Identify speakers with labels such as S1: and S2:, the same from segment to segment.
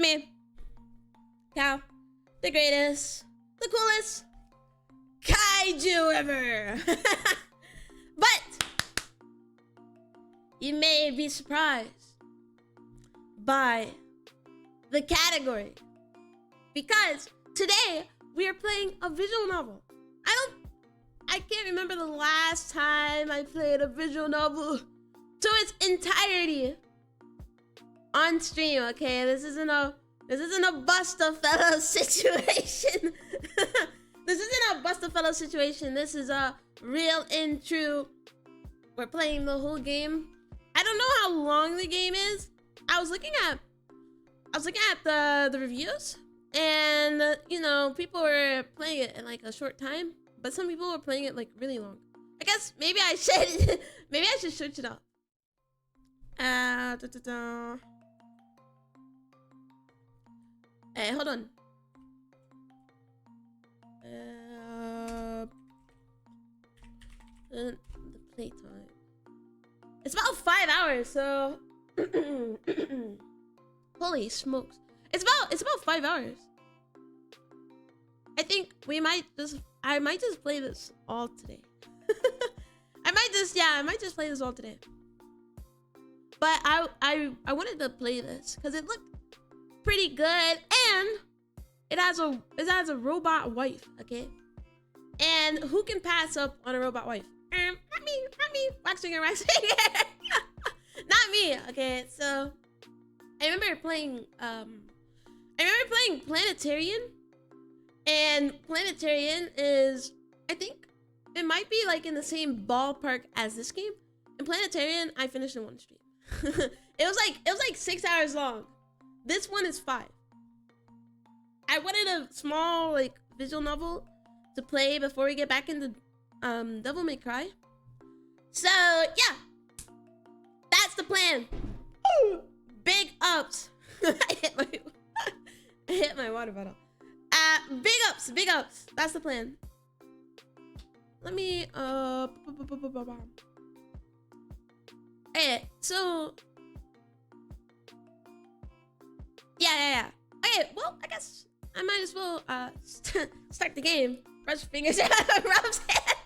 S1: me, Cal, the greatest, the coolest kaiju ever. But you may be surprised by the category, because today we are playing a visual novel. I can't remember the last time I played a visual novel to its entirety on stream. Okay, this isn't a Busta Fellow situation. This isn't a Busta Fellow situation. This is a real and true. We're playing the whole game. I don't know how long the game is. I was looking at the reviews, and you know, people were playing it in like a short time, but some people were playing it like really long. I guess maybe I should maybe I should switch it up. Hey, hold on. The playtime. It's about 5 hours, so holy smokes. It's about 5 hours. I think I might just play this all today. I might just play this all today. But I wanted to play this because it looked pretty good, and it has a robot wife, okay? And who can pass up on a robot wife? Not me, waxing. Not me, okay? So I remember playing Planetarian, and Planetarian is, I think it might be like in the same ballpark as this game. In Planetarian, I finished in one stream. It was like 6 hours long. This one is 5. I wanted a small like visual novel to play before we get back into Devil May Cry. So yeah, that's the plan. Ooh, big ups. I hit my water bottle. Big ups. That's the plan. Let me Hey, so yeah. Okay, well, I guess I might as well start the game. Brush fingers and rubs hands.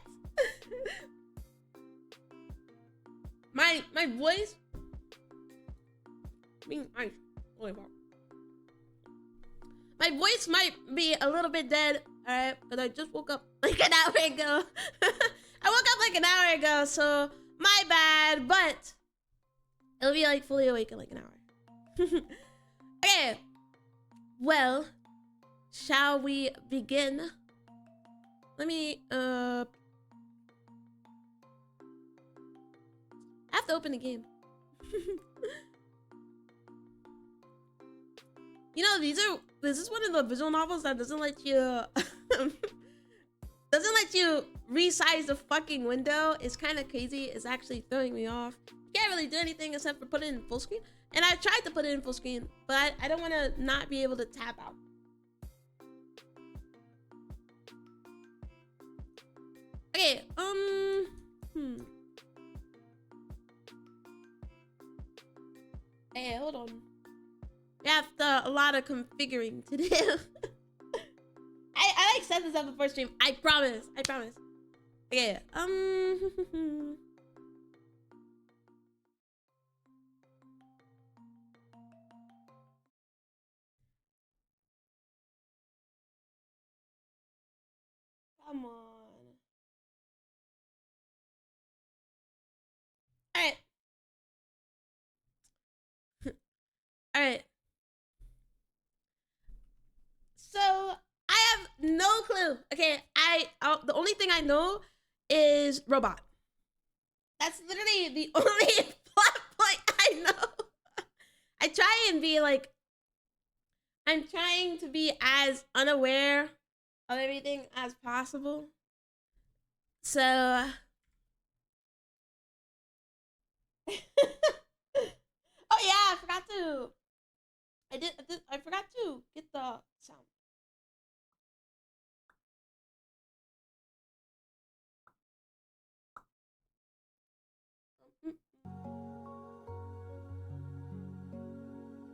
S1: My voice being nice. My voice might be a little bit dead, alright, because I just woke up like an hour ago. I woke up like an hour ago, so my bad, but it'll be like fully awake in like an hour. Okay, well, shall we begin? Let me I have to open the game. You know, this is one of the visual novels that doesn't let you resize the fucking window. It's kind of crazy. It's actually throwing me off. Can't really do anything except for put it in full screen. And I tried to put it in full screen, but I don't want to not be able to tap out. Okay, Hey, hold on. We have a lot of configuring to do. I like set this up before stream. I promise. Okay, come on. All right. So I have no clue. Okay, the only thing I know is robot. That's literally the only plot point I know. I try and be like, I'm trying to be as unaware of everything as possible. So oh yeah, I forgot to get the sound.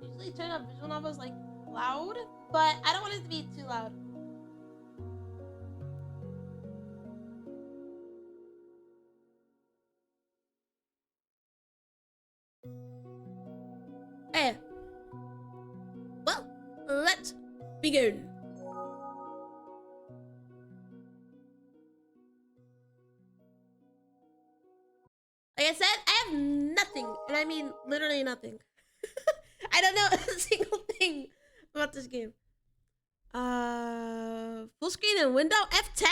S1: Usually turn up visual novels like loud, but I don't want it to be too loud. Hey. Well, let's begin. Like I said, I have nothing, and I mean literally nothing. I don't know a single thing about this game. Full screen and window F10.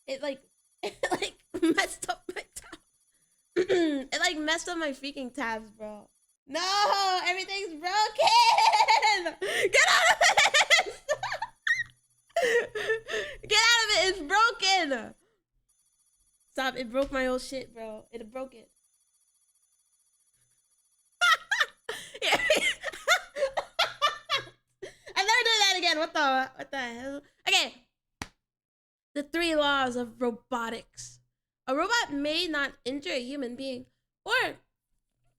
S1: It like messed up my tab. It like messed up my freaking tabs, bro. No, everything's broken. Get out of it. Get out of it. It's broken. Stop. It broke my whole shit, bro. It broke it. I'm never doing that again. What the hell? Okay. The 3 laws of robotics. A robot may not injure a human being or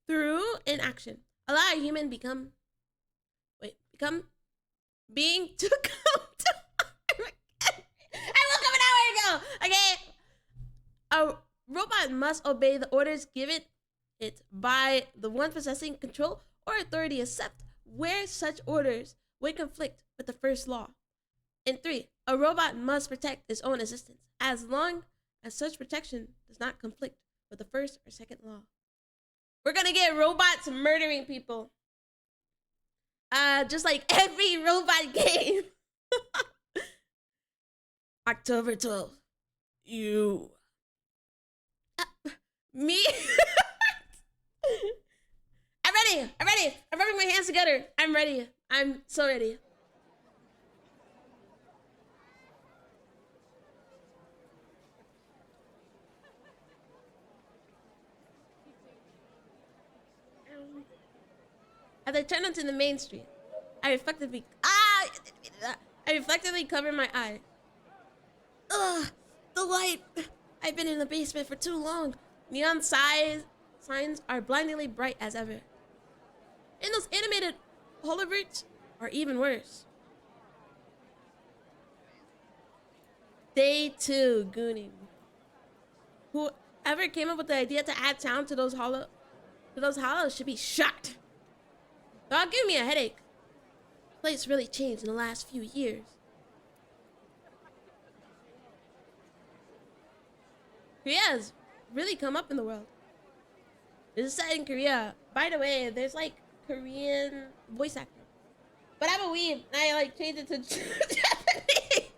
S1: through inaction allow a human become being to come to I woke up an hour ago. Okay. A robot must obey the orders given it by the one possessing control or authority except where such orders would conflict with the first law. And 3, a robot must protect its own existence as long as such protection does not conflict with the first or second law. We're gonna get robots murdering people. Just like every robot game. October 12th. You. Me? I'm ready. I'm ready. I'm rubbing my hands together. I'm ready. I'm so ready. As I turn onto the main street, I reflectively cover my eye. Ugh, the light. I've been in the basement for too long. Neon signs are blindingly bright as ever. And those animated holoverts are even worse. Day 2 gooning. Whoever came up with the idea to add sound to those hollows should be shot. Don't give me a headache. The place really changed in the last few years. Korea's really come up in the world. This is set in Korea. By the way, there's like Korean voice actor. But I'm a weeb, and I like changed it to Japanese.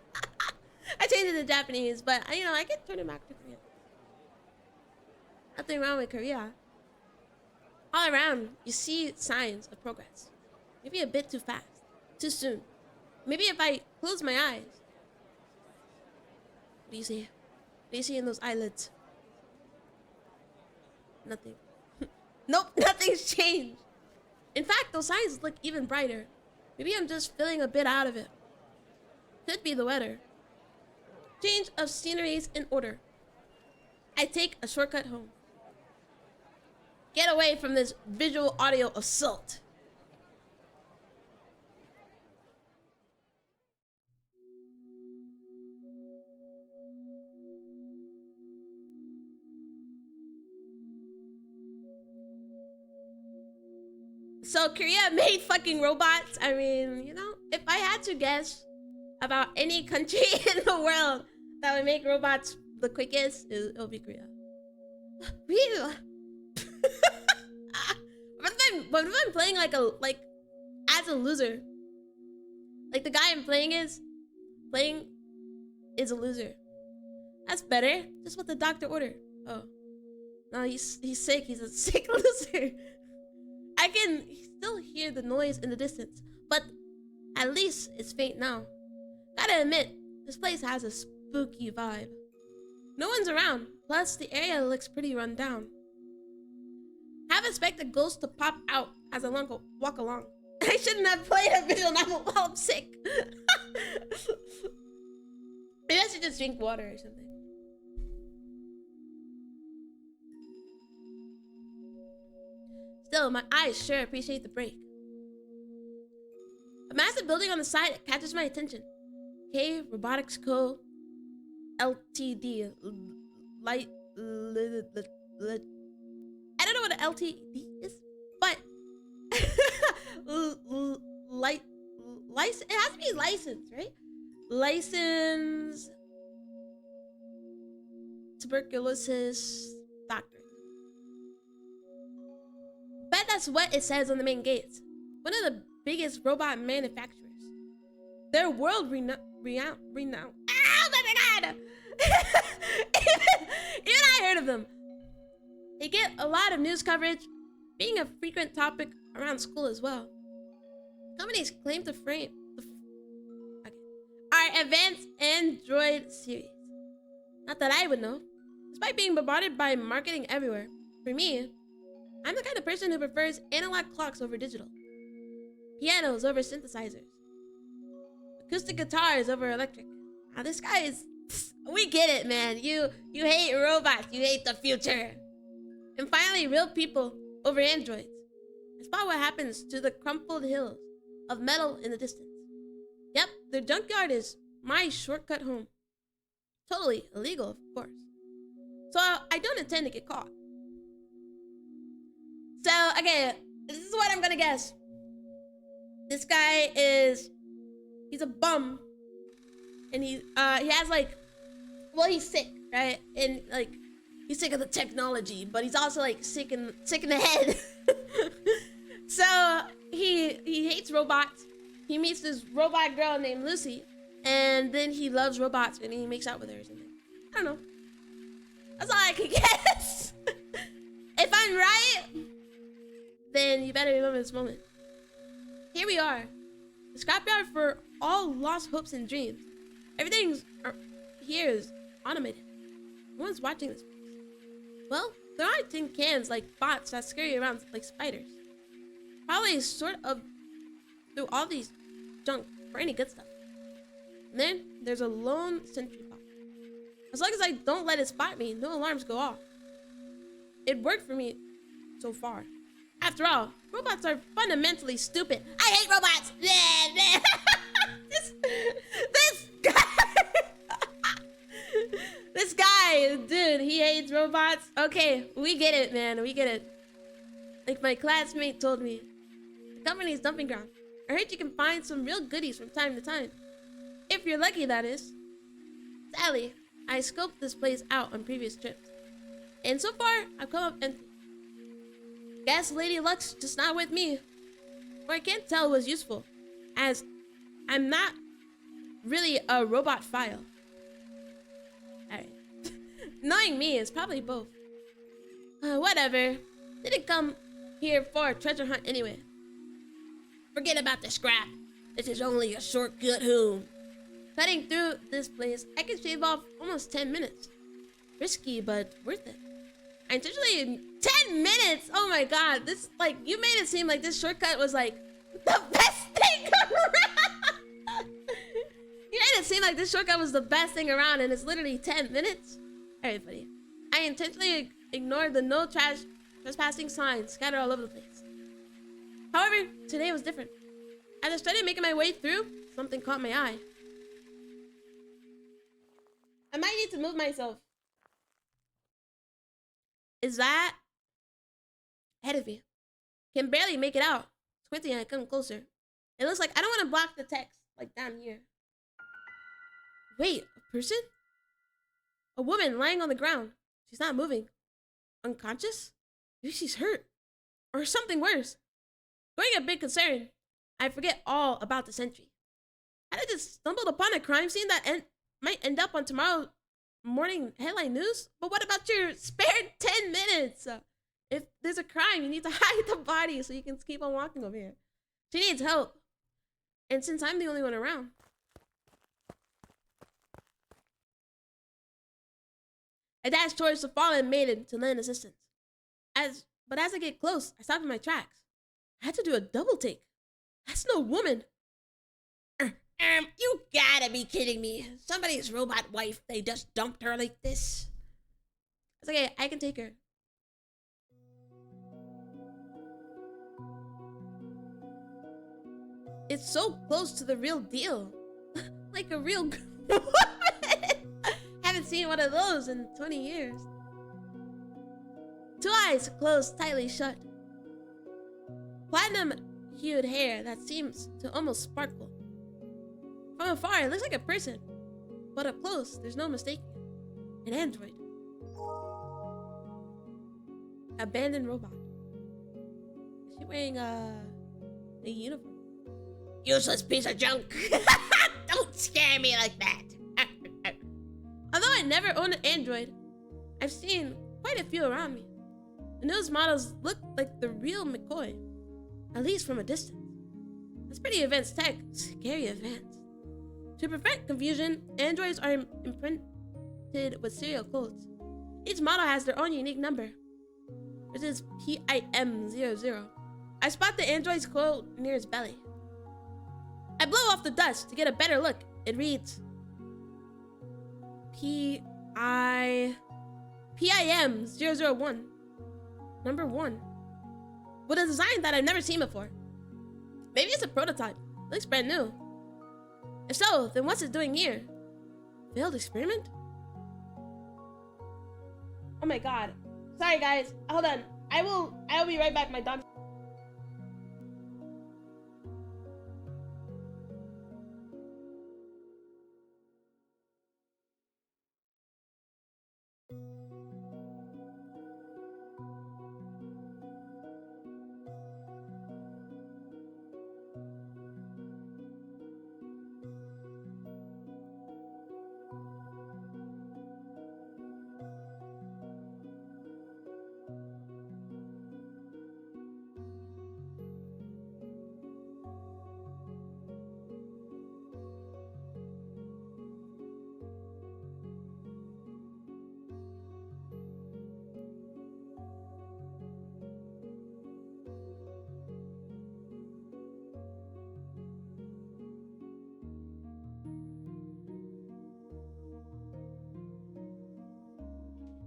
S1: I changed it to Japanese, but you know, I can turn it back to Korean. Nothing wrong with Korea. All around, you see signs of progress. Maybe a bit too fast, too soon. Maybe if I close my eyes. What do you see? What do you see in those eyelids? Nothing. Nope, nothing's changed. In fact, those signs look even brighter. Maybe I'm just feeling a bit out of it. Could be the weather. Change of sceneries in order. I take a shortcut home. Get away from this visual audio assault. So Korea made fucking robots. I mean, you know, if I had to guess about any country in the world that would make robots the quickest, it'll be Korea. Really? What if I'm playing like as a loser? Like the guy I'm playing is a loser. That's better. Just what the doctor ordered. Oh. No, he's sick. He's a sick loser. I can still hear the noise in the distance, but at least it's faint now. Gotta admit, this place has a spooky vibe. No one's around, plus the area looks pretty run down. Have expected ghosts to pop out as I walk along. I shouldn't have played a visual novel while I'm sick. Maybe I should just drink water or something. Still, my eyes sure appreciate the break. A massive building on the side catches my attention. K Robotics Co. Ltd. Light. I don't know what an LTD is, but license. It has to be licensed, right? Licensed tuberculosis doctor. Bet that's what it says on the main gates. One of the biggest robot manufacturers. They're world renowned. Oh my god! even I heard of them. They get a lot of news coverage, being a frequent topic around school as well. Companies claim to frame our advanced Android series. Not that I would know. Despite being bombarded by marketing everywhere, for me, I'm the kind of person who prefers analog clocks over digital, pianos over synthesizers, acoustic guitars over electric. Now this guy is... We get it, man. You hate robots. You hate the future. And finally, real people over androids. I spot what happens to the crumpled hills of metal in the distance. Yep, their junkyard is my shortcut home. Totally illegal, of course. So I don't intend to get caught. So, okay, this is what I'm gonna guess. This guy is... He's a bum. And he has like... Well, he's sick, right? And like... He's sick of the technology, but he's also like sick in the head. So he hates robots. He meets this robot girl named Lucy, and then he loves robots and he makes out with her or something. I don't know. That's all I could guess. If I'm right, then you better remember this moment. Here we are, the scrapyard for all lost hopes and dreams. Everything here is automated. No one's watching this. Well, there are tin cans like bots that scurry around like spiders. Probably sort of through all these junk for any good stuff. And then there's a lone sentry bot. As long as I don't let it spot me, no alarms go off. It worked for me so far. After all, robots are fundamentally stupid. I hate robots! This guy... This guy, dude, he hates robots. Okay, we get it, man. We get it. Like my classmate told me, the company's dumping ground. I heard you can find some real goodies from time to time. If you're lucky, that is. Sadly, I scoped this place out on previous trips. And so far, I've come up empty. Guess Lady Luck's just not with me. Or I can't tell was useful, as I'm not really a robot file. Alright. Knowing me is probably both. Whatever. Didn't come here for a treasure hunt anyway. Forget about the scrap. This is only a shortcut home. Cutting through this place, I can shave off almost 10 minutes. Risky, but worth it. I intentionally... 10 minutes! Oh my god. This, like, you made it seem like this shortcut was, like, the best thing around! You made it seem like this shortcut was the best thing around, and it's literally 10 minutes? Alright, buddy. I intentionally ignored the no trespassing signs scattered all over the place. However, today was different. As I started making my way through, something caught my eye. I might need to move myself. Is that ahead of me? Can barely make it out. Squinting, I come closer. It looks like I don't want to block the text, like down here. Wait, a person? A woman lying on the ground. She's not moving. Unconscious? Maybe she's hurt. Or something worse. Growing a big concern, I forget all about the sentry. Had I just stumbled upon a crime scene that might end up on tomorrow morning headline news? But what about your spared 10 minutes? If there's a crime, you need to hide the body so you can keep on walking over here. She needs help. And since I'm the only one around, I dashed towards the fallen maiden to lend assistance. But as I get close, I stop in my tracks. I had to do a double take. That's no woman. You gotta be kidding me. Somebody's robot wife, they just dumped her like this. It's okay, I can take her. It's so close to the real deal. Like a real Haven't seen one of those in 20 years. 2 eyes closed tightly shut. Platinum-hued hair that seems to almost sparkle. From afar, it looks like a person. But up close, there's no mistaking it. An android. Abandoned robot. Is she wearing a uniform? Useless piece of junk. Don't scare me like that. Although I never owned an android, I've seen quite a few around me. The newest models look like the real McCoy, at least from a distance. That's pretty advanced tech, scary advanced. To prevent confusion, androids are imprinted with serial codes. Each model has their own unique number. This is PIM00. I spot the android's code near his belly. I blow off the dust to get a better look. It reads PIM001. Number 1. With a design that I've never seen before. Maybe it's a prototype. It looks brand new. If so, then what's it doing here? Failed experiment? Oh my god. Sorry guys. Hold on. I will be right back. My dog.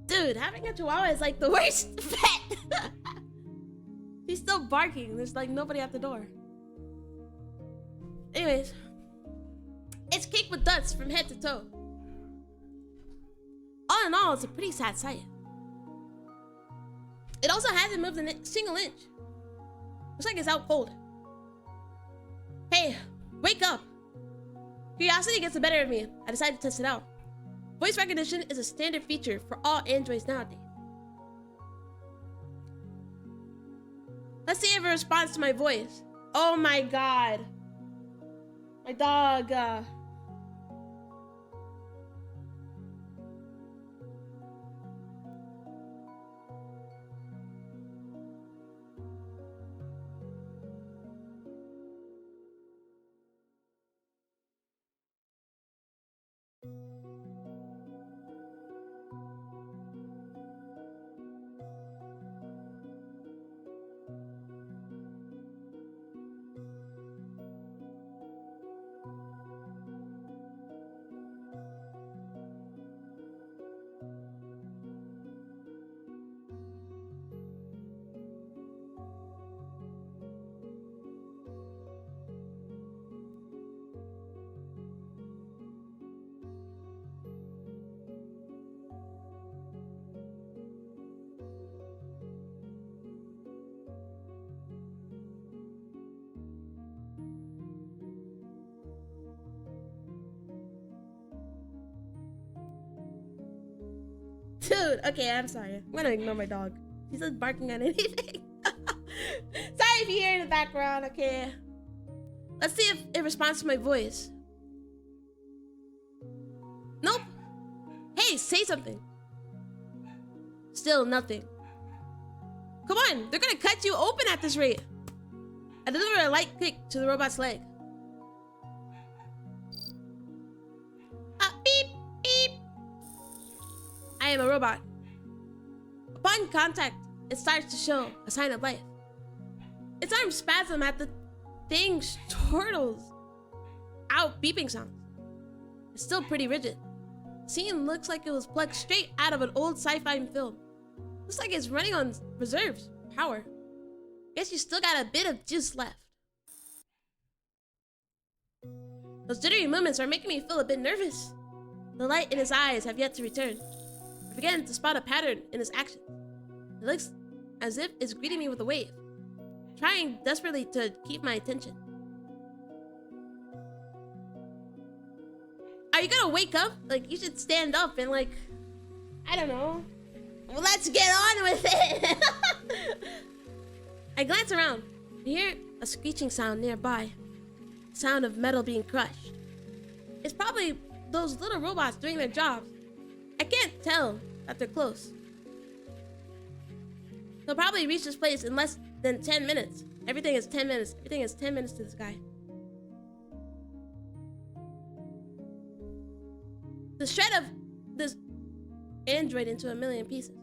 S1: Dude, having a chihuahua is like the worst pet. He's still barking. There's like nobody at the door. Anyways, it's caked with dust from head to toe. All in all, it's a pretty sad sight. It also hasn't moved a single inch. Looks like it's out cold. Hey, wake up. Curiosity gets the better of me. I decided to test it out. Voice recognition is a standard feature for all androids nowadays. Let's see if it responds to my voice. Oh my god. My dog. Dude, okay, I'm sorry. I'm gonna ignore my dog. He's not barking at anything. Sorry if you hear in the background, okay? Let's see if it responds to my voice. Nope. Hey, say something. Still nothing. Come on, they're gonna cut you open at this rate. I deliver a light kick to the robot's leg. Beep, beep. I am a robot. Upon contact, it starts to show a sign of life. Its arms spasm at the thing's turtles out beeping sounds. It's still pretty rigid. The scene looks like it was plucked straight out of an old sci-fi film. Looks like it's running on reserves power. Guess you still got a bit of juice left. Those jittery movements are making me feel a bit nervous. The light in his eyes have yet to return. I began to spot a pattern in his actions. It looks as if it's greeting me with a wave, trying desperately to keep my attention. Are you gonna wake up? Like, you should stand up and, like, I don't know. Well, let's get on with it. I glance around and hear a screeching sound nearby. The sound of metal being crushed. It's probably those little robots doing their jobs. I can't tell that they're close. They'll probably reach this place in less than 10 minutes. Everything is 10 minutes. Everything is 10 minutes to this guy. The shred of this android into a million pieces.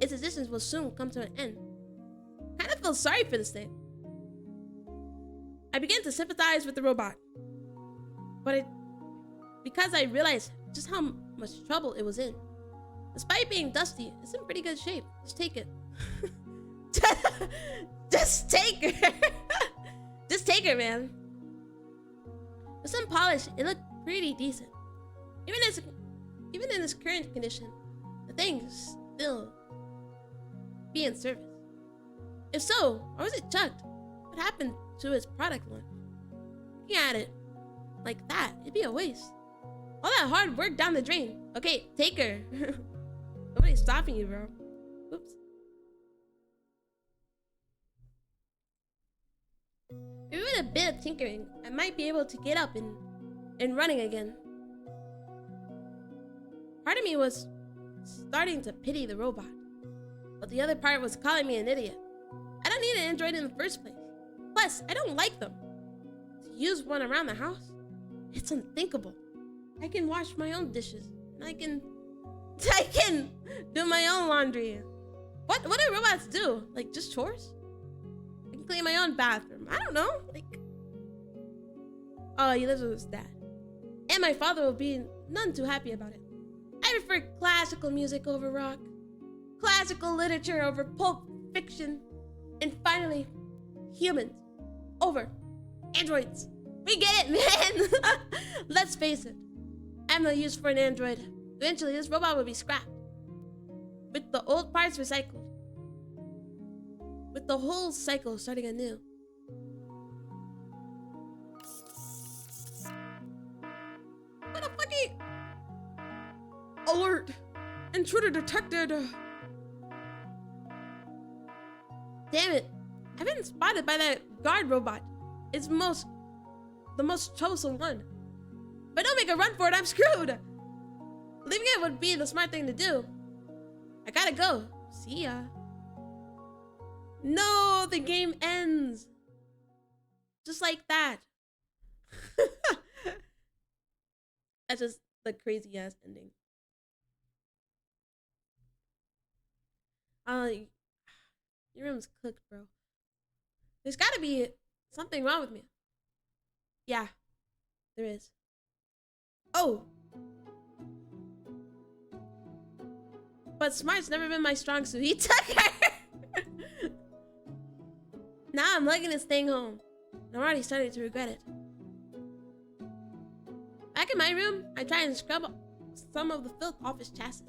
S1: Its existence will soon come to an end. I kind of feel sorry for this thing. I begin to sympathize with the robot. Because I realized just how much trouble it was in. Despite being dusty, it's in pretty good shape. Just take it. Just take her. Just take her, man. With some polish, it looked pretty decent. Even in its current condition, the thing's still be in service. If so, or was it chucked? What happened to its product line? Looking at it like that, it'd be a waste. All that hard work down the drain. Okay, take her. Nobody's stopping you, bro. Oops. Maybe with a bit of tinkering, I might be able to get up and running again. Part of me was starting to pity the robot, but the other part was calling me an idiot. I don't need an android in the first place. Plus, I don't like them. To use one around the house, it's unthinkable. I can wash my own dishes, and I can do my own laundry. What do robots do? Like, just chores? I can clean my own bathroom. I don't know. Like, oh, he lives with his dad. And my father will be none too happy about it. I prefer classical music over rock, classical literature over pulp fiction, and finally, humans over androids. We get it, man. Let's face it. I'm no use for an android. Eventually, this robot will be scrapped, with the old parts recycled, with the whole cycle starting anew. What a fucking alert! Intruder detected. Damn it! I've been spotted by that guard robot. It's the most troublesome one. If I don't make a run for it, I'm screwed. Leaving it would be the smart thing to do. I gotta go. See ya. No, the game ends. Just like that. That's just the crazy ass ending. Your room's cooked, bro. There's gotta be something wrong with me. Yeah, there is. Oh. But smart's never been my strong suit. He took her. Now I'm lugging this thing home. I'm already starting to regret it. Back in my room, I try and scrub some of the filth off his chassis.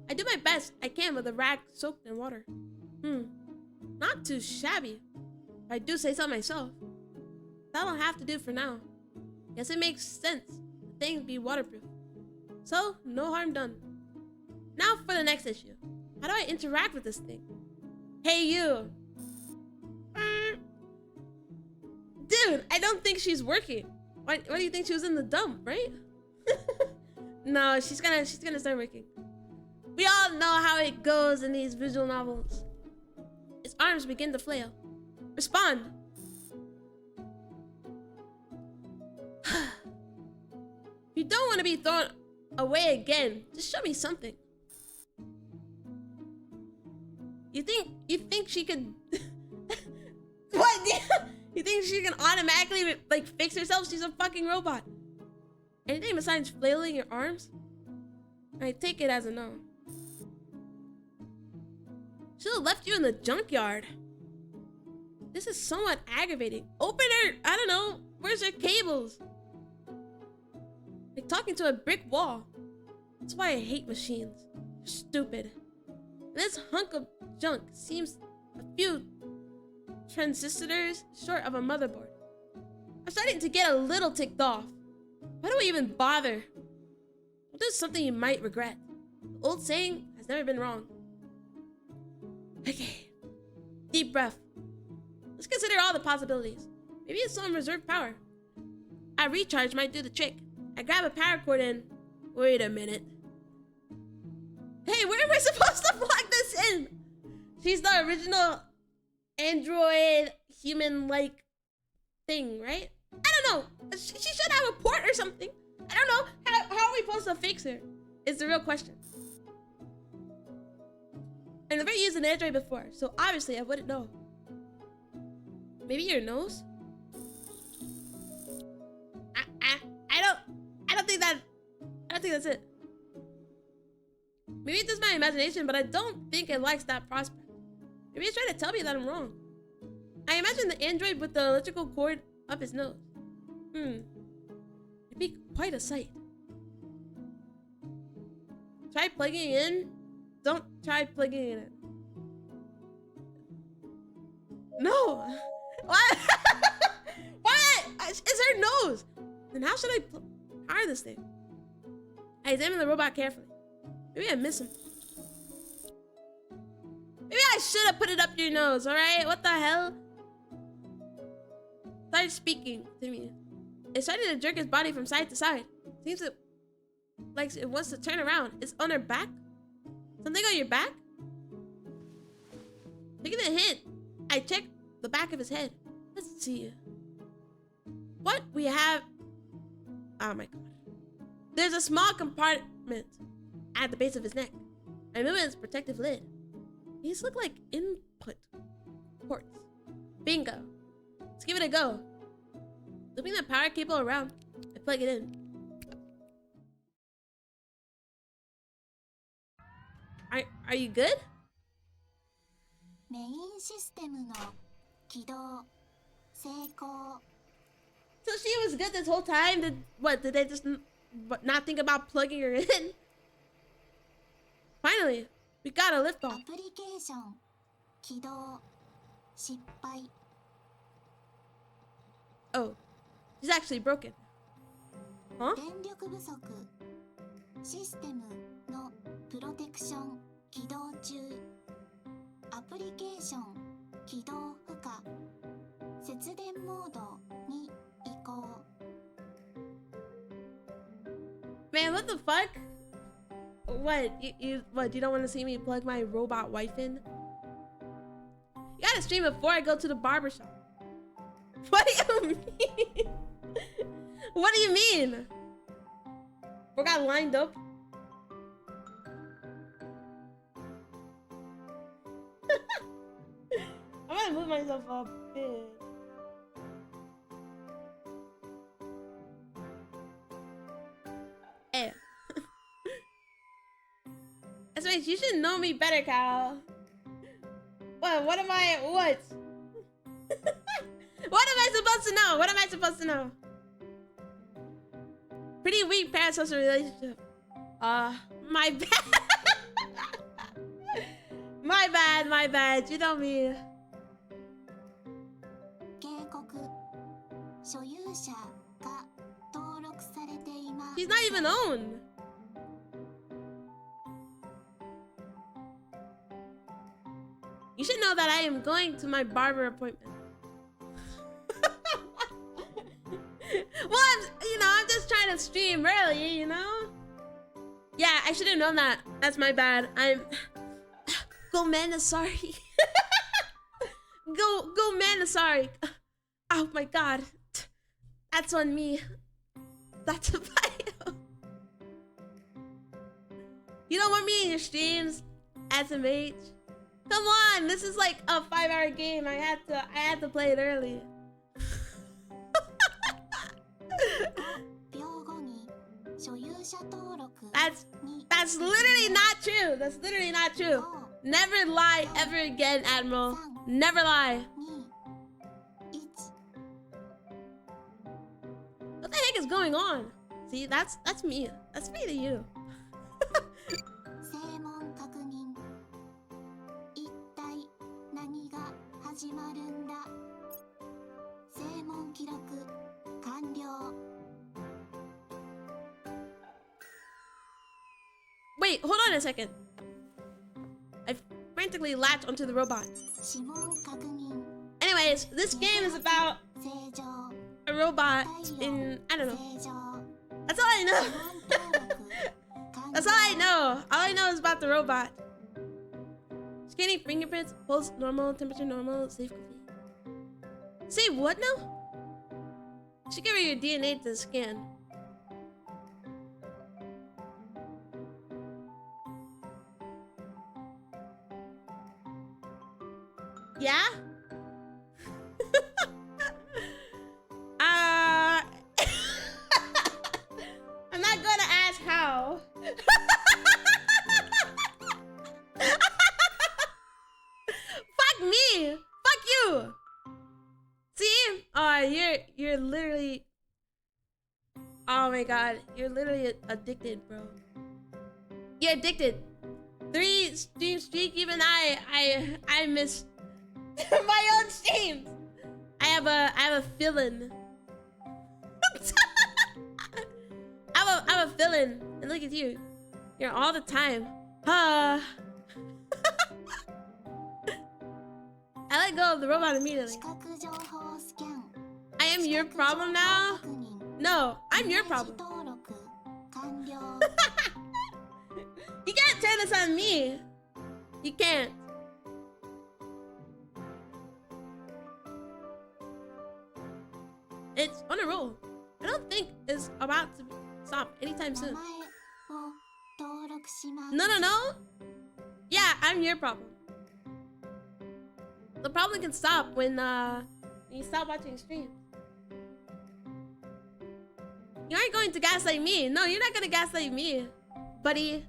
S1: I do my best I can with a rag soaked in water. Not too shabby, if I do say so myself. That'll have to do for now. Guess it makes sense. The thing be waterproof. So, no harm done. Now for the next issue. How do I interact with this thing? Hey, you. Dude, I don't think she's working. Why do you think she was in the dump, right? No, she's gonna start working. We all know how it goes in these visual novels. His arms begin to flail. Respond. If you don't want to be thrown away again, just show me something. You think she could what? You think she can automatically like fix herself? She's a fucking robot. Anything besides flailing your arms? I take it as a no. Should have left you in the junkyard. This is somewhat aggravating. Open her! I don't know. Where's her cables? Like talking to a brick wall. That's why I hate machines. They're stupid. And this hunk of junk seems a few transistors short of a motherboard. I'm starting to get a little ticked off. Why do I even bother? I'll do something you might regret. The old saying has never been wrong. Okay. Deep breath. Let's consider all the possibilities. Maybe it's some reserve power. A recharge might do the trick. I grab a power cord and... Wait a minute. Hey, where am I supposed to plug this in? She's the original android human-like thing, right? I don't know. She should have a port or something. I don't know. How are we supposed to fix her? Is the real question. I've never used an android before, so obviously I wouldn't know. Maybe your nose? I don't think that's it. Maybe it's just my imagination, but I don't think it likes that prospect. Maybe it's trying to tell me that I'm wrong. I imagine the android with the electrical cord up his nose. It'd be quite a sight. Try plugging it in. Don't try plugging it in. No! What? What? It's her nose! Then how should I power this thing? I examine the robot carefully. Maybe I miss him. Maybe I should have put it up your nose, alright? What the hell? Started speaking to me. It started to jerk his body from side to side. Seems like it wants to turn around. It's on her back? Something on your back? Taking a hint, I check the back of his head. Let's see. What we have... Oh my god. There's a small compartment at the base of his neck. I move his protective lid. These look like input ports. Bingo. Let's give it a go. Looping the power cable around, I plug it in. Are you good? So she was good this whole time? Did they just not think about plugging her in? Finally, we got a lift off. Oh, she's actually broken. Huh? Man, what the fuck? What? You don't want to see me plug my robot wife in? You gotta stream before I go to the barbershop. What do you mean? What do you mean? We got lined up. I'm gonna move myself up a bit. Hey. That's right, you should know me better, Cal. What am I, what? What am I supposed to know? What am I supposed to know? Pretty weak parasocial relationship. My bad. My bad. You know me. He's not even owned. You should know that I am going to my barber appointment. Well, I'm just trying to stream early, you know? Yeah, I should have known that. That's my bad. Go man, sorry. Go man, sorry. Oh my god. That's on me. That's a bio. You don't want me in your streams, SMH? Come on, this is like a 5-hour game. I had to play it early. That's literally not true. That's literally not true. Never lie ever again, Admiral. Never lie. What the heck is going on? See, that's me. That's me to you. Wait, hold on a second. I frantically latched onto the robot. Anyways, this game is about a robot in, I don't know. That's all I know. That's all I know. All I know is about the robot. Scanning fingerprints, pulse normal, temperature normal, safe complete. Say what now? Should give her your DNA to scan. Yeah? I'm not gonna ask how. Fuck me! Fuck you! See? You're literally... Oh my god. You're literally addicted, bro. You're addicted. 3 stream streak, even I miss my own streams. I have a feeling. I have a feeling. And look at you. You're all the time. I let go of the robot immediately. I am your problem now? No, I'm your problem. You can't turn this on me. You can't. It's on a roll. I don't think it's about to stop anytime soon. No. Yeah, I'm your problem. The problem can stop when you stop watching streams. You aren't going to gaslight me. No, you're not gonna gaslight me, buddy.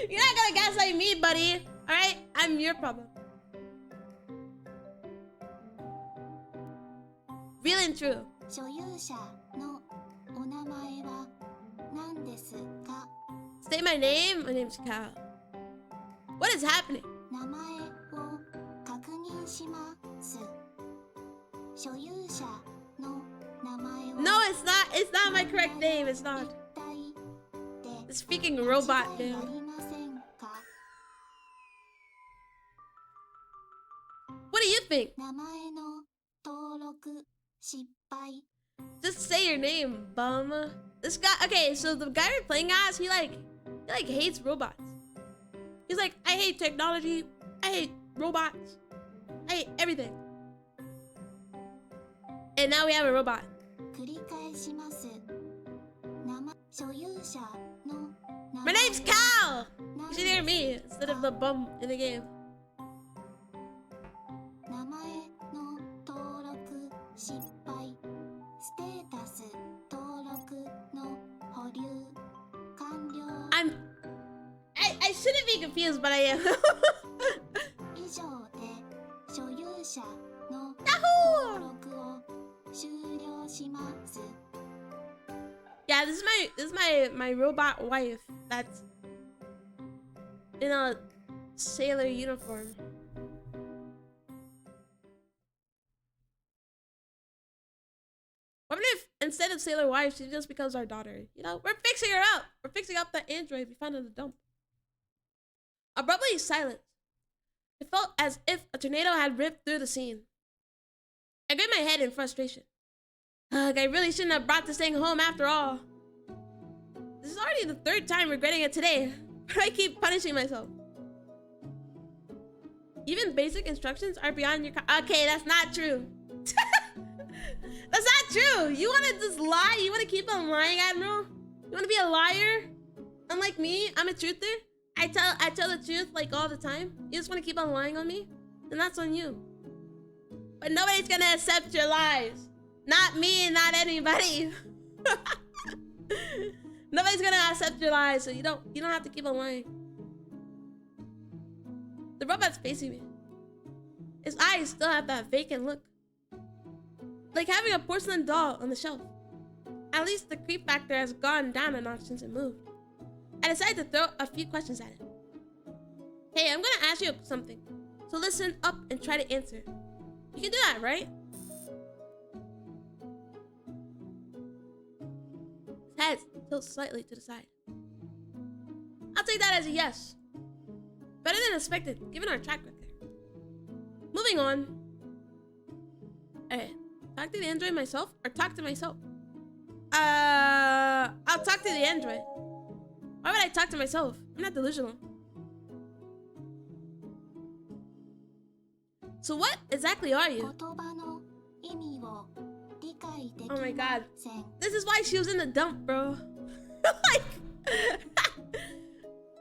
S1: You're not gonna gaslight me, buddy. Alright? I'm your problem. Real and true. Say my name. My name's Cal. What is happening? No, it's not. It's not my correct name. It's not. The speaking robot, man. What do you think? Just say your name, bum. This guy. Okay, so the guy we're playing as, he hates robots. He's like, I hate technology. I hate robots. I hate everything. And now we have a robot. My name's Cal! You should hear me instead of the bum in the game. I shouldn't be confused, but I am. Yahoo! Yeah, this is my robot wife that's in a sailor uniform. What if instead of sailor wife, she just becomes our daughter? You know, we're fixing her up. We're fixing up the android we found in the dump. Abruptly silent. It felt as if a tornado had ripped through the scene. I gripped my head in frustration. Ugh, I really shouldn't have brought this thing home after all. This is already the 3rd time regretting it today. But I keep punishing myself. Even basic instructions are beyond your... Okay, that's not true. That's not true. You want to just lie? You want to keep on lying, Admiral? You want to be a liar? Unlike me, I'm a truther. I tell the truth like all the time. You just want to keep on lying on me? Then that's on you. But nobody's gonna accept your lies. Not me, not anybody. Nobody's gonna accept your lies, so you don't have to keep on lying. The robot's facing me. His eyes still have that vacant look. Like having a porcelain doll on the shelf. At least the creep factor has gone down a notch since it moved. I decided to throw a few questions at it. Hey, I'm gonna ask you something. So listen up and try to answer. You can do that, right? His head tilts slightly to the side. I'll take that as a yes. Better than expected, given our track record. Moving on. Alright. Talk to the android myself or talk to myself? I'll talk to the android. Why would I talk to myself? I'm not delusional. So what exactly are you? Oh my god. This is why she was in the dump, bro. Like,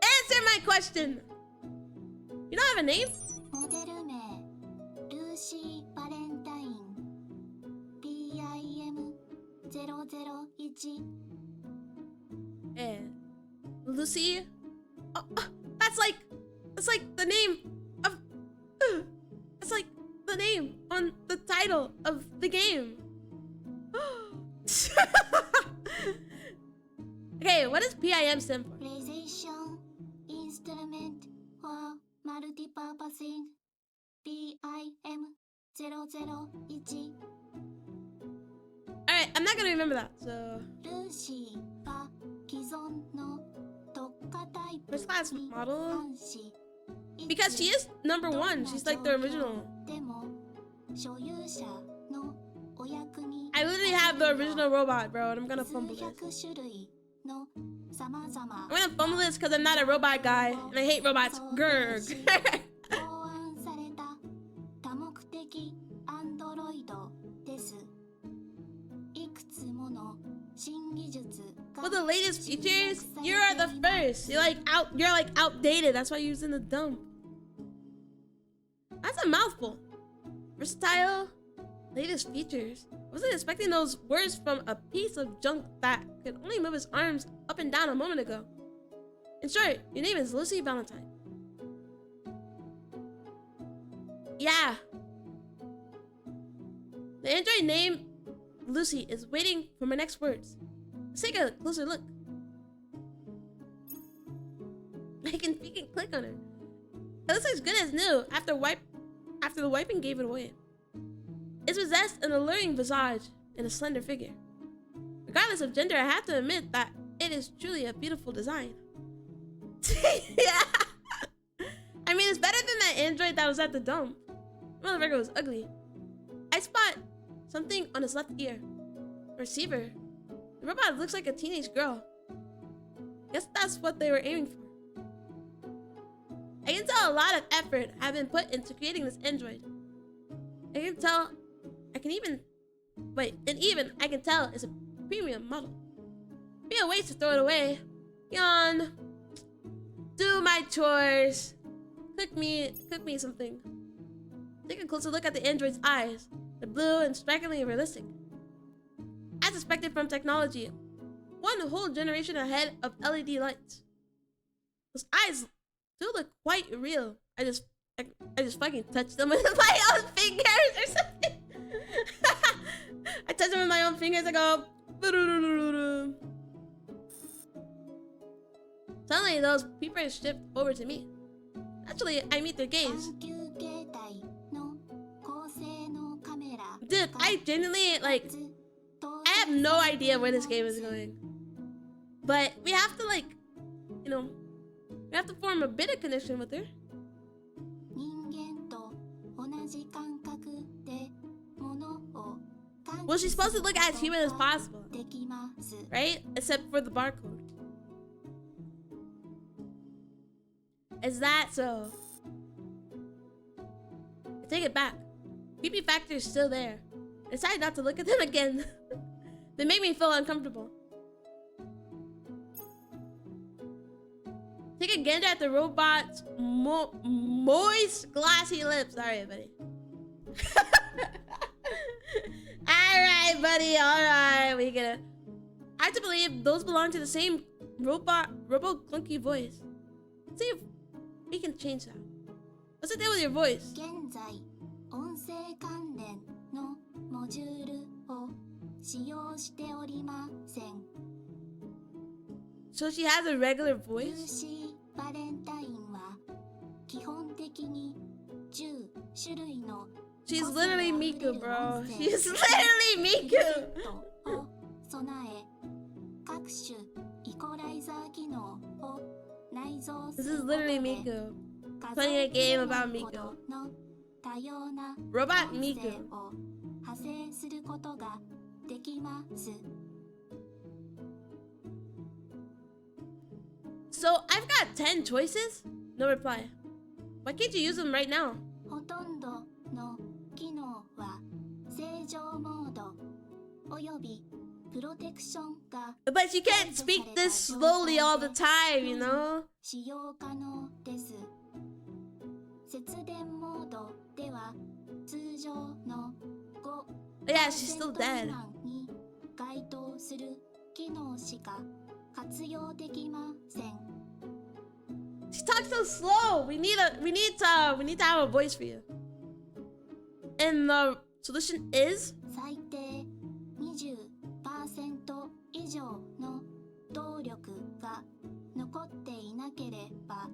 S1: answer my question. You don't have a name? Lucy? Oh, that's like the name of... That's like the name on the title of the game. Okay, what does PIM stand for?
S2: Precision Instrument for Multipurposing. PIM 001.
S1: Alright, I'm not gonna remember that, so... First class model? Because she is number 1, she's like the original. I literally have the original robot, bro, and I'm gonna fumble this. I'm gonna fumble this because I'm not a robot guy, and I hate robots. Grr. Well, the latest features, you are the first. You're like outdated. That's why you're using the dump. That's a mouthful. Versatile, latest features. I wasn't expecting those words from a piece of junk that could only move his arms up and down a moment ago. In short, your name is Lucy Valentine. Yeah. The android named Lucy is waiting for my next words. Let's take a closer look. We can click on her. It looks as good as new after the wiping gave it away. It's possessed an alluring visage and a slender figure. Regardless of gender, I have to admit that it is truly a beautiful design. Yeah. I mean, it's better than that android that was at the dump. Motherfucker was ugly. I spot something on his left ear. A receiver. The robot looks like a teenage girl. Guess that's what they were aiming for. I can tell a lot of effort have been put into creating this android. I can tell it's a premium model. Be a waste to throw it away. Yawn. Do my chores. Cook me something. Take a closer look at the android's eyes. They're blue and strikingly realistic. As expected from technology, one whole generation ahead of LED lights. Those eyes do look quite real. I just fucking touched them with my own fingers or something. I touch them with my own fingers. I go. Suddenly, those peepers shift over to me. Naturally, I meet their gaze. Dude, I genuinely I have no idea where this game is going. But we have to we have to form a bit of connection with her. Well, she's supposed to look as human as possible, right? Except for the barcode. Is that so? I take it back. Creepy factor is still there. I decided not to look at them again. They make me feel uncomfortable. Take a gander at the robot's moist, glassy lips. Alright, buddy. Alright, buddy. Alright. I have to believe those belong to the same robo clunky voice. Let's see if we can change that. What's the deal with your voice?
S2: 使用しておりません。
S1: So she has a regular
S2: ルー
S1: voice?
S2: シー・バレンタインは基本的に10種類の
S1: She's
S2: 個性あ
S1: literally
S2: ふれ
S1: Miku,
S2: る
S1: bro.
S2: 音声
S1: She's literally
S2: プリ
S1: Miku.
S2: セットを備え各種イコライザー機能を内蔵す
S1: This
S2: る
S1: is
S2: こと
S1: literally
S2: で
S1: Miku.
S2: 数
S1: Playing a
S2: えきれ
S1: game
S2: な
S1: about
S2: いほど
S1: Miku.
S2: の多様な
S1: Robot
S2: 音声
S1: Miku.
S2: を派生することができます。
S1: So I've got 10 choices? No reply. Why can't you use them right now?
S2: ほとんどの機能は正常モードおよびプロテクションが
S1: But you can't speak this slowly all the time, you know?
S2: 使用可能です。節電モードでは通常の
S1: Yeah, she's still
S2: 5%
S1: dead.
S2: 未満に該当する機能しか活用できません。
S1: She talks so slow. We need to have a voice for you. And the solution is
S2: 最低 20% 以上の動力が残っていなければ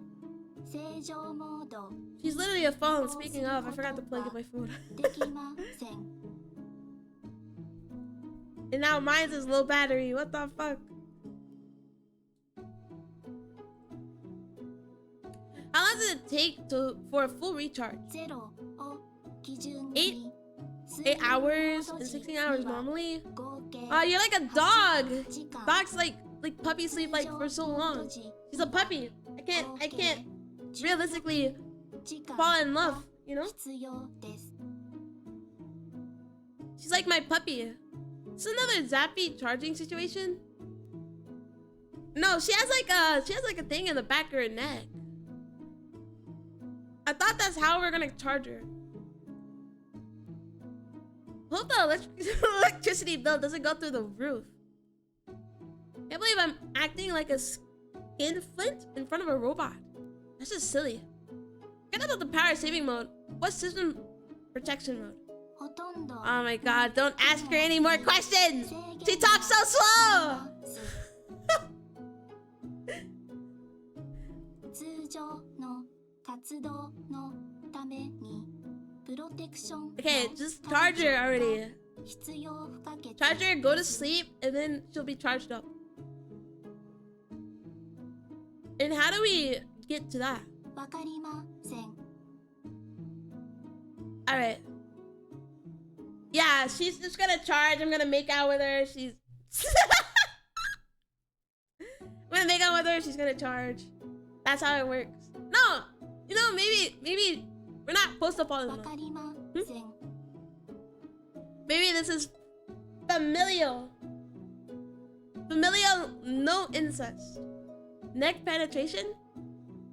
S2: 正常モード
S1: she's literally a phone. Speaking of, I forgot to plug in my phone.
S2: できません。
S1: And now mine's is low battery. What the fuck? How long does it take for a full recharge?
S2: ゼロを基準
S1: 8
S2: に
S1: 8 hours and 16 hours normally?
S2: 合計
S1: You're like a dog.
S2: 時間
S1: Dogs like puppies sleep like for so long. She's a puppy. I can't realistically
S2: 時間
S1: fall in love, you know?
S2: 必要です。
S1: She's like my puppy. It's another zappy charging situation. No, she has like a thing in the back of her neck. I thought that's how we're gonna charge her. Hope the electricity bill doesn't go through the roof. Can't believe I'm acting like a skinflint in front of a robot. That's just silly. Get out of the power saving mode. What's system protection mode?
S2: ほとんど
S1: Oh my god, don't ask her any more questions! She talks so slow!
S2: 通常の活動のためにプロテクション
S1: Okay, just charge her already.
S2: 必要不可欠
S1: Charge her, go to sleep, and then she'll be charged up. And how do we get to that?
S2: わかりません。
S1: Alright. Yeah, she's just gonna charge. I'm gonna make out with her. She's... I'm gonna make out with her. She's gonna charge. That's how it works. No! You know, maybe we're not supposed to fall in
S2: わ
S1: love.
S2: かりません。
S1: Maybe this is familial. Familial, no incest. Neck penetration?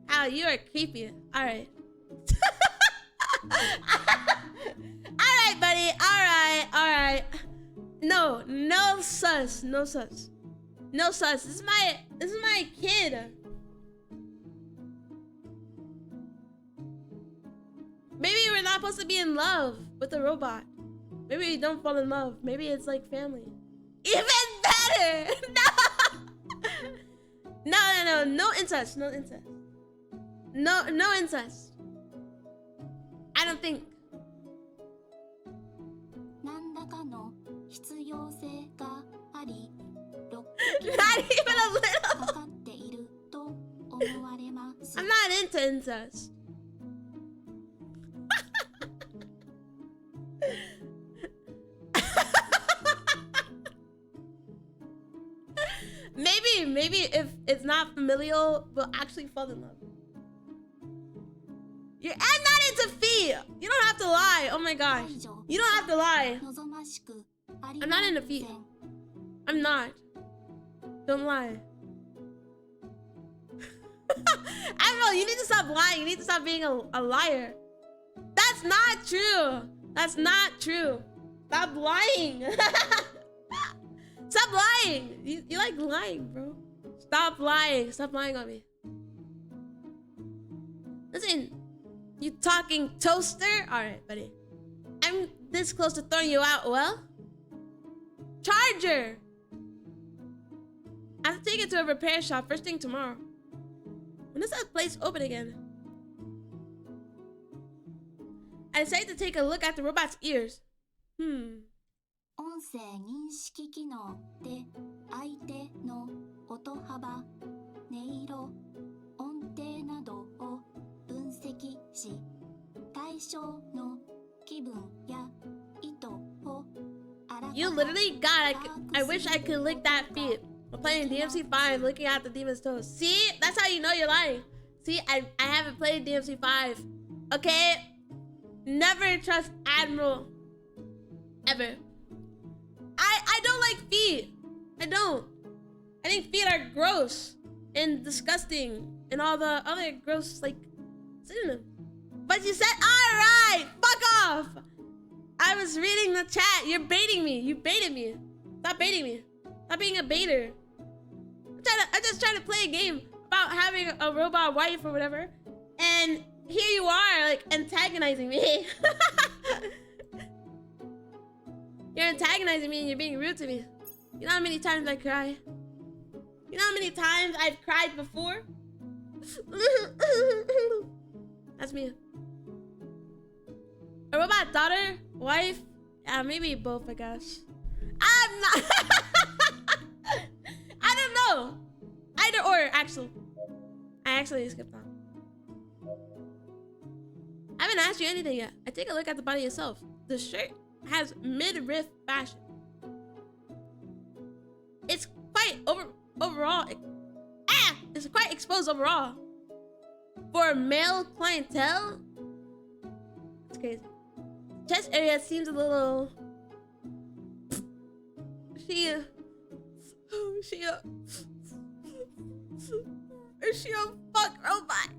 S1: How you are creepy. Alright. Alright, buddy. Alright. No sus. No sus. This is my kid. Maybe we're not supposed to be in love with the robot. Maybe we don't fall in love. Maybe it's like family. Even better! No! No incest. No incest. No incest. I don't think.
S2: 何らかの必要性があり、6
S1: Not even a little.
S2: かかっていると思われます。
S1: I'm not into incest. Maybe if it's not familial, we'll actually fall in love. I'm not into feet. You don't have to lie. Oh my gosh. You don't have to lie.
S2: 望ましくあり
S1: I'm
S2: ま
S1: not
S2: せ
S1: into
S2: ん。
S1: feet. I'm not. Don't lie. Admiral, you need to stop lying. You need to stop being a liar. That's not true. That's not true. Stop lying. Stop lying. You like lying, bro. Stop lying. Stop lying on me. Listen, you talking toaster? Alright, buddy. I'm this close to throwing you out. Well, charger. I have to take it to a repair shop first thing tomorrow. When does that place open again? I decided to take a look at the robot's ears.
S2: 音声認識機能で相手の音幅、音色、音程などを分析し、対象の気分や意図をあらか
S1: You literally, God, I wish I could lick that feet. We're playing DMC5, looking at the demon's toes. See? That's how you know you're lying. See, I haven't played DMC5. Okay? Never trust Admiral. Ever. I don't like feet. I don't. I think feet are gross and disgusting and all the other gross, like, synonyms. But you said, alright, fuck off. I was reading the chat. You're baiting me. You baited me. Stop baiting me. Stop being a baiter. I'm just trying to play a game about having a robot wife or whatever. And here you are, like, antagonizing me. You're antagonizing me and you're being rude to me. You know how many times I cry? You know how many times I've cried before? That's me. A robot daughter? Wife? Yeah, maybe both, I guess. I'm not... I don't know. Either or, actually. I actually skipped that. I haven't asked you anything yet. I take a look at the body itself. The shirt has midriff fashion. It's quite overall. It's quite exposed overall. For male clientele, it's crazy. Chest area seems a little. Is she a fuck robot?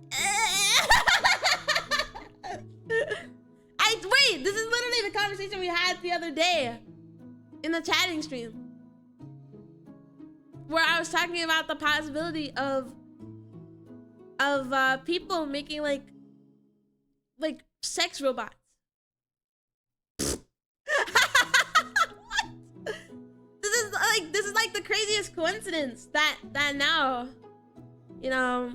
S1: Wait, this is literally the conversation we had the other day in the chatting stream, where I was talking about the possibility of people making like sex robots. What? This is like the craziest coincidence that now, you know,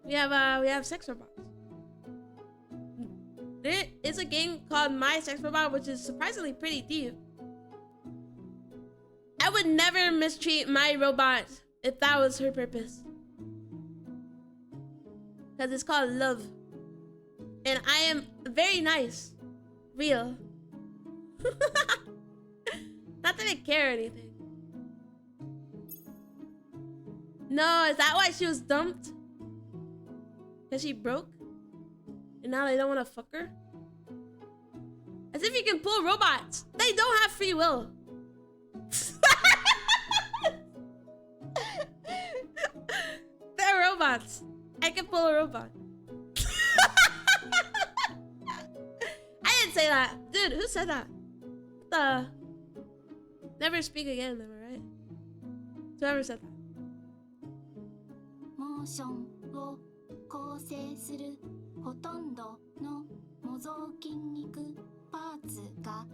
S1: we have sex robots. There is a game called My Sex Robot, which is surprisingly pretty deep. I would never mistreat my robot if that was her purpose. Because it's called love. And I am very nice. Real. Not that I care or anything. No, is that why she was dumped? Because she broke? And now they don't want to fuck her? As if you can pull robots. They don't have free will. They're robots. I can pull a robot. I didn't say that. Dude, who said that? What the? Never speak again, am I right? Whoever said that.
S2: モーションを構成するほとんどの模造筋肉パーツが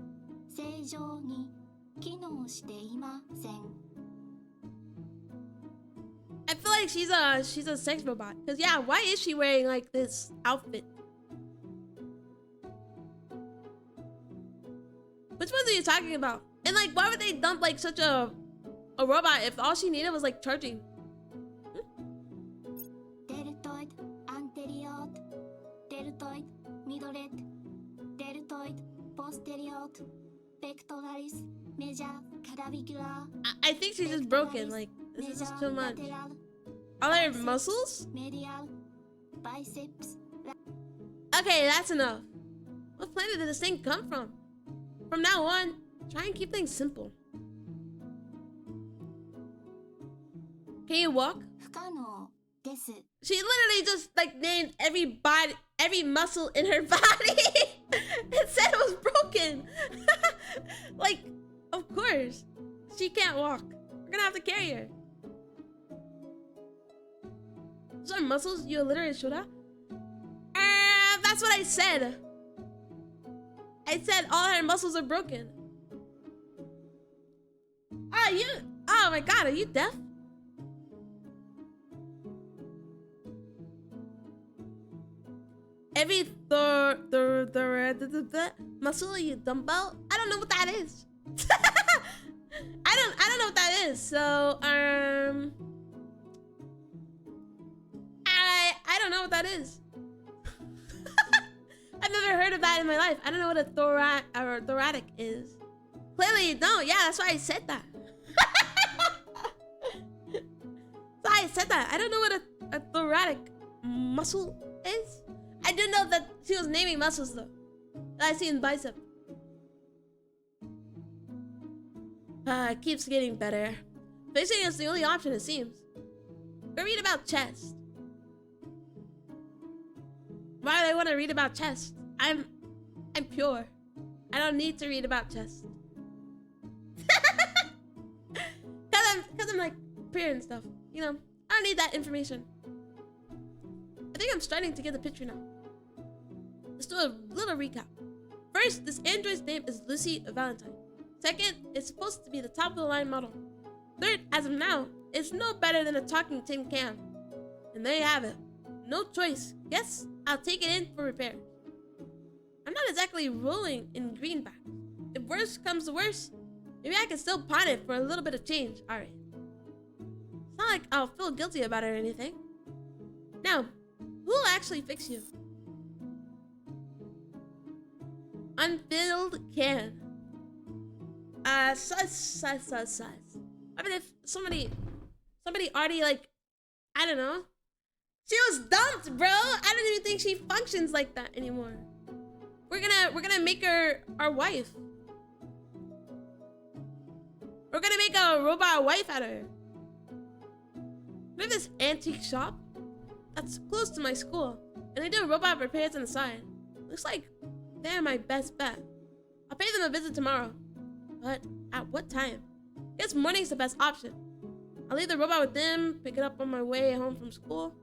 S2: 正常に機能していません。
S1: I feel like she's a sex robot. Cause yeah, why is she wearing like this outfit? Which ones are you talking about? And like, why would they dump like such a robot if all she needed was like charging?
S2: Deltoid anterior, deltoid middle, deltoid posterior, pectoralis major clavicular.
S1: I think she's just broken. Like, this is just too much. Are there muscles?
S2: Medial biceps.
S1: Okay, that's enough. What planet did this thing come from? From now on, try and keep things simple. Can you walk?
S2: 不可能です。
S1: She literally just like named every muscle in her body and said it was broken. Like, of course. She can't walk. We're gonna have to carry her. Those are muscles you literally should have? That's what I said. I said all her muscles are broken. my god, are you deaf? Every muscle you dumbbell? I don't know what that is. I don't know what that is. So I don't know what that is. I've never heard of that in my life. I don't know what a thoracic is. Clearly you don't. Yeah, that's why I said that. That's why I said that. I don't know what a thoracic muscle is. I do know that she was naming muscles though. I see in bicep. It keeps getting better. Facing is the only option, it seems. Go read about chest. Why do I want to read about chest? I'm pure. I don't need to read about chest. Cause I'm like pure and stuff. You know, I don't need that information. I think I'm starting to get the picture now. Let's do a little recap. First, this android's name is Lucy Valentine. Second, it's supposed to be the top of the line model. Third, as of now, it's no better than a talking tin can. And there you have it. No choice. Guess I'll take it in for repair. I'm not exactly rolling in greenback. If worse comes to worse, maybe I can still pawn it for a little bit of change. Alright. It's not like I'll feel guilty about it or anything. Now, who'll actually fix you? Unfilled can. Sus. I mean, if somebody already, like, I don't know. She was dumped, bro. I don't even think she functions like that anymore. We're gonna make her our wife. We're gonna make a robot wife out of her. We have this antique shop that's close to my school, and they do robot repairs on the side. Looks like they're my best bet. I'll pay them a visit tomorrow. But at what time? Guess morning's the best option. I'll leave the robot with them, pick it up on my way home from school.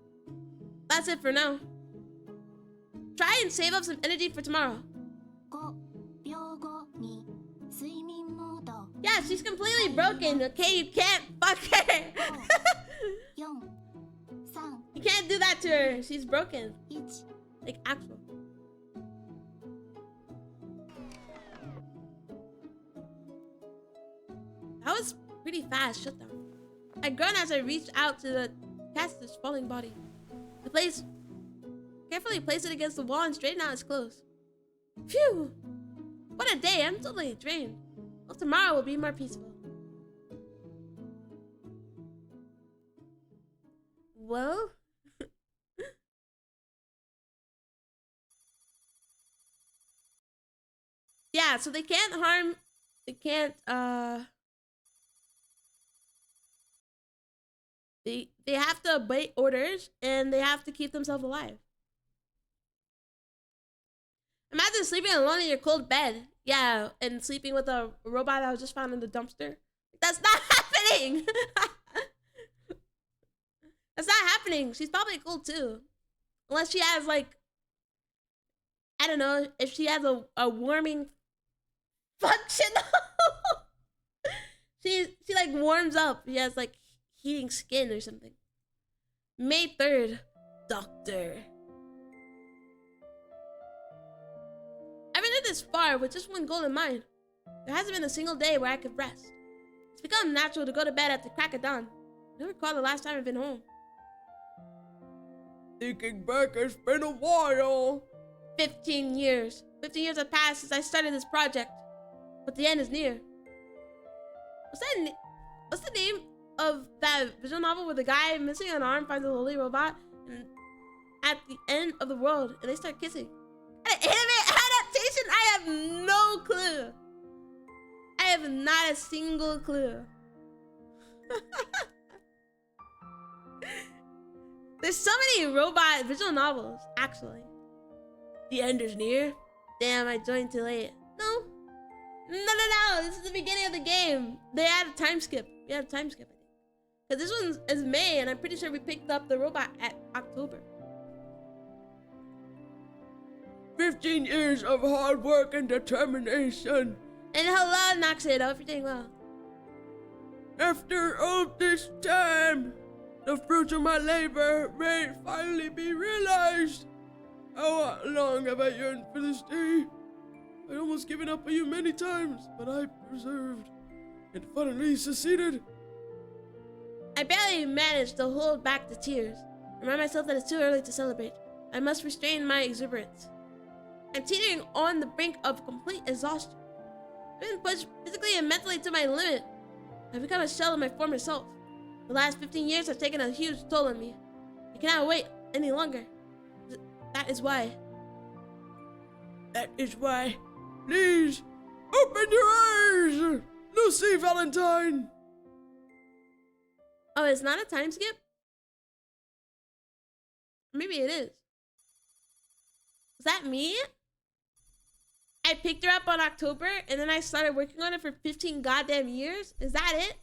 S1: That's it for now. Try and save up some energy for tomorrow. Yeah, she's completely broken, okay? You can't fuck her. You can't do that to her. She's broken. Like, actual. That was pretty fast shutdown. I groaned as I reached out to the caster's falling body. Carefully place it against the wall and straighten out its clothes. Phew! What a day, I'm totally drained. Well, tomorrow will be more peaceful. Well? Yeah, so they can't harm, they can't, They have to obey orders, and they have to keep themselves alive. Imagine sleeping alone in your cold bed. Yeah, and sleeping with a robot that was just found in the dumpster. That's not happening! That's not happening. She's probably cool too. Unless she has, like, I don't know, if she has a warming function. she like warms up. She has like heating skin or something. May 3rd, Doctor. I've made it this far with just one goal in mind. There hasn't been a single day where I could rest. It's become natural to go to bed at the crack of dawn. I don't recall the last time I've been home.
S3: Thinking back, it's been a while.
S1: 15 years. 15 years have passed since I started this project. But the end is near. What's the name of that visual novel where the guy missing an arm finds a lowly robot and at the end of the world and they start kissing? An anime adaptation? I have no clue. I have not a single clue. There's so many robot visual novels, actually. The end is near. Damn, I joined too late. No. This is the beginning of the game. They had a time skip. We had a time skip, I think. Because this one is May, and I'm pretty sure we picked up the robot at October.
S3: 15 years of hard work and determination.
S1: And hello, Noxid. I hope you're doing well.
S3: After all this time, the fruits of my labor may finally be realized. How long have I yearned for this day? I almost given up on you many times, but I persevered and finally succeeded.
S1: I barely managed to hold back the tears. Remind myself that it's too early to celebrate. I must restrain my exuberance. I'm teetering on the brink of complete exhaustion. I've been pushed physically and mentally to my limit. I've become a shell of my former self. The last 15 years have taken a huge toll on me. I cannot wait any longer. That is why.
S3: That is why. Please, open your eyes! Lucy Valentine!
S1: Oh, it's not a time skip? Maybe it is. Was that me? I picked her up on October and then I started working on it for 15 goddamn years? Is that it?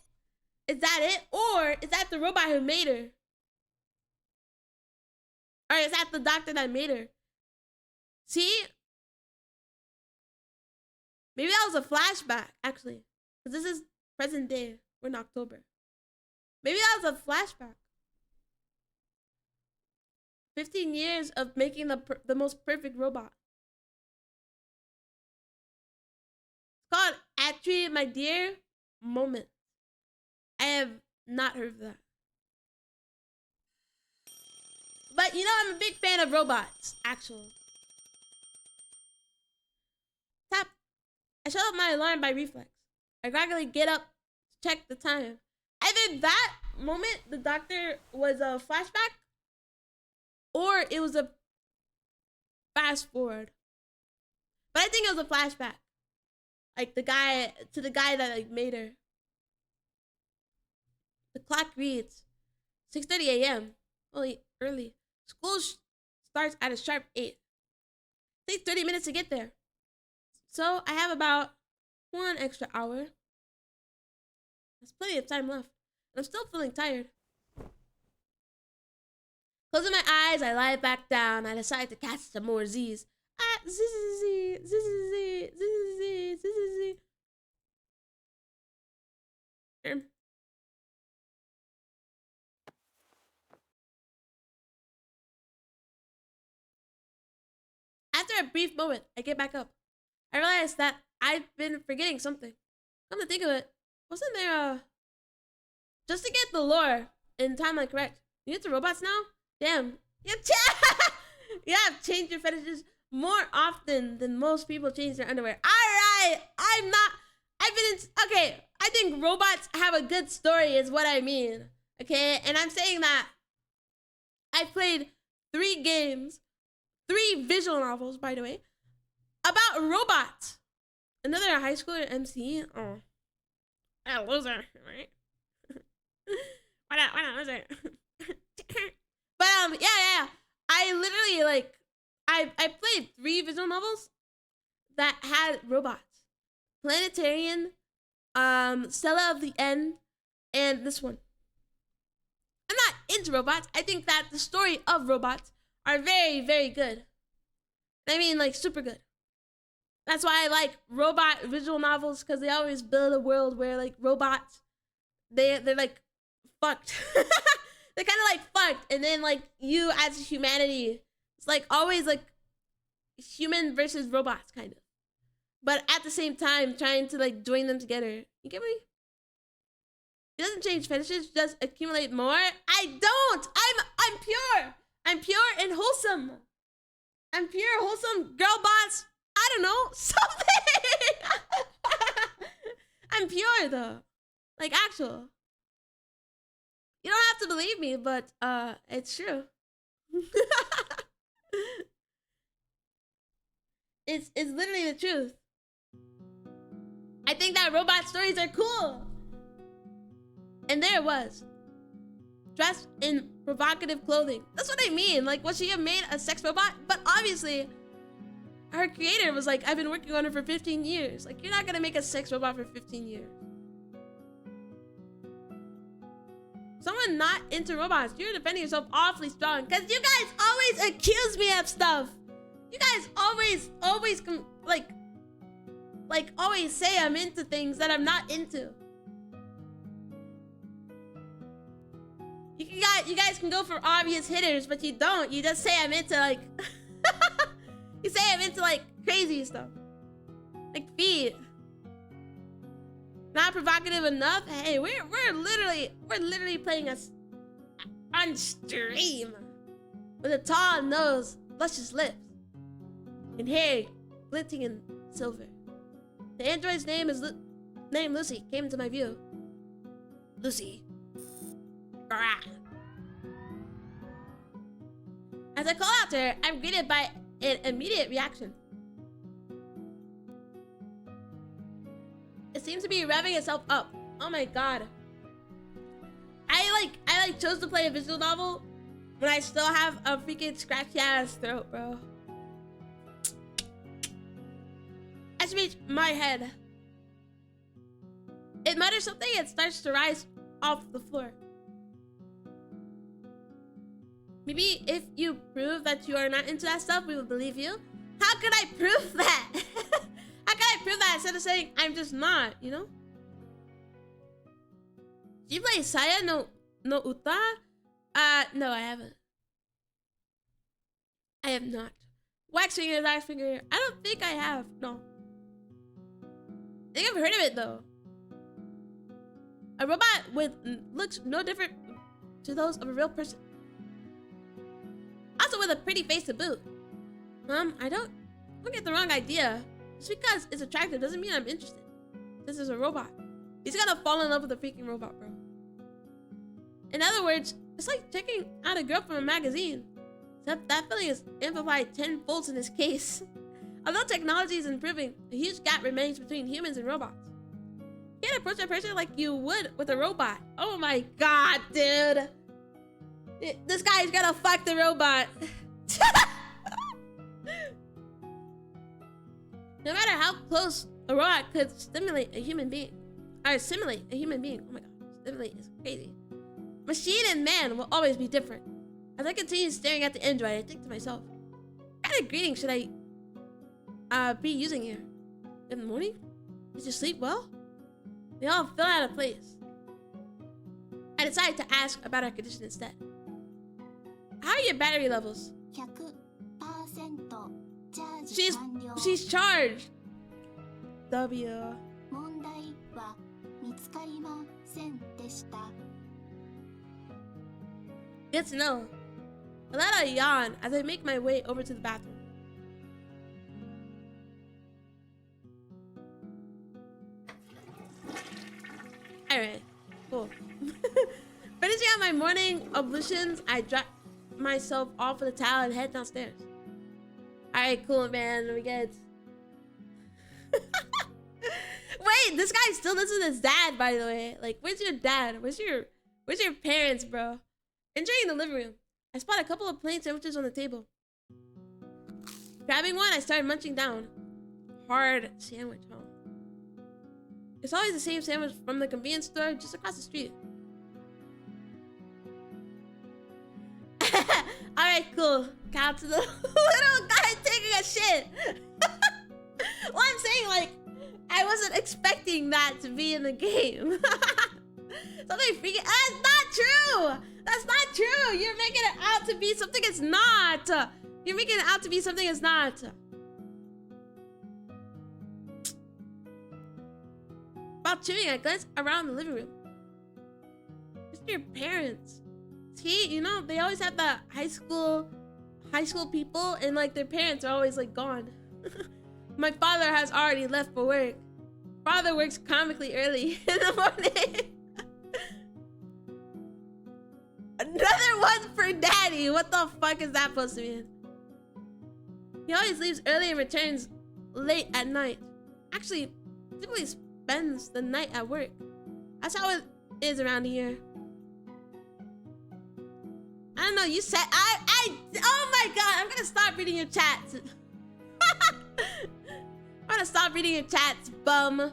S1: Is that it? Or is that the robot who made her? Or is that the doctor that made her? See? Maybe that was a flashback, actually. Because this is present day. We're in October. Maybe that was a flashback. 15 years of making the most perfect robot. It's called Actually, My Dear Moment. I have not heard of that. But you know, I'm a big fan of robots, actually. Tap. I shut off my alarm by reflex. I gradually get up to check the time. Either that moment, the doctor was a flashback, or it was a fast forward. But I think it was a flashback. Like the guy that like made her. The clock reads 6:30 a.m. Holy early. School starts at a sharp 8. It takes 30 minutes to get there. So I have about 1 extra hour. There's plenty of time left. And I'm still feeling tired. Closing my eyes, I lie back down. I decide to catch some more Z's. Z. After a brief moment, I get back up. I realize that I've been forgetting something. Come to think of it, wasn't there just to get the lore in timeline correct, you get the robots now? Damn. You have changed your fetishes more often than most people change their underwear. Alright! Okay, I think robots have a good story is what I mean. Okay, and I'm saying that I've played 3 games, 3 visual novels, by the way, about robots. Another high schooler MC. Oh, what a loser, right? What a loser. But yeah. I literally like I played 3 visual novels that had robots. Planetarian, Stella of the End, and this one. I'm not into robots. I think that the story of robots are very, very good. I mean, like, super good. That's why I like robot visual novels, because they always build a world where, like, robots, they're like, fucked. They're kind of, like, fucked. And then, like, you as humanity, it's, like, always, like, human versus robots, kind of. But at the same time, trying to, like, join them together. You get me? It doesn't change fetishes, just accumulate more. I don't! I'm pure! I'm pure and wholesome. I'm pure, wholesome, girl boss. I don't know, something. I'm pure though, like actual. You don't have to believe me, but it's true. It's literally the truth. I think that robot stories are cool. And there it was, dressed in provocative clothing. That's what I mean. Like, was she made a sex robot? But obviously, her creator was like, I've been working on it for 15 years. Like, you're not gonna make a sex robot for 15 years. Someone not into robots, you're defending yourself awfully strong. Because you guys always accuse me of stuff. You guys always always say I'm into things that I'm not into. You guys can go for obvious hitters, but you don't. You just say I'm into like you say I'm into like crazy stuff. Like feet. Not provocative enough? Hey, we're literally playing us on stream with a tall nose, luscious lips, and hair glinting in silver. The android's name is named Lucy came into my view. Lucy. Grah. As I call out to her, I'm greeted by an immediate reaction. It seems to be revving itself up. Oh my god. I chose to play a visual novel when I still have a freaking scratchy ass throat, bro. I should reach my head. It mutters something and starts to rise off the floor. Maybe if you prove that you are not into that stuff, we will believe you. How could I prove that? How can I prove that instead of saying I'm just not, you know? Did you play Saya no Uta? No, I haven't. I have not. Wax finger, wax finger. I don't think I have. No. I think I've heard of it though. A robot with looks no different to those of a real person. Also with a pretty face to boot. I don't get the wrong idea. Just because it's attractive doesn't mean I'm interested. This is a robot. He's gonna fall in love with a freaking robot, bro. In other words, it's like checking out a girl from a magazine. Except that feeling is amplified tenfold in this case. Although technology is improving, a huge gap remains between humans and robots. You can't approach a person like you would with a robot. Oh my god, dude. This guy's gonna fuck the robot. No matter how close a robot could stimulate a human being. Or simulate a human being. Oh my god, stimulate is crazy. Machine and man will always be different. As I continue staring at the android, I think to myself, what kind of greeting should I be using here? In the morning? Did you sleep well? They all fell out of place. I decided to ask about our condition instead. How are your battery levels?
S2: 100% チャージ完了。
S1: She's charged. W.
S2: 問題は見つかりませんでした。
S1: Good to know. I let out a yawn as I make my way over to the bathroom. Alright, cool. Finishing out my morning ablutions, I dry myself off with a towel and head downstairs. Alright, cool, man. We get. Wait, this guy still lives with his dad, by the way. Like, where's your dad? Where's your parents, bro? Entering the living room, I spot a couple of plain sandwiches on the table. Grabbing one, I started munching down. Hard sandwich, huh? It's always the same sandwich from the convenience store just across the street. Alright, cool. Count to the little guy taking a shit. Well, I'm saying, like, I wasn't expecting that to be in the game. Something freaking. That's not true! That's not true! You're making it out to be something it's not! You're making it out to be something it's not. While chewing, I glanced around the living room. It's your parents. See, you know, they always have the high school people, and like their parents are always like gone. My father has already left for work. Father works comically early in the morning. Another one for daddy. What the fuck is that supposed to mean? He always leaves early and returns late at night. Actually, typically spends the night at work. That's how it is around here. I don't know, you said oh my god, I'm gonna stop reading your chats. I'm gonna stop reading your chats, bum.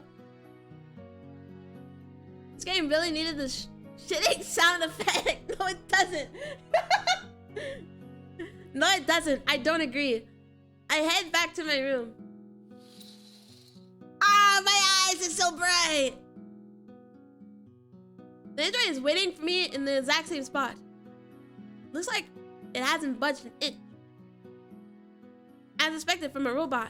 S1: This game really needed this shitting sound effect. No, it doesn't. No, it doesn't. I don't agree. I head back to my room. Ah, my eyes are so bright. The android is waiting for me in the exact same spot. Looks like it hasn't budged an inch. As expected from a robot.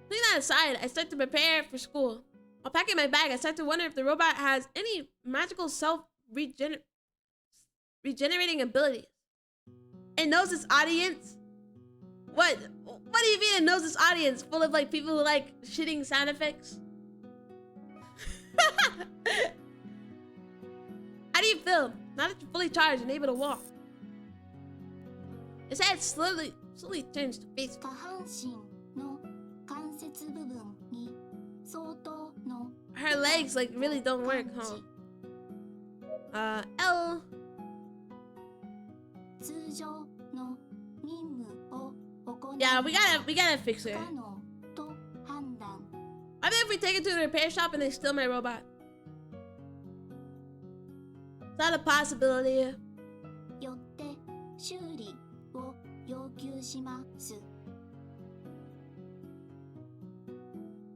S1: Putting that aside, I start to prepare for school. While packing my bag, I start to wonder if the robot has any magical self-regenerating abilities. It knows its audience? What do you mean it knows its audience? Full of like people who like shitting sound effects? How do you feel now that you're fully charged and able to walk? Its head slowly turns to face.
S2: 下半身の関節部分に相当の
S1: Her legs like really don't work, huh? L.
S2: 通常の任務を行う
S1: Yeah, we gotta fix her.
S2: 不可能と判断
S1: I bet if we take it to the repair shop and they steal my robot. Is that a possibility?
S2: よって修理を要求します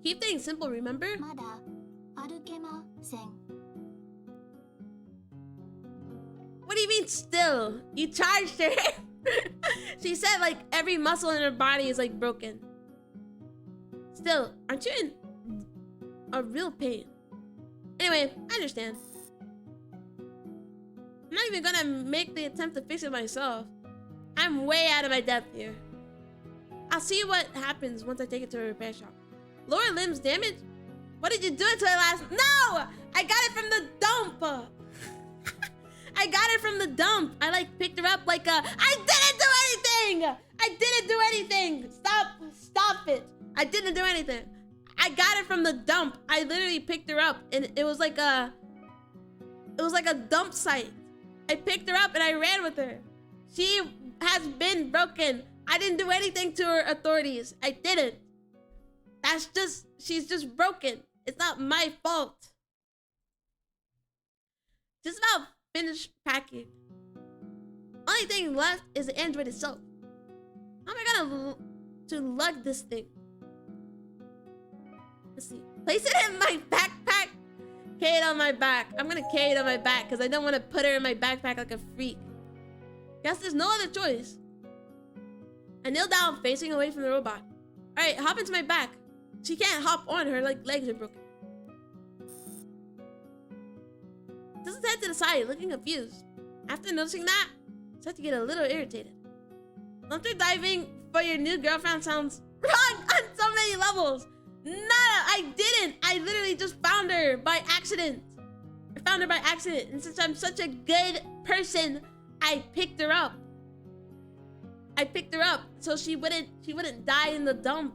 S1: Keep things simple, remember?
S2: まだ歩けません
S1: What do you mean still? You charged her. She said like every muscle in her body is like broken. Still, aren't you in a real pain? Anyway, I understand. I'm not even gonna make the attempt to fix it myself. I'm way out of my depth here. I'll see what happens once I take it to a repair shop. Lower limbs damaged? What did you do it to it last? No! I got it from the dump! I got it from the dump. I like picked her up like a... I didn't do anything! I didn't do anything! Stop it. I didn't do anything. I got it from the dump. I literally picked her up and it was like a... It was like a dump site. I picked her up and I ran with her. She has been broken. I didn't do anything to her, authorities. I didn't. That's just... She's just broken. It's not my fault. Just about finished packing. Only thing left is the android itself. How am I gonna lug this thing? Let's see. Place it in my backpack. Carry it on my back. I'm gonna carry it on my back because I don't want to put her in my backpack like a freak. Guess there's no other choice. I kneel down, facing away from the robot. All right, hop into my back. She can't hop on. Her like legs are broken. Doesn't head to the side, looking confused. After noticing that, I start to get a little irritated. Dumpster diving for your new girlfriend sounds wrong on so many levels. No, I didn't. I literally just found her by accident. I found her by accident, and since I'm such a good person, I picked her up. I picked her up so she wouldn't die in the dump.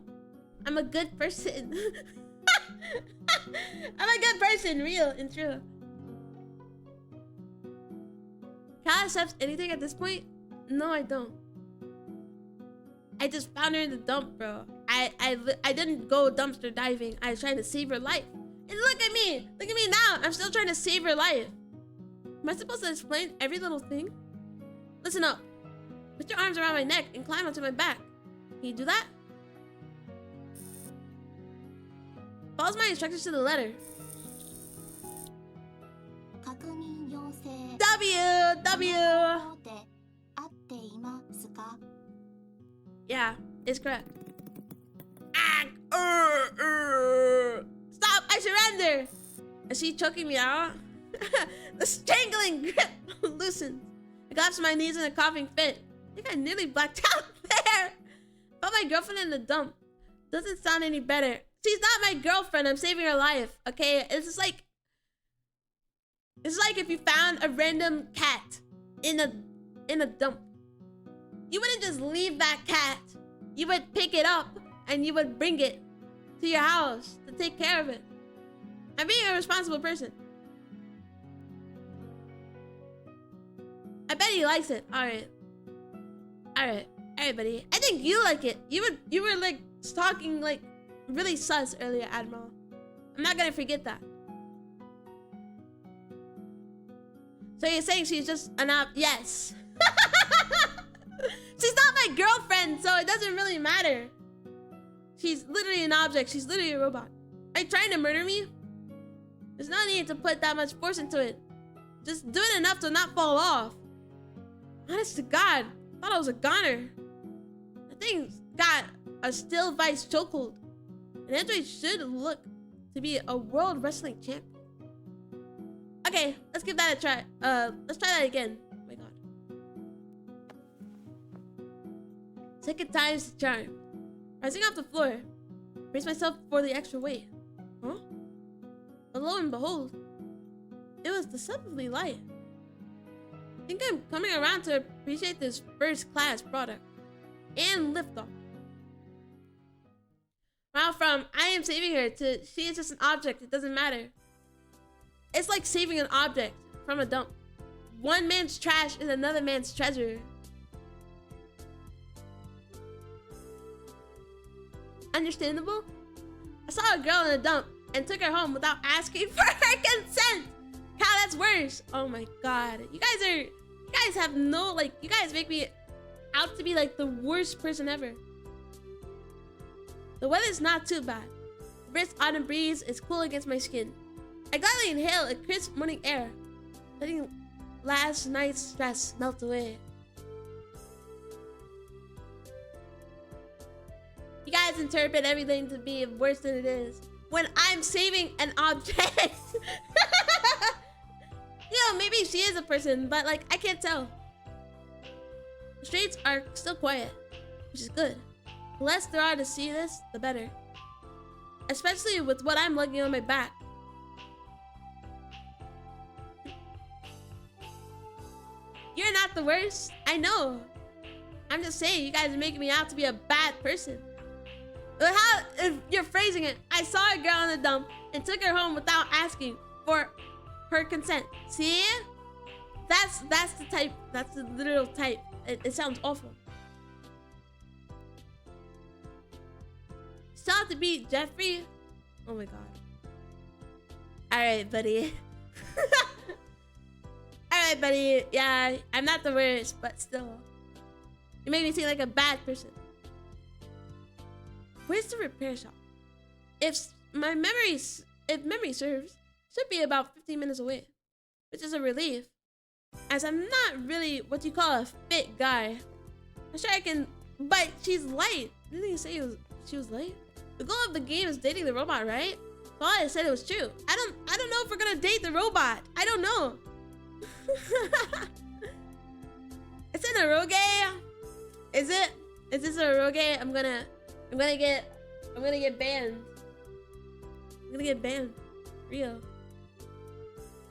S1: I'm a good person. I'm a good person, real and true. Can I accept anything at this point? No, I don't. I just found her in the dump, bro. I didn't go dumpster diving. I was trying to save her life. And look at me. Look at me now. I'm still trying to save her life. Am I supposed to explain every little thing? Listen up. Put your arms around my neck and climb onto my back. Can you do that? Follows my instructions to the letter.
S2: 確認要請
S1: W.
S2: で合っていますか
S1: Yeah, it's correct. Stop! I surrender! Is she choking me out? The strangling grip loosens. I collapse to my knees in a coughing fit. I think I nearly blacked out there. Found my girlfriend in the dump. Doesn't sound any better. She's not my girlfriend. I'm saving her life. Okay, it's like if you found a random cat in a dump. You wouldn't just leave that cat. You would pick it up and you would bring it to your house to take care of it. I'm being a responsible person. I bet he likes it. Alright, buddy. I think you like it. You were like talking like really sus earlier, Admiral. I'm not gonna forget that. So you're saying she's just an yes. She's not my girlfriend, so it doesn't really matter. She's literally an object. She's literally a robot. Are you trying to murder me? There's no need to put that much force into it. Just do it enough to not fall off. Honest to God, I thought I was a goner. The thing's got a still vice chokehold. And Android should look to be a world wrestling champion. Okay, let's give that a try. Let's try that again. Oh my God. Second time's the charm. Rising off the floor, brace myself for the extra weight. Huh? But lo and behold, it was deceptively light. I think I'm coming around to appreciate this first-class product. And liftoff. Wow, from I am saving her to she is just an object, it doesn't matter. It's like saving an object from a dump. One man's trash is another man's treasure. Understandable? I saw a girl in a dump and took her home without asking for her consent. God, that's worse. Oh my God. You guys have no, like, you guys make me out to be like the worst person ever. The weather's not too bad. The brisk autumn breeze is cool against my skin. I gladly inhale a crisp morning air, letting last night's stress melt away. You guys interpret everything to be worse than it is when I'm saving an object. You know, maybe she is a person, but like, I can't tell. The streets are still quiet, which is good. The less there are to see this, the better. Especially with what I'm lugging on my back. You're not the worst. I know. I'm just saying, you guys are making me out to be a bad person. But how, if you're phrasing it, I saw a girl in the dump and took her home without asking for her consent. See? That's the type, that's the literal type. It sounds awful. Still have to beat Jeffrey? Oh my God. Alright, buddy. Alright, buddy. Yeah, I'm not the worst, but still. You make me seem like a bad person. Where's the repair shop? If memory serves, should be about 15 minutes away. Which is a relief. As I'm not really what you call a fit guy. I'm sure I can, but she's light. Didn't you say she was light? The goal of the game is dating the robot, right? So I said it was true. I don't know if we're gonna date the robot. I don't know. It's an eroge. Is it? Is this a eroge? I'm gonna get banned. I'm gonna get banned. Real.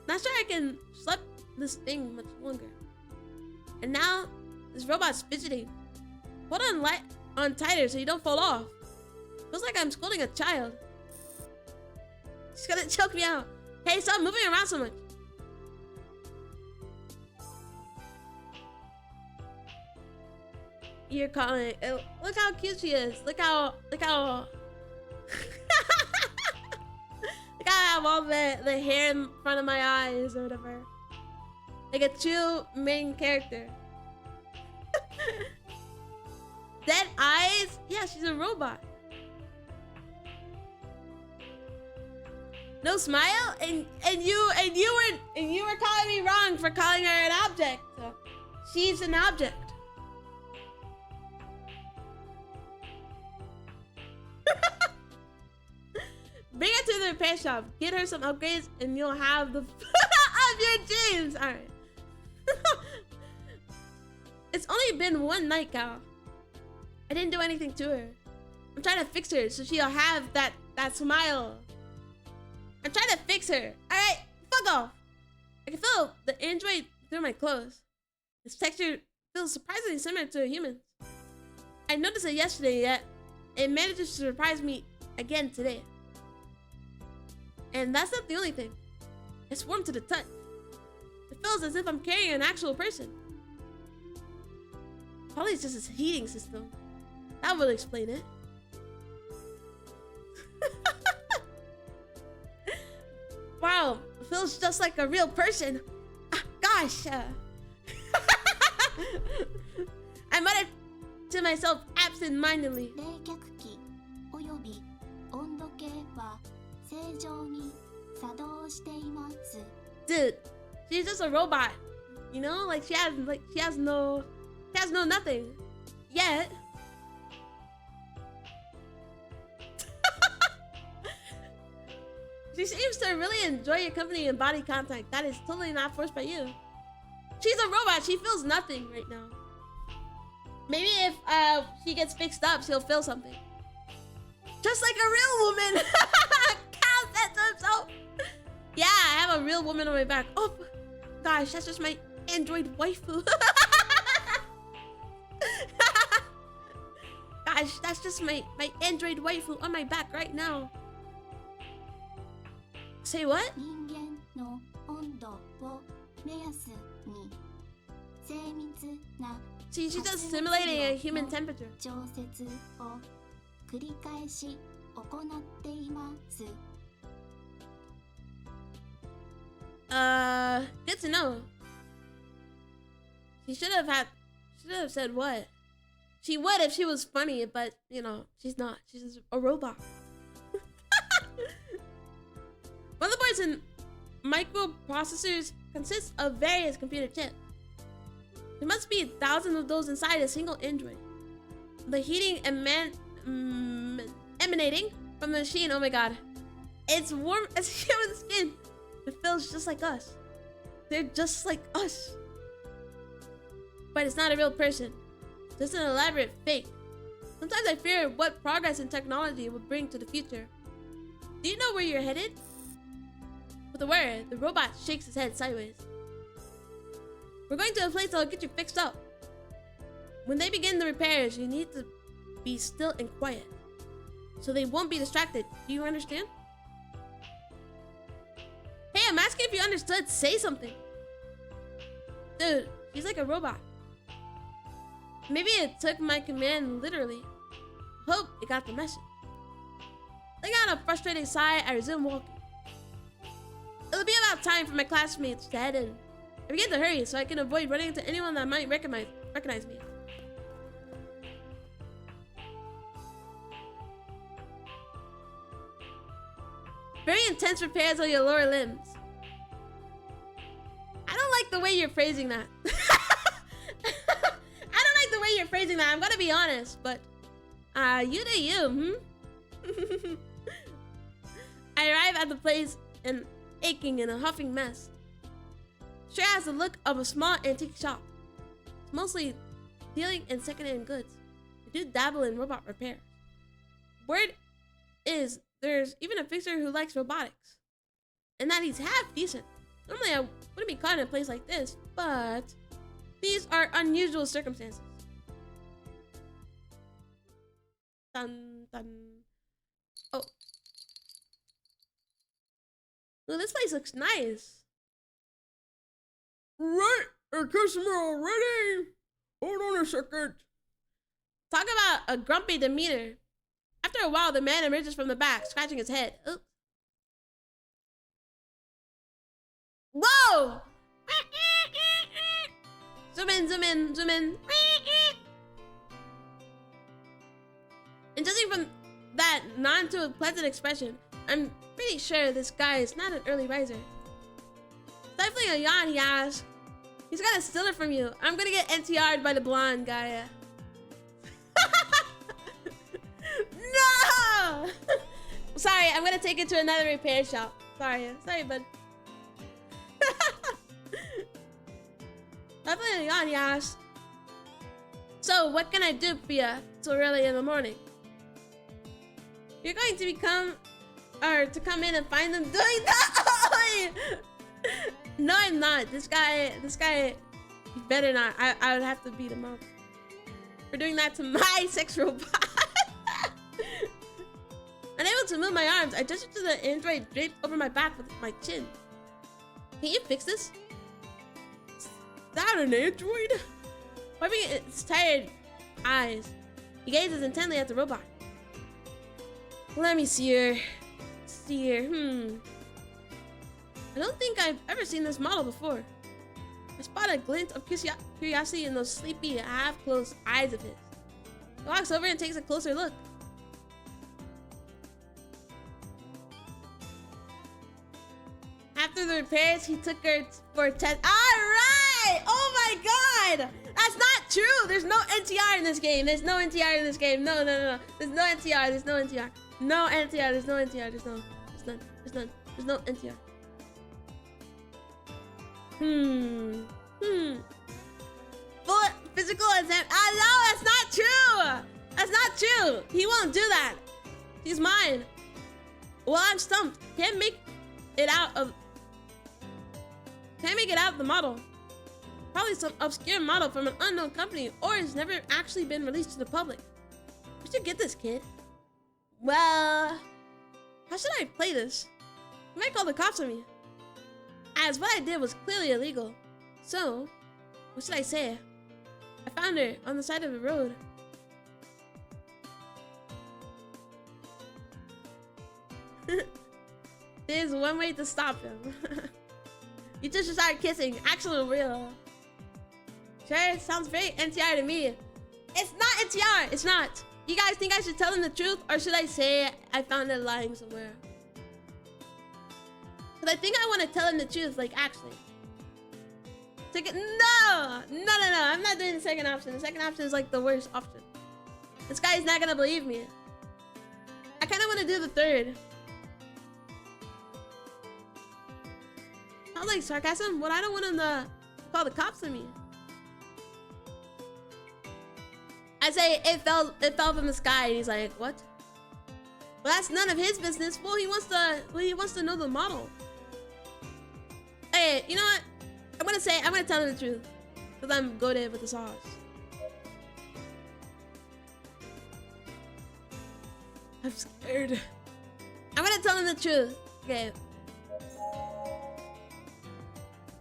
S1: Not sure I can slap this thing much longer. And now this robot's fidgeting. Hold on tighter so you don't fall off. Feels like I'm scolding a child. She's gonna choke me out. Hey, stop moving around so much. You're calling. Look how cute she is. Look how. Look how I have all the hair in front of my eyes or whatever. Like a true main character. Dead eyes? Yeah, she's a robot. No smile? And you were calling me wrong for calling her an object. So she's an object. Bring her to the repair shop. Get her some upgrades and you'll have the of your dreams. Alright. It's only been one night, Gal. I didn't do anything to her. I'm trying to fix her so she'll have that smile. I'm trying to fix her. Alright, fuck off. I can feel the android through my clothes. Its texture feels surprisingly similar to a human. I noticed it yesterday, yet it manages to surprise me again today. And that's not the only thing. It's warm to the touch. It feels as if I'm carrying an actual person. Probably it's just a heating system. That would explain it. Wow, it feels just like a real person. Ah, gosh. I muttered to myself absent-mindedly.
S2: 冷却器および温度計は正常に作動しています。
S1: Dude, She's just a robot. You know, like she has no nothing yet. She seems to really enjoy your company and body contact. That is totally not forced by you. She's a robot. She feels nothing right now. Maybe if she gets fixed up, she'll feel something. Just like a real woman. Cal said to himself. Yeah, I have a real woman on my back. Oh, gosh, that's just my android waifu. Gosh, that's just my android waifu on my back right now. Say what?
S2: 人間の温度を目安に精密な
S1: See, she's just simulating a human temperature.
S2: 調節を繰り返し行っています。
S1: Good to know. She should have said what? She would if she was funny, but you know, she's not. She's just a robot. Motherboards and microprocessors consist of various computer chips. There must be thousands of those inside a single android. The heating emanating from the machine, oh my god. It's warm as human skin. It feels just like us. They're just like us. But it's not a real person. Just an elaborate fake. Sometimes I fear what progress in technology will bring to the future. Do you know where you're headed? With a word, the robot shakes his head sideways. We're going to a place that'll get you fixed up. When they begin the repairs, you need to be still and quiet, so they won't be distracted. Do you understand? Hey, I'm asking if you understood. Say something. Dude, she's like a robot. Maybe it took my command literally. Hope it got the message. Letting out a frustrating sigh, I resume walking. It'll be about time for my classmates to head in. I begin to hurry so I can avoid running into anyone that might recognize me. Very intense repairs on your lower limbs. I don't like the way you're phrasing that. I don't like the way you're phrasing that. I'm gonna be honest, but you do you, I arrive at the place and aching in a huffing mess. Sure has the look of a small antique shop. It's mostly dealing in second-hand goods. They do dabble in robot repairs. Word is there's even a fixer who likes robotics, and that he's half decent. Normally I wouldn't be caught in a place like this, but these are unusual circumstances. Dun dun. Oh. Well, this place looks nice.
S3: Right, a customer already? Hold on a second.
S1: Talk about a grumpy demeanor. After a while, the man emerges from the back, scratching his head. Oops. Whoa! Zoom in, zoom in, zoom in. And judging from that non-too-pleasant expression, I'm pretty sure this guy is not an early riser. Stifling a yawn, he asks, he's gonna steal it from you. I'm gonna get NTR'd by the blonde guy. No! Sorry, I'm gonna take it to another repair shop. Sorry, bud. Stifling a yawn, he asks, so what can I do for you so early in the morning? You're going to come in and find them doing that? No, I'm not. This guy, you better not. I would have to beat him up for doing that to my sex robot. Unable to move my arms, I gesture to the android draped over my back with my chin. Can you fix this?
S3: Is that an android?
S1: Wiping its tired eyes, he gazes intently at the robot. Let me see her. I don't think I've ever seen this model before. I spot a glint of curiosity in those sleepy, half-closed eyes of his. He walks over and takes a closer look. After after the repairs, he took her for a test. Alright! Oh my god! That's not true! There's no NTR in this game. There's no NTR in this game. No. There's no NTR. There's no NTR. No NTR. There's no NTR. There's none. There's no NTR. Full physical exam. No, that's not true! That's not true! He won't do that. He's mine. Well, I'm stumped. Can't make it out of the model. Probably some obscure model from an unknown company, or it's never actually been released to the public. We should get this kid. Well, how should I play this? You might call the cops on me, as what I did was clearly illegal. So, what should I say? I found her on the side of the road. There's one way to stop him. You just should start kissing. Actually real. Sure, sounds very NTR to me. It's not NTR. It's not. You guys think I should tell him the truth, or should I say I found it lying somewhere? Because I think I want to tell him the truth, like actually. No. I'm not doing the second option. The second option is like the worst option. This guy's not gonna believe me. I kind of want to do the third. Sounds like sarcasm. Well, I don't want him to call the cops on me. I say it fell from the sky, and he's like, what? Well, that's none of his business. Well, he wants to know the model. Hey, you know what? I'm gonna tell him the truth, because I'm goated with the sauce. I'm scared. I'm gonna tell him the truth. Okay.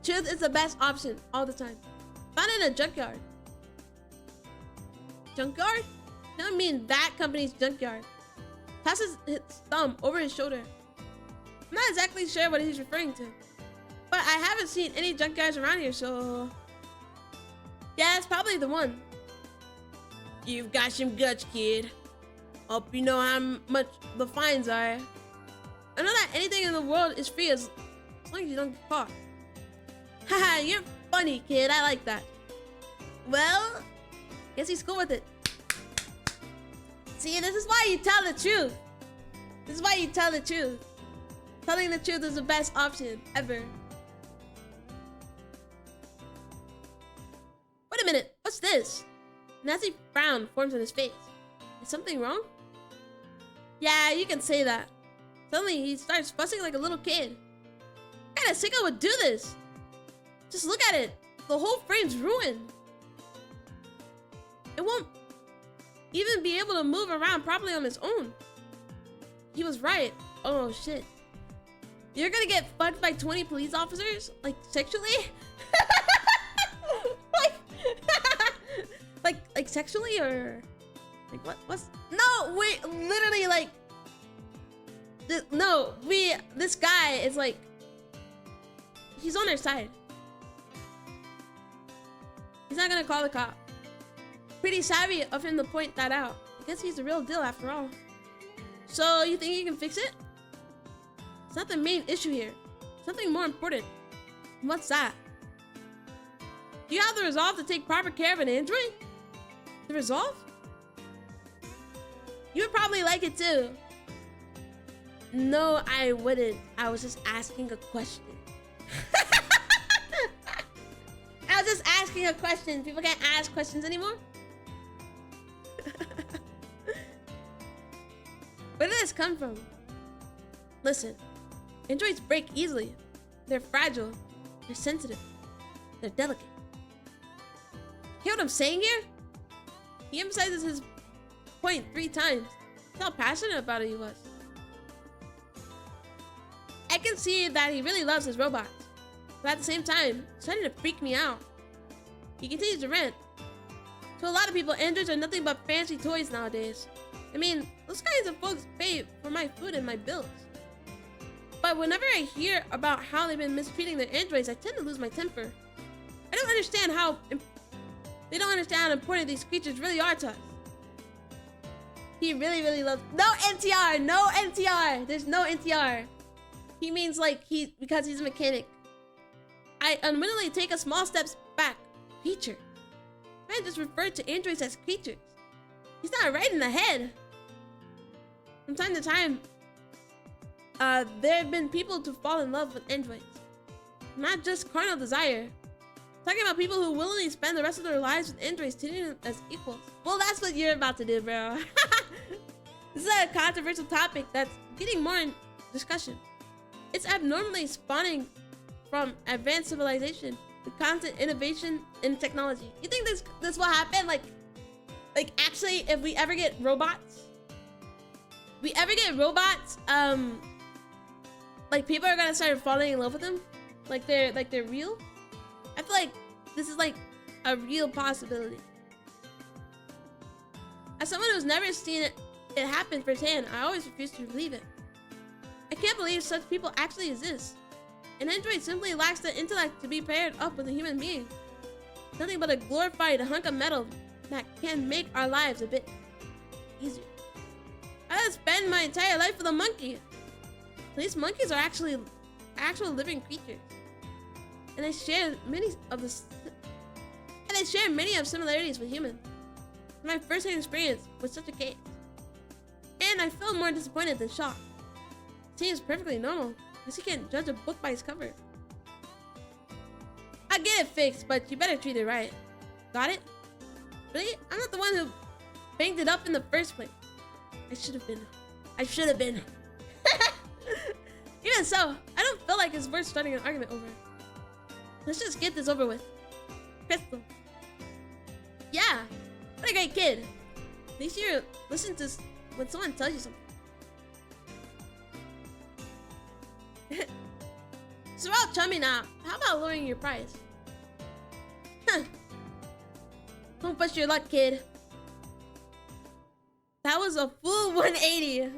S1: Truth is the best option all the time. Found it in a junkyard. Junkyard? No, I mean that company's junkyard. Passes his thumb over his shoulder. I'm not exactly sure what he's referring to, but I haven't seen any junkyards around here, so yeah, it's probably the one. You've got some guts, kid. Hope you know how much the fines are. I know that anything in the world is free as long as you don't get caught. Haha, you're funny, kid. I like that. Well, guess he's cool with it. See, this is why you tell the truth. This is why you tell the truth. Telling the truth is the best option ever. Wait a minute, what's this? A nasty frown forms on his face. Is something wrong? Yeah, you can say that. Suddenly, he starts fussing like a little kid. What kind of sicko would do this? Just look at it. The whole frame's ruined. It won't even be able to move around properly on its own. He was right. Oh, shit. You're gonna get fucked by 20 police officers? Like, sexually? like sexually, or like what's no, wait, literally, like this guy is like, he's on our side. He's not gonna call the cop. Pretty savvy of him to point that out. I guess he's the real deal after all. So you think you can fix it? It's not the main issue here. Something more important. What's that? Do you have the resolve to take proper care of an android? The resolve? You would probably like it too. No, I wouldn't. I was just asking a question. I was just asking a question. People can't ask questions anymore. Where did this come from? Listen, androids break easily. They're fragile. They're sensitive. They're delicate. Hear what I'm saying here? He emphasizes his point 3 times. That's how passionate about it he was. I can see that he really loves his robots, but at the same time, it's starting to freak me out. He continues to rant. To a lot of people, androids are nothing but fancy toys nowadays. I mean, those kinds of folks pay for my food and my bills. But whenever I hear about how they've been mistreating their androids, I tend to lose my temper. I don't understand how... They don't understand how important these creatures really are to us. He really, really loves... No NTR! No NTR! There's no NTR. He means like because he's a mechanic. I unwittingly take a small steps back. Creature. I just referred to androids as creatures. He's not right in the head. From time to time, there have been people to fall in love with androids. Not just carnal desire. Talking about people who willingly spend the rest of their lives with androids, treating them as equals. Well, that's what you're about to do, bro. This is a controversial topic that's getting more in discussion. It's abnormally spawning from advanced civilization with constant innovation in technology. You think this will happen? Like actually, if we ever get robots, like people are gonna start falling in love with them, like they're real. I feel like this is like a real possibility. As someone who's never seen it happen firsthand, I always refuse to believe it. I can't believe such people actually exist. An android simply lacks the intellect to be paired up with a human being. Nothing but a glorified hunk of metal that can make our lives a bit easier. I would spend my entire life with a monkey. These monkeys are actual living creatures. And they share many of similarities with humans. My first-hand experience with such a case. And I felt more disappointed than shocked. It seems perfectly normal, because you can't judge a book by its cover. I get it fixed, but you better treat it right. Got it? Really? I'm not the one who banged it up in the first place. I should have been. Even so, I don't feel like it's worth starting an argument over. Let's just get this over with. Crystal. Yeah, what a great kid. At least you listen to when someone tells you something. So we're all chummy now. How about lowering your price? Huh. Don't push your luck, kid. That was a full 180.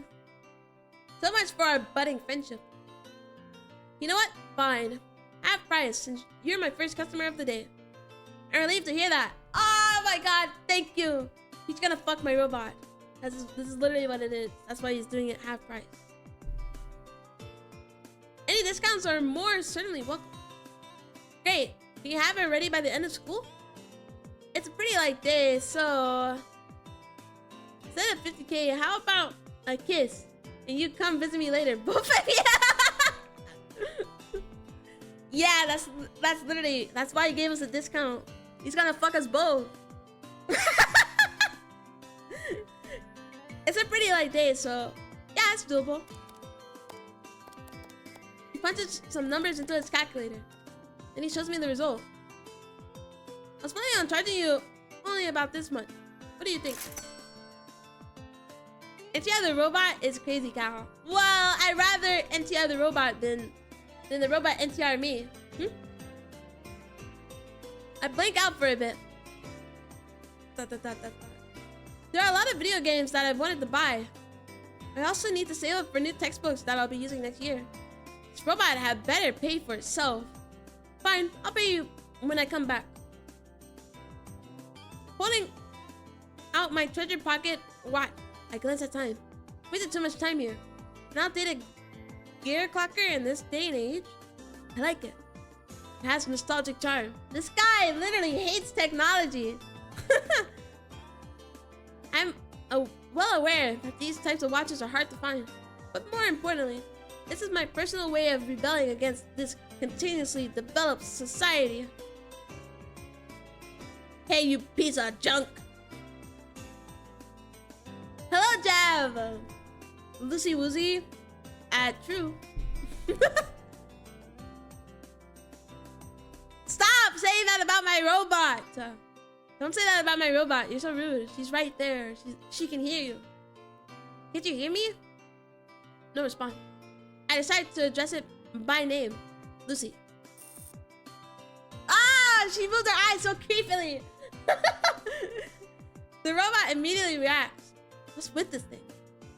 S1: So much for our budding friendship. You know what? Fine. Half price since you're my first customer of the day. I'm relieved to hear that. Oh my god, thank you. He's gonna fuck my robot. This is literally what it is. That's why he's doing it half price. Any discounts are more certainly welcome. Great. Can you have it ready by the end of school? It's a pretty light day, so instead of 50K, how about a kiss? And you come visit me later. Both of you. Yeah, that's literally, that's why he gave us a discount. He's gonna fuck us both. It's a pretty light day, so yeah, it's doable. He punches some numbers into his calculator, and he shows me the result. I was planning on charging you only about this much. What do you think? NTR the robot is crazy, Cal. Well, I'd rather NTR the robot than the robot NTR me. I blank out for a bit. There are a lot of video games that I've wanted to buy. I also need to save up for new textbooks that I'll be using next year. This robot had better pay for itself. Fine, I'll pay you when I come back. Holding out my treasure pocket watch, I glance at time. Wasted too much time here. An outdated gear clocker in this day and age? I like it. It has nostalgic charm. This guy literally hates technology. I'm well aware that these types of watches are hard to find. But more importantly, this is my personal way of rebelling against this continuously developed society. Hey, you piece of junk. Hello, Jav. Lucy Woozy. True. Stop saying that about my robot. Don't say that about my robot. You're so rude. She's right there. She can hear you. Can't you hear me? No response. I decided to address it by name. Lucy. Ah! She moved her eyes so creepily. The robot immediately reacts. What's with this thing?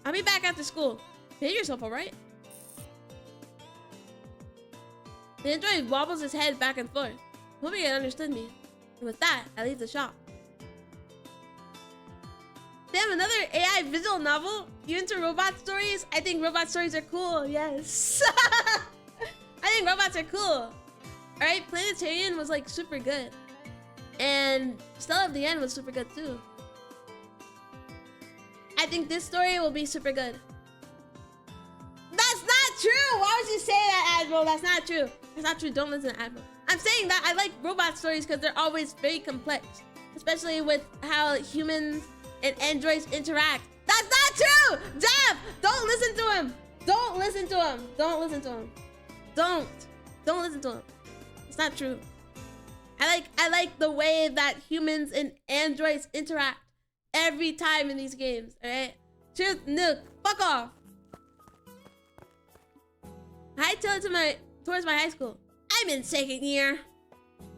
S1: I'll be back after school. Behave yourself, alright? The android wobbles his head back and forth, hoping it understood me. And with that, I leave the shop. Damn, another AI visual novel? You into robot stories? I think robot stories are cool, yes. saying robots are cool. Alright, Planetarian was like super good. And Stella of the End was super good too. I think this story will be super good. That's not true! Why would you say that, Admiral? That's not true. That's not true. Don't listen to Admiral. I'm saying that I like robot stories because they're always very complex. Especially with how humans and androids interact. That's not true! Jeff! Don't listen to him! Don't listen to him! Don't listen to him. Don't listen to him. It's not true. I like the way that humans and androids interact every time in these games, alright? Truth, Nuke, fuck off! I hightailed it towards my high school. I'm in second year.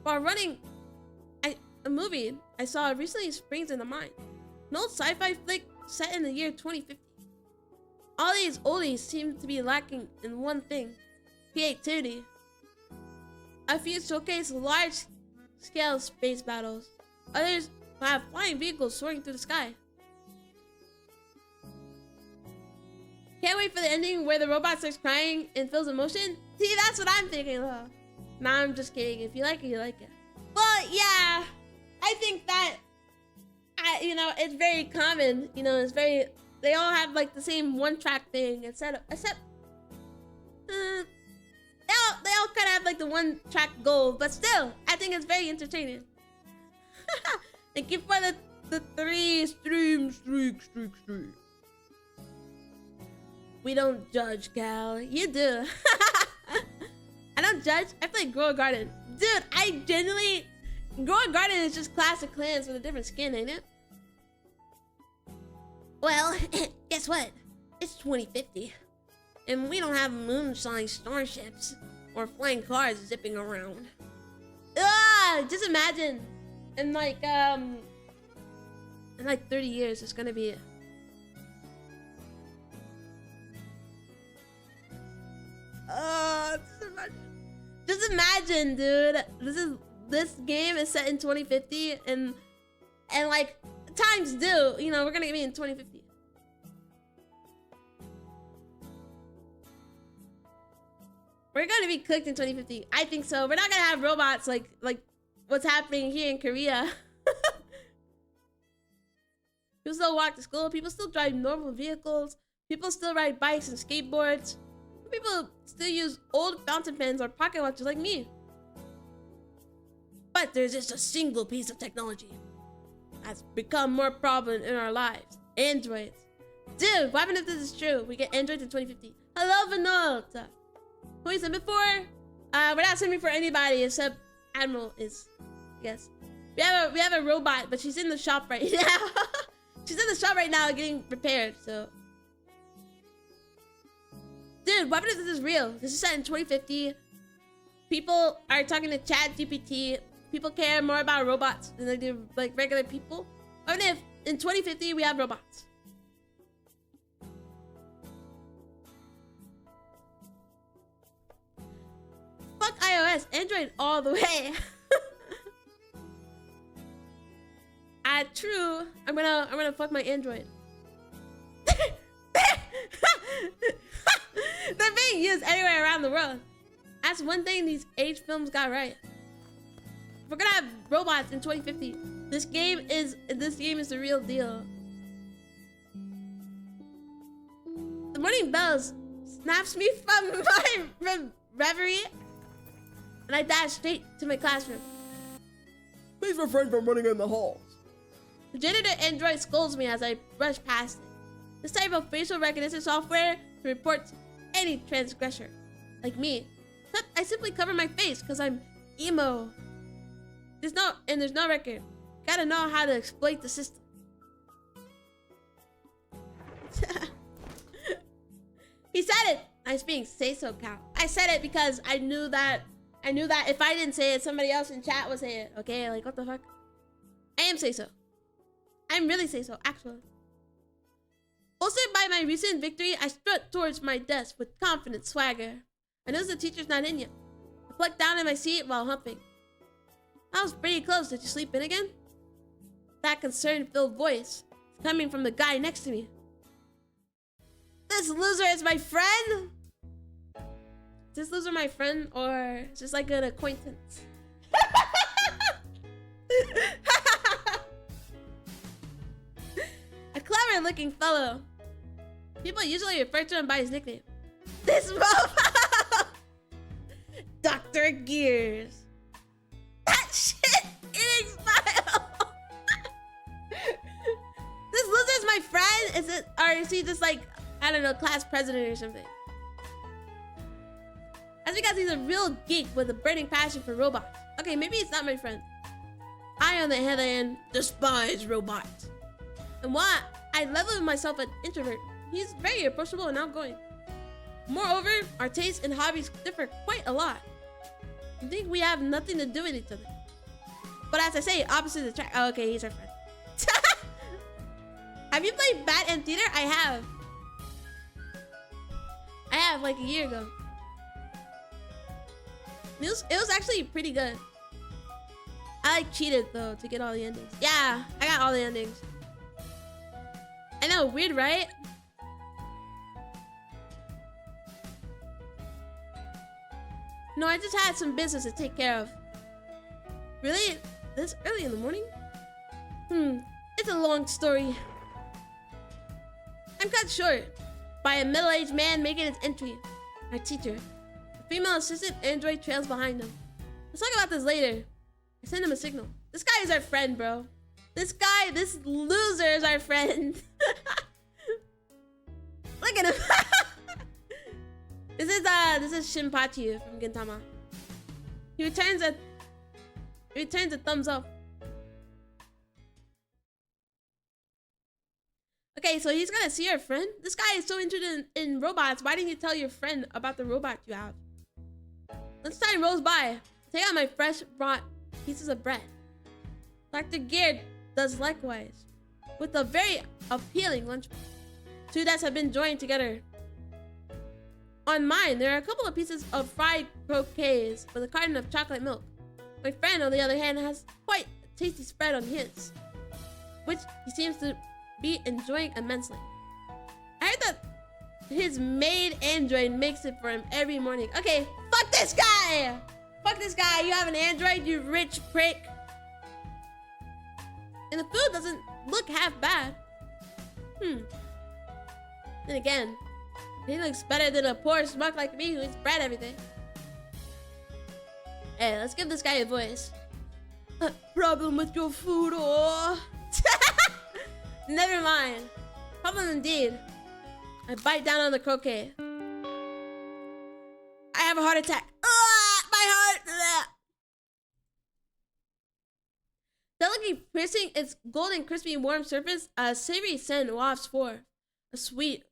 S1: While running a movie I saw recently springs into mind. An old sci-fi flick set in the year 2050. All these oldies seem to be lacking in one thing: creativity. A few showcase large-scale space battles. Others have flying vehicles soaring through the sky. Can't wait for the ending where the robot starts crying and feels emotion. See, that's what I'm thinking of. Nah, I'm just kidding. If you like it, you like it. Well, yeah. I think that, you know, it's very common. You know, it's very... They all have, like, the same one-track thing. Except... they all kind of have, like, the one-track goal. But still, I think it's very entertaining. Thank you for the 3 streams. Streak. We don't judge, Cal. You do. I don't judge. I play Grow a Garden. Dude, I genuinely... Grow a Garden is just Clash of Clans with a different skin, ain't it? Well, guess what? It's 2050. And we don't have moonshine starships or flying cars zipping around. Just imagine in like 30 years it's gonna be just imagine, dude. This game is set in 2050 and like times do, you know, we're gonna be in 2050. We're gonna be cooked in 2050. I think so. We're not gonna have robots like what's happening here in Korea. People still walk to school. People still drive normal vehicles. People still ride bikes and skateboards. People still use old fountain pens or pocket watches like me. But there's just a single piece of technology that's become more prevalent in our lives. Androids. Dude, what happens if this is true? We get androids in 2050. Hello, Vanota. Who is it before? We're not sending for anybody except Admiral is, I guess. We have a robot, but she's in the shop right now. She's in the shop right now getting repaired, so. Dude, what if this is real? This is set in 2050. People are talking to ChatGPT. People care more about robots than they do like regular people. What if in 2050 we have robots? Fuck iOS, Android all the way. True. I'm gonna fuck my Android. They're being used anywhere around the world. That's one thing these age films got right. We're gonna have robots in 2050. This game is the real deal. The morning bells snaps me from my reverie, and I dash straight to my classroom.
S3: Please refrain from running in the halls.
S1: The janitor android scolds me as I brush past it. This type of facial recognition software to report any transgressor, like me. Except I simply cover my face because I'm emo. There's no record. Gotta know how to exploit the system. He said it. I was being say-so, Cal. I said it because I knew that if I didn't say it, somebody else in chat would say it. Okay, like what the fuck? I am say-so. I'm really say-so, actually. Bolstered by my recent victory, I strut towards my desk with confident swagger. I notice the teacher's not in yet. I plucked down in my seat while humping. I was pretty close. Did you sleep in again? That concern-filled voice is coming from the guy next to me. This loser is my friend? Is this loser my friend or just like an acquaintance? A clever looking fellow. People usually refer to him by his nickname. This mofo! Dr. Gears. That shit eating smile. This loser's my friend? Is it, or is he just like, I don't know, class president or something? That's because he's a real geek with a burning passion for robots. Okay, maybe he's not my friend. I, on the other hand, despise robots. And while I level myself an introvert, he's very approachable and outgoing. Moreover, our tastes and hobbies differ quite a lot. I think we have nothing to do with each other. But as I say, opposites attract. Oh, okay, he's our friend. Have you played Bat and Theater? I have. I have, like a year ago. It was actually pretty good. I like cheated though to get all the endings. Yeah, I got all the endings. I know, weird, right? No, I just had some business to take care of. Really? This early in the morning? It's a long story. I'm cut short by a middle-aged man making his entry. Our teacher. A female assistant android trails behind him. Let's talk about this later. I send him a signal. This guy is our friend, bro. This loser is our friend. Look at him. This is Shinpachi from Gintama. He returns a thumbs up. Okay, so he's gonna see your friend? This guy is so interested in robots. Why didn't you tell your friend about the robot you have? Lunchtime rolls by. Take out my fresh brought pieces of bread. Dr. Gear does likewise, with a very appealing lunchbox. Two desks have been joined together. On mine, there are a couple of pieces of fried croquets with a carton of chocolate milk. My friend, on the other hand, has quite a tasty spread on his, which he seems to be enjoying immensely. I heard that his maid android makes it for him every morning. Okay, fuck this guy! Fuck this guy, you have an android, you rich prick. And the food doesn't look half bad. Then again, he looks better than a poor schmuck like me who eats bread every day. Hey, let's give this guy a voice. Problem with your food, or... Never mind. Problem indeed. I bite down on the croquet. I have a heart attack. My heart! Delicately piercing its golden, crispy, warm surface, a savory scent wafts forth. A sweet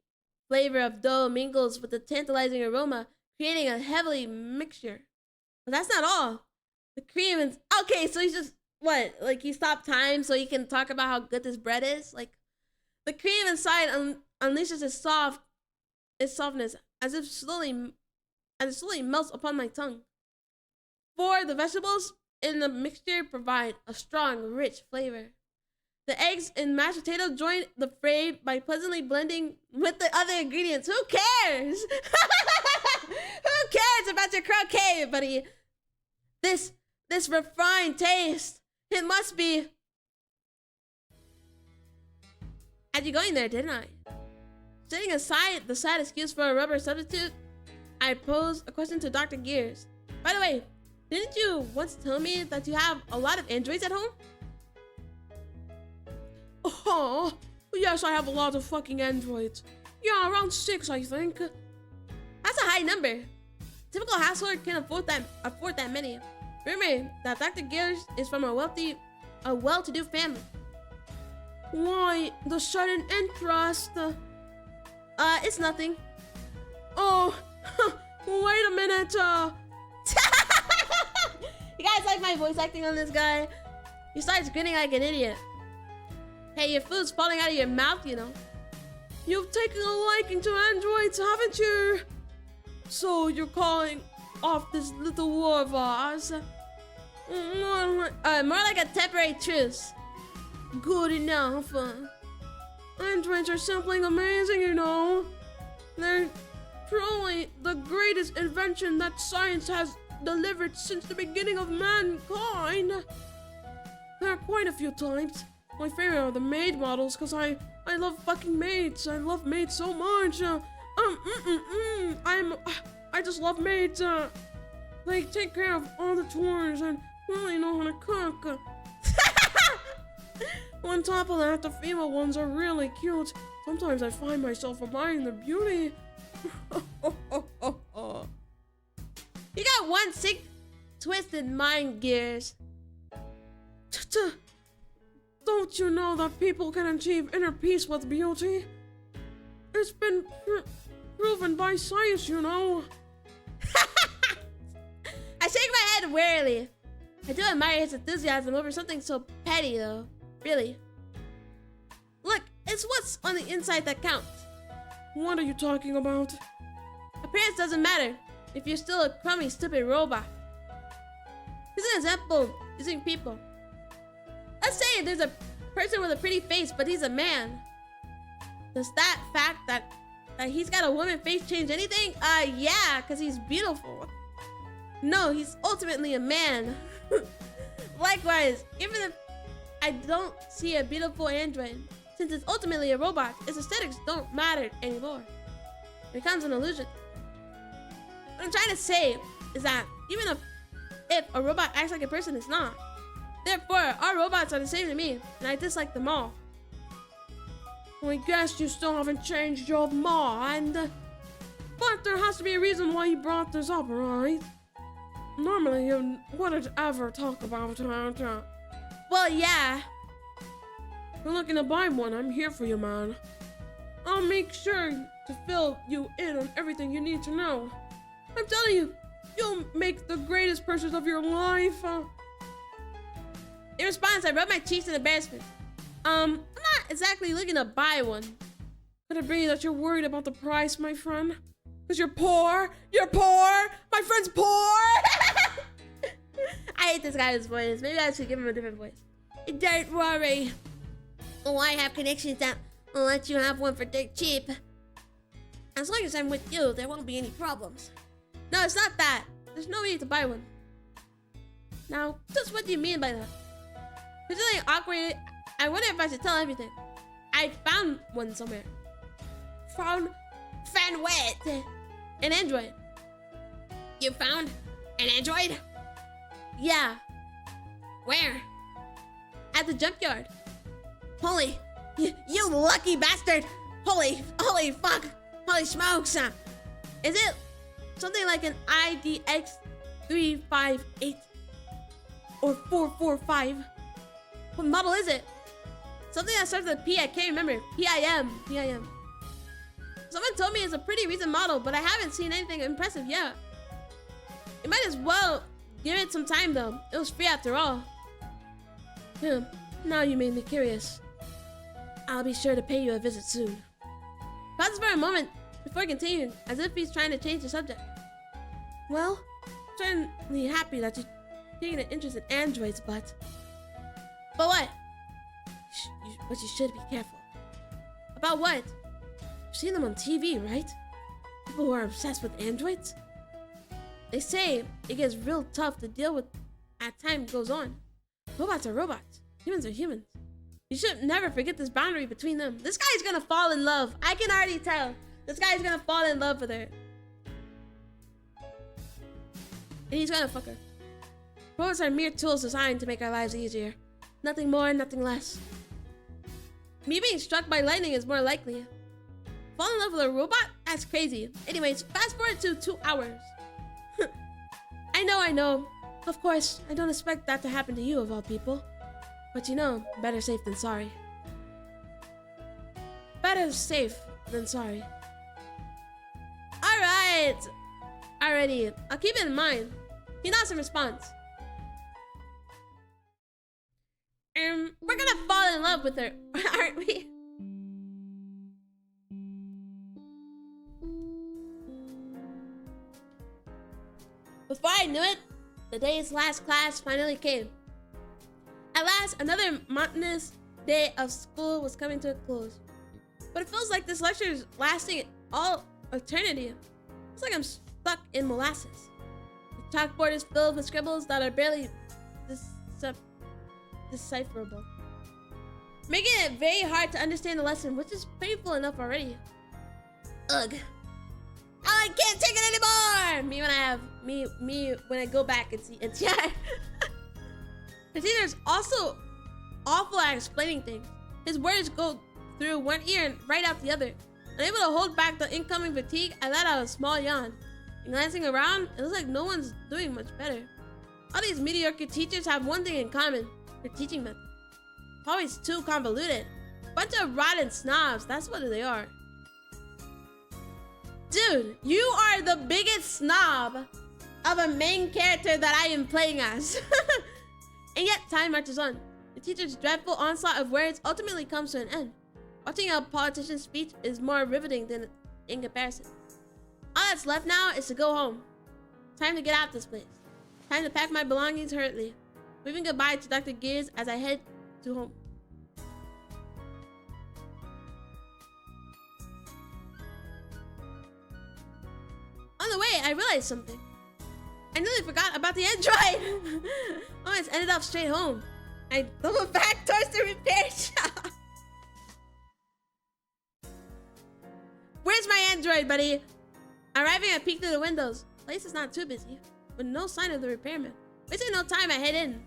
S1: flavor of dough mingles with the tantalizing aroma, creating a heavily mixture. But that's not all. The cream is... Okay, so he's just... What? Like he stopped time so he can talk about how good this bread is? Like, the cream inside unleashes its softness as it slowly melts upon my tongue. For the vegetables in the mixture provide a strong, rich flavor. The eggs and mashed potato join the fray by pleasantly blending with the other ingredients. Who cares? Who cares about your croquet, buddy? This refined taste. It must be. Had you going there, didn't I? Setting aside the sad excuse for a rubber substitute, I posed a question to Dr. Gears. By the way, didn't you once tell me that you have a lot of androids at home? Oh, yes, I have a lot of fucking androids. Yeah, around 6, I think. That's a high number. Typical household can afford that many. Remember that Dr. Gears is from a well-to-do family. Why the sudden interest? It's nothing. Oh, wait a minute. You guys like my voice acting on this guy? He starts grinning like an idiot. Hey, your food's falling out of your mouth, you know. You've taken a liking to androids, haven't you? So you're calling off this little war of ours? More like a temporary truce. Good enough. Androids are simply amazing, you know. They're
S3: truly the greatest invention that science has delivered since the beginning of mankind. There are quite a few types. My favorite are the maid models because I love fucking maids. I love maids so much. I just love maids. They take care of all the chores and really know how to cook. On top of that, the female ones are really cute. Sometimes I find myself admiring their beauty.
S1: You got one sick, twisted mind, Gears.
S3: Don't you know that people can achieve inner peace with beauty? It's been proven by science, you know.
S1: I shake my head wearily. I do admire his enthusiasm over something so petty, though. Really. Look, it's what's on the inside that counts.
S3: What are you talking about?
S1: Appearance doesn't matter if you're still a crummy, stupid robot. Here's an example using people. Let's say there's a person with a pretty face, but he's a man. Does that fact that he's got a woman face change anything? Yeah, because he's beautiful. No, he's ultimately a man. Likewise, even if I don't see a beautiful android, since it's ultimately a robot, its aesthetics don't matter anymore. It becomes an illusion. What I'm trying to say is that even if a robot acts like a person, it's not. Therefore, our robots are the same to me, and I dislike them all.
S3: Well, I guess you still haven't changed your mind. But there has to be a reason why you brought this up, right? Normally, you wouldn't ever talk about it.
S1: Well, yeah.
S3: If you're looking to buy one, I'm here for you, man. I'll make sure to fill you in on everything you need to know. I'm telling you, you'll make the greatest purchase of your life.
S1: In response, I rub my cheeks in embarrassment. I'm not exactly looking to buy one.
S3: Could it be that you're worried about the price, my friend? Because you're poor? You're poor? My friend's poor?
S1: I hate this guy's voice. Maybe I should give him a different voice.
S3: Don't worry.
S1: Oh, I have connections that will let you have one for dirt cheap. As long as I'm with you, there won't be any problems. No, it's not that. There's no need to buy one. Now, just what do you mean by that? It's really awkward. I wonder if I should tell everything. I found one somewhere. Found what? An android.
S2: You found an android?
S1: Yeah.
S2: Where?
S1: At the junkyard.
S2: Holy, you lucky bastard! Holy fuck! Holy smokes!
S1: Is it something like an IDX 358 or 445? What model is it? Something that starts with a P. I can't remember. PIM. Someone told me it's a pretty recent model, but I haven't seen anything impressive yet. You might as well give it some time, though. It was free after all. Now you made me curious. I'll be sure to pay you a visit soon. Pauses for a moment before continuing, as if he's trying to change the subject. Well, I'm certainly happy that you're taking an interest in androids, but what? But you should be careful. About what? You've seen them on TV, right? People who are obsessed with androids? They say it gets real tough to deal with as time goes on. Robots are robots. Humans are humans. You should never forget this boundary between them. This guy's gonna fall in love. I can already tell. This guy's gonna fall in love with her. And he's gonna fuck her. Robots are mere tools designed to make our lives easier. Nothing more, nothing less. Me being struck by lightning is more likely. Fall in love with a robot? That's crazy. Anyways, fast forward to 2 hours. I know. Of course, I don't expect that to happen to you of all people. But you know, better safe than sorry. Better safe than sorry. Alright! Alrighty, I'll keep it in mind. He nods in response. We're gonna fall in love with her, aren't we? Before I knew it, the day's last class finally came. At last, another monotonous day of school was coming to a close. But it feels like this lecture is lasting all eternity. It's like I'm stuck in molasses. The chalkboard is filled with scribbles that are barely decipherable, making it very hard to understand the lesson, which is painful enough already. Ugh. I can't take it anymore! Me when I go back and see NTR. The teacher is also awful at explaining things. His words go through one ear and right out the other. Unable to hold back the incoming fatigue, I let out a small yawn. And glancing around, it looks like no one's doing much better. All these mediocre teachers have one thing in common: their teaching method. It's always too convoluted. Bunch of rotten snobs, that's what they are. Dude, you are the biggest snob of a main character that I am playing as. And yet, time marches on. The teacher's dreadful onslaught of words ultimately comes to an end. Watching a politician's speech is more riveting than in comparison. All that's left now is to go home. Time to get out of this place. Time to pack my belongings hurriedly, waving goodbye to Dr. Gears as I head to home. On the way, I realized something. I nearly forgot about the android. I almost ended up straight home. I doubled back towards the repair shop. Where's my android, buddy? Arriving, I peeked through the windows. The place is not too busy, but no sign of the repairman. Wasting no time, I head in.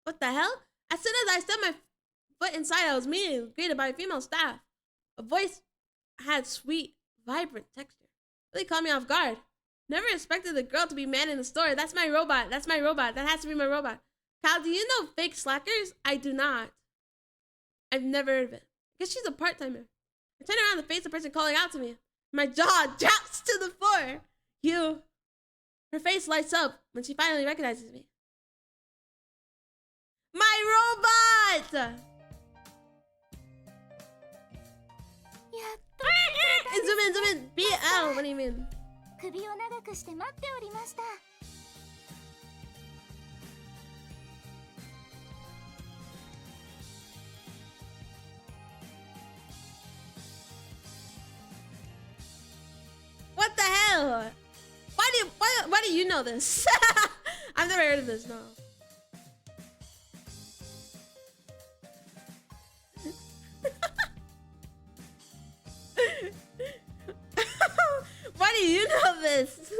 S1: What the hell? As soon as I stepped my foot inside, I was immediately greeted by a female staff. A voice had sweet, vibrant texture. Really caught me off guard. Never expected the girl to be manning the store. That's my robot. That's my robot. That has to be my robot. Kyle, do you know fake slackers? I do not. I've never heard of it. I guess she's a part-timer. I turn around to face the person calling out to me. My jaw drops to the floor. You. Her face lights up when she finally recognizes me. My robot! Zoom in, zoom in. BL, what do you mean? What the hell? Why do you know this? I've never heard of this, no. Why do you know this?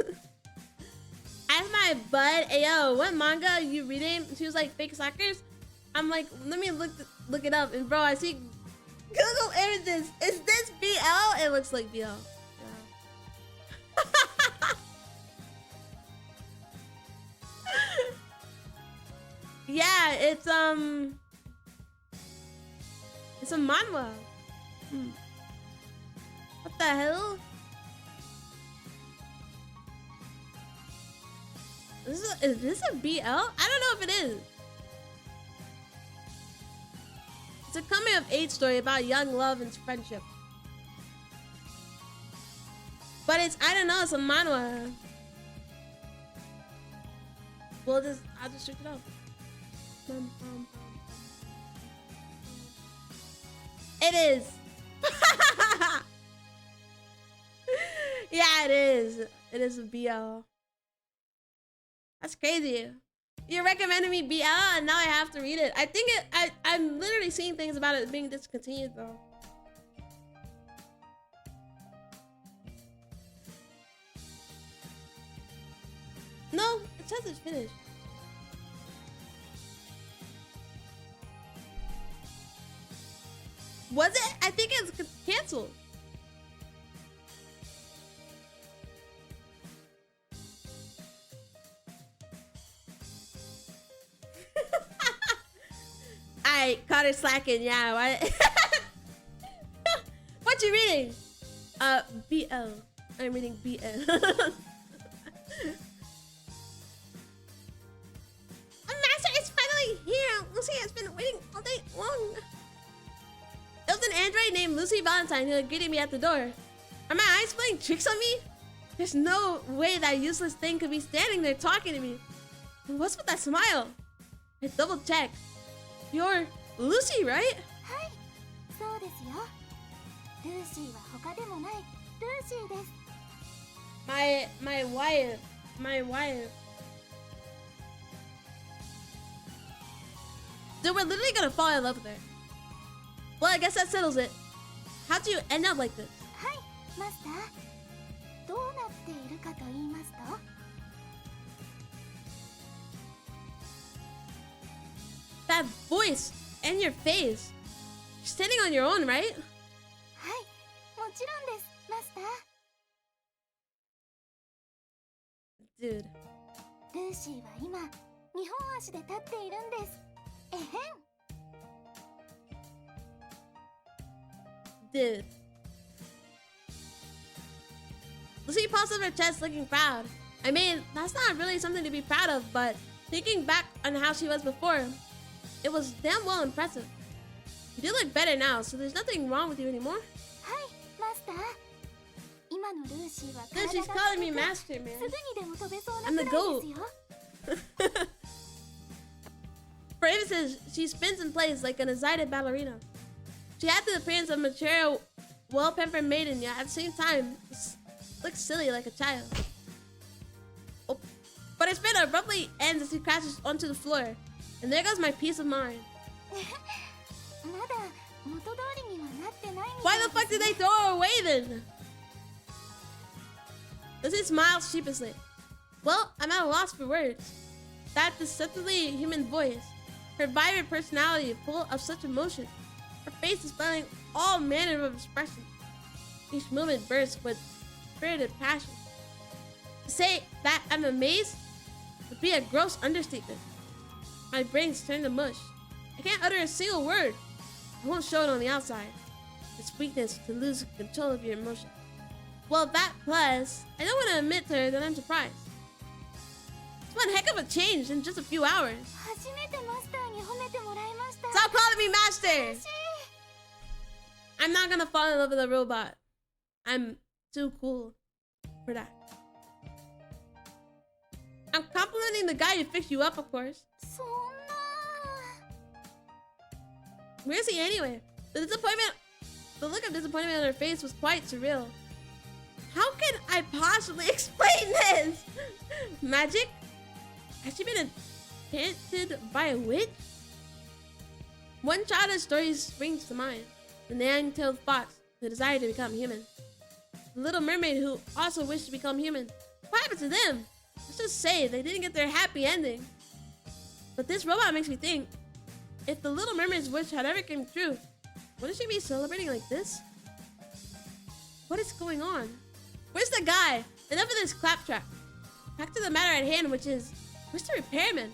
S1: Ask my bud, ayo, what manga are you reading? She was like, fake slackers? I'm like, let me look it up. And bro, I see Google images. Is this BL? It looks like BL. Yeah. Yeah, it's a manhwa. What the hell? Is this a BL? I don't know if it is. It's a coming of age story about young love and friendship. But I don't know, it's a manhwa. I'll just search it up. It is. Yeah, it is. It is a BL. That's crazy. You're recommending me BL and now I have to read it. I think I'm literally seeing things about it being discontinued though. No, it says it's finished. Was it? I think it's canceled. I caught her slacking, yeah. What? What you reading? BL. I'm reading BL. Master is finally here. Lucy has been waiting all day long. It was an android named Lucy Valentine who greeted me at the door. Are my eyes playing tricks on me? There's no way that useless thing could be standing there talking to me. What's with that smile? I double check. You're Lucy, right?
S2: はい、そうですよ。ルーシーは他でもないルーシーです。
S1: My wife. My wife. Dude, we're literally gonna fall in love with her. Well, I guess that settles it. How'd you end up like this?
S2: はい、マスター。どうなっているかと言いますと、
S1: That voice and your face. You're standing on your own, right?
S2: はい、もちろんです、マスター。
S1: Dude.
S2: ルーシーは今、2本足で立っているんです。えへん。
S1: Dude. Lucy puffs up her chest looking proud. I mean, that's not really something to be proud of, but thinking back on how she was before, it was damn well impressive. You do look better now, so there's nothing wrong with you anymore.
S2: はい、マスター。今のルーシーは
S1: Dude,
S2: 体
S1: she's
S2: が
S1: calling me
S2: 軽く
S1: master,
S2: すぐ
S1: man.
S2: にでも飛べそうな
S1: I'm
S2: く
S1: the
S2: らい
S1: goat.
S2: ですよ。
S1: For instance, she spins and plays like an excited ballerina. She had the appearance of a mature, well-pampered maiden, yet at the same time, looks silly like a child. Oh, but her spin abruptly ends as she crashes onto the floor. And there goes my peace of mind.
S2: まだ元通りにはなってないみた
S1: Why
S2: い
S1: the fuck did they throw her away then? Lucy smiles sheepishly. Well, I'm at a loss for words. That deceptively human voice, her vibrant personality full of such emotion, her face displaying all manner of expression. Each movement bursts with spirited passion. To say that I'm amazed would be a gross understatement. My brain's turned to mush. I can't utter a single word. I won't show it on the outside. It's weakness to lose control of your emotions. Well, that plus, I don't want to admit to her that I'm surprised. It's one heck of a change in just a few hours.
S2: 初めてマスターに褒めてもらいました。
S1: Stop calling me master!
S2: 嬉しい。
S1: I'm not gonna fall in love with a robot. I'm too cool for that. I'm complimenting the guy who fixed you up, of course.
S2: そんな。
S1: Where is he anyway? The look of disappointment on her face was quite surreal. How can I possibly explain this? Magic? Has she been enchanted by a witch? One childish story springs to mind. The nine-tailed fox who desired to become human. The little mermaid who also wished to become human. What happened to them? Let's just say they didn't get their happy ending. But this robot makes me think, if the Little Mermaid's wish had ever come true, wouldn't she be celebrating like this? What is going on? Where's the guy? Enough of this claptrap. Back to the matter at hand, which is, where's the repairman?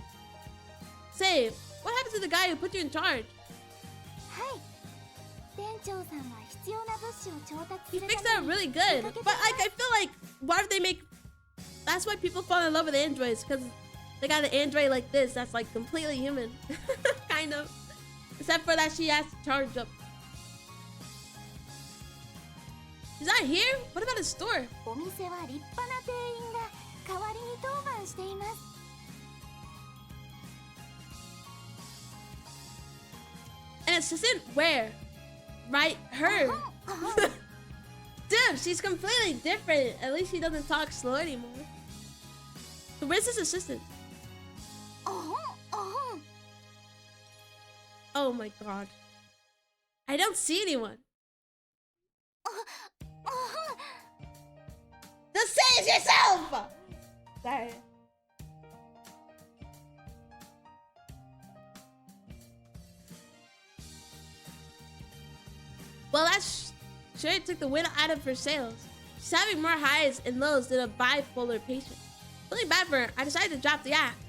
S1: Say, what happened to the guy who put you in charge?
S2: はい。店長さんは必要な物資を調達
S1: He
S2: する
S1: fixed
S2: た
S1: that
S2: めに
S1: really good. But like, I feel like, why would they make... That's why people fall in love with androids, because they got an android like this that's like completely human. Kind of. Except for that she has to charge up. He's not here? What about his store?
S2: お店は立派な店員が代わりに当番しています。
S1: An assistant where? Right, her. Dude, she's completely different. At least she doesn't talk slow anymore. So where's this assistant?
S2: おほんおほん。
S1: Oh my god. I don't see anyone.
S2: おほん。
S1: Just say it yourself! Sorry. Well, that sure took the wind out of her sails. She's having more highs and lows than a bipolar patient. Feeling bad for her, I decided to drop the act.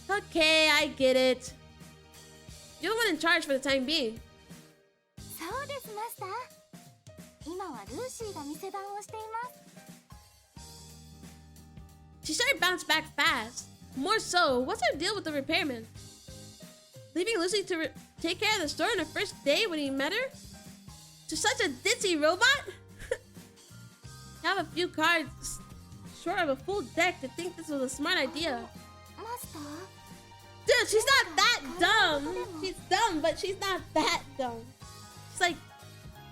S1: Okay, I get it. You're the one in charge for the time being.
S2: そうですマスター。今はルーシーが店番をしています。
S1: She started to bounce back fast. More so, what's her deal with the repairman? Leaving Lucy to take care of the store on her first day when he met her? To such a ditzy robot? Have a few cards short of a full deck to think this was a smart idea.
S2: マスター
S1: Dude, she's not that dumb. She's dumb, but she's not that dumb.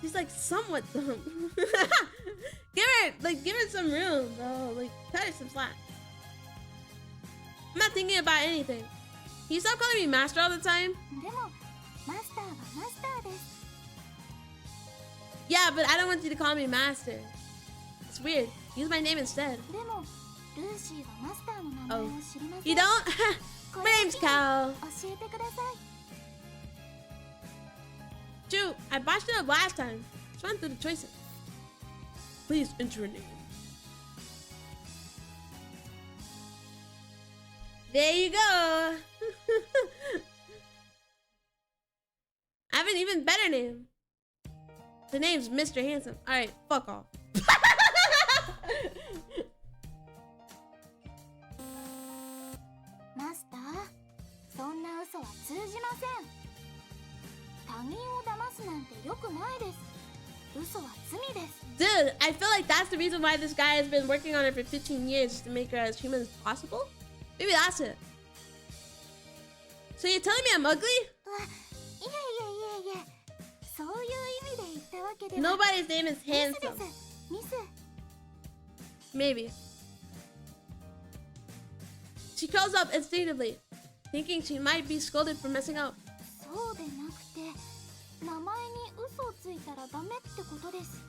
S1: She's like somewhat dumb. give her some room, bro. Like, cut her some slack. I'm not thinking about anything. Can you stop calling me master all the time?
S2: でもマスターはマスターです
S1: Yeah, but I don't want you to call me master. It's weird. Use my name instead.
S2: でもルーシーはマスターの名前を知りません
S1: You don't? My name's Cal.
S2: 教えてください
S1: Shoot, I botched it up last time. Just run through the choices. Please enter a name. There you go. I have an even better name. The name's Mr. Handsome. Alright, fuck off.
S2: マスターそんな嘘は通じません他人を騙すなんて良くないです嘘は罪です
S1: Dude, I feel like that's the reason why this guy has been working on her for 15 years, just to make her as human as possible? Maybe that's it. So you're telling me I'm ugly?
S2: うわいえいえいえいえそういう意味で言ったわけでは
S1: Nobody's name is
S2: ミス
S1: handsome.
S2: ですミス
S1: Maybe. She curls up instinctively, thinking she might be scolded for messing up.
S2: そうでなくて名前に嘘をついたらダメってことです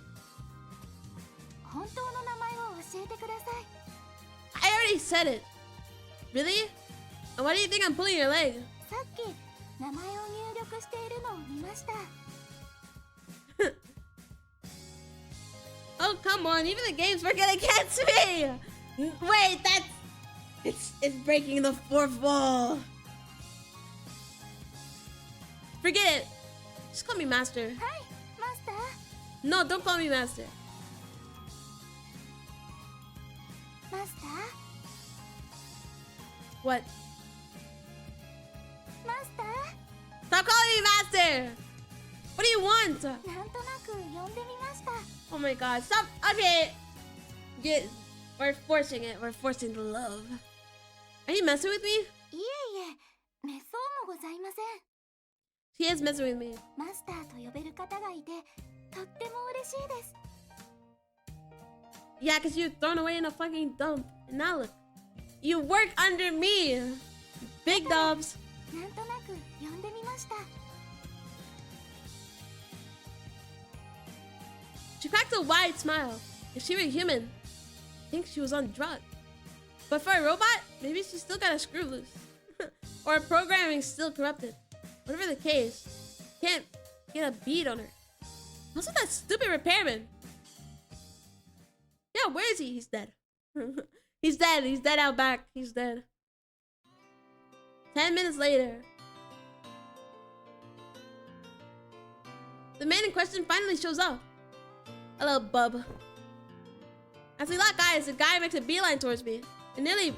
S2: 本当の名前を教えてください
S1: I already said it. Really? And why do you think I'm pulling your leg?
S2: さっき名前を入力しているのを見ました
S1: Oh, come on. Even the game's working against me. Wait, it's breaking the fourth wall. Forget it. Just call me master.
S2: はいマスター
S1: No, don't call me master.
S2: マスター
S1: What?
S2: マスター
S1: Stop calling me master. What do you want?
S2: なんとなく呼んでみました
S1: Oh my god. Stop. Okay. We're forcing it. We're forcing the love. Are you messing with me?
S2: いえいえめっそうもございません
S1: He is messing with me.
S2: マスターと呼べる方がいてとっても嬉しいです
S1: Yeah, because you're thrown away in a fucking dump. And now look. You work under me. Big dubs.
S2: なんとなく呼んでみました
S1: She cracked a wide smile. If she were human, I think she was on drugs. But for a robot, maybe she still got a screw loose. Or her programming's still corrupted. Whatever the case, can't get a bead on her. What's with that stupid repairman? Yeah, where is he? He's dead. He's dead. He's dead out back. He's dead. 10 minutes later. The man in question finally shows up. Hello, bub. As we lock eyes, the guy makes a beeline towards me and nearly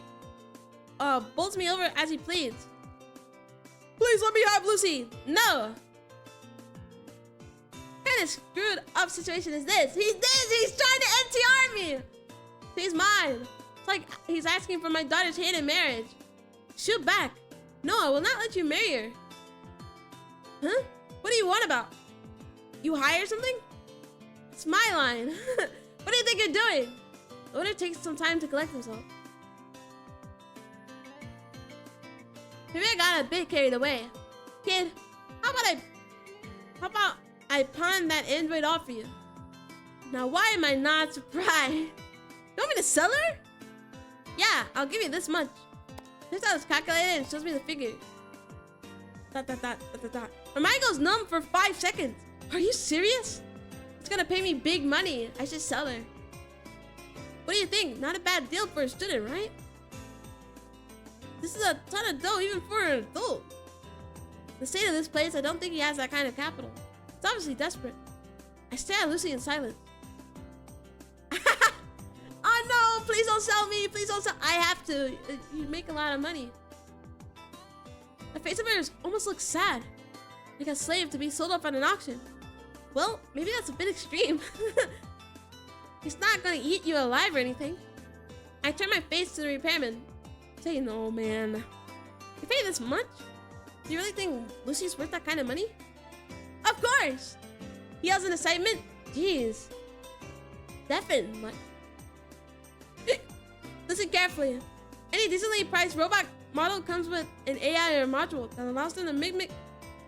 S1: bowls me over as he pleads. Please let me have Lucy. No. What kind of screwed up situation is this? He's trying to NTR me. She's mine. It's like he's asking for my daughter's hand in marriage. Shoot back. No, I will not let you marry her. Huh? What do you want about? You hire something? It's my line. What do you think you're doing? The owner takes some time to collect himself. Maybe I got a bit carried away. Kid, how about I pawn that android off for you? Now why am I not surprised? You want me to sell her? Yeah, I'll give you this much. Turns out it's calculated and shows me the figure. Her mind goes numb for 5 seconds. Are you serious? It's gonna pay me big money. I should sell her. What do you think? Not a bad deal for a student, right? This is a ton of dough even for an adult. The state of this place, I don't think he has that kind of capital. It's obviously desperate. I stare at Lucy in silence. Oh no, please don't sell me. Please don't sell. I have to. You make a lot of money. The face of her almost looks sad. Like a slave to be sold off at an auction. Well, maybe that's a bit extreme. He's not gonna eat you alive or anything. I turn my face to the repairman. Say no, man. You pay this much? Do you really think Lucy's worth that kind of money? Of course! He has an assignment? Jeez. Definitely. Listen carefully. Any decently priced robot model comes with an AI or module that allows them to mimic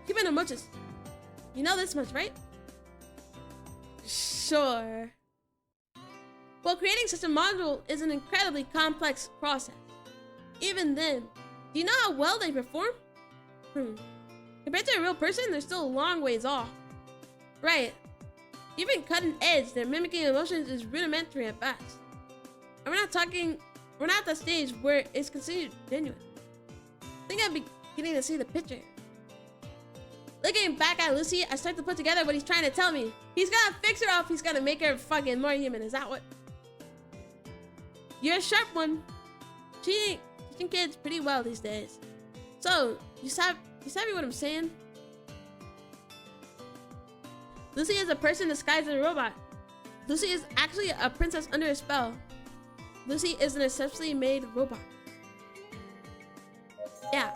S1: human emotions. You know this much, right? Sure. Well, creating such a module is an incredibly complex process. Even then, do you know how well they perform? Compared to a real person, they're still a long ways off. Right. Even cutting edge, their mimicking emotions is rudimentary at best. And we're not at the stage where it's considered genuine. I think I'm beginning to see the picture. Looking back at Lucy, I start to put together what he's trying to tell me. He's gonna fix her up, he's gonna make her fucking more human. Is that what? You're a sharp one. Teaching kids pretty well these days. So, you savvy what I'm saying? Lucy is a person disguised as a robot. Lucy is actually a princess under a spell. Lucy is an exceptionally made robot. Yeah.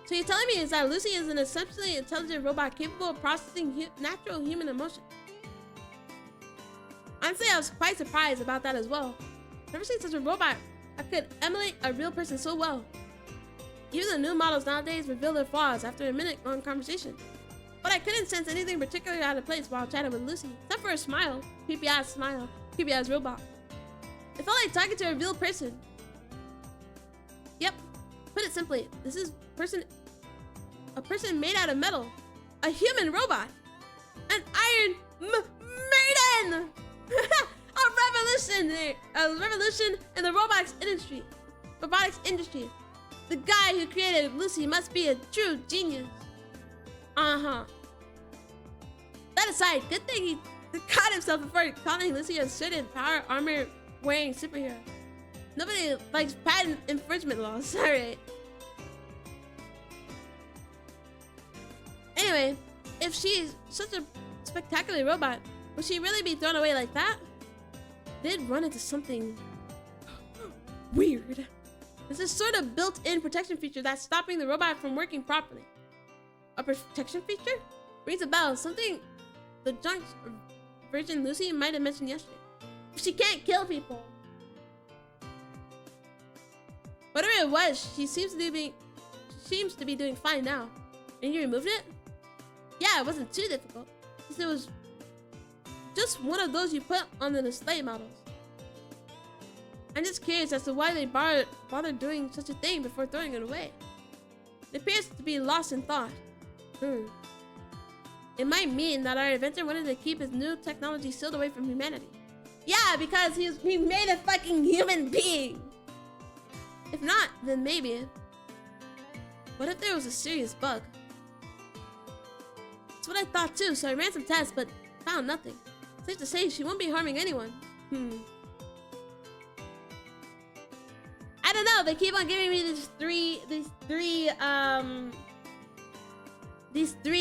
S1: So you're telling me is that Lucy is an exceptionally intelligent robot capable of processing natural human emotion? Honestly, I was quite surprised about that as well. Never seen such a robot that could emulate a real person so well. Even the new models nowadays reveal their flaws after a minute-long conversation. But I couldn't sense anything particularly out of place while chatting with Lucy, except for a smile. Creepy-ass smile. Creepy-ass robot. It felt like talking to a real person. Yep. Put it simply, this is a person made out of metal. A human robot. An iron maiden! A revolution in the robotics industry. The guy who created Lucy must be a true genius. Uh-huh. That aside, good thing he caught himself before calling Lucy a certain power armor wearing superhero. Nobody likes patent infringement laws. Alright. Anyway, if she's such a spectacular robot, would she really be thrown away like that? Did run into something weird. There's this sort of built-in protection feature that's stopping the robot from working properly. A protection feature? Rings a bell. Something the junk Virgin Lucy might have mentioned yesterday. She can't kill people. Whatever it was, she seems to be doing fine now. And you removed it? Yeah, it wasn't too difficult. Since it was just one of those you put on the display models. I'm just curious as to why they bothered doing such a thing before throwing it away. It appears to be lost in thought. It might mean that our inventor wanted to keep his new technology sealed away from humanity. Yeah, because he made a fucking human being. If not, then maybe. What if there was a serious bug? That's what I thought too, so I ran some tests, but found nothing. Safe to say, she won't be harming anyone. I don't know, they keep on giving me these three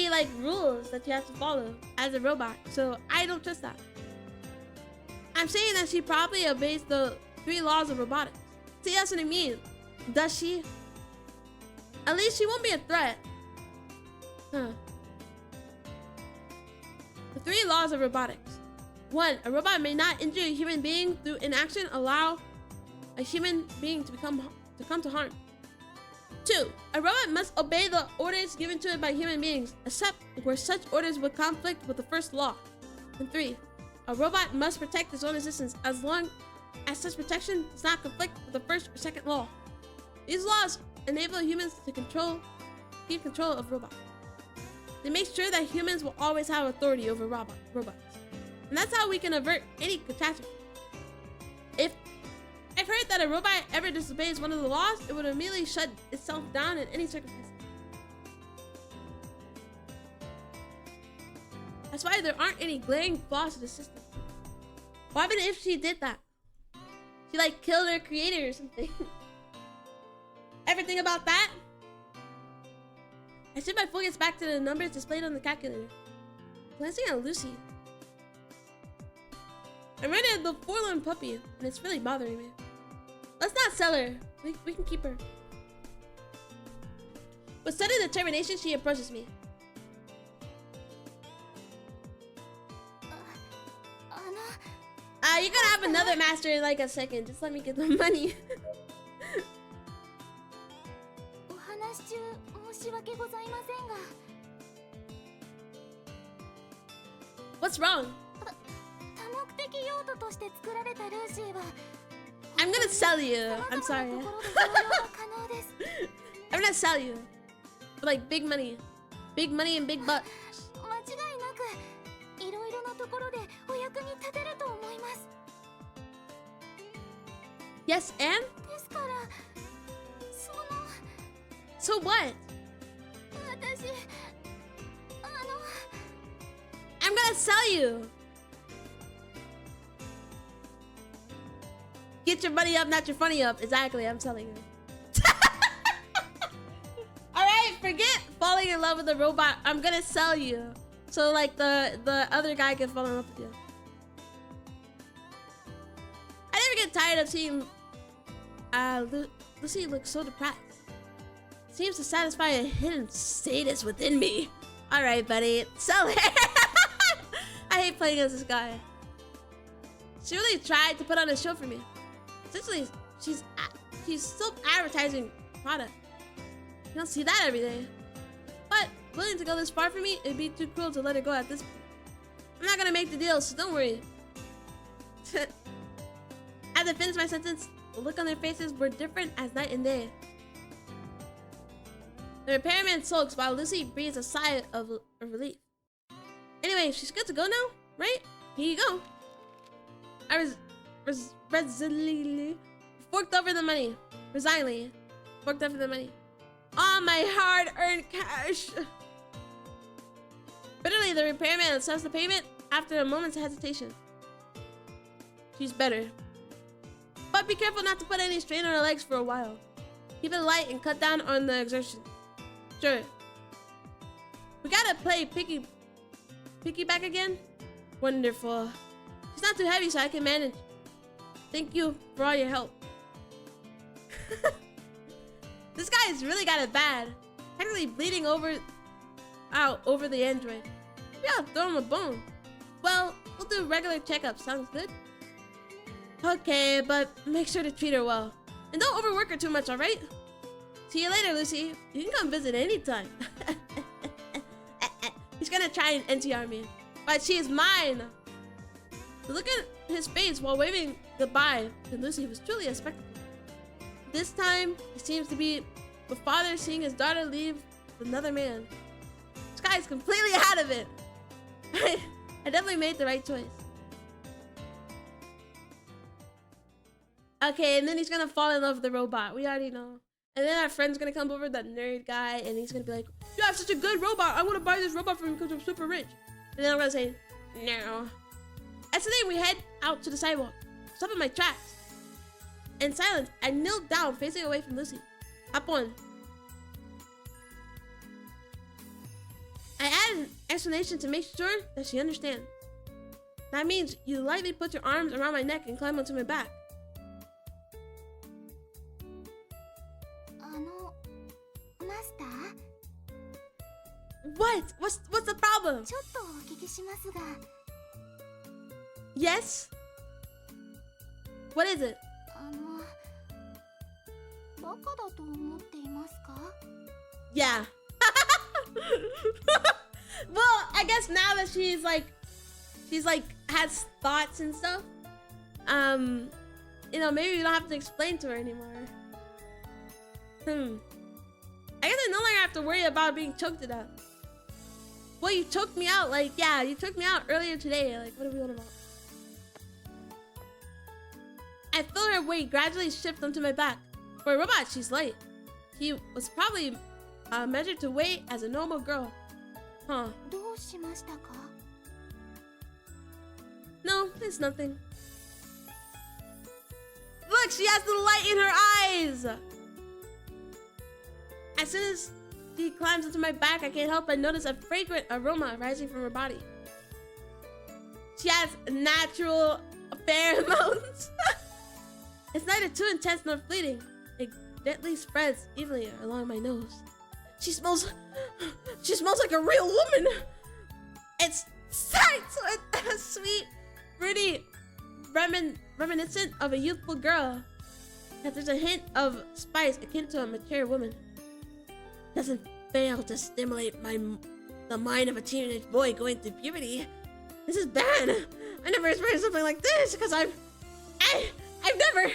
S1: like rules that you have to follow as a robot, so I don't trust that. I'm saying that she probably obeys the 3 laws of robotics. See, that's what I mean. Does she? At least she won't be a threat. The 3 laws of robotics. 1. A robot may not injure a human being through inaction, allow a human being to come to harm. 2. A robot must obey the orders given to it by human beings, except where such orders would conflict with the first law. And 3. A robot must protect its own existence as long as such protection does not conflict with the first or second law. These laws enable humans to keep control of robots. They make sure that humans will always have authority over robots. And that's how we can avert any catastrophe. If I've heard that a robot ever disobeys one of the laws, it would immediately shut itself down in any circumstance. That's why there aren't any glaring flaws to the system. What happened if she did that? She like killed her creator or something. Ever think about that? I shift my focus back to the numbers displayed on the calculator. Glancing at Lucy. I'm ready at the forlorn puppy, and it's really bothering me. Let's not sell her. We can keep her. With sudden determination, she approaches me. You're gonna have another master in like a second. Just let me get the money. What's wrong? I'm gonna sell you. I'm sorry. I'm gonna sell you. For like big money. Big money and big bucks. Yes, and? So what? I'm gonna sell you. Get your money up, not your funny up. Exactly, I'm selling you. Alright, forget falling in love with the robot. I'm gonna sell you. So like the other guy can fall in love with you. I never get tired of seeing Lucy looks so depressed. Seems to satisfy a hidden sadist within me. Alright, buddy, sell her. I hate playing as this guy. She really tried to put on a show for me. Essentially, she's still advertising product. You don't see that every day. But willing to go this far for me, it'd be too cruel to let her go at this point. I'm not gonna make the deal, so don't worry. As I finished my sentence, the look on their faces were different as night and day. The repairman sulks while Lucy breathes a sigh of relief. Anyway, she's good to go now, right? Here you go. I resolutely forked over the money. Resignedly forked over the money. All my hard-earned cash. Bitterly, the repairman assessed the payment after a moment's hesitation. She's better. But be careful not to put any strain on her legs for a while. Keep it light and cut down on the exertion. Sure. We gotta play picky back again? Wonderful. She's not too heavy, so I can manage. Thank you for all your help. This guy's really got it bad. Technically bleeding out over the android. Maybe I'll throw him a bone. Well, we'll do regular checkups. Sounds good? Okay, but make sure to treat her well. And don't overwork her too much, alright? See you later, Lucy. You can come visit anytime. He's gonna try and NTR me. But she is mine. The look at his face while waving goodbye to Lucy was truly a spectacle. This time, he seems to be the father seeing his daughter leave with another man. This guy's completely out of it. I definitely made the right choice. Okay, and then he's gonna fall in love with the robot. We already know. And then our friend's gonna come over, that nerd guy, and he's gonna be like, "You have such a good robot. I want to buy this robot from you because I'm super rich." And then I'm gonna say, "No." And so then we head out to the sidewalk, stop in my tracks. In silence, I knelt down, facing away from Lucy. Hop on. I add an explanation to make sure that she understands. That means you lightly put your arms around my neck and climb onto my back. What? What's the problem? Yes? What is it? Yeah. Well, I guess now that she's like has thoughts and stuff, you know, maybe you don't have to explain to her anymore. I guess I no longer have to worry about being choked to death. Well, you choked me out, like, yeah, you choked me out earlier today. Like, what are we on about? I feel her weight gradually shift onto my back. For a robot, she's light. She was probably measured to weight as a normal girl. Huh. No, it's nothing. Look, she has the light in her eyes! As soon as she climbs into my back, I can't help but notice a fragrant aroma rising from her body. She has natural pheromones. It's neither too intense nor fleeting. It gently spreads evenly along my nose. She smells like a real woman. It's sweet, fruity, reminiscent of a youthful girl. Yet there's a hint of spice akin to a mature woman. Doesn't fail to stimulate the mind of a teenage boy going through puberty. This is bad. I never experienced something like this because I've never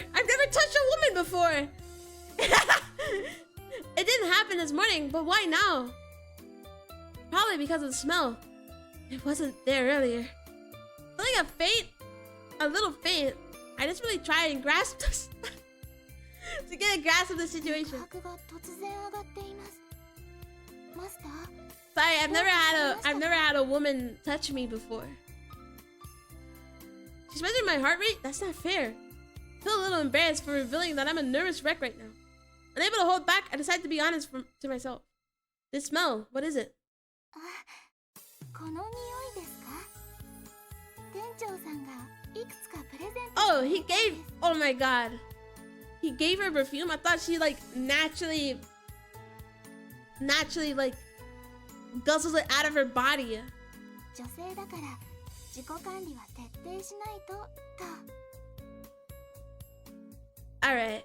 S1: touched a woman before. It didn't happen this morning, but why now? Probably because of the smell. It wasn't there earlier. Feeling a little faint. I just really try and grasp this to get a grasp of the situation. Sorry, I've never had a woman touch me before. She's measuring my heart rate? That's not fair. I feel a little embarrassed for revealing that I'm a nervous wreck right now. Unable to hold back, I decide to be honest to myself. This smell, what is it? Oh my god. He gave her perfume? I thought she like naturally like guzzles it out of her body. Alright.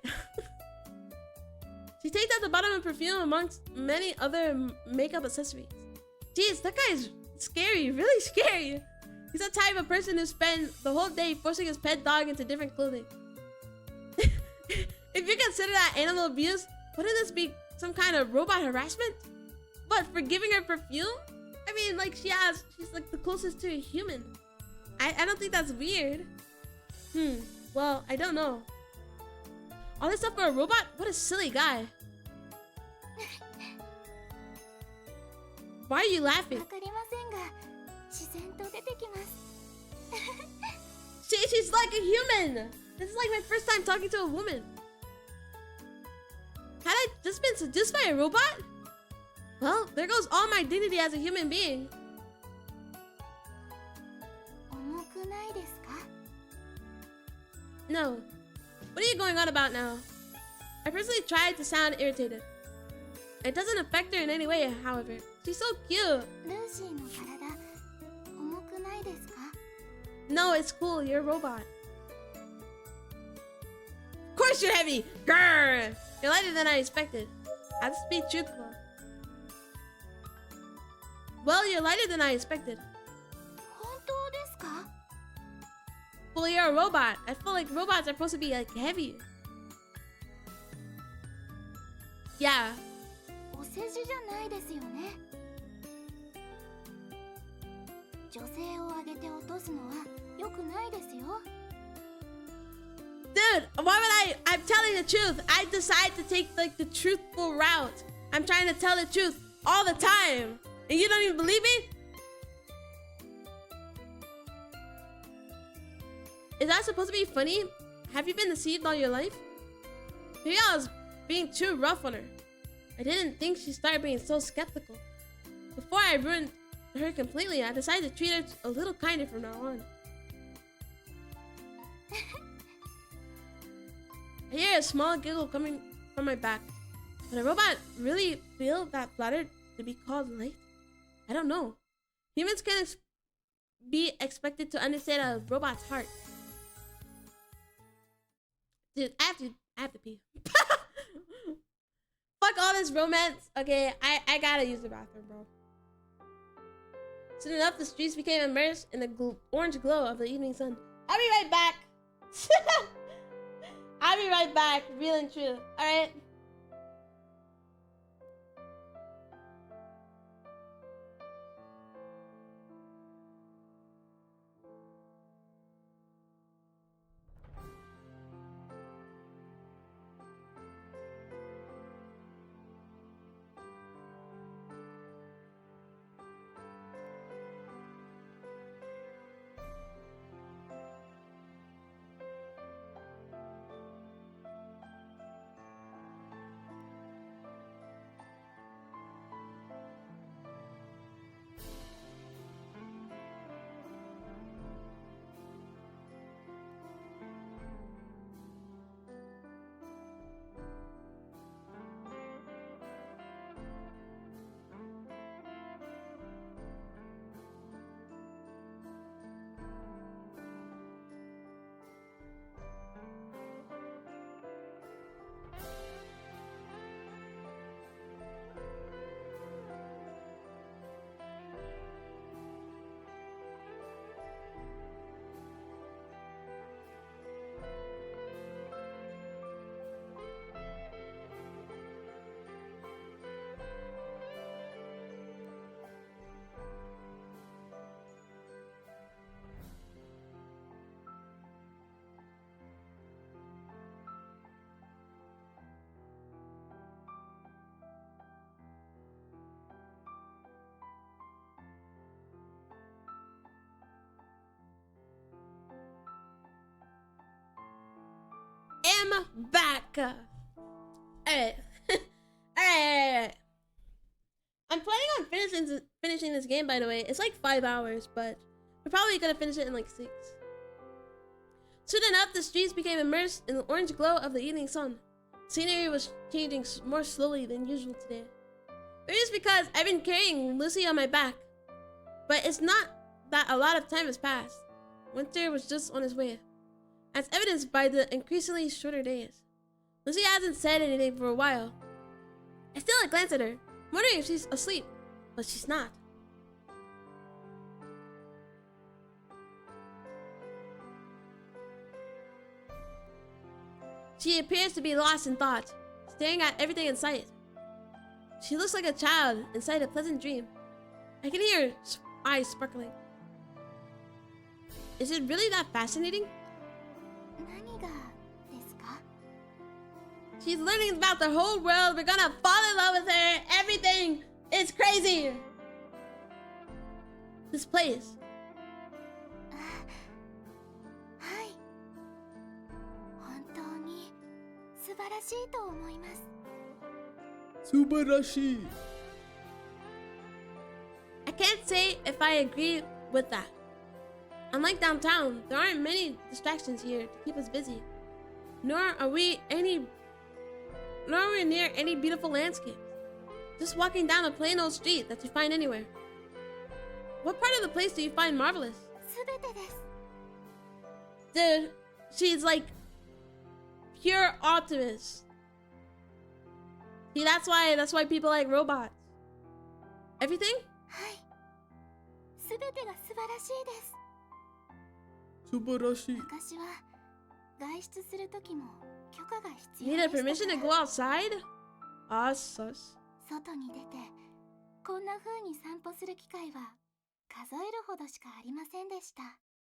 S1: She takes out the bottle of perfume amongst many other makeup accessories. Jeez, that guy is scary, really scary. He's the type of person who spends the whole day forcing his pet dog into different clothing. If you consider that animal abuse, wouldn't this be some kind of robot harassment? But for giving her perfume? I mean, like she's like the closest to a human. I don't think that's weird. Well, I don't know. All this stuff for a robot? What a silly guy. Why are you laughing? She's like a human. This is like my first time talking to a woman. Had I just been seduced by a robot? Well, there goes all my dignity as a human being. No. What are you going on about now? I personally tried to sound irritated. It doesn't affect her in any way, however. She's so cute. No, it's cool. You're a robot. Of course you're heavy. Grrr. You're lighter than I expected. I'll just be truthful. Well, you're lighter than I expected. Well, you're a robot. I feel like robots are supposed to be like heavy. Yeah. Dude, why would I'm telling the truth. I decide to take like the truthful route. I'm trying to tell the truth all the time. And you don't even believe me? Is that supposed to be funny? Have you been deceived all your life? Maybe I was being too rough on her. I didn't think she started being so skeptical. Before I ruined her completely, I decided to treat her a little kinder from now on. I hear a small giggle coming from my back. Would a robot really feel that flattered to be called light? I don't know. Humans can be expected to understand a robot's heart. Dude, I have to pee. Fuck all this romance. Okay, I gotta use the bathroom, bro. Soon enough, the streets became immersed in the orange glow of the evening sun. I'll be right back. I'll be right back, real and true. Alright? am back. Alright. Alright. I'm planning on finishing this game, by the way. It's like 5 hours, but we're probably gonna finish it in like 6. Soon enough, the streets became immersed in the orange glow of the evening sun. Scenery was changing more slowly than usual today. Maybe it's because I've been carrying Lucy on my back. But it's not that a lot of time has passed. Winter was just on his way, as evidenced by the increasingly shorter days. Lucy hasn't said anything for a while. I steal a glance at her, wondering if she's asleep, but she's not. She appears to be lost in thought, staring at everything in sight. She looks like a child inside a pleasant dream. I can hear her eyes sparkling. Is it really that fascinating?
S2: 何がですか?
S1: She's learning about the whole world. We're gonna fall in love with her. Everything is crazy. This place.
S2: はい。本当に素晴らしいと思います。
S3: Subarashi.
S1: I can't say if I agree with that. Unlike downtown, there aren't many distractions here to keep us busy. Nor are we near any beautiful landscapes. Just walking down a plain old street that you find anywhere. What part of the place do you find marvelous?
S2: すべてです。
S1: Dude, she's like pure optimist. See, that's why people like robots. Everything?
S2: はい。すべてが素晴らしいです。
S3: Subarashi.
S2: 昔は外出するときも許可が必
S1: You
S2: 要
S1: need
S2: で
S1: a
S2: した
S1: permission
S2: か
S1: to
S2: ら
S1: go outside? Ah, sus.
S2: 外に出てこんな風に散歩する機会は数えるほどしかありませんでした。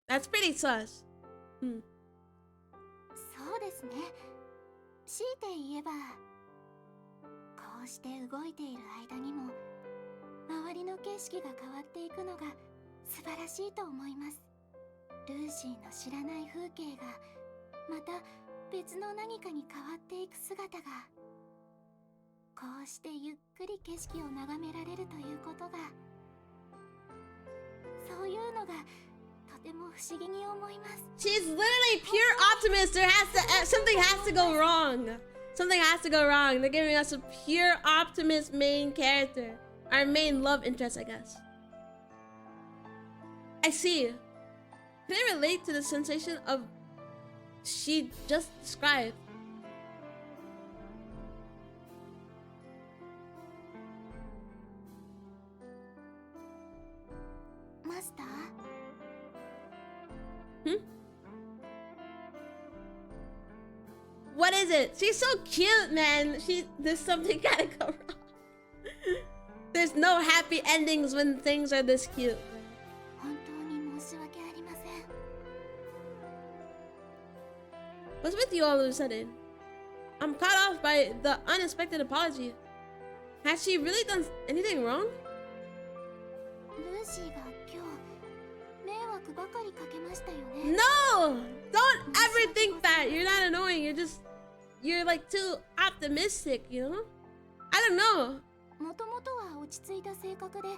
S1: That's pretty sus.
S2: そうですね。強いて言えばこうして動いている間にも周りの景色が変わっていくのが素晴らしいと思います。ルーシーの知らない風景がまた別の何かに変わっていく姿がこうしてゆっくり景色を眺められるということがそういうのがとても不思議に思います。
S1: She's literally pure optimist. Something has to go wrong. Something has to go wrong. They're giving us a pure optimist main character. Our main love interest, I guess. I see. Can I relate to the sensation of she just described?
S2: Master?
S1: What is it? She's so cute, man. There's something gotta go wrong. There's no happy endings when things are this cute.
S2: 本当に申し訳ありません。
S1: What's with you all of a sudden? I'm caught off by the unexpected apology. Has she really done anything wrong?
S2: ルーシーが今日迷惑ばかりかけましたよね。
S1: No! Don't ever think that. You're not annoying. You're like too optimistic, you know? I don't know.
S2: もともとは落ち着いた性格で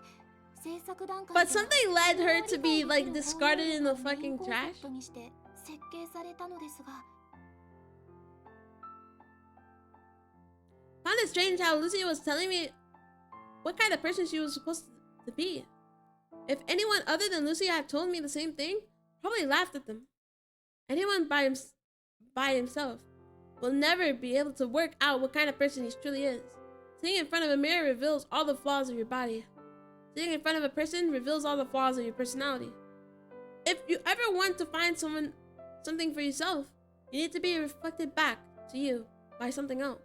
S2: 制作段階
S1: But something led her to be like discarded in the fucking trash.
S2: にして設計されたのですが
S1: Found it strange how Lucy was telling me what kind of person she was supposed to be. If anyone other than Lucy had told me the same thing, probably laughed at them. Anyone by himself will never be able to work out what kind of person he truly is. Sitting in front of a mirror reveals all the flaws of your body. Sitting in front of a person reveals all the flaws of your personality. If you ever want to find something for yourself, you need to be reflected back to you by something else.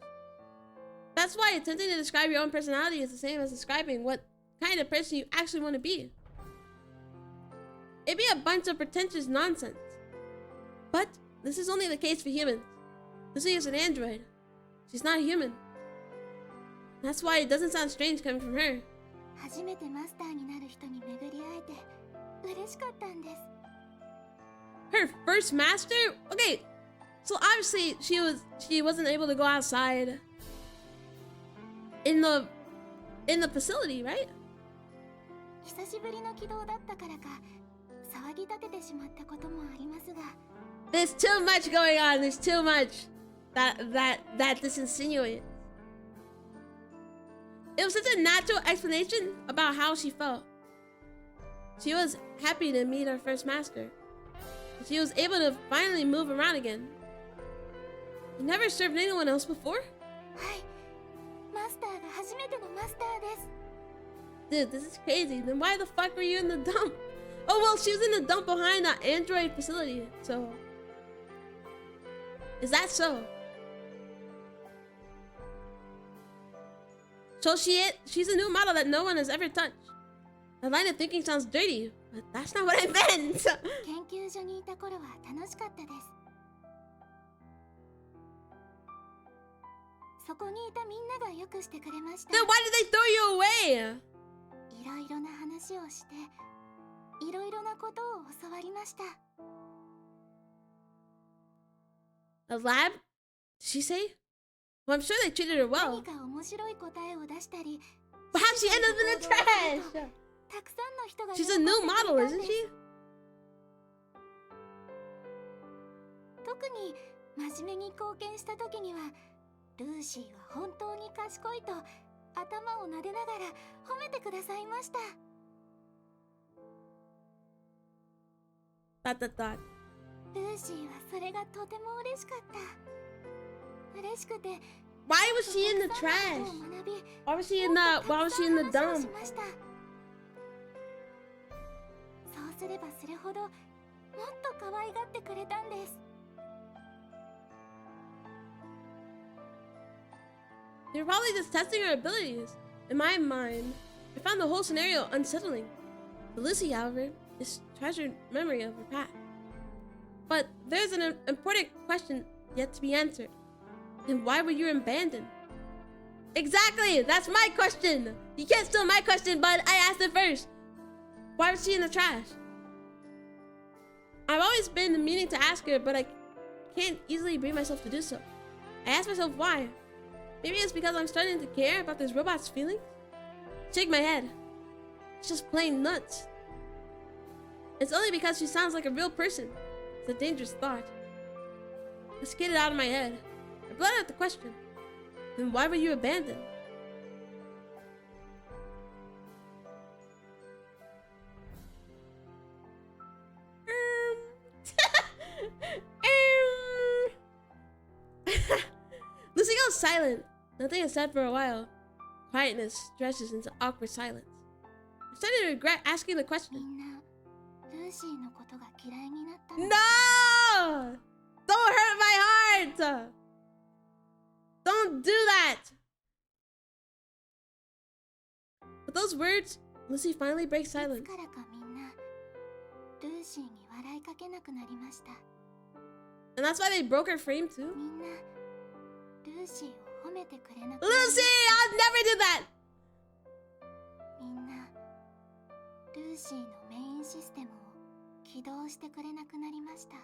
S1: That's why attempting to describe your own personality is the same as describing what kind of person you actually want to be. It'd be a bunch of pretentious nonsense. But this is only the case for humans. Lucy is an android. She's not a human. That's why it doesn't sound strange coming from her.
S2: 初めてマスターになる人に巡り会えて嬉しかったんです。
S1: Her first master? Okay, So obviously she wasn't able to go outside in the facility, right?
S2: 久しぶりの起動だったからか騒ぎ立ててしまったこともありますが
S1: There's too much going on. There's too much that this insinuates. It was such a natural explanation about how she felt. She was happy to meet her first master. She was able to finally move around again. You never served anyone else before?
S2: はいマスターが初めてのマスターです
S1: Dude, this is crazy. Then why the fuck were you in the dump? Oh, well, she was in the dump behind that android facility, so... Is that so? So she's a new model that no one has ever touched. That line of thinking sounds dirty, but that's not what I meant.
S2: 研究所にいた頃は楽しかったですそこにいたみんながよくしてくれました
S1: Then why did they throw you away?
S2: いろいろな話をしていろいろなことを教わりました
S1: A lab? Did she say? Well, I'm sure they treated her well.
S2: 何か面白い答えを出したり
S1: But how'd she end up in the trash?
S2: たくさんの人が
S1: She's a new model, isn't she?
S2: 特に真面目に貢献した時にはルーシーは本当に賢いと頭を撫でながら褒めてくださいました
S1: Dot.
S2: ルーシーはそれがとても嬉しかった嬉しくて
S1: Why was she in the trash? Why was she in the dump?
S2: そうすればするほどもっと可愛がってくれたんです
S1: They were probably just testing her abilities. In my mind, I found the whole scenario unsettling. But Lucy, however, is treasured memory of her past. But there's an important question yet to be answered. Then why were you abandoned? Exactly! That's my question! You can't steal my question, bud. I asked it first. Why was she in the trash? I've always been meaning to ask her, but I can't easily bring myself to do so. I ask myself why. Maybe it's because I'm starting to care about this robot's feelings? Shake my head. It's just plain nuts. It's only because she sounds like a real person. It's a dangerous thought. Let's get it out of my head. I blurted out the question. Then why were you abandoned? Lucy goes silent. Nothing is said for a while. Quietness stretches into awkward silence. I'm starting to regret asking the
S2: み
S1: question.
S2: んなルーシーのことが嫌いになったの
S1: No! Don't hurt my heart! Don't do that! With those words, Lucy finally breaks
S2: いつ
S1: silence.
S2: からかみんなルーシーに笑いかけなくなりました
S1: And that's why they broke her frame too.
S2: みんなルーシーを褒めてくれなくなり
S1: Lucy! I'll never do that!
S2: みんなルーシーのメインシステムを起動してくれなくなりました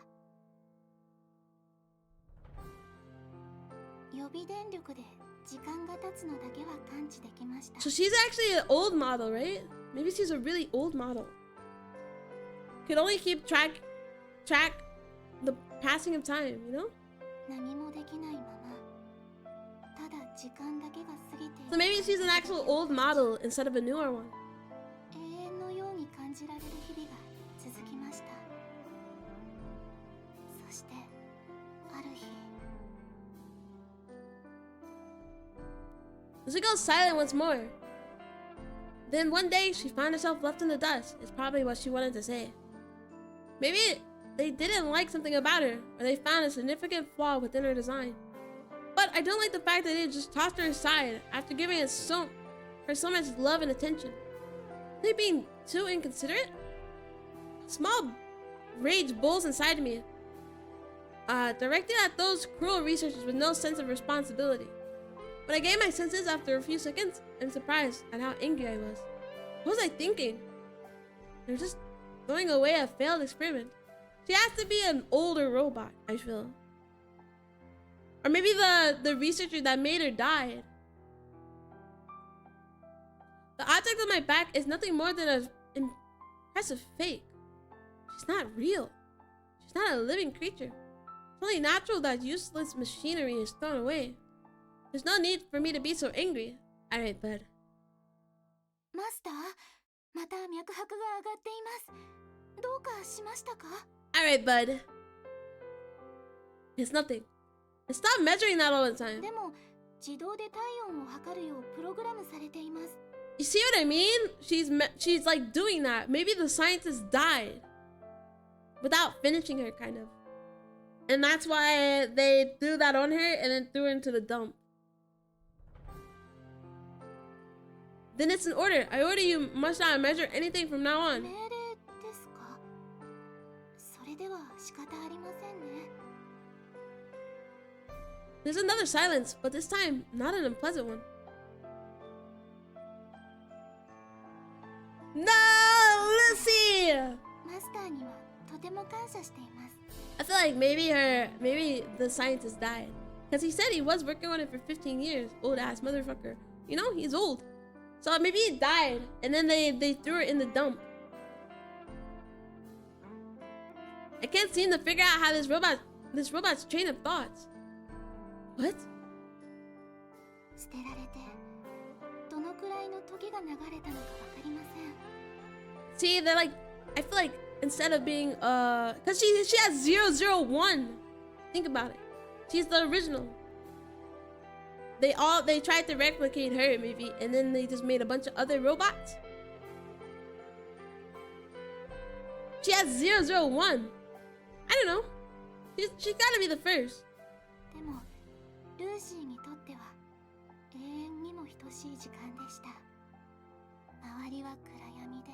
S2: 予備電力で時間が経つのだけは感知できました
S1: So she's actually an old model, right? Maybe she's a really old model. Could only keep track the passing of time, you know?
S2: 何もできないままただ時間だけが過ぎて
S1: So maybe she's an actual old model instead of a newer one.
S2: 永遠のように感じられる日々が続きましたそしてある日
S1: Lucy goes silent once more. Then one day she found herself left in the dust. It's probably what she wanted to say. Maybe they didn't like something about her, or they found a significant flaw within her design. But I don't like the fact that they just tossed her aside after giving her so much love and attention. Are they being too inconsiderate? Small rage boils inside me, directed at those cruel researchers with no sense of responsibility. When I gained my senses after a few seconds, I'm surprised at how angry I was. What was I thinking? They're just throwing away a failed experiment. She has to be an older robot, I feel. Or maybe the researcher that made her died. The object on my back is nothing more than an impressive fake. She's not real. She's not a living creature. It's only natural that useless machinery is thrown away. There's no need for me to be so angry. Alright, bud.
S2: マスター、また脈拍が上がっています。どうかしましたか？
S1: Alright, bud. It's nothing. And stop measuring that all the time.
S2: でも、自動で体温を測るようプログラムされています。
S1: You see what I mean? She's like doing that. Maybe the scientist died without finishing her, kind of. And that's why they threw that on her and then threw her into the dump. Then it's an order. I order you must not measure anything from now on.
S2: 命令ですか？それでは仕方ありませんね。
S1: There's another silence, but this time not an unpleasant one. No, Lucy!
S2: マスターにはとても感謝しています。
S1: I feel like maybe the scientist died. Because he said he was working on it for 15 years. Old ass motherfucker. You know, he's old. So maybe he died and then they threw it in the dump. I can't seem to figure out how this robot's train of thoughts. What?
S2: 捨てられてどのくらいの時が流れたのかわかりません。
S1: See, they're like, I feel like instead of being cause she has 001. Think about it. She's the original. They tried to replicate her maybe, and then they just made a bunch of other robots. She has 001. I don't know. She's gotta be the first.
S2: でも、ルーシーにとっては永遠にも等しい時間でした。周りは暗闇で、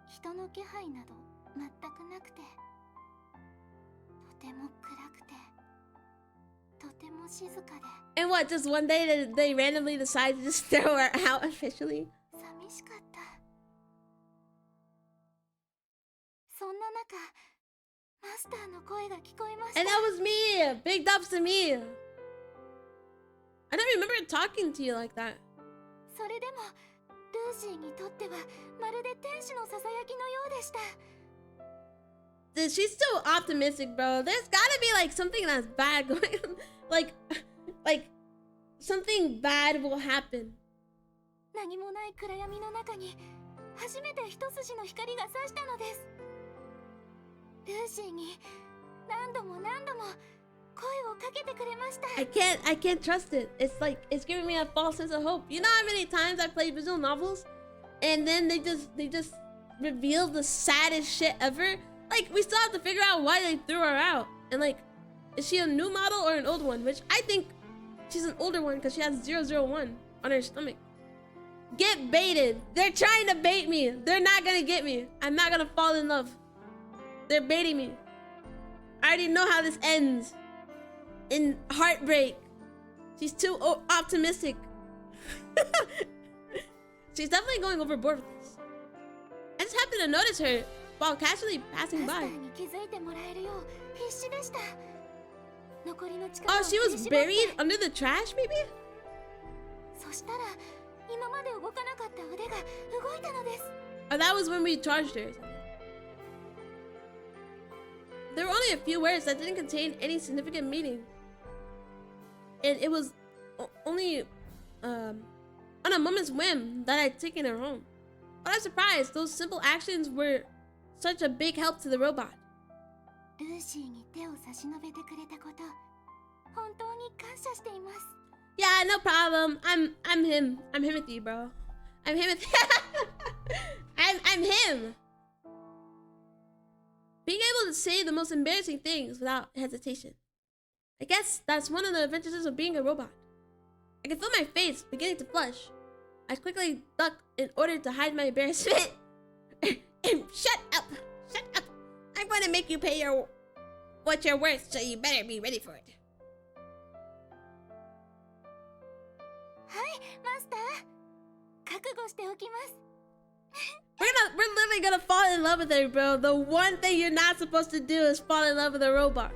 S2: 人の気配など全くなくて、とても暗くて、とても静かで。
S1: And what? Just one day they randomly decide to just throw her out officially?
S2: 寂しかった。そんな中、マスターの声が聞こえました。
S1: And that was me. Big ups to me. I don't remember talking to you like that.
S2: それでも、ルーシーにとってはまるで天使のささやきのようでした。
S1: Dude, she's so optimistic, bro. There's gotta be like something that's bad going on. like something bad will happen.
S2: 何もない暗闇の中に初めて一筋の光が差したのです。ルーシーに何度も何度も声をかけてくれました。
S1: I can't trust it. It's like it's giving me a false sense of hope. You know how many times I played visual novels and then they just reveal the saddest shit ever? Like, we still have to figure out why they threw her out. And like, is she a new model or an old one? Which I think she's an older one because she has 001 on her stomach. Get baited. They're trying to bait me. They're not gonna get me. I'm not gonna fall in love. They're baiting me. I already know how this ends. In heartbreak. She's too optimistic. She's definitely going overboard with this. I just happened to notice her while casually passing by. Oh, she was buried under the trash, maybe? Oh, that was when we charged her. There were only a few words that didn't contain any significant meaning. And it was only on a moment's whim that I'd taken her home. But I'm surprised those simple actions were such a big help to the robot. Yeah, no problem. I'm him. I'm Himothy, bro. I'm Himothy. I'm him. Being able to say the most embarrassing things without hesitation. I guess that's one of the advantages of being a robot. I can feel my face beginning to flush. I quickly duck in order to hide my embarrassment. Shut up! Shut up! I'm going to make you pay what you're worth, so you better be ready for it.
S2: Hi, Master.
S1: We're literally gonna fall in love with her, bro. The one thing you're not supposed to do is fall in love with a robot.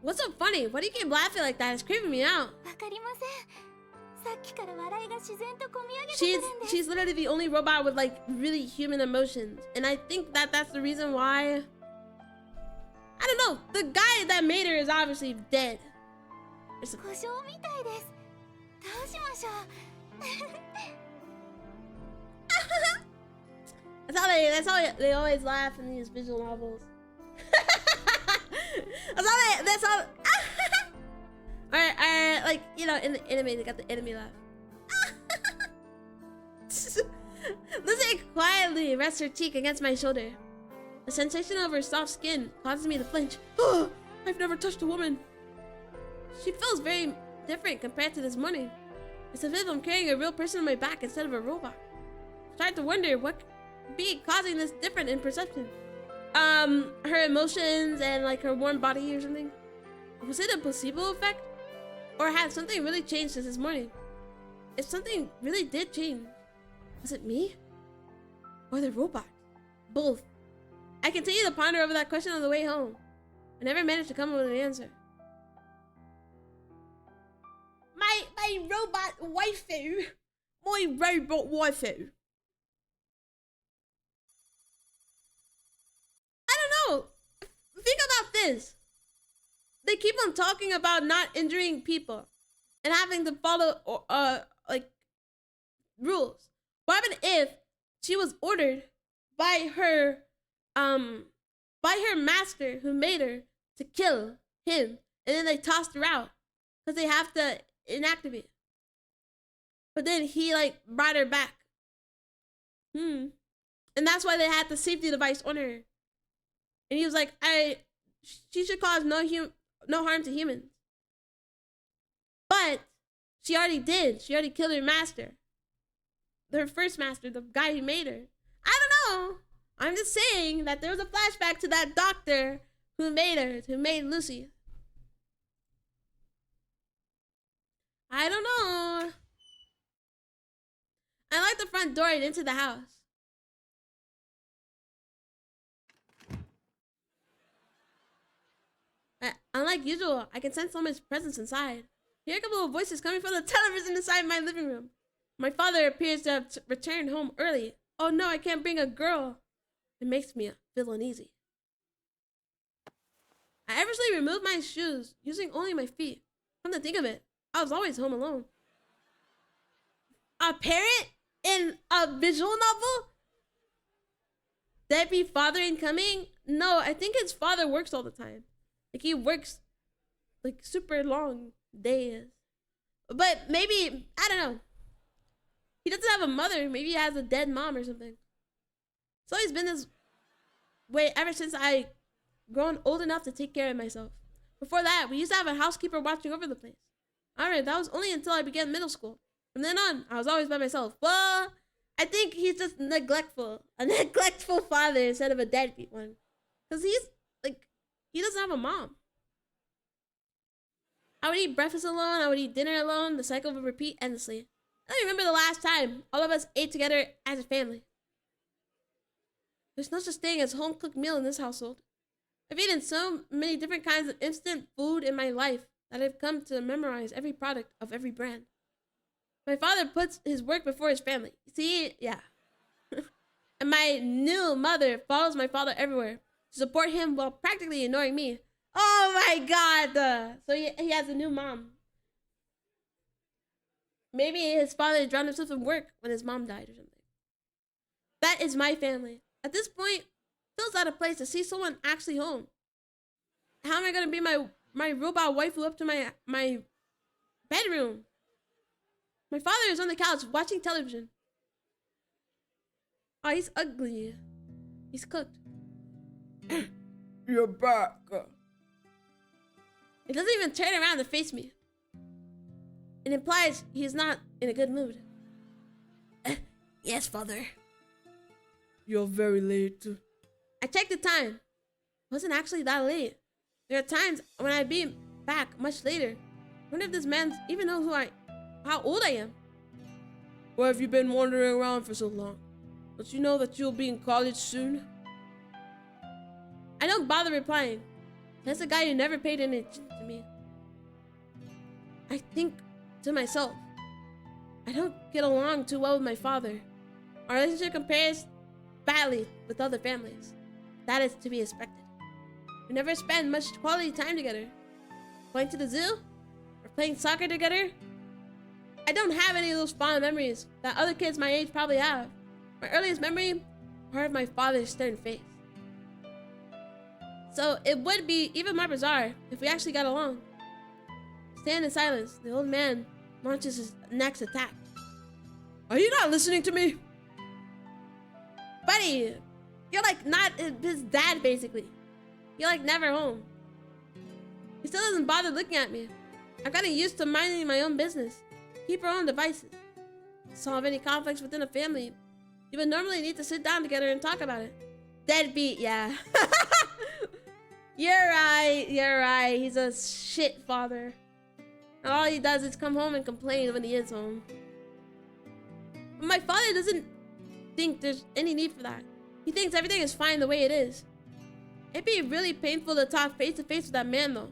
S1: What's so funny? Why do you keep laughing like that? It's creeping me out.
S2: わかりません。さっきから笑いが自然とこみ上げてくるんです。
S1: She's literally the only robot with like really human emotions, and I think that that's the reason why. I don't know. The guy that made her is obviously dead.
S2: 故障みたいです。どうしましょう。
S1: That's how they always laugh in these visual novels. That's all. Alright, like, you know, in the anime, they got the enemy laugh. Lucy quietly rests her cheek against my shoulder. The sensation of her soft skin causes me to flinch. I've never touched a woman. She feels very different compared to this morning. It's as if I'm carrying a real person on my back instead of a robot. I started to wonder what could be causing this difference in perception. Her emotions and like her warm body or something. Was it a placebo effect? Or had something really changed since this morning? If something really did change, was it me? Or the robot? Both. I continued to ponder over that question on the way home. I never managed to come up with an answer. My robot waifu. My robot waifu. I don't know. Think about this. They keep on talking about not injuring people and having to follow like rules. What happened if she was ordered by her master who made her to kill him, and then they tossed her out because they have to inactivate. But then he like brought her back. And that's why they had the safety device on her. And he was like, she should cause no harm to humans. But she already did. She already killed her master. Her first master, the guy who made her. I don't know. I'm just saying that there was a flashback to that doctor who made her, who made Lucy. I don't know. I like the front door and into the house. Unlike usual, I can sense someone's presence inside. I hear a couple of voices coming from the television inside my living room. My father appears to have returned home early. Oh no, I can't bring a girl. It makes me feel uneasy. I effortlessly removed my shoes, using only my feet. Come to think of it, I was always home alone. A parent in a visual novel? Deadbeat father incoming? No, I think his father works all the time. Like he works like super long days. But maybe, I don't know. He doesn't have a mother. Maybe he has a dead mom or something. It's always been this way ever since I grown old enough to take care of myself. Before that, we used to have a housekeeper watching over the place. Alright, that was only until I began middle school. From then on, I was always by myself. Well, I think he's just neglectful. A neglectful father instead of a deadbeat one. Because he's, like, he doesn't have a mom. I would eat breakfast alone. I would eat dinner alone. The cycle would repeat endlessly. I don't remember the last time all of us ate together as a family. There's no such thing as a home-cooked meal in this household. I've eaten so many different kinds of instant food in my life that I've come to memorize every product of every brand. My father puts his work before his family. See, yeah. And my new mother follows my father everywhere to support him while practically ignoring me. Oh my god! So he has a new mom. Maybe his father drowned himself in work when his mom died or something. That is my family. At this point, it feels out of place to see someone actually home. How am I gonna be my robot waifu up to my bedroom? My father is on the couch watching television. Oh, he's ugly. He's cooked.
S3: You're back.
S1: He doesn't even turn around to face me. It implies he's not in a good mood. Yes, father.
S3: You're very late.
S1: I checked the time. It wasn't actually that late. There are times when I'd be back much later. I wonder if this man even knows how old I am.
S3: Why have you been wandering around for so long? Don't you know that you'll be in college soon?
S1: I don't bother replying. That's a guy who never paid any attention to me. I think to myself, I don't get along too well with my father. Our relationship compares badly with other families. That is to be expected. We never spend much quality time together. Going to the zoo or playing soccer together. I don't have any of those fond memories that other kids my age probably have. My earliest memory, part of my father's stern face. So it would be even more bizarre if we actually got along. Stand in silence. The old man launches his next attack.
S3: Are you not listening to me?
S1: Buddy, you're like not his dad basically. You're like never home. He still doesn't bother looking at me. I've gotten used to minding my own business. Keep our own devices. Solve any conflicts within a family. You would normally need to sit down together and talk about it. Deadbeat, yeah. You're right. He's a shit father. And all he does is come home and complain when he is home. But my father doesn't think there's any need for that. He thinks everything is fine the way it is. It'd be really painful to talk face to face with that man though.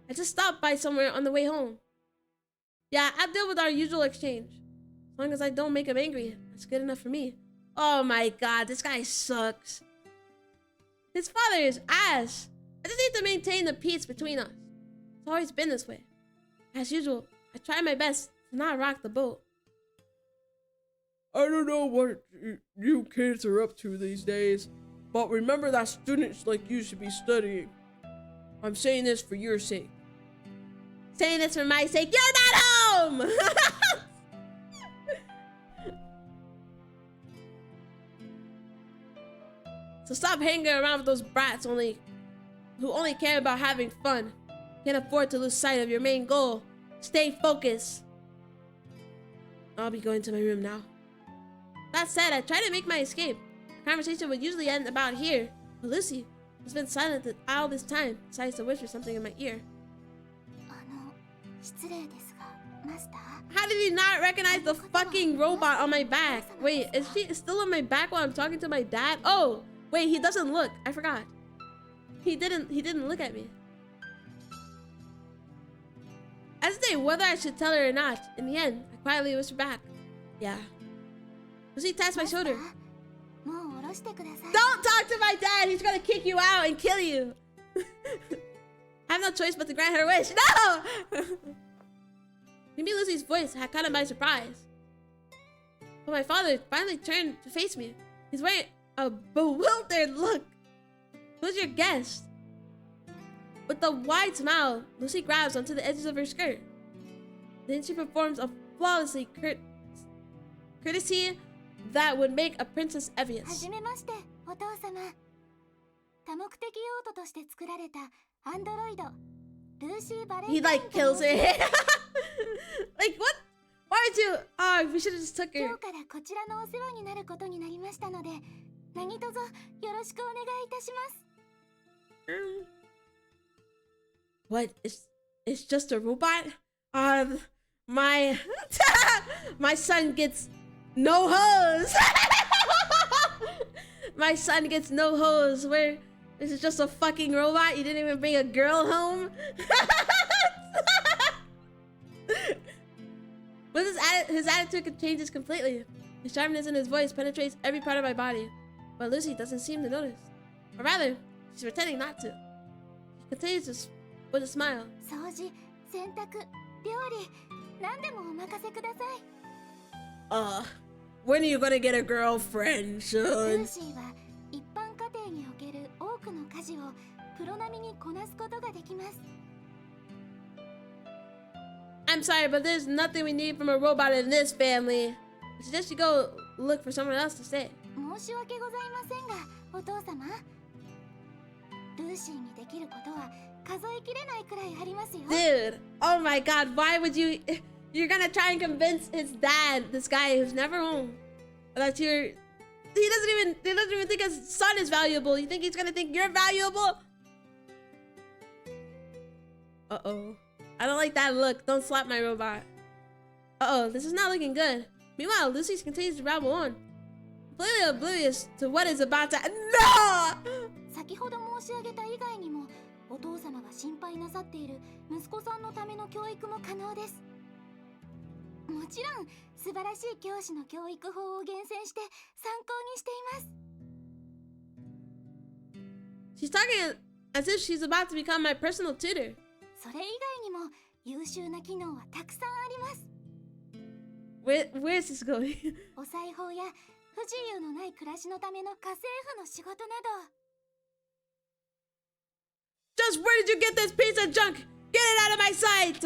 S1: I just stopped by somewhere on the way home. Yeah, I'll deal with our usual exchange. As long as I don't make him angry, that's good enough for me. Oh my god, this guy sucks. His father is ass. I just need to maintain the peace between us. It's always been this way. As usual, I try my best to not rock the boat.
S3: I don't know what you kids are up to these days, but remember that students like you should be studying. I'm saying this for your sake.
S1: Saying this for my sake. You're not home! So stop hanging around with those brats who only care about having fun. Can't afford to lose sight of your main goal. Stay focused. I'll be going to my room now. That said, I try to make my escape. The conversation would usually end about here, but Lucy, who's been silent all this time, decides to whisper something in my ear. How did he not recognize the fucking robot on my back? Wait, is she still on my back while I'm talking to my dad? Oh, wait, he doesn't look. I forgot. He didn't look at me. I hesitate whether I should tell her or not. In the end, I quietly whisper back. Yeah. Lucy taps my shoulder. Don't talk to my dad! He's gonna kick you out and kill you! I have no choice but to grant her wish. No! Maybe Lucy's voice had caught him by surprise. But my father finally turned to face me. He's wearing a bewildered look. Who's your guest? With a wide smile, Lucy grabs onto the edges of her skirt. Then she performs a flawlessly courtesy that would make a princess envious. He like kills her. Like what? Why would you? Oh, we should have just took her. What? It's just a robot? My my son gets no hose. My son gets no hose. Where this is just a fucking robot? You didn't even bring a girl home? But his attitude changes completely. The sharpness in his voice penetrates every part of my body. But Lucy doesn't seem to notice. Or rather, she's pretending not to. She continues with a smile. When are you gonna get a girlfriend, son? I'm sorry, but there's nothing we need from a robot in this family. I suggest you go look for someone else to stay. Dude, oh my god, why would you... You're gonna try and convince his dad, this guy who's never home, that you're... He doesn't even think his son is valuable. You think he's gonna think you're valuable? Uh-oh. I don't like that look. Don't slap my robot. Uh-oh, this is not looking good. Meanwhile, Lucy continues to rabble on, completely oblivious to what is about to... No!
S2: が心配なさっている息子さんのための教育も可能です。もちろん素晴らしい教師の教育法を厳選して参考にしています。
S1: She's talking as if she's about to become my personal tutor.
S2: それ以外にも優秀な機能はたくさんあります。
S1: Where is this going?
S2: お裁縫や不自由のない暮らしのための家政婦の仕事など。
S1: Just where did you get this piece of junk? Get it out of my sight!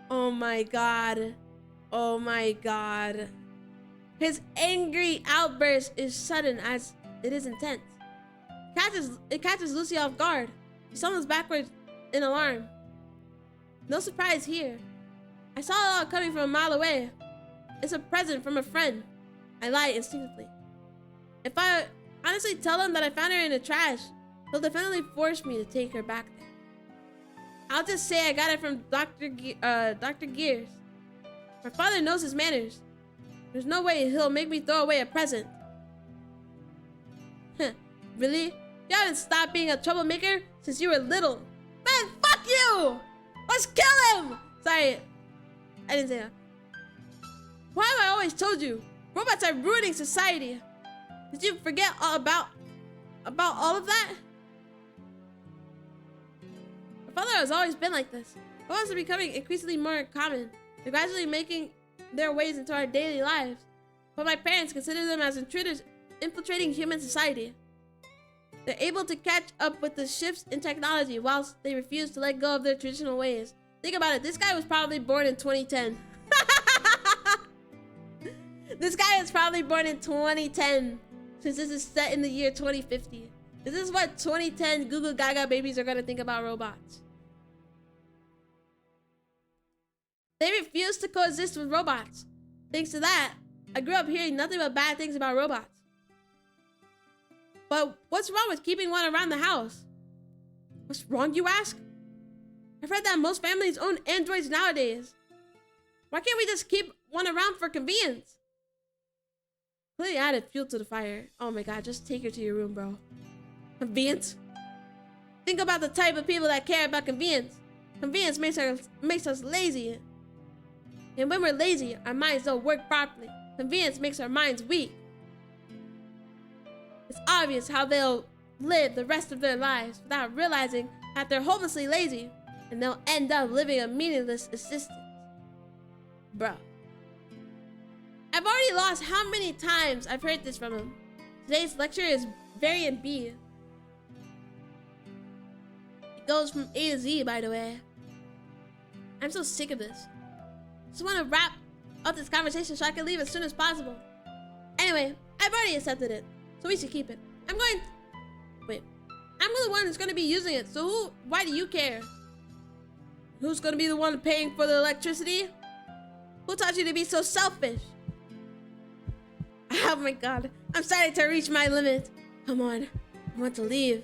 S1: Oh my god. Oh my god. His angry outburst is sudden as it is intense. It catches Lucy off guard. She stumbles backwards in alarm. No surprise here. I saw it all coming from a mile away. It's a present from a friend. I lie instinctively. If I honestly tell him that I found her in the trash, he'll definitely force me to take her back there. I'll just say I got it from Dr. Gears. My father knows his manners. There's no way he'll make me throw away a present. Really? You haven't stopped being a troublemaker since you were little. Man, fuck you! Let's kill him! Sorry, I didn't say that. Why have I always told you? Robots are ruining society. Did you forget all about all of that? My father has always been like this. Robots are becoming increasingly more common. They're gradually making their ways into our daily lives. But my parents consider them as intruders infiltrating human society. They're able to catch up with the shifts in technology whilst they refuse to let go of their traditional ways. Think about it. This guy was probably born in 2010. This guy is probably born in 2010, since this is set in the year 2050. This is what 2010 Google Gaga babies are gonna think about robots. They refuse to coexist with robots. Thanks to that, I grew up hearing nothing but bad things about robots. But what's wrong with keeping one around the house? What's wrong, you ask? I've heard that most families own androids nowadays. Why can't we just keep one around for convenience? Clearly added fuel to the fire. Oh my god, just take her to your room, bro. Convenience? Think about the type of people that care about convenience. Convenience makes us lazy. And when we're lazy, our minds don't work properly. Convenience makes our minds weak. It's obvious how they'll live the rest of their lives without realizing that they're hopelessly lazy, and they'll end up living a meaningless existence. Bruh. I've already lost how many times I've heard this from him. Today's lecture is variant B. It goes from A to Z, by the way. I'm so sick of this. Just want to wrap up this conversation so I can leave as soon as possible. Anyway, I've already accepted it, so we should keep it. I'm the one who's going to be using it, so why do you care? Who's going to be the one paying for the electricity? Who taught you to be so selfish? Oh my god, I'm starting to reach my limit. Come on, I want to leave.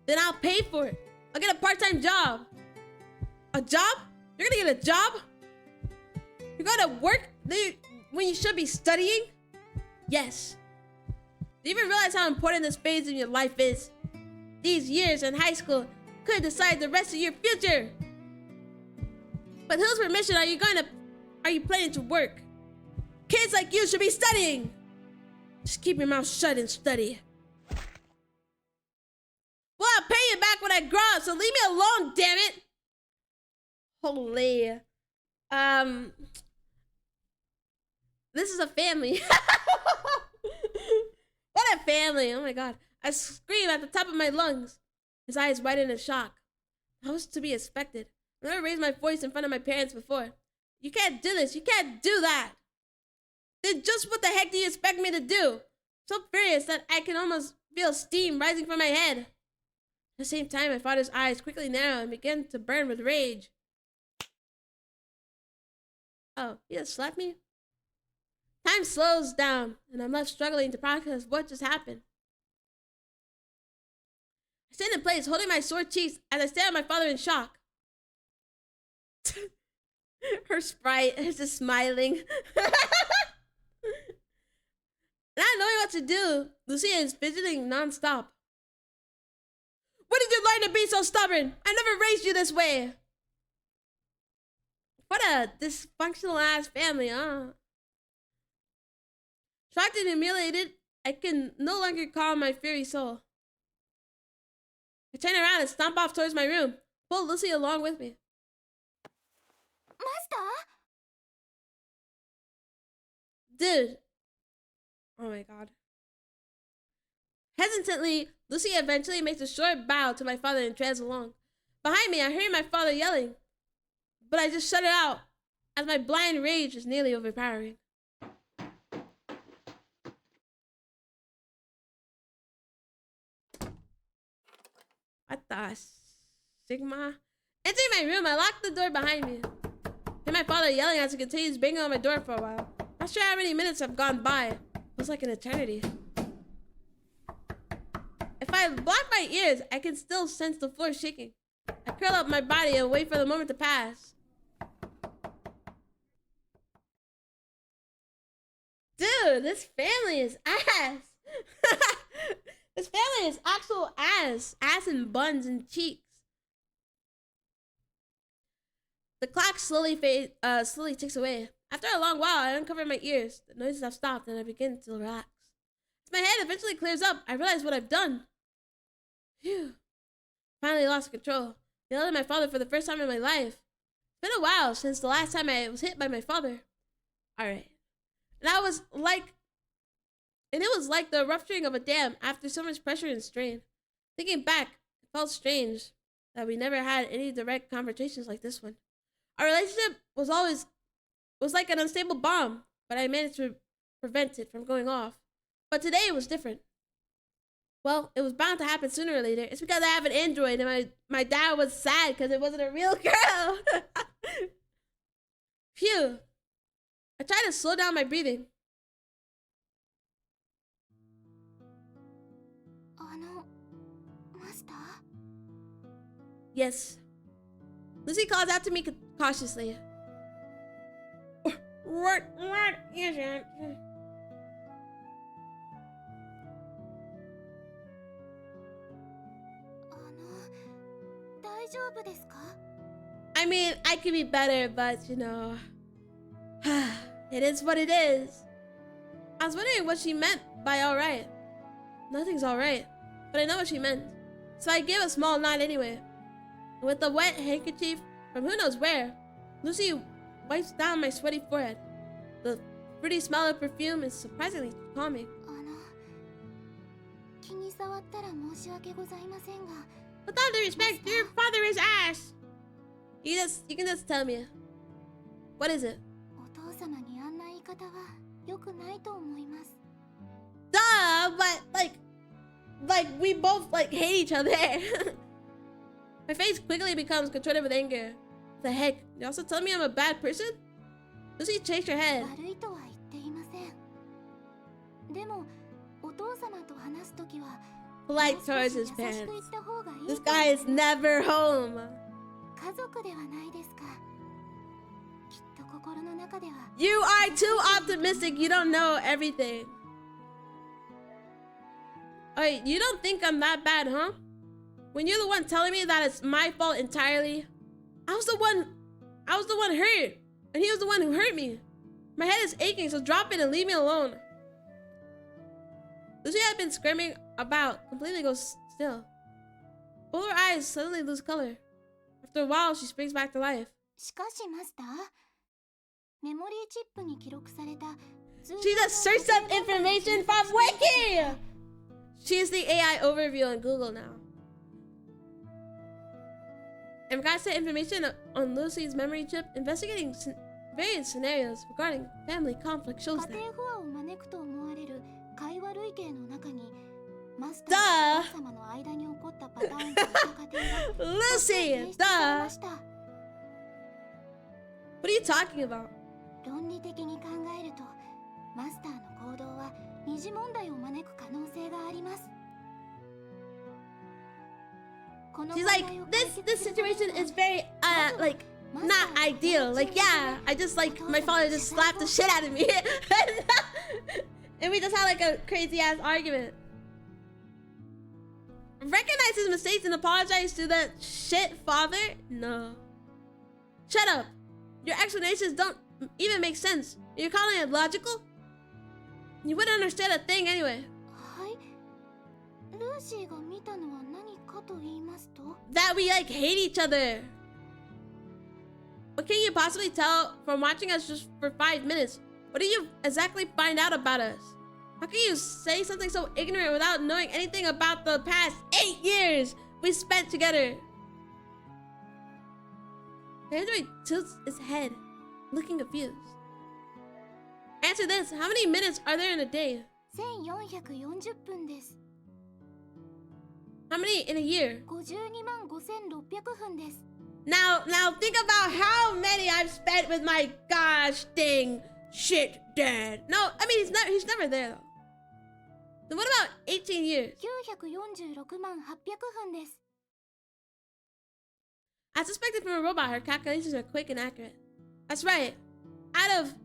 S1: Then I'll pay for it. I'll get a part-time job. A job? You're gonna get a job? You're gonna work when you should be studying? Yes. Do you even realize how important this phase in your life is? These years in high school could decide the rest of your future. With whose permission are you planning to work? Kids like you should be studying. Just keep your mouth shut and study. Well, I'll pay you back when I grow up, so leave me alone, damn it. Holy. This is a family. What a family. Oh my god. I scream at the top of my lungs. His eyes widen in shock. That was to be expected. I've never raised my voice in front of my parents before. You can't do this. You can't do that. Then just what the heck do you expect me to do? So furious that I can almost feel steam rising from my head. At the same time, my father's eyes quickly narrow and begin to burn with rage. Oh, he just slapped me? Time slows down, and I'm left struggling to process what just happened. I stand in place, holding my sore cheeks as I stare at my father in shock. Her sprite is just smiling. Not knowing what to do, Lucia is fidgeting nonstop. When did you learn to be so stubborn? I never raised you this way. What a dysfunctional ass family, huh? Shocked and humiliated, I can no longer calm my fiery soul. I turn around and stomp off towards my room, pull Lucy along with me.
S2: Master?
S1: Dude. Oh my god. Hesitantly, Lucy eventually makes a short bow to my father and treads along. Behind me, I hear my father yelling, but I just shut it out as my blind rage is nearly overpowering. What the Sigma? Entering my room, I lock the door behind me. Hear my father yelling as he continues banging on my door for a while. Not sure how many minutes have gone by. Feels like an eternity. If I block my ears, I can still sense the floor shaking. I curl up my body and wait for the moment to pass. Dude, this family is ass. This family is actual ass. Ass and buns and cheeks. The clock slowly ticks away. After a long while, I uncover my ears. The noises have stopped and I begin to relax. As my head eventually clears up, I realize what I've done. Phew. Finally lost control. Yelled at my father for the first time in my life. It's been a while since the last time I was hit by my father. Alright. And it was like the rupturing of a dam after so much pressure and strain. Thinking back, it felt strange that we never had any direct confrontations like this one. Our relationship was like an unstable bomb, but I managed to prevent it from going off. But today it was different. Well, it was bound to happen sooner or later. It's because I have an android and my dad was sad because it wasn't a real girl. Phew. I try to slow down my breathing.
S2: Master?
S1: Yes. Lucy calls out to me cautiously. What is it? I mean, I could be better, but you know, it is what it is. I was wondering what she meant by alright. Nothing's alright, but I know what she meant. So I gave a small nod anyway. And with the wet handkerchief from who knows where, Lucy wipes down my sweaty forehead. The fruity smell of perfume is surprisingly calming. With all due respect, your father is ass. You can just tell me. What is it? Duh, but like we both like hate each other. My face quickly becomes contorted with anger. What the heck? You also tell me I'm a bad person? Lucy shakes her head. Polite towards his parents. This guy is never home. You are too optimistic. You don't know everything. Wait, you don't think I'm that bad, huh? When you're the one telling me that it's my fault entirely, I was the one hurt, and he was the one who hurt me. My head is aching, so drop it and leave me alone. Lucy had been screaming about completely goes still. Both her eyes suddenly lose color. After a while, she springs back to life. She just searched up information from Wiki! She is the AI overview on Google now. In regards to information on Lucy's memory chip, investigating various scenarios regarding family conflict shows that. Duh! Lucy! Duh! What are you talking about? She's like, this situation is very, like, not ideal. Like, yeah, I just, like, my father just slapped the shit out of me. And we just had, like, a crazy-ass argument. recognize his mistakes and apologize to that shit father? No. Shut up. Your explanations don't even make sense. You're calling it logical? You wouldn't understand a thing anyway.
S2: はい。ルーシーが見たのは何かと言いますと
S1: That we like hate each other. What can you possibly tell from watching us just for 5 minutes? What do you exactly find out about us? How can you say something so ignorant without knowing anything about the past 8 years we spent together? Android tilts his head, looking confused. Answer this. How many minutes are there in a day?
S2: 1440分です
S1: How many in a year?
S2: 525600分です
S1: Now think about how many I've spent with my gosh dang shit dad. No, I mean he's never there though. Then what about 18 years?
S2: 946万800分です
S1: As suspected from a robot, her calculations are quick and accurate. That's right. Out of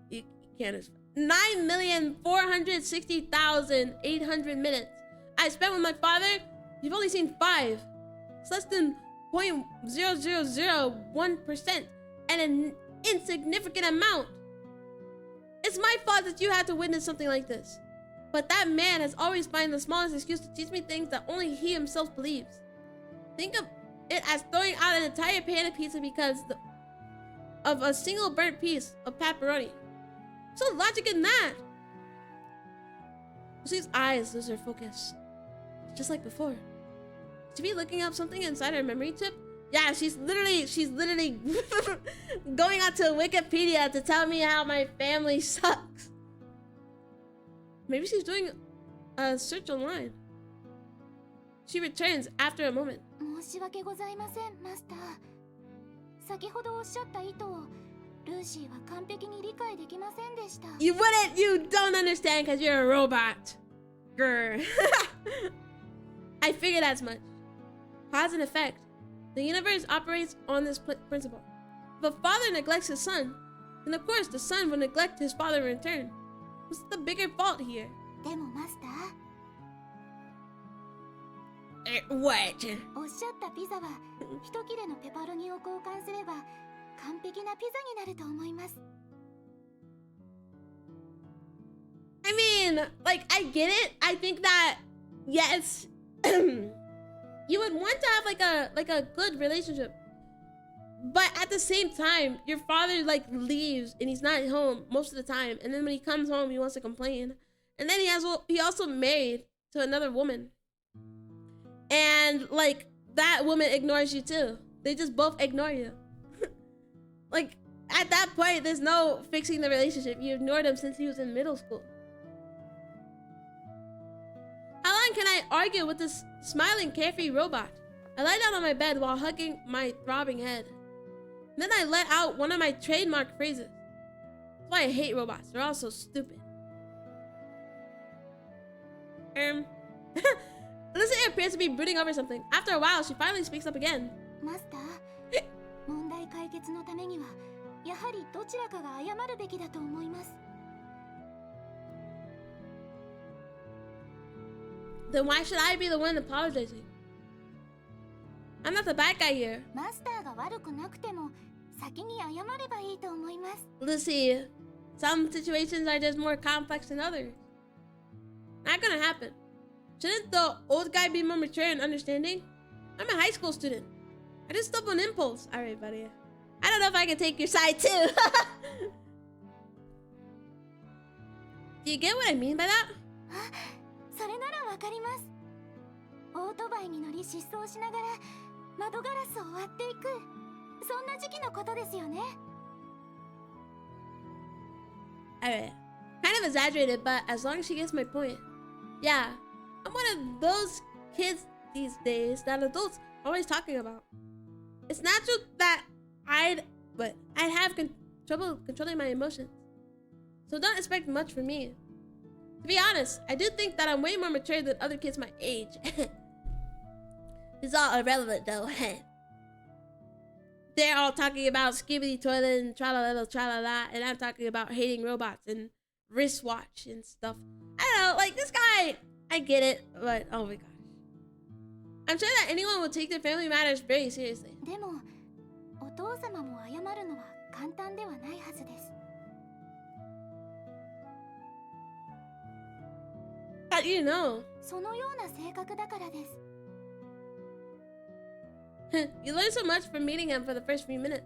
S1: you can't 9,460,800 minutes I spent with my father, you've only seen 5. It's less than 0.0001% and an insignificant amount. It's my fault that you had to witness something like this. But that man has always found the smallest excuse to teach me things that only he himself believes. Think of it as throwing out an entire pan of pizza because of a single burnt piece of pepperoni. So logic in that. Lucy's eyes lose their focus, just like before. Should be looking up something inside her memory chip? Yeah, she's literally going onto Wikipedia to tell me how my family sucks. Maybe she's doing a search online. She returns after a moment.
S2: 申し訳ございませんマスター先ほどおっしゃった意図をルーシーは完璧に理解できませんでした
S1: You don't understand because you're a robot. Grr. I figured as much. Cause and effect. The universe operates on this principle. If a father neglects his son, then of course the son will neglect his father in return. What's the bigger fault here?
S2: でもマスター
S1: What?
S2: おっしゃったピザは一切れのペパロニを交換すれば完璧なピザになると思います
S1: I mean, like, I get it. I think that, yes, you would want to have like a good relationship. But at the same time, your father like leaves and he's not home most of the time. And then when he comes home, he wants to complain. And then he also married to another woman. And like that woman ignores you too. They just both ignore you. Like at that point, there's no fixing the relationship. You ignored him since he was in middle school. How long can I argue with this smiling, carefree robot? I lie down on my bed while hugging my throbbing head. Then I let out one of my trademark phrases. That's why I hate robots. They're all so stupid. Lucy appears to be brooding over something. After a while, she finally speaks up again.
S2: マスター問題解決のためにはやはりどちらかが謝るべきだと思います
S1: Then why should I be the one apologizing? I'm not the bad guy here.
S2: マスターが悪くなくても先に謝ればいいと思います
S1: Lucy, some situations are just more complex than others. Not gonna happen. Shouldn't the old guy be more mature and understanding? I'm a high school student. I just stop on impulse. Alright, buddy. I don't know if I can take your side too. Do you get what I mean by that?
S2: それならわかりますオートバイに乗り疾走しながら窓ガラスを割っていくそんな時期のことですよね
S1: Alright. Kind of exaggerated, but as long as she gets my point. Yeah. I'm one of those kids these days that adults are always talking about. It's natural that I'd have trouble controlling my emotions. So don't expect much from me. To be honest, I do think that I'm way more mature than other kids my age. It's all irrelevant though. They're all talking about skibidi toilet and tra-la-la, and I'm talking about hating robots and wristwatch and stuff. I don't know, like this guy, I get it, but oh my gosh. I'm sure that anyone will take their family matters very seriously.
S2: でもお父様も謝るのは簡単ではないはずです。
S1: How do you know?
S2: そのような性格だからです。
S1: You learn so much from meeting him for the first few minutes.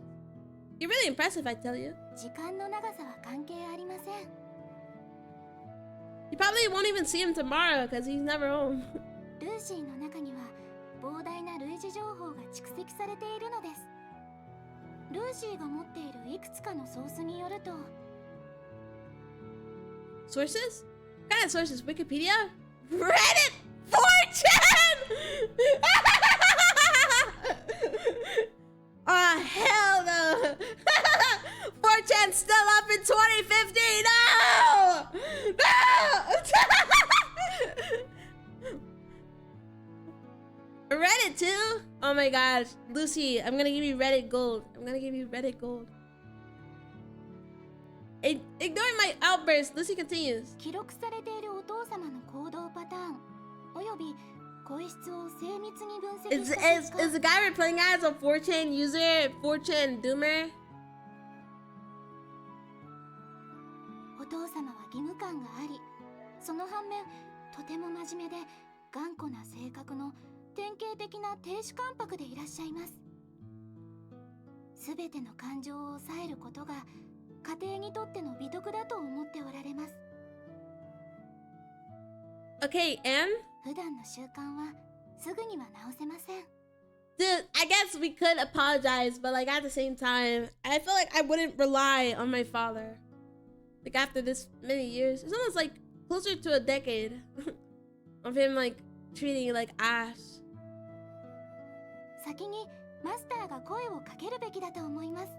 S1: You're really impressive, I tell you.
S2: 時間の長さは関係ありません。
S1: You probably won't even see him tomorrow because he's never home.
S2: ルーシーの中には膨大な類似情報が蓄積されているのです。ルーシーが持っているいくつかのソースによると
S1: Sources? What kind of sources? Wikipedia? Reddit? 4chan? Oh, hell no! 4chan's still up in 2015! No! No! Reddit too? Oh my gosh. Lucy, I'm gonna give you Reddit gold. I'm gonna give you Reddit gold. Ignoring my outburst, Lucy continues.
S2: 記録されているお父様の行動パターンおよび声質を精密に分析
S1: Is
S2: した結果
S1: the guy we're playing as a 4chan user? 4chan doomer?
S2: お父様は義務感があり、その反面とても真面目で頑固な性格の典型的な亭主関白でいらっしゃいます。すべての感情を抑えることが家庭にとっての美徳だと思っておられます。
S1: Okay, and?
S2: 普段の習慣はすぐには直せません。
S1: Dude, I guess we could apologize, but like at the same time, I feel like I wouldn't rely on my father. Like after this many years, it's almost like closer to a decade of him like treating you like ass.
S2: 先にマスターが声をかけるべきだと思います。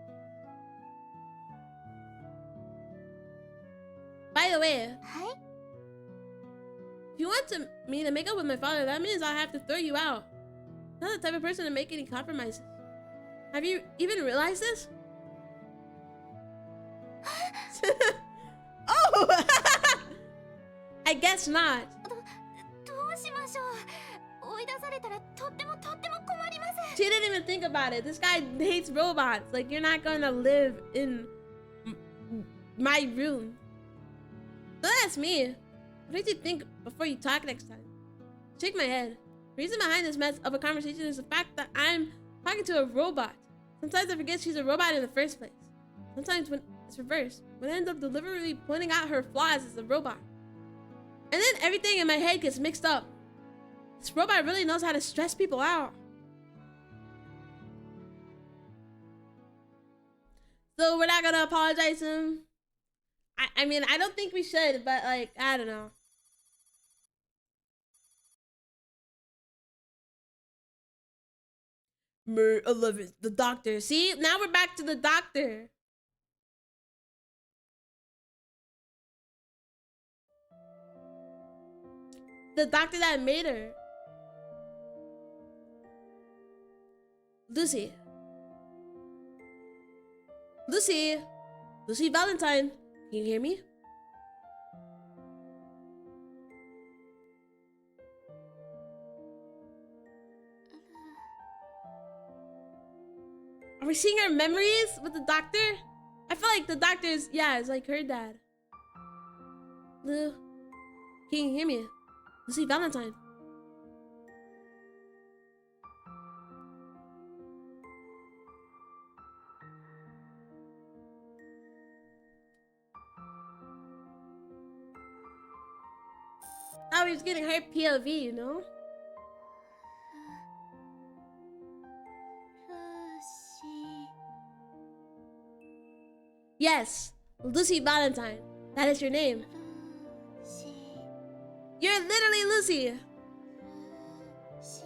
S1: By the way,
S2: はい、
S1: if you want me to make up with my father, that means I have to throw you out. I'm not the type of person to make any compromises. Have you even realized this? Oh! I guess not.
S2: どうしましょう。追い出されたらとっても困ります。
S1: She didn't even think about it. This guy hates robots. Like, you're not gonna live in my room. Don't ask me. What did you think before you talk next time? Shake my head. The reason behind this mess of a conversation is the fact that I'm talking to a robot. Sometimes I forget she's a robot in the first place. Sometimes when it's reversed, when I end up deliberately pointing out her flaws as a robot. And then everything in my head gets mixed up. This robot really knows how to stress people out. So we're not gonna apologize to him. I mean, I don't think we should, but like, I don't know. May 11th, the doctor. See, now we're back to the doctor. The doctor that made her. Lucy. Lucy Valentine. Can you hear me? Are we seeing our memories with the doctor? I feel like the doctor's, yeah, it's like her dad. Lou, can you hear me? Lucy Valentine. Now he's getting her POV, you know?
S2: ルーシ
S1: Yes, Lucy Valentine. That is your name.
S2: ールーシ
S1: You're literally Lucy.
S2: ルーシ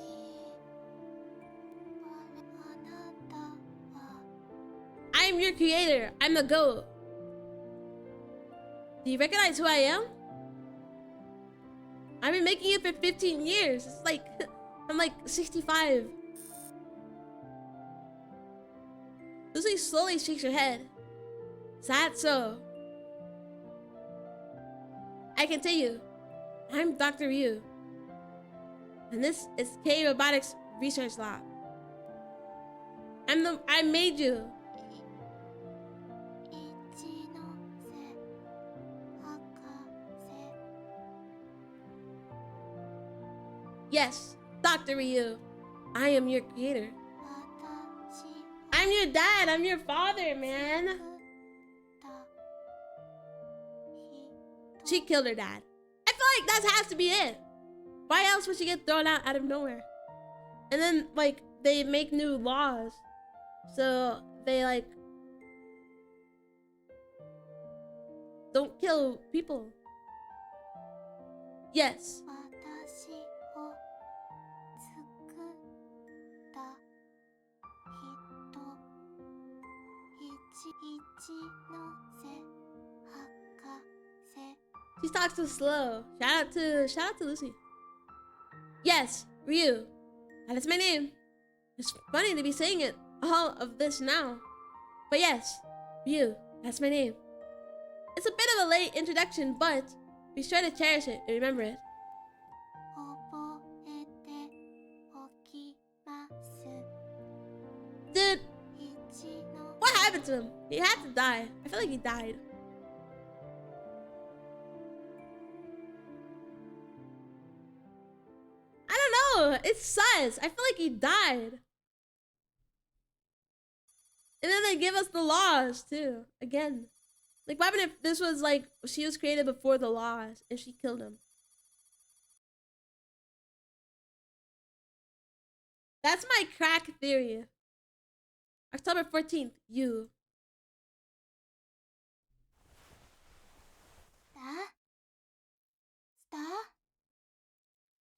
S2: あなたは
S1: I am your creator. I'm the GOAT. Do you recognize who I am? I've been making it for 15 years. It's like, I'm like 65. Lucy slowly shakes her head. Sad so. I can tell you, I'm Dr. Ryu. And this is K Robotics Research Lab. I made you.
S2: 一ノ瀬博士
S1: Yes, Dr. Ryu. I am your creator.
S2: 私を
S1: I'm your dad. I'm your father, man.
S2: 作った人
S1: She killed her dad. I feel like that has to be it. Why else would she get thrown out of nowhere? And then, like, they make new laws. So, they, like, don't kill people. Yes.
S2: 私を作った人一ノ瀬博士
S1: She talks so slow. Shout out to Lucy. Yes, Ryu. That is my name. It's funny to be saying it all of this now. But yes, Ryu, that's my name. It's a bit of a late introduction, but be sure to cherish it and remember it.
S2: 覚えておきます
S1: Dude,
S2: 一ノ
S1: what happened to him? He had to die. I feel like he died. I don't know. It's sus. I feel like he died. And then they give us the laws too. Again. Like, what happened if this was like she was created before the laws and she killed him? That's my crack theory. October 14th, you.
S2: スタースター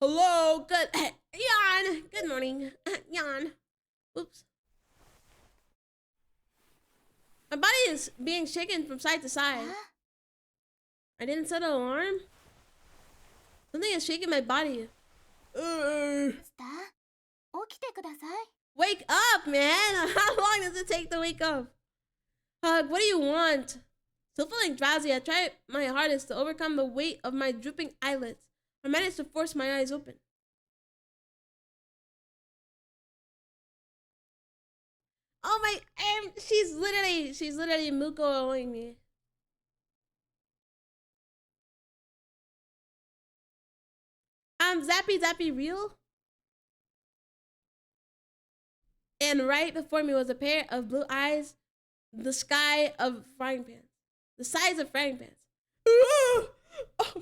S1: Hello, good yawn. Good morning. Yawn. Oops. My body is being shaken from side to side. I didn't set an alarm. Something is shaking my body.
S2: スター起きてください
S1: Wake up, man. How long does it take to wake up? Hug, what do you want? Still feeling drowsy, I tried my hardest to overcome the weight of my drooping eyelids. I managed to force my eyes open. Oh my, she's literally Muko-ing me. Zappy real? And right before me was a pair of blue eyes, the size of frying pans. Oh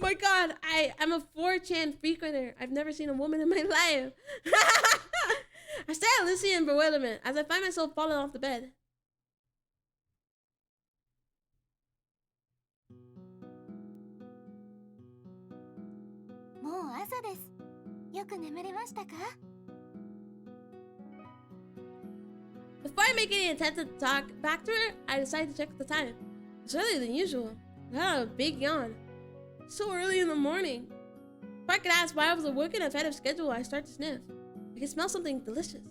S1: my god, I'm a 4chan frequenter. I've never seen a woman in my life. I stare at Lucy in bewilderment as I find myself falling off the bed.
S2: もう朝ですよく眠れましたか
S1: Before I make any attempt to talk back to her, I decide to check the time. It's earlier than usual. I had a big yawn. It's so early in the morning. Before I could ask why I was awoken ahead of schedule, I start to sniff. I can smell something delicious.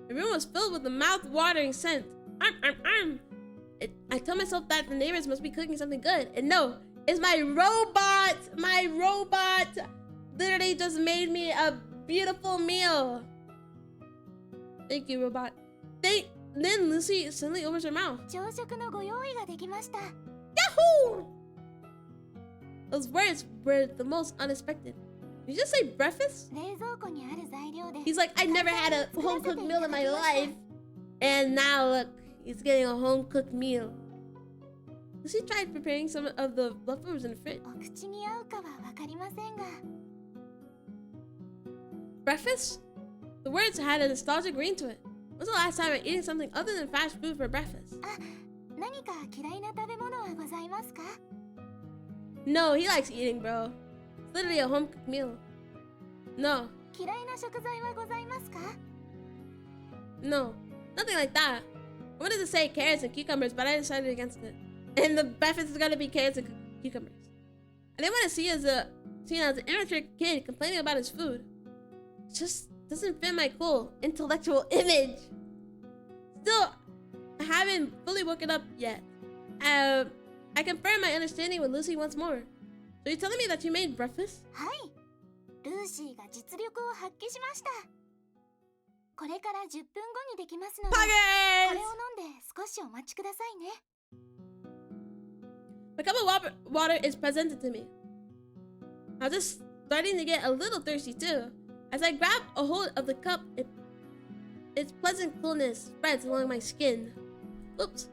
S1: The room was filled with a mouth-watering scent. I tell myself that the neighbors must be cooking something good. And no, it's my robot! My robot literally just made me a beautiful meal. Thank you, robot. Then Lucy suddenly opens her mouth.
S2: 朝食のご用意ができました
S1: Yahoo! Those words were the most unexpected. Did you just say breakfast?
S2: 冷蔵庫にある材料で
S1: He's like, I never had a home-cooked meal in my life. And now look, he's getting a home-cooked meal. Lucy tried preparing some of the leftovers in the fridge.
S2: お口に合うかはわかりませんが
S1: Breakfast? The words had a nostalgic ring to it. When's the last time I ate something other than fast food for breakfast?
S2: 何か嫌いな食べ物はございますか
S1: No, he likes eating, bro. It's literally a home-cooked meal. No,
S2: 嫌いな食材はございますか
S1: no, nothing like that. I wanted to say carrots and cucumbers, but I decided against it. And the breakfast is gonna be carrots and cucumbers. I didn't want to see seen as an immature kid complaining about his food. It just doesn't fit my cool intellectual image. Still, I haven't fully woken up yet. I confirmed my understanding with Lucy once more. So you're telling me that you made breakfast?
S2: はいルーシーが実力を発揮しました。これから10分後にできますので、これを飲んで少しお待ちくださいね。
S1: My cup of water is presented to me. I was just starting to get a little thirsty too. As I grab a hold of the cup, its pleasant coolness spreads along my skin. Oops.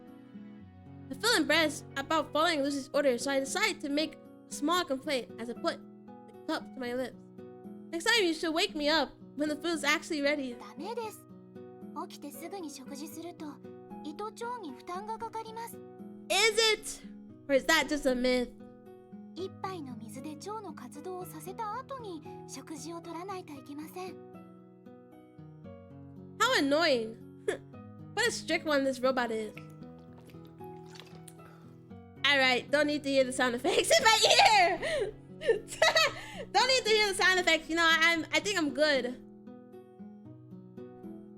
S1: I feel embarrassed about following Lucy's order, so I decide to make a small complaint as I put the cup to my lips. Next time you should wake me up when the food is actually ready.
S2: ダメです。起きてすぐに食事すると胃と腸に負担がかかります。
S1: Is it? Or is that just a myth?
S2: 一杯の水で腸の活動をさせた後に食事を取らないといけません。
S1: How annoying. What a strict one this robot is. Alright, don't need to hear the sound effects in my ear! Don't need to hear the sound effects. You know, I think I'm good.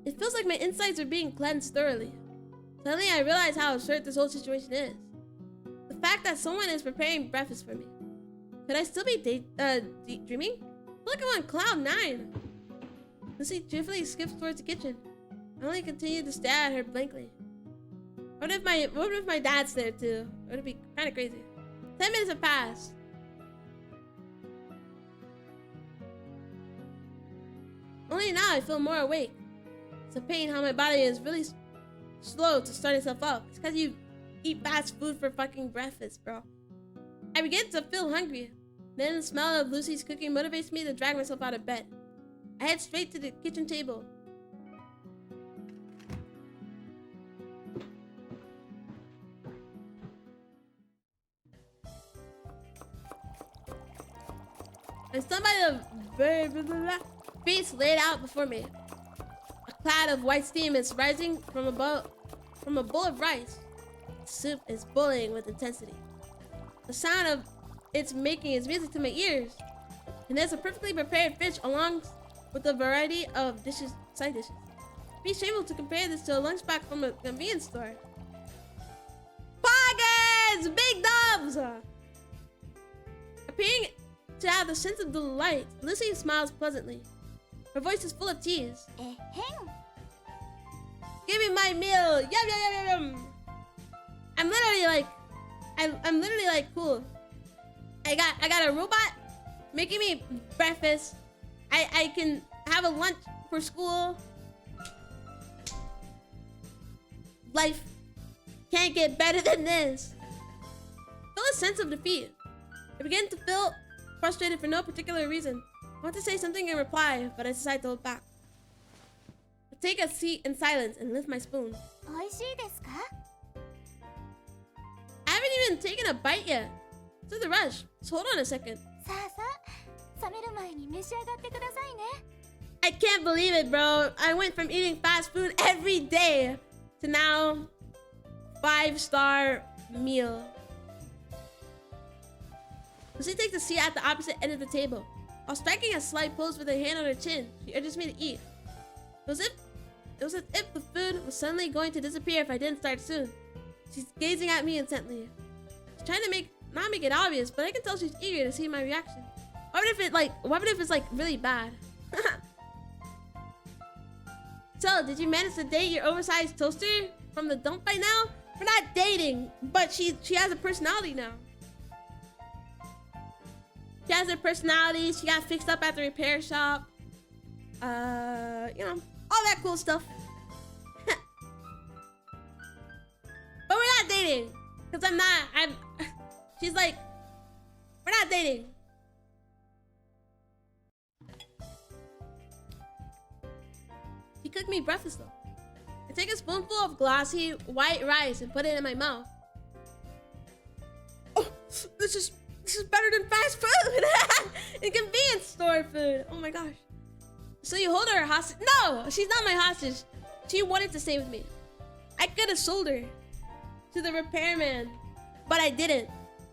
S1: It feels like my insides are being cleansed thoroughly. Suddenly I realize how absurd this whole situation is. The fact that someone is preparing breakfast for me. Could I still be dreaming? I feel like I'm on cloud 9. Lucy cheerfully skips towards the kitchen. I only continue to stare at her blankly. What if my dad's there too? It would be kind of crazy. 10 minutes have passed. Only now I feel more awake. It's a pain how my body is really slow to start itself up. It's because you eat fast food for fucking breakfast, bro. I begin to feel hungry. Then the smell of Lucy's cooking motivates me to drag myself out of bed. I head straight to the kitchen table. I'm stunned by the feast laid out before me. A cloud of white steam is rising from a bowl of rice. The soup is boiling with intensity. The sound of its making is music to my ears. And there's a perfectly prepared fish along with a variety of side dishes. Be shameful to compare this to a lunchbox from a convenience store. Poggers! Big dubs! Appearing to have the sense of delight, Lucy smiles pleasantly. Her voice is full of tease. Give me my meal! Yum yum yum yum yum! I'm literally like cool. I got a robot making me breakfast. I can have a lunch for school. Life can't get better than this. I feel a sense of defeat. I begin to feel frustrated for no particular reason. I want to say something in reply, but I decide to hold back. I take a seat in silence and lift my spoon.
S2: 美味しいですか?
S1: I haven't even taken a bite yet. It's the rush. So hold on a second.
S2: さあさあ、冷める前に召し上がってくださいね。
S1: I can't believe it, bro. I went from eating fast food every day to now 5-star meal. Lucy takes a seat at the opposite end of the table. While striking a slight pose with her hand on her chin, she urges me to eat. It was as if the food was suddenly going to disappear if I didn't start soon. She's gazing at me intently. She's trying to not make it obvious, but I can tell she's eager to see my reaction. What if it's like really bad? So, did you manage to date your oversized toaster from the dump by now? We're not dating, but she has a personality now. She has her personality. She got fixed up at the repair shop. You know, all that cool stuff. But we're not dating. Because she's like, we're not dating. She cooked me breakfast though. I take a spoonful of glossy white rice and put it in my mouth. Oh, this is better than fast food and convenience store food. Oh my gosh. So you hold her hostage? No, she's not my hostage. She wanted to stay with me. I could have sold her to the repairman, but I didn't.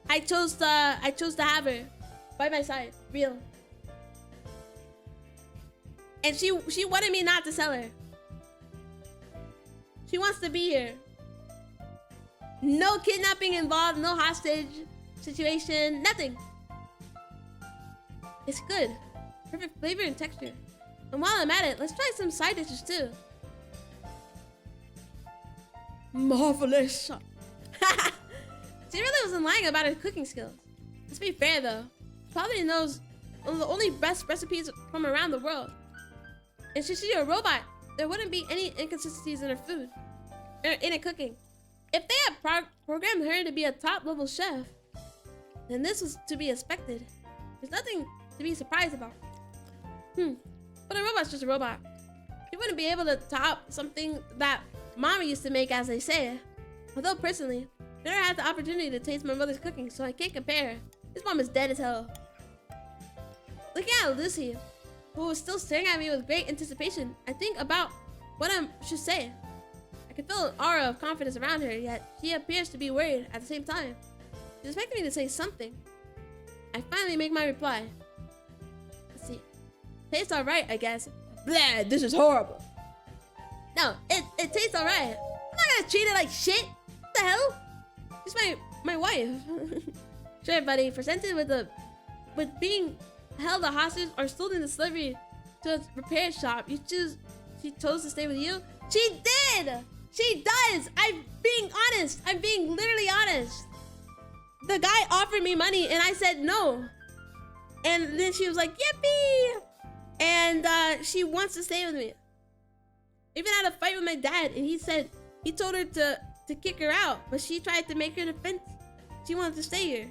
S1: I chose to have her by my side, real. And she wanted me not to sell her. She wants to be here. No kidnapping involved, no hostage situation, nothing. It's good. perfect flavor and texture. And while I'm at it, let's try some side dishes too.
S3: Marvelous.
S1: She really wasn't lying about her cooking skills. Let's be fair though. She probably knows the only best recipes from around the world. And since she's a robot, there wouldn't be any inconsistencies in her food, or in her cooking. If they had programmed her to be a top-level chef, then this was to be expected. There's nothing to be surprised about. But a robot's just a robot. She wouldn't be able to top something that Mommy used to make, as they say. Although personally, I never had the opportunity to taste my mother's cooking, so I can't compare. This mom is dead as hell. Looking at Lucy, who was still staring at me with great anticipation, I think about what I should say. I can feel an aura of confidence around her, yet she appears to be worried at the same time. She's expecting me to say something. I finally make my reply. Let's see. Tastes alright, I guess.
S3: Blah, this is horrible.
S1: No, it tastes alright. I'm not gonna treat it like shit. What the hell? She's my wife. Sure, buddy. Presented with being held a hostage or sold into slavery to a repair shop, she chose to stay with you? She did! She does! I'm being honest. I'm being literally honest. The guy offered me money and I said no. And then she was like, yippee! And she wants to stay with me. Even had a fight with my dad and he told her to kick her out, but she tried to make her defense. She wanted to stay here.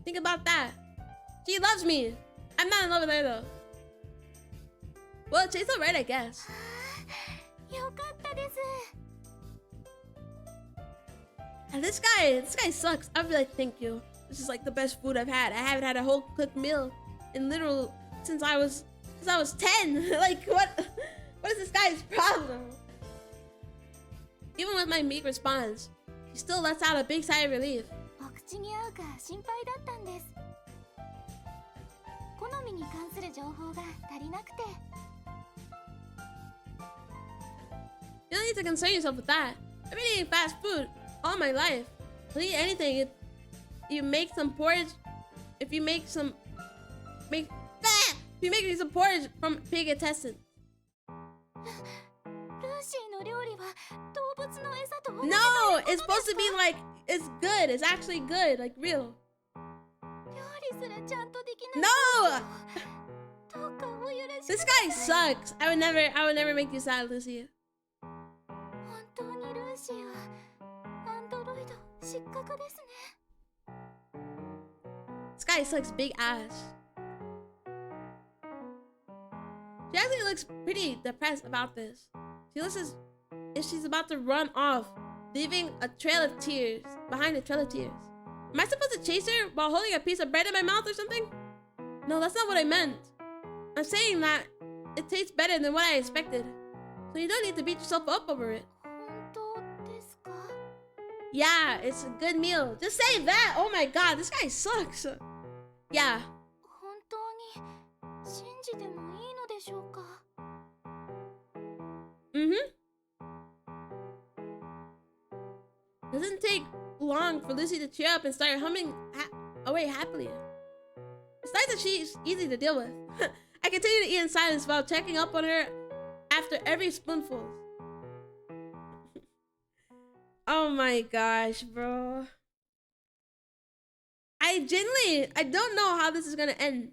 S1: Think about that. She loves me. I'm not in love with her though. Well, it tastes alright, I guess. And this guy sucks. I'd be like, thank you. This is like the best food I've had. I haven't had a whole cooked meal in literal since I was 10. Like what is this guy's problem? Even with my meek response, she still lets out a big sigh of relief. You don't need to concern yourself with that. I've been eating fast food all my life. I'll eat anything if you make some porridge. If you make me some porridge from pig intestines. No, it's supposed to be like, it's good. It's actually good, like real. No! This guy sucks. I would never make you sad, Lucy. This guy sucks big ass. She actually looks pretty depressed about this. She looks as if she's about to run off, leaving a trail of tears behind a trail of tears. Am I supposed to chase her while holding a piece of bread in my mouth or something? No, that's not what I meant. I'm saying that it tastes better than what I expected. So you don't need to beat yourself up over it. Yeah, it's a good meal. Just say that. Oh my god, this guy sucks. Yeah. Doesn't take long for Lucy to cheer up and start humming away happily. It's nice that she's easy to deal with. I continue to eat in silence while checking up on her after every spoonful. Oh my gosh, bro. I don't know how this is gonna end.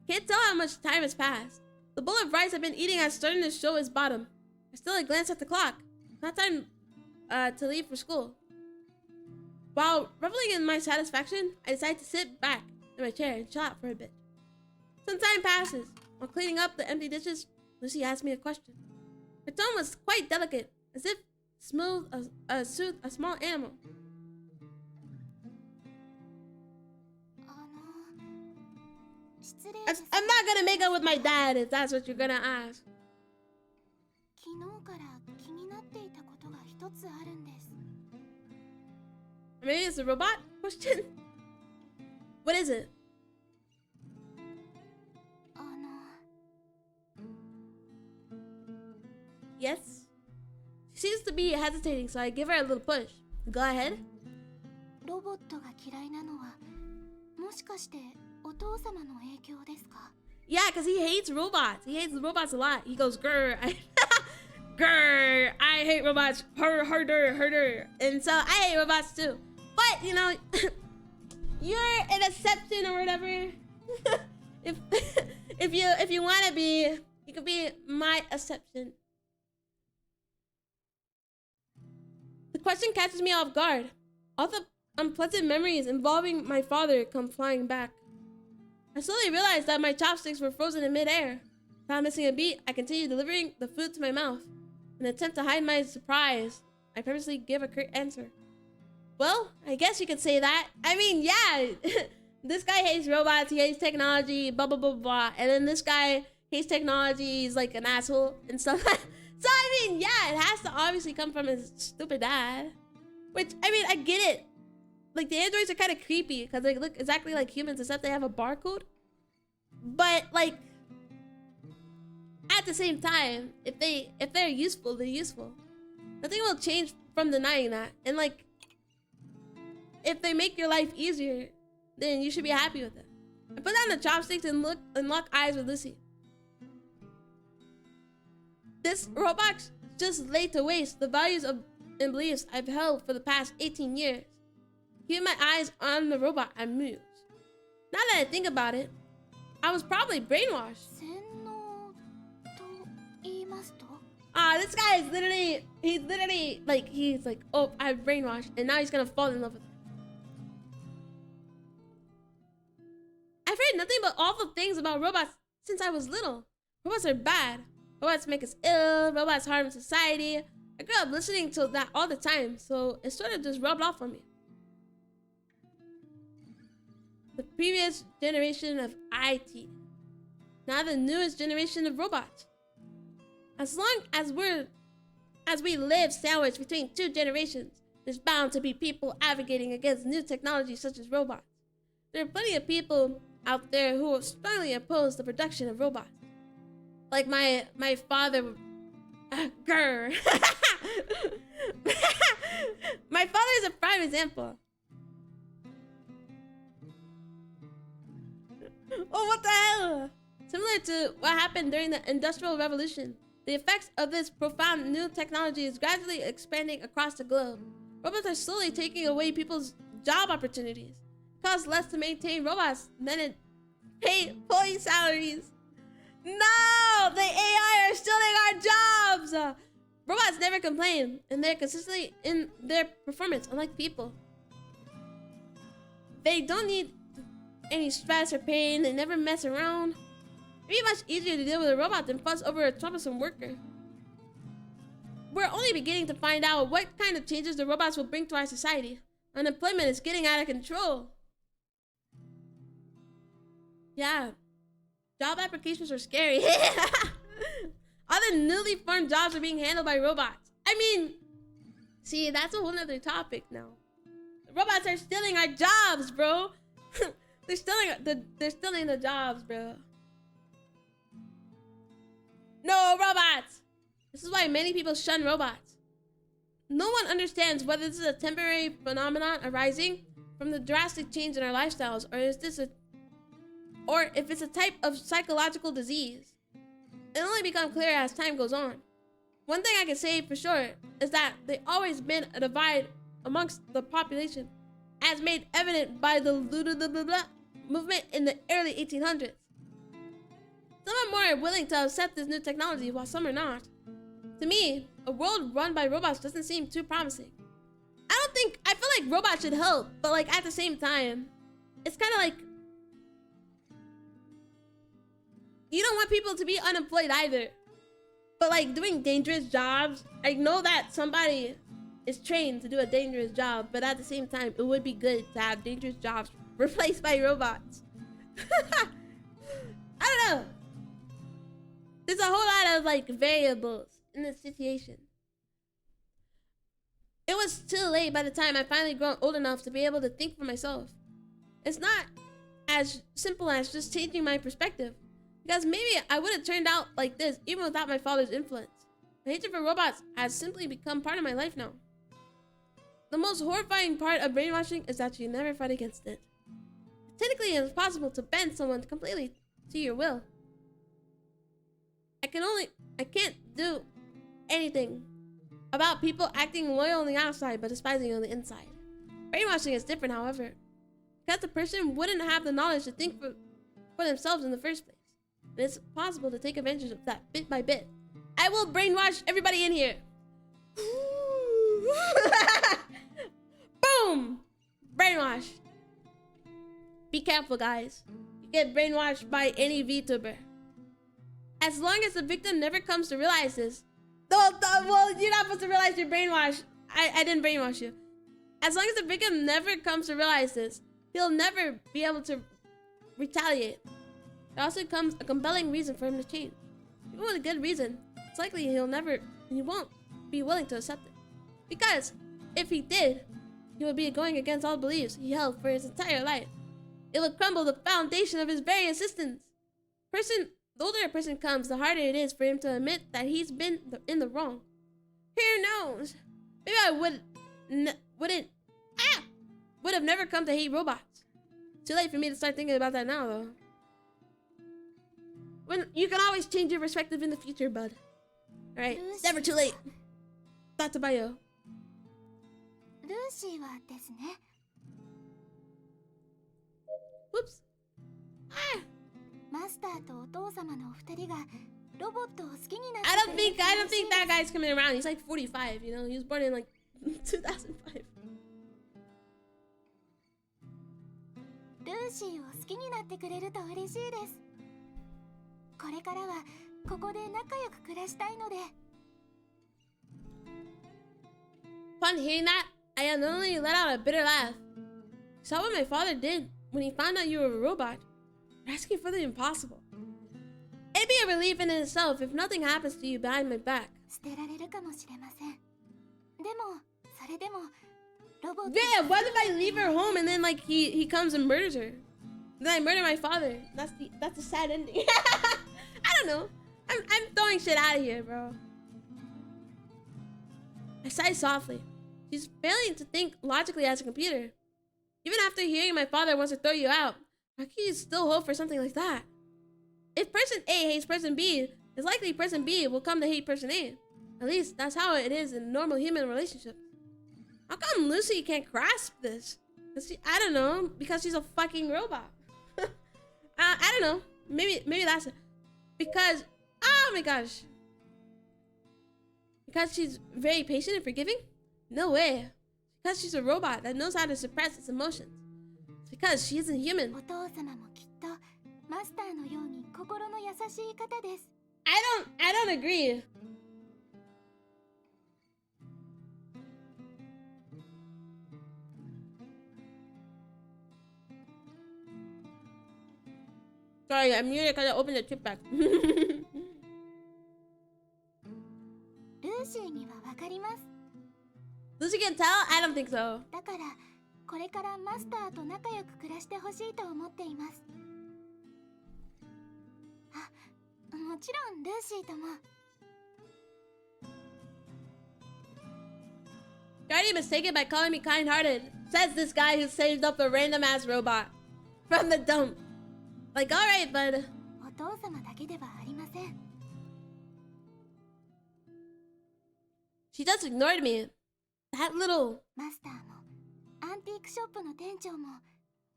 S1: Can't tell how much time has passed. The bowl of rice I've been eating has started to show its bottom. I still glance at the clock. Not time to leave for school. While reveling in my satisfaction, I decide to sit back in my chair and chill out for a bit. Some time passes. While cleaning up the empty dishes, Lucy asked me a question. Her tone was quite delicate, as if soothe a small animal. I'm not gonna make up with my dad if that's what you're gonna ask. Maybe it's a robot question? What is it? Yes? She seems to be hesitating, so I give her a little push. Go ahead.
S2: お父様の影響ですか?
S1: Yeah, because he hates robots. He hates robots a lot. He goes, grr, grr, I hate robots, herder. And so I hate robots too. But, you know, you're an exception or whatever. if you want to be, you could be my exception. The question catches me off guard. All the unpleasant memories involving my father come flying back. I slowly realized that my chopsticks were frozen in midair. Without missing a beat, I continued delivering the food to my mouth. In an attempt to hide my surprise, I purposely give a curt answer. Well, I guess you could say that. I mean, yeah, this guy hates robots, he hates technology, blah, blah, blah, blah. And then this guy hates technology, he's like an asshole and stuff. So, I mean, yeah, it has to obviously come from his stupid dad. Which, I mean, I get it. Like, the androids are kind of creepy because they look exactly like humans except they have a barcode. But, like, at the same time, if they're useful, they're useful. Nothing will change from denying that. And, like, if they make your life easier, then you should be happy with it. I put down the chopsticks and lock eyes with Lucy. This robot just laid to waste the values and beliefs I've held for the past 18 years. Keeping my eyes on the robot, I mused. Now that I think about it, I was probably brainwashed.
S2: 洗脳と言いますと?
S1: This guy is literally, he's like, oh, I'm brainwashed, and now he's gonna fall in love with her. I've heard nothing but awful things about robots since I was little. Robots are bad. Robots make us ill. Robots harm society. I grew up listening to that all the time, so it sort of just rubbed off on me. The previous generation of IT. Now the newest generation of robots. As long as we live sandwiched between two generations, there's bound to be people advocating against new technologies such as robots. There are plenty of people out there who strongly oppose the production of robots. Like my father. Grr. My father is a prime example. Oh, what the hell? Similar to what happened during the Industrial Revolution, the effects of this profound new technology is gradually expanding across the globe. Robots are slowly taking away people's job opportunities. It costs less to maintain robots than it pays employee salaries. No! The AI are stealing our jobs! Robots never complain, and they're consistently in their performance, unlike people. They don't need any stress or pain, they never mess around. It'd be much easier to deal with a robot than fuss over a troublesome worker. We're only beginning to find out what kind of changes the robots will bring to our society. Unemployment is getting out of control. Yeah. Job applications are scary. All the newly formed jobs are being handled by robots. I mean, see, that's a whole nother topic now. The robots are stealing our jobs, bro. They're stealing the jobs, bro. No robots. This is why many people shun robots. No one understands whether this is a temporary phenomenon arising from the drastic change in our lifestyles, or if it's a type of psychological disease. It'll only become clearer as time goes on. One thing I can say for sure is that there's always been a divide amongst the population, as made evident by the movement in the early 1800s. Some are more willing to accept this new technology while some are not. To me, a world run by robots doesn't seem too promising. I feel like robots should help, but like at the same time, it's kind of like, you don't want people to be unemployed either. But like doing dangerous jobs, I know that somebody is trained to do a dangerous job, but at the same time, it would be good to have dangerous jobs replaced by robots. I don't know. There's a whole lot of like variables in this situation. It was too late by the time I finally grown old enough to be able to think for myself. It's not as simple as just changing my perspective. Because maybe I would have turned out like this even without my father's influence. My hatred for robots has simply become part of my life now. The most horrifying part of brainwashing is that you never fight against it. technically it's possible to bend someone completely to your will. I can't do anything about people acting loyal on the outside but despising on the inside. Brainwashing is different, however, because the person wouldn't have the knowledge to think for themselves in the first place. And it's possible to take advantage of that bit by bit. I will brainwash everybody in here. Boom! Brainwash. Be careful, guys. You get brainwashed by any VTuber. As long as the victim never comes to realize this. Well, you're not supposed to realize you're brainwashed. I didn't brainwash you. As long as the victim never comes to realize this, he'll never be able to retaliate. There also comes a compelling reason for him to change. Even with a good reason, it's likely he won't be willing to accept it. Because if he did, he would be going against all beliefs he held for his entire life. It would crumble the foundation of his very existence. The older a person comes, the harder it is for him to admit that he's been in the wrong. Who knows? Maybe I would have never come to hate robots. Too late for me to start thinking about that now, though. When you can always change your perspective in the future, bud. All right, it's never too late. Tatabayo.
S2: ルーシーはですね。
S1: Whoops. Ah.
S2: マスターとお父様のお二人がロボットを好きになって
S1: I don't think that guy's coming around. He's like 45, you know? He was born in like 2005.
S2: ルーシーを好きになってくれると嬉しいです。これからはここで仲良く暮らしたいので。
S1: Upon hearing that, I unknowingly let out a bitter laugh. Saw what my father did when he found out you were a robot. You're asking for the impossible. It'd be a relief in itself if nothing happens to you behind my back.
S2: 捨てられるかもしれません。でも、それでもロボット。
S1: Yeah, what if I leave her home and then like he comes and murders her? Then I murder my father. That's a sad ending. I don't know. I'm throwing shit out of here, bro. I sigh softly. She's failing to think logically as a computer. Even after hearing my father wants to throw you out, how can you still hope for something like that? If person A hates person B, it's likely person B will come to hate person A. At least that's how it is in normal human relationships. How come Lucy can't grasp this? I don't know, because she's a fucking robot. I don't know. Maybe that's it. Because, oh my gosh. Because she's very patient and forgiving? No way. Because she's a robot that knows how to suppress its emotions. It's because she isn't human.
S2: お父様もきっとマスターのように心の優しい方です。
S1: I don't agree. Sorry, I'm muted because I opened the chip back.
S2: ルーシーにはわかります。
S1: Lucy can tell? I don't think so.
S2: だからこれからマスターと仲良く暮らしてほしいと思っています。あ、もちろんルーシーとも。
S1: You're already mistaken by calling me kind-hearted, says this guy who saved up a random-ass robot from the dump. Like, alright, bud.
S2: お父様だけではありません。
S1: She just ignored me. That little...
S2: マスターもアンティークショップの店長も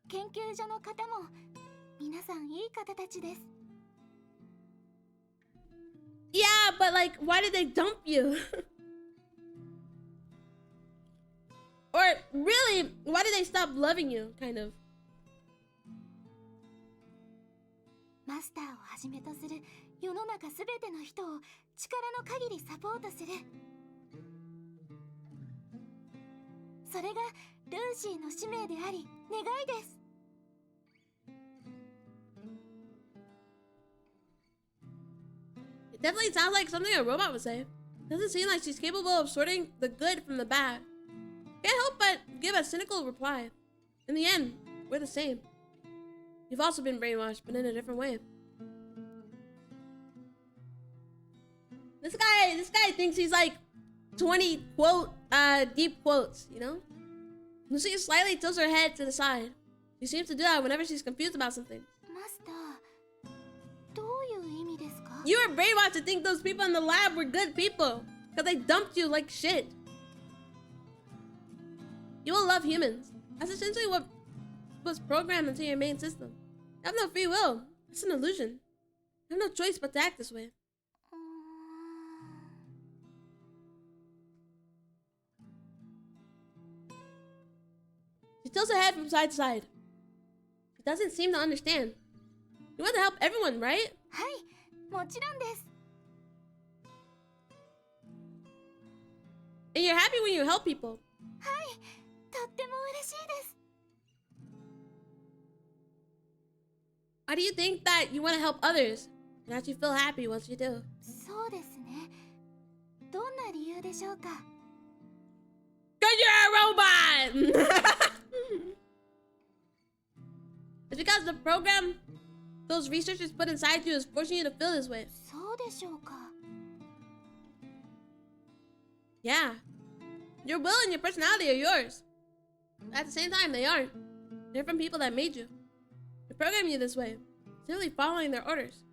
S2: 研究所の方も皆さんいい方たちです。
S1: Yeah, but like, why did they dump you? Or really, why did they stop loving you, kind of?
S2: マスターをはじめとする世の中すべての人を力の限りサポートする。それがルーシーの使命であり願いです。
S1: It definitely sounds like something a robot would say. Doesn't seem like she's capable of sorting the good from the bad. Can't help but give a cynical reply. In the end, we're the same. You've also been brainwashed, but in a different way. This guy thinks he's like 20 deep quotes, you know? Lucy slightly tilts her head to the side. She seems to do that whenever she's confused about something.
S2: マスター、どういう意味ですか？
S1: You were brainwashed to think those people in the lab were good people because they dumped you like shit. You will love humans. That's essentially what was programmed into your main system. You have no free will. It's an illusion. You have no choice but to act this way. She tilts her head from side to side. She doesn't seem to understand. You want to help everyone, right?
S2: はい、もちろんです。
S1: And you're happy when you help people.
S2: はい、とっても嬉しいです。
S1: Why do you think that you want to help others and that you feel happy once you do?
S2: そうですね。どんな理由でしょうか？
S1: Cause you're a robot! It's because the program those researchers put inside you is forcing you to feel this way.
S2: そうでしょうか？
S1: Yeah. Your will and your personality are yours. But at the same time, they aren't. They're from people that made you. They program you this way, simply following their orders.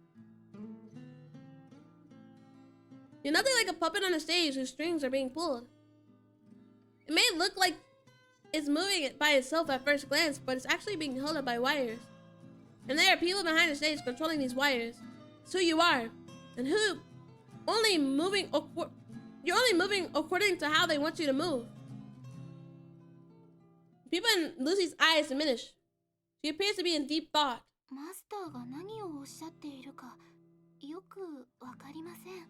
S1: You're nothing like a puppet on a stage whose strings are being pulled. It may look like it's moving it by itself at first glance, but it's actually being held up by wires. And there are people behind the stage controlling these wires. It's who you are, and who you're only moving according to how they want you to move. People in Lucy's eyes diminish. She appears to be in deep thought.
S2: マスターが何をおっしゃっているかよくわかりません。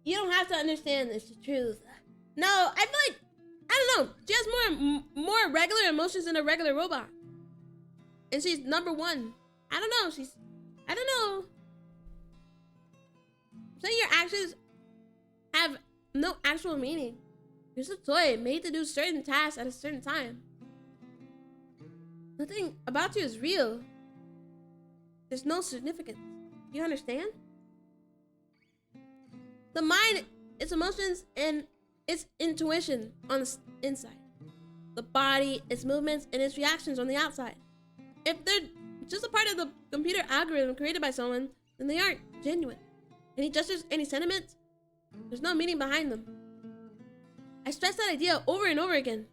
S1: You don't have to understand this, the truth. No, I feel like, I don't know, she has more regular emotions than a regular robot. And she's number one. I don't know, I don't know. So your actions have no actual meaning. You're just a toy made to do certain tasks at a certain time. Nothing about you is real. There's no significance. You understand? The mind, its emotions, and its intuition on the inside. The body, its movements, and its reactions on the outside. If they're just a part of the computer algorithm created by someone, then they aren't genuine. Any gestures, any sentiments, there's no meaning behind them. I stress that idea over and over again.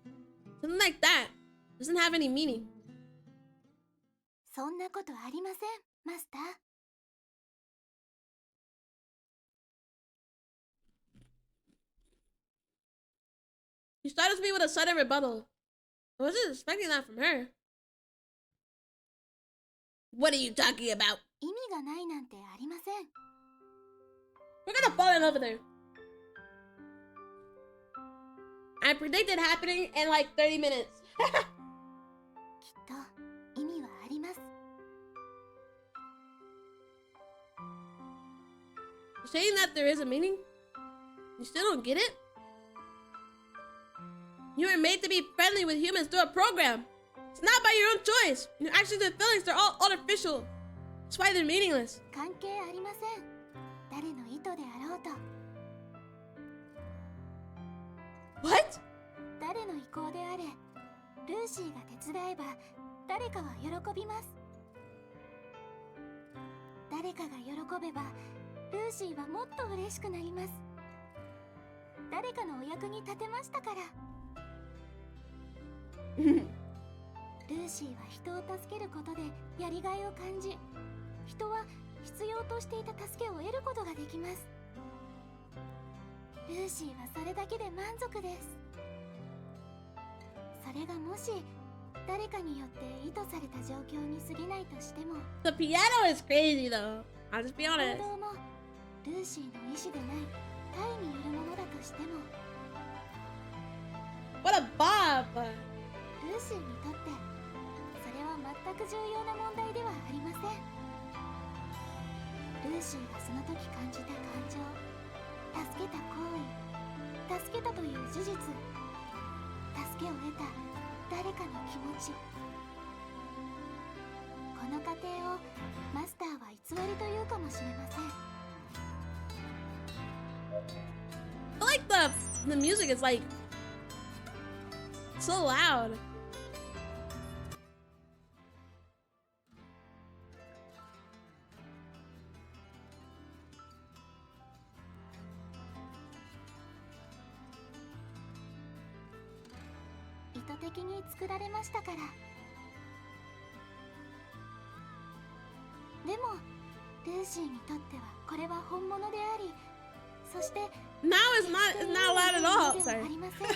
S1: Something like that doesn't have any meaning.
S2: そんなことありません、マスター。
S1: She startles me with a sudden rebuttal. I wasn't expecting that from her. What are you talking about?
S2: 意味がないなんてありません。
S1: We're gonna fall in love with her. I predicted happening in like 30 minutes.
S2: きっと意味はあります。
S1: Saying that there is a meaning? You still don't get it? You were made to be friendly with humans through a program. It's not by your own choice. Your actions and feelings, they're all artificial. That's why they're meaningless.
S2: 関係ありません。誰の意図であろうと。
S1: What?
S2: 誰の意向であれ、ルーシーが手伝えば誰かは喜びます。誰かが喜べばルーシーはもっと嬉しくなります。誰かのお役に立てましたから。ルーシーは人を助けることでやりがいを感じ、人は必要としていた助けを得ることができます。ルーシーはそれだけで満足です。それがもし誰かによって意図された状況に過ぎないとしても、
S1: The piano is crazy though. I'll just be
S2: 行
S1: honest.
S2: 動もルーシーの意思でないタイによるものだとしても、
S1: What a bob!
S2: ルーシーにとってそれは全く重要な問題ではありません。ルーシーがその時感じた感情、助けた行為、助けたという事実、助けを得た誰かの気持ち、この過程をマスターは偽りというかもしれません。
S1: I like the music is like so loud.
S2: 図的に作られましたから。でもルーシーにとってはこれは本物であり、そして
S1: Now it's not allowed at all.
S2: ではあ
S1: Sorry.
S2: りません。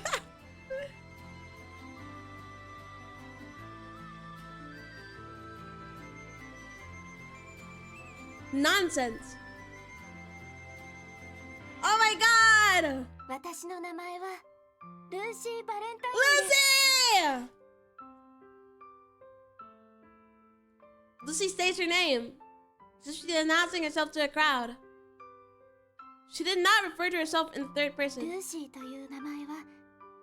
S1: Nonsense. Oh my god!
S2: 私の名前はルーシー・バレンタインです。
S1: Lucy! Lucy states her name. As if she's announcing herself to a crowd. She did not refer to herself in the third
S2: ル
S1: person.
S2: ーシーという名前は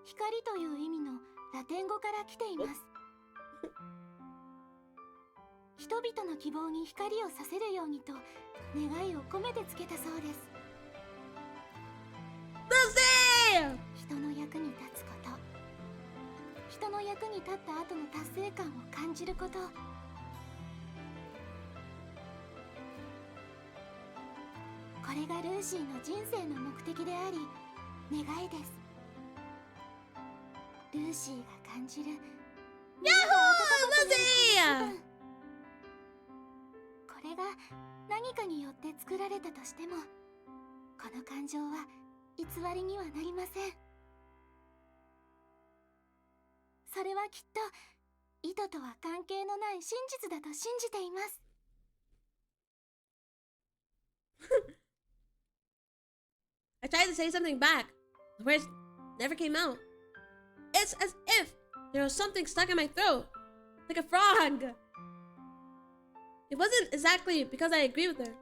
S2: 光という意味のラテン語から来ています。人々の希望に光をさせるようにと願いを込めてつけたそうです。
S1: Lucy!
S2: 人の役に立つこと、人の役に立った後の達成感を感じること、これがルーシーの人生の目的であり願いです。ルーシーが感じる
S1: Yahoo! Lucy!
S2: これが何かによって作られたとしても、この感情は偽りにはなりません。それはきっと意図とは関係のない真実だと信じています。
S1: I tried to say something back. The words never came out. It's as if there was something stuck in my throat, like a frog. It wasn't exactly because I agreed with her.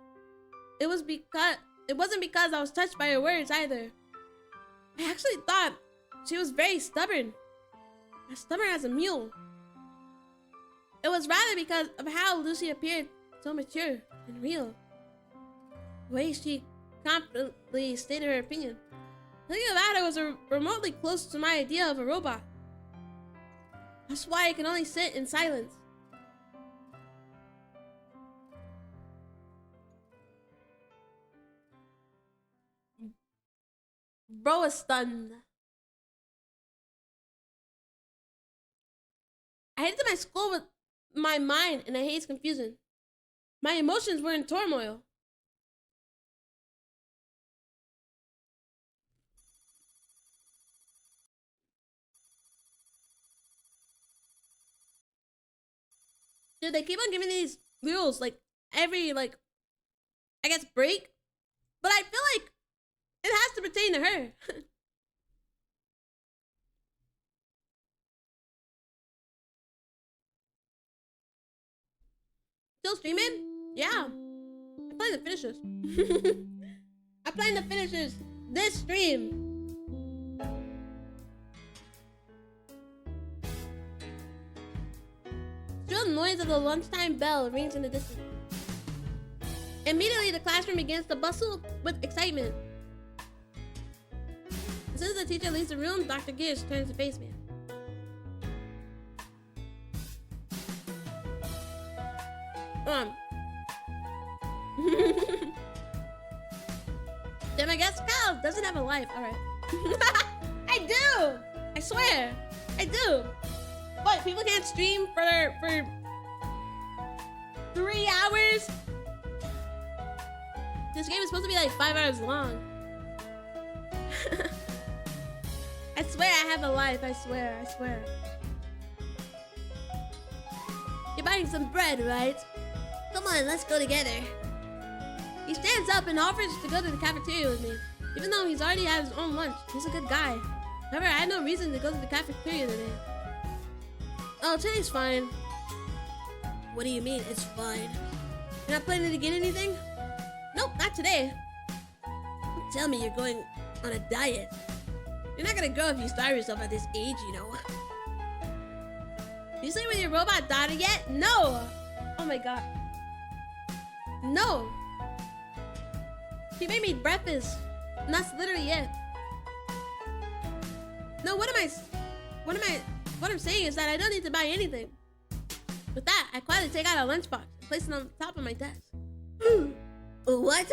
S1: It wasn't because I was touched by her words either. I actually thought she was very stubborn. As stubborn as a mule. It was rather because of how Lucy appeared so mature and real. The way she confidently stated her opinion. Nothing about it was remotely close to my idea of a robot. That's why I can only sit in silence. Bro is stunned. I hated my school with my mind and I hated confusion. My emotions were in turmoil. Dude, they keep on giving these rules like every I guess break, but I feel like it has to pertain to her. Still streaming? Yeah. I'm playing the finishers. I'm playing the finishers this stream. Still the noise of the lunchtime bell rings in the distance. Immediately the classroom begins to bustle with excitement. As soon as the teacher leaves the room, Dr. Gish turns to face me. Then I guess Kyle doesn't have a life. Alright. I do! I swear! I do! What, people can't stream for 3 hours? This game is supposed to be like 5 hours long. I swear I have a life, I swear, I swear. You're buying some bread, right? Come on, let's go together. He stands up and offers to go to the cafeteria with me, even though he's already had his own lunch. He's a good guy. However, I had no reason to go to the cafeteria today. Oh, today's fine. What do you mean, it's fine? You're not planning to get anything? Nope, not today. Don't tell me you're going on a diet. You're not gonna grow if you starve yourself at this age, you know. You sleep with your robot daughter yet? No! Oh my god. No! She made me breakfast. And that's literally it. No, what I'm saying is that I don't need to buy anything. With that, I quietly take out a lunchbox and place it on top of my desk. What?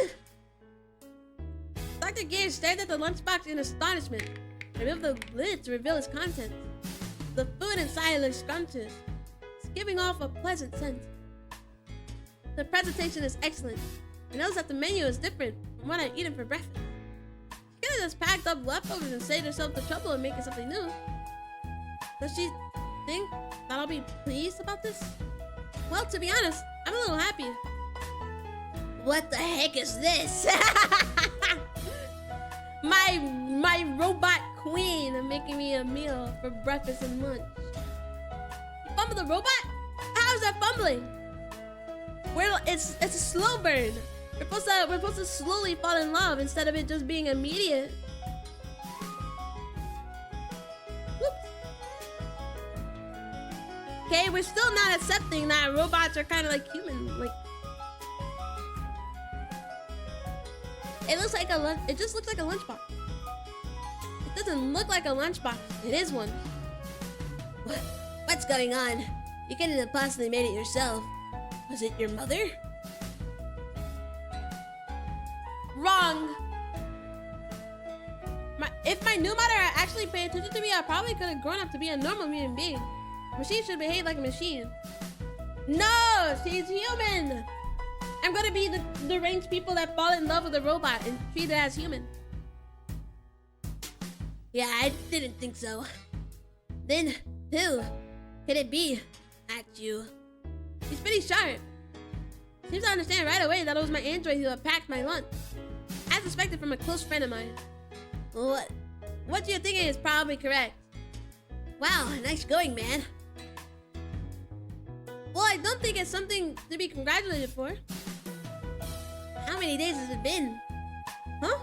S1: Dr. Gear stared at the lunchbox in astonishment and removed the lid to reveal its contents. The food inside looks scrumptious. It's giving off a pleasant scent. The presentation is excellent. I notice that the menu is different from what I've eaten for breakfast. She could have just packed up leftovers and saved herself the trouble of making something new. Does she think that I'll be pleased about this? Well, to be honest, I'm a little happy. What the heck is this? my robot queen making me a meal for breakfast and lunch. You fumbled the robot? How is that fumbling? It's a slow burn. We're supposed to slowly fall in love instead of it just being immediate. Whoops. Okay, we're still not accepting that robots are kind of like human. Like, it looks like it just looks like a lunchbox. It doesn't look like a lunchbox. It is one. What's going on? You couldn't have possibly made it yourself. Was it your mother? Wrong. If my new mother had actually paid attention to me, I probably could have grown up to be a normal human being. A machine should behave like a machine. No, she's human. I'm gonna be the deranged people that fall in love with a robot and treat it as human. Yeah, I didn't think so. Then, who could it be? Not you. He's pretty sharp. Seems to understand right away that it was my android who had packed my lunch. I suspected from a close friend of mine. What you're thinking is probably correct. Wow, nice going, man. Well, I don't think it's something to be congratulated for. How many days has it been? Huh?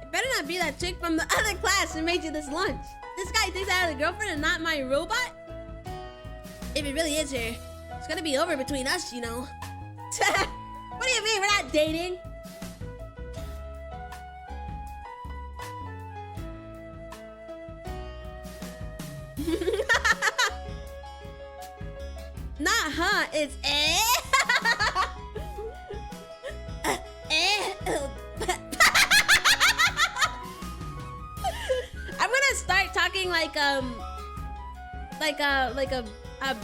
S1: It better not be that chick from the other class who made you this lunch. This guy thinks I have a girlfriend and not my robot? If it really is her, it's gonna be over between us, you know. What do you mean, we're not dating? Not huh, it's I'm gonna start talking like a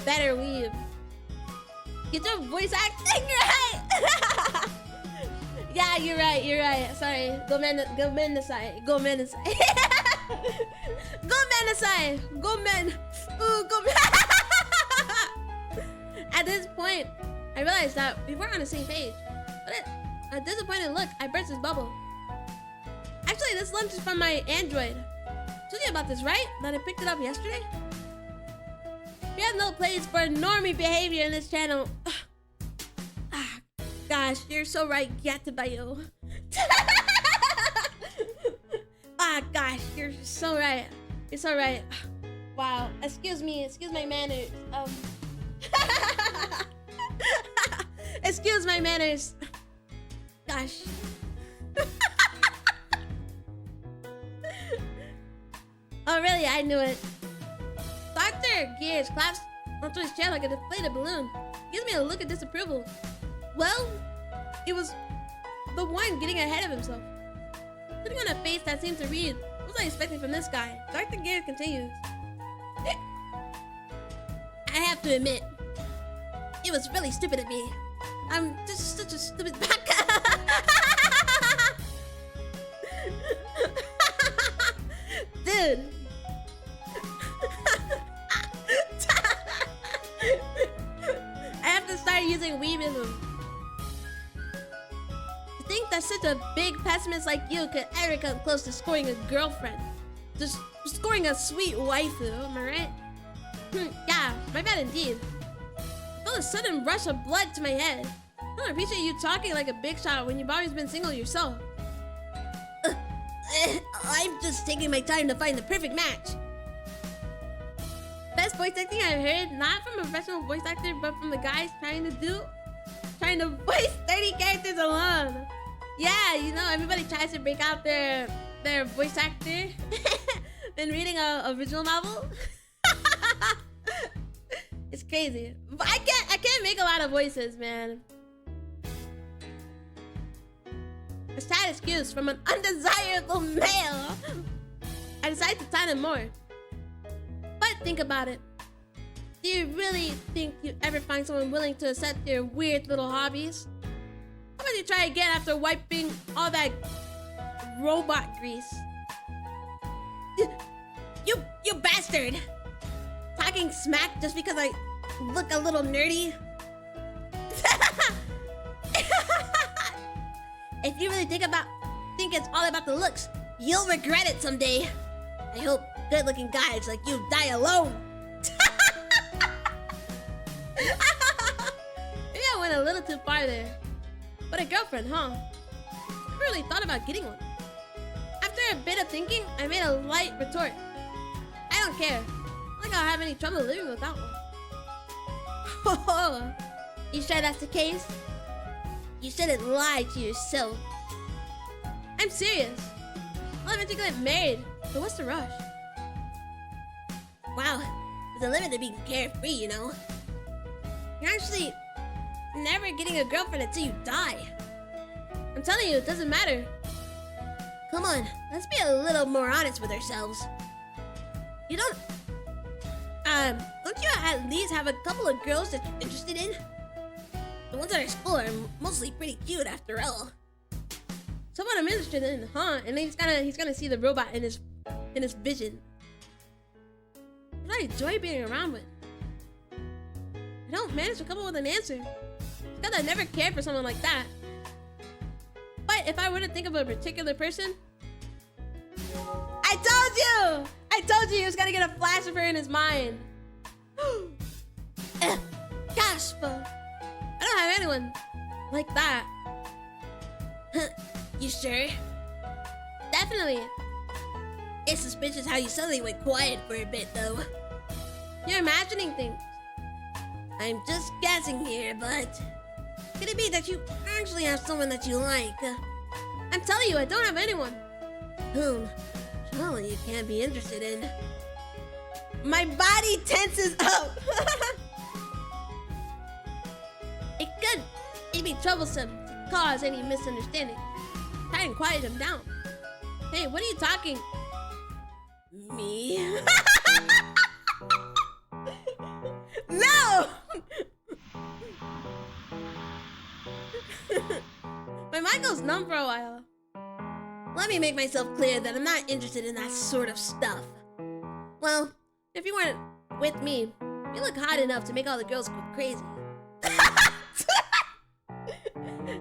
S1: better weeb. Get your voice acting right. Yeah, you're right. Sorry. Go men aside. Go men. Ooh, go men. At this point, I realized that we weren't on the same page. But a disappointed look, I burst his bubble. Actually, this lunch is from my android. Told you about this, right? That I picked it up yesterday? We have no place for normie behavior in this channel. Gosh, you're so right, Yippppeeee. Gosh, you're so right. You're so right. Wow, excuse my manners. Excuse my manners. Gosh. Oh, really? I knew it. Dr. Gears claps onto his chair like a deflated balloon. Gives me a look of disapproval. Well, it was the one getting ahead of himself. Putting on a face that seemed to read, what was I expecting from this guy? Dr. Gears continues. I have to admit, it was really stupid of me. I'm just such a stupid baka. Dude. I have to start using weebism. To think that such a big pessimist like you could ever come close to scoring a girlfriend. Just scoring a sweet waifu, am I right? Yeah, my bad indeed. I felt a sudden rush of blood to my head. I don't appreciate you talking like a big shot when you've always been single yourself. I'm just taking my time to find the perfect match. Best voice acting I've heard, not from a professional voice actor, but from the guys trying to voice 30 characters alone. Yeah, you know, everybody tries to break out their voice actor. Been reading a original novel. It's crazy. But I can't make a lot of voices, man. A sad excuse from an undesirable male. I decided to time him more. But think about it. Do you really think you ever find someone willing to accept your weird little hobbies? How about you try again after wiping all that robot grease? You bastard! Talking smack just because I look a little nerdy? If you really think it's all about the looks, you'll regret it someday. I hope good-looking guys like you die alone. Maybe I went a little too far there. But a girlfriend, huh? I never really thought about getting one. After a bit of thinking, I made a light retort. I don't care. I don't think I'll have any trouble living without one. You sure that's the case? You shouldn't lie to yourself. I'm serious. I'll eventually get married, so what's the rush? Wow, there's a limit to being carefree, you know? You're actually never getting a girlfriend until you die. I'm telling you, it doesn't matter. Come on, let's be a little more honest with ourselves. You don't you at least have a couple of girls that you're interested in? The ones at our school are mostly pretty cute after all. Someone I'm interested in, huh? And then he's gonna see the robot in his vision. But I enjoy being around with. I don't manage to come up with an answer. It's because I never cared for someone like that. But if I were to think of a particular person, I told you he was gonna get a flash of her in his mind. Gosh, I don't have anyone like that. You sure? Definitely. It's suspicious how you suddenly went quiet for a bit, though. You're imagining things. I'm just guessing here, but could it be that you actually have someone that you like? I'm telling you, I don't have anyone. Whom? Surely you can't be interested in. My body tenses up. It'd be troublesome to cause any misunderstanding. Try and quiet him down. Hey, what are you talking? Me? No! My mind goes numb for a while. Let me make myself clear that I'm not interested in that sort of stuff. Well, if you weren't with me, you look hot enough to make all the girls go crazy.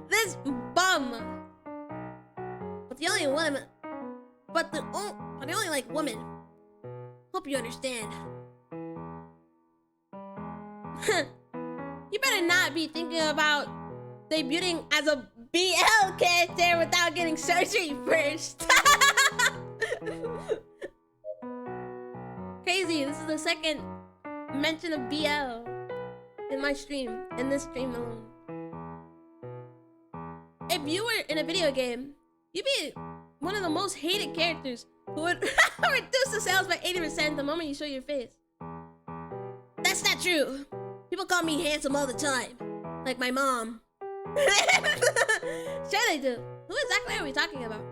S1: This bum. But the only woman. But the only like woman. Hope you understand. You better not be thinking about debuting as a BL character without getting surgery first. Crazy, this is the second mention of BL in my stream, in this stream alone. If you were in a video game, you'd be one of the most hated characters who would reduce the sales by 80% the moment you show your face. That's not true. People call me handsome all the time, like my mom. Sure they do. Who exactly are we talking about?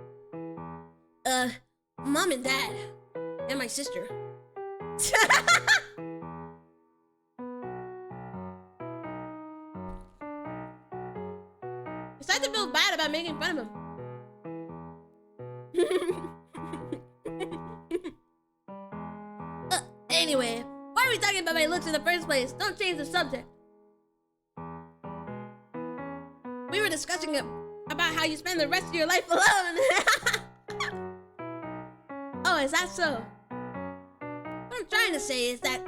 S1: Mom and dad, and my sister. I start to feel bad about making fun of him. Anyway, why are we talking about my looks in the first place? Don't change the subject. We were discussing about how you spend the rest of your life alone. Oh, is that so? What I'm trying to say is that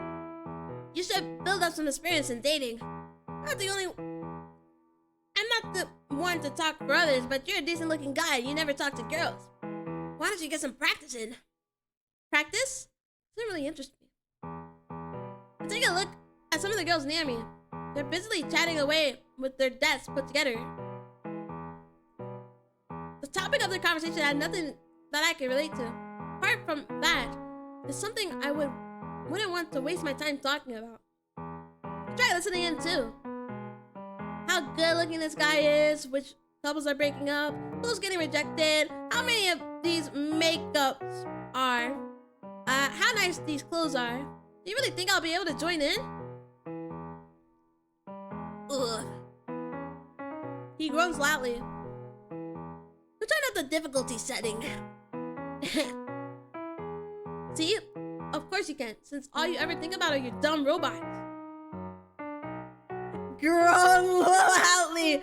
S1: you should build up some experience in dating. I'm not the one to talk for others, but you're a decent looking guy and you never talk to girls. Why don't you get some practice in? Practice? Doesn't really interest me. I take a look at some of the girls near me. They're busily chatting away with their desks put together. The topic of their conversation had nothing that I could relate to. Apart from that, it's something I wouldn't want to waste my time talking about. Try listening in too. How good looking this guy is, which couples are breaking up, who's getting rejected, how many of these makeups are, how nice these clothes are, Do you really think I'll be able to join in? Ugh. He groans loudly. We'll turn up the difficulty setting. See? Of course you can, since all you ever think about are your dumb robots. Groan loudly.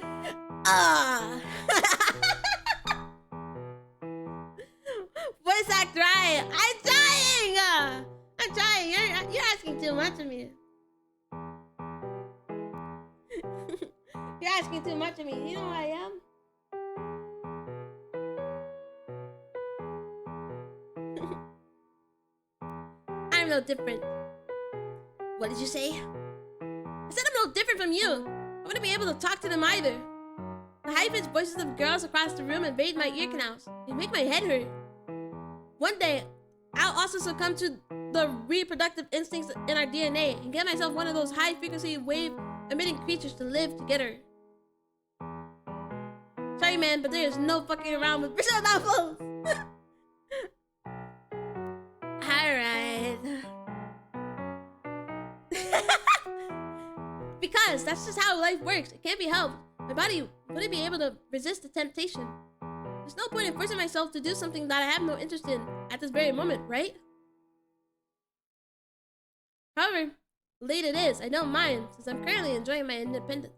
S1: Voice act right. I'm trying. I'm trying. You're asking too much of me. You're asking too much of me. You know who I am? I'm no different. What did you say? I said I'm no different from you. I wouldn't be able to talk to them either. The high-pitched voices of girls across the room invade my ear canals. They make my head hurt. One day, I'll also succumb to the reproductive instincts in our DNA and get myself one of those high-frequency wave-emitting creatures to live together. Sorry, man, but there is no fucking around with visual novels. Alright. Because that's just how life works. It can't be helped. My body wouldn't be able to resist the temptation. There's no point in forcing myself to do something that I have no interest in at this very moment, right? However, late it is, I don't mind, since I'm currently enjoying my independence.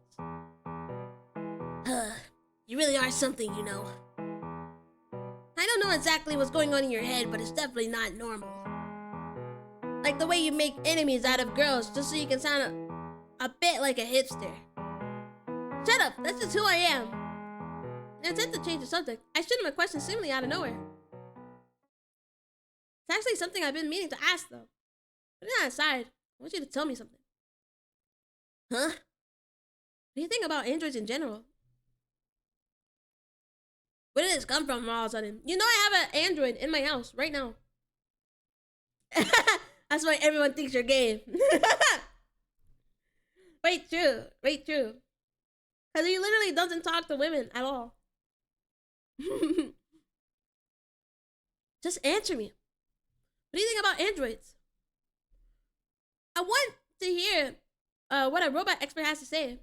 S1: You really are something, you know. I don't know exactly what's going on in your head, but it's definitely not normal. Like the way you make enemies out of girls just so you can sound a bit like a hipster. Shut up, that's just who I am. In an attempt to change the subject, I shoot him a question seemingly out of nowhere. It's actually something I've been meaning to ask though. Putting that aside, I want you to tell me something. Huh? What do you think about androids in general? Where did this come from all of a sudden? You know I have an android in my house right now. That's why everyone thinks you're gay. Wait, true. Wait, true. Because he literally doesn't talk to women at all. Just answer me. What do you think about androids? I want to hear what a robot expert has to say.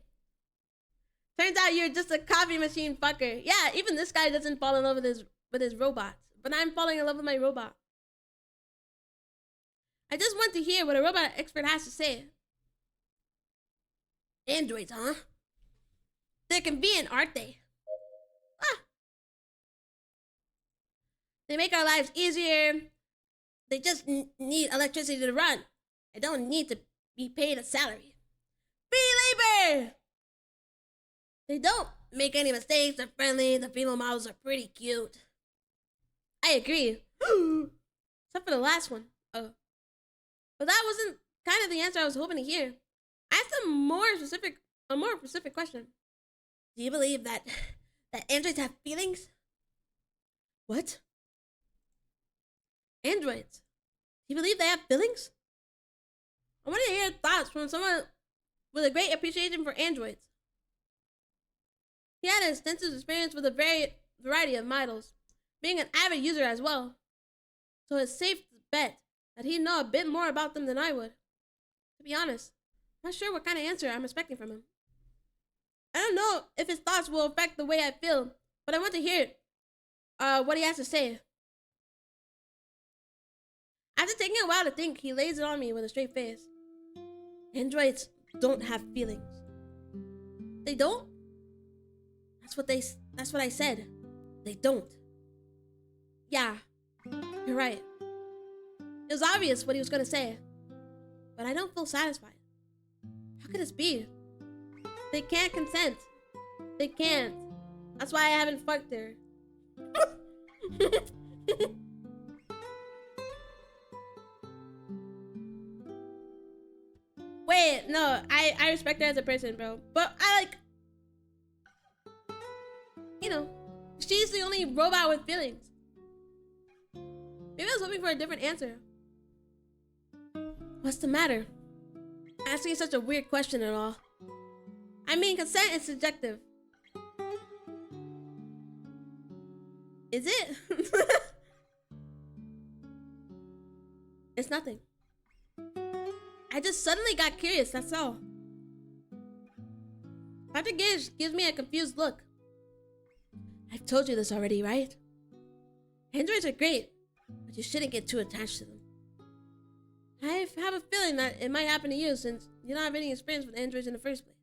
S1: Turns out you're just a coffee machine fucker. Yeah, even this guy doesn't fall in love with his robot. But I'm falling in love with my robot. I just want to hear what a robot expert has to say. Androids, huh? They're convenient, aren't they? Ah. They make our lives easier. They just need electricity to run. They don't need to be paid a salary. Free labor! They don't make any mistakes. They're friendly. The female models are pretty cute. I agree. Except for the last one. Oh. But that wasn't kind of the answer I was hoping to hear. I asked a more specific question. Do you believe that androids have feelings? What? Androids. Do you believe they have feelings? I want to hear thoughts from someone with a great appreciation for androids. He had an extensive experience with a variety of models, being an avid user as well. So it's safe to bet that he'd know a bit more about them than I would. To be honest, I'm not sure what kind of answer I'm expecting from him. I don't know if his thoughts will affect the way I feel, but I want to hear what he has to say. After taking a while to think, he lays it on me with a straight face. Androids don't have feelings. They don't? That's what I said. They don't. Yeah, you're right. It was obvious what he was gonna say, but I don't feel satisfied. How could this be? They can't consent. They can't. That's why I haven't fucked her. Wait, no, I respect her as a person, bro. But you know, she's the only robot with feelings. Maybe I was hoping for a different answer. What's the matter? Asking such a weird question and all. I mean, consent is subjective. Is it? It's nothing. I just suddenly got curious, that's all. Dr. Gish gives me a confused look. I've told you this already, right? Androids are great, but you shouldn't get too attached to them. I have a feeling that it might happen to you since you don't have any experience with androids in the first place.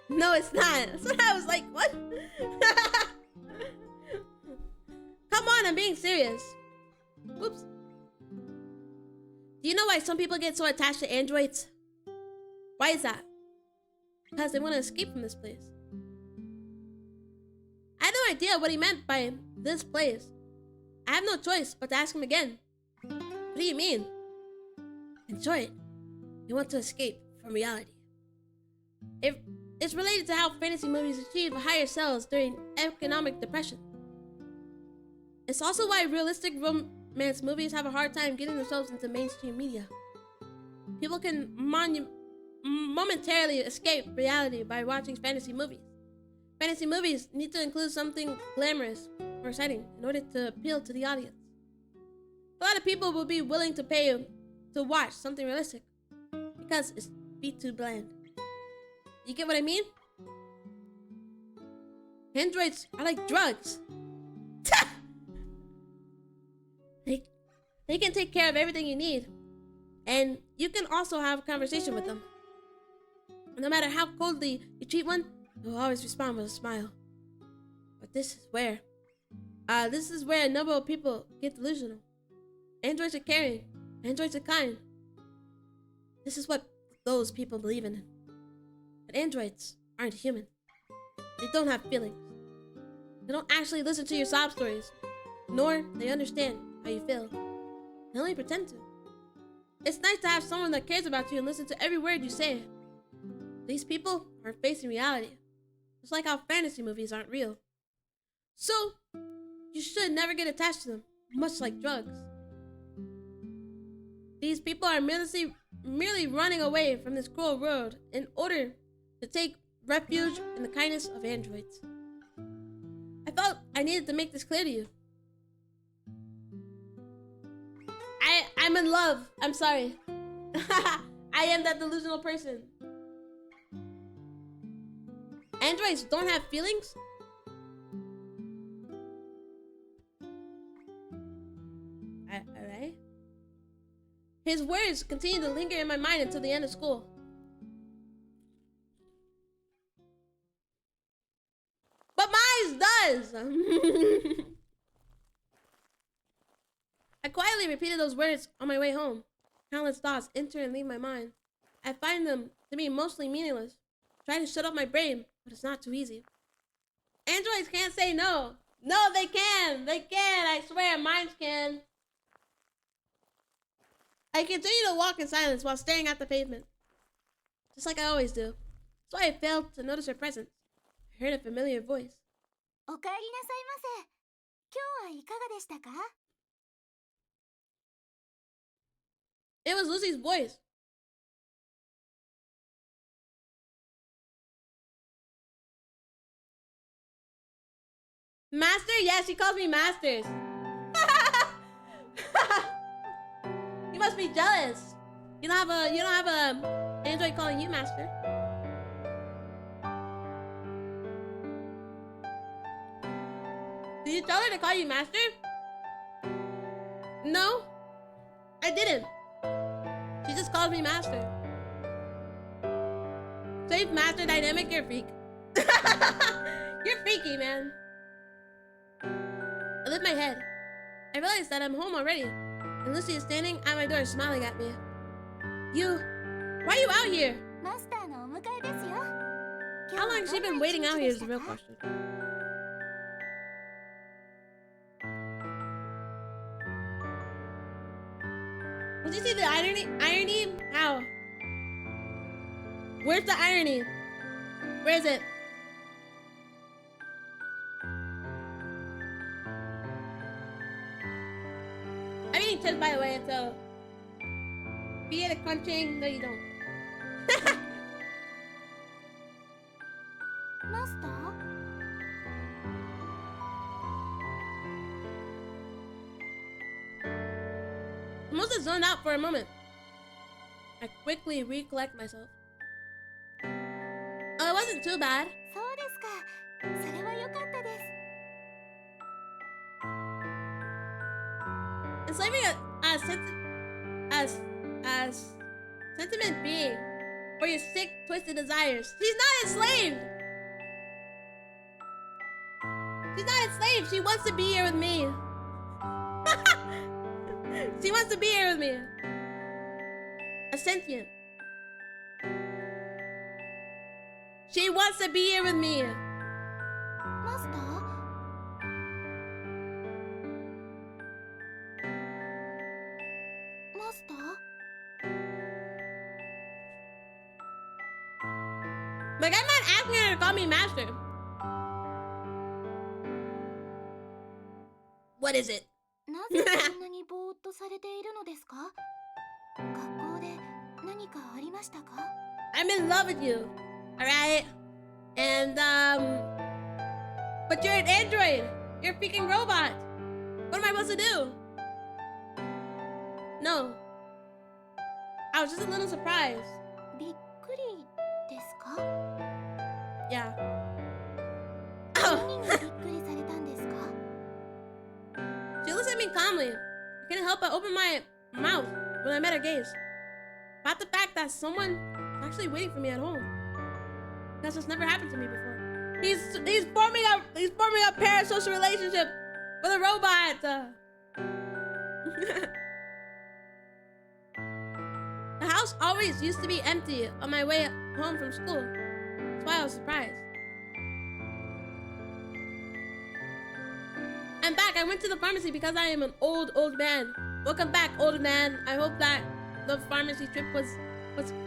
S1: No, it's not. So I was like, what? Come on, I'm being serious. Whoops. Do you know why some people get so attached to androids? Why is that? Because they want to escape from this place. I had no idea what he meant by this place. I have no choice but to ask him again. What do you mean? In short, you want to escape from reality. It's related to how fantasy movies achieve higher sales during economic depression. It's also why realistic romance movies have a hard time getting themselves into mainstream media. People can momentarily escape reality by watching fantasy movies. Fantasy movies need to include something glamorous or exciting in order to appeal to the audience. A lot of people will be willing to pay to watch something realistic because it's too bland. You get what I mean? Androids are like drugs. They can take care of everything you need. And you can also have a conversation with them. No matter how coldly you treat one, they'll always respond with a smile. But this is where a number of people get delusional. Androids are caring. Androids are kind. This is what those people believe in. But androids aren't human. They don't have feelings. They don't actually listen to your sob stories, nor they understand how you feel. They only pretend to. It's nice to have someone that cares about you and listens to every word you say. These people aren't facing reality. It's like how fantasy movies aren't real. So, you should never get attached to them, much like drugs. These people are merely running away from this cruel world in order to take refuge in the kindness of androids. I felt I needed to make this clear to you. I'm in love. I'm sorry. I am that delusional person. Androids don't have feelings? Alright. His words continue to linger in my mind until the end of school. But mine does! I quietly repeated those words on my way home. Countless thoughts enter and leave my mind. I find them to be mostly meaningless. Try to shut off my brain, but it's not too easy. Androids can't say no. No, they can. They can. I swear, mine can. I continue to walk in silence while staring at the pavement. Just like I always do. So I failed to notice her presence. I heard a familiar voice.
S2: おかえりなさいませ。今日はいかがでしたか？
S1: It was Lucy's voice. Master? Yeah, she calls me Masters. You must be jealous. You don't have a android calling you Master. Did you tell her to call you Master? No, I didn't. She just calls me Master. Save Master Dynamic, you're a freak. You're freaky, man. I lift my head. I realize that I'm home already, and Lucy is standing at my door smiling at me. Why are you out here?
S2: マスターのお迎えですよ。
S1: How long has she been waiting out here is the real question. Did you see the irony? Irony? How? Where's the irony? Where is it? I'm eating chips, by the way, so if you hear the crunching, no you don't.
S2: マスター？
S1: What I must have zoned out for a moment. I quickly recollect myself. Oh, it wasn't too bad.
S2: そうですか。それは良かったです。
S1: Enslaving a sentiment being for your sick, twisted desires. She's not enslaved. She's not enslaved. She wants to be here with me. She wants to be here with me. A sentient. She wants to be here with me.
S2: マスター マスター
S1: Like, I'm not asking her to call me master. What is it?
S2: なぜこんなにぼーっとされているのですか？学校で何かありましたか？
S1: I'm in love with you. Alright? And, but you're an android. You're a freaking robot. What am I supposed to do? No. I was just a little surprised.
S2: びっくりですか？
S1: Yeah.
S2: 何がびっくりされたんですか？
S1: She looks at me calmly. I couldn't help but open my mouth when I met her gaze. About the fact that someone is actually waiting for me at home. That's just never happened to me before. He's forming a parasocial relationship with a robot. The house always used to be empty on my way home from school. That's why I was surprised. I'm back. I went to the pharmacy because I am an old man. Welcome back, old man. I hope that the pharmacy trip was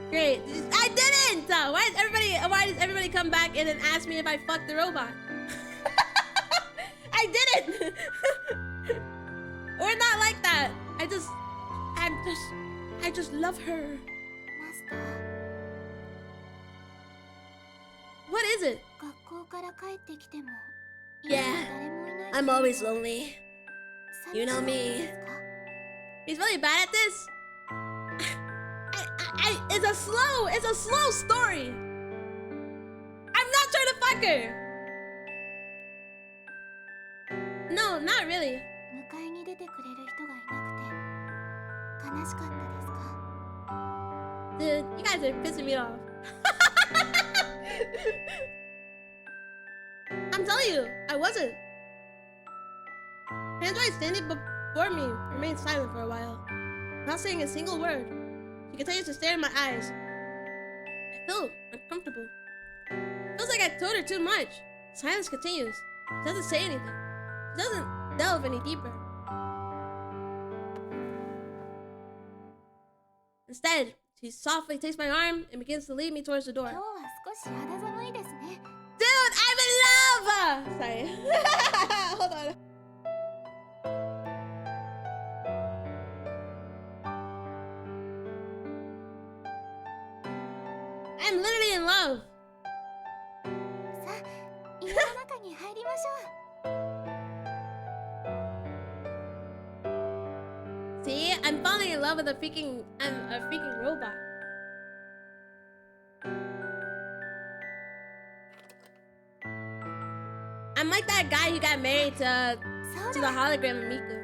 S1: great. I didn't! Why does everybody come back in and ask me if I fucked the robot? I didn't! We're not like that. I just love her.
S2: マスター
S1: What is it?
S2: 学校から帰ってきても
S1: Yeah,
S2: 誰もいない
S1: I'm always lonely. You know
S2: 寂しい
S1: me.
S2: ですか？
S1: He's really bad at this. It's a slow story. I'm not trying to fuck her. No, not really.
S2: 迎えに出てくれる人がいなくて悲しかったですか？
S1: Dude, you guys are pissing me off. I'm telling you, I wasn't. The android standing before me remained silent for a while, not saying a single word. She continues to stare in my eyes. I feel uncomfortable. It feels like I told her too much. Silence continues. She doesn't say anything. She doesn't delve any deeper. Instead, she softly takes my arm and begins to lead me towards the door.
S2: 今日は少し肌寒いですね。
S1: Dude, I'm in love! Sorry. Hold on. I'm literally in love.
S2: さあ、家の中に入りましょう。
S1: See, I'm falling in love with a freaking robot. I'm like that guy who got married to
S2: そう
S1: the
S2: だ。
S1: hologram of Miku.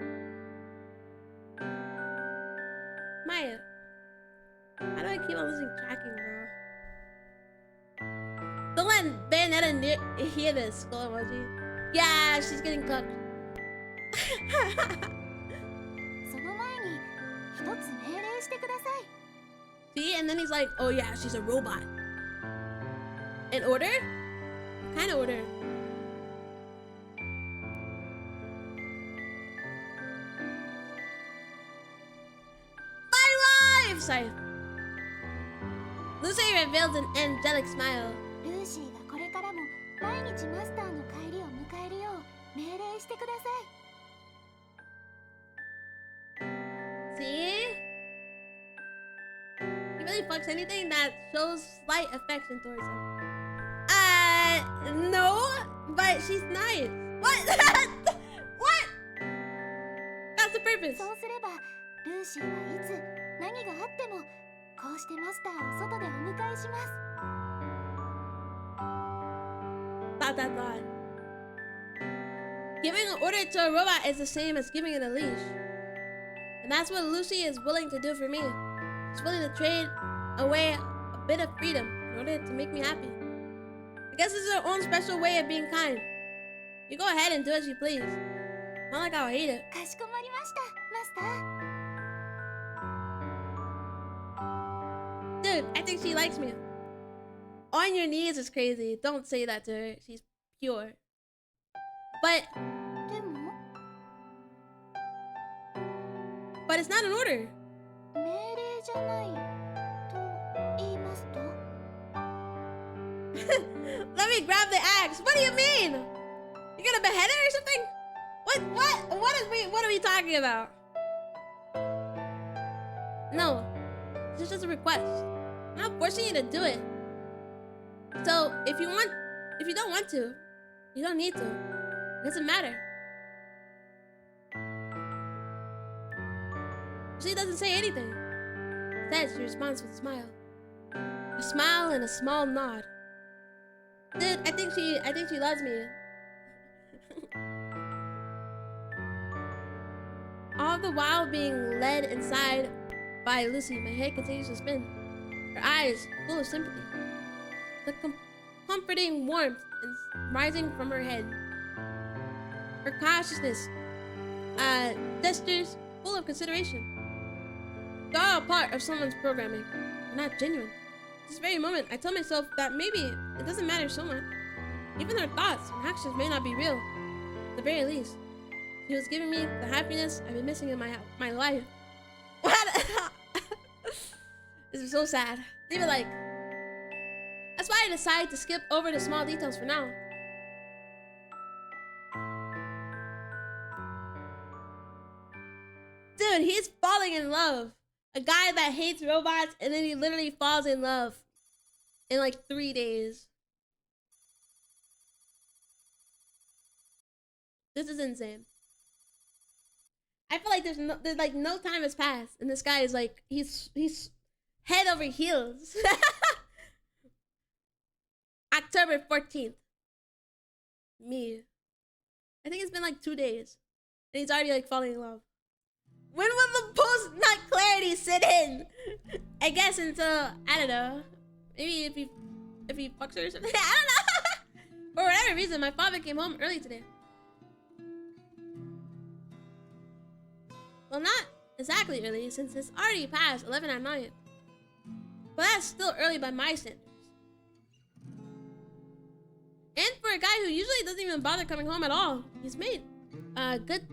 S1: Maya, how do I keep on losing tracking, bro? Don't let Bayonetta hear this skull emoji. Yeah, she's getting cooked.
S2: その前に一つ命令してください。
S1: See, and then he's like, oh yeah, she's a robot. An order? What kind of order? My wife! Sorry. Lucy revealed an angelic smile.
S2: ルーシーがこれからも毎日マスターの帰りを迎えるよう命令してください。
S1: See? He really fucks anything that shows slight affection towards him. No, but she's nice. What? What? That's the purpose.
S2: そうすればルーシーはいつ何があってもこうしてマスターを外でお迎えします。
S1: Dot. Giving an order to a robot is the same as giving it a leash. And that's what Lucy is willing to do for me. She's willing to trade away a bit of freedom in order to make me happy. I guess this is her own special way of being kind. You go ahead and do as you please. Not like I'll hate it.
S2: かしこまりました、マスター。
S1: Dude, I think she likes me. On your knees is crazy. Don't say that to her. She's pure. But
S2: でも
S1: it's not an order.
S2: 命令じゃないと言いますと
S1: Let me grab the axe. What do you mean? You gonna behead her or something? What are we talking about? No. This is just a request. I'm not forcing you to do it. So if you don't want to, you don't need to. It doesn't matter. She doesn't say anything. Instead, she responds with a smile. A smile and a small nod. Dude, I think she loves me. All the while being led inside by Lucy, my head continues to spin. Her eyes full of sympathy. The comforting warmth is rising from her head. Her consciousness, gestures full of consideration. They're all a part of someone's programming. They're not genuine. At this very moment, I tell myself that maybe it doesn't matter so much. Even her thoughts and actions may not be real. At the very least, she was giving me the happiness I've been missing in my life. What? This is so sad. Leave it like. That's why I decided to skip over the small details for now. Dude, he's falling in love. A guy that hates robots and then he literally falls in love in like 3 days. This is insane. I feel like there's like no time has passed and this guy is like he's head over heels. October 14th. Me. I think it's been like 2 days. And he's already like falling in love. When will the post-nut clarity sit in? I guess until, I don't know. Maybe if he fucks her or something. I don't know. For whatever reason, my father came home early today. Well, not exactly early, since it's already past 11 at night. But that's still early by my standards. And for a guy who usually doesn't even bother coming home at all, he's made a good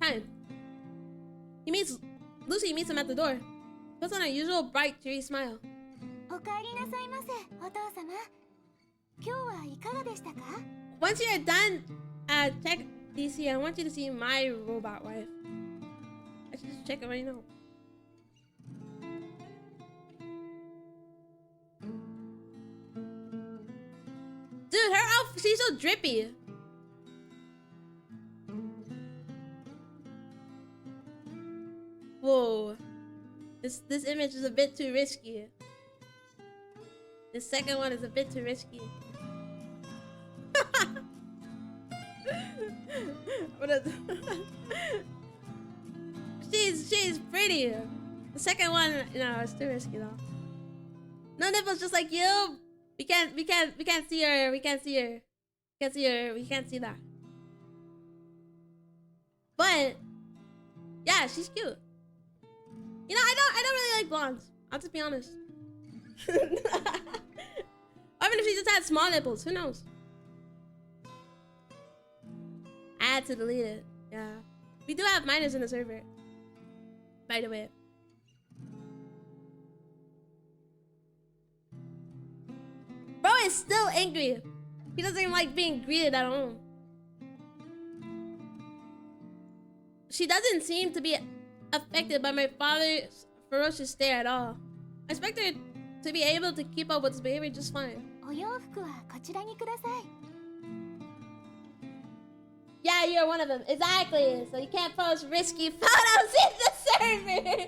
S1: time. Lucy meets him at the door. Puts on her usual bright, cheery smile.
S2: お帰りなさいませ、お父様。今日はいかがでしたか？
S1: Once you're done, check DC. I want you to see my robot wife. I should just check it right now. Dude, her outfit, she's so drippy. Whoa. This image is a bit too risky. The second one is a bit too risky. She's pretty. The second one, no, it's too risky though. No nipples, just like you. We can't see her. We can't see her. We can't see that. But yeah, she's cute. You know, I don't really like blondes. I'll just be honest. Even if she just had small nipples, who knows? I had to delete it. Yeah. We do have minors in the server. By the way. Bro is still angry. He doesn't even like being greeted at home. She doesn't seem to be affected by my father's ferocious stare at all. I expect her to be able to keep up with his behavior just fine.
S2: お洋服はこちらにください。
S1: Yeah, you're one of them. Exactly. So you can't post risky photos in the server.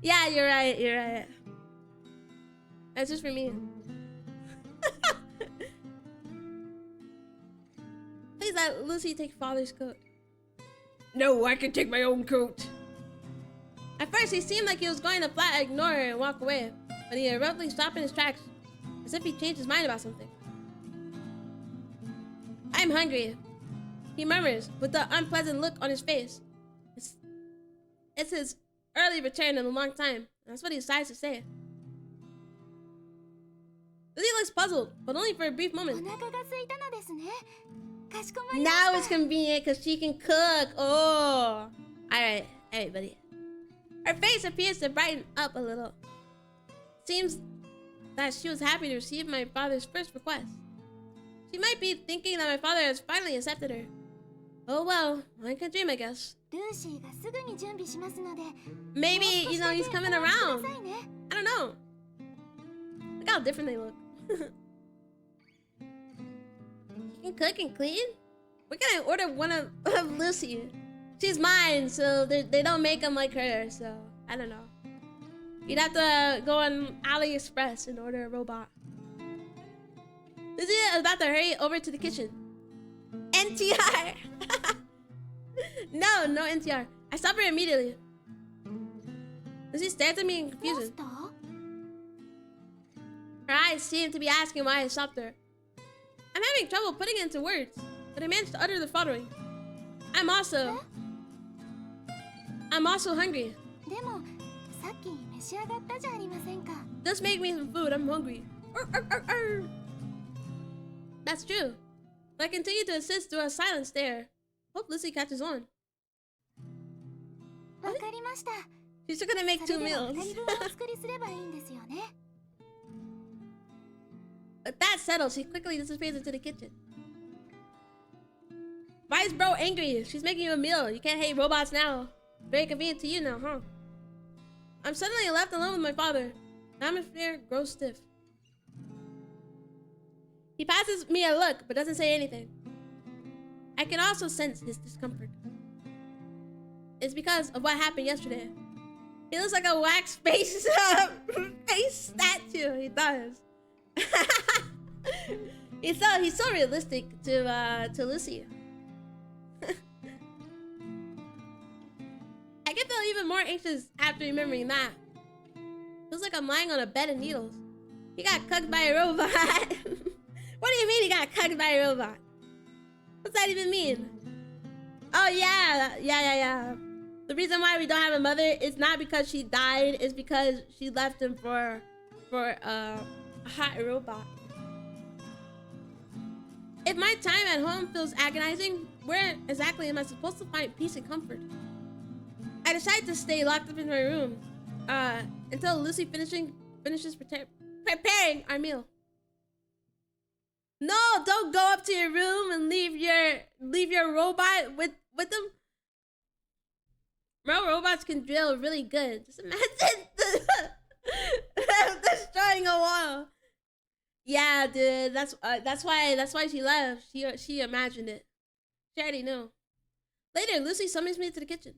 S1: Yeah, you're right. You're right. That's just for me. Please let Lucy take father's coat.
S3: No, I can take my own coat.
S1: At first, he seemed like he was going to flat ignore her and walk away, but he abruptly stopped in his tracks, as if he changed his mind about something. I'm hungry, he murmurs, with the unpleasant look on his face. It's his early return in a long time. That's what he decides to say. Lily looks puzzled, but only for a brief moment. Now it's convenient because she can cook. Oh. Alright, buddy. Her face appears to brighten up a little. Seems that she was happy to receive my father's first request. She might be thinking that my father has finally accepted her. Oh well, one can dream, I guess. Maybe, you know, he's coming around. I don't know. Look how different they look. You can cook and clean? We're gonna order one of Lucy. She's mine, so they don't make them like her, so I don't know. You'd have to go on AliExpress and order a robot. Lucy is about to hurry over to the kitchen. NTR! No NTR. I stop her immediately. Lucy stares at me in confusion. Her eyes seem to be asking why I stopped her. I'm having trouble putting it into words, but I managed to utter the following. I'm also hungry. Just make me some food, I'm hungry. That's true. But I continue to insist through a silent stare. Hope Lucy catches on. What? She's just gonna make 2 meals. With that settled, she quickly disappears into the kitchen. Why is bro angry? She's making you a meal. You can't hate robots now. Very convenient to you now, huh? I'm suddenly left alone with my father. The atmosphere grows stiff. He passes me a look, but doesn't say anything. I can also sense his discomfort. It's because of what happened yesterday. He looks like a wax face statue. He does. He's so realistic to Lucy. I can feel even more anxious after remembering that. Feels like I'm lying on a bed of needles. He got cucked by a robot. What do you mean he got cucked by a robot? What's that even mean? Oh yeah. The reason why we don't have a mother is not because she died, it's because she left him for a hot robot. If my time at home feels agonizing, where exactly am I supposed to find peace and comfort? I decide to stay locked up in my room until Lucy finishes preparing our meal. No, don't go up to your room and leave your robot with them. Bro, robots can drill really good. Just imagine destroying a wall. Yeah, dude. That's why she left. She imagined it. She already knew. Later, Lucy summons me to the kitchen.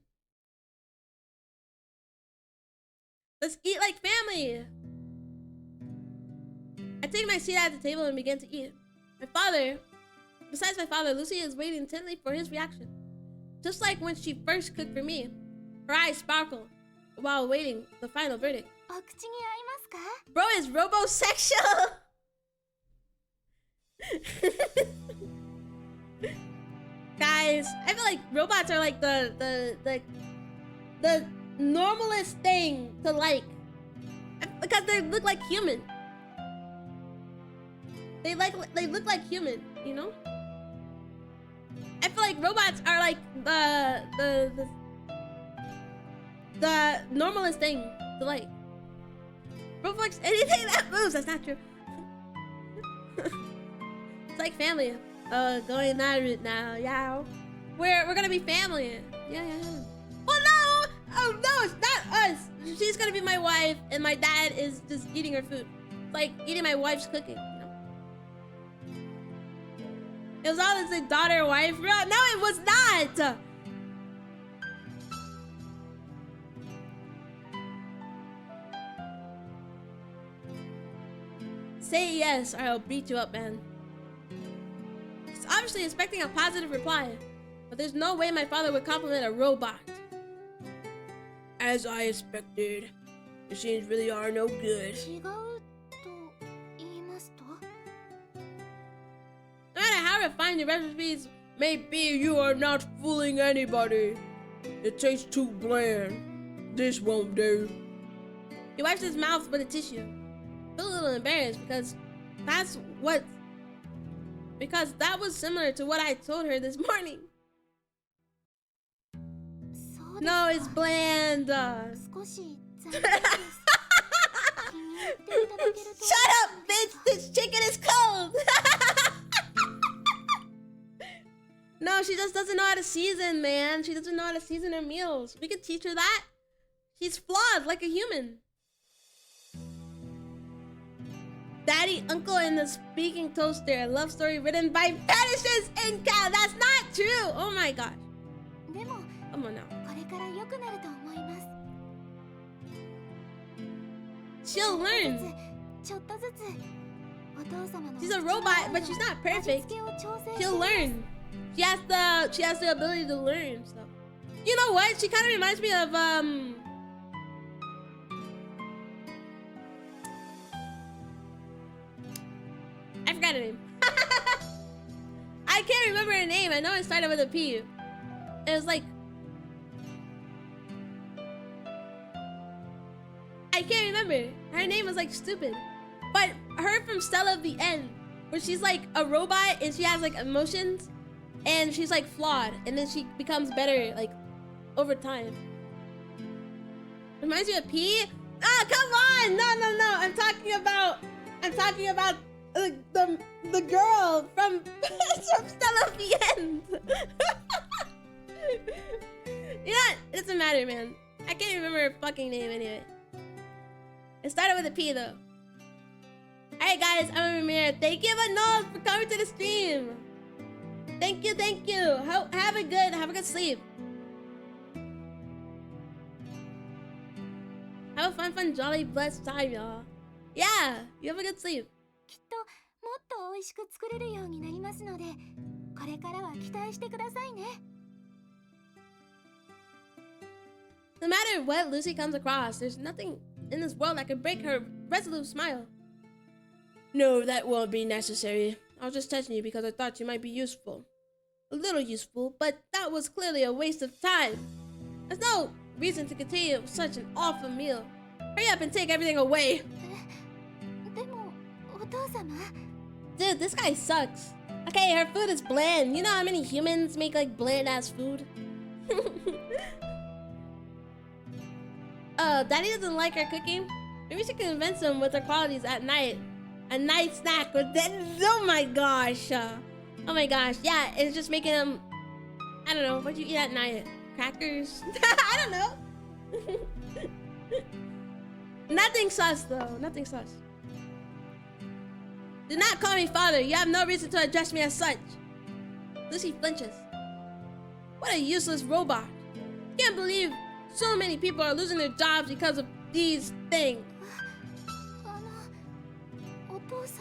S1: Let's eat like family. I take my seat at the table and begin to eat. Besides my father, Lucy is waiting intently for his reaction. Just like when she first cooked for me, her eyes sparkle while awaiting the final verdict. Bro is robosexual. Guys, I feel like robots are like the normalest thing to like, because they look like human. They look like human, you know? I feel like robots are like the normalest thing to like. Roblox, anything that moves, that's not true. It's like family. Going that route now, yeah. We're gonna be family. Yeah. Oh no, it's not us. She's gonna be my wife, and my dad is just eating her food. It's like eating my wife's cooking, you know? It was all his daughter or wife. No, it was not. Say yes or I'll beat you up, man. He's obviously expecting a positive reply, but there's no way my father would compliment a robot.
S3: As I expected, machines really are no good.
S2: 違うと言いますと
S1: No matter how refined your recipes,
S3: Maybe you are not fooling anybody. It tastes too bland. This won't do.
S1: he wipes his mouth with a tissue. I feel a little embarrassed because that was similar to what I told her this morning.
S2: そうです
S1: No, it's
S2: か
S1: bland.
S2: 少し残念です気に入っていただけると
S1: Shut up, bitch! This chicken is cold! No, she just doesn't know how to season, man. She doesn't know how to season her meals. We could teach her that. She's flawed like a human. Daddy, Uncle, and the Speaking Toaster. A love story written by fetishes in cow. That's not true. Oh my gosh.
S2: でも
S1: Come on now.
S2: これから良くなると思います
S1: She'll learn.
S2: ちょっとずつお父様の
S1: She's a robot, but she's not
S2: 味
S1: perfect.
S2: 付けを調整して
S1: She'll learn. She has the ability to learn stuff. You know what? She kind of reminds me of I forgot her name. I can't remember her name. I know it started with a P. It was like I can't remember. Her name was like stupid. But her from Stella of the End, where she's like a robot and she has like emotions and she's like flawed and then she becomes better like over time. Reminds you of P? Ah, come on! No. I'm talking about the girl from from Stella of the End. You know what? It doesn't matter, man. I can't remember her fucking name anyway. It started with a P though. Alright guys, I'm Amir. Thank you Manol for coming to the stream. Thank you. Have a good sleep. Have a fun, jolly, blessed time, y'all. Yeah, you have a good sleep.
S2: きっともっと美味しく作れるようになりますのでこれからは期待してくださいね
S1: No matter what Lucy comes across, there's nothing in this world that could break her resolute smile.
S3: No, that won't be necessary. I was just testing you because I thought you might be useful.
S1: A little useful, but that was clearly a waste of time. There's no reason to continue with such an awful meal. Hurry up and take everything away.
S2: でもお父様
S1: Dude, this guy sucks. Okay, her food is bland. You know how many humans make like bland ass food? Daddy doesn't like her cooking. Maybe she can convince him with her qualities at night. A night snack with that. Oh my gosh. Oh my gosh. Yeah, it's just making him. I don't know. What'd you eat at night? Crackers? I don't know. Nothing sus though. Nothing sus. Do not call me father. You have no reason to address me as such. Lucy flinches. What a useless robot. Can't believe so many people are losing their jobs because of these things.
S2: お父様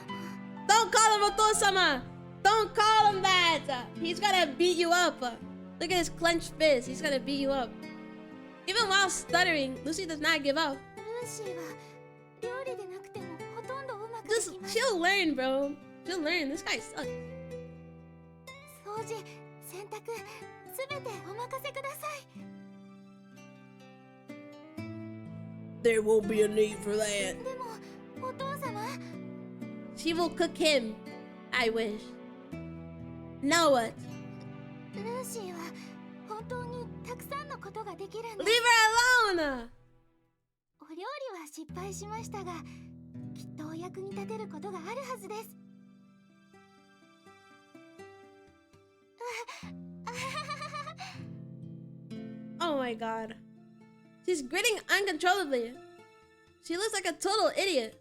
S1: Don't call him Oto-sama. Don't call him that. He's gonna beat you up. Look at his clenched fist. He's gonna beat you up. Even while stuttering, Lucy does not give up.
S2: ルーシーは料理でなくてもほとんどうまくで
S1: Just
S2: きます
S1: she'll learn, bro. She'll learn. This guy sucks.
S2: 掃除洗濯すべてお任せください
S3: There won't be a need for that.
S2: でもお父様
S1: She will cook him. I wish. Now what?
S2: ルーシーは本当にたくさんのことができるんで
S1: Leave
S2: す
S1: her alone.
S2: お料理は失敗しましたがきっとお役に立てることがあるはずです
S1: Oh my god. She's grinning uncontrollably. She looks like a total idiot.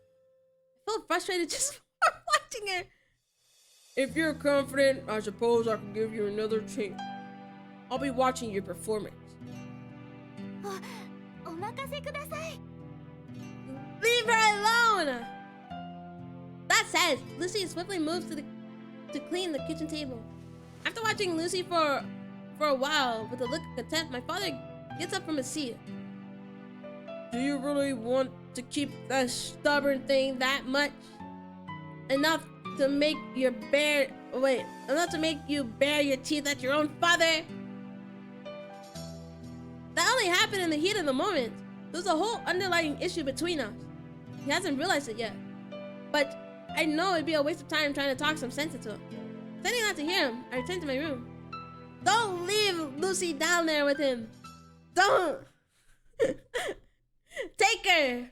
S1: I feel frustrated just watching her.
S3: If you're confident, I suppose I can give you another chance. I'll be watching your performance.
S2: お任せください。
S1: Leave her alone! That said, Lucy swiftly moves to clean the kitchen table. After watching Lucy for a while with a look of contempt, my father gets up from his seat.
S3: Do you really want to keep that stubborn thing that much?
S1: Enough to make you bare your teeth at your own father? That only happened in the heat of the moment. There's a whole underlying issue between us. He hasn't realized it yet. But I know it'd be a waste of time trying to talk some sense into him. Pretending not to hear him, I return to my room. Don't leave Lucy down there with him. Don't. Take her.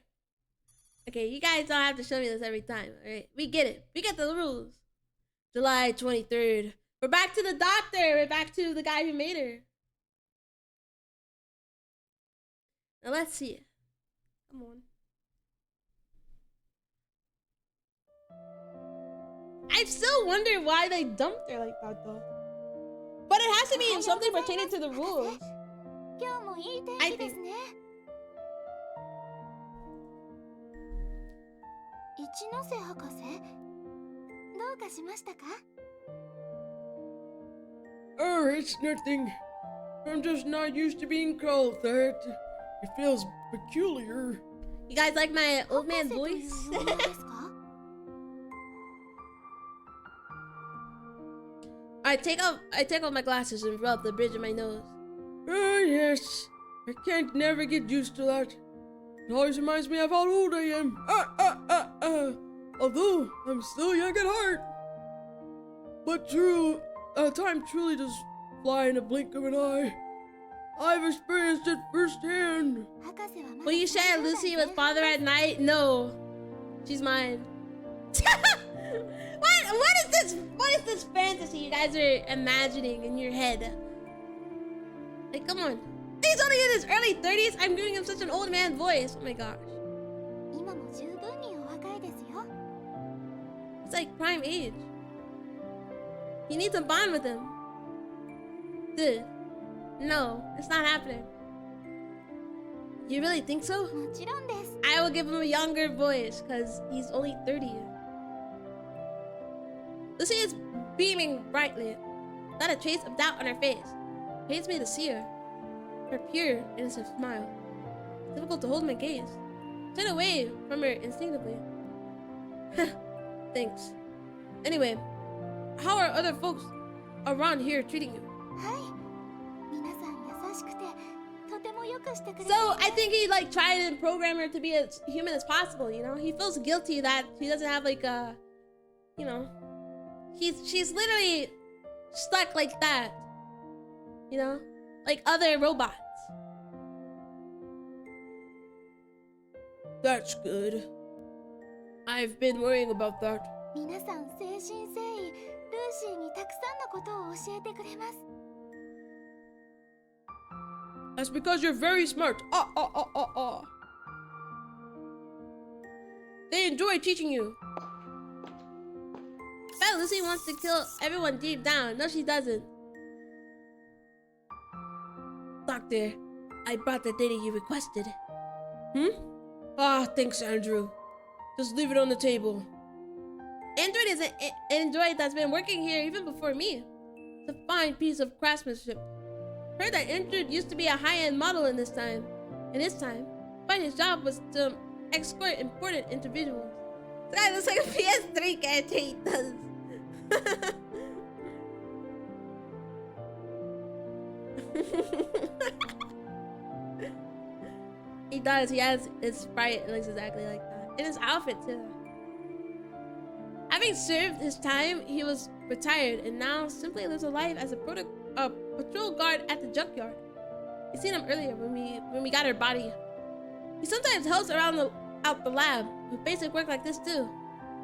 S1: Okay, you guys don't have to show me this every time, alright? We get it. We get the rules. July 23rd. We're back to the doctor. We're back to the guy who made her. Now let's see it. Come on. I still wonder why they dumped her like that though. But it has to be something pertaining to the rules.
S2: 今日もいい天気ですね。一ノ瀬博士、どうかしましたか？
S3: Oh, it's nothing. I'm just not used to being called that. It feels peculiar.
S1: You guys like my old man
S2: 博士
S1: voice?
S2: というお名ですか？
S1: I take off my glasses and rub the bridge of my nose.
S3: Oh, yes. I can't never get used to that. It always reminds me of how old I am. Although, I'm still young at heart. But time truly does fly in a blink of an eye. I've experienced it firsthand.
S2: 博士はまだ
S1: Will you share
S2: 30
S1: Lucy
S2: 代
S1: with father at night? No. She's mine. What is this fantasy you guys are imagining in your head? Like, come on. He's only in his early 30s. I'm giving him such an old man voice. Oh my gosh.
S2: 今も十分にお若いですよ。
S1: It's like prime age. You need to bond with him. Dude. No, it's not happening. You really think so?
S2: もちろんです。
S1: I will give him a younger voice because he's only 30. Lucy is beaming brightly, not a trace of doubt on her face. It pains me to see her. Her pure, innocent smile. It's difficult to hold my gaze. Turn away from her instinctively. Thanks. Anyway, how are other folks around here treating you?
S2: はい。皆さん優しくてとてもよくしてくれてい
S1: So
S2: ます
S1: I think he like tried to program her to be as human as possible, you know? He feels guilty that he doesn't have like a, you know, she's literally stuck like that, you know? Like other robots.
S3: That's good. I've been worrying about that.
S2: 皆さん誠心誠意ルーシーにたくさんのことを教えてくれます。
S3: That's because you're very smart.
S1: They enjoy teaching you. Bet Lucy wants to kill everyone deep down. No, she doesn't.
S3: Doctor, I brought the data you requested. Ah, thanks, Andrew. Just leave it on the table.
S1: Android is an android that's been working here even before me. It's a fine piece of craftsmanship. Heard that Android used to be a high-end model in his time. But his job was to escort important individuals. This guy looks like a PS3 character, he does. He does, he has his sprite, it looks exactly like that. And his outfit too. Having served his time, he was retired and now simply lives a life as a patrol guard at the junkyard. You seen him earlier when we got her body. He sometimes helps out the lab with basic work like this too.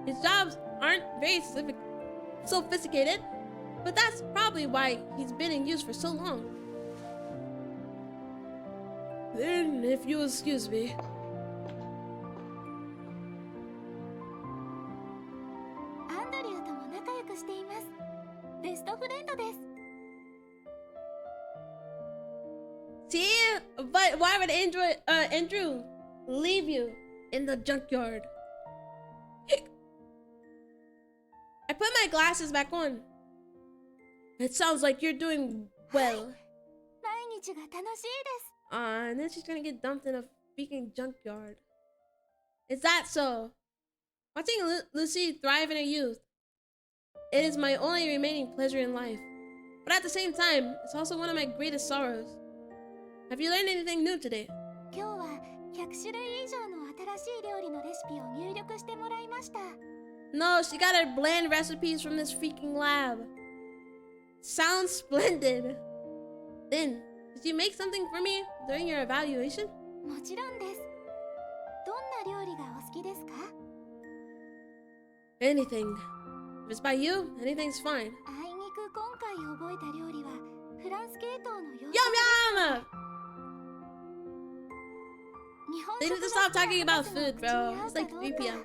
S1: His jobs aren't very sophisticated, but that's probably why he's been in use for so long.
S3: Then, if you'll excuse me.
S2: アンドリューとも仲良くしています。100%です。
S1: See? But why would Andrew leave you in the junkyard? I put my glasses back on. It sounds like you're doing well.
S2: 毎日が楽しいです。
S1: And then she's gonna get dumped in a freaking junkyard. Is that so? Watching Lucy thrive in her youth, it is my only remaining pleasure in life. But at the same time, it's also one of my greatest sorrows. Have you learned anything new today?
S2: 今日は100種類以上の新しい料理のレシピを入力してもらいました。
S1: No, she got her bland recipes from this freaking lab. Sounds splendid. Then, did you make something for me during your evaluation?
S2: もちろんです。どんな料理がお好きですか？
S1: Anything. If it's by you, anything's fine.
S2: あいにく今回覚えた料理はフランス系統の洋食。
S1: Yum yum!
S2: 日本
S1: They need
S2: 食
S1: to
S2: が
S1: stop talking about
S2: 口に合
S1: food,
S2: う
S1: bro.
S2: か
S1: It's like
S2: どう
S1: 3
S2: か。
S1: p.m.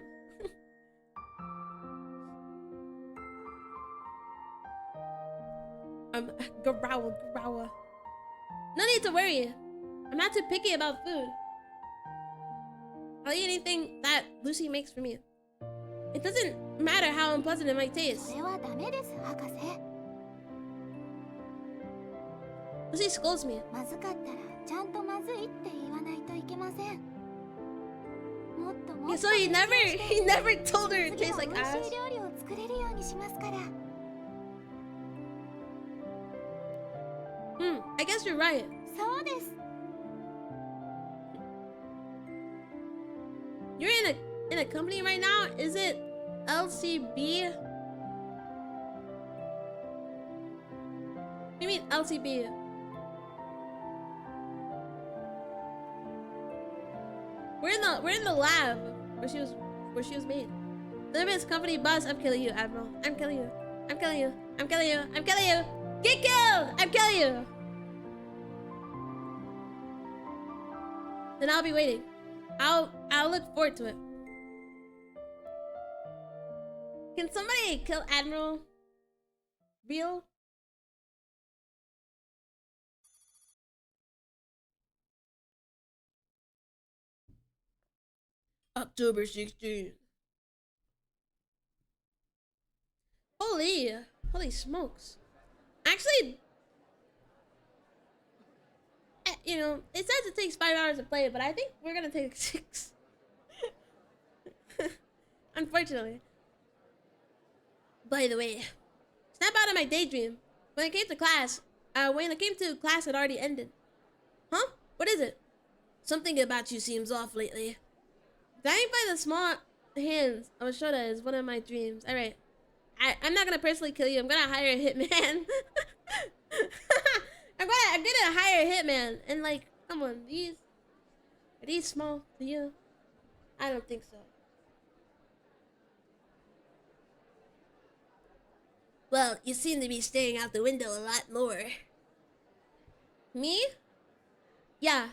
S1: Garawa. No need to worry. I'm not too picky about food. I'll eat anything that Lucy makes for me. It doesn't matter how unpleasant it might
S2: そ
S1: taste.
S2: れはダメです、博士。
S1: Lucy scolds me.
S2: まずかったらちゃんとまずいって言わないといけません。もっとも
S1: Yeah,
S2: っと
S1: so he
S2: 練習して
S1: never told her it
S2: 次
S1: tastes
S2: は
S1: like
S2: 美味
S1: ass.
S2: しい料理を作れるようにしますから。
S1: I guess you're right.
S2: そうです。
S1: You're in a company right now? Is it LCB? What do you mean LCB? We're in the lab where she was made. Limits company boss. I'm killing you, Admiral. I'm killing you. I'm killing you. I'm killing you. I'm killing you. Get killed! I'm killing you. Then I'll be waiting. I'll look forward to it. Can somebody kill Admiral? Real? October 16th. Holy smokes. Actually, you know, it says it takes 5 hours to play, but I think we're gonna take 6. Unfortunately. By the way, snap out of my daydream. When I came to class, it already ended. Huh? What is it? Something about you seems off lately. Dying by the small hands of a Shoda is one of my dreams. Alright. I'm not gonna personally kill you. I'm gonna hire a hitman. I'm gonna hire a hitman. And like, come on, are these small to you? I don't think so. Well, you seem to be staring out the window a lot more. Me? Yeah.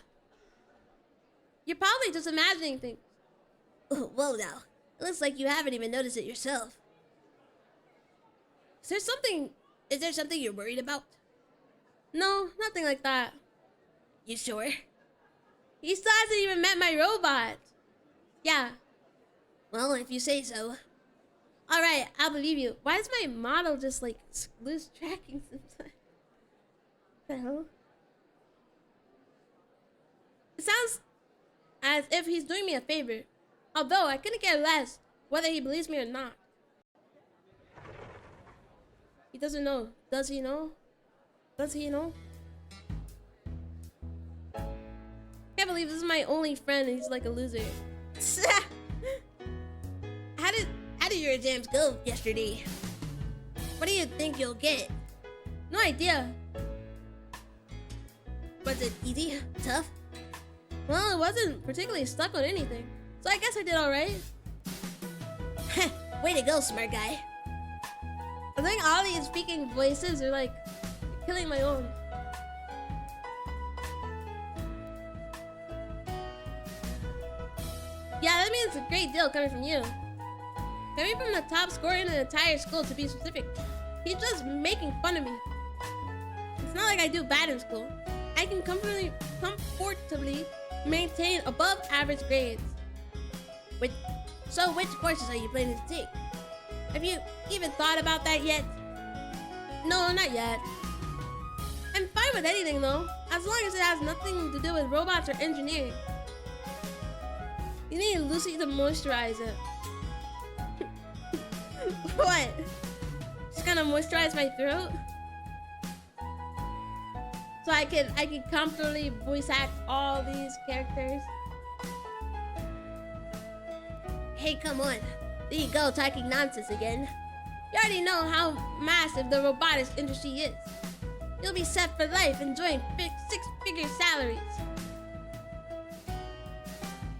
S1: You're probably just imagining things. Whoa now. It looks like you haven't even noticed it yourself. Is there something you're worried about? No, nothing like that. You sure? He still hasn't even met my robot. Yeah. Well, if you say so. Alright, I'll believe you. Why is my model just like lose tracking sometimes? What the hell? It sounds as if he's doing me a favor. Although I couldn't care less whether he believes me or not. He doesn't know. Does he know? Does he know? Can't believe this is my only friend and he's like a loser. How did your exams go yesterday? What do you think you'll get? No idea. Was it easy? Tough? Well, it wasn't particularly stuck on anything. So I guess I did alright. Way to go, smart guy. I think all these speaking voices are like killing my own. Yeah, that means a great deal coming from you. Coming from the top scorer in the entire school, to be specific. He's just making fun of me. It's not like I do bad in school. I can comfortably maintain above average grades. So which courses are you planning to take? Have you even thought about that yet? No, not yet. I'm fine with anything though, as long as it has nothing to do with robots or engineering. You need Lucy to moisturize it. What? She's gonna moisturize my throat? So I can comfortably voice act all these characters. Hey, come on. There you go, talking nonsense again. You already know how massive the robotics industry is. You'll be set for life, enjoying six-figure salaries.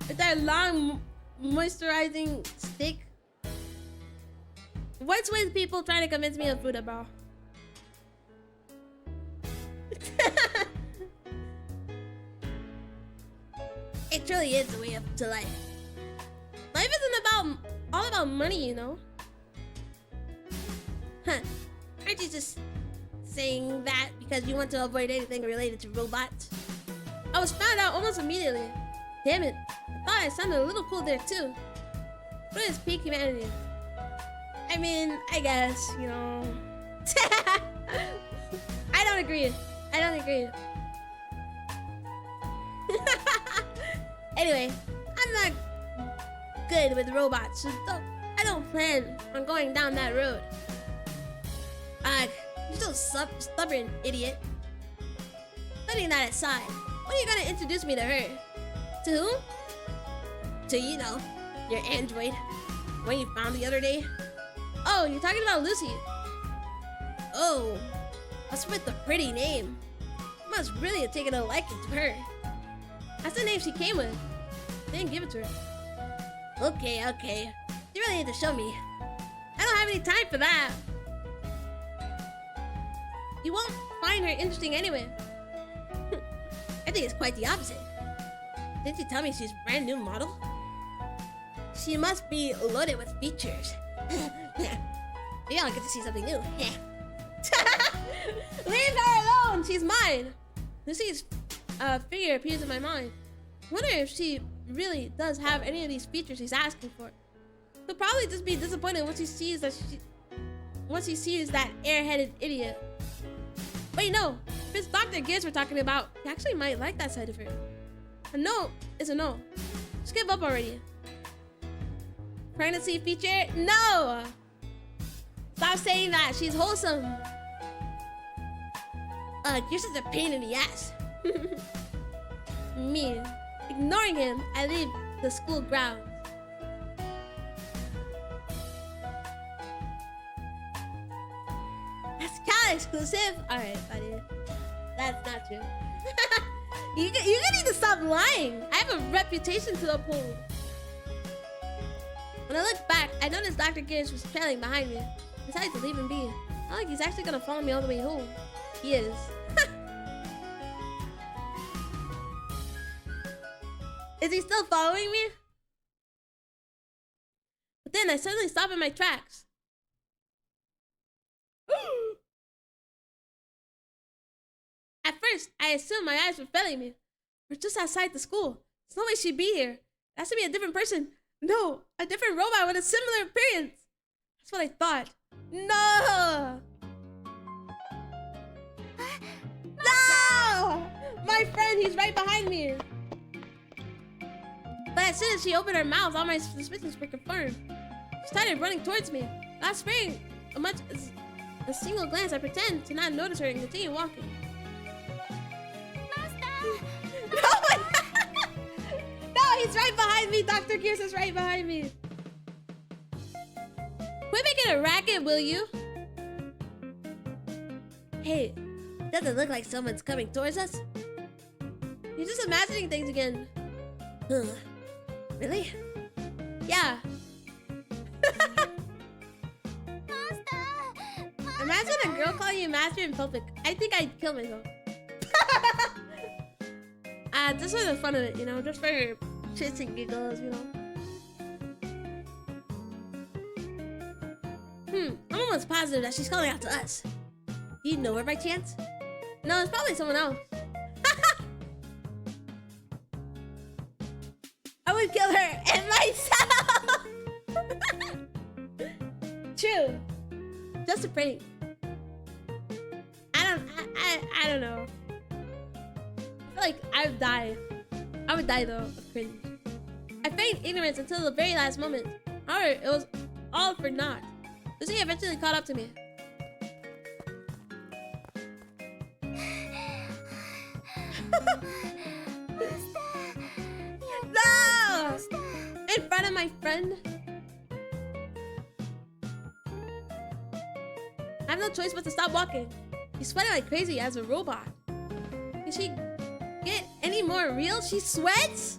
S1: With that long moisturizing stick. What's with people trying to convince me of Buddha, bro? It truly is the way up to life. Life isn't all about money, you know. Huh? Aren't you just saying that because you want to avoid anything related to robots? I was found out almost immediately. Damn it! I thought I sounded a little cool there too. What is peak humanity? I mean, I guess, you know. I don't agree. Anyway, I'm not good with robots, so I don't plan on going down that road. You're so stubborn, idiot. Putting that aside, when are you gonna introduce me to her? To whom? To, you know, your android. One you found the other day. Oh, you're talking about Lucy. Oh, what's with the pretty name? You must really have taken a liking to her. That's the name she came with. Didn't give it to her. Okay. You really need to show me. I don't have any time for that. You won't find her interesting anyway. I think it's quite the opposite. Didn't you tell me she's a brand new model? She must be loaded with features. Maybe I'll get to see something new. Leave her alone! She's mine! Lucy's figure appears in my mind. I wonder if she really does have any of these features she's asking for. She'll probably just be disappointed once she sees that airheaded idiot. Wait, no. If it's Dr. Gibbs we're talking about, he actually might like that side of her. A no is a no. Just give up already. Pregnancy feature? No! Stop saying that. She's wholesome. You're such a pain in the ass. Me. Ignoring him, I leave the school grounds. That's Cal exclusive? Alright, buddy. That's not true. You need to stop lying. I have a reputation to uphold. When I look back, I noticed Dr. Gibbs was trailing behind me. I decided to leave him be. Not like he's actually gonna follow me all the way home. He is. Is he still following me? But then I suddenly stop in my tracks. At first, I assumed my eyes were failing me. We're just outside the school. There's no way she'd be here. It has to be a different person. No, a different robot with a similar appearance. That's what I thought. No! No! My friend, he's right behind me. But as soon as she opened her mouth, all my suspicions were confirmed. She started running towards me. Not sparing as much as a single glance, I pretend to not notice her and continue walking. No, he's right behind me. Dr. Gears is right behind me. Quit making a racket, will you? Hey, doesn't look like someone's coming towards us. You're just imagining things again. Huh. Really? Yeah. Imagine a girl calling you master in public. I think I'd kill myself. Just for the fun of it, you know, just for shits and giggles, you know. I'm almost positive that she's calling out to us. Do you know her by chance? No, it's probably someone else. I would kill her and myself. True. Just a prank. I don't know. I feel like I'd die. I would die though of cringe. I feigned ignorance until the very last moment. However, it was all for naught. Lucy eventually caught up to me. No! In front of my friend. I have no choice but to stop walking. She's sweating like crazy as a robot. Can she get any more real? She sweats?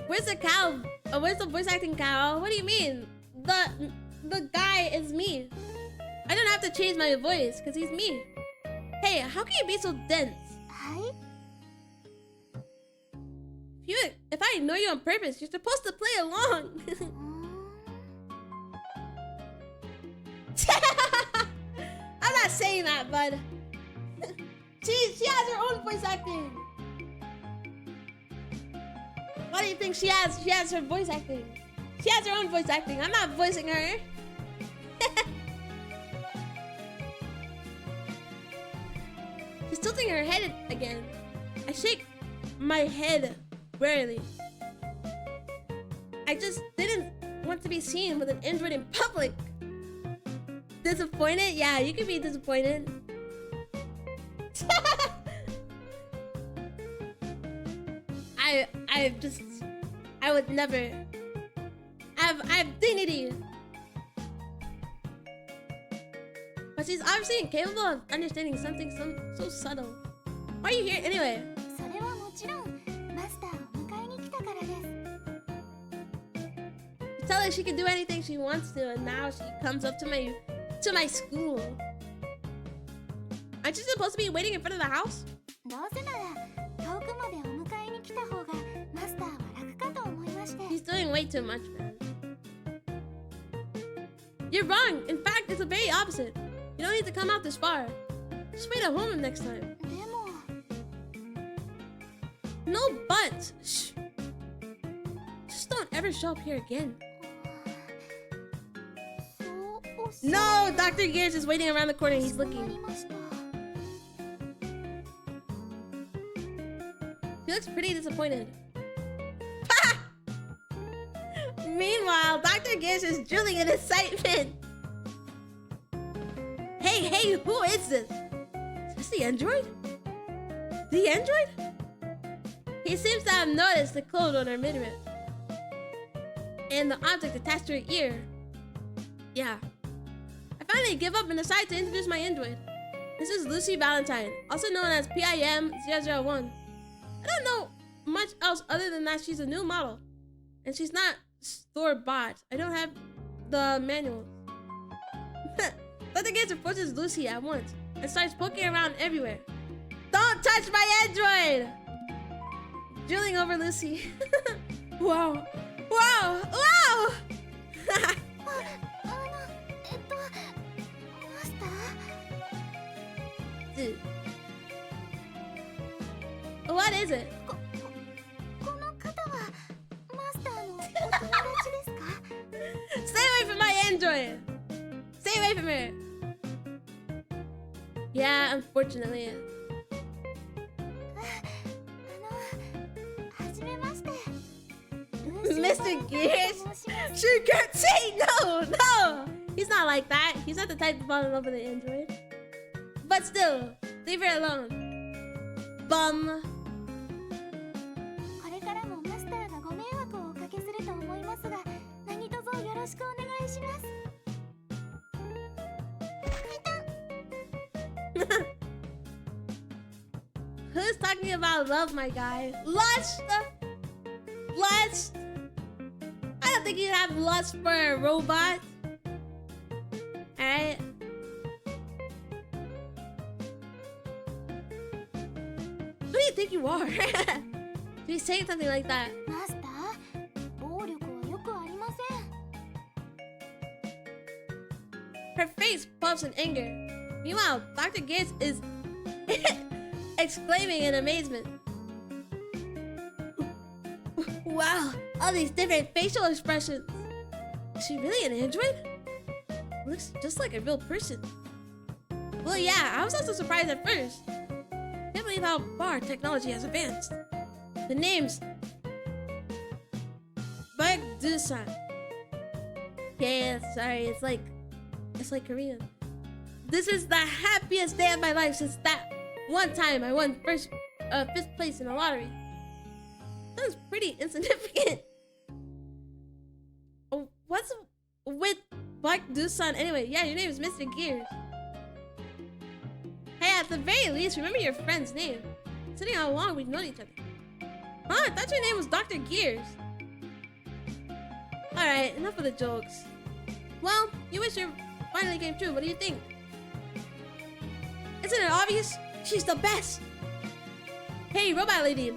S1: Where's the cow? Where's the voice acting cow? What do you mean? The guy is me. I don't have to change my voice because he's me. Hey, how can you be so dense? If I ignore you on purpose, you're supposed to play along. I'm not saying that, bud. She has her own voice acting. Why do you think she has her voice acting? She has her own voice acting. I'm not voicing her. She's tilting her head again. I shake my head warily. I just didn't want to be seen with an android in public. Disappointed? Yeah, you can be disappointed. I would never. I have dignity. But she's obviously incapable of understanding something so subtle. Why are you here anyway? You tell her she can do anything she wants to, and now she comes up to my school. Aren't you supposed to be waiting in front of the house? He's doing way too much, man. You're wrong. In fact, it's the very opposite. You don't need to come out this far. Just wait at home next time. No but. Shh. Just don't ever show up here again. No, Dr. Gears is waiting around the corner. He's looking. He looks pretty disappointed. Meanwhile, Dr. Gears is drooling in excitement. Hey, who is this? Is this the android? The android? He seems to have noticed the clothes on her midriff. And the object attached to her ear. Yeah. I finally give up and decide to introduce my android. This is Lucy Valentine, also known as PIM-001. I don't know much else other than that she's a new model. And she's not store-bought. I don't have the manual. Dr. Gates approaches Lucy at once and starts poking around everywhere. Don't touch my android! Drooling over Lucy. Wow. Wow! Wow! Dude. What is it? Stay away from my android! Stay away from her! Yeah, unfortunately. Mr. Gears? She can't say no! No! He's not like that. He's not the type to fall in love with an android. But still, leave her alone. Bum. Who's talking about love, my guy? Lust? Lust? I don't think you have lust for a robot. Alright? Who do you think you are? To be saying something like that? Her face puffs in anger. Meanwhile, Dr. Gears is exclaiming in amazement. Wow, all these different facial expressions. Is she really an android? Looks just like a real person. Well, yeah, I was also surprised at first. Can't believe how far technology has advanced. The name's Baek-do-san. Yeah, sorry, it's like Korean. This is the happiest day of my life since that one time I won fifth place in the lottery. Sounds pretty insignificant. Oh, what's with Baek-do-san anyway? Yeah, your name is Mr. Gears. Hey, at the very least, remember your friend's name. Considering how long we've known each other. Huh? I thought your name was Dr. Gears. Alright, enough of the jokes. Well, you wish your finally came true. What do you think? Isn't it obvious? She's the best! Hey, robot lady.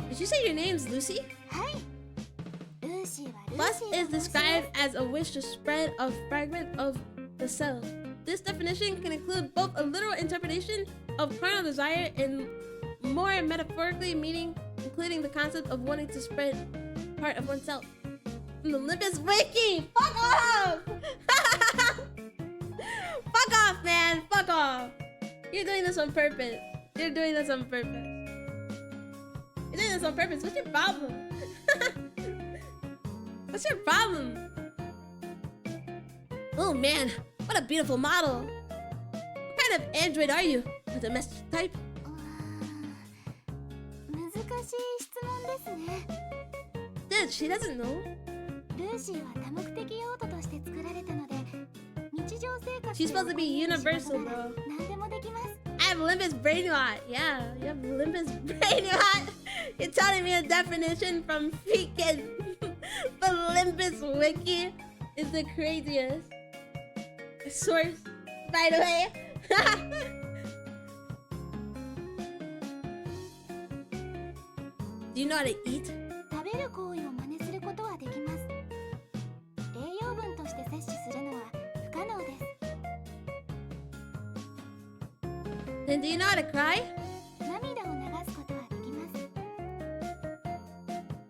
S1: Did you say your name's Lucy? Lust is described as a wish to spread a fragment of the cell. This definition can include both a literal interpretation of carnal desire and more metaphorically meaning, including the concept of wanting to spread part of oneself. From the Olympus Wiki! Fuck off! Fuck off, man! Fuck off! You're doing this on purpose. You're doing this on purpose. You're doing this on purpose. What's your problem? What's your problem? Oh man, what a beautiful model. What kind of android are you? A domestic type?
S2: 難しい質問ですね。
S1: Dude, she doesn't know.
S2: ルーシーは多目的用途として作られたので、日常生活
S1: She's supposed to be universal, bro.
S2: 何でもできます。
S1: I have Olympus brain rot. Yeah, you have Olympus brain rot. You're telling me a definition from freaking the Olympus Wiki is the craziest source, by the way. Do you know how to eat?
S2: 食べる行為を真似することはできます。栄養分として摂取するのは不可能です。
S1: Then do you know how to cry?
S2: 涙を流すことはできます。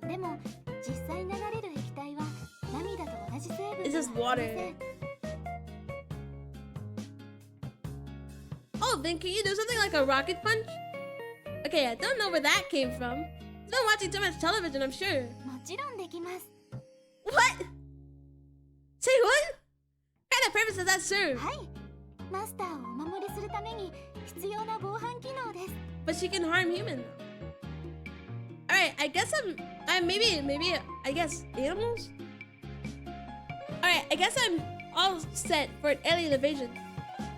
S2: でも実際流れる液体は涙と同じ成分
S1: It's just
S2: ではありませ
S1: water.
S2: ん。
S1: Oh, then can you do something like a rocket punch? Okay, I don't know where that came from. I've been watching too much television, I'm sure.
S2: もちろんできます。
S1: What? Say what? What kind of purpose does that serve?
S2: はい。マスターをお守りするために必要な防犯機能です。
S1: But she can harm humans. Alright, I guess maybe, I guess animals? Alright, I guess I'm all set for an alien invasion.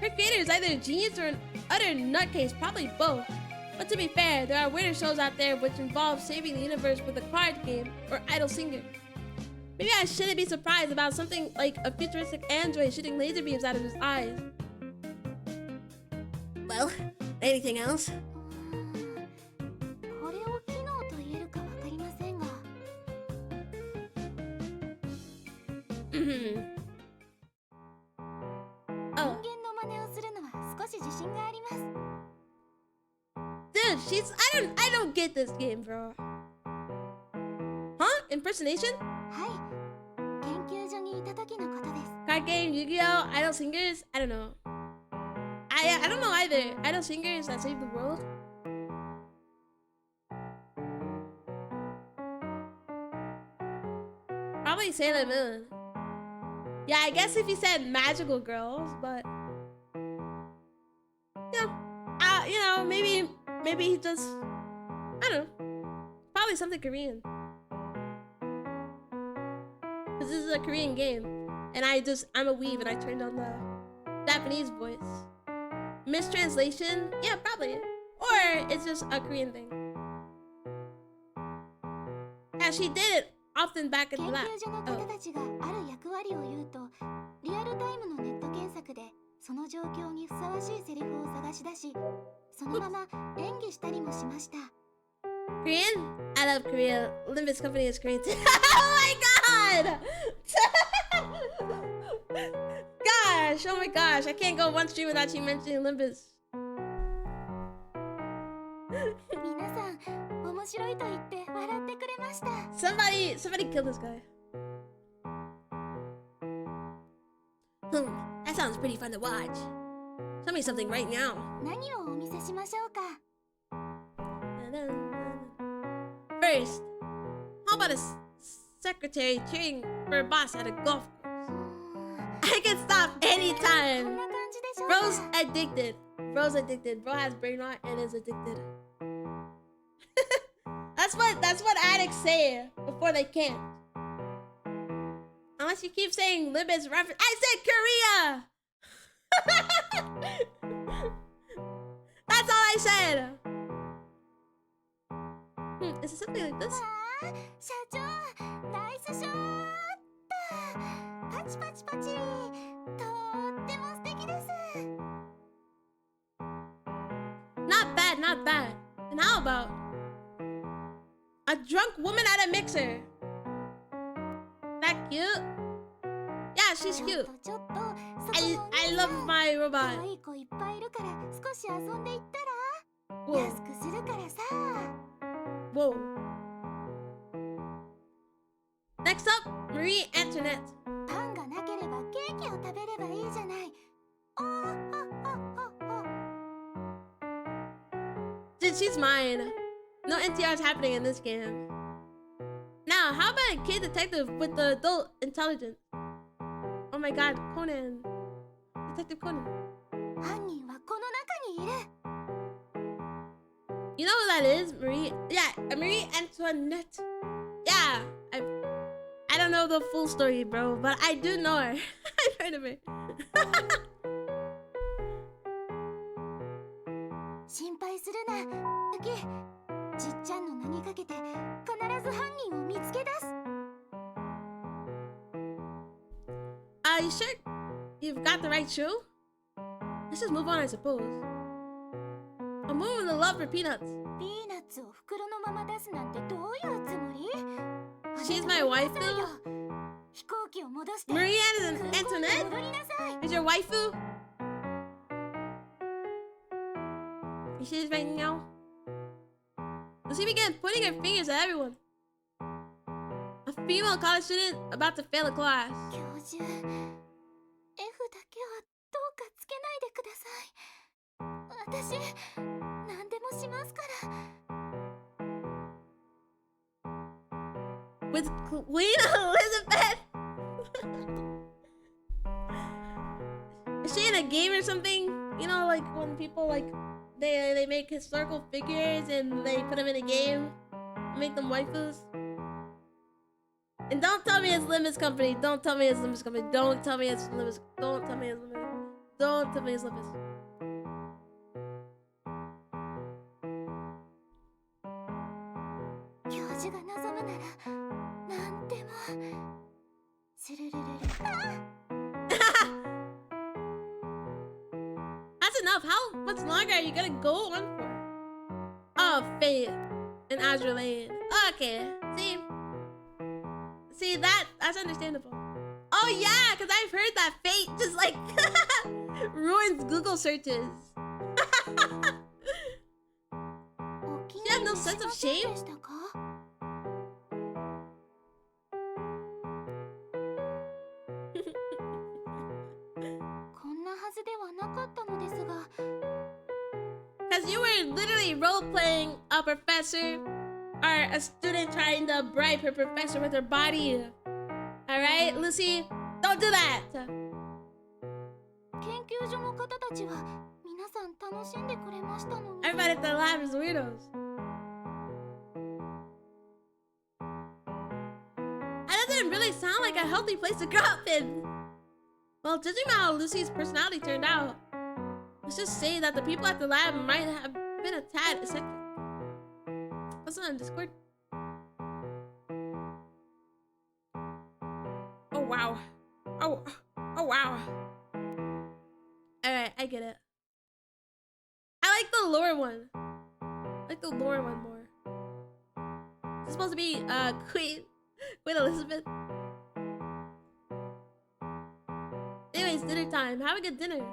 S1: Her creator is either a genius or an utter nutcase, probably both. But to be fair, there are weirder shows out there which involve saving the universe with a card game or idol singer. Maybe I shouldn't be surprised about something like a futuristic android shooting laser beams out of his eyes. Well, anything else?
S2: これを機能と言えるかわかりませんが。
S1: Oh,
S2: 人間の真似をするのは少し自信があります。
S1: dude, I don't get this game, bro. Huh? Impersonation?
S2: はい。研究所にいた時のことです。
S1: Card game, Yu-Gi-Oh, idol singers? I don't know. I don't know either. Idol singers that save the world? Probably Sailor Moon. Yeah, I guess if you said magical girls, but maybe he just, I don't know. Probably something Korean. Cause this is a Korean game, and I'm a weeb and I turned on the Japanese voice. Mistranslation? Yeah, probably. Or it's just a Korean thing. Yeah, she did it often back in
S2: 研
S1: the
S2: 究
S1: lab.
S2: 所の方たちがある役割を言うと、リアルタイムのネット検索でその状況にふさわしいセリフを探し出し、そのまま演技したりもしました。
S1: Korean? I love Korea. Olympus Company is Korean too. Oh my god! God gosh! Oh my gosh! I can't go one stream without you mentioning Olympus.
S2: 皆さん、面白いと言って笑ってくれました。
S1: Somebody kill this guy. That sounds pretty fun to watch. Tell me something right now.
S2: 何をお見せしましょうか。
S1: First, how about a secretary cheering for a boss at a golf course? I can stop
S2: こん
S1: anytime.
S2: な感じでしょう
S1: Bro's
S2: か。
S1: addicted. Bro's addicted. Bro has brain rot and is addicted. That's what addicts say before they can't. Unless you keep saying Libya's reference. I said Korea. That's all I said. Is it something like this?
S2: あー、社長、ナイスショット。パチパチパチ。とっても素敵です。
S1: Not bad, not bad. And how about a drunk woman at a mixer? That cute? Yeah, she's
S2: ちょ
S1: cute.
S2: っとちょっと、そこのお
S1: I
S2: 兄
S1: love
S2: さん
S1: my
S2: 可
S1: robot.
S2: 愛い子いっぱいいるから少し遊んでいったら
S1: Whoa,
S2: 安くするからさ。
S1: whoa. Next up, Marie Antoinette.
S2: パンがなければケーキを食べればいいじゃない。おーおおおお。
S1: Dude, she's mine. No NTRs happening in this game. Now, how about a kid detective with the adult intelligence? Oh my god, Conan. Detective Conan.
S2: 犯人はこの中にいる。
S1: You know who that is? Marie? Yeah, Marie Antoinette. Yeah, I don't know the full story, bro, but I do know her. I've heard of her.
S2: 心配するな。じっちゃんの名にかけて必ず犯人を見つけ出す。
S1: You sure you've got the right shoe? Let's just move on, I suppose. I'm moving to love for peanuts.
S2: ピーナッツを袋のまま出すなんてどういうつもり？
S1: She's my
S2: あ
S1: waifu?
S2: なたもよ。飛行機を戻して
S1: Marie
S2: 空港に
S1: Antoinette?
S2: 戻りなさい。
S1: Is your waifu? You see this right now? Lucy began pointing her fingers at everyone. A female college student about to fail a class.
S2: 教授、F だけはどうかつけないでください。私、何でもしますから。
S1: With Queen Elizabeth? Is she in a game or something? You know, like when people like they make historical figures and they put them in a game, make them waifus. And don't tell me it's Limbus Company. Don't tell me it's Limbus Company. Don't tell me it's Limbus. Don't tell me it's Limbus. Don't tell me it's Limbus. That's enough. How much longer are you gonna go on for? Oh, Fate and Azure Lane. Okay, see that's understandable. Oh yeah, because I've heard that Fate just like ruins Google searches. You have no sense of shame?
S2: こんなはずではなかったのですが。
S1: Because you were literally role-playing a professor or a student trying to bribe her professor with her body. Alright, Lucy? Don't do that!
S2: 研究所の方たちは皆さん楽しんでくれましたのに。
S1: Everybody at the lab is weirdos. That doesn't really sound like a healthy place to grow up in. Well, judging by how Lucy's personality turned out, let's just say that the people at the lab might have been a tad eccentric. What's on Discord? Oh wow. Oh wow. Alright, I get it. I like the lower one. I like the lower one more. It's supposed to be Queen Elizabeth. Anyway, Anyway, it's dinner time. Have a good dinner.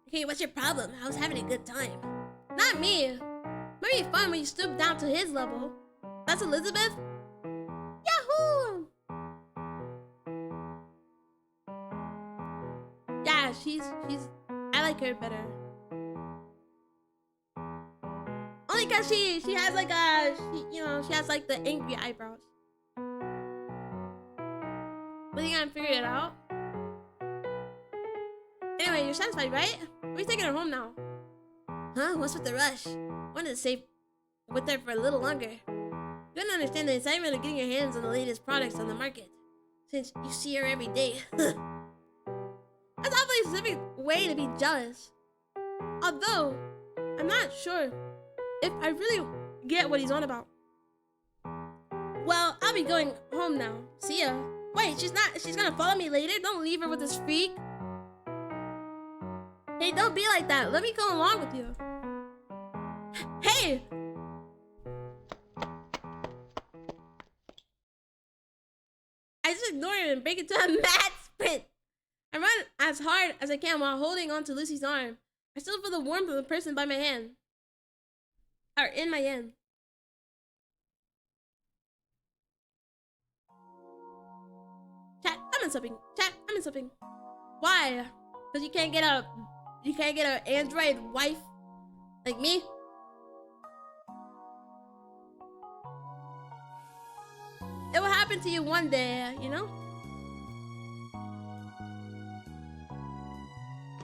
S1: Okay, what's your problem? I was having a good time. Not me. Might be fun when you stoop down to his level. That's Elizabeth? Yahoo! Yeah, she's I like her better. Only cause she has like she has like the angry eyebrows. But you gotta figure it out. Anyway, you're satisfied, right? We're taking her home now. Huh? What's with the rush? Wanted to stay with her for a little longer. You don't understand the excitement of getting your hands on the latest products on the market, since you see her every day. That's awfully a specific way to be jealous. Although, I'm not sure if I really get what he's on about. Well, I'll be going home now. See ya. Wait, she's gonna follow me later? Don't leave her with this freak. Hey, don't be like that. Let me go along with you. Hey! I just ignore him and break into a mad sprint. I run as hard as I can while holding on to Lucy's arm. I still feel the warmth of the person by my hand. Or in my hand. Chat, I'm in something. Chat, I'm in something. Why? Because you can't get an android wife like me? It will happen to you one day, you know?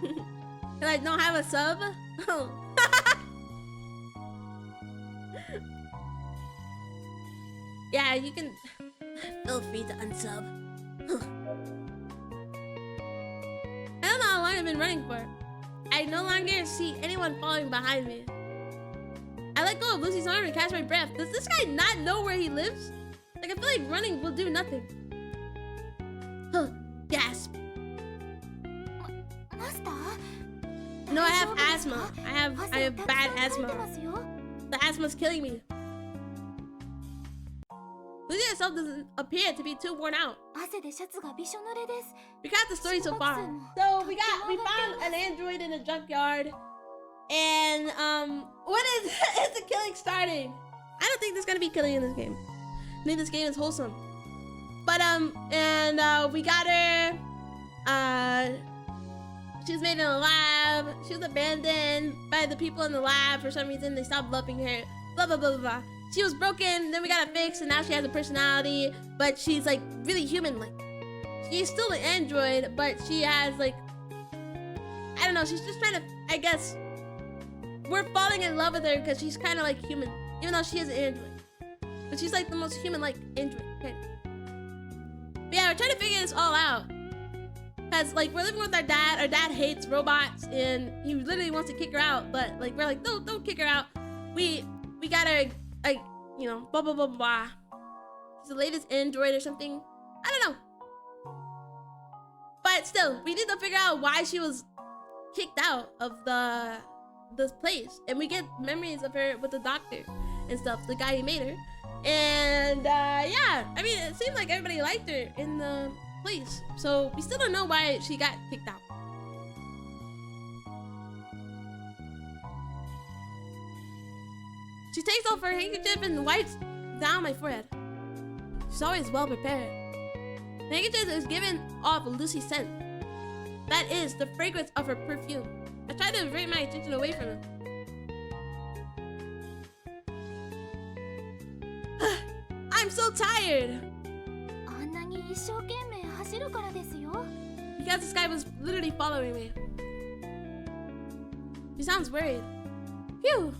S1: And I don't have a sub? Oh. Yeah, you can feel free to unsub. I don't know how long I've been running for. I no longer see anyone following behind me. I let go of Lucy's arm and catch my breath. Does this guy not know where he lives? Like, I feel like running will do nothing. Huh. Gasp. No, I have asthma. I have bad asthma. The asthma's killing me. Lucy herself doesn't appear to be too worn out. We got the story so far. So we found an android in a junkyard, and what is the killing starting? I don't think there's gonna be killing in this game. I think this game is wholesome. But we got her. She was made in a lab. She was abandoned by the people in the lab for some reason. They stopped loving her. Blah blah blah blah blah. She was broken, then we got it fixed, and now she has a personality, but she's like really human-like. She's still an android, but she has like, I don't know, she's just trying to, I guess, we're falling in love with her because she's kind of like human, even though she is an android. But she's like the most human-like android, okay? But yeah, we're trying to figure this all out. Because like, we're living with our dad hates robots, and he literally wants to kick her out, but like, we're like, no, don't kick her out. We got her, like, you know, blah blah blah blah. She's the latest android or something. I don't know. But still, we need to figure out why she was kicked out of this place. And we get memories of her with the doctor and stuff, the guy who made her. And yeah, I mean, it seemed like everybody liked her in the place. So we still don't know why she got kicked out. She takes off her handkerchief and wipes down my forehead. She's always well prepared. The handkerchief is given off Lucy's scent. That is the fragrance of her perfume. I try to divert my attention away from him. I'm so tired. Because this guy was literally following me. He sounds worried. Phew.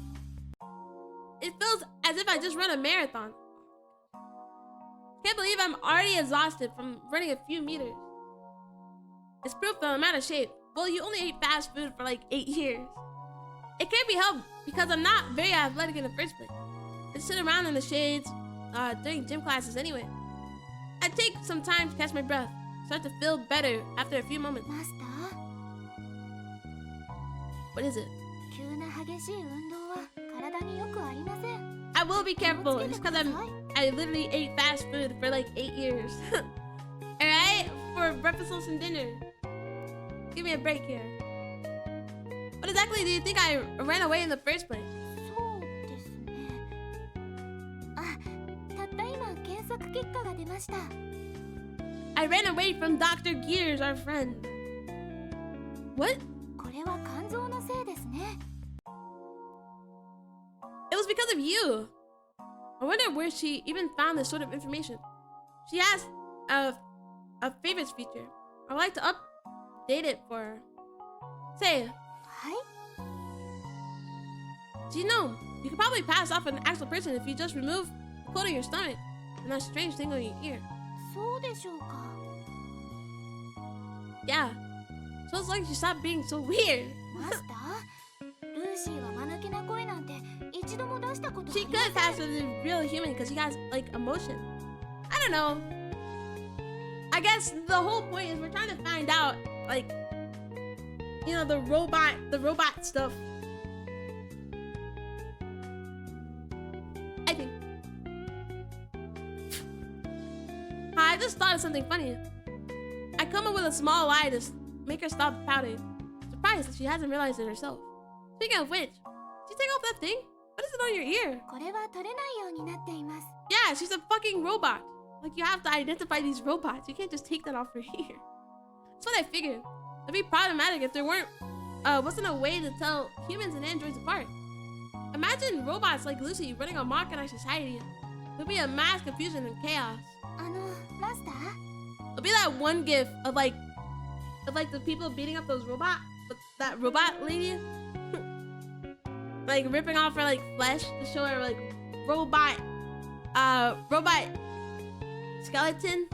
S1: It feels as if I just ran a marathon. Can't believe I'm already exhausted from running a few meters. It's proof that I'm out of shape. Well, you only ate fast food for like 8 years. It can't be helped because I'm not very athletic in the first place. I sit around in the shades during gym classes anyway. I take some time to catch my breath. Start to feel better after a few moments. What is it?
S2: 激しい運動は体によくありません。
S1: I will be careful just because I literally ate fast food for like 8 years. Alright? For breakfast, lunch, and dinner. Give me a break here. What exactly do you think I ran away in the first place?
S2: そうですね。あ、たった今検索結果が出ました。
S1: I ran away from Dr. Gears, our friend. What?
S2: これは肝臓のせいですね。
S1: It was because of you. I wonder where she even found this sort of information. She has a favorites feature. I would like to update it for her. Say,
S2: はい。
S1: do you know, you could probably pass off an actual person if you just remove the coat on your stomach and that strange thing on your ear.
S2: そうでしょうか。
S1: Yeah. So it's like she stopped being so weird.
S2: マスター、ルーシーは間抜けな声なんて一度も出したことあ
S1: She
S2: りま
S1: could
S2: せん。
S1: pass as a real human because she has like emotion. I don't know. I guess the whole point is we're trying to find out, like, you know, the robot stuff. I think. I just thought of something funny. I come up with a small lie to make her stop pouting. Surprised that she hasn't realized it herself. Speaking of which, did you take off that thing? What is it on your ear?
S2: これは取れないようになっています。
S1: Yeah, she's a fucking robot. Like, you have to identify these robots. You can't just take that off her ear. That's what I figured. It'd be problematic if there wasn't a way to tell humans and androids apart. Imagine robots like Lucy running amok in our society. There'll be a mass confusion and chaos.
S2: マスター、
S1: It'll be that one gif of like the people beating up that robot lady. Like ripping off her like flesh to show her like robot skeleton.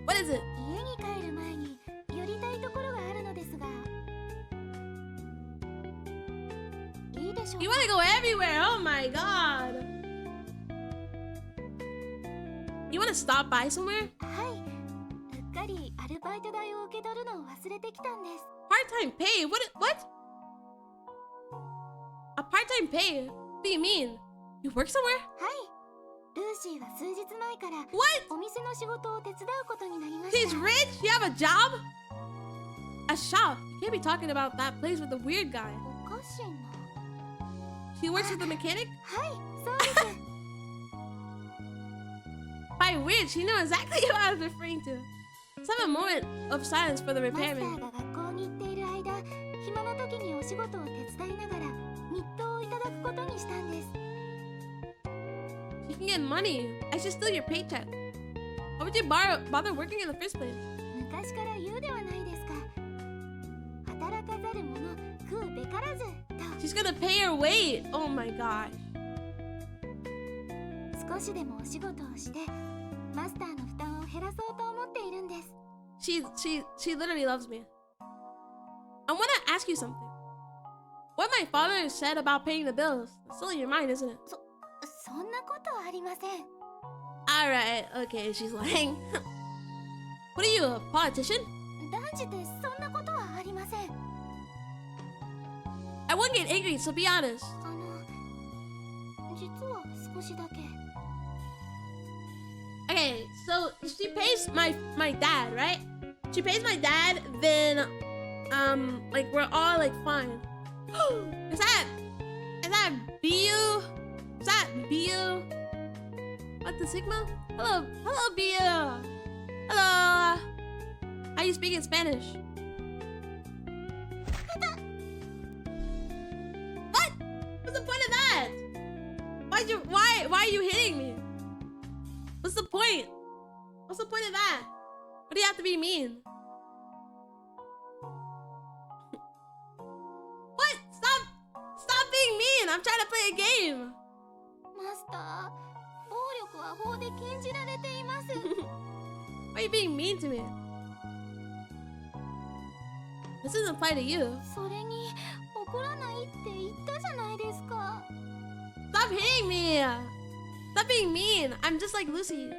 S1: What is it?
S2: 家に帰る前に寄りたいところがあるのですが、いいでしょう
S1: You
S2: か。
S1: want to go everywhere? Oh my god. You want to stop by somewhere?
S2: はい。うっかりアルバイト代を受け取るのを忘れてきたんです。
S1: Part-time pay? What? A part-time pay? What do you mean? You work somewhere?
S2: はい。ルーシーは数日前から
S1: What?
S2: お店の仕事を手伝うことになりました。
S1: She's rich? You have a job? A shop? You can't be talking about that place with the weird guy.
S2: おかしいな。
S1: She works with the mechanic?
S2: はい、そうです。
S1: By which, you know exactly who I was referring to. Let's have a moment of silence for the
S2: マスター
S1: repairman.
S2: が学校に行っている間、暇な時にお仕事を手伝いながら日当をいただくことにしたんです。
S1: You can get money. I should steal your paycheck. Why would you bother working in the first place?
S2: 昔から言うではないですか。働かざる者、食うべからずと。
S1: She's gonna pay her weight. Oh my gosh.
S2: 少しでもお仕事をして、マスターの負担を減らそうと思っているんです。
S1: She literally loves me. I wanna ask you something. What my father said about paying the bills. It's still in your mind, isn't it?
S2: そんなことはありません。
S1: Alright, okay, she's lying. What are you, a politician?
S2: 断じてそんなことはありません。
S1: I won't get angry, so be honest.
S2: 実は少しだけ。
S1: Okay, so she pays my dad, right? She pays my dad, then like we're all like fine. Is that BU? Is that BU? What the Sigma? Hello BU. Hello. How you speak in Spanish? What? What's the point of that? Why are you hitting me? What's the point? What's the point of that? Why do you have to be mean? What? Stop being mean. I'm trying to play a game.
S2: マスター、暴力は法で禁じられています。
S1: Why are you being mean to me? This doesn't apply to you.
S2: それに怒らないって言ったじゃないですか。
S1: Stop hitting me. Stop being mean. I'm just like Lucy.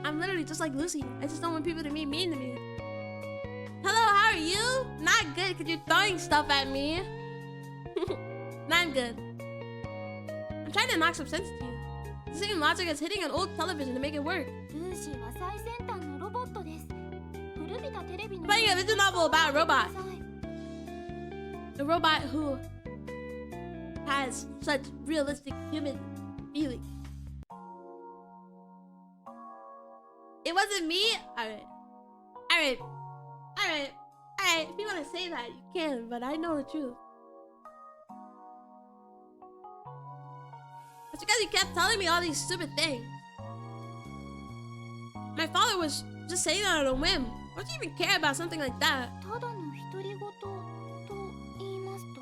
S1: I'm literally just like Lucy. I just don't want people to be mean to me. Hello, how are you? Not good because you're throwing stuff at me. Not good. I'm trying to knock some sense to you. It's the same logic as hitting an old television to make it work.
S2: ルーシーは最先端のロボットです。古びたテレビの
S1: Playing a visual novel about a robot.
S2: ください
S1: A robot who has such realistic human feelings. It wasn't me? Alright. Alright. Alright. Alright. If you want to say that, you can, but I know the truth. That's because you kept telling me all these stupid things. My father was just saying that on a whim. Why would you even care about something like that?
S2: ただの独り言と言いますと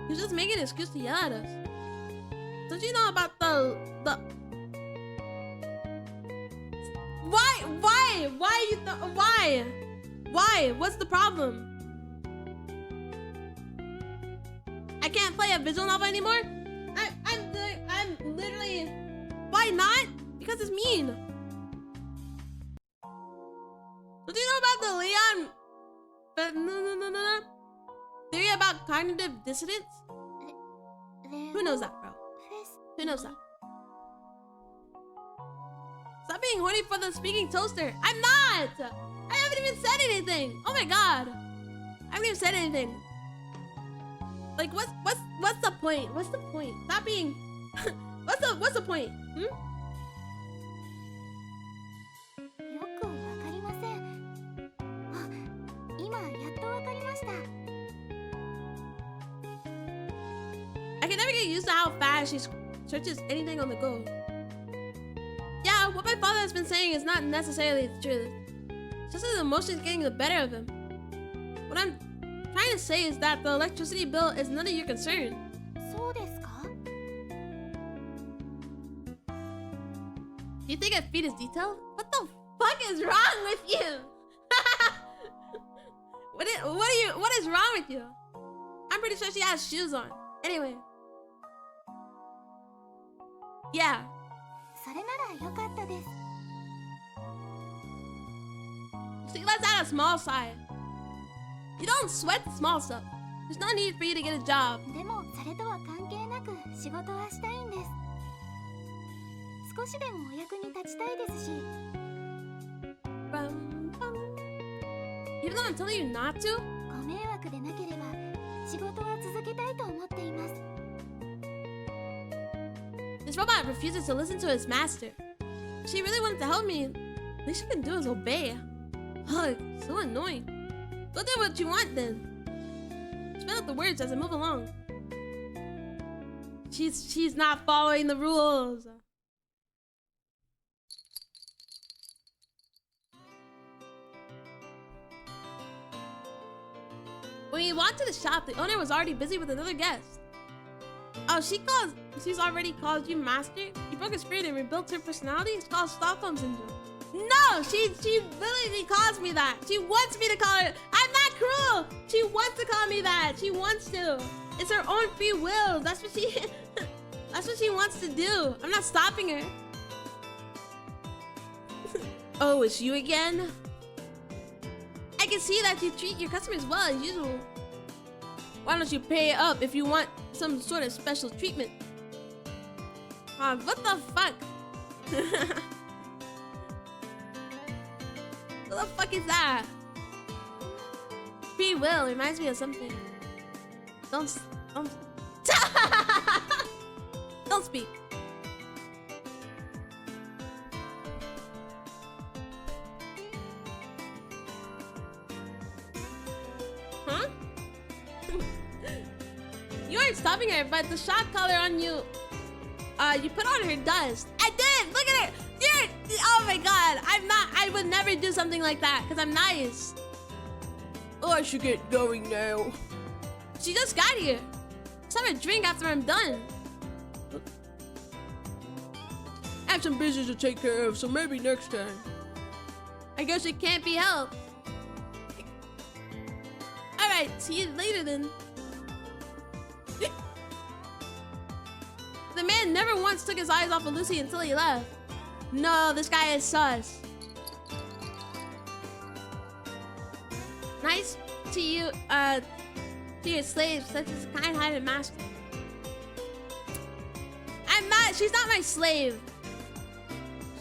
S1: He was just making an excuse to yell at us. Don't you know about the... Why you why? What's the problem? I can't play a visual novel anymore? I'm literally... Why not? Because it's mean. Don't you know about the Leon... No. Theory about cognitive dissonance? Who knows that, bro? Who knows that? Stop being horny for the speaking toaster. I'm not! I haven't even said anything. Oh my god. I haven't even said anything. Like, what's the point? What's the point? Stop being... what's the point?
S2: よくわかりません。あ、今やっとわかりました。
S1: I can never get used to how fast she searches anything on the go. Yeah, what my father has been saying is not necessarily the truth. It's just his emotions getting the better of him. What I'm trying to say is that the electricity bill is none of your concern.
S2: そうですか?
S1: Do you think her feet is detailed? What the fuck is wrong with you? What is wrong with you? I'm pretty sure she has shoes on. Anyway. Yeah.
S2: それならよかったです。
S1: See, let's add a small side. You don't sweat the small stuff. There's no need for you to get a job.
S2: でもそれとは関係なく仕事はしたいんです。少しでもお役に立ちたいですし。
S1: Even though I'm telling you not to?
S2: ご迷惑でなければ仕事は続けたいと思っています。
S1: This robot refuses to listen to his master. If she really wanted to help me, the least she can do is obey. Ugh, so annoying. Go do what you want then. Spell out the words as I move along. She's not following the rules. When we walked to the shop, the owner was already busy with another guest. Oh, she's already called you master? He broke his spirit and rebuilt her personality? It's called Stockholm Syndrome. No, she literally calls me that. She wants me to call her. I'm not cruel. She wants to call me that. She wants to. It's her own free will. That's what she wants to do. I'm not stopping her. Oh, it's you again? I can see that you treat your customers well as usual. Why don't you pay up if you want some sort of special treatment? What the fuck? What the fuck is that? Free will reminds me of something. Don't don't speak. Huh? You aren't stopping her, but the shock collar on you, you put on her dust. I did! Look at her! Oh my god, I would never do something like that, because I'm nice.
S3: Oh, I should get going now.
S1: She just got here. Let's have a drink after I'm done.
S3: I have some business to take care of, so maybe next time.
S1: I guess it can't be helped. Alright, see you later then. once took his eyes off of Lucy until he left. No, this guy is sus. Nice to you, to your slave, such as kind-hearted master. She's not my slave.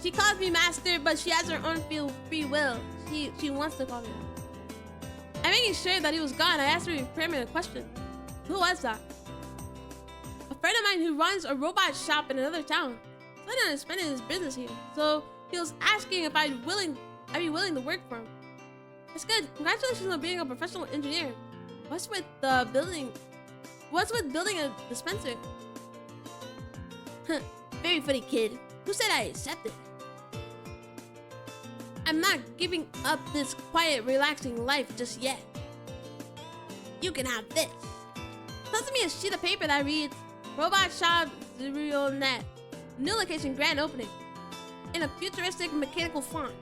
S1: She calls me master, but she has her own free will. She wants to call me that. I'm making sure that he was gone. I asked her to prepare me a question. Who was that? A friend of mine who runs a robot shop in another town. Planning on spending his business here, so he was asking if I'd be willing to work for him. That's good. Congratulations on being a professional engineer. What's with building a dispenser? Huh, very funny, kid. Who said I accepted? I'm not giving up this quiet, relaxing life just yet. You can have this. Tells me a sheet of paper that reads, Robot Shop Zero Net. New location grand opening. In a futuristic mechanical font.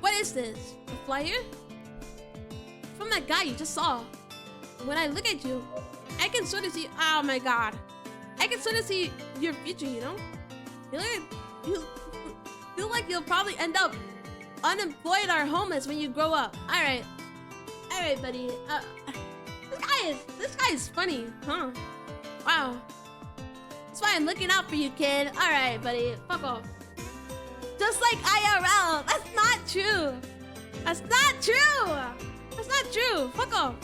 S1: What is this? A flyer? From that guy you just saw. When I look at you, I can sort of see, oh my god. I can sort of see your future, you know? You feel like you'll probably end up unemployed or homeless when you grow up. Alright, buddy. This guy is funny, huh? Wow. That's why I'm looking out for you, kid. Alright, buddy. Fuck off. Just like IRL. That's not true. That's not true. That's not true. Fuck off.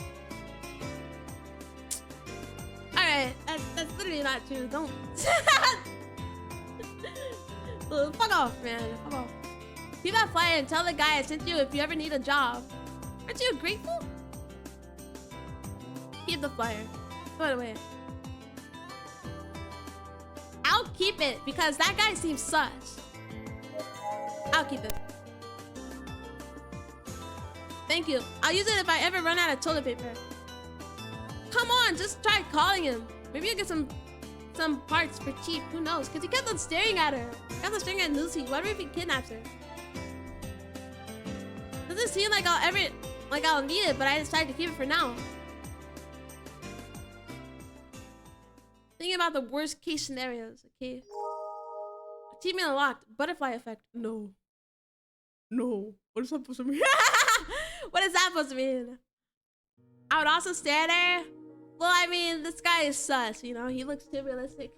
S1: Alright, that's literally not true. Don't. Fuck off, man. Fuck off. Keep that flyer and tell the guy I sent you if you ever need a job. Aren't you grateful? Keep the flyer. Throw it away. I'll keep it because that guy seems sus. I'll keep it. Thank you. I'll use it if I ever run out of toilet paper. Come on, just try calling him. Maybe you'll get some parts for cheap. Who knows? Because he kept on staring at her. Kept on staring at Lucy. What if he kidnaps her? Doesn't seem like I'll need it, but I decided to keep it for now. Thinking about the worst case scenarios, okay? Achievement unlocked. Butterfly effect. No. No. What is that supposed to mean? What is that supposed to mean? I would also stay there. Well, I mean, this guy is sus, you know? He looks too realistic.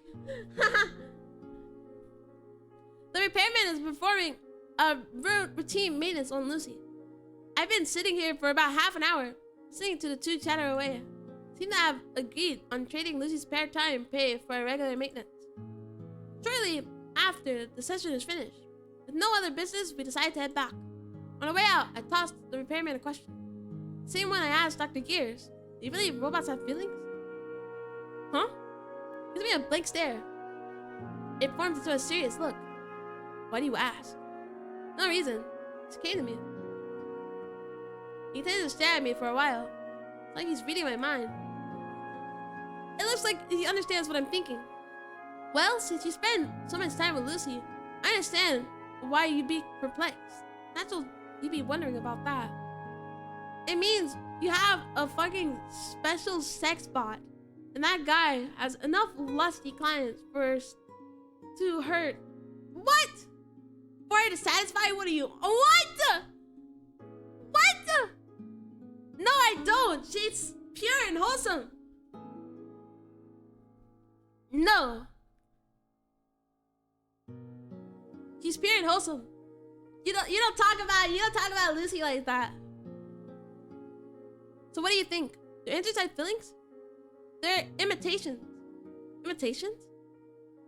S1: The repairman is performing a routine maintenance on Lucy. I've been sitting here for about half an hour, listening to the two chatter away. Seem to have agreed on trading Lucy's spare time pay for a regular maintenance. Shortly after the session is finished, with no other business, we decide to head back. On our way out, I tossed the repairman a question. Same one I asked Dr. Gears. Do you believe robots have feelings? Huh? Gives me a blank stare. It forms into a serious look. Why do you ask? No reason. It just came to me. He continued to stare at me for a while. It's like he's reading my mind. It looks like he understands what I'm thinking. Well, since you spend so much time with Lucy, I understand why you'd be perplexed. Natural you'd be wondering about that. It means you have a fucking special sex bot, and that guy has enough lusty clients to hurt. What? For her to satisfy one of you? What? What? No, I don't. She's pure and wholesome. No. She's pure and wholesome. You don't talk about Lucy like that. So what do you think? Do androids have feelings? They're imitations. Imitations?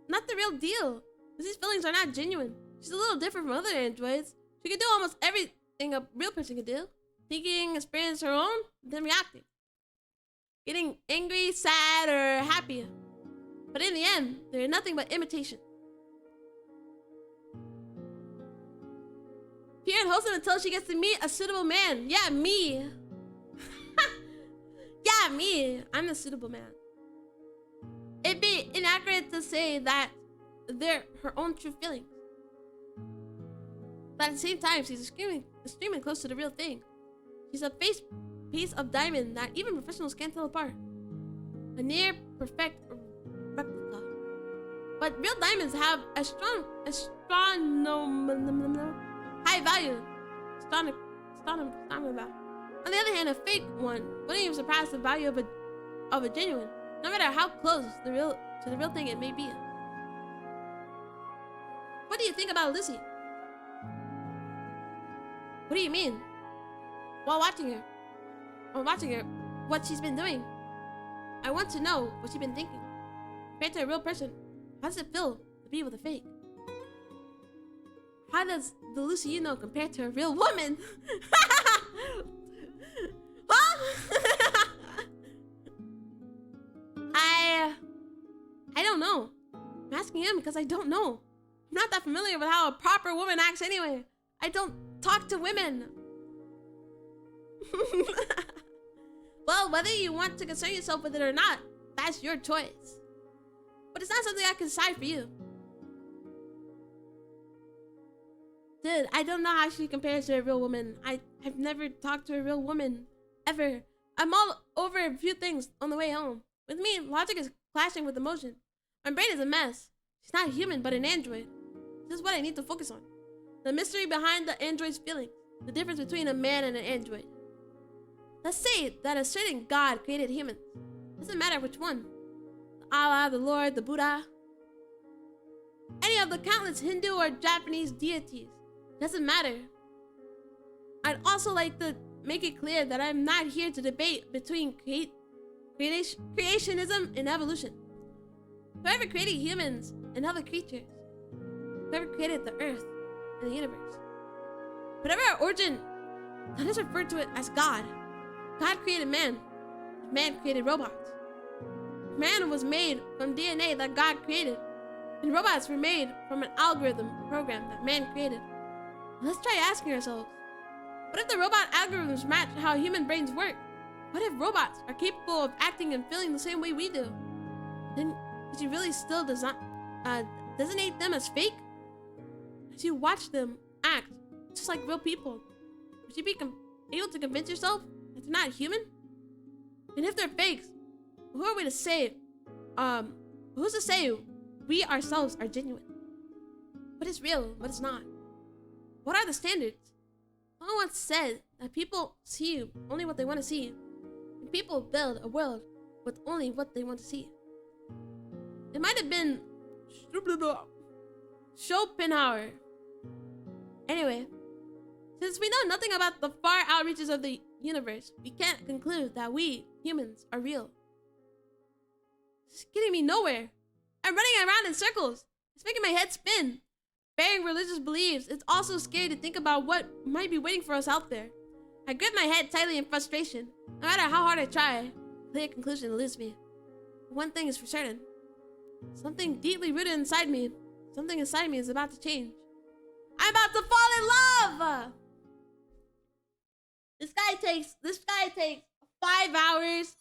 S1: Not the real deal. Lucy's feelings are not genuine. She's a little different from other androids. She can do almost everything a real person can do. Thinking, experience her own, then reacting. Getting angry, sad, or happy. But in the end, they're nothing but imitation. Pure and wholesome until she gets to meet a suitable man. Yeah, me. Yeah, me. I'm the suitable man. It'd be inaccurate to say that they're her own true feelings. But at the same time, she's extremely close to the real thing. She's a piece of diamond that even professionals can't tell apart. A near perfect replica. But real diamonds have a high value. On the other hand, a fake one wouldn't even surpass the value of a genuine, no matter how close to the real thing it may be. What do you think about Lucy? What do you mean? While watching her, what she's been doing. I want to know what she's been thinking. Compared to a real person, how does it feel to be with a fake? How does the Lucy you know compare to a real woman? Huh? I don't know. I'm asking him because I don't know. I'm not that familiar with how a proper woman acts anyway. I don't talk to women. Well, whether you want to concern yourself with it or not, that's your choice. But it's not something I can decide for you. Dude, I don't know how she compares to a real woman. I've never talked to a real woman, ever. I'm all over a few things on the way home. With me, logic is clashing with emotion. My brain is a mess. She's not human, but an android. This is what I need to focus on. The mystery behind the android's feelings. The difference between a man and an android. Let's say that a certain God created humans. Doesn't matter which one. The Allah, the Lord, the Buddha. Any of the countless Hindu or Japanese deities. Doesn't matter. I'd also like to make it clear that I'm not here to debate between creationism and evolution. Whoever created humans and other creatures. Whoever created the earth and the universe. Whatever our origin, let us refer to it as God. God created man. Man created robots. Man was made from DNA that God created. And robots were made from an algorithm program that man created. Let's try asking ourselves, what if the robot algorithms match how human brains work? What if robots are capable of acting and feeling the same way we do? Then would you really still designate them as fake? As you watch them act just like real people, would you be able to convince yourself that they're not human? And if they're fakes, who are we to say, who's to say we ourselves are genuine? What is real, what is not? What are the standards? Someone once said that people see only what they want to see, and people build a world with only what they want to see. It might have been Schopenhauer. Anyway, since we know nothing about the far outreaches of the universe, we can't conclude that we, humans, are real. It's getting me nowhere. I'm running around in circles. It's making my head spin. Bearing religious beliefs, it's also scary to think about what might be waiting for us out there. I grip my head tightly in frustration. No matter how hard I try, clear conclusion eludes me. One thing is for certain. Something deeply rooted inside me, something inside me is about to change. I'm about to fall in love! This guy takes 5 hours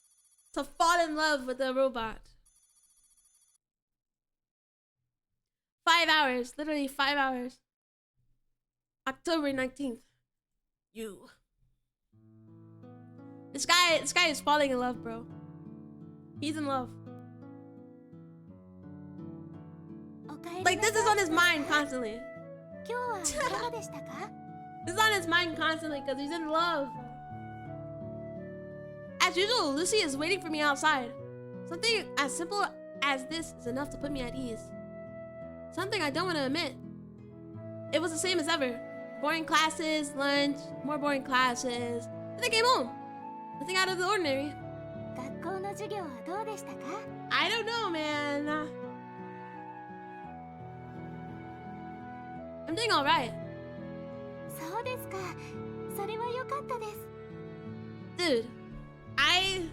S1: to fall in love with a robot. 5 hours, literally 5 hours. October 19th. You. This guy is falling in love, bro. He's in love. Like, this is on his mind constantly. This is on his mind constantly because he's in love. As usual, Lucy is waiting for me outside. Something as simple as this is enough to put me at ease. Something I don't want to admit. It was the same as ever. Boring classes, lunch, more boring classes. Then I came home. Nothing out of the ordinary. I don't know, man. I'm doing alright. Dude, I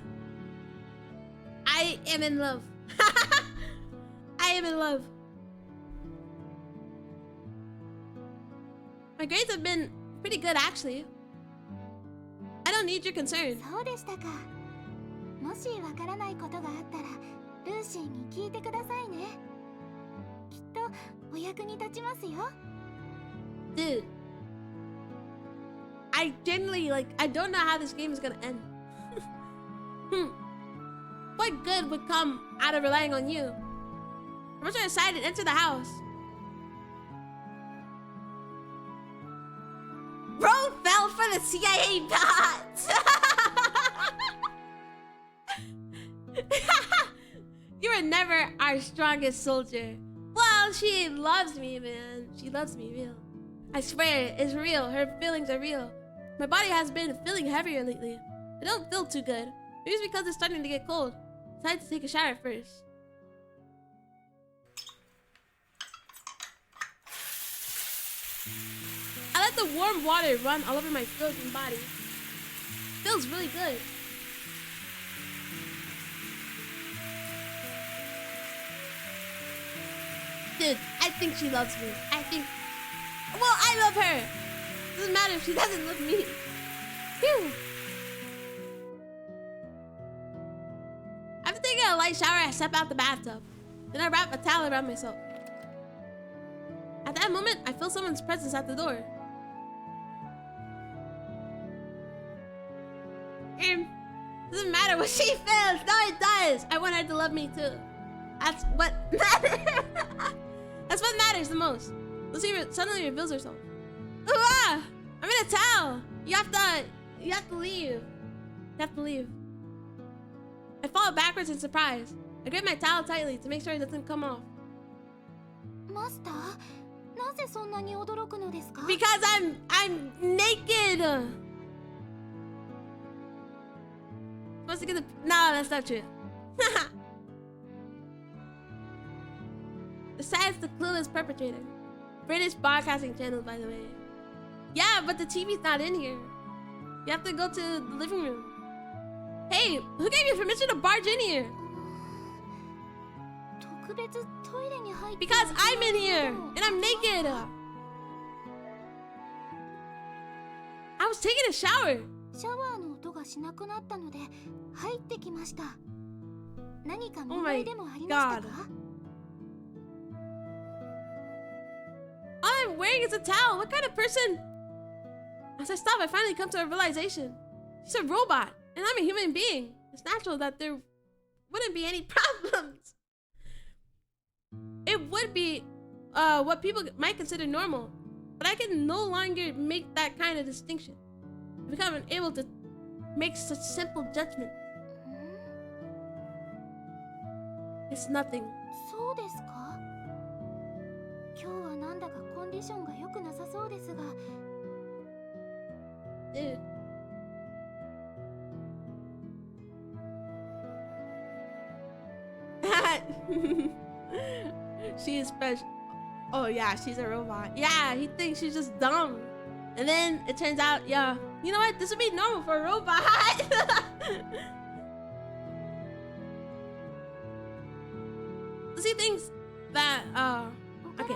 S1: am in love. I am in love. My grades have been pretty good, actually. I don't need your concern. Dude, I genuinely, I don't know how this game is gonna end. What good would come out of relying on you? Push her aside and enter the house. Bro fell for the CIA bots. You were never our strongest soldier. Well, she loves me, man. She loves me real. I swear, it's real. Her feelings are real. My body has been feeling heavier lately. I don't feel too good. Maybe it's because it's starting to get cold. Decided to take a shower first. I let the warm water run all over my frozen body. Feels really good. Dude, I think she loves me. Well, I love her. Doesn't matter if she doesn't love me. Phew. After taking a light shower, I step out the bathtub. Then I wrap a towel around myself. At that moment, I feel someone's presence at the door. Doesn't matter what she feels. No, it does. I want her to love me too. That's what matters. That's what matters the most. Lucy suddenly reveals herself. Ooh, ah! I'm in a towel. You have to leave. You have to leave. I fall backwards in surprise. I grip my towel tightly to make sure it doesn't come off.
S2: Master, なぜそんなに驚くのですか?
S1: Because I'm naked. Supposed to get the no, that's not true. Besides the clueless perpetrator. British broadcasting channel, by the way. Yeah, but the TV's not in here. You have to go to the living room. Hey, who gave you permission to barge in here? Because I'm in here and I'm naked. I was taking a shower.
S2: シャワーの音がしなくなったので入ってきました。何か問題でもありましたか?
S1: All I'm wearing is a towel. What kind of person? As I stop, I finally come to a realization. She's a robot, and I'm a human being. It's natural that there wouldn't be any problems. It would be what people might consider normal, but I can no longer make that kind of distinction. I become unable to make such simple judgment. It's nothing.
S2: そうですか? 今日はなんだかコンディションが良くなさそうですが。
S1: Dude. She is special. Oh yeah, she's a robot. Yeah, he thinks she's just dumb. And then it turns out, yeah, you know what? This would be normal for a robot. He thinks that, okay.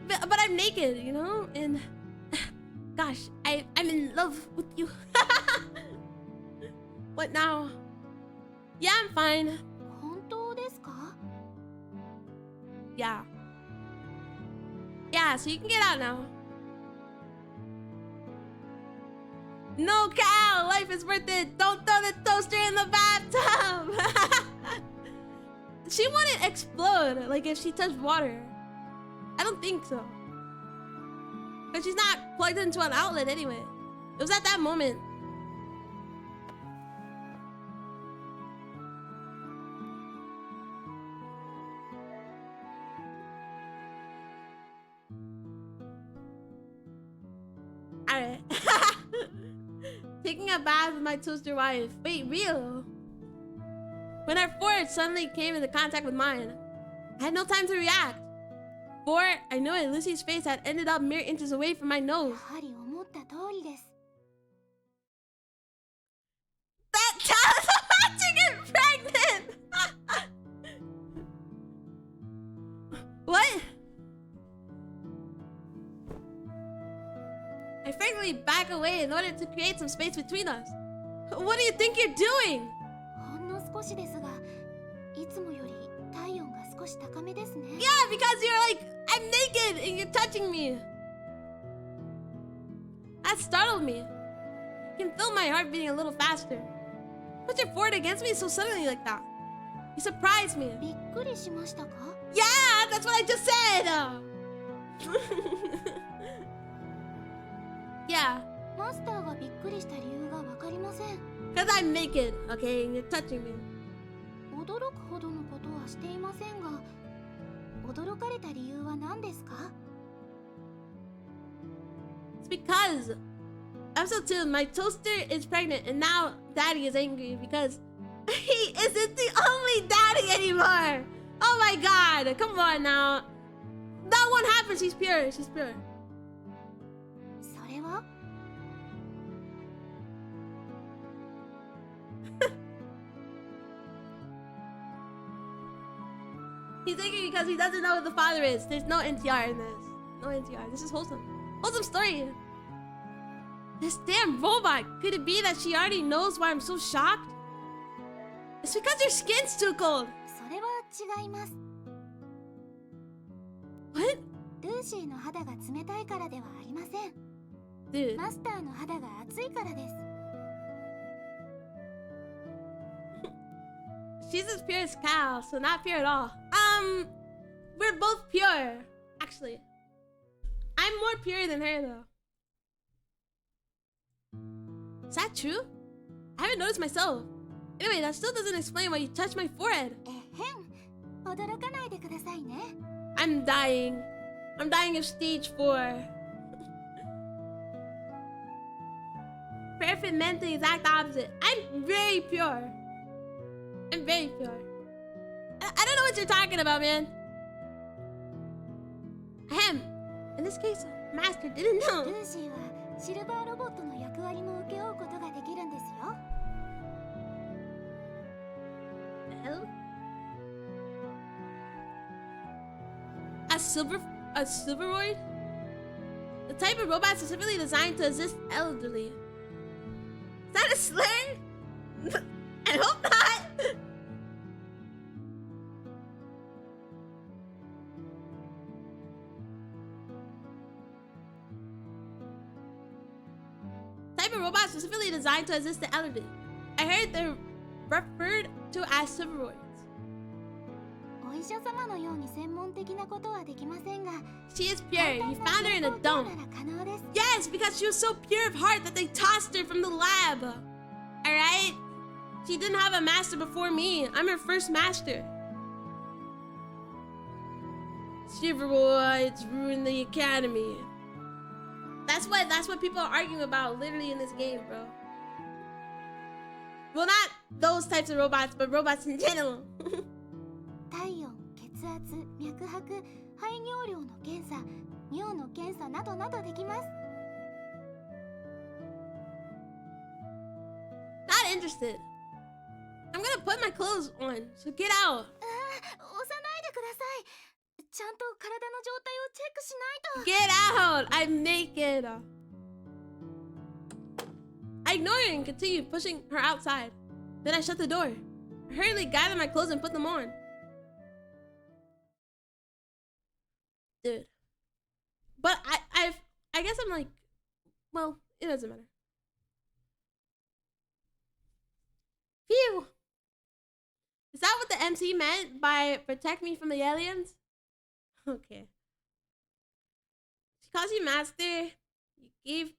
S1: But I'm naked, you know? And gosh, I'm in love with you. What now? Yeah, I'm fine.
S2: 本当ですか?
S1: Yeah. Yeah, so you can get out now. No cow! Life is worth it! Don't throw the toaster in the bathtub! She wouldn't explode, like if she touched water. I don't think so. But she's not plugged into an outlet anyway. It was at that moment. Alright. Taking a bath with my toaster wife. Wait, real? When her forehead suddenly came into contact with mine, I had no time to react. For I knew it, Lucy's face had ended up mere inches away from my nose.
S2: やはり思った通りです。
S1: That child's about to get pregnant! What? I frankly back away in order to create some space between us. What do you think you're doing?
S2: ほんの少しですが、いつもより体温が少し高めですね。
S1: Yeah, because you're like, I'm naked and you're touching me. That startled me. I can feel my heart beating a little faster. Put your forehead against me so suddenly like that. You surprised me.
S2: びっくりしましたか？
S1: Yeah, that's what I just said. Yeah,
S2: マスターがびっくりした理由がわかりません。
S1: because I'm naked, okay, and you're touching me.
S2: 驚くほどのことはしていませんが、驚かれた理由は何ですか？
S1: It's because episode 2, my toaster is pregnant, and now Daddy is angry because he isn't the only daddy anymore. Oh my God! Come on now. That won't happen. She's pure. She's pure.
S2: それは
S1: He's angry because he doesn't know who the father is. There's no NTR in this. No NTR. This is wholesome. Wholesome story. This damn robot. Could it be that she already knows why I'm so shocked? It's because your skin's too cold.
S2: それは違います。
S1: What?
S2: ルーシーの肌が冷たいからではありません。
S1: Dude.
S2: マスターの肌が熱いからです。
S1: She's as pure as Cal, so not pure at all. We're both pure, actually. I'm more pure than her, though. Is that true? I haven't noticed myself. Anyway, that still doesn't explain why you touched my forehead.
S2: えへん、驚かないでくださいね。
S1: I'm dying. I'm dying of stage 4. Perfect meant the exact opposite. I'm very pure. I'm very pure. I don't know what you're talking about, man. Ahem. In this case, Master didn't
S2: ル
S1: know.
S2: ーシーはシルバーロボットの役割も請け負うことができるんですよ。
S1: The hell? A silveroid? The type of robot specifically designed to assist elderly. Is that a slur? I hope not. Type of robot specifically designed to assist the elderly. I heard they're referred to as silveroids.
S2: お医者様のように専門的なことはできませんが、
S1: She is pure. You found her in a
S2: な
S1: dump.
S2: ら可能です。
S1: Yes, because she was so pure of heart that they tossed her from the lab. Alright? She didn't have a master before me. I'm her first master. Silveroids ruined the academy. That's what people are arguing about literally in this game, bro. Well, not those types of robots, but robots in general.
S2: 体温、血圧、脈拍、排尿量の検査、尿の検査などなどできます。
S1: Not interested. I'm gonna put my clothes on, so get out.
S2: 押さないでください。ちゃんと体の状態をチェックしないと。
S1: Get out! I'm naked. I ignore her and continue pushing her outside. Then I shut the door. I hurriedly gathered my clothes and put them on. Dude. But I guess I'm like, well, it doesn't matter. Phew! Is that what the MC meant by protect me from the aliens? Okay. She calls you master. You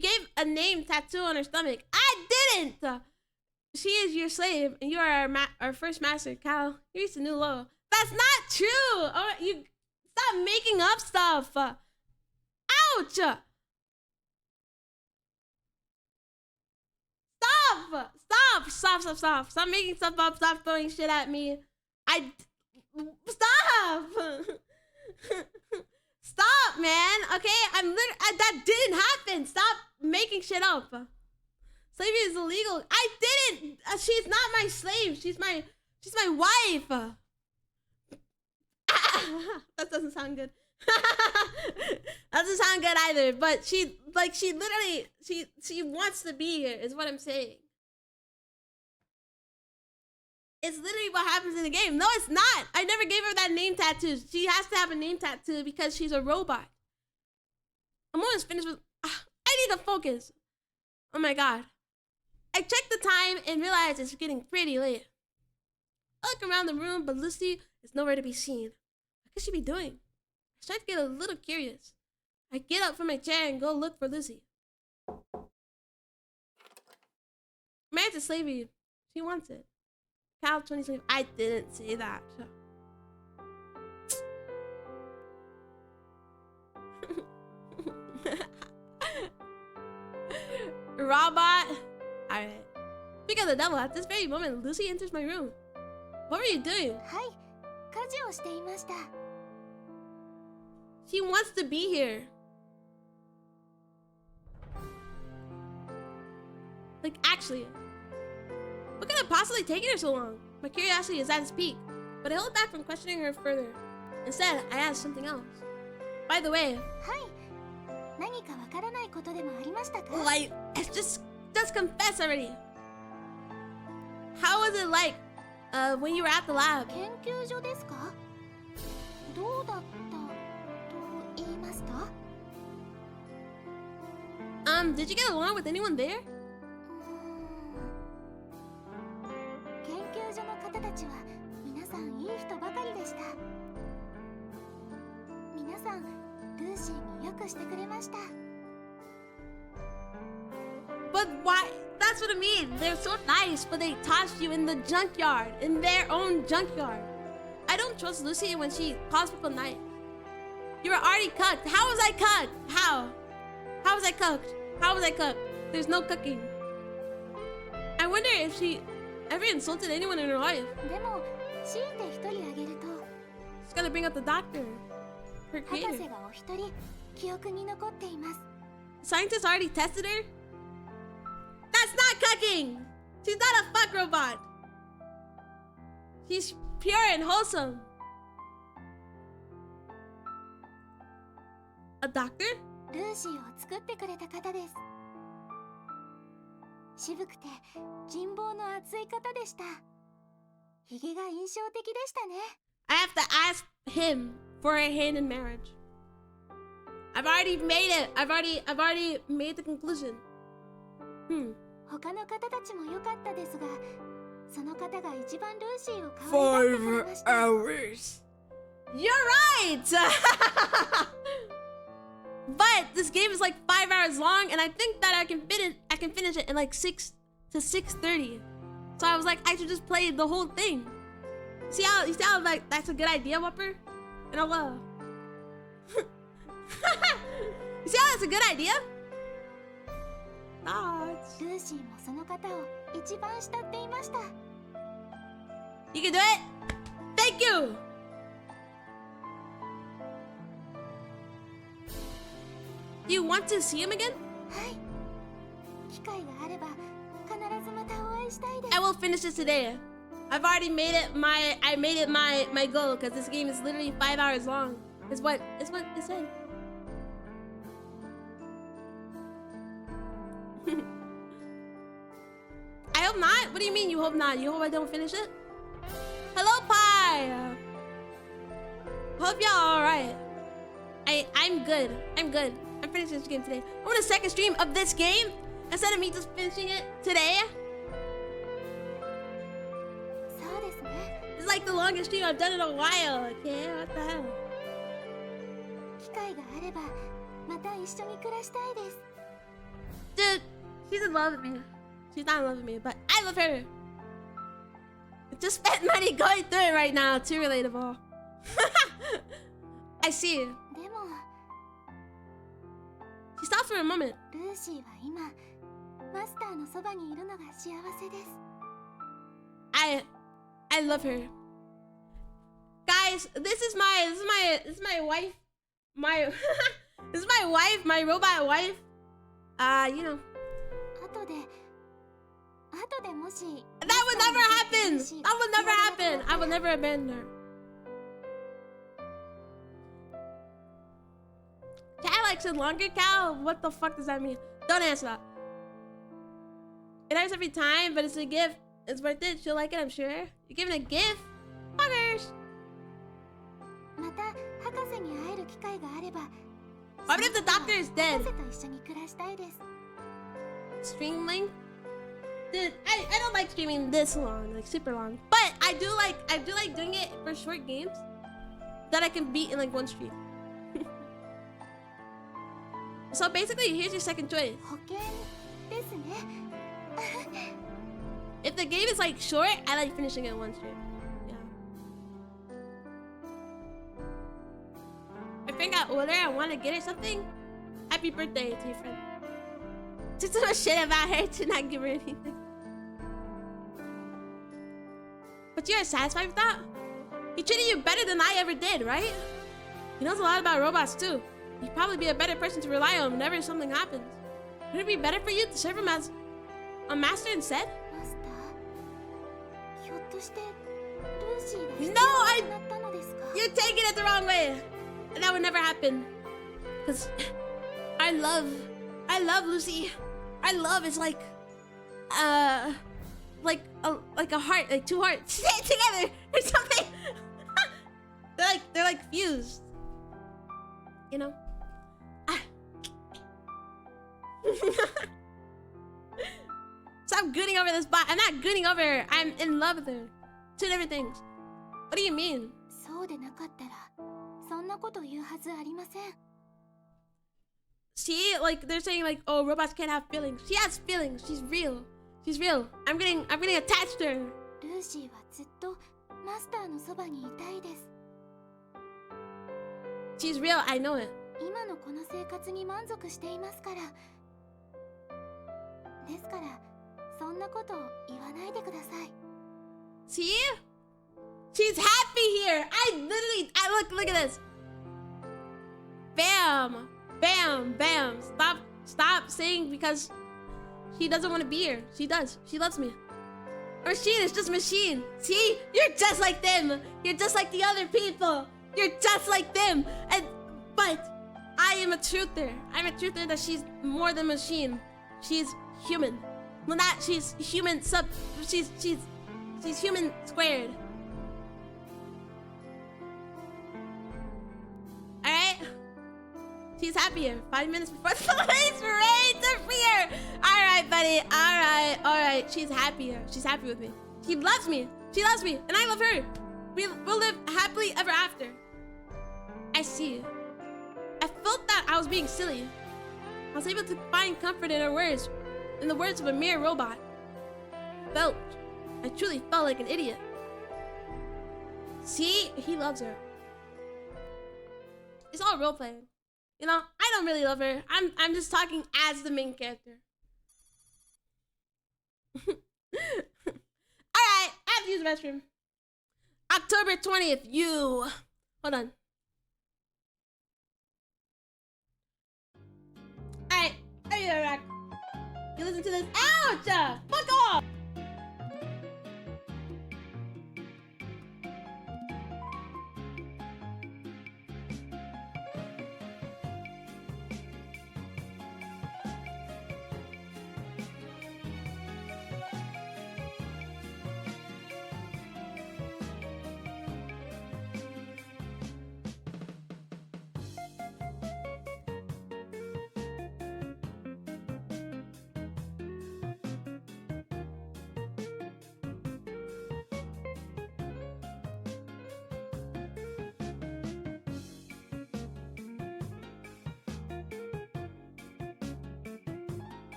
S1: gave a name tattoo on her stomach. I didn't! She is your slave, and you are our first master, Cal. You reached a new low. That's not true! Oh, you stop making up stuff! Ouch! Stop! Stop making stuff up. Stop throwing shit at me. Stop! Stop, man. Okay, that didn't happen. Stop making shit up. Slavery is illegal. I didn't. She's not my slave. She's my wife. That doesn't sound good. That doesn't sound good either. But she literally wants to be here. Is what I'm saying. It's literally what happens in the game. No, it's not. I never gave her that name tattoo. She has to have a name tattoo because she's a robot. I'm almost finished with... I need to focus. Oh my god. I checked the time and realized it's getting pretty late. I look around the room, but Lucy is nowhere to be seen. What could she be doing? I start to get a little curious. I get up from my chair and go look for Lucy. Married to slavery. She wants it. Cal 2020. I didn't say that. Robot. Alright. Speak of the devil, at this very moment, Lucy enters my room. What were you doing?
S2: はい、家事をしていました。
S1: She wants to be here. Like, actually. What could have possibly taken her so long? My curiosity is at its peak, but I hold back from questioning her further. Instead, I ask something else. By the way,
S2: はい、何かわからないことでもありましたか？
S1: like, just confess already. How was it like, when you were at the lab?
S2: 研究所ですか？どうだったと言いますか？
S1: Did you get along with anyone there?
S2: 研究所の方たちは皆さんいい人ばかりでした。皆さんルーシーによくしてくれました。
S1: But why? That's what I mean. They're so nice, but they tossed you in the junkyard, in their own junkyard. I don't trust Lucy when she calls people nice. You were already cooked. How was I cooked? How? How was I cooked? How was I cooked? There's no cooking. I wonder if she ever insulted anyone in her life.
S2: でも強いて一人あげると
S1: She's gotta bring up the doctor. Her
S2: 博士
S1: creator.
S2: がお一人記憶に残っています。
S1: Scientists already tested her? That's not cooking! She's not a fuck robot. She's pure and wholesome. A doctor?
S2: ルーシーを作ってくれた方です。渋くて人望の厚い方でした。ひげが印象的でしたね。
S1: I have to ask him for a hand in marriage. I've already made it. I've already made the conclusion.
S2: 他の方たちも良かったですが、その方が一番ルーシーを可愛がってくれました。
S3: hours.
S1: You're right! But this game is like 5 hours long, and I think that I can finish it in like 6 to 6:30. So I was like, I should just play the whole thing. You see how like that's a good idea, Whopper? And I will. You see how that's a good idea? Thoughts.
S2: ルーシーもその方を一番慕っていました。
S1: You can do it. Thank you. Do you want to see him again?
S2: はい。機会があれば必ずまたお会いしたいです。
S1: I will finish it today. I've already made it my goal because this game is literally 5 hours long. It's what it said. I hope not. What do you mean you hope not? You hope I don't finish it? Hello, Pie. Hope y'all all right. I'm good. I'm finishing this game today. I want a second stream of this game instead of me just finishing it today.
S2: そうですね。
S1: It's like the longest stream I've done in a while. Okay, what the hell?
S2: 機会があればまた一緒に暮らしたいです。
S1: Dude, she's in love with me. She's not in love with me, but I love her. I just spent money going through it right now. Too relatable. I see you.
S2: でも
S1: She stops for a moment.
S2: ルーシーは今マスターのそばにいるのが幸せです。
S1: I love her. Guys, this is my wife. This is my wife, my robot wife. You know.
S2: 後でもし
S1: That would never happen. That would never happen. I will never abandon her. Cat likes it longer, cow? What the fuck does that mean? Don't answer that. It hurts every time, but it's a gift. It's worth it. She'll like it, I'm sure. You're giving a gift? Fuckers.
S2: また博士に会える機会があれば
S1: What if the doctor is dead?
S2: 博士と一緒に暮らしたいです。
S1: Stream link? Dude, I don't like streaming this long, like super long. But I do like doing it for short games that I can beat in like one stream. So basically, here's your second choice.
S2: 保険ですね。
S1: If the game is like short, I like finishing it in one stream. Yeah. I think I order, I want to get her something. Happy birthday to your friend. Took so much shit about her to not give her anything. But you're satisfied with that? He treated you better than I ever did, right? He knows a lot about robots too. He'd probably be a better person to rely on whenever something happens. Would it be better for you to serve him as a master instead?
S2: マスター、ひょっとしてルーシーが必
S1: No,
S2: 要になったのですか？
S1: You're taking it the wrong way. That would never happen. Cause I love Lucy. I love is like a heart, like two hearts together or something. they're like fused. You know? Stop gooning over this bot. I'm not gooning over her. I'm in love with her. Two different things. What do you mean?
S2: そうでなかったらそんなこと言うはずありません。
S1: See, like they're saying like, oh, robots can't have feelings. She has feelings. She's real. She's real. I'm getting attached to her.
S2: ルーシーはずっとマスターのそばにいたいです。
S1: She's real. I know it.
S2: 今のこの生活に満足していますから。ですからそんなこと言わないでください。
S1: See? She's happy here. Look at this. Bam. Bam. Bam. Stop saying because she doesn't want to be here. She does. She loves me. Machine is just machine. See? You're just like them. You're just like the other people. You're just like them. But I am a truther. I'm a truther that she's more than machine. She's human. Well, not she's human she's human squared. Alright? She's happier. 5 minutes before the police raid to free her. Alright, buddy. Alright. She's happier. She's happy with me. She loves me. She loves me. And I love her. We'll live happily ever after. I see. I felt that I was being silly. I was able to find comfort in her words. In the words of a mere robot. I truly felt like an idiot. See? He loves her. It's all role playing. You know, I don't really love her. I'm just talking as the main character. Alright, I have to use the restroom. October 20th, you. Hold on. Alright, I'll be right back. You listen to this. Ouch! Fuck off!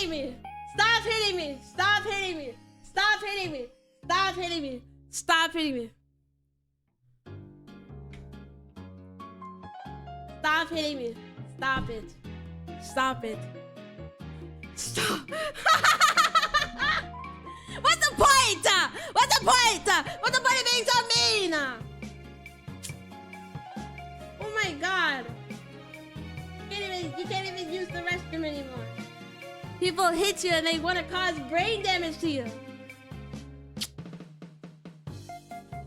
S1: hitting me! Stop hitting me! Stop hitting me! Stop hitting me! Stop hitting me! Stop hitting me! Stop hitting me! Stop it! Stop it! Stop! What's the point? What's the point? What's the point of being so mean? Oh my god! You can't even use the restroom anymore. People hit you and they want to cause brain damage to you.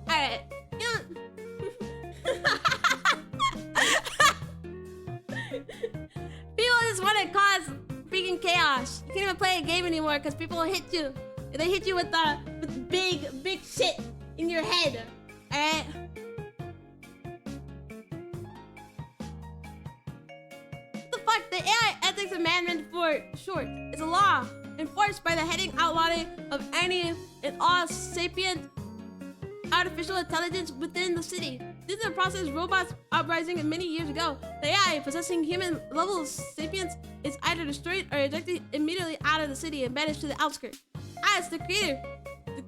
S1: Alright, you know. People just want to cause freaking chaos. You can't even play a game anymore because people will hit you. They hit you with big shit in your head. Alright? The AI Ethics Amendment for short is a law enforced by the heading outlawing of any and all sapient artificial intelligence within the city. This is a process robots uprising many years ago. The AI possessing human level sapience is either destroyed or ejected immediately out of the city and banished to the outskirts. As the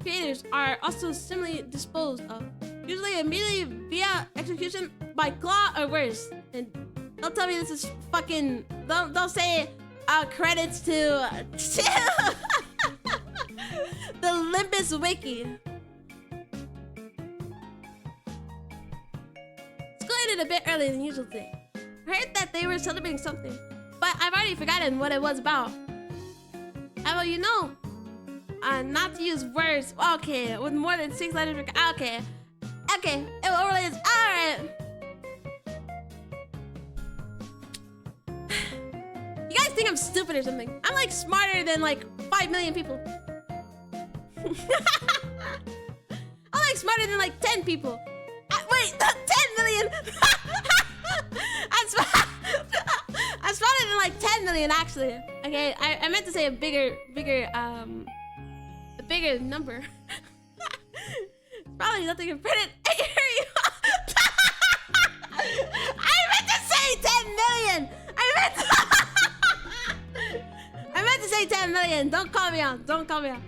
S1: creators are also similarly disposed of, usually immediately via execution by claw or worse. And don't tell me this is fucking. Don't say credits to the Olympus Wiki. It's going in a bit earlier than usual today. I heard that they were celebrating something, but I've already forgotten what it was about. Well, you know, not to use words. Okay, with more than 6 letters. Okay, it really is. All right. You guys think I'm stupid or something? I'm like smarter than like 5 million people. I'm like smarter than like 10 people. Wait, 10 million. I'm smarter than like 10 million actually. Okay, I meant to say a bigger number. It's probably nothing in print. I meant to say 10 million. I meant to say 10 million. Don't call me out. Don't call me out.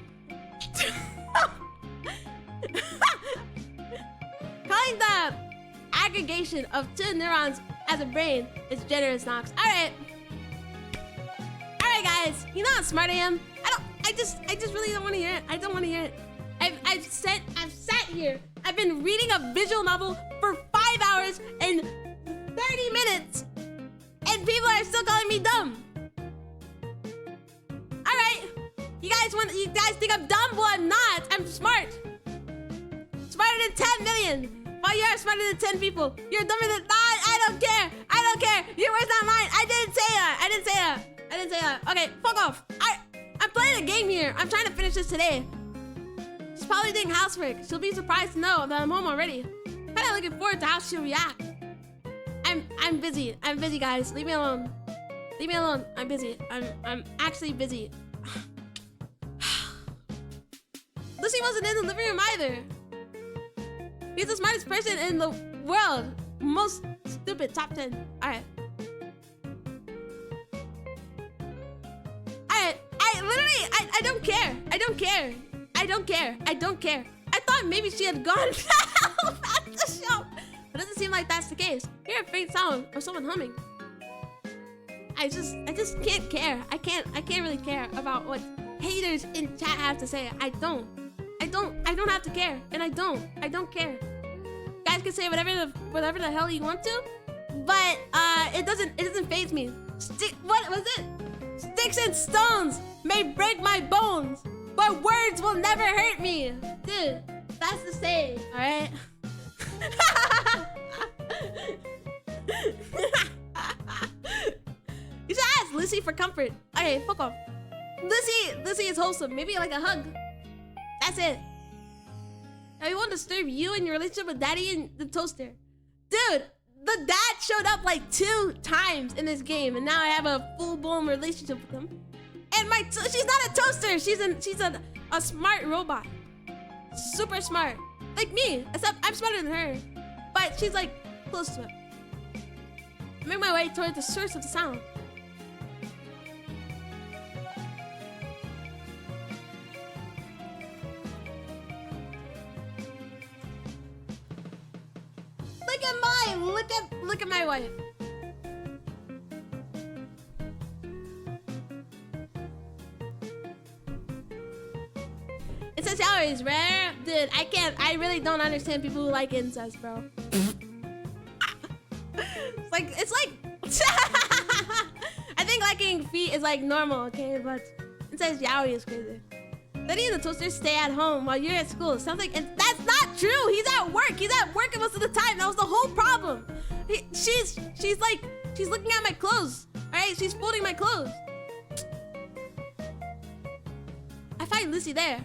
S1: Calling the aggregation of 2 neurons as a brain is generous, Nox. Alright, guys. You know how smart I am? I just really don't want to hear it. I don't want to hear it. I've sat here. I've been reading a visual novel for 5 hours and 30 minutes. And people are still calling me dumb. Alright. You guys think I'm dumb? Well, I'm not. I'm smart. Smarter than 10 million. Well, you are smarter than 10 people. You're dumber than... I don't care. I don't care. Your word's not mine. I didn't say that. Okay, fuck off. I'm playing a game here. I'm trying to finish this today. She's probably doing housework. She'll be surprised to know that I'm home already. Kinda looking forward to how she'll react. I'm busy. I'm busy, guys. Leave me alone. Leave me alone. I'm busy. I'm actually busy. Lucy wasn't in the living room either. He's the smartest person in the world. Most stupid. Top 10. Alright. I don't care. I don't care. I thought maybe she had gone at the shop. But it doesn't seem like that's the case. Hear a faint sound of someone humming. I just can't care. I can't really care about what haters in chat have to say. I don't have to care. And I don't care. Guys can say whatever the hell you want to, but it doesn't faze me. What was it? Sticks and stones may break my bones, but words will never hurt me. Dude, that's the saying, alright? You should ask Lucy for comfort. Okay, fuck off. Lucy is wholesome. Maybe like a hug. That's it. I won't disturb you and your relationship with Daddy and the toaster. Dude, the dad showed up like 2 times in this game, and now I have a full-blown relationship with him. And she's not a toaster. She's a smart robot. Super smart. Like me, except I'm smarter than her. But she's like close to it. I make my way toward the source of the sound. look at mine. Look at my wife. It says Yahooo is rare. Dude, I really don't understand people who like incest, bro. It's like I think liking feet is like normal, okay? But it says Yahooo is crazy. Letting the toaster stay at home while you're at school. Sounds like that's not true. He's at work. He's at work most of the time. That was the whole problem. She's looking at my clothes. All right, she's folding my clothes. I find Lucy there.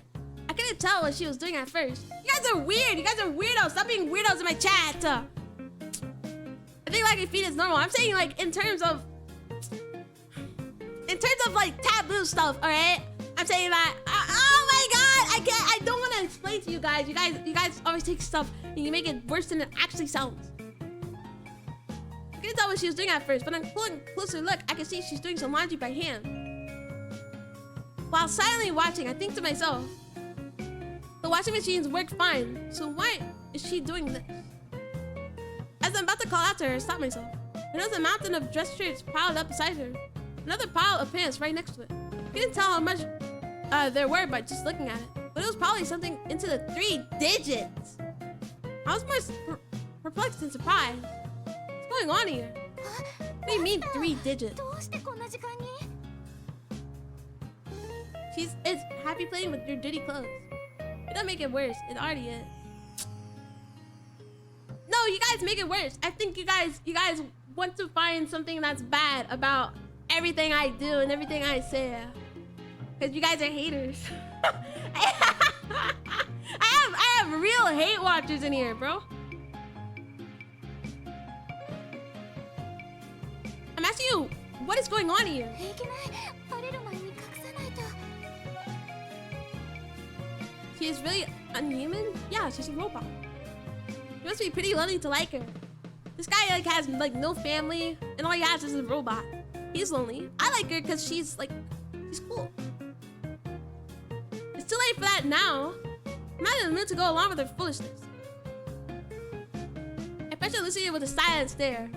S1: I couldn't tell what she was doing at first. You guys are weird. You guys are weirdos. Stop being weirdos in my chat. I think liking feet is normal. I'm saying like in terms of like taboo stuff. All right. I'm saying that. Oh my god! I don't want to explain to you guys. You guys always take stuff and you make it worse than it actually sounds. I couldn't tell what she was doing at first, but on closer look, I can see she's doing some laundry by hand. While silently watching, I think to myself, the washing machines work fine, so why is she doing this? As I'm about to call out to her, I stop myself. I notice a mountain of dress shirts piled up beside her. Another pile of pants right next to it. I couldn't tell how much there were by just looking at it, but it was probably something into the 3 digits. I was more perplexed and surprised. What's going on here? What do you mean 3 digits? It's happy playing with your dirty clothes. It don't make it worse. It already is. No, you guys make it worse. I think you guys want to find something that's bad about everything I do and everything I say. Because you guys are haters. I have real hate watchers in here, bro. I'm asking you, what is going on here? She is really unhuman? Yeah, she's a robot. She must be pretty lonely to like her. This guy like has like no family and all he has is a robot. He's lonely. I like her because she's cool. It's too late for that now. I'm not in the mood to go along with her foolishness. I pressure Lucy with a silent stare.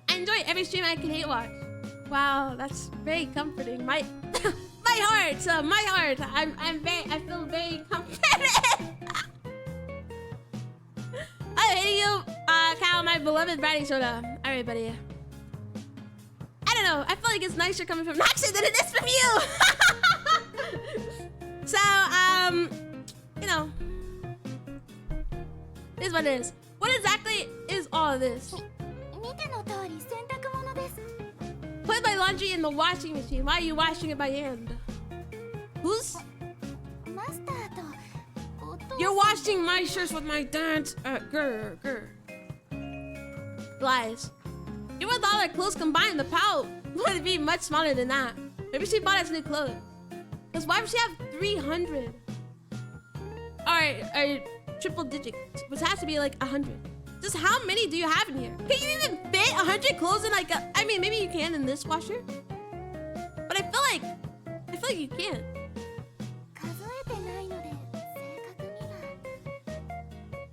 S1: I enjoy every stream I can hate watch. Wow, that's very comforting. My heart, I feel very comforted. I hate you, Cal, my beloved writing soda. Alright, buddy. I don't know. I feel like it's nicer coming from Naxxon than it is from you. So, you know, here's what it is. What exactly is all of this? Put my laundry in the washing machine. Why are you washing it by hand? Who's? You're washing my shirts with my dad's grr. Lies. You would thought our clothes combined, the pile would be much smaller than that. Maybe she bought us new clothes. Because why would she have 300? Alright, triple digit, which has to be like 100. Just how many do you have in here? Can you even fit 100 clothes in like a... I mean, maybe you can in this washer. But I feel like you can't.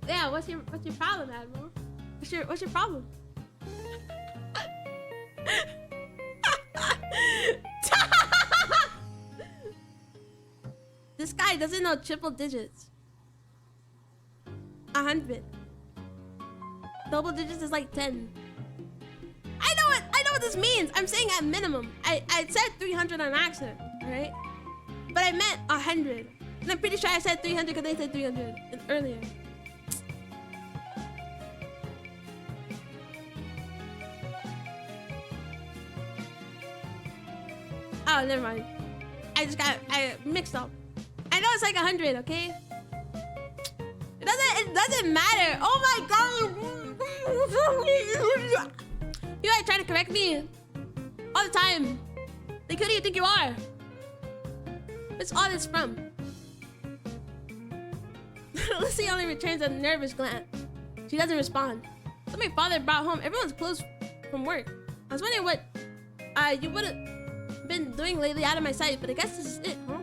S1: Yeah, what's your problem, Admiral? What's your problem? This guy doesn't know triple digits. 100. Double digits is like 10. I know what this means. I'm saying at minimum. I said 300 on accident, right? But I meant 100. And I'm pretty sure I said 300 because they said 300 earlier. Oh, never mind. I mixed up. I know it's like 100, okay? It doesn't matter. Oh my god. You guys try to correct me all the time. Like, who do you think you are? What's all this from? Lucy only returns a nervous glance. She doesn't respond. So my father brought home everyone's clothes from work. I was wondering what you would have been doing lately out of my sight, but I guess this is it, huh?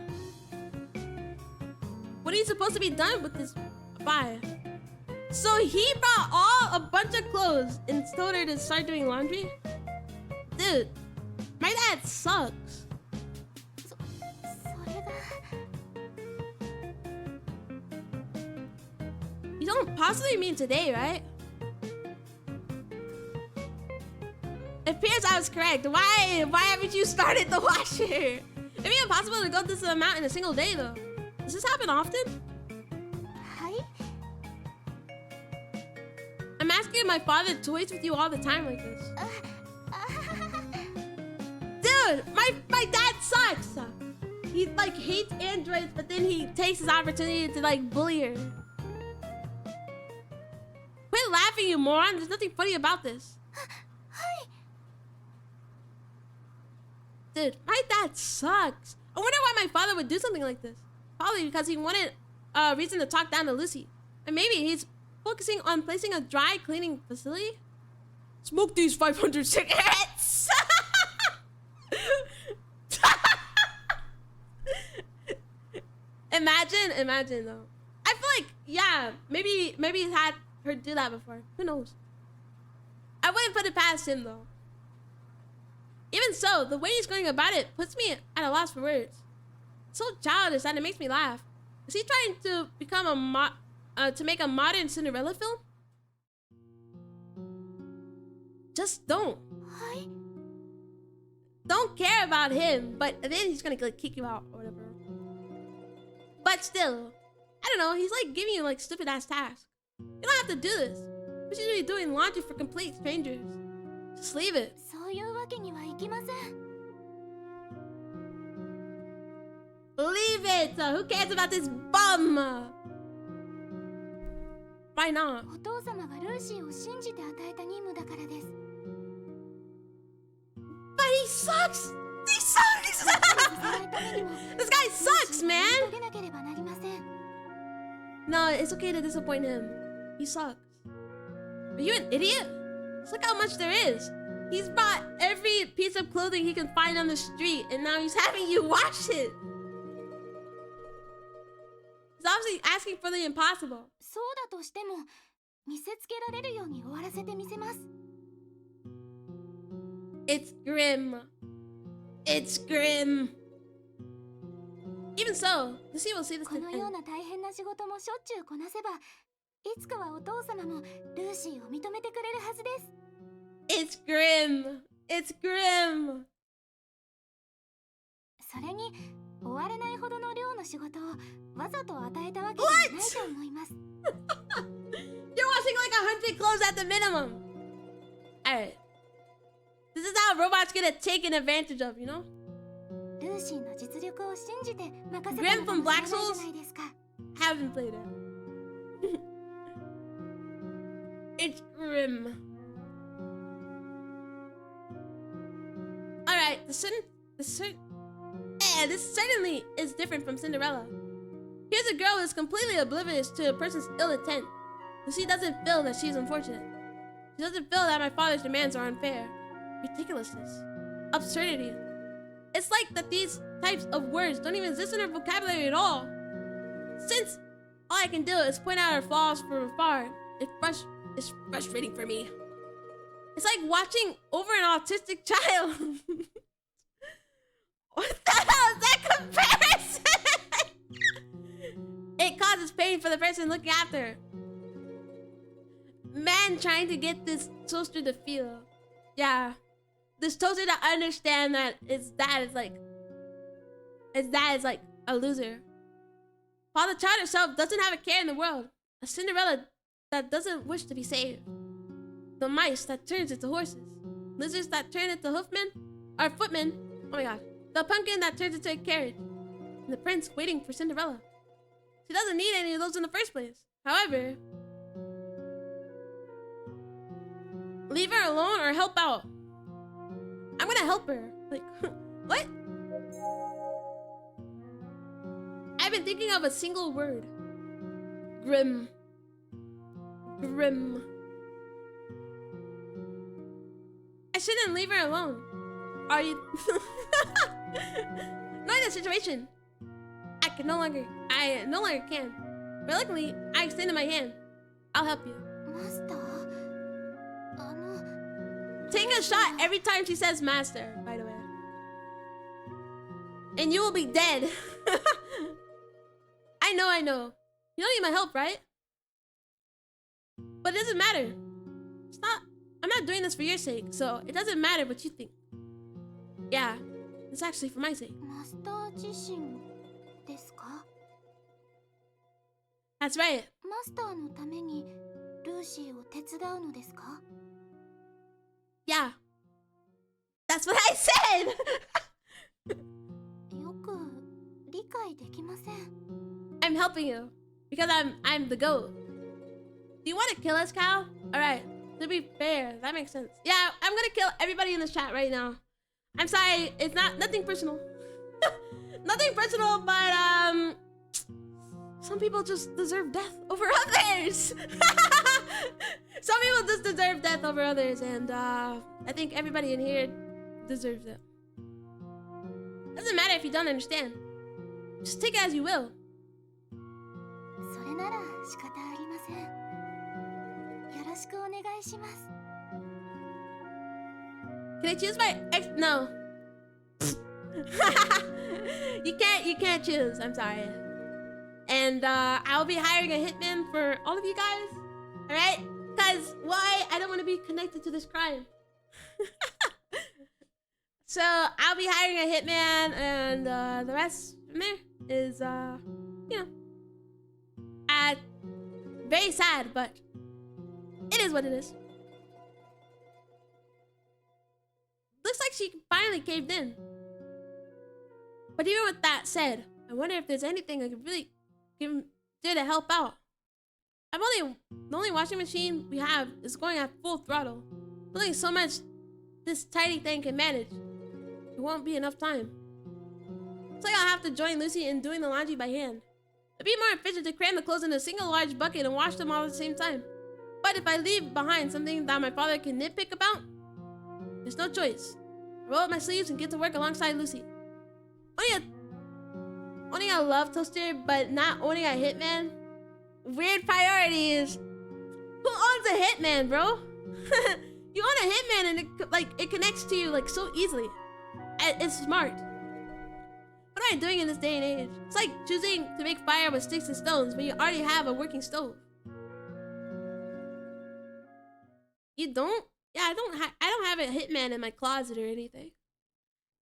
S1: When are you supposed to be done with this? Bye. So he brought a bunch of clothes and told her to start doing laundry? Dude, my dad sucks.
S2: それが
S1: You don't possibly mean today, right? It appears I was correct. Why haven't you started the washer? It'd be impossible to go this amount in a single day, though. Does this happen often?
S2: はい
S1: I'm asking my father toys with you all the time like this. Dude, my dad sucks. He like hates androids, but then he takes his opportunity to like bully her. Quit laughing, you moron. There's nothing funny about this. Dude, my dad sucks. I wonder why my father would do something like this. Probably because he wanted a reason to talk down to Lucy. And maybe he's focusing on placing a dry cleaning facility. Smoke these 500 cigarettes. Imagine though. I feel like, yeah, maybe he's had her do that before. Who knows? I wouldn't put it past him though. Even so, the way he's going about it puts me at a loss for words. It's so childish that it makes me laugh. Is he trying to become to make a modern Cinderella film? Just don't.
S2: はい
S1: Don't care about him, but then he's gonna like, kick you out or whatever. But still, I don't know, he's like giving you like stupid ass tasks. You don't have to do this. We should be doing laundry for complete strangers. Just leave it.
S2: そういうわけにはいきません
S1: Leave it! Who cares about this bum? Why not?
S2: お父様がルーシーを信じて与えた任務だからです
S1: But he sucks! He sucks! This guy sucks, man!
S2: 遂げなければなりません
S1: No, it's okay to disappoint him. He sucks. Are you an idiot? Just look how much there is. He's bought every piece of clothing he can find on the street, and now he's having you wash it. He's obviously asking for the impossible.
S2: そうだとしても見せつけられるように終わらせてみせます
S1: It's grim. It's grim. Even so, Lucy will see this
S2: こ
S1: to
S2: の
S1: end.
S2: ような大変な仕事もしょっちゅうこなせばいつかはお父様もルーシーを認めてくれるはずです
S1: It's grim. It's grim.
S2: それに終われないほどの量の仕事をわざと与えたわけではないと思います
S1: You're washing like 100 clothes at the minimum. Alright. This is how robots get taken advantage of, you know?
S2: ルーシーの実力を信じて任せた
S1: Grim
S2: のか
S1: from
S2: もし
S1: Black
S2: れない
S1: Souls?
S2: じゃないですか
S1: Haven't played it. It's grim. Alright, this certainly is different from Cinderella. Here's a girl who's completely oblivious to a person's ill intent. Lucy doesn't feel that she's unfortunate. She doesn't feel that my father's demands are unfair. Ridiculousness. Absurdity. It's like that these types of words don't even exist in her vocabulary at all. Since all I can do is point out her flaws from afar, it's frustrating for me. It's like watching over an autistic child. What the hell is that comparison? It causes pain for the person looking after her. Man trying to get this toaster to feel. Yeah. This toaster to understand that his dad is like a loser. While the child herself doesn't have a care in the world. A Cinderella that doesn't wish to be saved. The mice that turns into horses. Lizards that turn into footmen. Oh my god. The pumpkin that turns into a carriage. And the prince waiting for Cinderella. She doesn't need any of those in the first place. However, leave her alone or help out. I'm gonna help her. Like, what? I've been thinking of a single word. Grim. Grim. I shouldn't leave her alone. Are you? Knowing the situation, I can no longer I no longer can. But luckily, I extended my hand. I'll help you.
S2: マスター、
S1: Take a shot every time she says master, by the way. And you will be dead. I know. You don't need my help, right? But it doesn't matter. I'm not doing this for your sake, so it doesn't matter what you think. Yeah, it's actually for my sake.
S2: マスター自身ですか？
S1: That's right.
S2: マスターのためにルーシーを手伝うのですか？
S1: Yeah. That's what I said!
S2: よく理解できません。
S1: I'm helping you. Because I'm the goat. Do you want to kill us, Cal? Alright. To be fair, that makes sense. Yeah, I'm gonna kill everybody in this chat right now. I'm sorry, it's nothing personal. Nothing personal, but some people just deserve death over others. Some people just deserve death over others, and I think everybody in here deserves it. Doesn't matter if you don't understand. Just take it as you will.
S2: それなら仕方ありません。よろしくお願いします。
S1: Can I choose my ex? No. You can't choose. I'm sorry. And I'll be hiring a hitman for all of you guys. All right? Cause why? I don't want to be connected to this crime. So I'll be hiring a hitman, and the rest from there is you know, very sad, but it is what it is. Looks like she finally caved in. But even with that said, I wonder if there's anything I could really do to help out. The only washing machine we have is going at full throttle. There's only so much this tiny thing can manage. It won't be enough time. It's like I'll have to join Lucy in doing the laundry by hand. It'd be more efficient to cram the clothes in a single large bucket and wash them all at the same time. But if I leave behind something that my father can nitpick about, there's no choice. I roll up my sleeves and get to work alongside Lucy. Owning a love toaster, but not owning a hitman? Weird priorities. Who owns a hitman, bro? You own a hitman and it connects to you like so easily. It's smart. What am I doing in this day and age? It's like choosing to make fire with sticks and stones when you already have a working stove. You don't? Yeah, I don't have a hitman in my closet or anything.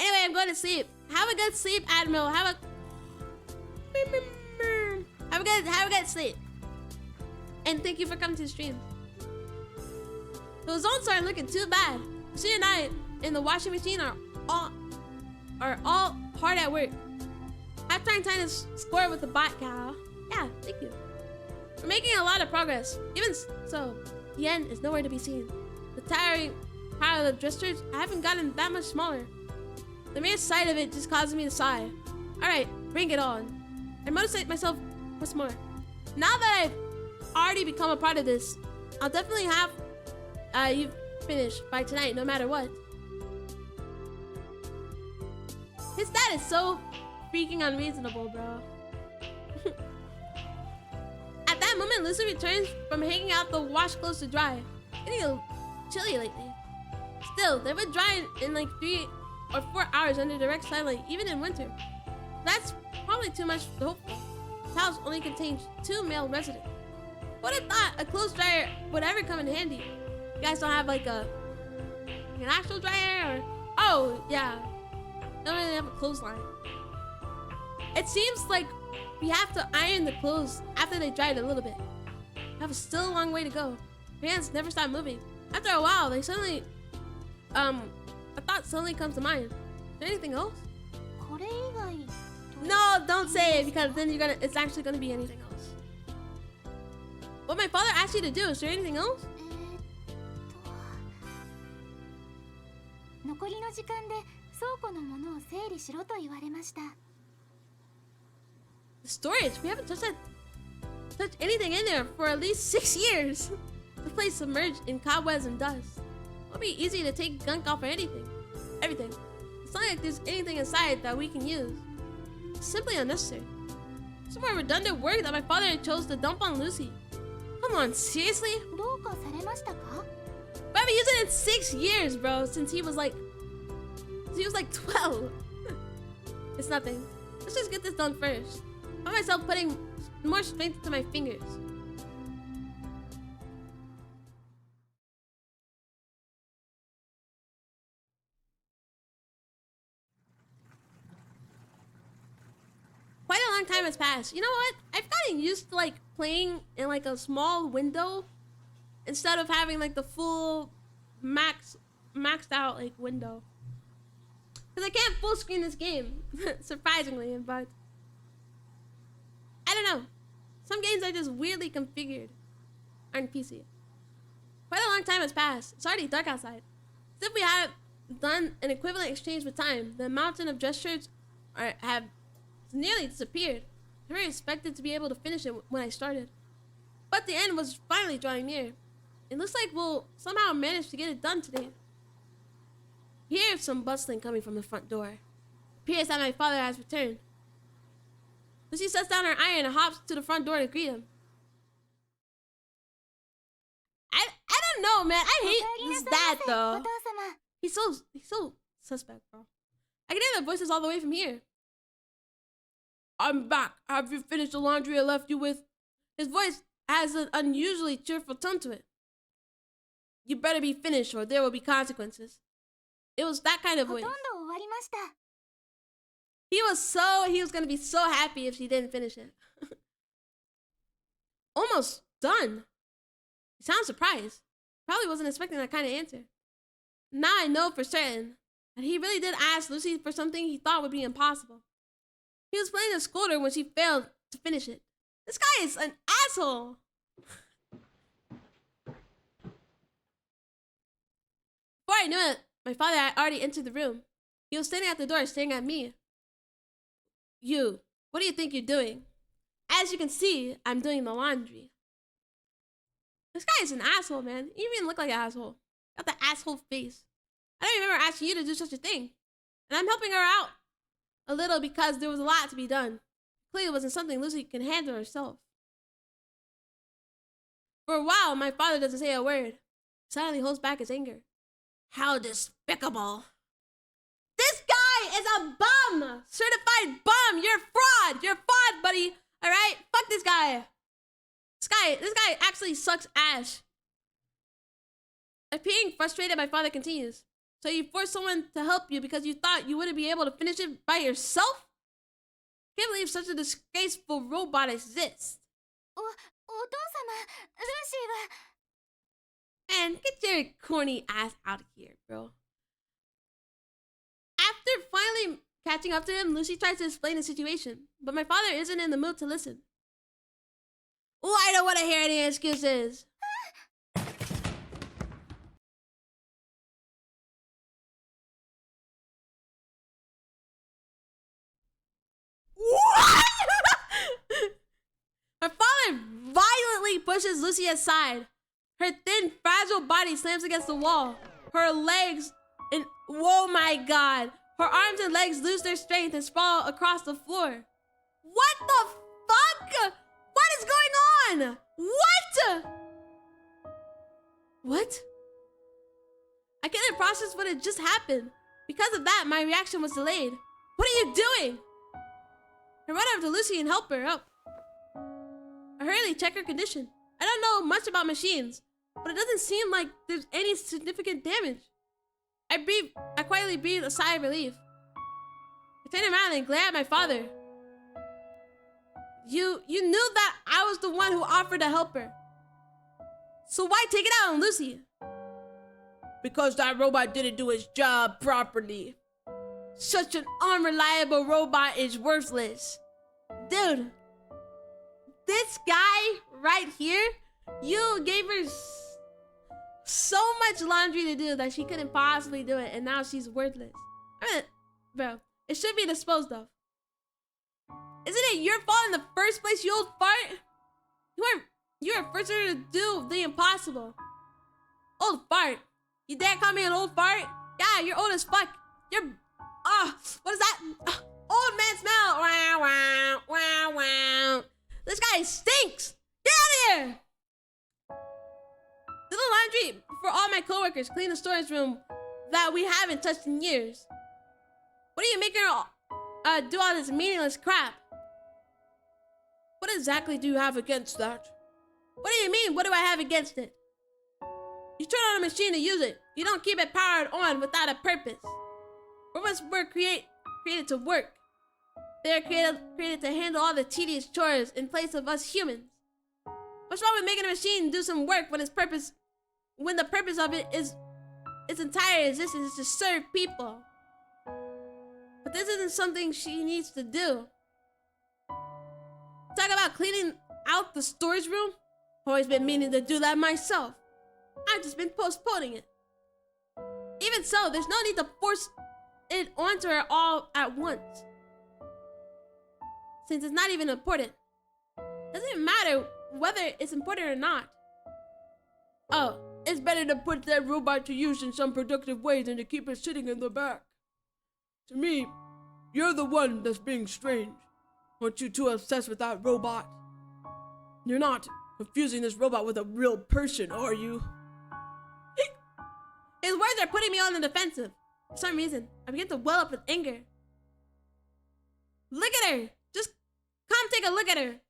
S1: Anyway, I'm going to sleep. Have a good sleep, Admiral. Have a good sleep. And thank you for coming to the stream. Those zones aren't looking too bad. She and I in the washing machine are all hard at work. I'm trying to score with the bot, Cal. Yeah, thank you. We're making a lot of progress. Even so, the end is nowhere to be seen. The tiring pile of dressers haven't gotten that much smaller. The mere sight of it just causes me to sigh. Alright, bring it on. I motivate myself once more. Now that I've already become a part of this, I'll definitely have you finished by tonight, no matter what. His dad is so freaking unreasonable, bro. At that moment, Lucy returns from hanging out the wash clothes to dry. It's getting a little chilly lately. Still, they would dry in like 3 or 4 hours under direct sunlight, even in winter. That's probably too much to hope for. This house only contains 2 male residents. Who would have thought a clothes dryer would ever come in handy? You guys don't have like an actual dryer or? Oh, yeah. Don't really have a clothesline. It seems like we have to iron the clothes after they dried a little bit. We have still a long way to go. Your hands never stop moving. After a while, they suddenly, a thought suddenly comes to mind. Is there anything else?
S2: これ以外
S1: No, don't say it because then it's actually gonna be anything else. What my father asked you to do, is there anything else?
S2: 残りの時間で倉庫のものを整理しろと言われました。
S1: The storage, we haven't touched anything in there for at least 6 years. The place submerged in cobwebs and dust. It'll be easy to take gunk off or everything. It's not like there's anything inside that we can use. It's simply unnecessary. It's more redundant work that my father chose to dump on Lucy. Come on, seriously?
S2: どうかされましたか?
S1: But I've been using it in 6 years, bro, since he was like 12. It's nothing. Let's just get this done first. I find myself putting more strength into my fingers. Quite a long time has passed. You know what? I've gotten used to like playing in like a small window instead of having like the full maxed out like window. Because I can't full screen this game, surprisingly, but I don't know. Some games are just weirdly configured on PC. Quite a long time has passed. It's already dark outside. As if we have done an equivalent exchange with time, the mountain of gestures have nearly disappeared. I never expected to be able to finish it when I started. But the end was finally drawing near. It looks like we'll somehow manage to get it done today. Here's some bustling coming from the front door. It appears that my father has returned. Lucy sets down her iron and hops to the front door to greet him. I don't know, man. I hate this dad though.
S2: お父様.
S1: He's so suspect, bro. I can hear their voices all the way from here. I'm back. Have you finished the laundry I left you with? His voice has an unusually cheerful tone to it. You better be finished or there will be consequences. It was that kind of
S2: ほとん
S1: voice.
S2: ど終わりました.
S1: He was gonna be so happy if she didn't finish it. Almost done. He sounds surprised. Probably wasn't expecting that kind of answer. Now I know for certain that he really did ask Lucy for something he thought would be impossible. He was planning to scold her when she failed to finish it. This guy is an asshole. Before I knew it, my father had already entered the room. He was standing at the door staring at me. You, what do you think you're doing? As you can see, I'm doing the laundry. This guy is an asshole, man. You even look like an asshole. Got the asshole face. I don't remember asking you to do such a thing. And I'm helping her out a little because there was a lot to be done. Clearly it wasn't something Lucy can handle herself. For a while, my father doesn't say a word. He silently holds back his anger. How despicable. This guy is a bum! Certified bum! You're fraud! You're fraud, buddy! Alright? Fuck this guy. This guy actually sucks ass. Appearing frustrated, my father continues. So you forced someone to help you because you thought you wouldn't be able to finish it by yourself? Can't believe such a disgraceful robot exists.
S2: お父様、ルーシーは...
S1: Man, get your corny ass out of here, bro. After finally catching up to him, Lucy tries to explain the situation, but my father isn't in the mood to listen. Oh, I don't want to hear any excuses. What? Her father violently pushes Lucy aside. Her thin, fragile body slams against the wall. Her legs and oh my god. Her arms and legs lose their strength and sprawl across the floor. What the fuck? What is going on? What? What? I couldn't process what had just happened. Because of that, my reaction was delayed. What are you doing? I run over to Lucy and help her up. I hurriedly check her condition. I don't know much about machines, but it doesn't seem like there's any significant damage. I quietly breathed a sigh of relief. I turned around and glared at my father. You knew that I was the one who offered to help her. So why take it out on Lucy? Because that robot didn't do its job properly. Such an unreliable robot is worthless. Dude, this guy right here, you gave her so much laundry to do that she couldn't possibly do it, and now she's worthless. I mean, bro, it should be disposed of. Isn't it your fault in the first place, you old fart? You were first to do the impossible. Old fart. You dare call me an old fart? Yeah, you're old as fuck. You're what is that? Old man smell. Wow, wow, wow, wow. This guy stinks! Get out of here! Do the laundry for all my coworkers. Clean the storage room that we haven't touched in years. What are you making her do all this meaningless crap? What exactly do you have against that? What do you mean, what do I have against it? You turn on a machine to use it. You don't keep it powered on without a purpose. Robots were created to work. They are created to handle all the tedious chores in place of us humans. What's wrong with making a machine do some work when the purpose of it is its entire existence is to serve people? But this isn't something she needs to do. Talk about cleaning out the storage room? Always been meaning to do that myself. I've just been postponing it. Even so, there's no need to force it onto her all at once. Since it's not even important. Doesn't matter whether it's important or not. Oh, it's better to put that robot to use in some productive way than to keep it sitting in the back. To me, you're the one that's being strange. Aren't you too obsessed with that robot? You're not confusing this robot with a real person, are you? His words are putting me on the defensive. For some reason, I begin to well up with anger. Look at her! Just come take a look at her.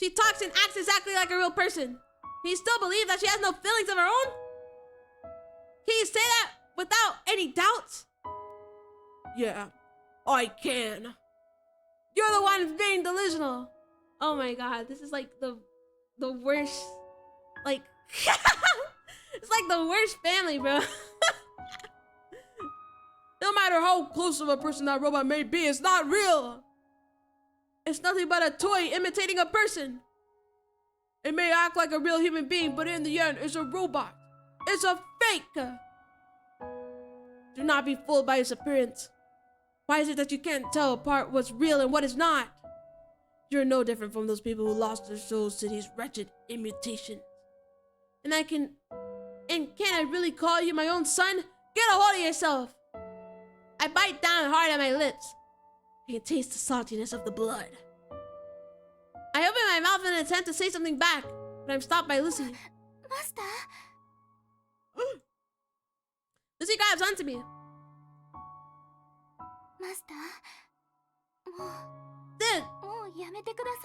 S1: She talks and acts exactly like a real person. Can you still believe that she has no feelings of her own? Can you say that without any doubts? Yeah, I can. You're the one being delusional. Oh my god, this is like the worst, like, it's like the worst family, bro. No matter how close of a person that robot may be, it's not real. It's nothing but a toy imitating a person. It may act like a real human being, but in the end, it's a robot. It's a fake. Do not be fooled by its appearance. Why is it that you can't tell apart what's real and what is not? You're no different from those people who lost their souls to these wretched imitations. And can I really call you my own son? Get a hold of yourself. I bite down hard on my lips. I can taste the saltiness of the blood. I open my mouth in an attempt to say something back, but I'm stopped by Lucy.
S2: Master?
S1: Lucy grabs onto me.
S2: Master?
S1: Dude,
S2: もうやめてくださ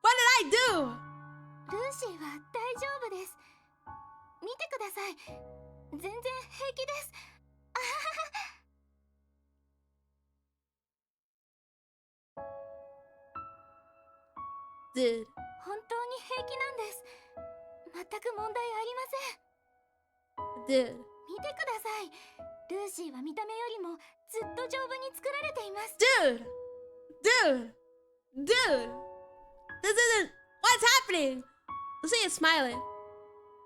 S1: what did I do?
S2: い。ルーシーは大丈夫です。見てください。全然平気です。あはは。
S1: Dude.
S2: 本当に平気なんです。全く問題ありません。
S1: Dude.
S2: 見てください。ルーシーは見た目よりもずっと丈夫に作られています。
S1: Dude! This isn't... What's happening? Lucy is smiling.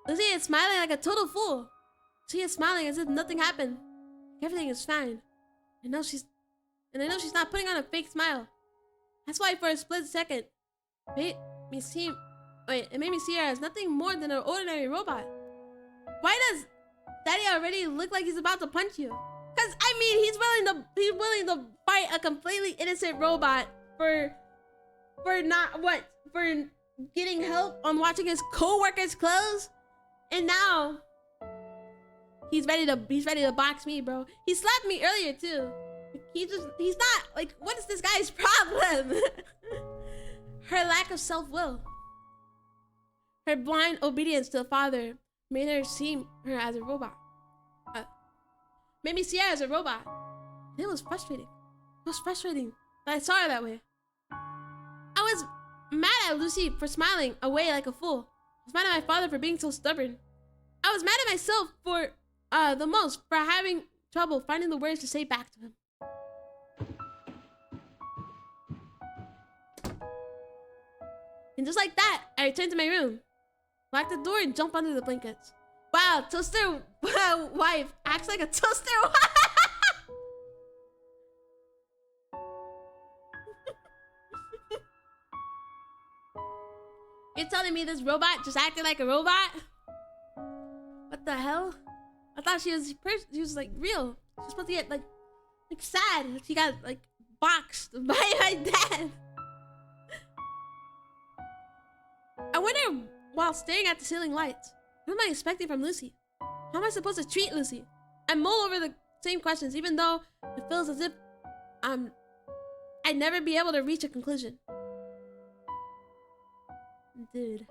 S1: Lucy is smiling like a total fool. She is smiling as if nothing happened. Everything is fine. I know she's not putting on a fake smile. That's why for a split second, it made me see her as nothing more than an ordinary robot. Why does Daddy already look like he's about to punch you? Cause I mean, he's willing to fight a completely innocent robot for getting help on watching his co-workers' clothes, and now he's ready to box me, bro. He slapped me earlier too. He's not like, what is this guy's problem? Her lack of self-will, her blind obedience to the father made her see her as a robot. Made me see her as a robot. It was frustrating. It was frustrating that I saw her that way. I was mad at Lucy for smiling away like a fool. I was mad at my father for being so stubborn. I was mad at myself for the most for having trouble finding the words to say back to him. And just like that, I returned to my room, locked the door, and jumped under the blankets. Wow, toaster wife acts like a toaster wife. You're telling me this robot just acted like a robot? What the hell? I thought she was like real. She was supposed to get like sad. She got like boxed by my dad. I wonder while staring at the ceiling lights, what am I expecting from Lucy? How am I supposed to treat Lucy? I mull over the same questions, even though it feels as if I'd never be able to reach a conclusion. Dude.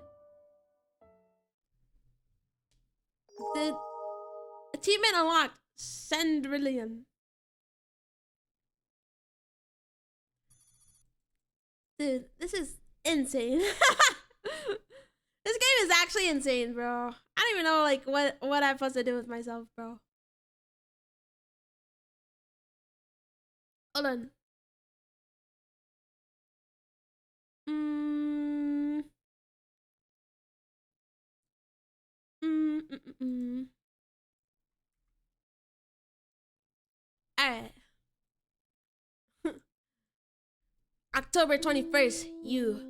S1: Achievement unlocked. Cendrillion. Dude, this is insane. This game is actually insane, bro. I don't even know like what I'm supposed to do with myself, bro. Hold on. Alright. October 21st, you.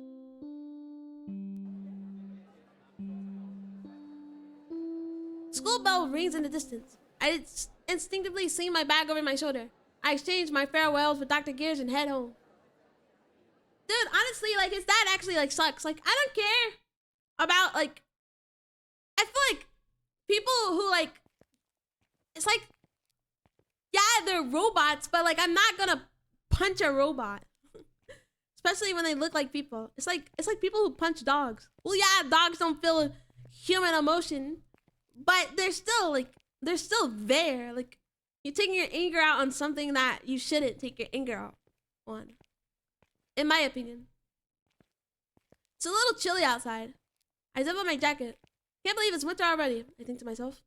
S1: School bell rings in the distance. I instinctively sling my bag over my shoulder. I exchange my farewells with Dr. Gears and head home. Dude, honestly, like, his dad actually, like, sucks. Like, I don't care about, like, I feel like people who, like, it's like, yeah, they're robots, but, like, I'm not gonna punch a robot. Especially when they look like people. It's like people who punch dogs. Well, yeah, dogs don't feel human emotion, but they're still, like, they're still there. Like, you're taking your anger out on something that you shouldn't take your anger out on. In my opinion. It's a little chilly outside. I zip up my jacket. Can't believe it's winter already, I think to myself.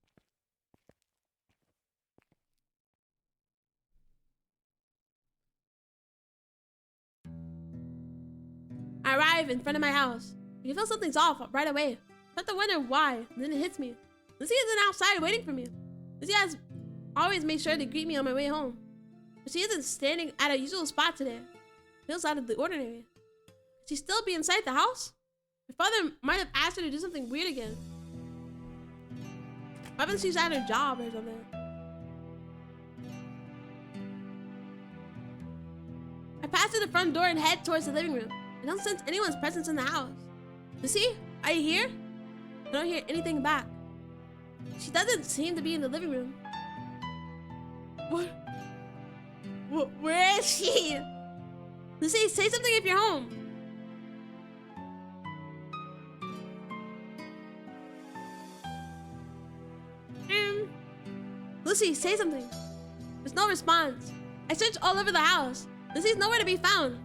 S1: I arrive in front of my house. I can feel something's off right away. I start to wonder why, and then it hits me. Lucy isn't outside waiting for me. Lucy has always made sure to greet me on my way home. But she isn't standing at a usual spot today. Feels out of the ordinary. Could she still be inside the house? My father might have asked her to do something weird again. Probably she's at her job or something. I pass through the front door and head towards the living room. I don't sense anyone's presence in the house. Lucy, are you here? I don't hear anything back. She doesn't seem to be in the living room. What? Where is she? Lucy, say something if you're home. Lucy, say something. There's no response. I searched all over the house. Lucy's nowhere to be found.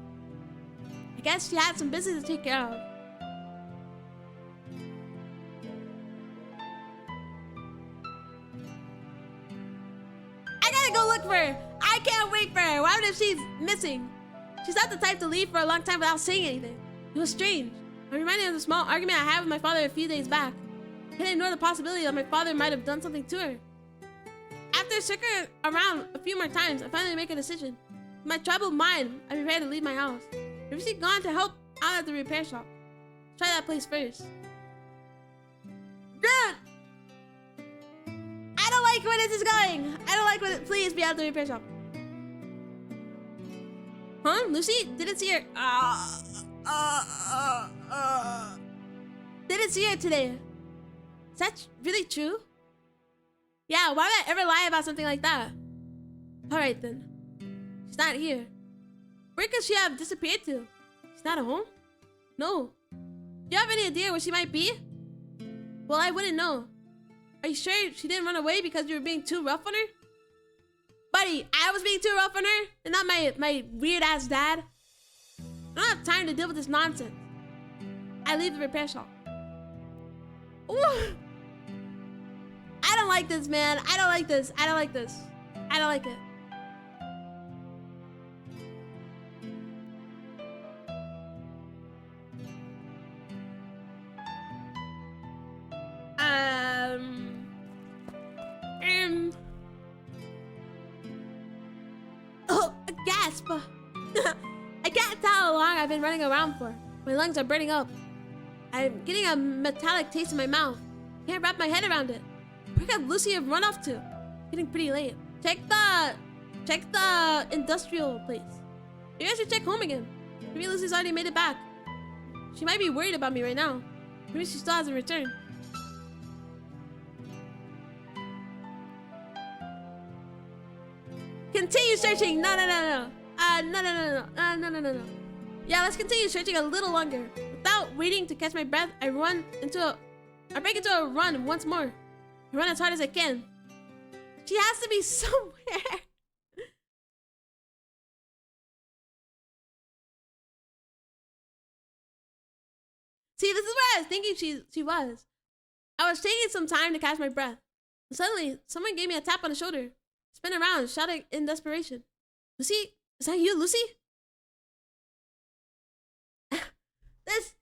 S1: I guess she had some business to take care of. I gotta go look for her. I can't wait for her. What if she's missing? She's not the type to leave for a long time without saying anything. It was strange. I'm reminded of the small argument I had with my father a few days back. I can't ignore the possibility that my father might have done something to her. After circling around a few more times, I finally make a decision. In my troubled mind, I prepare to leave my house. Maybe she's gone to help out at the repair shop. Try that place first. Dude! I don't like where this is going. I don't like where please be at the repair shop. Huh? Lucy? Didn't see her. Didn't see her today. Is that really true? Yeah, why would I ever lie about something like that? Alright then. She's not here. Where could she have disappeared to? She's not at home? No. Do you have any idea where she might be? Well, I wouldn't know. Are you sure she didn't run away because you were being too rough on her? Buddy, I was being too rough on her, and not my weird-ass dad. I don't have time to deal with this nonsense. I leave the repair shop. Ooh. I don't like this, man. I don't like this. I don't like this. I don't like it. Oh, a gasp. I can't tell how long I've been running around for. My lungs are burning up. I'm getting a metallic taste in my mouth. Can't wrap my head around it. Where could Lucy have run off to? Getting pretty late. Check the industrial place. Maybe I should check home again. Maybe Lucy's already made it back. She might be worried about me right now. Maybe she still hasn't returned. Continue searching. No. No. Yeah, let's continue searching a little longer. Without waiting to catch my breath, I break into a run once more. I run as hard as I can. She has to be somewhere. See, this is where I was thinking she was. I was taking some time to catch my breath. And suddenly, someone gave me a tap on the shoulder. Spin around, shouting in desperation. Lucy? Is that you, Lucy?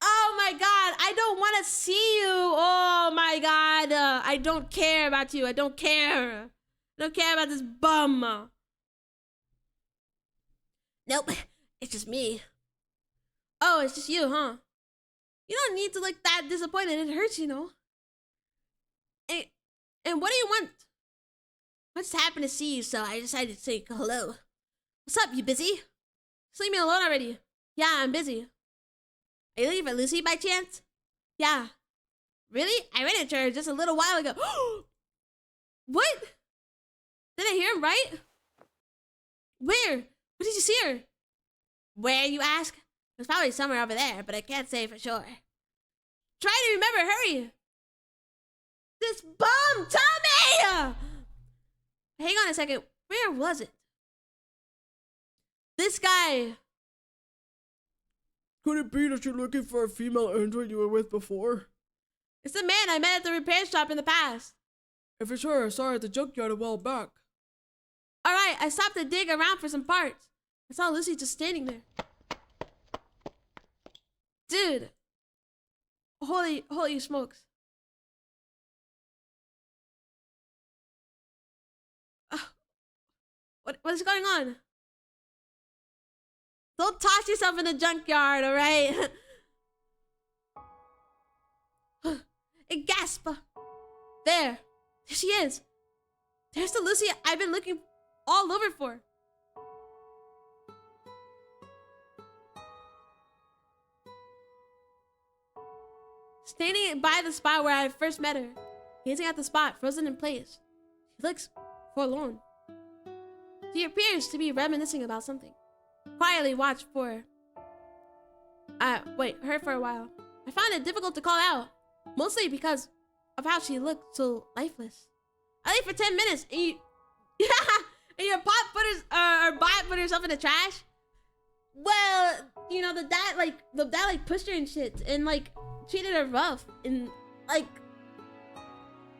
S1: Oh my god, I don't want to see you. Oh my god, I don't care about you. I don't care. I don't care about this bum. Nope, it's just me. Oh, it's just you, huh? You don't need to look that disappointed. It hurts, you know. And what do you want? I just happened to see you, so I decided to say hello. What's up, you busy? Just leave me alone already. Yeah, I'm busy. Are you looking for Lucy by chance? Yeah. Really? I ran into her just a little while ago. What? Did I hear him right? Where? What did you see her? Where, you ask? It's probably somewhere over there, but I can't say for sure. Try to remember, hurry! This bum, Tommy! Hang on a second, where was it? This guy.
S3: Could it be that you're looking for a female android you were with before?
S1: It's the man I met at the repair shop in the past.
S3: If it's her, I saw her at the junkyard a while back.
S1: Alright, I stopped to dig around for some parts. I saw Lucy just standing there. Dude. Holy smokes. What is going on? Don't toss yourself in the junkyard, alright? And gasp. There she is. There's the Lucy I've been looking all over for. Standing by the spot where I first met her, gazing at the spot frozen in place, she looks forlorn. She appears to be reminiscing about something. Quietly watched her for a while. I found it difficult to call out, mostly because of how she looked so lifeless. I leave for 10 minutes and you, and your bot put herself in the trash. Well, you know, the dad pushed her and shit and like treated her rough and like,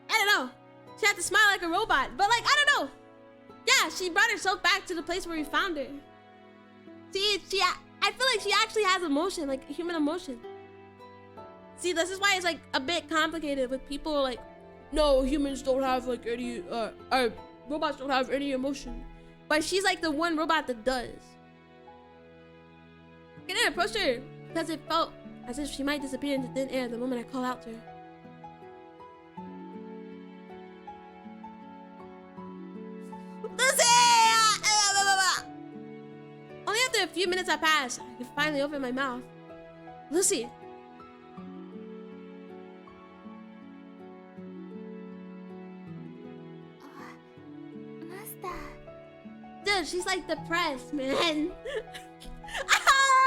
S1: I don't know. She had to smile like a robot, but like, I don't know. Yeah, she brought herself back to the place where we found her. See, I feel like she actually has emotion, like human emotion. See, this is why it's like a bit complicated with people like, no, humans don't have like any, robots don't have any emotion. But she's like the one robot that does. I didn't approach her because it felt as if she might disappear into thin air the moment I call out to her. Only after a few minutes had passed, I could finally open my mouth. Lucy.
S2: Master.
S1: Dude, she's like depressed, man.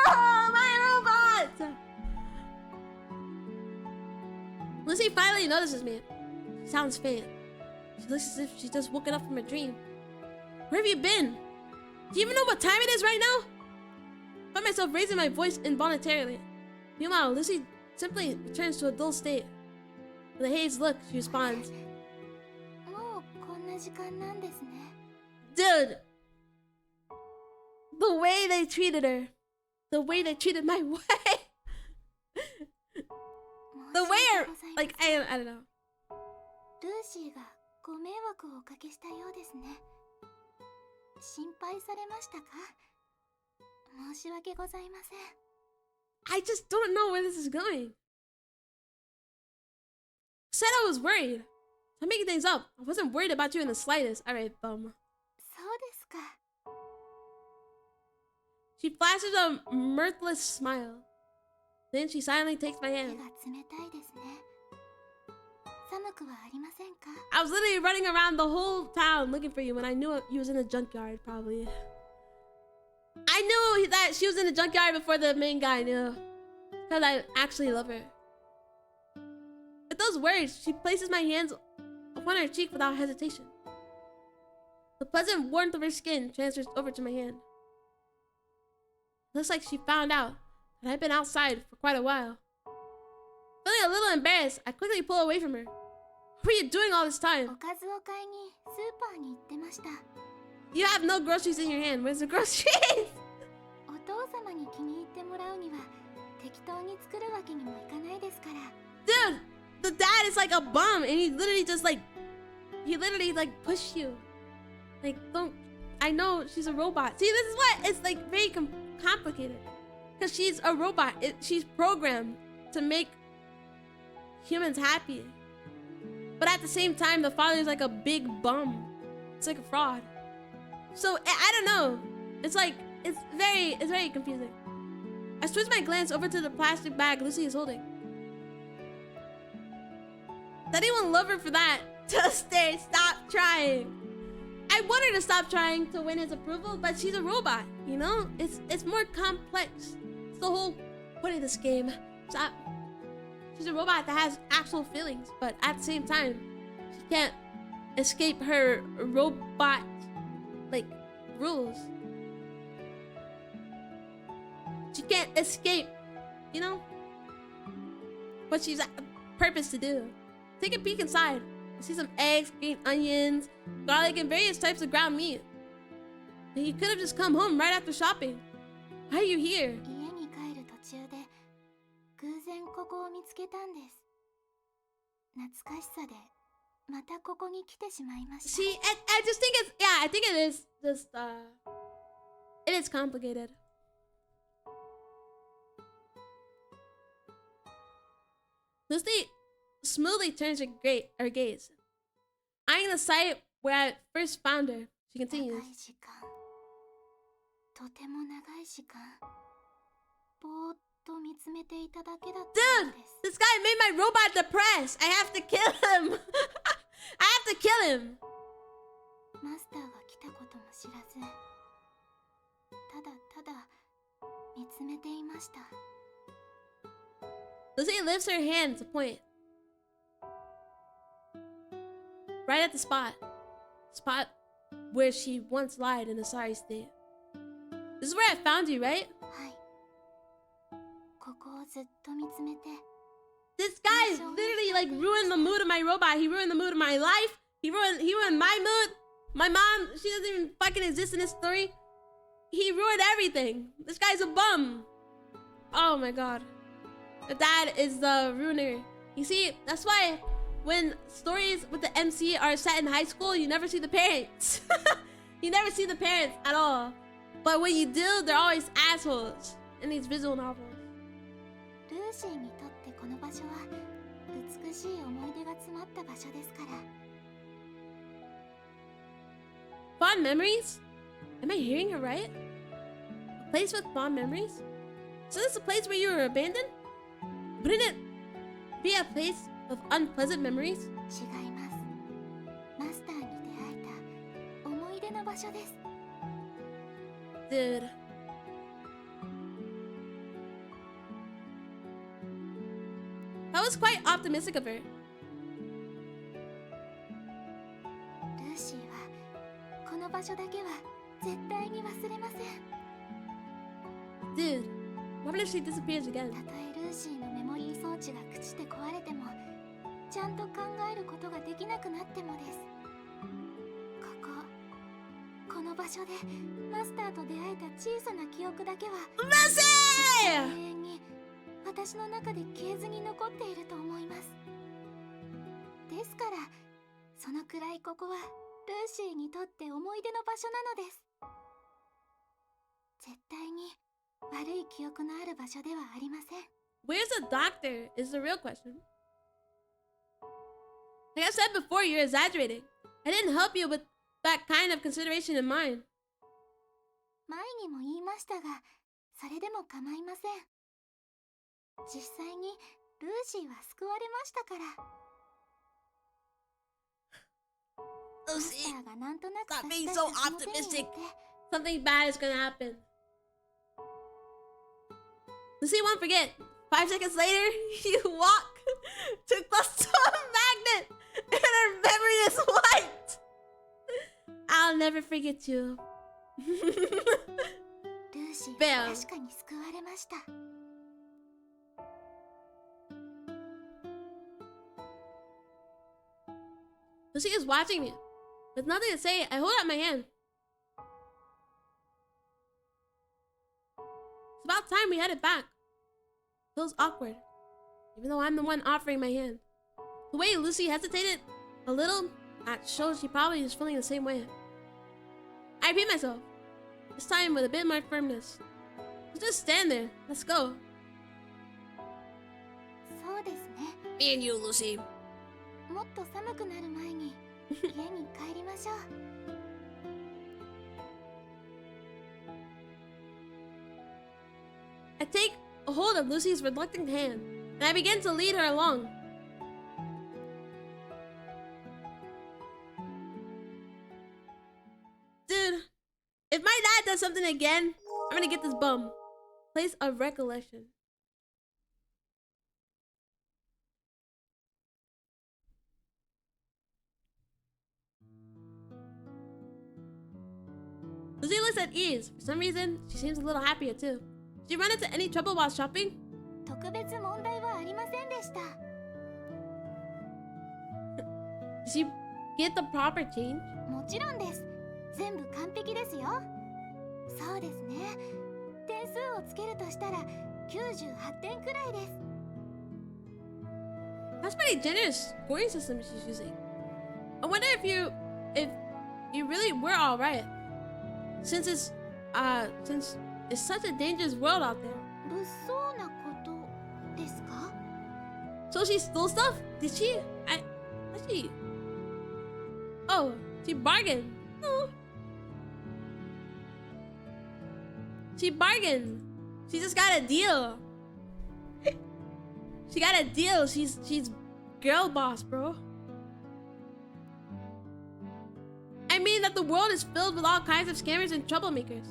S1: Oh, my robot! Lucy finally notices me. She sounds faint. She looks as if she's just woken up from a dream. Where have you been? Do you even know what time it is right now? I find myself raising my voice involuntarily. Meanwhile, Lucy simply returns to a dull state. With a hazed look, she responds, Dude! The way they treated her. The way they treated my wife. The way her, like, I don't know.
S2: ルーシーがご迷惑をおかけしたようですね。心配されましたか？申し訳ございません。
S1: I just don't know where this is going. Said I was worried. I'm making things up. I wasn't worried about you in the slightest. Alright, bum.
S2: そうですか。
S1: She flashes a mirthless smile. Then she silently takes my
S2: 手
S1: hand.
S2: が冷たいですね。寒くはありませんか？
S1: I was literally running around the whole town looking for you when I knew you was in a junkyard, probably. I knew that she was in the junkyard before the main guy knew. Because I actually love her. With those words, she places my hands upon her cheek without hesitation. The pleasant warmth of her skin transfers over to my hand. Looks like she found out that I've been outside for quite a while. Feeling a little embarrassed, I quickly pull away from her. What were you doing all this
S2: お
S1: time?
S2: かずを買いにスーパーに行ってました。
S1: You have no groceries in your hand. Where's the groceries?
S2: お父様に気に入ってもらうには適当に作るわけにもいかないですから。
S1: Dude, the dad is like a bum and he literally pushed you. Like, don't, I know she's a robot. See, this is what, it's like very complicated. Because she's a robot. She's programmed to make humans happy. But at the same time, the father is like a big bum. It's like a fraud. So, I don't know. It's like, it's very confusing. I switch my glance over to the plastic bag Lucy is holding. Did anyone love her for that? Just stay, stop trying. I want her to stop trying to win his approval, but she's a robot, you know? It's more complex. It's the whole point of this game. She's a robot that has actual feelings, but at the same time, she can't escape her robot, like, rules. She can't escape, you know? What she's purpose to do. Take a peek inside. I see some eggs, green onions, garlic, and various types of ground meat. And you could have just come home right after shopping. Why are you here?
S2: 家に帰る途中で偶然ここを見つけたんです。懐かしさでまたここに来てしまいました。
S1: See, I just think it's, yeah, I think it is just, it is complicated. Lucy smoothly turns her gaze. Eyeing the site where I first found her, she
S2: 長
S1: continues.
S2: い時間、とても長い時間、ぼーっと見つめていただけだったん
S1: Dude,
S2: です。
S1: this guy made my robot depressed. I have to kill him. I have to kill him.
S2: マスターが来たことも知らず、ただただ見つめていました。
S1: Lucy lifts her hand to point. Right at the spot where she once lied in a sorry state. This is where I found you, right?
S2: はい。ここをずっと見つめて。
S1: This guy is literally like ruined the mood of my robot. He ruined the mood of my life. He ruined my mood. My mom, she doesn't even fucking exist in this story. He ruined everything. This guy's a bum. Oh my god. The dad is the ruiner. You see, that's why when stories with the MC are set in high school, you never see the parents. You never see the parents at all. But when you do, they're always assholes in these visual novels.
S2: ルーシーにとってこの場所は美しい思い出が詰まった場所ですから。
S1: Fond memories? Am I hearing it right? A place with fond memories? So this is a place where you were abandoned? Wouldn't it be a place of unpleasant memories?
S2: 違います。マスターに出会えた思い出の場所です。
S1: Dude. That was quite optimistic of her.
S2: ルーシーはこの場所だけは絶対に忘れません。
S1: Dude, what if she disappears again?
S2: たとえルーシーのメモリー装置が朽ちて壊れても、ちゃんと考えることができなくなってもです。この場所でマスターと出会えた小さな記憶だけは
S1: Lucy!
S2: 永遠に私の中で消えずに残っていると思います。ですから、そのくらいここはルーシーにとって思い出の場所なのです。絶対に悪い記憶のある場所ではありません。
S1: Where's the doctor is the real question. Like I said before, you're exaggerating. I didn't help you with that kind of consideration in mind.
S2: 前にも言いましたが、それでも構いません。実際にルーシーは救われましたから。マス
S1: Lucy,
S2: ターがなんとなく
S1: stop
S2: 差
S1: being
S2: し出
S1: so
S2: したその手によって
S1: optimistic. Something bad is gonna happen. Lucy won't forget. 5 seconds later, you walk too close to a magnet, and her memory is wiped. I'll never forget you.
S2: ルーシーは確かに救われました。
S1: Lucy is watching me. With nothing to say, I hold out my hand. It's about time we headed back. Feels awkward, even though I'm the one offering my hand. The way Lucy hesitated a little, that shows she probably is feeling the same way. I repeat myself, this time with a bit more firmness. So just stand there. Let's go.
S2: そうですね。
S1: Me and you, Lucy.
S2: もっと寒くなる前に家に帰りましょう。
S1: I take a hold of Lucy's reluctant hand, and I begin to lead her along. Dude, if my dad does something again, I'm gonna get this bum. Place of recollection. Lucy looks at ease. For some reason, she seems a little happier too. Did you run into any trouble while shopping?
S2: 特別問題はありませんでした。
S1: Did she get the proper change?
S2: もちろんです。全部完璧ですよ。そうですね。点数をつけるとしたら98点くらいです。
S1: That's pretty generous scoring system she's using. I wonder if you really were all right. Since it's such a dangerous world out there.
S2: 物騒なことですか？
S1: So she stole stuff? Did she? Oh, she bargained. Oh. She bargained. She just got a deal. She got a deal. She's girl boss, bro. I mean that the world is filled with all kinds of scammers and troublemakers.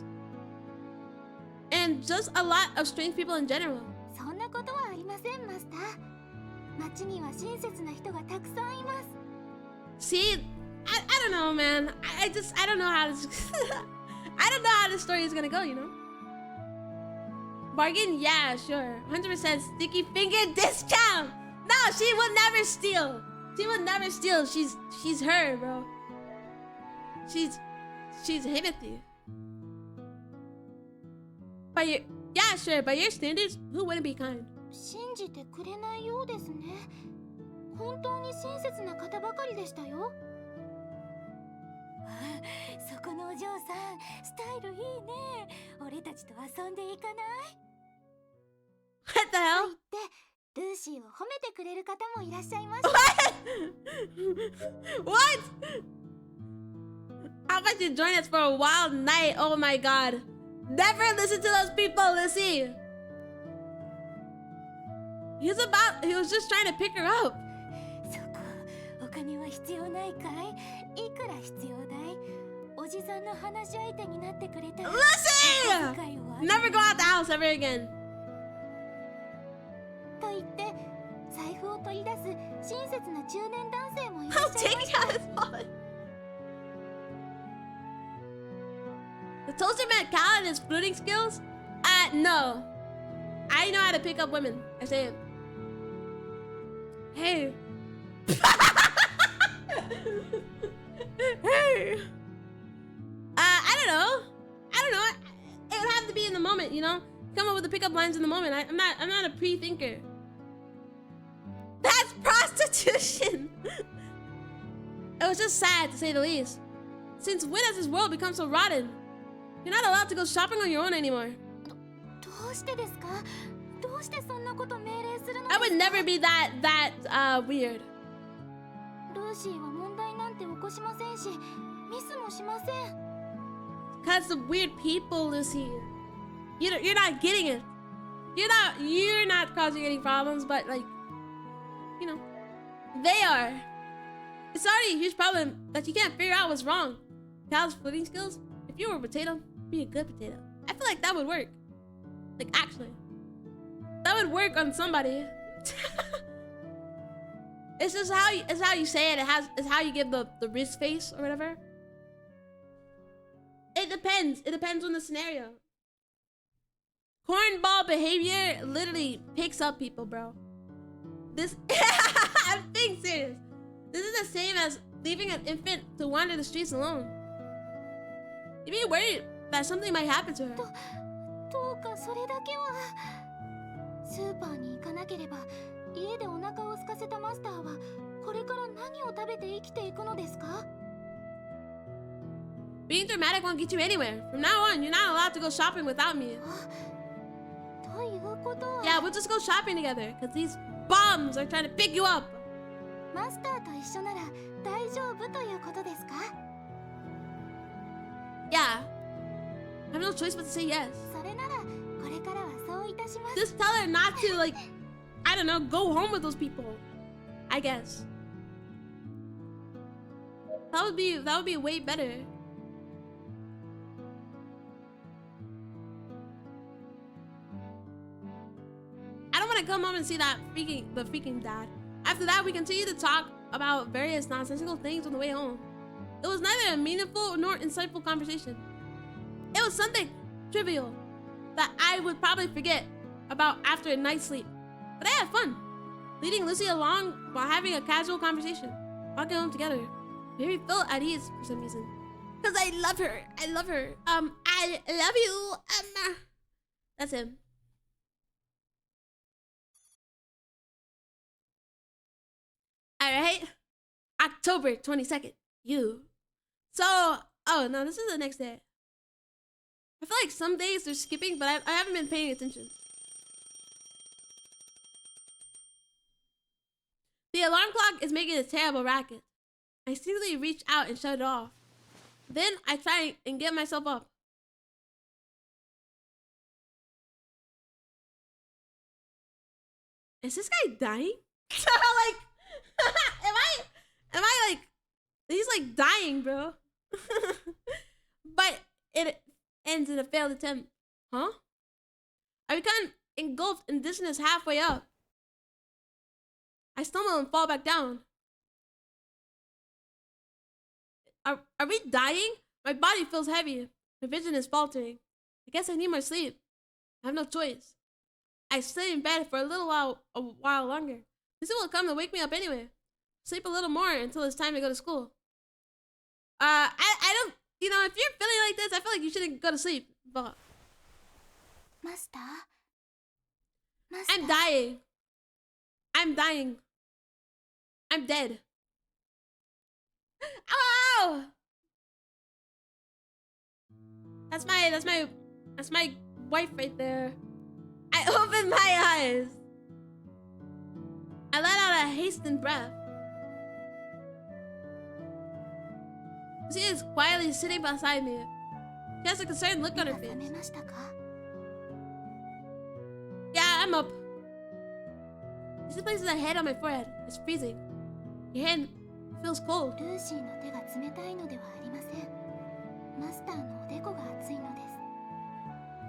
S1: And just a lot of strange people in general.
S2: そんなことはありません、マスター。街には親切な人がたくさんいます。
S1: See, I don't know, man. I don't know how this I don't know how this story is gonna go, you know? Bargain? Yeah, sure. 100% sticky finger discount! No, she would never steal. She would never steal. She's her, bro. She's Himothy. Yeah, sure. By your standards, who wouldn't be kind?
S2: 信じてくれないようですね。本当に親切な方ばかりでしたよ。そこのお嬢さん、スタイルいいね。俺たちと遊んでいかない？
S1: What the
S2: と
S1: hell?
S2: 言ってルーシーを褒めてくれる方もいらっしゃいました。
S1: What? How about you join us for a wild night? Oh my god. Never listen to those people, Lucy. He was just trying to pick her up.
S2: そこ、お金は必要ないかい？いくら必要だい？おじさんの話し相手になってくれたら。
S1: Lucy! Never go out the house ever again.
S2: と言って財布を取り出す親切な中年男性もいら
S1: I'll
S2: っしゃい
S1: take
S2: ま
S1: it
S2: した。
S1: out his wallet. The toaster man count his fluting skills? No. I know how to pick up women. I say it. Hey. Hey. I don't know. It would have to be in the moment, you know? Come up with the pickup lines in the moment. I'm not a pre-thinker. That's prostitution. It was just sad to say the least. Since when has this world become so rotten? You're not allowed to go shopping on your own anymore.
S2: どうしてですか？どうしてそんなこと命令するの？
S1: I would never be that weird.
S2: ルーシーは問題なんて起こしませんし、ミスもしません。
S1: Cause of weird people, Lucy. You're not getting it. You're not causing any problems, but like, you know, they are. It's already a huge problem that you can't figure out what's wrong. Cal's footing skills. If you were a potato, be a good potato. I feel like that would work. Like actually, that would work on somebody. It's just how you say it. It's how you give the wrist face or whatever. It depends. It depends on the scenario. Cornball behavior literally picks up people, bro. This I'm being serious. This is the same as leaving an infant to wander the streets alone. You'd be worried that something might happen to her.
S2: どうかそれだけは。スーパーに行かなければ、家でお腹を空かせたマスターはこれから何を食べて生きていくのですか?
S1: Being dramatic won't get you anywhere. From now on, you're not allowed to go shopping without me.
S2: ということは。
S1: Yeah, we'll just go shopping together, because these bums are trying to pick you up.
S2: マスターと一緒なら大丈夫ということですか?
S1: Yeah. I have no choice but to say yes.
S2: それならこれからはそういたします。
S1: Just tell her not to, like, I don't know, go home with those people. I guess. That would be way better. I don't want to come home and see the freaking dad. After that, we continue to talk about various nonsensical things on the way home. It was neither a meaningful nor insightful conversation. It was something trivial that I would probably forget about after a night's sleep. But I had fun, leading Lucy along while having a casual conversation, walking home together. Made me feel at ease for some reason. Cause I love her. I love her. I love you. That's him. Alright. October 22nd. You. So, oh no, this is the next day. I feel like some days they're skipping, but I haven't been paying attention. The alarm clock is making a terrible racket. I secretly reach out and shut it off. Then I try and get myself up. Is this guy dying? Like, am I like, he's like dying, bro. But it ends in a failed attempt. Huh? I become engulfed in dizziness halfway up. I stumble and fall back down. Are we dying? My body feels heavy. My vision is faltering. I guess I need more sleep. I have no choice. I stay in bed for a while longer. Lucy will come to wake me up anyway. Sleep a little more until it's time to go to school. I don't, you know, if you're feeling like this, I feel like you shouldn't go to sleep. But
S2: Master?
S1: I'm dying. I'm dying. I'm dead. Ow! That's my wife right there. I opened my eyes. I let out a hastened breath. She is quietly sitting beside me. She has a concerned look on her face. Yeah, I'm up. She places her head on my forehead. It's freezing. Your hand feels cold.
S2: ルーシーの手が冷たいのではありません。マスターのおでこが熱いのです。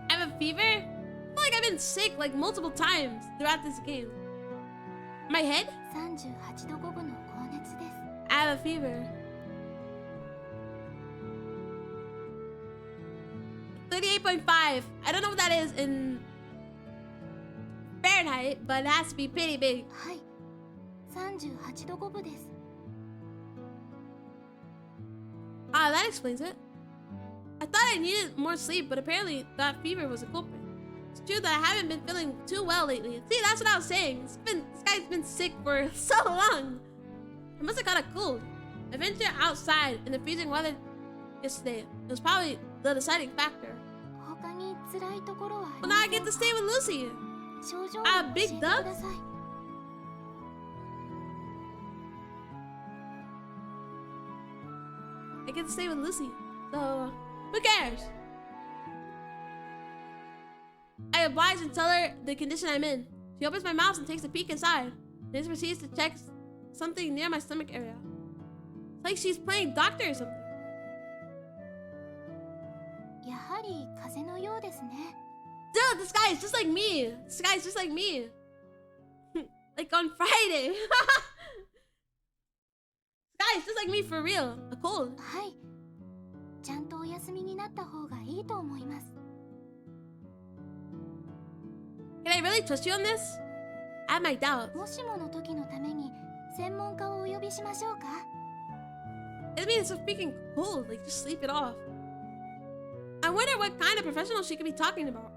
S1: I have a fever? I feel like I've been sick like multiple times throughout this game. My head?
S2: 38度5分の高熱です。
S1: I have a fever. 38.5. I don't know what that is in Fahrenheit, but it has to be pretty big.
S2: はい。38度5分です。
S1: Ah, that explains it. I thought I needed more sleep, but apparently that fever was a culprit. It's true that I haven't been feeling too well lately. See, that's what I was saying. This guy's been sick for so long. I must have got a cold. I ventured outside in the freezing weather yesterday. It was probably the deciding factor.
S2: 他に辛いところはあり
S1: Well,
S2: ま
S1: now
S2: せ
S1: I
S2: ん
S1: get to stay with Lucy.
S2: 症状を
S1: Ah,
S2: 教え
S1: big
S2: てく
S1: dub?
S2: ださい。
S1: I get to stay with Lucy. So, who cares? I oblige and tell her the condition I'm in. She opens my mouth and takes a peek inside. Then proceeds to check something near my stomach area. It's like she's playing doctor or something.
S2: やはり風邪のようですね。
S1: Dude, this guy is just like me. This guy is just like me. Like on Friday. This guy is just like me for real. A cold.
S2: はい。ちゃんとお休みになった方がいいと思います。
S1: Can I really trust you on this? I have my doubts.
S2: もしもの時のために専門家をお呼びしましょうか。
S1: I mean, it's a freaking cold. Like, just sleep it off. I wonder what kind of professional she could be talking about.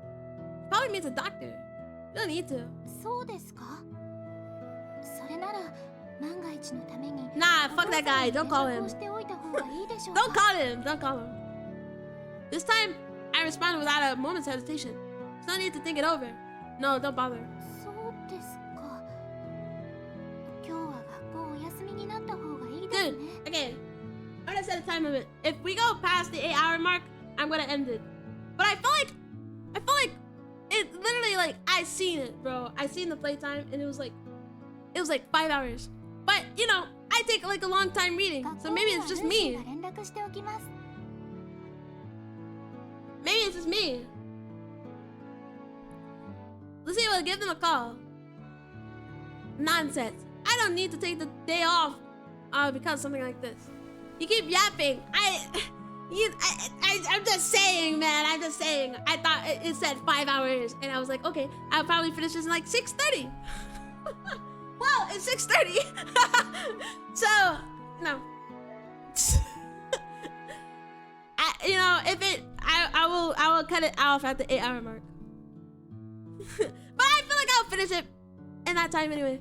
S1: Probably means a doctor. You don't need to.
S2: そうですか。それなら万が一のために。
S1: Nah, fuck that guy. Don't call him.
S2: しておいた方がいいでしょうか。
S1: Don't call him. Don't call him. This time, I responded without a moment's hesitation. There's no need to think it over. No, don't bother.
S2: そうですか。今日は学校お休みになった方がいいですね。
S1: Dude, okay. I'm gonna set a time limit. If we go past the 8-hour mark, I'm gonna end it. But I feel like it literally, like, I seen it, bro. I seen the playtime and it was like 5 hours. But you know, I take like a long time reading, so maybe it's just me.
S2: 学校にはルーシーが連絡しておきます。
S1: Maybe it's just me. Lucy will give them a call. Nonsense. I don't need to take the day off because of something like this. You keep yapping. I'm just saying, man. I'm just saying. I thought it said 5 hours, and I was like, okay, I'll probably finish this in like 6:30. Well, it's 6:30. So, no. You know, if it, I will cut it off at the 8-hour mark. But I feel like I'll finish it in that time anyway.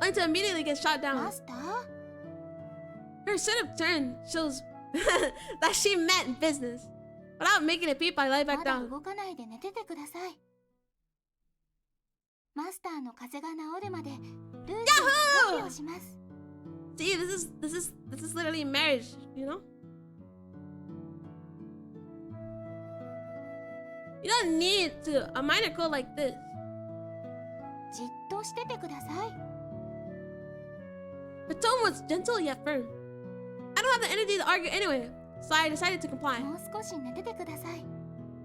S1: Only to immediately get shot down.
S2: マスター？
S1: Her sort of turn shows that she meant business. Without making a peep, I lie back
S2: まだ
S1: down.
S2: 動かないで寝ててください。マスターの風邪が治るまでルーシーが看病します。
S1: See, this is literally marriage, you know? You don't need to a minor code like this.
S2: じっとしててください。
S1: Her tone was gentle yet firm. I don't have the energy to argue anyway, so I decided to comply.
S2: もう少し寝ててください。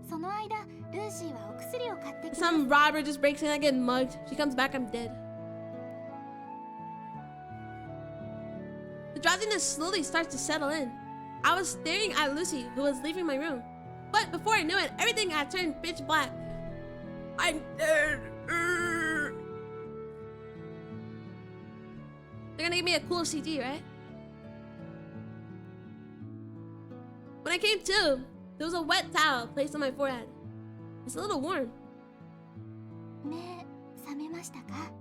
S2: その間、ルーシーはお薬を買ってきます。
S1: Some robber just breaks in, I get mugged. She comes back, I'm dead. The drowsiness slowly starts to settle in. I was staring at Lucy, who was leaving my room. But before I knew it, everything had turned pitch black. I'm dead. They're gonna give me a cool CG, right? When I came to, there was a wet towel placed on my forehead. It's a little warm.
S2: 目覚めましたか？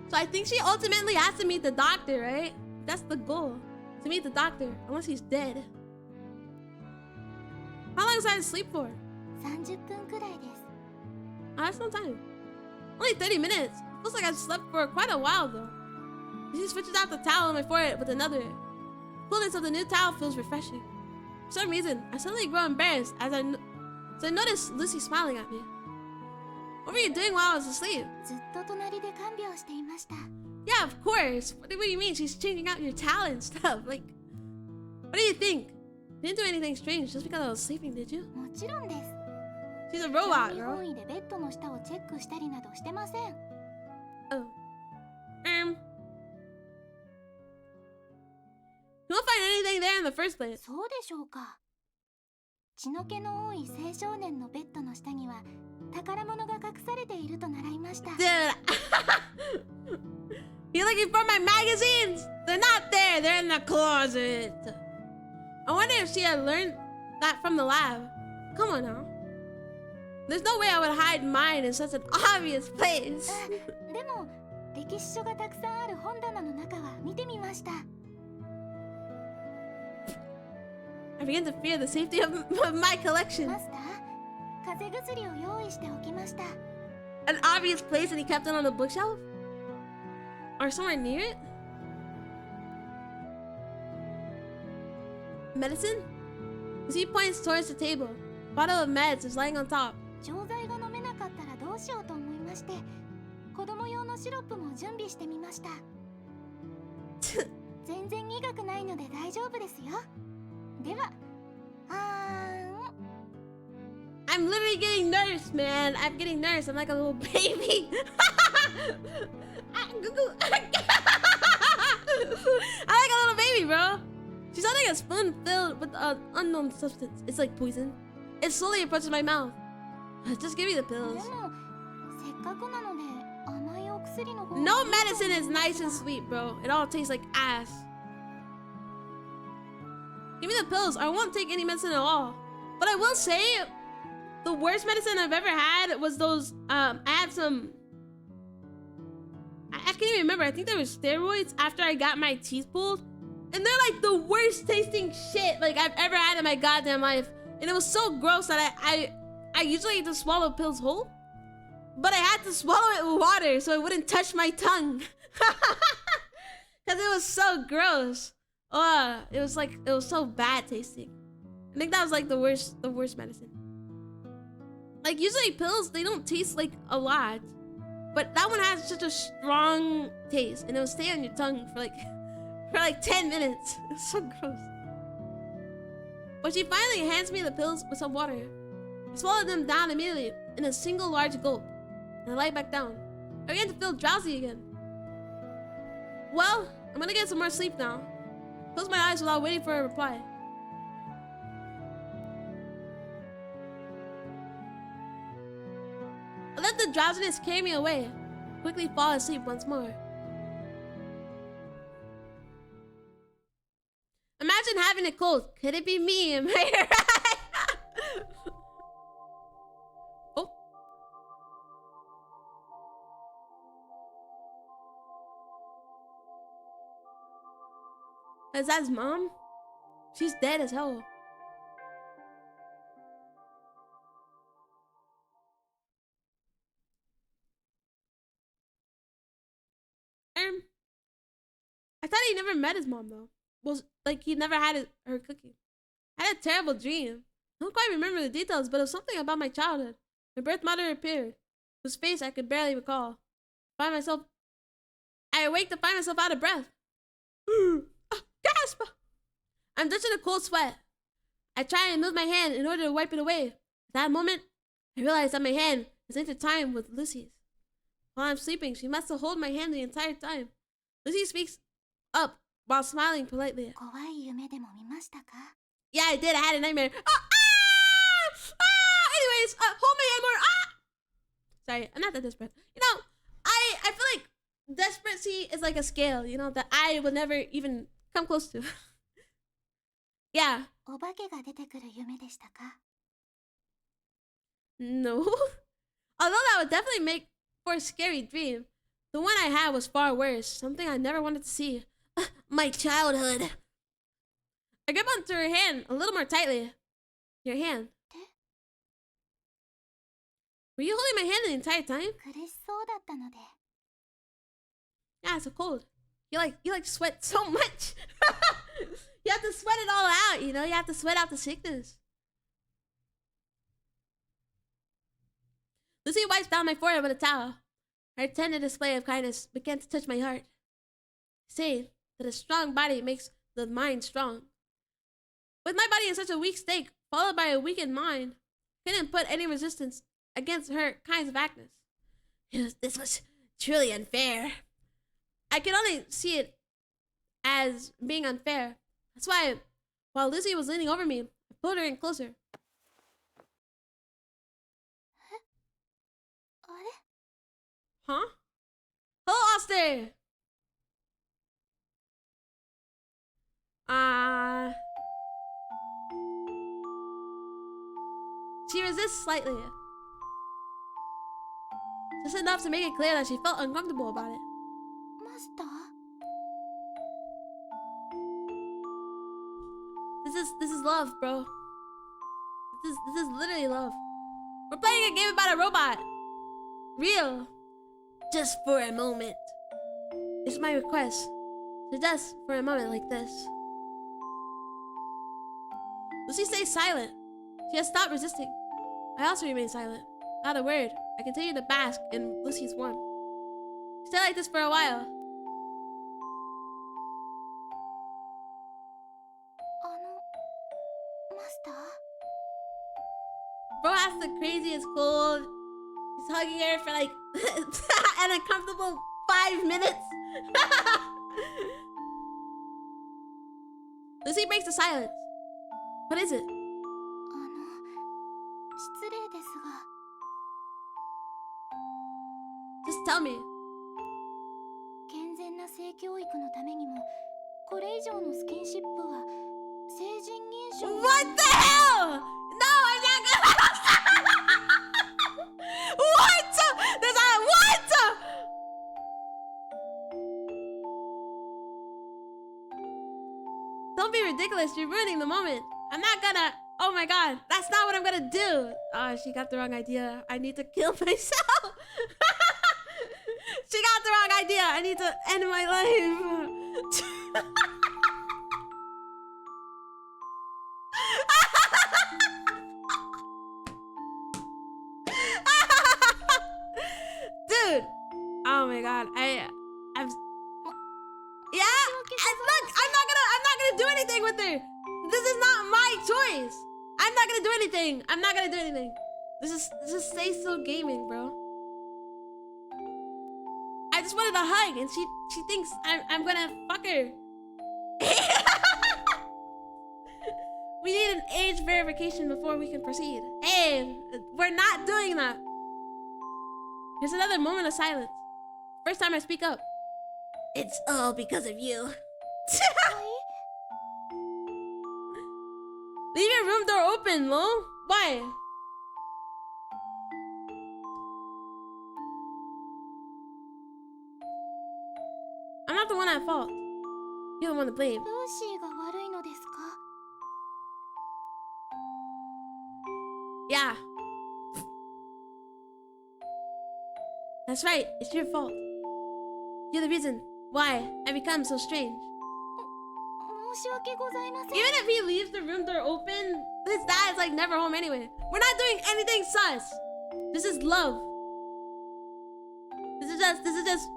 S1: So I think she ultimately has to meet the doctor, right? That's the goal. To meet the doctor, unless he's dead. How long was I asleep for?
S2: 30分くらいです。
S1: Oh, that's no time. Only 30 minutes. Feels like I slept for quite a while though. She switches out the towel on my forehead with another. Coolness of the new towel feels refreshing. For some reason, I suddenly grow embarrassed as I notice Lucy smiling at me. What were you doing while I was asleep?
S2: ずっと隣で看病していました。
S1: Yeah, of course. What do you mean? She's changing out your towel and stuff. Like, what do you think? You didn't do anything strange just because I was sleeping, did you?
S2: もちろんです。
S1: She's a
S2: 興
S1: robot,
S2: 味
S1: bro.
S2: 本位でベッドの下をチェックしたりなどしてません。
S1: Oh. You won't find anything there in the first place.
S2: そうでしょうか。血の気の多い青少年のベッドの下には宝物が隠されていると習いました。
S1: Dude. You're looking for my magazines? They're not there. They're in the closet. I wonder if she had learned that from the lab. Come on now. There's no way I would hide mine in such an obvious place.
S2: でも歴史書がたくさんある本棚の中は見てみました。
S1: I begin to fear the safety of my collection.
S2: マスター、風邪薬を用意しておきました。
S1: An obvious place and he kept it on the bookshelf? Or somewhere near it? Medicine? Lucy points towards the table. Bottle of meds is lying on top.
S2: 錠剤が飲めなかったらどうしようと思いまして、子供用のシロップも準備してみました。全然苦くないので大丈夫ですよ。では、
S1: I'm literally getting nursed, man. I'm getting nursed. I'm like a little baby. I'm like a little baby, bro. She's holding a spoon filled with an unknown substance. It's like poison. It slowly approaches my mouth. Just give me the
S2: で
S1: pills.
S2: も、せっかくなので甘いお薬の方が。
S1: No medicine is nice and sweet, bro. It all tastes like ass. Give me the pills. I won't take any medicine at all. But I will say, the worst medicine I've ever had was those, I had some, I can't even remember. I think there was steroids after I got my teeth pulled. And they're like the worst tasting shit like I've ever had in my goddamn life. And it was so gross that I usually just swallow pills whole. But I had to swallow it with water so it wouldn't touch my tongue. Because it was so gross. It was so bad tasting. I think that was like the worst medicine. Like usually pills, they don't taste like a lot. But that one has such a strong taste and it'll stay on your tongue for like 10 minutes. It's so gross. But she finally hands me the pills with some water. I swallowed them down immediately in a single large gulp. And I lie back down. I began to feel drowsy again. Well, I'm gonna get some more sleep now. Close my eyes without waiting for a reply. I let the drowsiness carry me away. Quickly fall asleep once more. Imagine having a cold. Could it be me? Am I right? Oh. Is that his mom? She's dead as hell. I thought he never met his mom though. Well, like he never had her cooking. I had a terrible dream. I don't quite remember the details, but it was something about my childhood. My birth mother appeared, whose face I could barely recall. I awake to find myself out of breath. Gasp! I'm drenched in a cold sweat. I try and move my hand in order to wipe it away. At that moment, I realize that my hand is intertwined with Lucy's. While I'm sleeping, she must have held my hand the entire time. Lucy speaks up while smiling politely.
S2: 怖い夢でも見ましたか?
S1: Yeah, I did. I had a nightmare. Anyways, hold my hand more. Sorry, I'm not that desperate. You know, I feel like desperacy is like a scale, you know, that I would never even come close to. Yeah.
S2: お化けが出てくる夢でしたか?
S1: No. Although that would definitely make for a scary dream, the one I had was far worse. Something I never wanted to see. My childhood. I grip onto her hand a little more tightly. Your hand. Were you holding my hand the entire time?
S2: 苦しそうだったので。
S1: Yeah, it's so cold. You like sweat so much. You have to sweat it all out, you know? You have to sweat out the sickness. Lucy wipes down my forehead with a towel. Her tender display of kindness began to touch my heart. Saying that a strong body makes the mind strong. With my body in such a weak state, followed by a weakened mind, couldn't put any resistance against her kinds of actness. This was truly unfair. I could only see it as being unfair. That's why, while Lucy was leaning over me, I pulled her in closer.
S2: あれ?
S1: Huh? Hello, Oster! She resists slightly. Just enough to make it clear that she felt uncomfortable about it.
S2: マスター?
S1: This is love, bro. This is literally love. We're playing a game about a robot. Real. Just for a moment. It's my request. So just for a moment like this. Lucy stays silent. She has stopped resisting. I also remain silent. Not a word. I continue to bask in Lucy's warmth. Stay like this for a while.
S2: マスター
S1: Bro has the craziest cold. He's hugging her for like an uncomfortable 5 minutes. Lucy breaks the silence. What is it?
S2: 失礼ですが
S1: Just tell me.
S2: 健全な性教育のためにもこれ以上のスキンシップは成人現象
S1: What the hell? No, I'm not gonna. What? There's a what? Don't be ridiculous. You're ruining the moment. I'm not gonna. Oh my god, that's not what I'm gonna do. Oh, she got the wrong idea. I need to kill myself. She got the wrong idea. I need to end my life. Dude. Oh my god. I'm yeah. And look, I'm not gonna do anything with her. This is not my choice. I'm not gonna do anything. I'm not gonna do anything. This is Stay Still Gaming, bro. I just wanted a hug, and she thinks I'm gonna fuck her. We need an age verification before we can proceed. Hey, we're not doing that. Here's another moment of silence. First time I speak up. It's all because of you. Leave your room door open, Lo. Why? I'm not the one at fault. You're the one to blame.
S2: ルーシーが悪いのですか
S1: Yeah. That's right. It's your fault. You're the reason why I become so strange.
S2: 申し訳ございません
S1: Even if he leaves the room door open, his dad is like never home anyway. We're not doing anything sus. This is love. This is just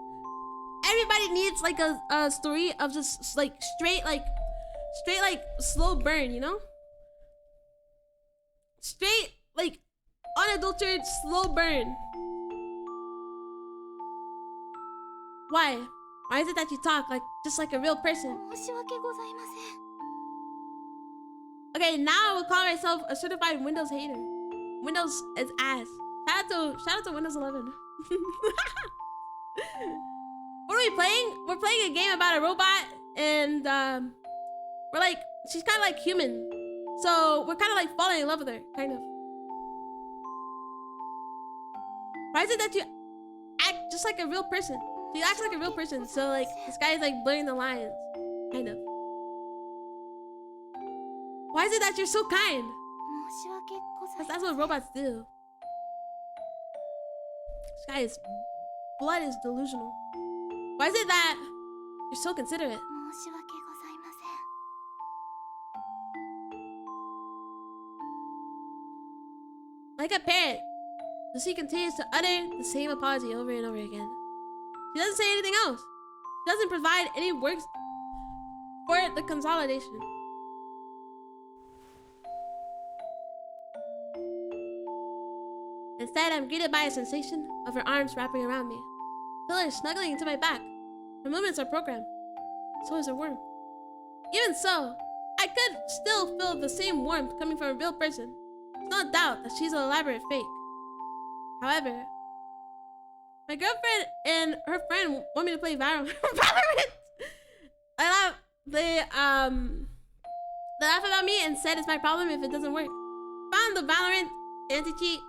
S1: everybody needs like a story of just like straight like slow burn, you know? Straight like unadulterated slow burn. Why? Why is it that you talk like just like a real person?
S2: 申し訳ございません
S1: Okay, now we'll call ourselves a certified Windows hater. Windows is ass. Shout out to Windows 11. What are we playing? We're playing a game about a robot, and we're like, she's kind of like human, so we're kind of like falling in love with her, kind of. Why is it that you act just like a real person? You act like a real person, so like this guy is like blurring the lines, kind of. Why is it that you're so kind?
S2: 申し訳ござい
S1: Because
S2: ま
S1: that's
S2: せん
S1: what robots do. This guy's blood is delusional. Why is it that you're so considerate?
S2: 申し訳ございません
S1: Like a parrot, Lucy continues to utter the same apology over and over again. She doesn't say anything else. She doesn't provide any works for the consolidation. Instead, I'm greeted by a sensation of her arms wrapping around me. I feel her snuggling into my back. Her movements are programmed. So is her warmth. Even so, I could still feel the same warmth coming from a real person. There's no doubt that she's an elaborate fake. However, my girlfriend and her friend want me to play Valorant. They laugh about me and said it's my problem if it doesn't work. Found the Valorant anti-cheat,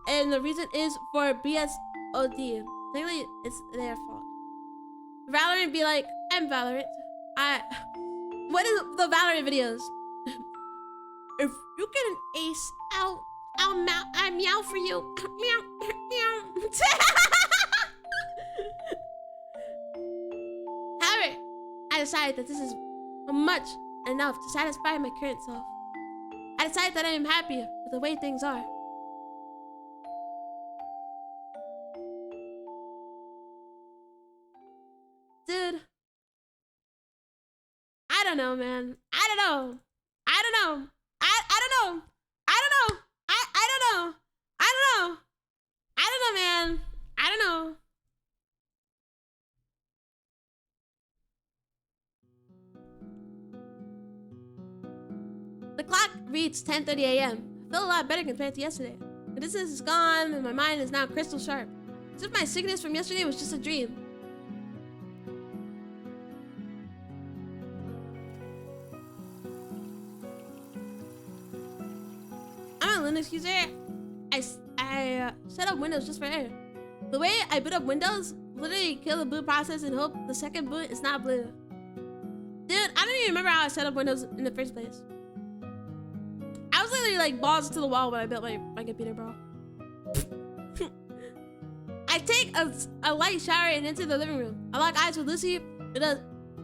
S1: and the reason is for BSOD. Technically, it's their fault. Valorant be like, I'm Valorant. What is the Valorant videos? If you get an ace, I meow for you. Meow, meow. However, I decided that this is much enough to satisfy my current self. I decided that I am happy with the way things are. Dude. I don't know, man. I don't know. I don't know. I don't know. I don't know. I don't know. I don't know. I don't know, man. I don't know. The clock reached 10:30 a.m. I feel a lot better compared to yesterday. The distance is gone and my mind is now crystal sharp. As if my sickness from yesterday was just a dream. I'm a Linux user. I set up Windows just for air. The way I boot up Windows, literally kill the boot process and hope the second boot is not blue. Dude, I don't even remember how I set up Windows in the first place. I was literally like balls to the wall when I built my computer, bro. I take a light shower and enter the living room. I lock eyes with Lucy, who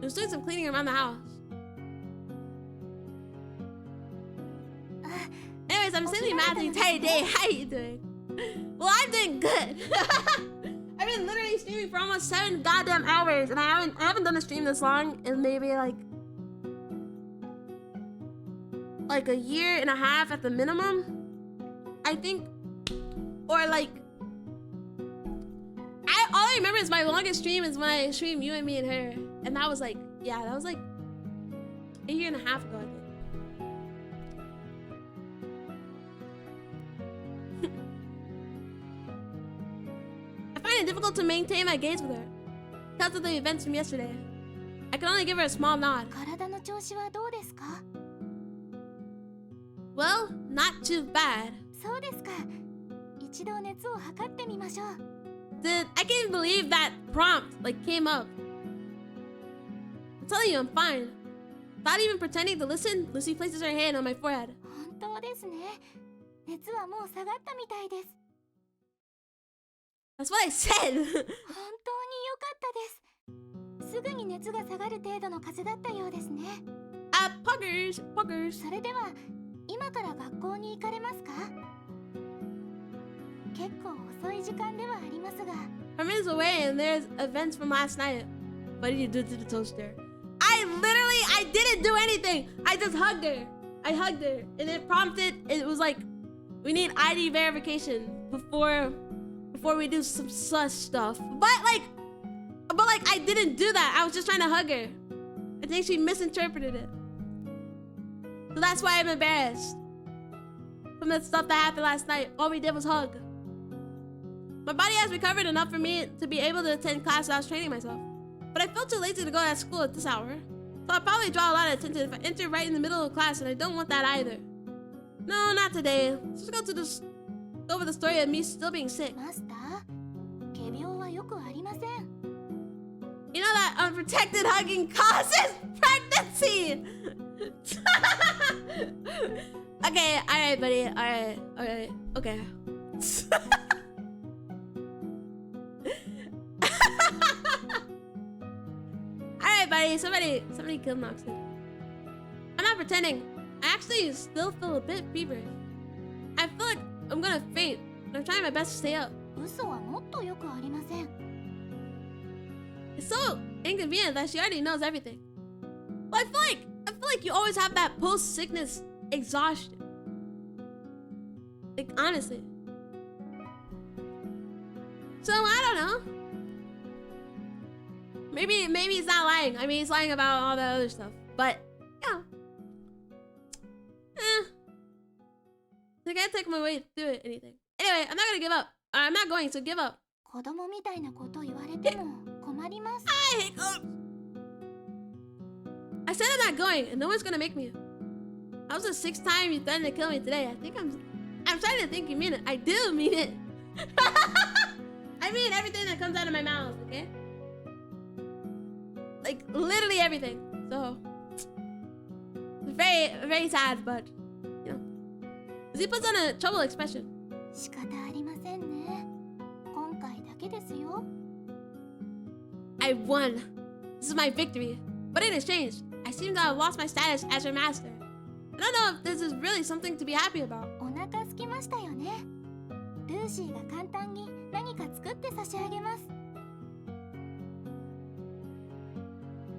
S1: was doing some cleaning around the house. Anyways, I'm sitting in math the entire day. How are you doing? Well, I'm doing good. I've been literally streaming for almost 7 goddamn hours, and I haven't done a stream this long in maybe like a year and a half at the minimum, I think. Or like, all I remember is my longest stream is when I streamed you and me and her, and that was like, yeah, that was like a year and a half ago, I think. I find it difficult to maintain my gaze with her because of the events from yesterday. I can only give her a small nod.
S2: 体の調子はどうですか?
S1: Well, not too bad.
S2: そうですか。一度熱を測ってみましょう。
S1: Dude, I can't even believe that prompt came up. I'm telling you, I'm fine. Without even pretending to listen, Lucy places her hand on my forehead.
S2: 本当ですね。熱はもう下がったみたいです。
S1: That's what I said.
S2: 本当に良かったです。すぐに熱が下がる程度の風邪だったようですね。
S1: Puggers.
S2: それでは今から学校に行かれますか? 結構遅い時間ではありますが。
S1: I'm minutes away and there's events from last night. What did you do to the toaster? I didn't do anything. I just hugged her. I hugged her and it prompted, it was like, we need ID verification before we do some sus stuff. But I didn't do that. I was just trying to hug her. I think she misinterpreted it. So that's why I'm embarrassed. From the stuff that happened last night, all we did was hug. My body has recovered enough for me to be able to attend class without training myself. But I felt too lazy to go to school at this hour. So I'll probably draw a lot of attention if I enter right in the middle of class, and I don't want that either. No, not today. Let's just go over the story of me still being sick.
S2: マスター、仮病はよくありません。
S1: You know that unprotected hugging causes pregnancy! Okay, alright, buddy. Alright, okay. Alright, buddy. Somebody killed Noxon. I'm not pretending. I actually still feel a bit feverish. I feel like I'm gonna faint, but I'm trying my best to stay up.
S2: 嘘はもっとよくありません。
S1: It's so inconvenient that she already knows everything. Well, I feel like you always have that post-sickness exhaustion. Like, honestly. So, I don't know. Maybe he's not lying. I mean, he's lying about all the other stuff. But, yeah. I can't take my way through it, anything. Anyway, I'm not gonna give up. I'm not going to give up.
S2: 子供みたいなこと言われても困ります。
S1: I hate hiccups. I said I'm not going, and no one's gonna make me. That was the 6th time you threatened to kill me today. I think I'm starting to think you mean it. I do mean it. I mean everything that comes out of my mouth, okay? Like literally everything. So it's very, very sad, but you know. He puts on a troubled expression.
S2: 仕方ありませんね。今回だけですよ。
S1: I won. This is my victory. But in exchange, I seem to have lost my status as your master. I don't know if this is really something to be happy about.
S2: お腹空きましたよね。ルーシーが簡単に何か作って差し上げます。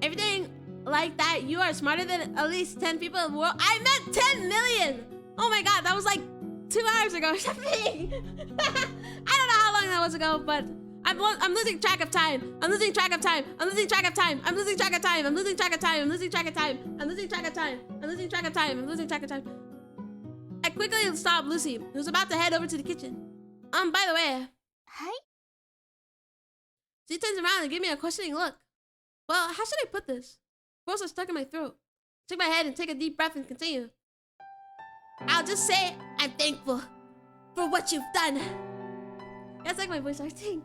S1: Everything like that, you are smarter than at least 10 people in the world. I meant 10 million! Oh my god, that was like 2 hours ago or something. I don't know how long that was ago, but I'm losing track of time. I'm losing track of time. I'm losing track of time. I'm losing track of time. I'm losing track of time. I'm losing track of time. I'm losing track of time. I'm losing track of time. I'm losing track of time. I quickly stopped Lucy, who's about to head over to the kitchen. By the way,
S2: はい。
S1: she turns around and gives me a questioning look. Well, how should I put this? Words are stuck in my throat. Shake my head and take a deep breath and continue. I'll just say I'm thankful for what you've done. That's like my voice acting.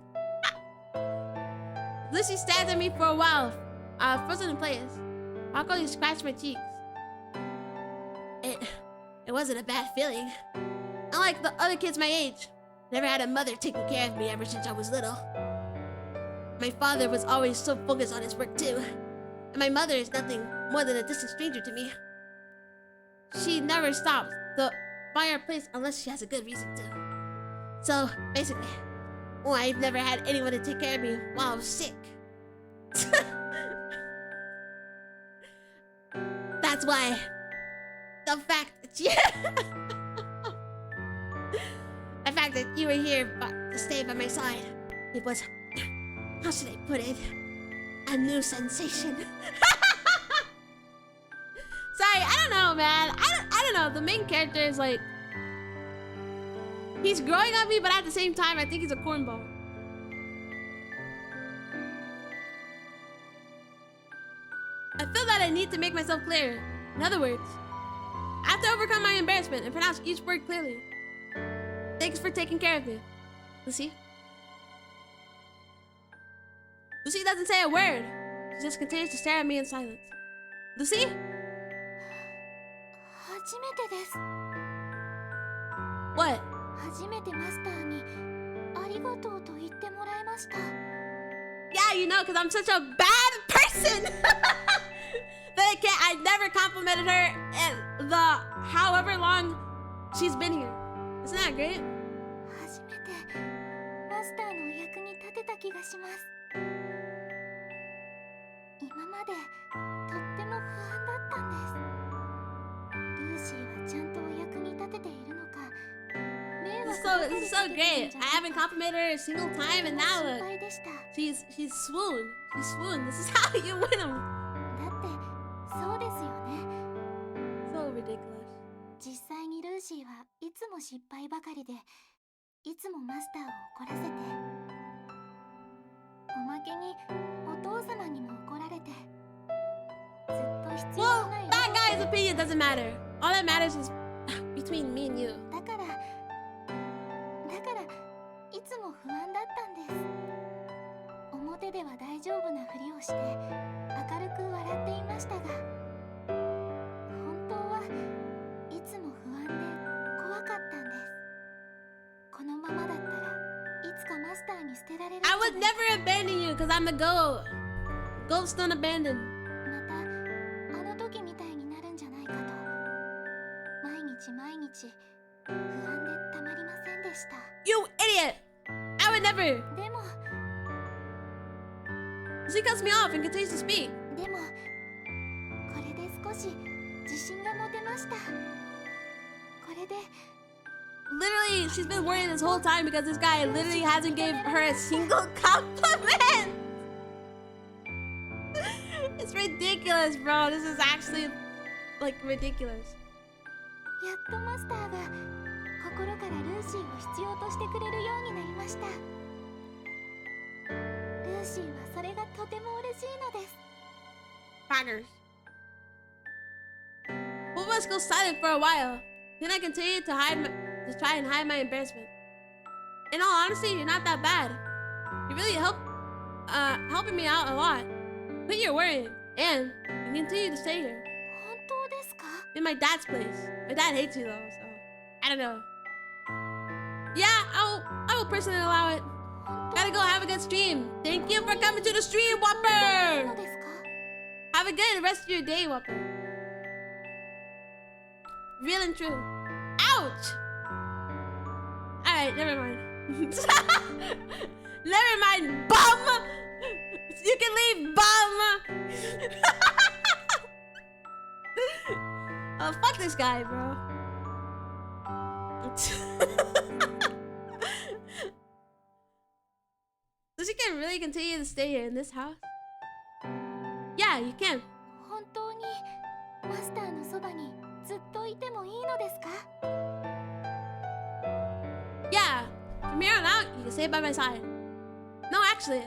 S1: Lucy stares at me for a while, frozen in place. I'll go and scratch my cheeks. It wasn't a bad feeling. Unlike the other kids my age, never had a mother taking care of me ever since I was little. My father was always so focused on his work too. And my mother is nothing more than a distant stranger to me. She never stops by our place unless she has a good reason to. So, basically, I've never had anyone to take care of me while I was sick. That's why the fact that you were here to stay by my side, it was, how should I put it, a new sensation. Sorry, I don't know, man. I don't know. The main character is like, he's growing on me, but at the same time, I think he's a cornball. I feel that I need to make myself clear. In other words, I have to overcome my embarrassment and pronounce each word clearly. Thanks for taking care of me, Lucy. Lucy doesn't say a word. She just continues to stare at me in silence. Lucy?
S2: 初めてです。
S1: What?
S2: 初めてマスターにありがとうと言ってもらいました。
S1: Yeah, you know, because I'm such a bad person. That I never complimented her in the however long she's been here. Isn't that great?
S2: 初めてマスターのお役に立てた気がします。今までとっても不安だったんです。ルーシーはちゃんとお役に立てているのか、迷惑ばかり
S1: This is so great. I haven't complimented her a single time, and now
S2: 心
S1: look,
S2: 配でした。
S1: she's swooned. She's swooned. This is how you win them.
S2: だってそうですよね。
S1: So ridiculous.
S2: 実際にルーシーはいつも失敗ばかりで、いつもマスターを怒らせて、おまけにお父様にも怒られて、ずっと必要
S1: Well,
S2: のない
S1: that guy's opinion doesn't matter. All that matters is between me and you.
S2: だからいつも不安だったんです。表では大丈夫なふりをして明るく笑っていましたが、本当はいつも不安で怖かったんです。このままだったらいつかマスターに捨てられる。
S1: I would never abandon you because I'm the goat. Goats don't abandon.
S2: またあの時みたいになるんじゃないかと、毎日不安でたまりませんでした。
S1: You idiot! I would never.
S2: でも
S1: She cuts me off and continues to speak.
S2: これで少し自信が持てました。これで
S1: Literally, she's been worrying this whole time because this guy literally hasn't gave her a single compliment. It's ridiculous, bro. This is actually like ridiculous.
S2: やっとマスターが心からルーシーを必要としてくれるようになりました。ルーシーはそれがとても嬉しいのです。
S1: Poggers. Both of us go silent for a while. Then I continue to try and hide my embarrassment. In all honesty, you're not that bad. You really helping me out a lot. Quit your worrying, and you continue to stay here.
S2: 本当ですか？
S1: In my dad's place. My dad hates you though, so I don't know. Yeah, I will personally allow it. Gotta go have a good stream. Thank you for coming to the stream,
S2: そうな
S1: Whopper!
S2: のですか？
S1: Have a good rest of your day, Whopper. Real and true. Ouch! Alright, never mind. Never mind, bum! You can leave, bum! Oh, fuck this guy, bro. Does he can really continue to stay here in this house? Yeah, you can.
S2: 本当にマスターのそばにずっといてもいいのですか？
S1: Yeah, from here on out, you can stay by my side. No, actually,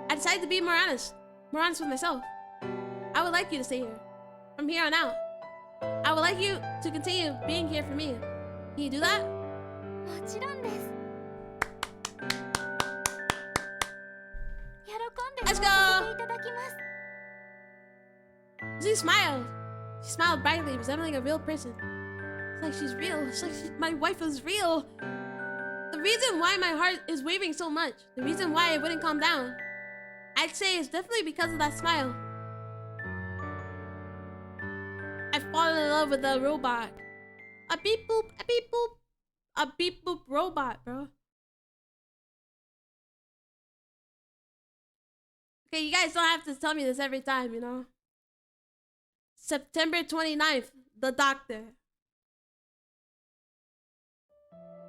S1: I decided to be more honest with myself. I would like you to stay here. From here on out, I would like you to continue being here for me. Can you do that?
S2: もちろんです。喜んで
S1: Let's
S2: そう
S1: go!
S2: させていただきます。
S1: She smiled. She smiled brightly, resembling a real person. It's like she's real. It's like my wife is real. The reason why my heart is waving so much, the reason why it wouldn't calm down, I'd say it's definitely because of that smile. I've fallen in love with a robot. A beep boop, a beep boop, a beep boop robot, bro. Okay, you guys don't have to tell me this every time, you know? September 29th, the doctor.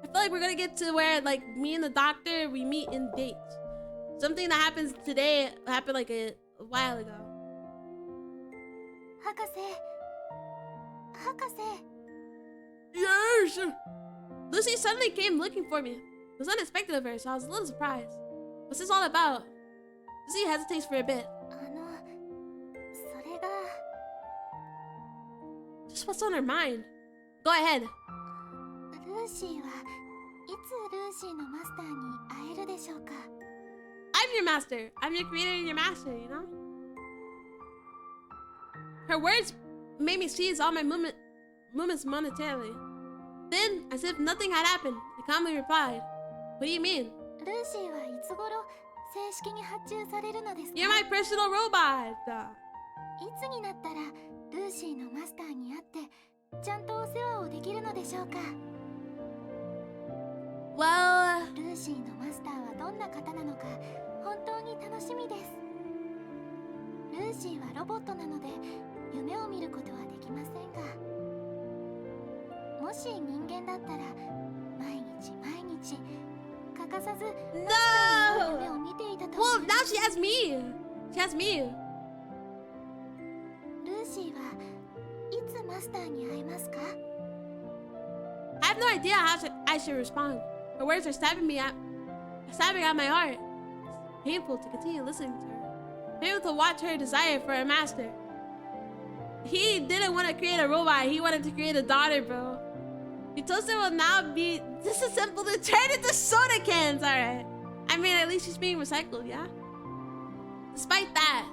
S1: I feel like we're gonna get to where, like, me and the doctor, we meet in dates. Something that happens today happened like a while ago.
S2: 博士。博士。
S3: Yes!
S1: Lucy suddenly came looking for me. It was unexpected of her, so I was a little surprised. What's this all about? Lucy hesitates for a bit.
S2: それが
S1: Just what's on her mind? Go ahead.
S2: ルーシーはいつルーシーのマスターに会えるでしょうか？
S1: I'm your master. I'm your creator and your master, you know? Her words made me seize all my movements momentarily. Then, as if nothing had happened, I calmly replied, What do you mean?
S2: ルーシーはいつ頃正式に発注されるのですか？
S1: You're my personal robot.
S2: いつになったらルーシーのマスターに会ってちゃんとお世話をできるのでしょうか？
S1: Well,
S2: ルーシーのマスターはどんな方なのか本当に楽しみです。ルーシーはロボットなので夢を見ることはできませんが、もし人間だったら毎日欠かさずマスターの夢を見ていたと思
S1: well,
S2: いま
S1: now
S2: す。
S1: she has me. She has me.
S2: ルーシーはいつマスターに会えますか？
S1: I have no idea how I should respond. Her words are stabbing at my heart. It's painful to continue listening to her. Painful to watch her desire for a master. He didn't want to create a robot. He wanted to create a daughter, bro. Your toaster will now be disassembled and turned into soda cans. Alright. I mean, at least she's being recycled, yeah? Despite that,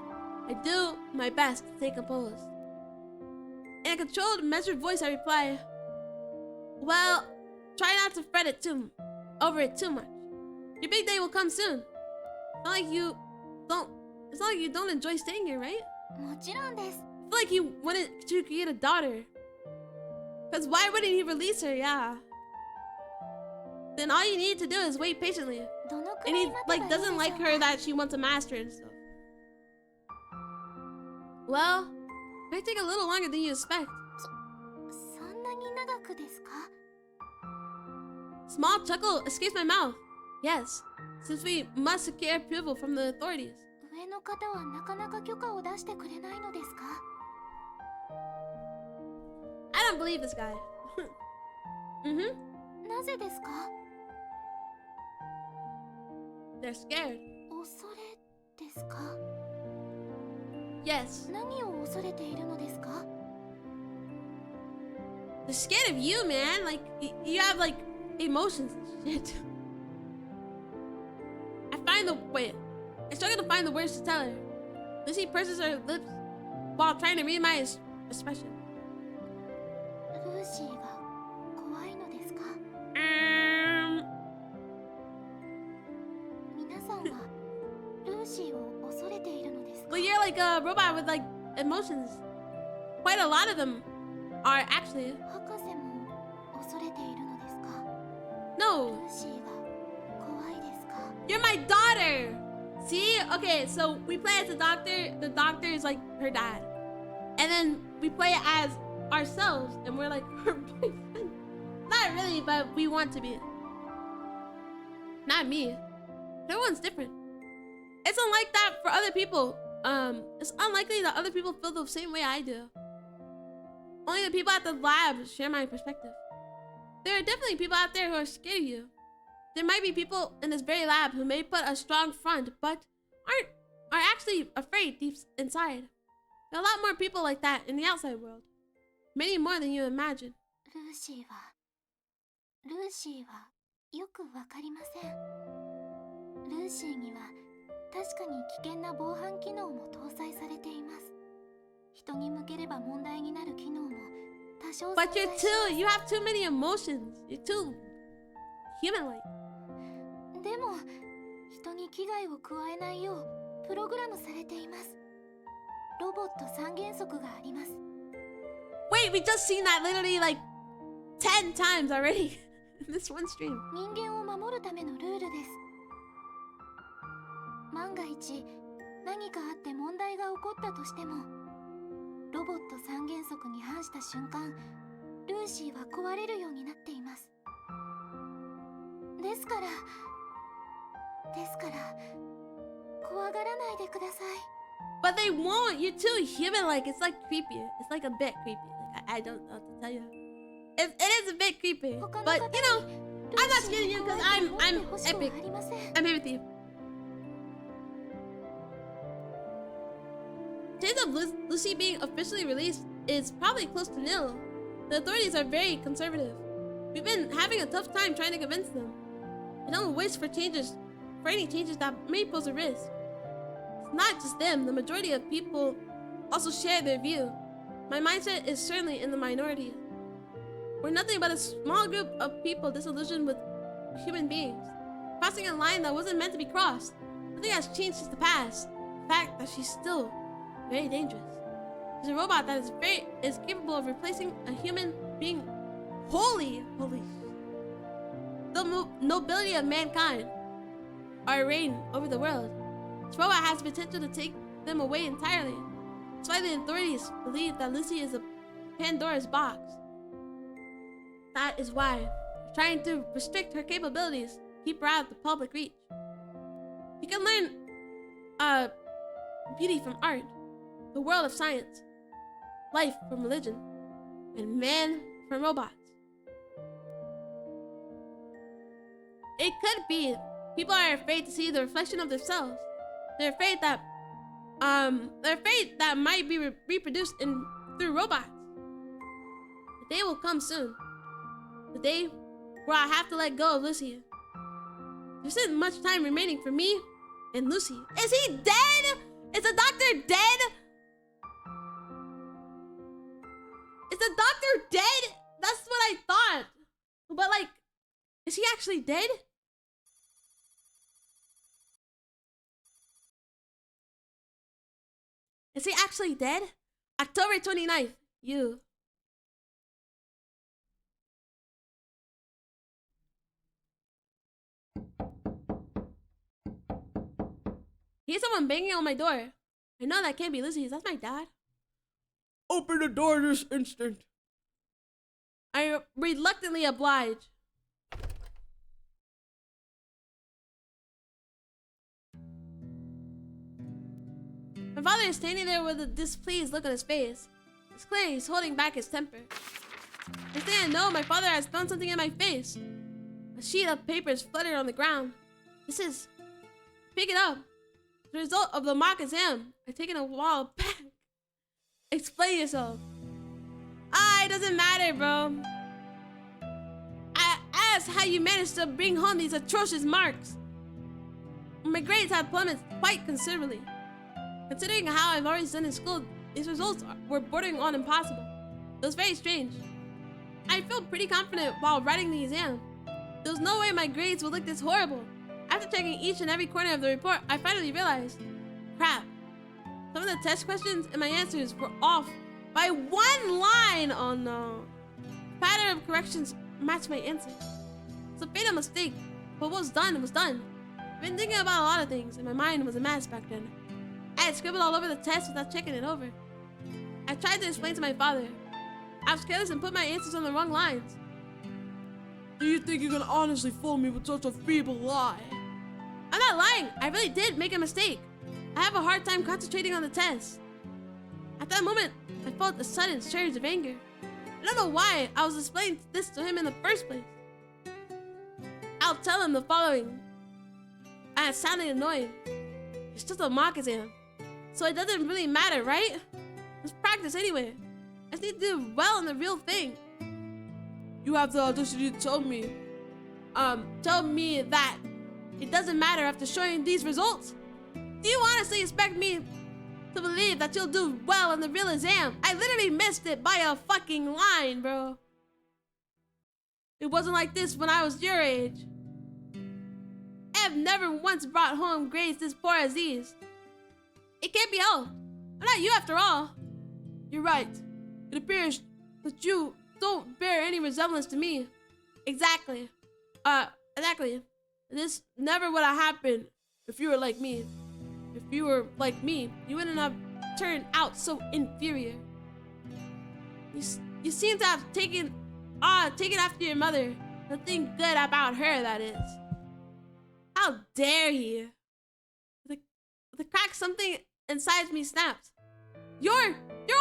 S1: I do my best to stay composed. In a controlled, measured voice, I reply, Well, try not to fret over it too much. Your big day will come soon. It's not like you don't enjoy staying here, right?
S2: もちろんです。
S1: I feel like he wanted to create a daughter. Because why wouldn't he release her? Yeah. Then all you need to do is wait patiently.
S2: どのく
S1: And
S2: らい
S1: he
S2: 待てばいい
S1: like
S2: でしょ
S1: doesn't
S2: う
S1: like
S2: か？
S1: her that she wants a master and stuff. Well, it might take a little longer than you expect.
S2: そんなに長くですか？
S1: Small chuckle escapes my mouth. Yes, since we must secure approval from the authorities.
S2: 上の方はなかなか許可を出してくれないのですか？
S1: I don't believe this guy. Mm-hmm.
S2: なぜですか？
S1: They're scared.
S2: 恐れですか？
S1: Yes.
S2: 何を恐れているのですか？
S1: They're scared of you, man. Like, you have, like, emotions and shit. I struggle to find the words to tell her. Lucy purses her lips while trying to read my expression.
S2: ルーシーが怖いのですか？ 皆さんはルーシーを恐れているのですか？
S1: Well, you're like a robot with, like, emotions. Quite a lot of them are, actually.
S2: 博れているのですか？
S1: No.
S2: ルーシーが怖いですか？
S1: You're my daughter. See? Okay, so we play as the doctor. The doctor is like her dad. And then we play as ourselves and we're like her boyfriend. Not really, but we want to be. Not me. Everyone's different. It's unlike that for other people. It's unlikely that other people feel the same way I do. Only the people at the lab share my perspective. There are definitely people out there who are scared of you. There might be people in this very lab who may put a strong front, but are actually afraid deep inside. There are a lot more people like that in the outside world. Many more than you imagine.
S2: ルーシーはよくわかりません。ルーシーには確かに危険な防犯機能も搭載されています。人に向ければ問題になる機能も多少存
S1: But
S2: 在
S1: you're
S2: します。
S1: you have too many emotions. You're too human-like.
S2: でも人に危害を加えないようプログラムされています。ロボット三原則があります。
S1: Wait, we just seen that literally like 10 times already in this one stream.
S2: 人間を守るためのルールです。万が一何かあって問題が起こったとしても、ロボット三原則に反した瞬間、ルーシーは壊れるようになっています。ですから怖がらないでください。
S1: But they won't. You're too human-like. It's like creepy. It's like a bit creepy. Like I don't know what to tell you. It is a bit creepy. But you know, I'm not scared of you because I'm epic. I'm here with you. Chance of Lucy being officially released is probably close to nil. The authorities are very conservative. We've been having a tough time trying to convince them. I don't wish for any changes that may pose a risk. It's not just them. The majority of people also share their view. My mindset is certainly in the minority. We're nothing but a small group of people disillusioned with human beings, crossing a line that wasn't meant to be crossed. Nothing has changed since the past. The fact that she's still very dangerous. She's a robot that is capable of replacing a human being wholly. The nobility of mankind are reign over the world. This robot has the potential to take them away entirely. That's why the authorities believe that Lucy is a Pandora's box. That is why they're trying to restrict her capabilities, keep her out of the public reach. You can learn beauty from art, the world of science, life from religion, and man from robots. It could be people are afraid to see the reflection of themselves. They're afraid that might be reproduced through robots. The day will come soon. The day where I have to let go of Lucy. There isn't much time remaining for me and Lucy. Is he dead? Is the doctor dead? Is the doctor dead? That's what I thought. But like, is he actually dead? Is he actually dead? October 29th, you. Here's someone banging on my door. I know that can't be Lizzie's. That's my dad.
S3: Open the door this instant.
S1: I reluctantly oblige. My father is standing there with a displeased look on his face. It's clear he's holding back his temper. Next thing I know, my father has thrown something in my face. A sheet of paper is fluttered on the ground. This is... Pick it up. The result of the mock exam. I've taken a while back. Explain yourself. It doesn't matter, bro. I asked how you managed to bring home these atrocious marks. My grades have plummeted quite considerably. Considering how I've already done in school, these results were bordering on impossible. It was very strange. I felt pretty confident while writing the exam. There was no way my grades would look this horrible. After checking each and every corner of the report, I finally realized, crap. Some of the test questions and my answers were off by one line. Oh no. Pattern of corrections match my answer. It's a fatal mistake, but what was done was done. I've been thinking about a lot of things, and my mind was a mess back then. I had scribbled all over the test without checking it over. I tried to explain to my father. I was careless and put my answers on the wrong lines.
S3: Do you think you can honestly fool me with such a feeble lie?
S1: I'm not lying. I really did make a mistake. I have a hard time concentrating on the test. At that moment, I felt a sudden surge of anger. I don't know why I was explaining this to him in the first place. I'll tell him the following. And it sounded annoying. It's just a mock exam, so it doesn't really matter, right? Let's practice anyway. I just need to do well in the real thing.
S3: You have the audacity to tell me
S1: that it doesn't matter after showing these results? Do you honestly expect me to believe that you'll do well in the real exam? I literally missed it by a fucking line, bro. It wasn't like this when I was your age. I have never once brought home grades this poor as these. It can't be helped. I'm not you after all.
S3: You're right. It appears that you don't bear any resemblance to me.
S1: Exactly. Exactly.
S3: This never would have happened if you were like me. If you were like me,
S1: you wouldn't have turned out so inferior. You seem to have taken after your mother. Nothing good about her, that is. How dare you? The crack, something inside me snapped. You're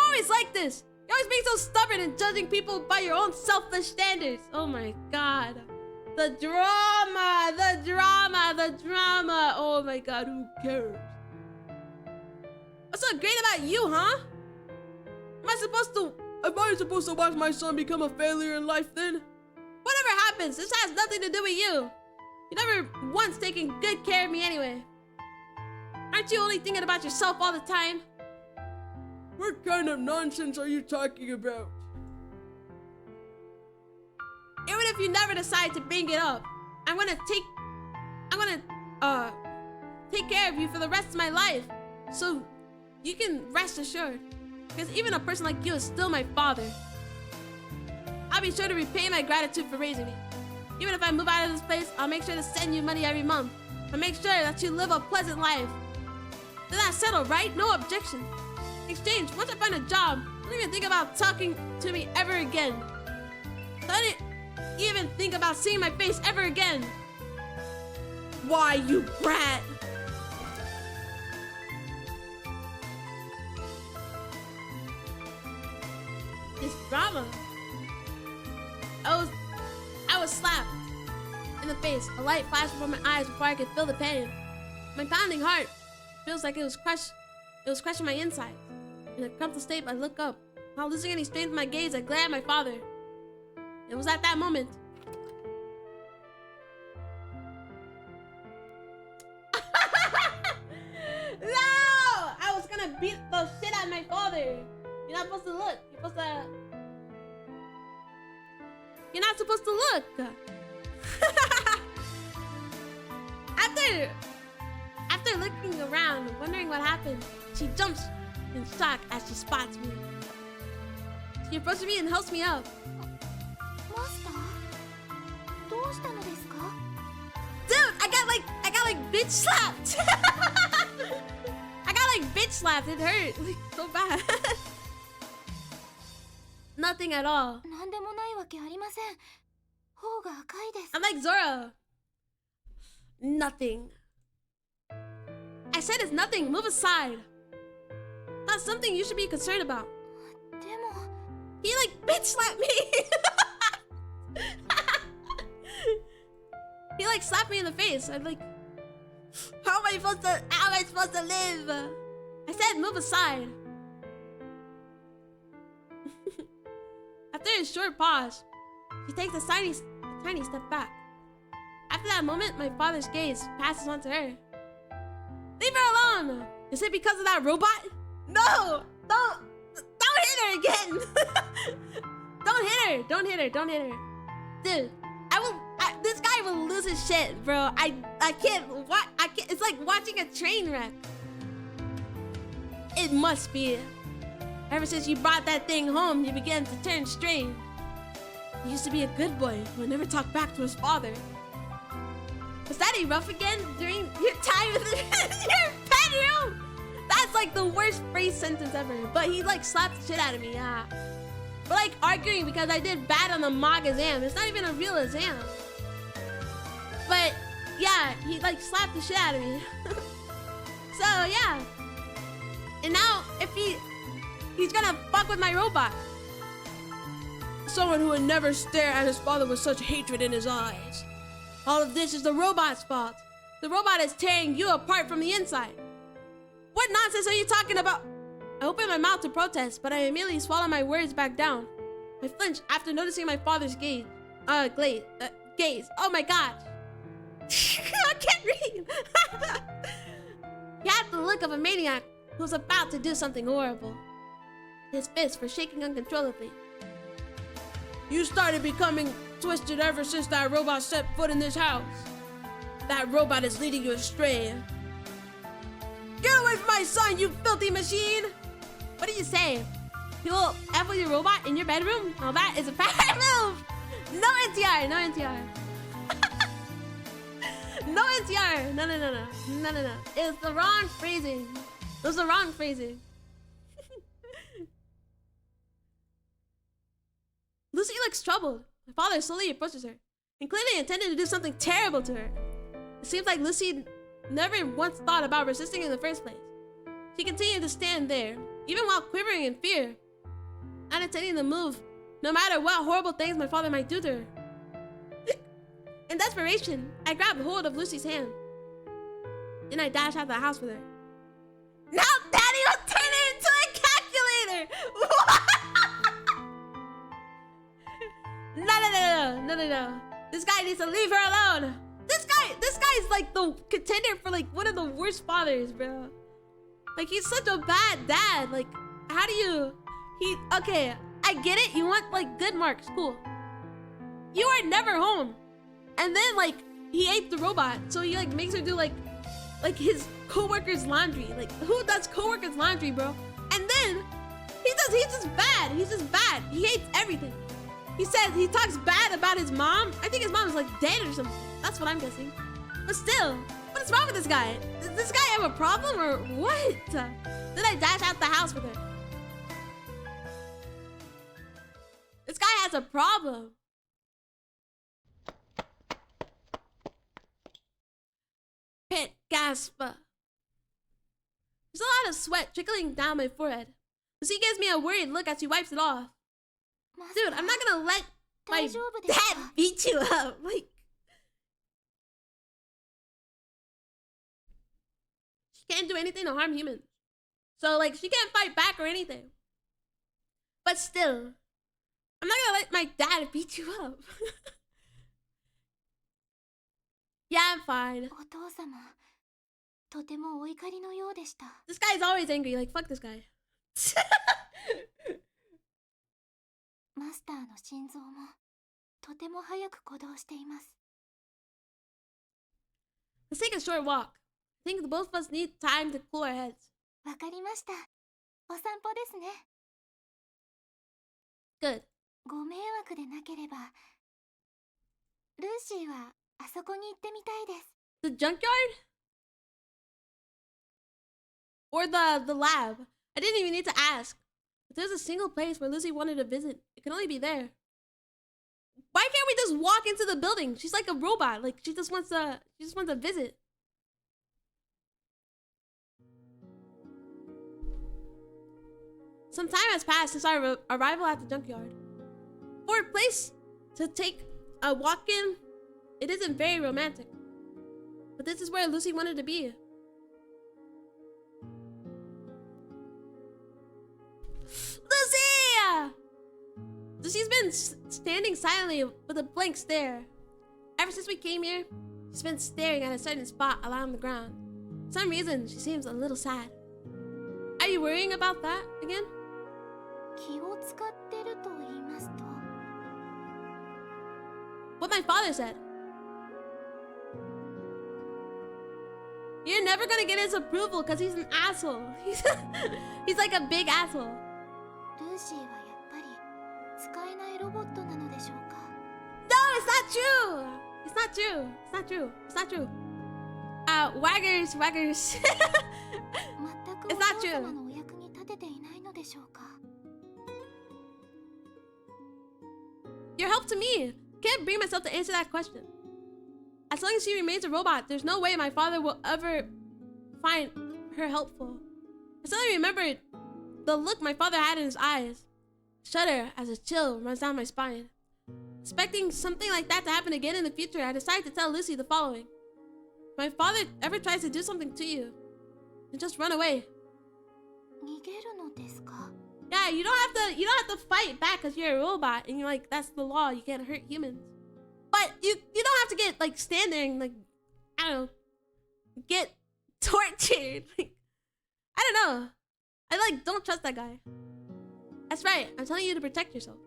S1: always like this. You're always being so stubborn and judging people by your own selfish standards. Oh my god. The drama, the drama, the drama. Oh my god, who cares? What's so great about you, huh? Am I supposed to
S3: watch my son become a failure in life then?
S1: Whatever happens, this has nothing to do with you. You never once taken good care of me anyway. Aren't you only thinking about yourself all the time?
S3: What kind of nonsense are you talking about?
S1: Even if you never decide to bring it up, I'm gonna take care of you for the rest of my life. So you can rest assured. Because even a person like you is still my father. I'll be sure to repay my gratitude for raising me. Even if I move out of this place, I'll make sure to send you money every month. I'll make sure that you live a pleasant life. Then that's settled, right? No objection. In exchange, once I find a job, don't even think about talking to me ever again. Don't even think about seeing my face ever again. Why, you brat? This drama. I was slapped in the face. A light flashed before my eyes before I could feel the pain. My pounding heart feels like it was crushing my insides. In a crumpled state, I look up. Not losing any strength in my gaze, I glare at my father. It was at that moment. No! I was gonna beat the shit out of my father. You're not supposed to look. You're not supposed to look. After looking around, wondering what happened, she jumps in shock as she spots me. She approaches me and helps me up.
S2: Master, どうしたのですか?
S1: Dude, I got like bitch slapped. I got like bitch slapped. It hurt like so bad. Nothing at all.
S2: なんでもないわけありません。頬が赤いです。
S1: I'm like Zora. Nothing. I said it's nothing. Move aside. Not something you should be concerned about.
S2: でも
S1: He like bitch slapped me. He like slapped me in the face. I'm like, how am I supposed to live? I said move aside. After a short pause, she takes a tiny step back. After that moment, my father's gaze passes on to her. Leave her alone! Is it because of that robot? No! Don't hit her again! Don't hit her. Dude, this guy will lose his shit, bro. I can't, it's like watching a train wreck. It must be. Ever since you brought that thing home, you began to turn strange. He used to be a good boy who would never talk back to his father. Was Daddy rough again during your time in your bedroom? That's like the worst phrase sentence ever. But he like slapped the shit out of me, yeah. We're like arguing because I did bad on the mock exam. It's not even a real exam. But yeah, he like slapped the shit out of me. So yeah. And now if he's gonna fuck with my robot.
S3: Someone who would never stare at his father with such hatred in his eyes.
S1: All of this is the robot's fault. The robot is tearing you apart from the inside. What nonsense are you talking about? I opened my mouth to protest, but I immediately swallowed my words back down. I flinched after noticing my father's gaze. Gaze. Oh my god. I can't read. He had the look of a maniac who was about to do something horrible. His fists were shaking uncontrollably.
S3: You started becoming twisted ever since that robot set foot in this house. That robot is leading you astray.
S1: Get away from my son, you filthy machine! What did you say? You will F with your robot in your bedroom? Oh, that is a bad move! No NTR, no NTR. No NTR. No. It's the wrong phrasing. It was the wrong phrasing. Lucy looks troubled. My father slowly approaches her and clearly intended to do something terrible to her. It seems like Lucy never once thought about resisting in the first place. She continued to stand there, even while quivering in fear, not intending to move, no matter what horrible things my father might do to her. In desperation, I grabbed hold of Lucy's hand, and I dashed out of the house with her. Now Daddy will turn it into a calculator! No. This guy needs to leave her alone. This guy's like the contender for like one of the worst fathers, bro. Like he's such a bad dad. Like, how do you? Okay, I get it. You want like good marks, cool. You are never home, and then like he ate the robot, so he like makes her do like his coworker's laundry. Like who does coworker's laundry, bro? And then he's just bad. He's just bad. He hates everything. He says he talks bad about his mom. I think his mom is like dead or something. That's what I'm guessing. But still, what is wrong with this guy? Does this guy have a problem or what? Did I dash out the house with her? This guy has a problem. Pit gasp. There's a lot of sweat trickling down my forehead. Lucy gives me a worried look as she wipes it off. Dude, I'm not gonna let my dad beat you up. Like, she can't do anything to harm humans. So, like, she can't fight back or anything. But still, I'm not gonna let my dad beat you up. Yeah, I'm fine. This guy's always angry. Like, fuck this guy. Let's take a short walk. I think the both of us need time to cool our heads. Good. The junkyard? Or the lab? I didn't even need to ask. If there's a single place where Lucy wanted to visit, it can only be there. Why can't we just walk into the building? She's like a robot. Like she just wants to visit. Some time has passed since our arrival at the junkyard. For a place to take a walk in, it isn't very romantic. But this is where Lucy wanted to be. Lucy! Lucy's been standing silently with a blank stare. Ever since we came here, she's been staring at a certain spot along the ground. For some reason, she seems a little sad. Are you worrying about that again? What my father said. You're never gonna get his approval because he's an asshole. He's like a big asshole.
S2: 使えないロボットなのでしょうか。
S1: No, it's not true. It's not true. It's not true. It's not true. Waggers.
S2: 全く
S1: It's
S2: お
S1: not
S2: 父
S1: true.
S2: 様のお役に立てていないのでしょうか。
S1: Your help to me. Can't bring myself to answer that question. As long as she remains a robot, there's no way my father will ever find her helpful. I suddenly remembered the look my father had in his eyes. Shudder as a chill runs down my spine. Expecting something like that to happen again in the future, I decided to tell Lucy the following. If my father ever tries to do something to you, then just run away.
S2: 逃げるのですか。
S1: Yeah, you don't have to fight back because you're a robot and you're like, that's the law, you can't hurt humans. But you don't have to get like stand there and like, I don't know, get tortured. Like, I don't know. I like don't trust that guy. That's right, I'm telling you to protect yourself.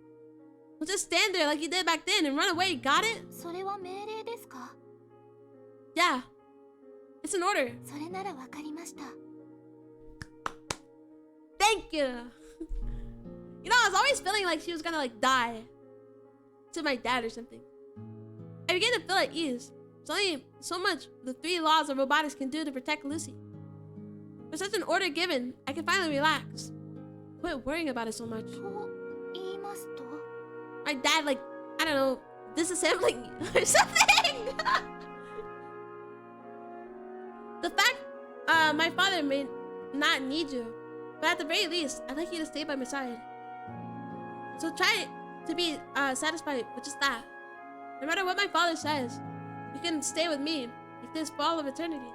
S1: Don't just stand there like you did back then and run away, got it?
S2: それは命令ですか。
S1: Yeah. It's an order.
S2: それならわかりました。
S1: Thank you. You know, I was always feeling like she was gonna like die to my dad or something. I began to feel at ease. There's only so much the 3 laws of robotics can do to protect Lucy. With such an order given, I can finally relax. Quit worrying about it so much.
S2: と言いますと。
S1: My dad, like, I don't know, disassembling or something. The fact my father may not need you, but at the very least, I'd like you to stay by my side. So try to be satisfied with just that. No matter what my father says, you can stay with me like this for all of eternity.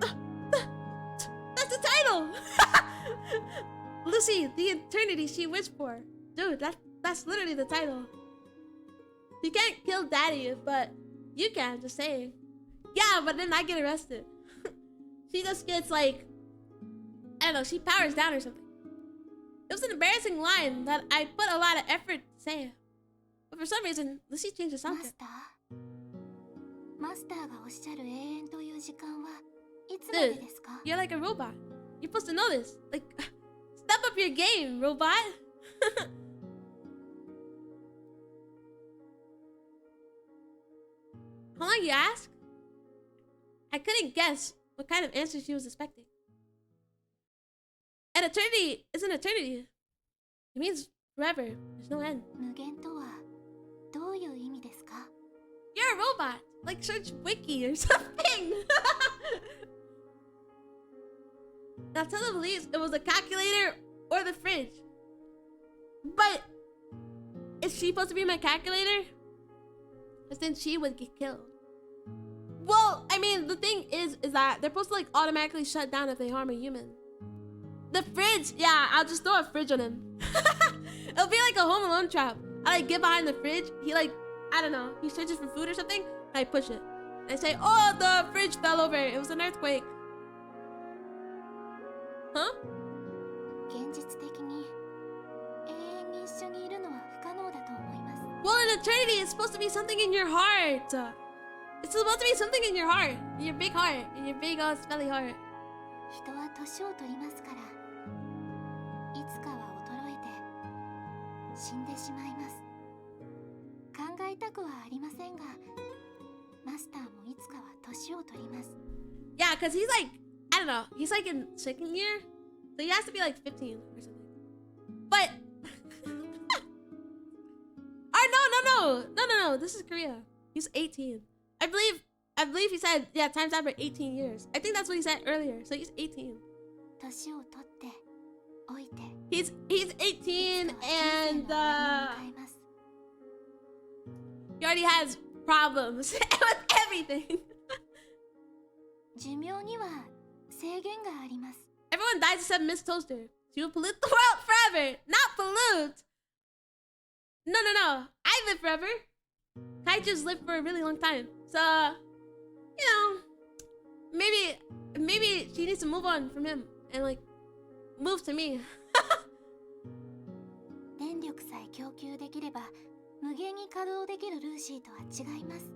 S1: That's the title! Lucy, the eternity she wished for. Dude, that's literally the title. You can't kill Daddy, but you can, just saying. Yeah, but then I get arrested. She just gets like, I don't know, she powers down or something. It was an embarrassing line that I put a lot of effort to say. But for some reason, Lucy changed the
S2: マ
S1: soundtrack.
S2: スター。マスターがおっしゃる永遠という時間はいつまでですか。
S1: You're like a robot. You're supposed to know this. Like, step up your game, robot. How long you ask? I couldn't guess what kind of answer she was expecting. An eternity is an eternity. It means forever. There's no end.
S2: 無限とはどういう意味ですか。
S1: You're a robot. Like search wiki or something. Now tell the police it was a calculator or the fridge. But is she supposed to be my calculator? Because then she would get killed. Well, I mean, the thing is that they're supposed to like automatically shut down if they harm a human. The fridge, yeah, I'll just throw a fridge on him. It'll be like a Home Alone trap. I like get behind the fridge. He like, I don't know, he searches for food or something. And I push it. And I say, oh, the fridge fell over. It was an earthquake. Huh?
S2: 現実的に永遠に一緒にいるのは不可能だと思います。
S1: Well, an eternity is supposed to be something in your heart. It's supposed to be something in your heart. In your big heart. In your big, smelly heart.
S2: 人は年を取りますから、いつかは衰えて死んでしまいます。考えたくはありませんが、マスターもいつかは年を取ります。
S1: Yeah, because he's like, I don't know. He's like in second year. So he has to be like 15 or something. But... Oh, no. This is Korea. He's 18. I believe he said, yeah, times out for 18 years. I think that's what he said earlier. So he's 18.
S2: 年を取っておいて、
S1: He's 18 and
S2: 人生の終わりを迎えます。
S1: he already has problems with everything.
S2: 寿命には制限があります。
S1: Everyone dies except Miss Toaster. She will pollute the world forever. Not pollute. No. I live forever. Kaijus live for a really long time. So, you know, maybe she needs to move on from him and like move to me.
S2: 電力さえ供給できれば無限に稼働できるルーシーとは違います。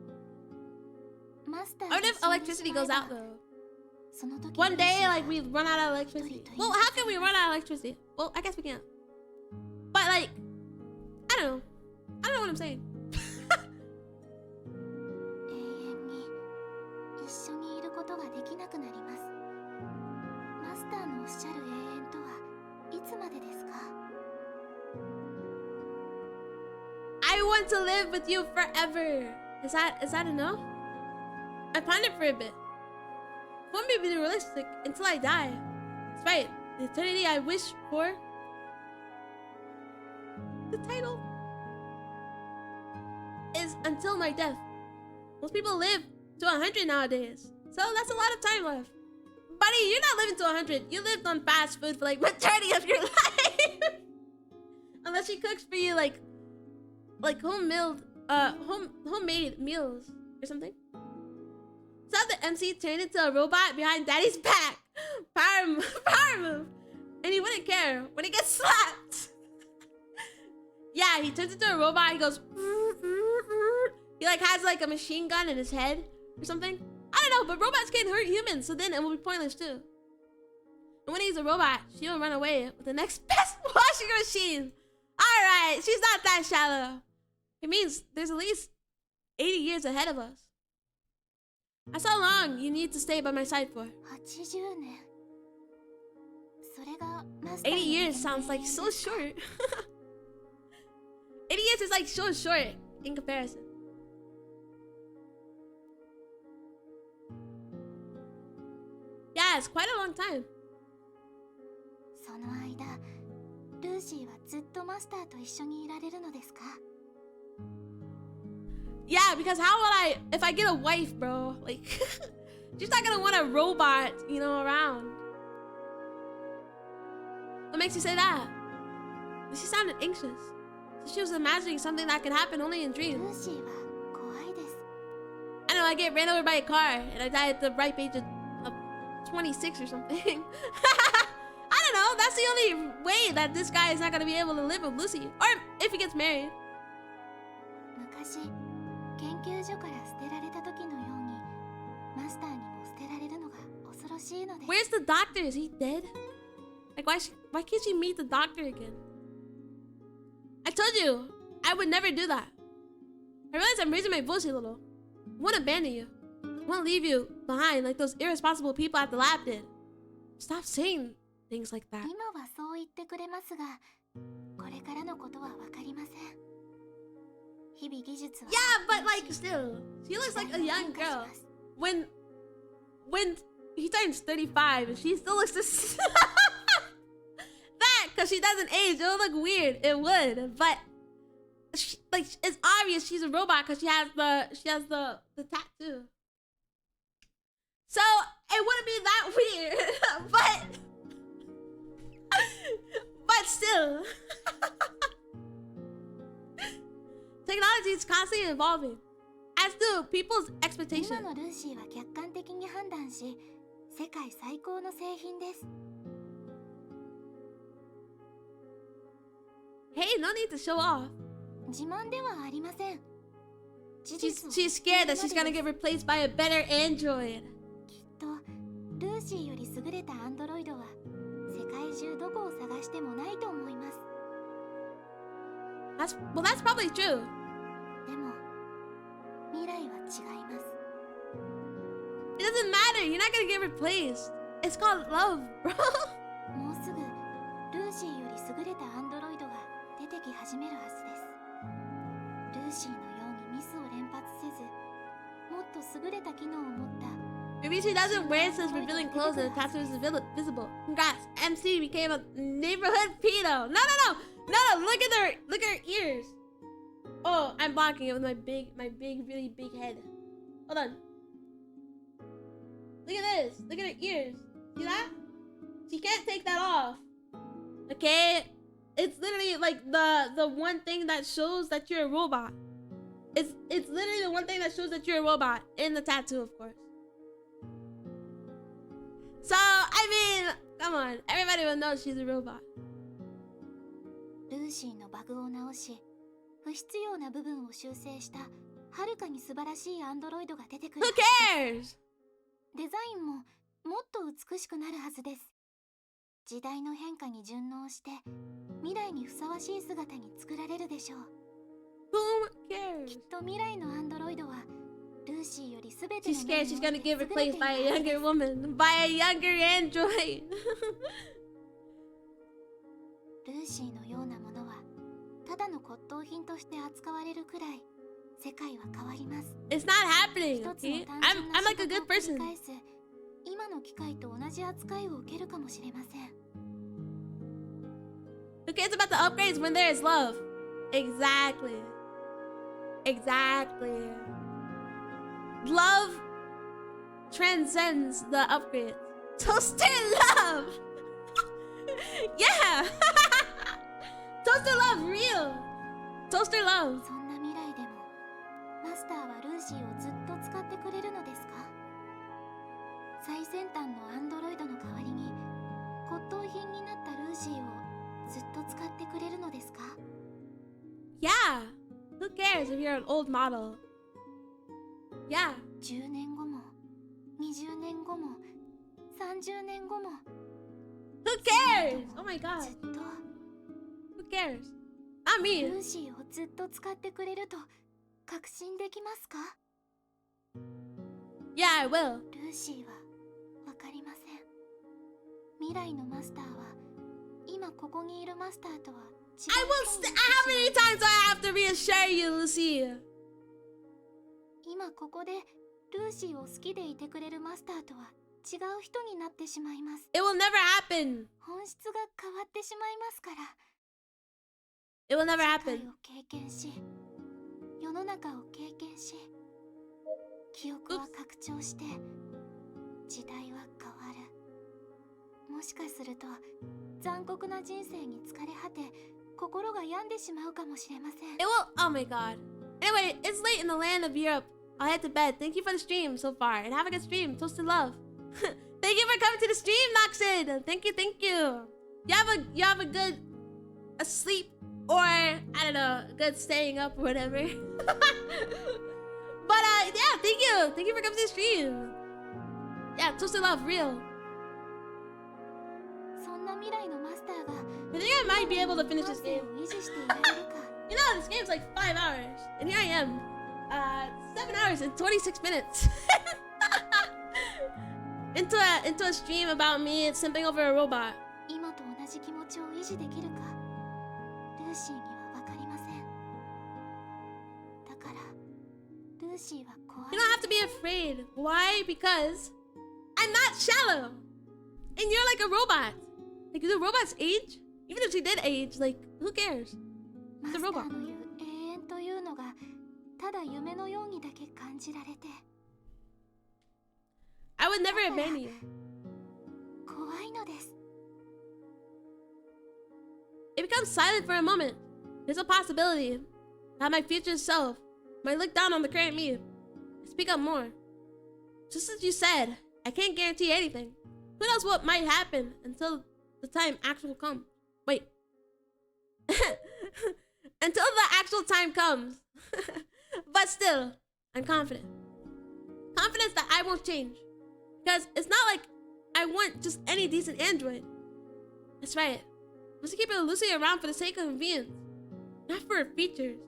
S2: マスター
S1: I wonder if electricity goes out though.
S2: その時
S1: One day, like we run out of electricity. Well, how can we run out of electricity? Well, I guess we can't. But like, what I'm saying.
S2: 永遠に一緒にいることができなくなります。マスターのおっしゃる永遠とはいつまでですか？
S1: I want to live with you forever. Is that a no? I pondered for a bit. Won't be realistic until I die. That's right. The eternity I wish for. The title is until my death. Most people live to 100 nowadays, so that's a lot of time left. Buddy, you're not living to 100. You lived on fast food for like majority of your life. Unless she cooks for you like homemade meals or something. So the MC turned into a robot behind Daddy's back. Power move. And he wouldn't care when he gets slapped. Yeah, he turns into a robot. He goes. He like has like a machine gun in his head or something. I don't know, but robots can hurt humans, so then it will be pointless too. And when he's a robot, she'll run away with the next best washing machine. Alright, she's not that shallow. It means there's at least 80 years ahead of us. That's how long you need to stay by my side for.
S2: 80年。それがマスター
S1: 80 years
S2: の
S1: sounds like so short. 80 years is like so short in comparison. Yeah, it's quite a long time.
S2: その間、ルーシーはずっとマスターと一緒にいられるのですか？
S1: Yeah, because how would I, if I get a wife, bro? Like, she's not gonna want a robot, you know, around. What makes you say that? She sounded anxious. So she was imagining something that could happen only in
S2: ル
S1: dreams.
S2: ーシーは怖いです。
S1: I know, I get ran over by a car and I die at the ripe age of 26 or something. I don't know, that's the only way that this guy is not gonna be able to live with Lucy. Or if he gets married.
S2: 昔、研究所から捨てられた時のように、マスターにも捨てられるのが恐ろしいのです。
S1: Where's the doctor? Is he dead? Like, why can't she meet the doctor again? I told you, I would never do that. I realize I'm raising my voice a little. I won't abandon you. I won't leave you behind like those irresponsible people at the lab did. Stop saying things like that.
S2: 今はそう言ってくれますが、これからのことは分かりません。日々技術は
S1: Yeah, but like still, she looks like a young girl. When he turns 35 and she still looks this that because she doesn't age, it would look weird. It would, but like it's obvious she's a robot because she has the tattoo. So it wouldn't be that weird, but still. Technology is constantly evolving, as do people's
S2: 今
S1: expectations.
S2: のルーシーは客観的に判断し、世界最高の製品です。
S1: Hey, no need to show off.
S2: 自慢ではありません。事実を
S1: She's scared that she's gonna get replaced by a better android.
S2: きっとルーシーより優れたアンドロイドは世界中どこを探してもないと思います。
S1: That's probably true.
S2: でも未来は違います。
S1: It doesn't matter. You're not gonna get replaced. It's called love, bro.
S2: もうすぐルーシーより優れたアンドロイドが出てき始めるはずです。ルーシーのようにミスを連発せず、もっと優れた機能を持った
S1: Maybe she doesn't wear such revealing clothes and the tattoo is visible. Congrats, MC became a neighborhood pedo. No. Look at her ears. Oh, I'm blocking it with my big, really big head. Hold on. Look at this. Look at her ears. See that? She can't take that off. Okay? It's literally like the one thing that shows that you're a robot. It's literally the one thing that shows that you're a robot in the tattoo, of course. So, I mean, come on. Everybody will know she's a robot.
S2: ルーシーのバグを直し、不必要な部分を修正したはるかに素晴らしいアンドロイドが出てくる
S1: Who cares?
S2: デザインももっと美しくなるはずです。時代の変化に順応して未来にふさわしい姿に作られるでしょう。
S1: cares?
S2: きっと未来のアンドロイドはルーシーよりすべて
S1: She's
S2: の面
S1: scared
S2: に
S1: she's
S2: おい
S1: gonna
S2: て
S1: get
S2: 優れて
S1: replaced
S2: い
S1: by a
S2: るはず
S1: younger
S2: です
S1: woman. By a younger android.
S2: ルーシーのようなものはただの骨董品として扱われるくらい世界は変わります。
S1: It's not happening,
S2: 一つの
S1: okay?
S2: 単
S1: I'm
S2: 純な
S1: I'm
S2: 仕
S1: like a
S2: 事
S1: good
S2: を繰り
S1: person.
S2: 返す今の機械と同じ扱いを受けるかもしれません。
S1: Who cares about the upgrades when there is love? Exactly. Exactly. Love transcends the upgrades. Toaster love! Yeah! Toaster love, real! Toaster love.
S2: そんな未来でもマスターはルーシーをずっと使ってくれるのですか？最先端のアンドロイドの代わりに骨董品になったルーシーをずっと使ってくれるのですか？
S1: Yeah! Who cares if you're an old model? Yeah.
S2: 10年後も20年後も30年後も
S1: Who cares? Oh my
S2: ず
S1: god.
S2: っと
S1: Who cares? Not
S2: ル
S1: me.
S2: ーシーをずっと使ってくれると確信できますか？
S1: Yeah, I will.
S2: ルーシーはわかりません。未来のマスターは今ここにいるマスターとは違う
S1: I will.
S2: 人になって
S1: How
S2: し
S1: many
S2: まい
S1: times do I have to reassure you, Lucy?
S2: 今ここでルーシーを好きでいてくれるマスターとは違う人になってしまいます。
S1: It will never happen.
S2: 本質が変わってしまいますから。
S1: It will never
S2: 世
S1: happen.
S2: 界を経験し世の中を経験し記憶は拡張して時代は変わる。もしかすると残酷な人生に疲れ果て心が病んでしまうかもしれません。
S1: It will. Oh my god. Anyway, it's late in the land of Europe. I'll head to bed. Thank you for the stream so far, and have a good stream. Toasted love. Thank you for coming to the stream, Noxid. Thank you, thank you. You have a good sleep, or I don't know, a good staying up or whatever. But yeah, thank you for coming to the stream. Yeah, toasted love, real.
S2: そんな未来のマスターが
S1: I think I might be able to finish this
S2: 感性
S1: game.
S2: を維持していられるか
S1: You know, this game's like 5 hours, and here I am, 7 hours and 26 minutes into a stream about me simping over a robot.
S2: 今と同じ気持ちを維持できるかルーシーには分かりません。だからルーシーは怖い。
S1: You don't have to be afraid. Why? Because I'm not shallow, and you're like a robot. Like, do robots age? Even if she did age, like, who cares?
S2: マ
S1: The
S2: スター
S1: robot.
S2: の言う永遠というのがただ夢のようにだけ感じられて
S1: I would never abandon you.
S2: 怖いのです。
S1: It becomes silent for a moment. There's a possibility that my future self might look down on the current me. Speak up more. Just as you said, I can't guarantee anything. Who knows what might happen until the time actual comes. Wait. Until the actual time comes. But still, I'm confident. Confidence that I won't change. Because it's not like I want just any decent android. That's right. I want to keep Lucy around for the sake of convenience, not for her features.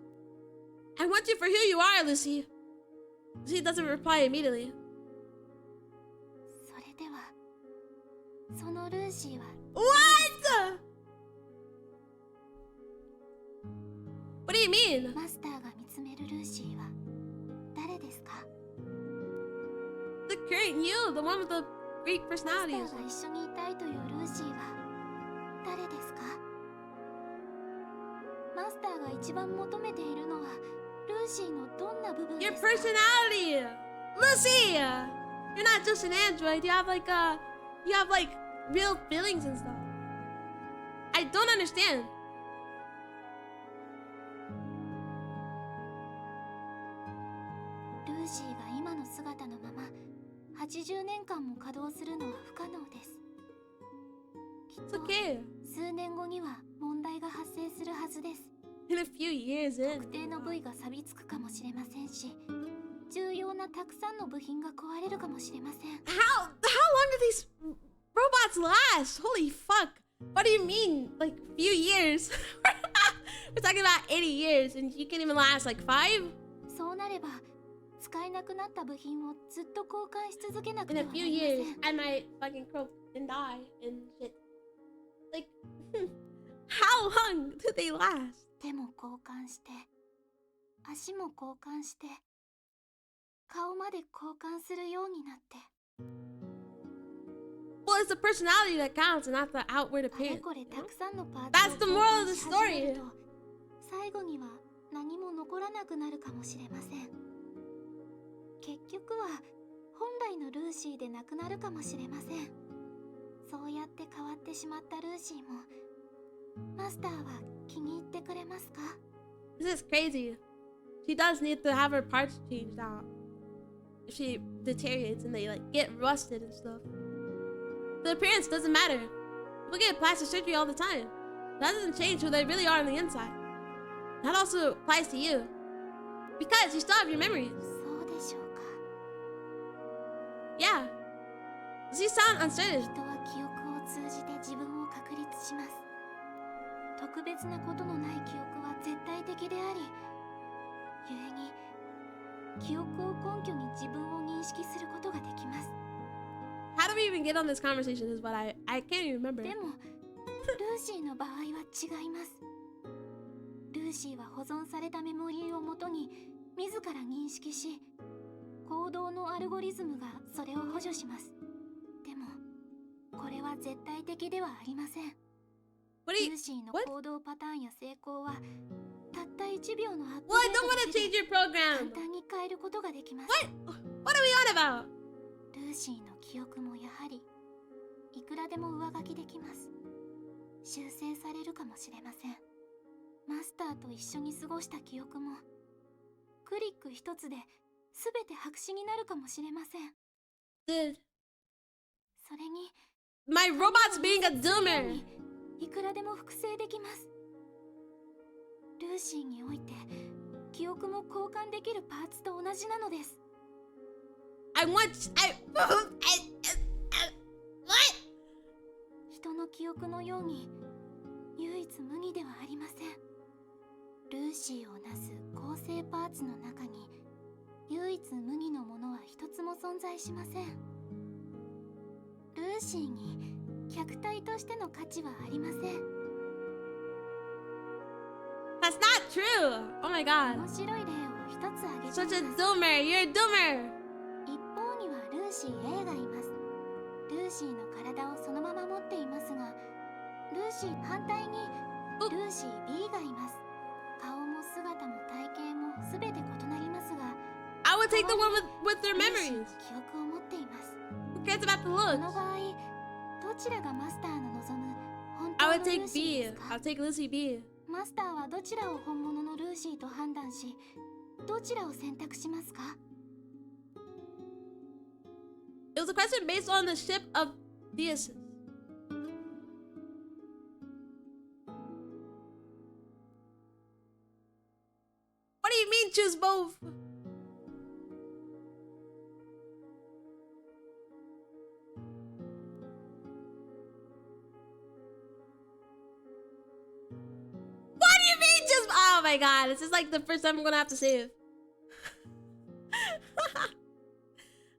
S1: I want you for who you are, Lucy. Lucy doesn't reply immediately.
S2: それではそのルーシーは
S1: What? What do you mean?
S2: マスターが見つめるルーシーは誰ですか？
S1: The current you, the one with the great
S2: マスタ
S1: personality.
S2: ーが一緒にいたいというルーシーは誰ですか？マスターが一番求めているのはルーシーのどんな部分で
S1: Your
S2: すか？
S1: personality, Lucy. You're not just an android. You have like real feelings and stuff. I don't understand.
S2: ルーシーが今の姿のまま80年間も稼働するのは不可能です。きっ
S1: It's
S2: と
S1: okay.
S2: 数年後には問題が発生するはずです。
S1: In a few years in.
S2: 特定の部位が錆びつくかもしれませんし、重要なたくさんの部品が壊れるかもしれません。
S1: How long do these robots last? Holy fuck. What do you mean? Like few years? We're talking about 80 years and you can't even last like 5?
S2: そうなれば使えなくなった部品をずっと交換し続けなく
S1: In
S2: て
S1: a
S2: はな
S1: few
S2: りませ
S1: years,
S2: ん。
S1: I might fucking croak and die and shit. Like, how long do they last?
S2: 手も交換して、足も交換して、顔まで交換するようになって、
S1: Well, it's the personality that counts and not the outward
S2: あれ
S1: appearance.
S2: これ
S1: you
S2: た
S1: know?
S2: くさんのパー
S1: That's
S2: ツ
S1: the
S2: を
S1: moral
S2: 交
S1: of the
S2: 換し始める
S1: story.
S2: と、最後には何も残らなくなるかもしれません。結局は本来のルーシーでなくなるかもしれません。そうやって変わってしまったルーシーも、マスターは気に入ってくれますか？
S1: This is crazy. She does need to have her parts changed out. If she deteriorates and they like get rusted and stuff. The appearance doesn't matter. People get plastic surgery all the time. That doesn't change who they really are on the inside. That also applies to you. Because you still have your memories.
S2: そうでしょうか。
S1: Yeah. Does he sound uncertain?
S2: 人は記憶を通じて自分を確立します。特別なことのない記憶は絶対的であり、故に記憶を根拠に自分を認識することができます。
S1: How do we even get on this conversation is what I can't even remember.
S2: でも、ルーシーの場合は違います。ルーシーは保存されたメモリーをもとに自ら認識し、行動のアルゴリズムがそれを補助します。でも、これは絶対的ではありません。
S1: What do
S2: ル
S1: you...
S2: ーシーの
S1: What?
S2: 行動パターンや成功はたった1秒のアップ
S1: Well, I
S2: デー
S1: don't
S2: ト
S1: want
S2: だ
S1: to
S2: け
S1: change
S2: で
S1: your
S2: 簡
S1: program.
S2: 単に変えることができます。
S1: What are we on about?
S2: ルーシーの記憶もやはりいくらでも上書きできます。修正されるかもしれません。マスターと一緒に過ごした記憶もクリック一つで全て白紙になるかもしれません。
S1: Dude,
S2: それに
S1: my robot's being a doomer.
S2: いくらでも複製できます。ルーシーにおいて記憶も交換できるパーツと同じなのです。
S1: What?
S2: 人の記憶のように唯一無二ではありません。ルーシーをなす構成パーツの中に唯一無二のものは一つも存在しません。ルーシーに客体としての価値はありません。
S1: That's not true. Oh my god.
S2: 面白い例を一つ挙げ
S1: Such
S2: て
S1: a
S2: みます。
S1: doomer. You're a doomer.
S2: 一方にはルーシー A がいます。ルーシーの体をそのまま持っていますが、ルーシー反対にルーシー B がいます。顔も姿も体型も全て異なりますが、
S1: I would take the one with their
S2: ルーシー
S1: memories.
S2: の記憶を持っています。
S1: Who cares about the
S2: こ
S1: looks?
S2: の場合、どちらがマスターの望む本
S1: I
S2: 当
S1: would
S2: のル
S1: take
S2: ーシー
S1: B.
S2: ですか？
S1: I'll take Lucy B.
S2: マスターはどちらを本物のルーシーと判断し、どちらを選択しますか？
S1: It was a question based on the ship of Theseus. What do you mean choose both? What do you mean choose? Oh my god, this is like the first time I'm gonna have to save.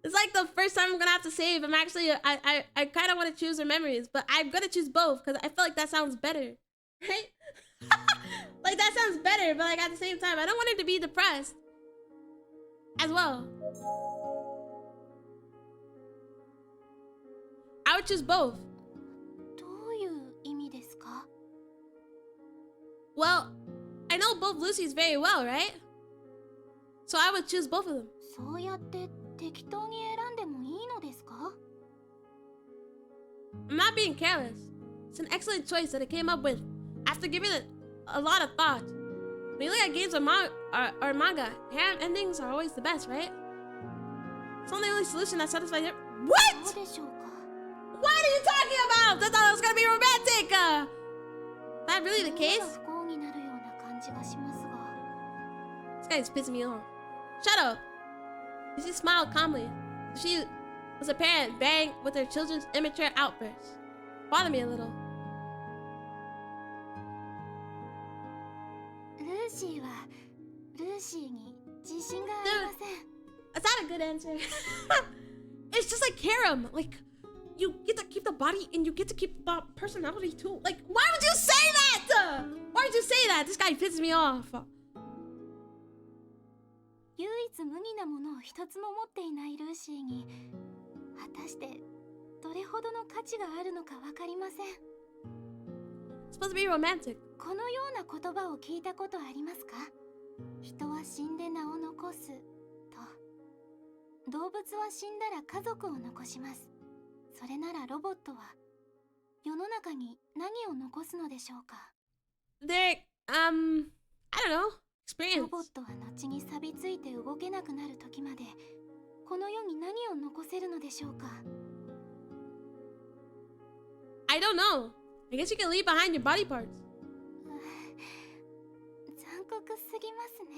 S1: It's like the first time I'm gonna have to save. I'm actually, I kind of want to choose her memories, but I'm gonna choose both because I feel like that sounds better, right? Like that sounds better, but like at the same time, I don't want her to be depressed as well. I would choose both.
S2: どういう意味ですか？
S1: Well, I know both Lucy's very well, right? So I would choose both of them.
S2: そうやって適当に選んでもいいのですか？
S1: I'm not being careless. It's an excellent choice that I came up with after giving it a lot of thought. When you look at games or manga, harem endings are always the best, right? It's not the only solution that satisfies it.
S2: ど
S1: What?
S2: うでしょうか？
S1: What are you talking about? I thought it was gonna be romantic. Is that really the
S2: みんな
S1: case?
S2: が不幸になるような感じがしますが。
S1: This guy's pissing me off. Shut up. She smiled calmly. She was a parent bang with her children's immature outbursts. Bothered me a little.
S2: シーに自信がありません。
S1: That's not a good answer. It's just like harem. Like, you get to keep the body and you get to keep the personality too. Like, why would you say that? Why would you say that? This guy pisses me off.
S2: 唯一無二なものを一つも持っていないルーシーに果たしてどれほどの価値があるのかわかりません。
S1: It's supposed to be romantic.
S2: このような言葉を聞いたことありますか？人は死んで名を残すと。動物は死んだら家族を残します。それならロボットは世の中に何を残すのでしょうか？
S1: They're, I don't know,
S2: ロ
S1: experience.
S2: ボットは後に錆びついて動けなくなる時までこの世に何を残せるのでしょうか？
S1: I don't know. I guess you can leave behind your body parts.
S2: 残酷すぎますね。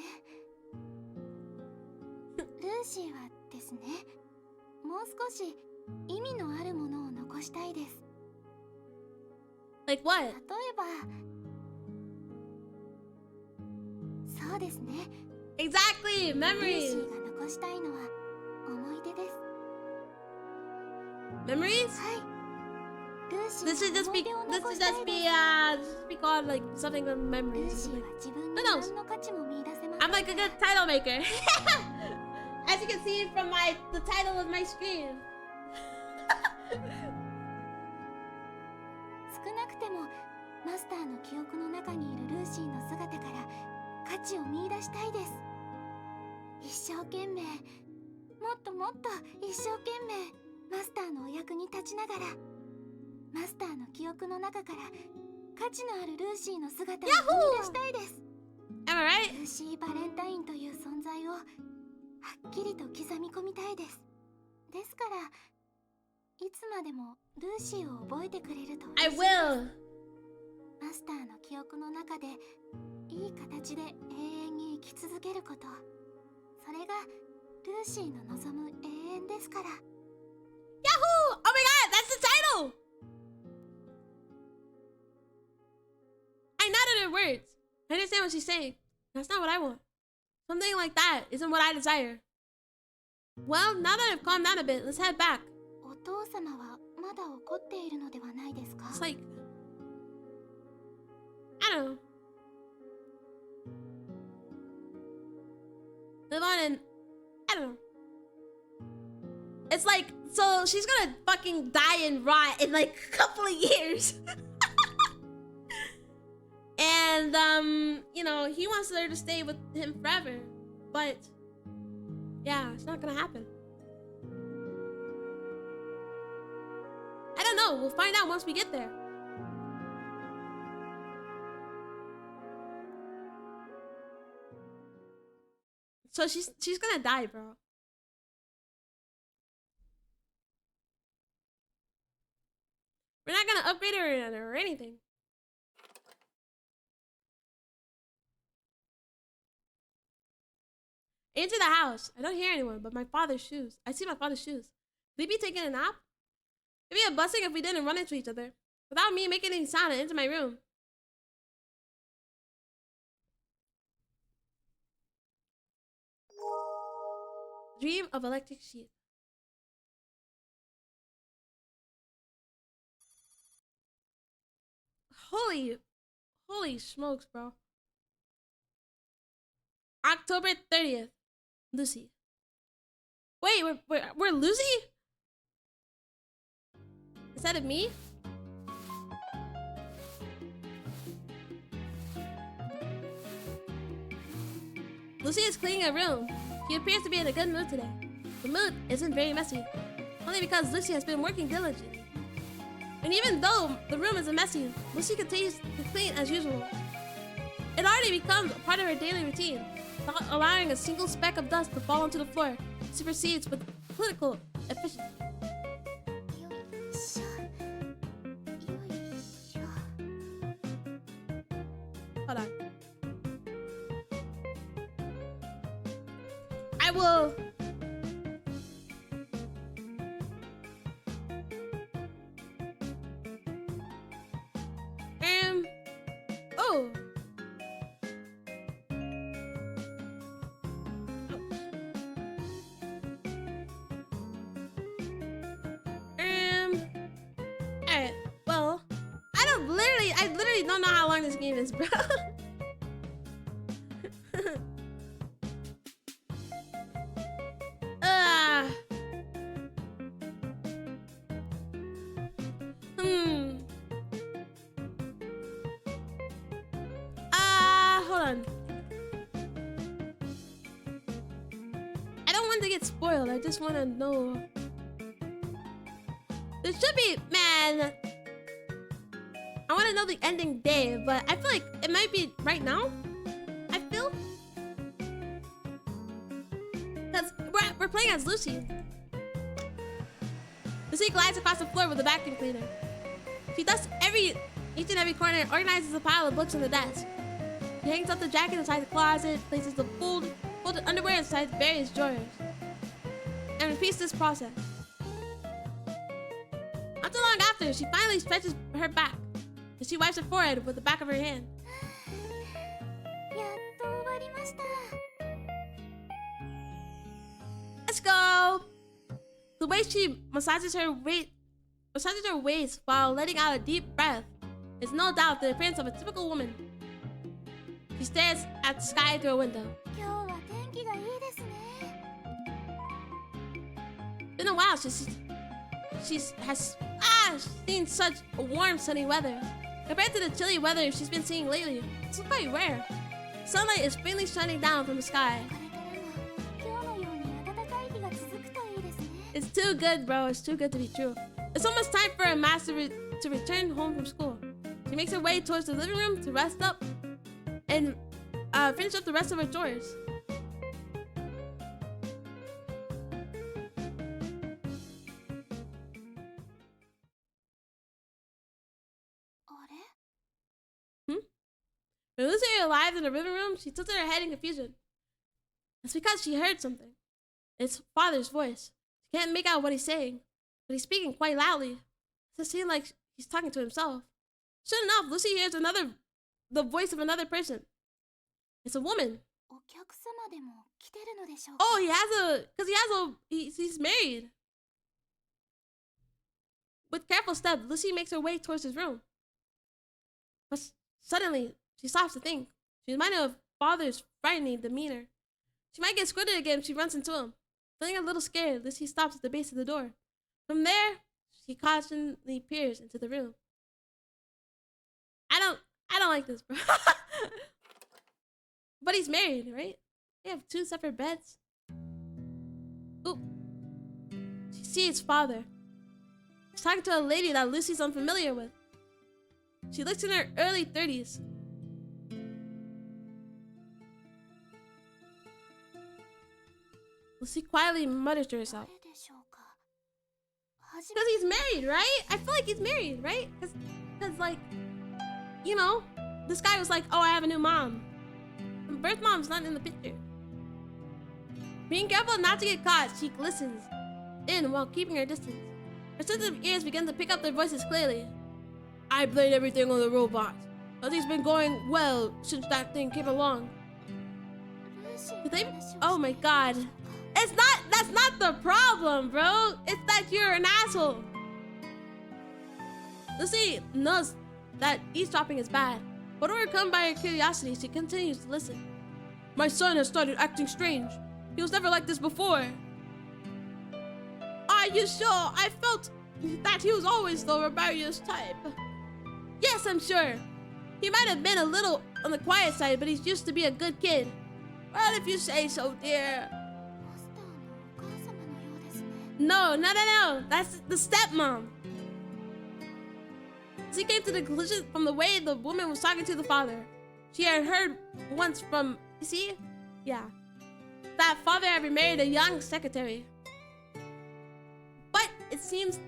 S2: ルーシーはですね、もう少し意味のあるものを残したいです。
S1: Like what?
S2: 例えば、そうですね。
S1: Exactly,
S2: ルーシ
S1: memories.
S2: ーが残したいのは思い出です。
S1: Memories?
S2: はい。ルーシ
S1: This should
S2: ー
S1: just
S2: は思
S1: be,
S2: い出を
S1: this
S2: 残
S1: should
S2: したい
S1: just
S2: で
S1: be,
S2: す。
S1: this should be called like something of
S2: ル
S1: memories.
S2: ーシ
S1: Or
S2: ー
S1: something.
S2: は自分に
S1: Who knows?
S2: 何の価値も見出せません。
S1: I'm like a good title maker. As you can see from the title of my screen.
S2: 少なくてもマスターの記憶の中にいるルーシーの姿から価値を見出したいです。一生懸命、もっともっと一生懸命マスターのお役に立ちながらマスターの記憶の中から価値のあるルーシーの姿を見出したいです。
S1: Am I right?
S2: ルーシー・バレンタインという存在をはっきりと刻み込みたいです。ですからいつまでもルーシーを覚えてくれると
S1: I
S2: 嬉しいです。
S1: will.
S2: マスターの記憶の中でいい形で永遠に生き続けること、それがルーシーの望む永遠ですから。
S1: Yahoo! Oh my god, that's the title! I nodded her words. I understand what she's saying. That's not what I want. Something like that isn't what I desire. Well, now that I've calmed down a bit, let's head back.
S2: お父様はまだ怒っているのではないですか？
S1: It's like, I don't know. Live on and I don't know. It's like, so she's gonna fucking die and rot in like a couple of years. And you know, he wants her to stay with him forever. But yeah, it's not gonna happen. I don't know. We'll find out once we get there. So she's gonna die, bro. We're not gonna upgrade her or anything. Into the house. I don't hear anyone but my father's shoes. I see my father's shoes. Would he be taking a nap? It'd be a blessing if we didn't run into each other without me making any sound and into my room. Dream of electric sheep. Holy smokes, bro. October 30th. Lucy. Wait, we're Lucy? Is that of me? Lucy is cleaning her room. She appears to be in a good mood today. The mood isn't very messy, only because Lucy has been working diligently. And even though the room isn't messy, Lucy continues to clean as usual. It already becomes a part of her daily routine, not allowing a single speck of dust to fall onto the floor. She proceeds with clinical efficiency.
S2: よいしょ。よいしょ。
S1: Hold on. I will. Oh. really don't know how long this game is, bro. Hold on. I don't want to get spoiled. I just want to know. There should be, man. I want to know the ending day, but I feel like it might be right now. I feel. Because we're playing as Lucy. Lucy glides across the floor with a vacuum cleaner. She dusts each and every corner and organizes a pile of books on the desk. She hangs up the jacket inside the closet, places the folded underwear inside various drawers, and repeats this process. Not too long after, she finally stretches her back, and she wipes her forehead with the back of her hand. Let's go! The way she massages her waist while letting out a deep breath is no doubt the appearance of a typical woman. She stares at the sky through a window. Been a while since she has seen such warm, sunny weather. Compared to the chilly weather she's been seeing lately, it's quite rare. Sunlight is faintly shining down from the sky. It's too good, bro. It's too good to be true. It's almost time for a master to return home from school. She makes her way towards the living room to rest up and finish up the rest of her chores. When Lucy arrived in the living room, she tilted her head in confusion. It's because she heard something. It's father's voice. She can't make out what he's saying, but he's speaking quite loudly. It seems like he's talking to himself. Sure enough, Lucy hears the voice of another person. It's a woman. Oh, he's married. With careful steps, Lucy makes her way towards his room. But suddenly, she stops to think. She's reminded of father's frightening demeanor. She might get squirted again if she runs into him. Feeling a little scared, Lucy stops at the base of the door. From there, she cautiously peers into the room. I don't like this, bro. But he's married, right? They have 2 separate beds. Oop. She sees his father. He's talking to a lady that Lucy's unfamiliar with. She looks in her early 30s. Lucy quietly mutters to herself. Because he's married, right? I feel like he's married, right? Because like, you know, this guy was like, oh, I have a new mom. And birth mom's not in the picture. Being careful not to get caught, she listens in while keeping her distance. Her sensitive ears begin to pick up their voices clearly. I blame everything on the robot. Nothing's been going well since that thing came along. Oh my god. That's not the problem, bro. It's that you're an asshole. Lucy knows that eavesdropping is bad, but overcome by her curiosity, she continues to listen. My son has started acting strange. He was never like this before. Are you sure? I felt that he was always the rebellious type. Yes, I'm sure. He might have been a little on the quiet side, but he's used to be a good kid. Well, if you say so, dear. No. That's the stepmom. She came to the conclusion from the way the woman was talking to the father. She had heard once from, you see? Yeah. That father had remarried a young secretary. But it seems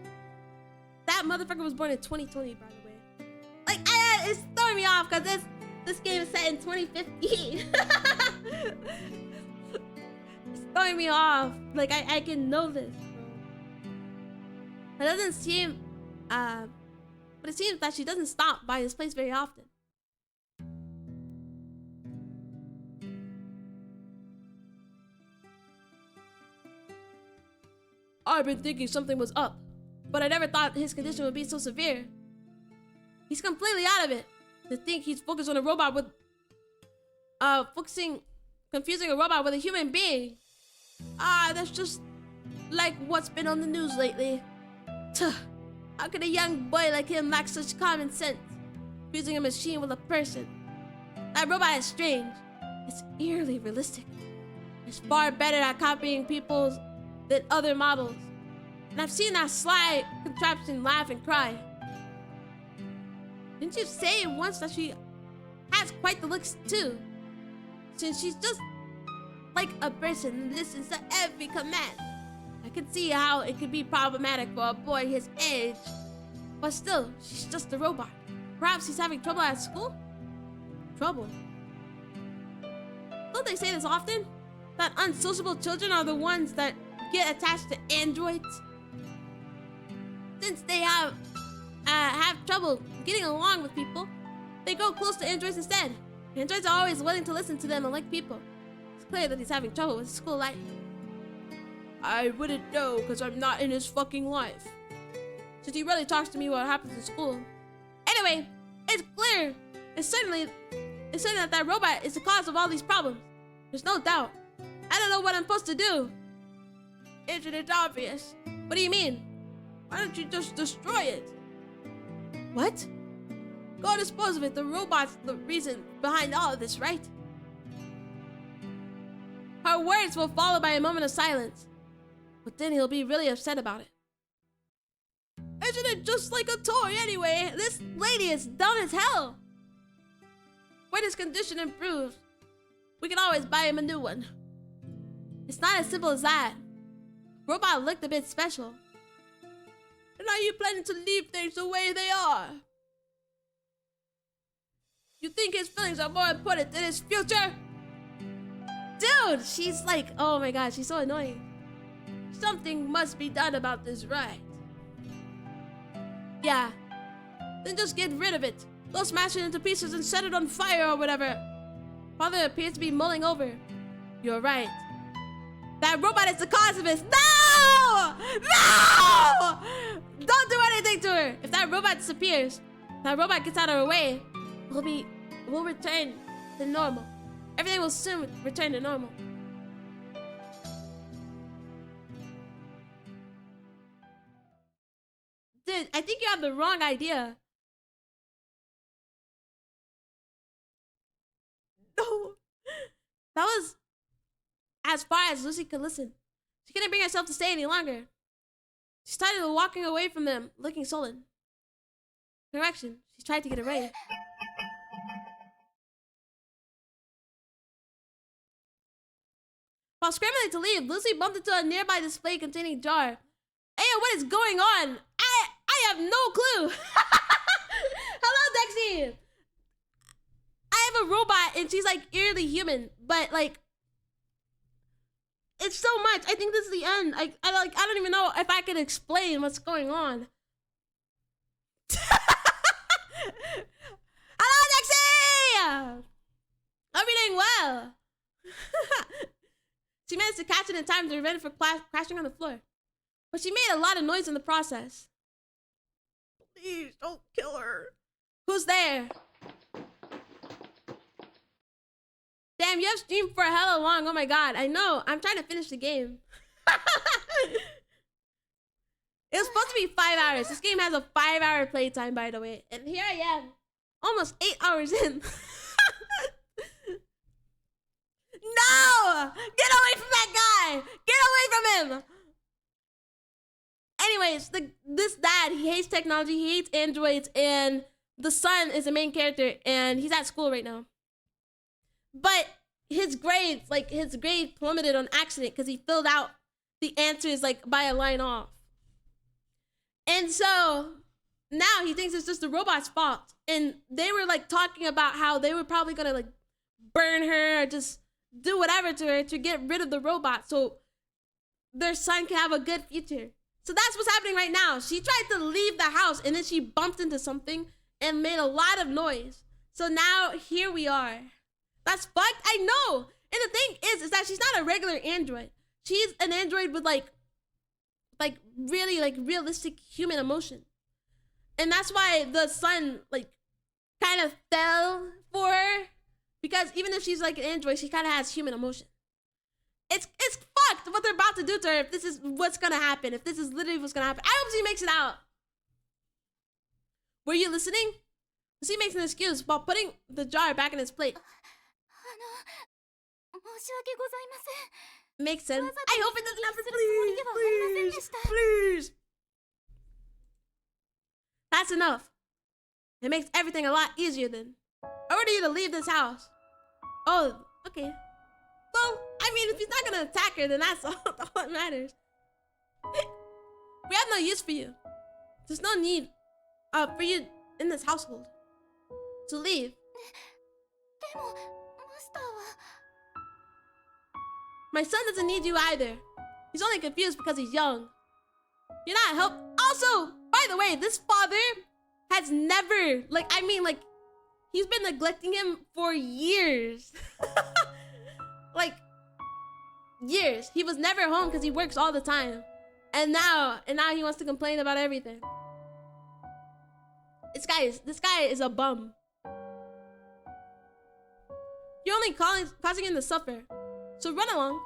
S1: that motherfucker was born in 2020, by the way. Like, it's throwing me off because this game is set in 2015. It's throwing me off. Like, I can know this, bro. It doesn't seem, but it seems that she doesn't stop by this place very often. I've been thinking something was up, but I never thought his condition would be so severe. He's completely out of it. to think he's focused on a robot with confusing a robot with a human being. That's just like what's been on the news lately. Tuh. How could a young boy like him lack such common sense? Confusing a machine with a person. That robot is strange. It's eerily realistic. It's far better at copying people than other models. And I've seen that sly contraption laugh and cry. Didn't you say once that she has quite the looks too? Since she's just like a person and listens to every command. I can see how it could be problematic for a boy his age. But still, she's just a robot. Perhaps he's having trouble at school? Trouble? Don't they say this often? That unsociable children are the ones that get attached to androids? Since they have trouble getting along with people, they go close to androids instead. Androids are always willing to listen to them and like people. It's clear that he's having trouble with his school life. I wouldn't know because I'm not in his fucking life. Since he rarely talks to me what happens in school. Anyway, it's clear. It's certainly that robot is the cause of all these problems. There's no doubt. I don't know what I'm supposed to do. Isn't it obvious? What do you mean? Why don't you just destroy it? What? Go dispose of it. The robot's the reason behind all of this, right? Her words were followed by a moment of silence. But then he'll be really upset about it. Isn't it just like a toy anyway? This lady is dumb as hell. When his condition improves, we can always buy him a new one. It's not as simple as that. Robot looked a bit special. And are you planning to leave things the way they are? You think his feelings are more important than his future? Dude, she's like, oh my god, she's so annoying. Something must be done about this, right? Yeah. Then just get rid of it. Go smash it into pieces and set it on fire or whatever. Father appears to be mulling over. You're right. That robot is the cause of this. No! No! Don't do anything to her. If that robot disappears, that robot gets out of her way, we'll return to normal. Everything will soon return to normal. Dude, I think you have the wrong idea. No. That was as far as Lucy could listen. She couldn't bring herself to stay any longer. She started walking away from them, looking sullen. Correction, she tried to get away. While scrambling to leave, Lucy bumped into a nearby display containing jar. Hey, what is going on? I have no clue. Hello, Dexy. I have a robot and she's like eerily human, but like it's so much. I think this is the end. I don't even know if I can explain what's going on. Hello, Dexy. Hope you're doing well. She managed to catch it in time to prevent it from crashing on the floor. But she made a lot of noise in the process. Please don't kill her. Who's there? Damn, you have streamed for hella long. Oh my god, I know. I'm trying to finish the game. It was supposed to be 5 hours. This game has a 5-hour playtime, by the way. And here I am, almost 8 hours in. No! Get away from that guy! Get away from him! Anyways, this dad, he hates technology, he hates androids, and the son is the main character, and he's at school right now. But his grades plummeted on accident because he filled out the answers like by a line off. And so now he thinks it's just the robot's fault. And they were like talking about how they were probably gonna like burn her or just do whatever to her to get rid of the robot so their son can have a good future. So that's what's happening right now. She tried to leave the house and then she bumped into something and made a lot of noise. So now here we are. That's fucked. I know. And the thing is that she's not a regular android. She's an android with like really like realistic human emotion. And that's why the son like kind of fell for her. Because even if she's like an android, she kind of has human emotion. It's fucked what they're about to do to her if this is what's gonna happen. If this is literally what's gonna happen. I hope she makes it out. Were you listening? She makes an excuse while putting the jar back in its plate.
S2: 申し訳ございません。
S1: Makes sense. I hope it doesn't happen.
S2: するつもりではありませんで
S1: Please,
S2: した。
S1: please. That's enough. It makes everything a lot easier then. I order you to leave this house. Oh, okay. Well, I mean, if he's not gonna attack her, then that's all that matters. We have no use for you. There's no need for you in this household. So leave.
S2: でも、マスターは。
S1: My son doesn't need you either. He's only confused because he's young. You're not help. Also, by the way, this father has never, he's been neglecting him for years. Years. He was never home because he works all the time. And now he wants to complain about everything. This guy is a bum. You're only causing him to suffer. So run along.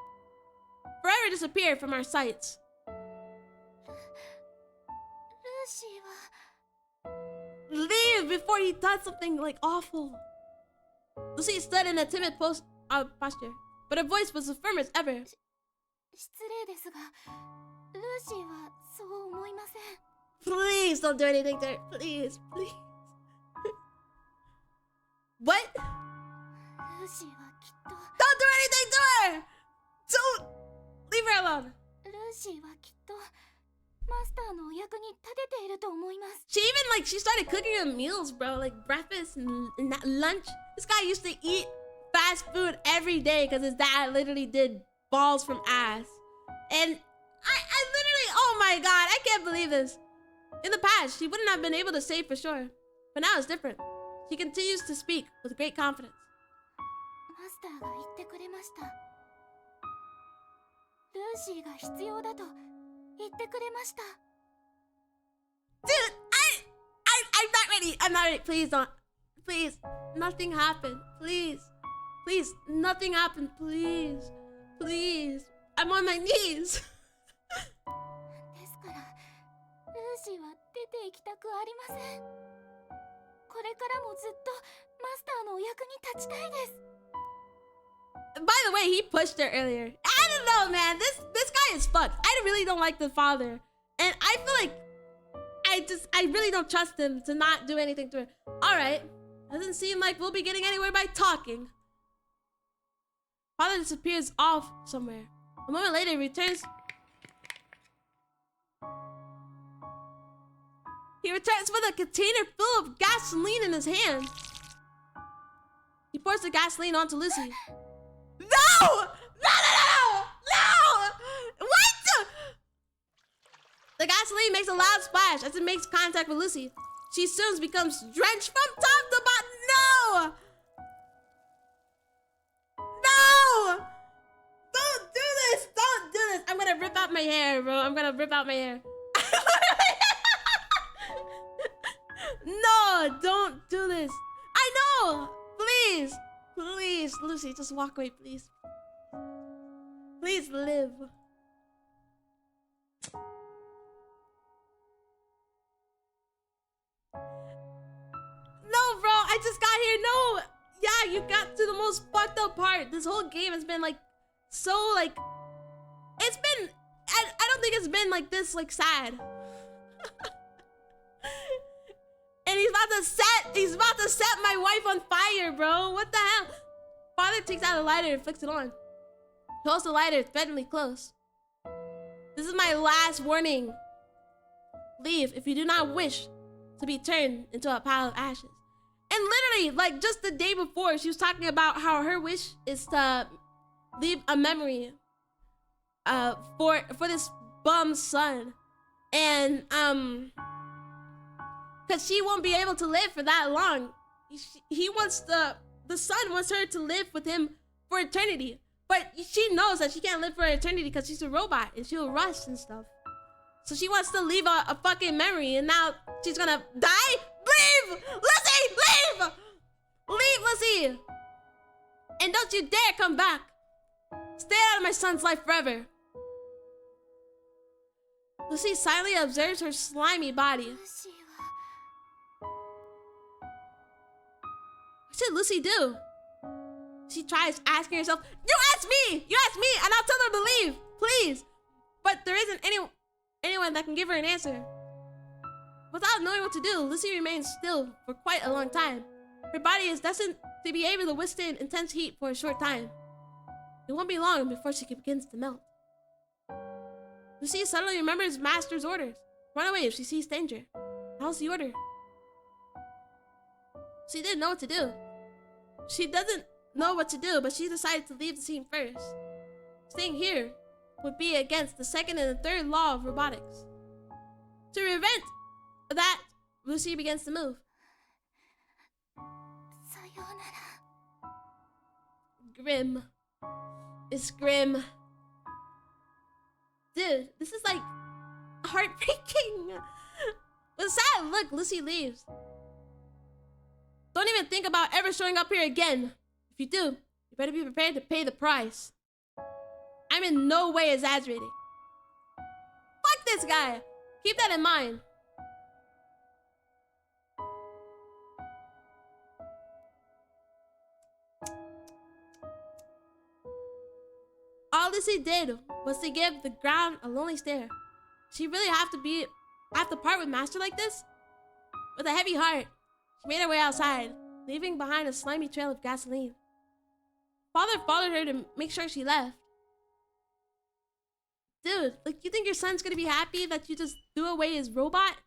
S1: Forever disappear from our sights.
S2: ルーシーは。
S1: Leave before he does something awful. Lucy stood in a timid posture, but her voice was as firm as ever.
S2: 失礼ですが、ルーシーはそう思いません。
S1: Please don't do anything to her. Please, please. What?
S2: ルーシーはきっと。
S1: Don't do anything to her! Don't leave her alone.
S2: ルーシーはきっとマスターのお役に立てていると思います。
S1: She even she started cooking him meals, bro, like breakfast and lunch. This guy used to eat fast food every day because his dad literally did balls from ass. And I literally, oh my god, I can't believe this. In the past, she wouldn't have been able to say for sure, but now it's different. She continues to speak with great confidence.
S2: マスターが言ってくれました。ルーシーが必要だと言ってくれました。
S1: Dude, I'm not ready. I'm not ready. Please don't. Please, nothing happened. Please, please, nothing happened. Please, please. I'm on my knees.
S2: ですから、ルーシーは出て行きたくありません。これからもずっとマスターのお役に立ちたいです。
S1: By the way, he pushed her earlier. I don't know, man. This guy is fucked. I really don't like the father, and I feel like I really don't trust him to not do anything to her. All right, doesn't seem like we'll be getting anywhere by talking. Father disappears off somewhere. A moment later, he returns. He returns with a container full of gasoline in his hand. He pours the gasoline onto Lucy. No! No, no, no! No! What? The gasoline makes a loud splash as it makes contact with Lucy. She soon becomes drenched from top to bottom. No! No! Don't do this! Don't do this! I'm gonna rip out my hair, bro. I'm gonna rip out my hair. No, don't do this. I know! Please! Please, Lucy, just walk away, please. Please live. No, bro, I just got here. No! Yeah, you got to the most fucked up part. This whole game has been so it's been, I don't think it's been this sad. And he's about to set my wife on fire, bro. What the hell? Father takes out a lighter and flicks it on. He holds the lighter threateningly close. This is my last warning. Leave if you do not wish to be turned into a pile of ashes. And literally, just the day before, she was talking about how her wish is to leave a memory for this bum son. And because she won't be able to live for that long. The son wants her to live with him for eternity. But she knows that she can't live for eternity because she's a robot and she'll rust and stuff. So she wants to leave a fucking memory, and now she's gonna die? Leave! Lizzie! Leave! Leave, Lucy! And don't you dare come back. Stay out of my son's life forever. Lucy silently observes her slimy body.
S2: ルシーは
S1: What should Lucy do? She tries asking herself, You ask me, and I'll tell them to leave, please. But there isn't anyone that can give her an answer. Without knowing what to do, Lucy remains still for quite a long time. Her body is destined to be able to withstand intense heat for a short time. It won't be long before she begins to melt. Lucy suddenly remembers Master's orders. Run away if she sees danger. How's the order? She didn't know what to do. She doesn't know what to do, but she decided to leave the scene first. Staying here would be against the second and the third law of robotics. To prevent that, Lucy begins to move.
S2: さようなら
S1: Grim. It's grim. Dude, this is like heartbreaking. With a sad look, Lucy leaves. Don't even think about ever showing up here again. If you do, you better be prepared to pay the price. I'm in no way exaggerating. Fuck this guy. Keep that in mind. All Lucy did was to give the ground a lonely stare. She really have to part with Master like this? With a heavy heart, she made her way outside, leaving behind a slimy trail of gasoline. Father followed her to make sure she left. Dude, like, you think your son's gonna be happy that you just threw away his robot?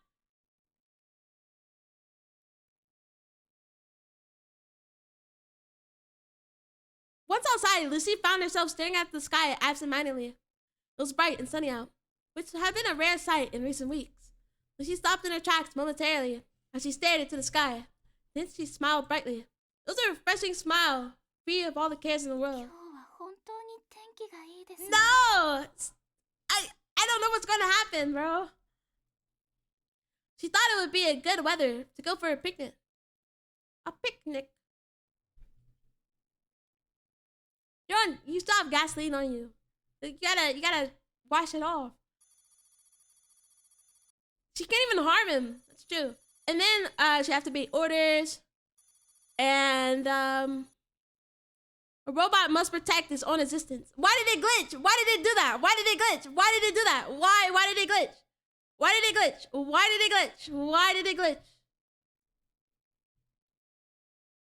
S1: Once outside, Lucy found herself staring at the sky absentmindedly. It was bright and sunny out, which had been a rare sight in recent weeks. Lucy stopped in her tracks momentarily as she stared into the sky. Then she smiled brightly. It was a refreshing smile, free of all the cares in the
S2: 今
S1: world.
S2: 日は本当に天気がいいですね
S1: No! I don't know what's gonna happen, bro. She thought it would be a good weather to go for a picnic. A picnic. You still have gasoline on you. You gotta wash it off. She can't even harm him. That's true. And then she has to make orders. And a robot must protect its own existence. Why did it glitch? Why did it do that? Why did it glitch? Why did it do that? Why did it glitch? Why did it glitch? Why did it glitch? Why did it glitch?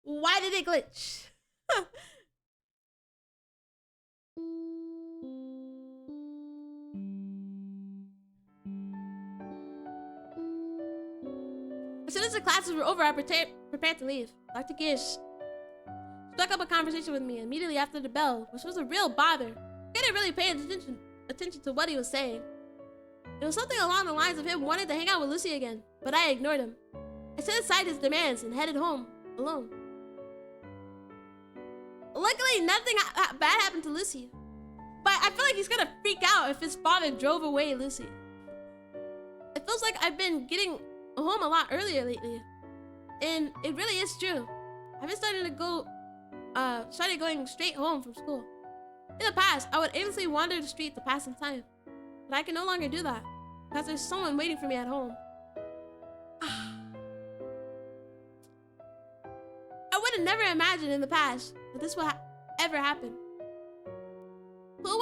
S1: Why did it glitch? As soon as the classes were over, I prepared to leave. Dr. Gish struck up a conversation with me immediately after the bell, which was a real bother. I didn't really pay attention to what he was saying. It was something along the lines of him wanting to hang out with Lucy again, but I ignored him. I set aside his demands and headed home alone. Luckily, nothing bad happened to Lucy, but I feel like he's gonna freak out if his father drove away Lucy. It feels like I've been getting home a lot earlier lately, and it really is true. I've been started going straight home from school. In the past, I would aimlessly wander the street to pass some time, but I can no longer do that because there's someone waiting for me at home. I would have never imagined in the past that this would ever happen. Who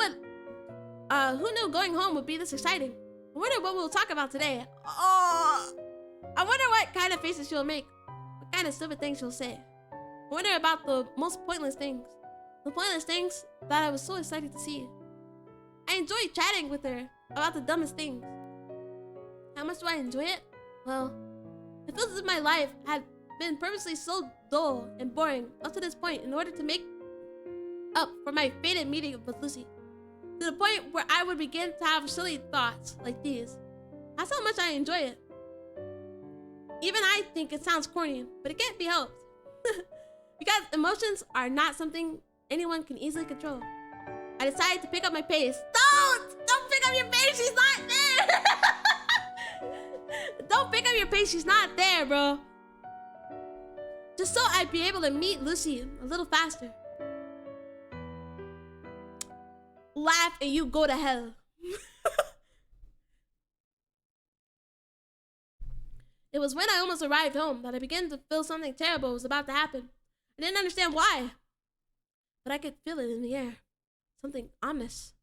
S1: knew going home would be this exciting? I wonder what we'll talk about today. Oh, I wonder what kind of faces she'll make, what kind of stupid things she'll say. I wonder about the most pointless things. The pointless things that I was so excited to see. I enjoy chatting with her about the dumbest things. How much do I enjoy it? Well, it feels as if my life had been purposely so dull and boring up to this point in order to make up for my fated meeting with Lucy. To the point where I would begin to have silly thoughts like these. That's how much I enjoy it. Even I think it sounds corny, but it can't be helped. Because emotions are not something anyone can easily control. I decided to pick up my pace. Don't pick up your pace, she's not there. Don't pick up your pace, she's not there, bro. Just so I'd be able to meet Lucy a little faster. Laugh and you go to hell. It was when I almost arrived home that I began to feel something terrible was about to happen. I didn't understand why, but I could feel it in the air. Something ominous.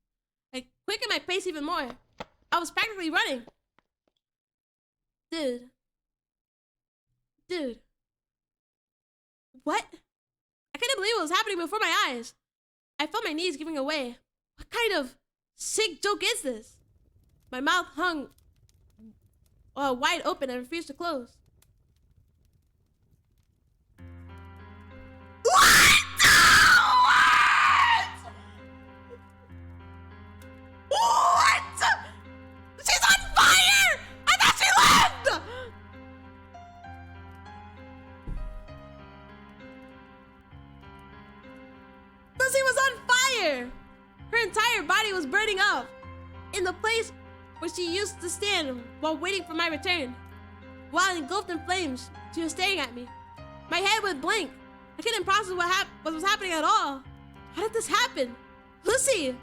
S1: I quickened my pace even more. I was practically running. Dude. What? I couldn't believe what was happening before my eyes. I felt my knees giving away. What kind of sick joke is this? My mouth hung wide open and refused to close. What? What? She's on fire! I thought she lived! Lucy was on fire! Her entire body was burning up. In the place where she used to stand while waiting for my return. While engulfed in flames, she was staring at me. My head would blink. I couldn't process what was happening at all. How did this happen? Lucy!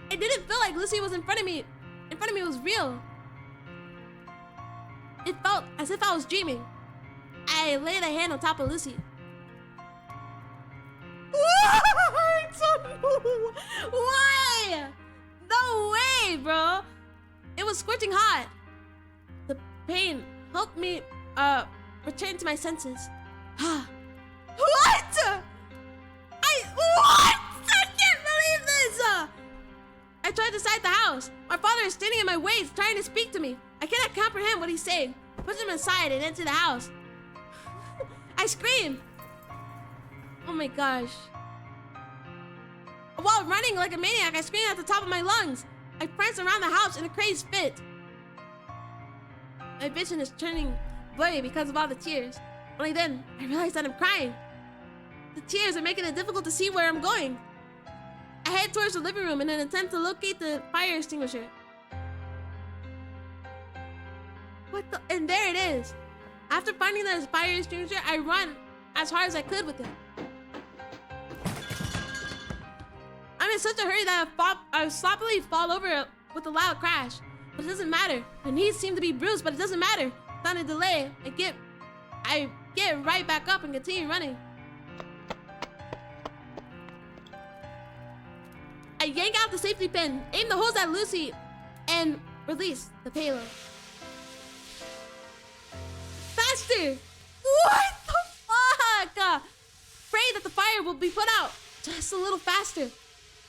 S1: It didn't feel like Lucy was in front of me. In front of me was real. It felt as if I was dreaming. I laid a hand on top of Lucy. What? Why? No way, bro. It was scorching hot. The pain helped me return to my senses. What? What? I can't believe this. I tried to side the house. My father is standing in my way, trying to speak to me. I cannot comprehend what he's saying. I pushed him aside and into the house. I screamed. Oh my gosh. While running like a maniac, I screamed at the top of my lungs. I pranced around the house in a crazed fit. My vision is turning blurry because of all the tears. Only then, I realized that I'm crying. The tears are making it difficult to see where I'm going. I head towards the living room in an attempt to locate the fire extinguisher. What the? And there it is. After finding the fire extinguisher, I run as hard as I could with it. I'm in such a hurry that I sloppily fall over with a loud crash. But it doesn't matter. My knees seem to be bruised, but it doesn't matter. Without a delay, I get right back up and continue running. I yank out the safety pin, aim the hose at Lucy, and release the payload. Faster! What the fuck? Pray that the fire will be put out just a little faster.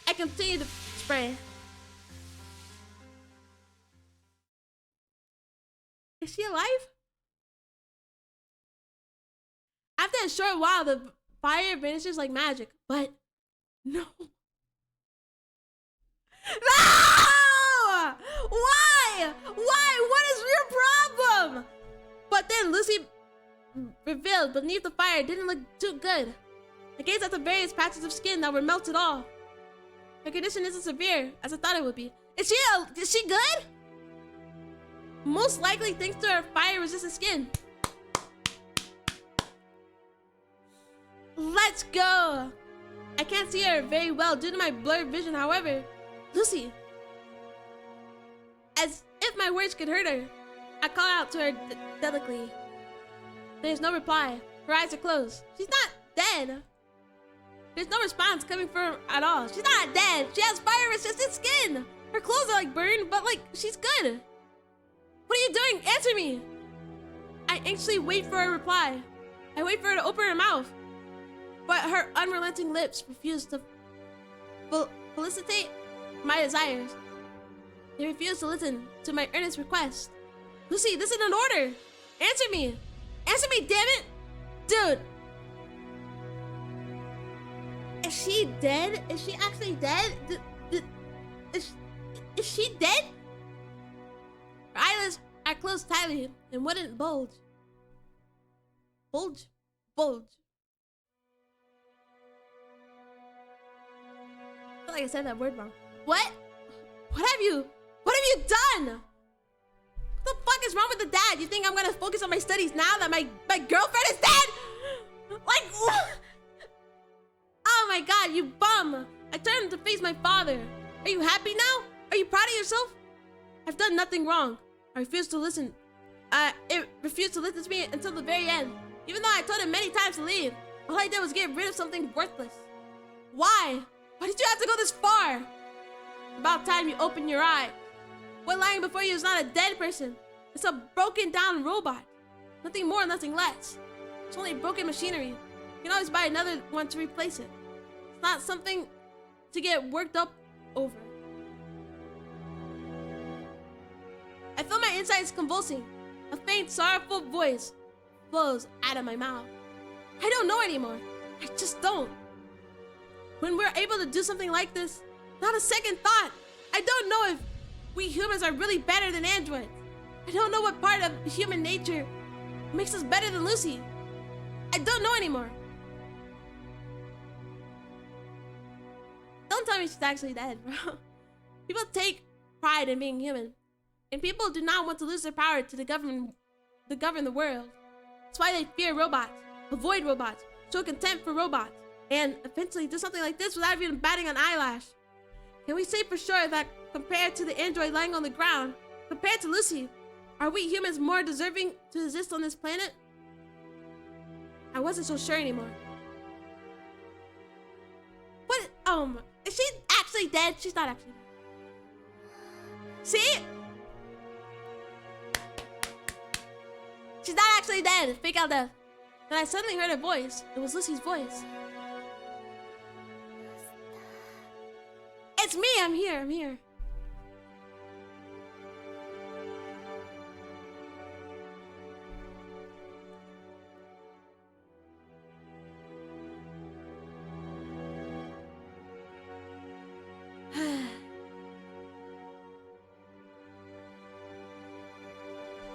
S1: I continue to spray. Is she alive? After a short while, the fire vanishes like magic, but no. No! Why? What is your problem? But then Lucy revealed beneath the fire didn't look too good. I gazed at the various patches of skin that were melted off. Her condition isn't severe as I thought it would be. Is she good? Most likely thanks to her fire-resistant skin. Let's go. I can't see her very well due to my blurred vision, however. Lucy. As if my words could hurt her, I call out to her delicately. There's no reply. Her eyes are closed. She's not dead. There's no response coming from her at all. She's not dead. She has fire-resistant skin. Her clothes are like burned, but like she's good. What are you doing? Answer me. I anxiously wait for a reply. I wait for her to open her mouth, but her unrelenting lips refuse to felicitate my desires. They refuse to listen to my earnest request. Lucy, this isn't an order. Answer me. Answer me, damn it. Dude. Is she dead? Is she actually dead? Is she dead? Her eyelids are closed tightly and wouldn't bulge. Bulge? Bulge. I feel like I said that word wrong. What? What have you done? What the fuck is is wrong with the dad? You think I'm gonna focus on my studies now that my girlfriend is dead? Like, oh my god, you bum! I turned to face my father. Are you happy now? Are you proud of yourself? I've done nothing wrong. I refuse to listen. It refused to listen to me until the very end. Even though I told him many times to leave, all I did was get rid of something worthless. Why? Why did you have to go this far? About time you open your eye. What lying before you is not a dead person. It's a broken down robot. Nothing more, nothing less. It's only broken machinery. You can always buy another one to replace it. It's not something to get worked up over. I feel my insides convulsing. A faint, sorrowful voice flows out of my mouth. I don't know anymore. I just don't. When we're able to do something like this, not a second thought. I don't know if we humans are really better than androids. I don't know what part of human nature makes us better than Lucy. I don't know anymore. Don't tell me she's actually dead, bro. People take pride in being human. And people do not want to lose their power to govern the world. That's why they fear robots, avoid robots, show contempt for robots, and eventually do something like this without even batting an eyelash. Can we say for sure that compared to the android lying on the ground, compared to Lucy, are we humans more deserving to exist on this planet? I wasn't so sure anymore. What? Is she actually dead? She's not actually dead. See? She's not actually dead. Fake out death. Then I suddenly heard a voice. It was Lucy's voice. It's me. I'm here. I'm here.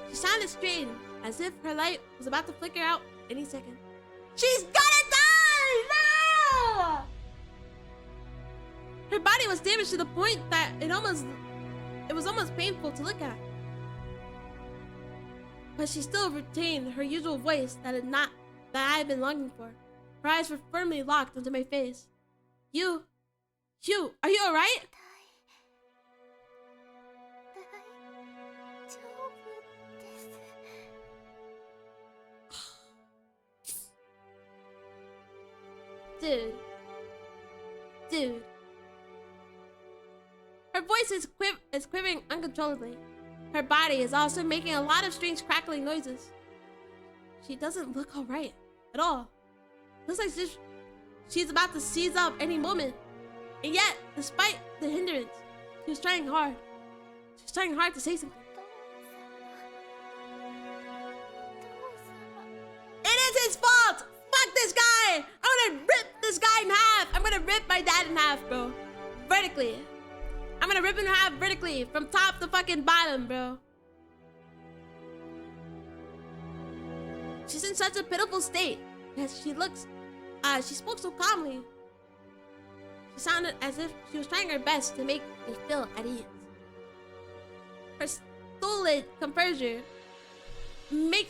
S1: She sounded strained, as if her light was about to flicker out any second. She's gonna die! No! Her body was damaged to the point that it was almost painful to look at. But she still retained her usual voice that I had been longing for. Her eyes were firmly locked into my face. Hugh, are you alright? Dude. Her voice is quivering uncontrollably. Her body is also making a lot of strange crackling noises. She doesn't look alright at all. Looks like she's about to seize up any moment. And yet, despite the hindrance, she was trying hard. She was trying hard to say something. It is his fault! Fuck this guy! I'm gonna rip this guy in half! I'm gonna rip my dad in half, bro. Vertically. I'm gonna rip him in half vertically, from top to fucking bottom, bro. She's in such a pitiful state. As she spoke so calmly. She sounded as if she was trying her best to make me feel at ease. Her stolid composure made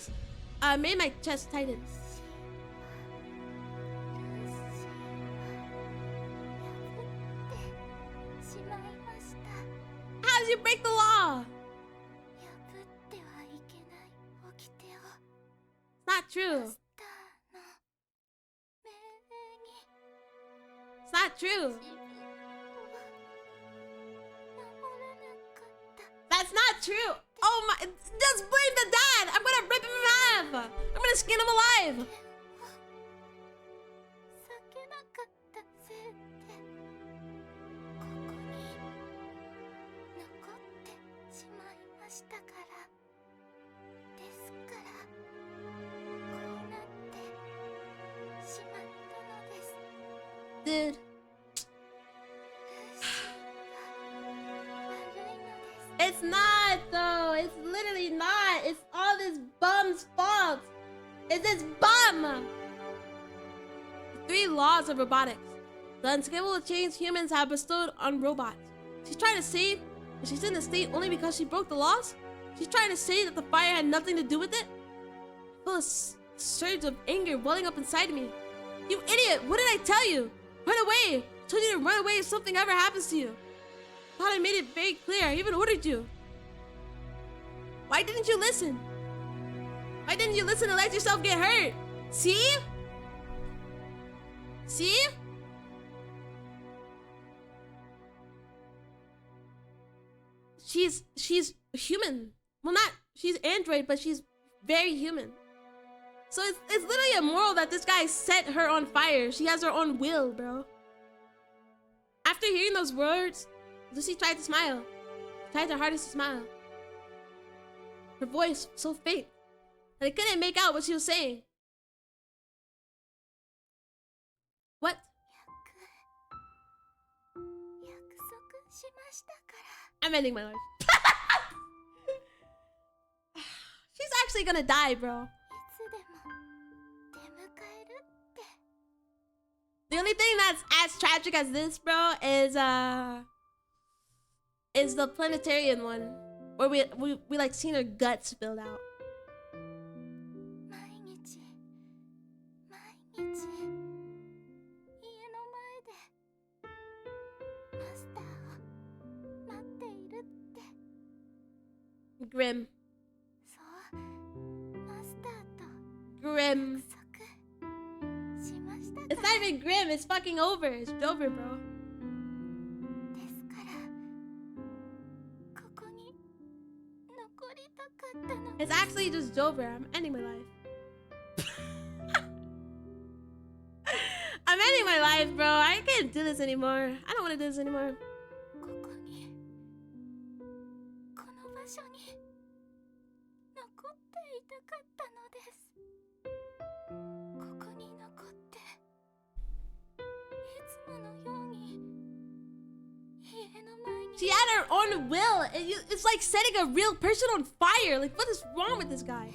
S1: my chest tighten. How did you break the law? It's not true. It's not true. That's not true. Oh my, just blame the dad. I'm gonna rip him in half. I'm gonna skin him alive. Dude. It's not though. It's literally not. It's all this bum's fault. It's this bum. The 3 laws of robotics. The unscalable chains humans have bestowed on robots. She's trying to save, but she's in this state only because she broke the laws? She's trying to say that the fire had nothing to do with it? I feel a surge of anger welling up inside me. You idiot! What did I tell you? Run away! I told you to run away if something ever happens to you. I thought I made it very clear. I even ordered you. Why didn't you listen? Why didn't you listen and let yourself get hurt? See? See? She's human. Well, not, she's android, but she's very human. So it's literally immoral that this guy set her on fire. She has her own will, bro. After hearing those words, Lucy tried to smile. Tried her hardest to smile. Her voice so faint that I couldn't make out what she was saying. What? I'm ending my life. She's actually gonna die, bro. The only thing that's as tragic as this, bro, is the planetarian one, where we like seen her guts spilled out. Grim. Grim. It's not even grim, it's fucking over. It's over, bro. It's actually just Jover. I'm ending my life. I'm ending my life, bro. I can't do this anymore. I don't want to do this anymore. She had her own will. It's like setting a real person on fire. Like, what is wrong with this guy?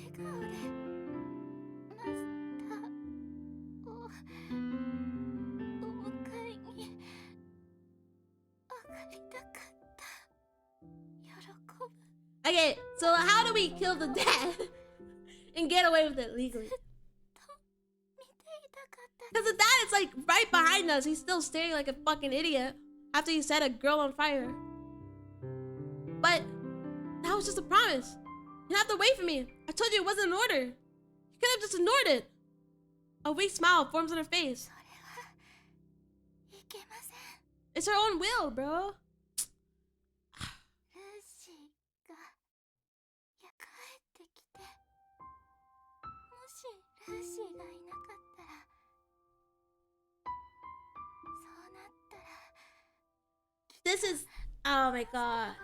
S1: Okay, so how do we kill the dad and get away with it legally? Because the dad is like right behind us. He's still staring like a fucking idiot after he set a girl on fire. But that was just a promise. You have to wait for me. I told you it wasn't an order. You could have just ignored it. A weak smile forms on her face. It's her own will, bro. This is, oh my god.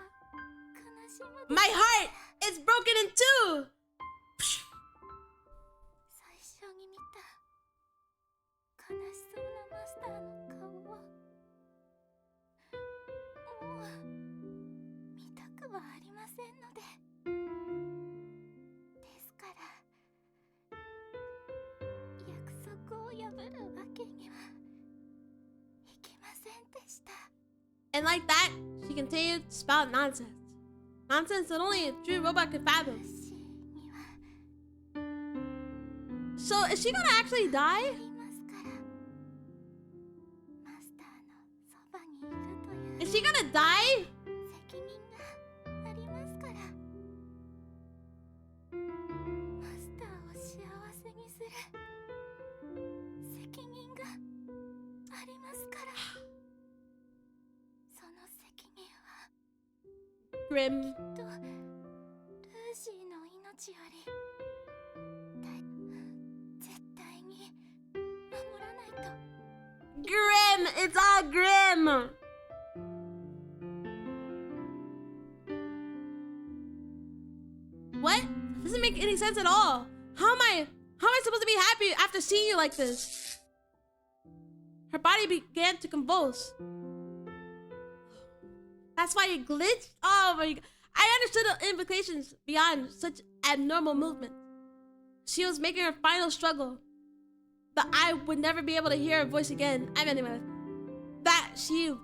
S1: My heart is broken in two. And like that, she continued to spout nonsense. Nonsense that only a true robot could fathom. So, is she gonna actually die? Is she gonna die? Grim. Grim! It's all grim! What? That doesn't make any sense at all. How am I supposed to be happy after seeing you like this? Her body began to convulse. That's why it glitched? Oh my god. I understood the implications beyond such abnormal movement. She was making her final struggle. That I would never be able to hear her voice again. I mean, that she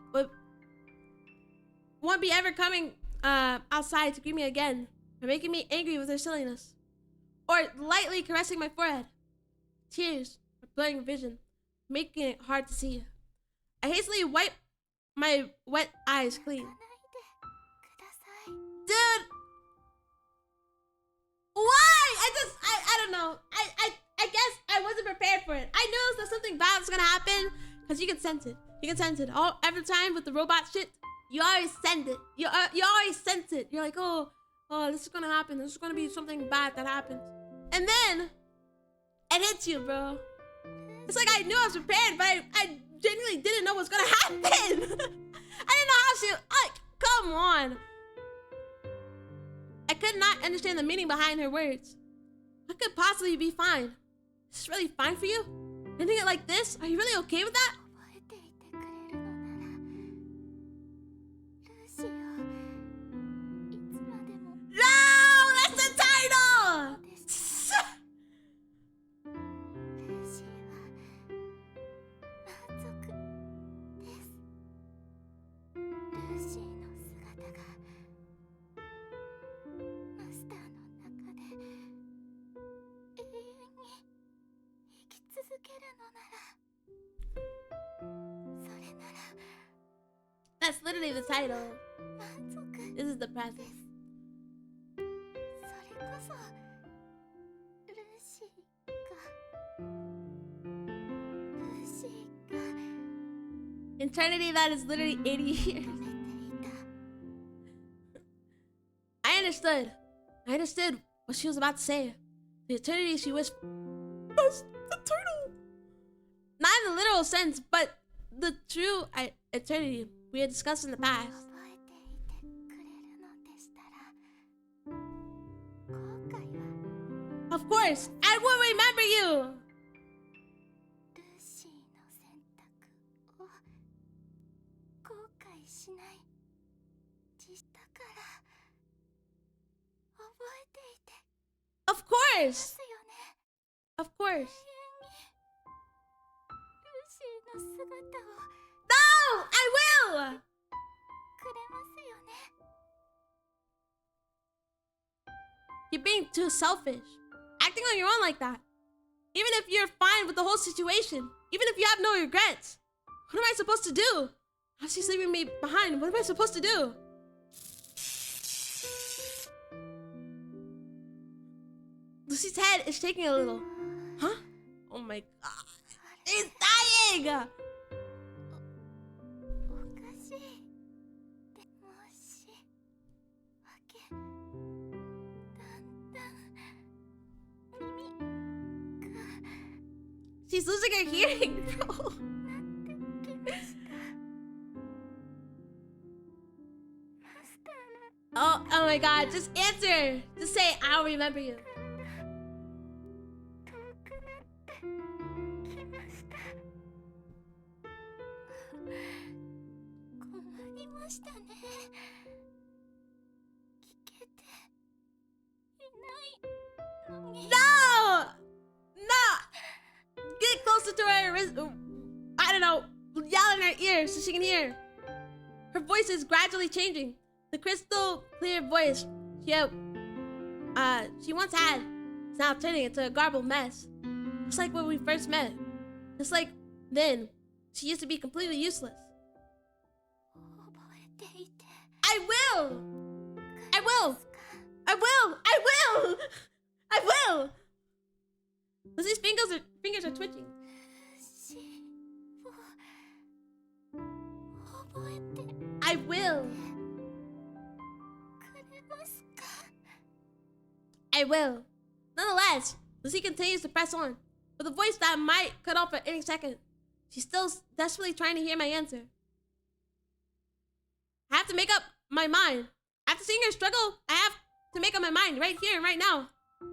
S1: won't be ever coming outside to greet me again. or making me angry with her silliness, or lightly caressing my forehead. Tears are blurring vision, making it hard to see. I hastily wipe my wet eyes clean. Dude! Why? I don't know. I guess I wasn't prepared for it. I knew that something bad was gonna happen, because you can sense it. You can sense it. Every time with the robot shit, you always sense it. You always sense it. You're like, oh, this is gonna happen. This is gonna be something bad that happens. And then, it hits you, bro. It's like I knew I was prepared, but I genuinely didn't know what's gonna happen. I didn't know how she, like, come on. I could not understand the meaning behind her words. What could possibly be fine? Is this really fine for you? Ending it like this? Are you really okay with that? No! That's the title! That's literally the title. This is the present. Eternity, that is literally 80 years. I understood what she was about to say. The eternity she wished for. That's the title. Not in the literal sense, but the true eternity we had discussed in the past. Of course, I will remember you. Of course. Of course. No, I will. You're being too selfish. Acting on your own like that. Even if you're fine with the whole situation. Even if you have no regrets. What am I supposed to do? How she's leaving me behind. What am I supposed to do? Lucy's head is shaking a little. Huh? Oh my god. He's dying! She's losing her hearing, bro. Oh my god, just answer. Just say, I'll remember you. No! No! Get closer to her. I don't know. Yell in her ear so she can hear. Her voice is gradually changing. The crystal clear voice she once had is now turning into a garbled mess. Just like when we first met. Just like then, she used to be completely useless. I will! I will! I will! I will! I will! Lucy's fingers are twitching. I will. I will. Nonetheless, Lucy continues to press on, with a voice that might cut off at any second. She's still desperately trying to hear my answer. I have to make up my mind. After seeing her struggle, I have to make up my mind right here and right now.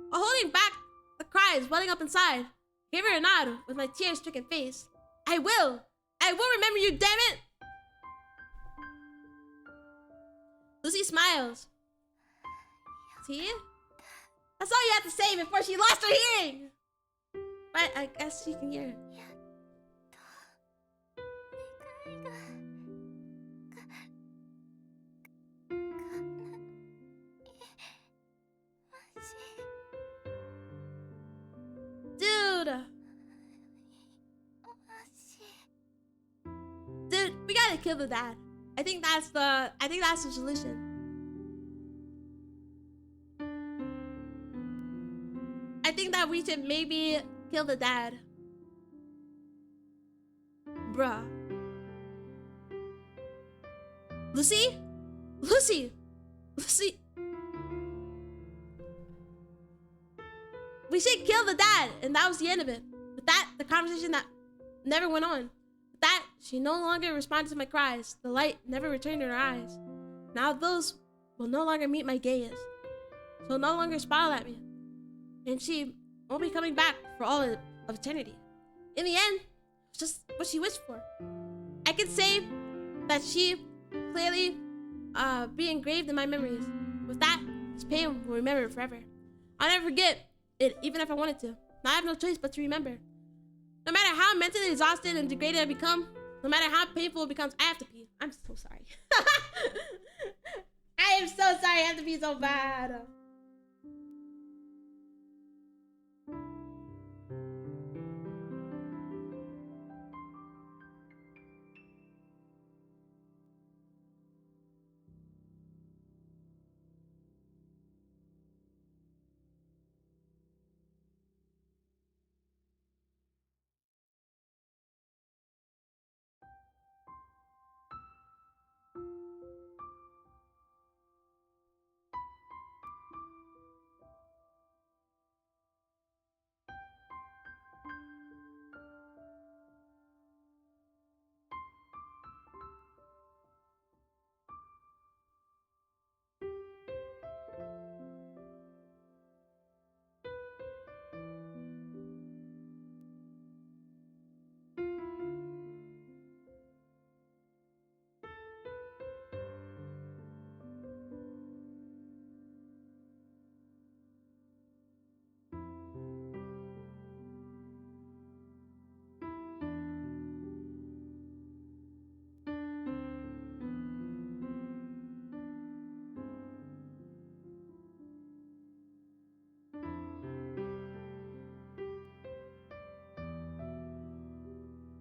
S1: While holding back the cries welling up inside, I gave her a nod with my tear-stricken face. I will. I will remember you, damn it! Lucy smiles. See? That's all you had to say before she lost her hearing! But I guess she can hear. kill the dad. I think that's the solution. I think that we should maybe kill the dad. Bruh. Lucy? Lucy! Lucy! We should kill the dad, and that was the end of it. But that, the conversation that never went on. With that, she no longer responded to my cries. The light never returned in her eyes. Now those will no longer meet my gaze. She'll no longer smile at me. And she won't be coming back for all of eternity. In the end, it's just what she wished for. I could say that she clearly be engraved in my memories. With that, this pain will remember it forever. I'll never forget it, even if I wanted to. Now I have no choice but to remember. No matter how mentally exhausted and degraded I become, no matter how painful it becomes, I have to pee. I'm so sorry. I am so sorry I have to pee so bad.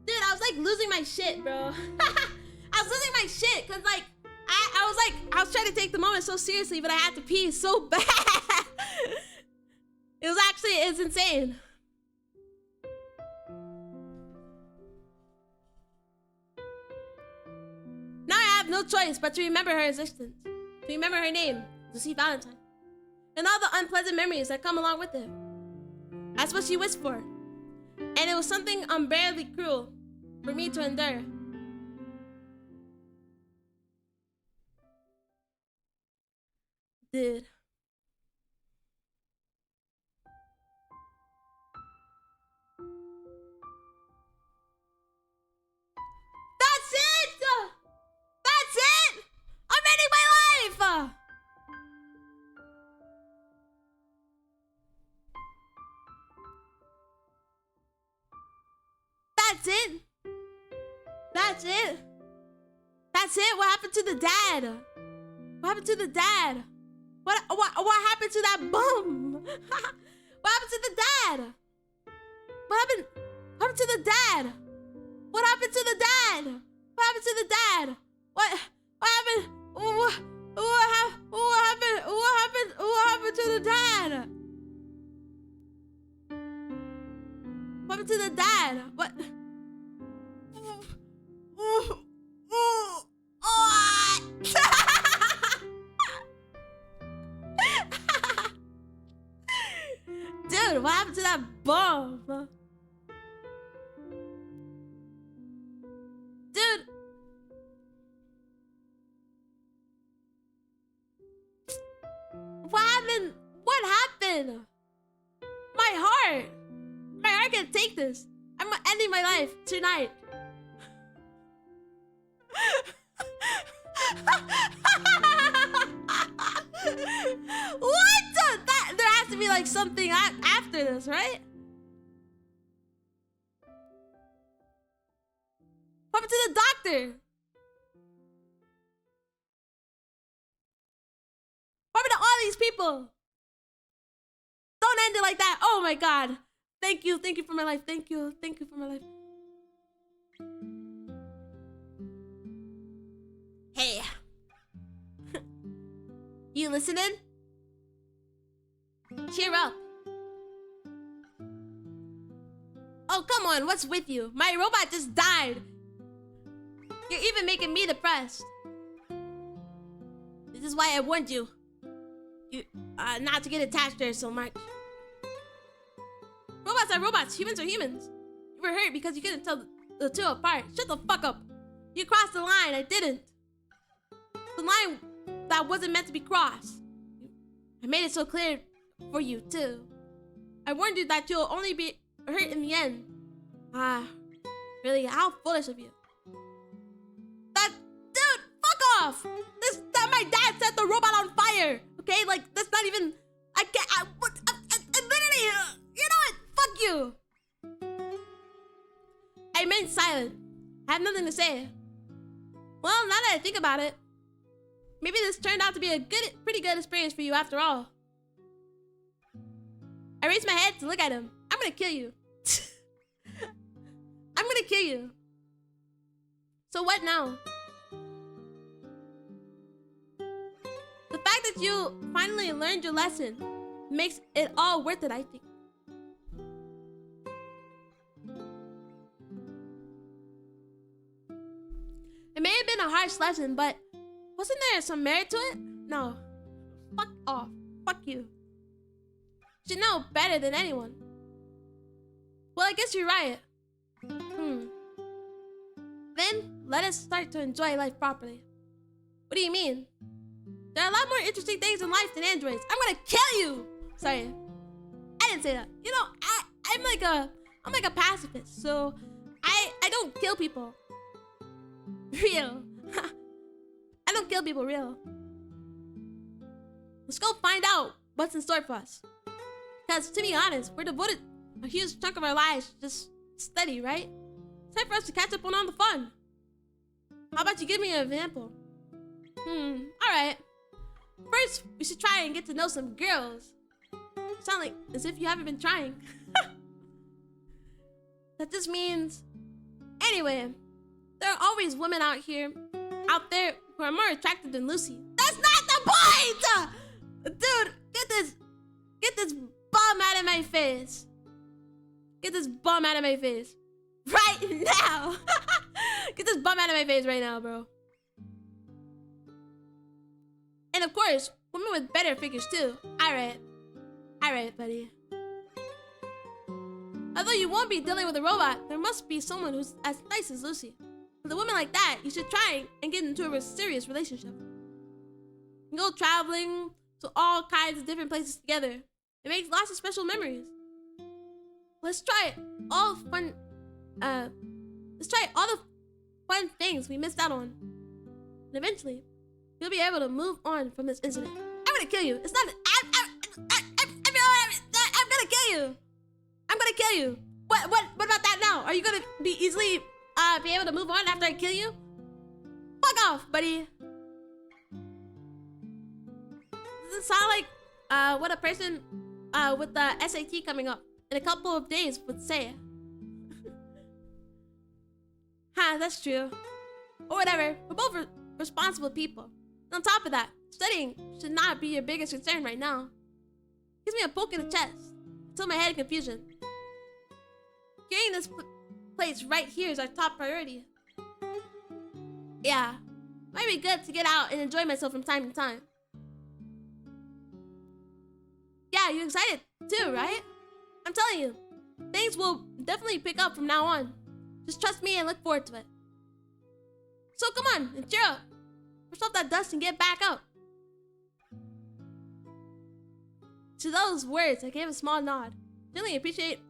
S1: Dude, I was like losing my shit, bro. I was losing my shit because like I was trying to take the moment so seriously, but I had to pee so bad. It's insane. Now I have no choice but to remember her existence, to remember her name, Lucy Valentine, and all the unpleasant memories that come along with it. That's what she wished for, and it was something unbearably cruel for me to endure. Dude. That's it! That's it! I'm ending my life! That's it? That's it? That's it? What happened to the dad? What happened to the dad? What happened to that bum? What happened to the dad? What happened to the dad? What happened to the dad? What happened to the dad? What happened? What happened to the dad? What happened to the dad? What? Dude, what happened to that bum? Dude. What happened? What happened? My heart. My heart can't take this. I'm ending my life tonight. What the? There has to be like something after this, right? What happened to the doctor? What happened to all these people? Don't end it like that. Oh my God. Thank you for my life. Thank you for my life. You listening? Cheer up. Oh, come on, what's with you? My robot just died. You're even making me depressed. This is why I warned you. Not to get attached there so much. Robots are robots, humans are humans. You were hurt because you couldn't tell the two apart. Shut the fuck up. You crossed the line, I didn't. The line that wasn't meant to be crossed. I made it so clear for you, too. I warned you that you'll only be hurt in the end. Really, how foolish of you. Dude, fuck off! My dad set the robot on fire! Okay, like, that's not even... I literally... you know what? Fuck you! I remained silent. I have nothing to say. Well, now that I think about it, maybe this turned out to be a pretty good experience for you after all. I raised my head to look at him. I'm gonna kill you. I'm gonna kill you. So what now? The fact that you finally learned your lesson makes it all worth it, I think. It may have been a harsh lesson, but wasn't there some merit to it? No. Fuck off. Fuck you. You should know better than anyone. Well, I guess you're right. Then, let us start to enjoy life properly. What do you mean? There are a lot more interesting things in life than androids. I'm gonna kill you! Sorry. I didn't say that. You know, I'm like a pacifist, so I don't kill people. Real. I don't kill people, real. Let's go find out what's in store for us. Because, to be honest, we're devoted a huge chunk of our lives to just study, right? It's time for us to catch up on all the fun. How about you give me an example? Alright. First, we should try and get to know some girls. Sound like as if you haven't been trying. That just means... Anyway, there are always women out there who are more attractive than Lucy. That's not the point! Dude, get this bum out of my face. Get this bum out of my face. Right now! Get this bum out of my face right now, bro. And of course, women with better figures too. Alright, buddy. Although you won't be dealing with a robot, there must be someone who's as nice as Lucy. With a woman like that, you should try and get into a serious relationship. You can go traveling to all kinds of different places together. It makes lots of special memories. Let's try all the fun things we missed out on. And eventually, you'll be able to move on from this incident. I'm gonna kill you. It's not. I'm gonna kill you. I'm gonna kill you. What about that now? Are you gonna be easily be able to move on after I kill you? Fuck off, buddy. Does it sound like what a person with the SAT coming up in a couple of days would say? That's true. Or whatever. We're both responsible people. And on top of that, studying should not be your biggest concern right now. Gives me a poke in the chest. Until my head in confusion. Getting this place right here is our top priority. Yeah. Might be good to get out and enjoy myself from time to time. Yeah, you're excited too, right? I'm telling you, things will definitely pick up from now on. Just trust me and look forward to it. So come on and cheer up. Brush off that dust and get back up. To those words, I gave a small nod. Really appreciate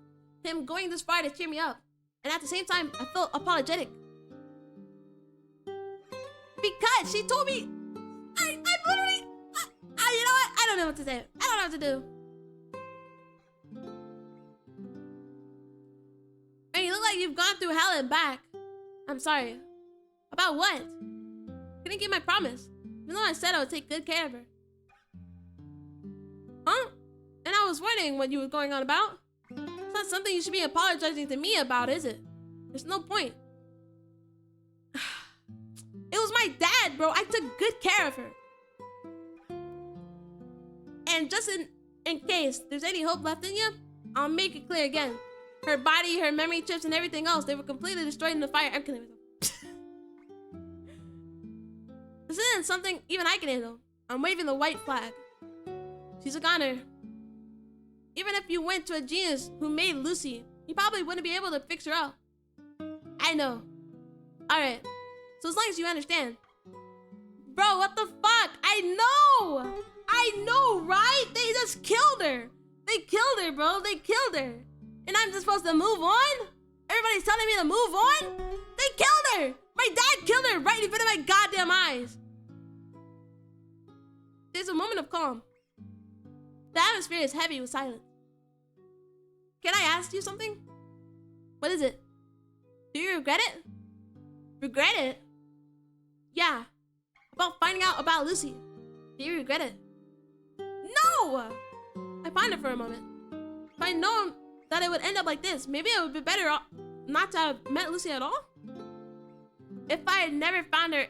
S1: him going this far to cheer me up. And at the same time, I felt apologetic. Because she told me... I literally... you know what? I don't know what to say. I don't know what to do. And you look like you've gone through hell and back. I'm sorry. About what? Couldn't keep my promise. Even though I said I would take good care of her. Huh? And I was wondering what you were going on about. It's not something you should be apologizing to me about, is it? There's no point. It was my dad, bro. I took good care of her. And just in case there's any hope left in you, I'll make it clear again. Her body, her memory chips, and everything else, they were completely destroyed in the fire. I'm kidding myself. This isn't something even I can handle. I'm waving the white flag. She's a goner. Even if you went to a genius who made Lucy, he probably wouldn't be able to fix her up. I know. Alright. So as long as you understand. Bro, what the fuck? I know, right? They just killed her. They killed her, bro. They killed her. And I'm just supposed to move on? Everybody's telling me to move on? They killed her. My dad killed her right in front of my goddamn eyes. There's a moment of calm. The atmosphere is heavy with silence. Can I ask you something? What is it? Do you regret it? Regret it? Yeah. About finding out about Lucy. Do you regret it? No! I pondered for a moment. If I'd known that it would end up like this, maybe it would be better not to have met Lucy at all? If I had never found her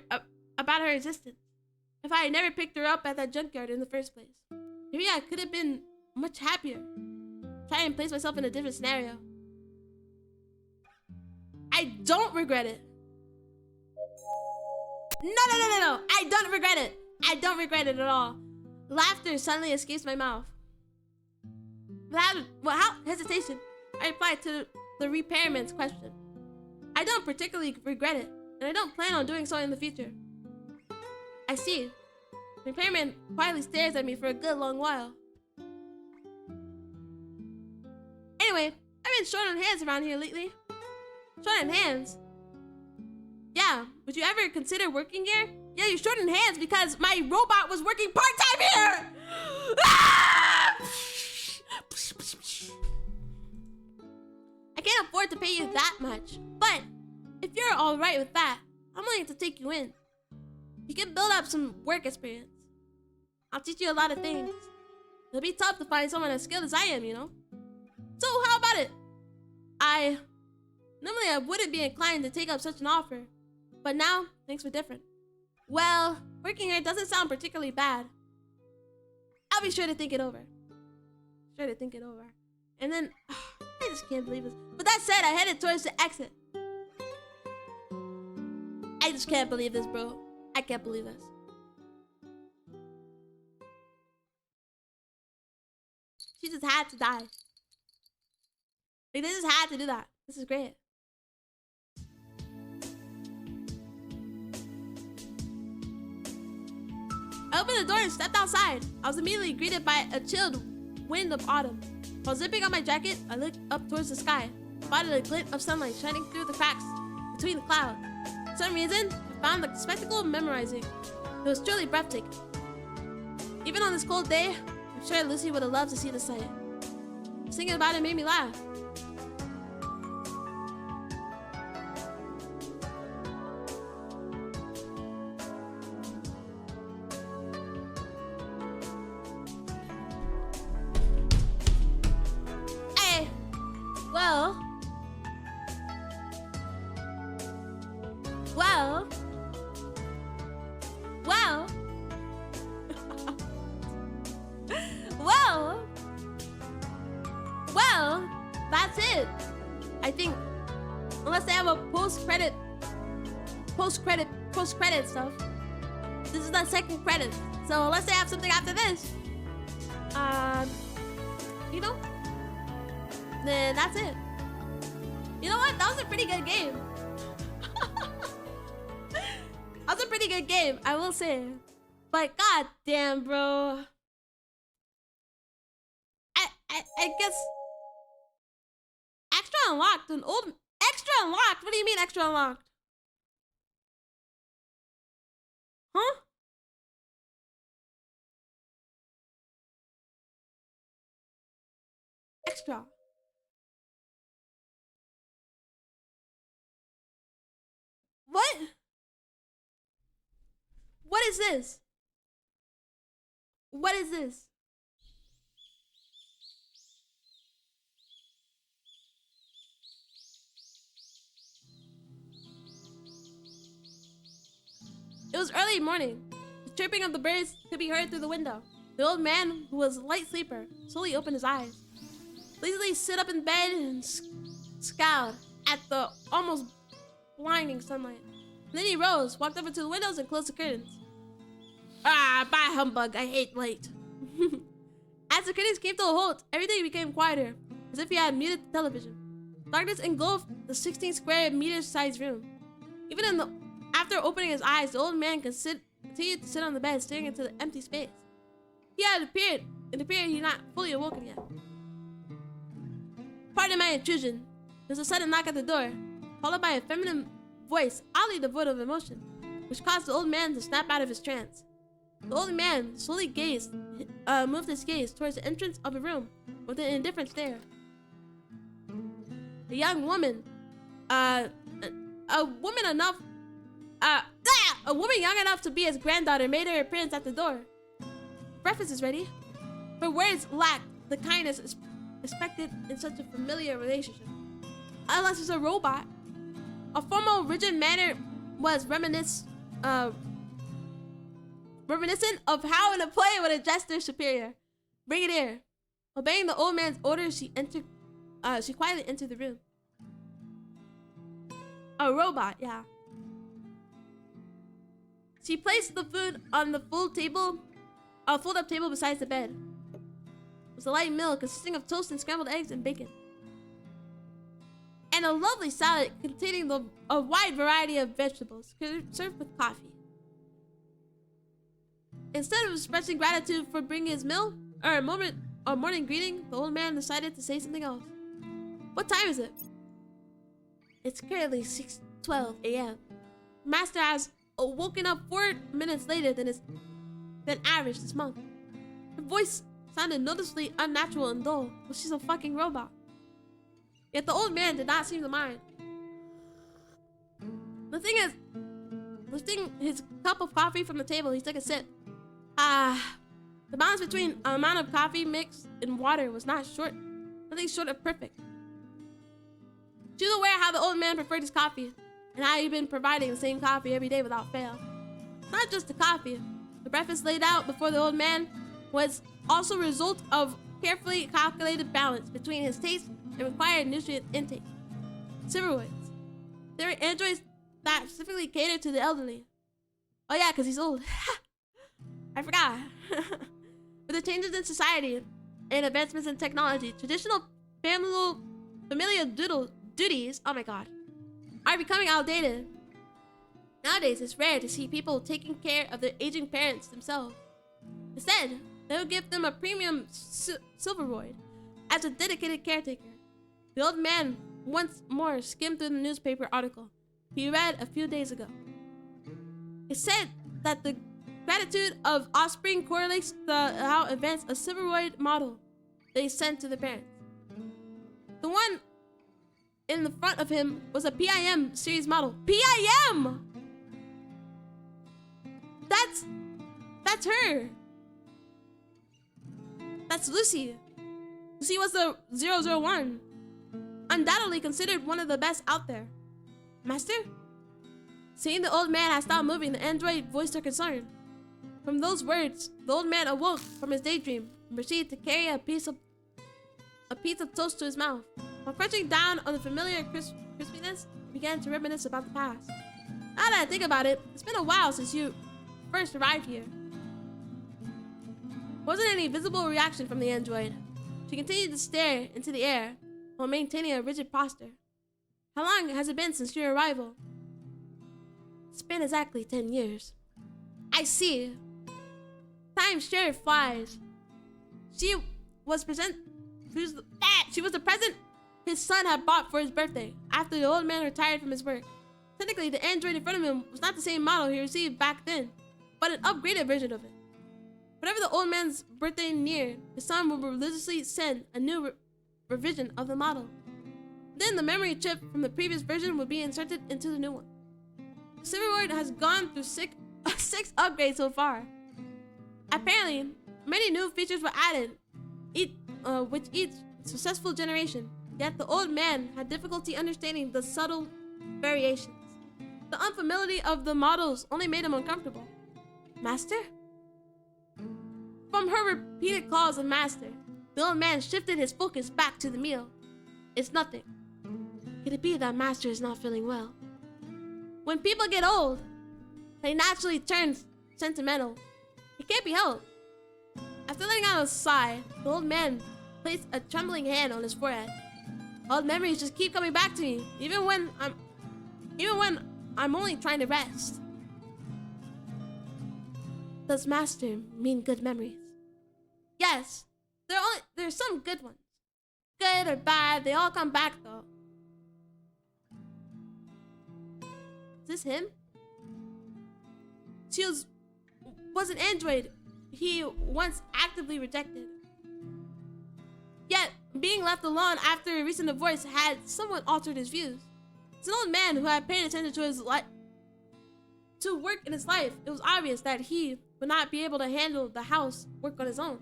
S1: about her existence. If I had never picked her up at that junkyard in the first place. Maybe I could have been much happier. Try and place myself in a different scenario. I don't regret it. No. I don't regret it. I don't regret it at all. Laughter suddenly escapes my mouth. Without hesitation, I replied to the repairman's question. I don't particularly regret it, and I don't plan on doing so in the future. I see. The repairman quietly stares at me for a good long while. Anyway, I've been short on hands around here lately. Short on hands? Yeah, would you ever consider working here? Yeah, you're short on hands because my robot was working part-time here! Ah! I can't afford to pay you that much, but if you're alright with that, I'm willing to take you in. You can build up some work experience. I'll teach you a lot of things. It'll be tough to find someone as skilled as I am, you know? So how about it? Normally I wouldn't be inclined to take up such an offer, but now things were different. Well, working here doesn't sound particularly bad. I'll be sure to think it over. And then, I just can't believe this. With that said, I headed towards the exit. I just can't believe this, bro. I can't believe this. She just had to die. Like, they just had to do that. This is great. I opened the door and stepped outside. I was immediately greeted by a chilled wind of autumn. While zipping up my jacket, I looked up towards the sky, spotted a glint of sunlight shining through the cracks between the clouds. For some reason, I found the spectacle memorizing. It was truly breathtaking. Even on this cold day, I'm sure Lucy would have loved to see the sight. Thinking about it made me laugh. Hey, well, that's it. I think, unless they have a post-credit stuff, this is the second credit. So unless they have something after this, you know, then that's it. You know what? That was a pretty good game. That was a pretty good game, I will say. But god damn, bro. I guess extra unlocked, an old extra unlocked. What do you mean extra unlocked? Huh? Extra. What? What is this? What is this? It was early morning. The chirping of the birds could be heard through the window. The old man, who was a light sleeper, slowly opened his eyes. Lazily sit up in bed and scowled at the almost blinding sunlight. Then he rose, walked over to the windows, and closed the curtains. Ah, bye, humbug. I hate light. As the curtains came to a halt, everything became quieter, as if he had muted the television. Darkness engulfed the 16 square meter sized room. Even after opening his eyes, the old man continued to sit on the bed, staring into the empty space. It appeared he had not fully awoken yet. Pardon my intrusion. There was a sudden knock at the door, followed by a feminine voice, oddly devoid of emotion, which caused the old man to snap out of his trance. The old man slowly moved his gaze towards the entrance of a room with an indifferent stare. A young woman, a woman young enough to be his granddaughter, made her appearance at the door. Breakfast is ready. Her words lacked the kindness expected in such a familiar relationship. Unless it's a robot. A formal, rigid manner was reminiscent of how an employee would address their superior. Bring it here. Obeying the old man's orders, she quietly entered the room. A robot, yeah. She placed the food on the fold-up table beside the bed. It was a light meal consisting of toast and scrambled eggs and bacon. And a lovely salad containing a wide variety of vegetables, served with coffee. Instead of expressing gratitude for bringing his meal, or a morning greeting, the old man decided to say something else. What time is it? It's currently 6:12 a.m. Master has woken up 4 minutes later than average this month. Her voice sounded noticeably unnatural and dull, but she's a fucking robot. Yet the old man did not seem to mind. The thing is, lifting his cup of coffee from the table, he took a sip. The balance between the amount of coffee mixed in water was nothing short of perfect. She was aware how the old man preferred his coffee, and how he'd been providing the same coffee every day without fail. Not just the coffee. The breakfast laid out before the old man was also a result of carefully calculated balance between his taste and required nutrient intake. Silveroids. They were androids that specifically catered to the elderly. Oh yeah, because he's old. I forgot. With the changes in society and advancements in technology, traditional familial duties, oh my god, are becoming outdated. Nowadays, it's rare to see people taking care of their aging parents themselves. Instead, they will give them a premium silveroid as a dedicated caretaker. The old man once more skimmed through the newspaper article he read a few days ago. It said that the gratitude of offspring correlates to how advanced a silveroid model they sent to the parents. The one in the front of him was a PIM series model. PIM! That's her. That's Lucy. Lucy was the 001. Undoubtedly considered one of the best out there. Master? Seeing the old man had stopped moving, the android voiced her concern. From those words, the old man awoke from his daydream and proceeded to carry a piece of toast to his mouth. While crunching down on the familiar crispiness, he began to reminisce about the past. Now that I think about it, it's been a while since you first arrived here. Wasn't any visible reaction from the android. She continued to stare into the air while maintaining a rigid posture. How long has it been since your arrival? It's been exactly 10 years. I see. Time sure flies. She was the present his son had bought for his birthday after the old man retired from his work. Technically, the android in front of him was not the same model he received back then, but an upgraded version of it. Whenever the old man's birthday neared, his son would religiously send a new revision of the model. Then the memory chip from the previous version would be inserted into the new one. The Silveroid has gone through six upgrades so far. Apparently, many new features were added with each successful generation, yet the old man had difficulty understanding the subtle variations. The unfamiliarity of the models only made him uncomfortable. Master? From her repeated calls of master, the old man shifted his focus back to the meal. It's nothing. Could it be that master is not feeling well? When people get old, they naturally turn sentimental. It can't be helped. After letting out a sigh, the old man placed a trembling hand on his forehead. Old memories just keep coming back to me, even when I'm only trying to rest. Does master mean good memories? Yes, there's some good ones. Good or bad, they all come back though. Is this him? She was an android he once actively rejected. Yet, being left alone after a recent divorce had somewhat altered his views. As an old man who had paid attention to his life, to work in his life, it was obvious that he would not be able to handle the house work on his own.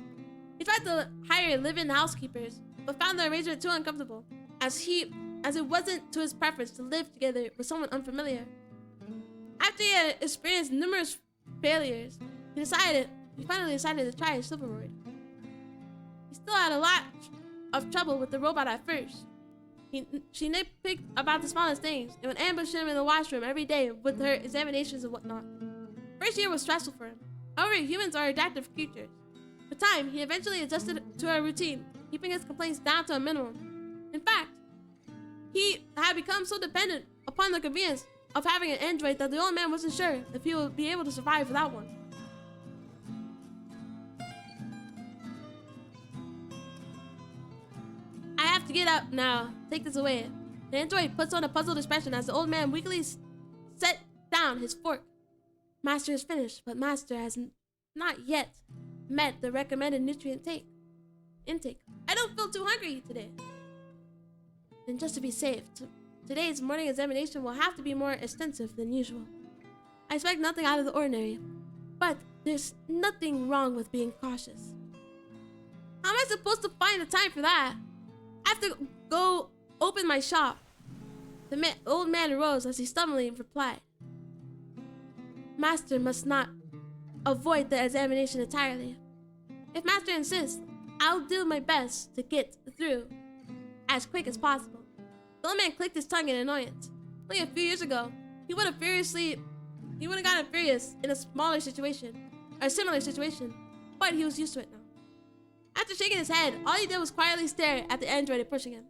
S1: He tried to hire live-in housekeepers, but found the arrangement too uncomfortable, as it wasn't to his preference to live together with someone unfamiliar. After he had experienced numerous failures, he finally decided to try a silveroid. He still had a lot of trouble with the robot at first. She nitpicked about the smallest things and would ambush him in the washroom every day with her examinations and whatnot. First year was stressful for him. However, humans are adaptive creatures. With time, he eventually adjusted to her routine, keeping his complaints down to a minimum. In fact, he had become so dependent upon the convenience of having an android that the old man wasn't sure if he would be able to survive without one. I have to get up now. Take this away. The android puts on a puzzled expression as the old man weakly set down his fork. Master is finished, but master has not yet met the recommended nutrient intake. I don't feel too hungry today. Then just to be safe, today's morning examination will have to be more extensive than usual. I expect nothing out of the ordinary, but there's nothing wrong with being cautious. How am I supposed to find the time for that? I have to go open my shop. The old man arose as he stubbornly replied. Master must not avoid the examination entirely. If master insists, I'll do my best to get through as quick as possible. The old man clicked his tongue in annoyance. Only a few years ago, he would have gotten furious in a similar situation, but he was used to it now. After shaking his head, all he did was quietly stare at the android pushing him.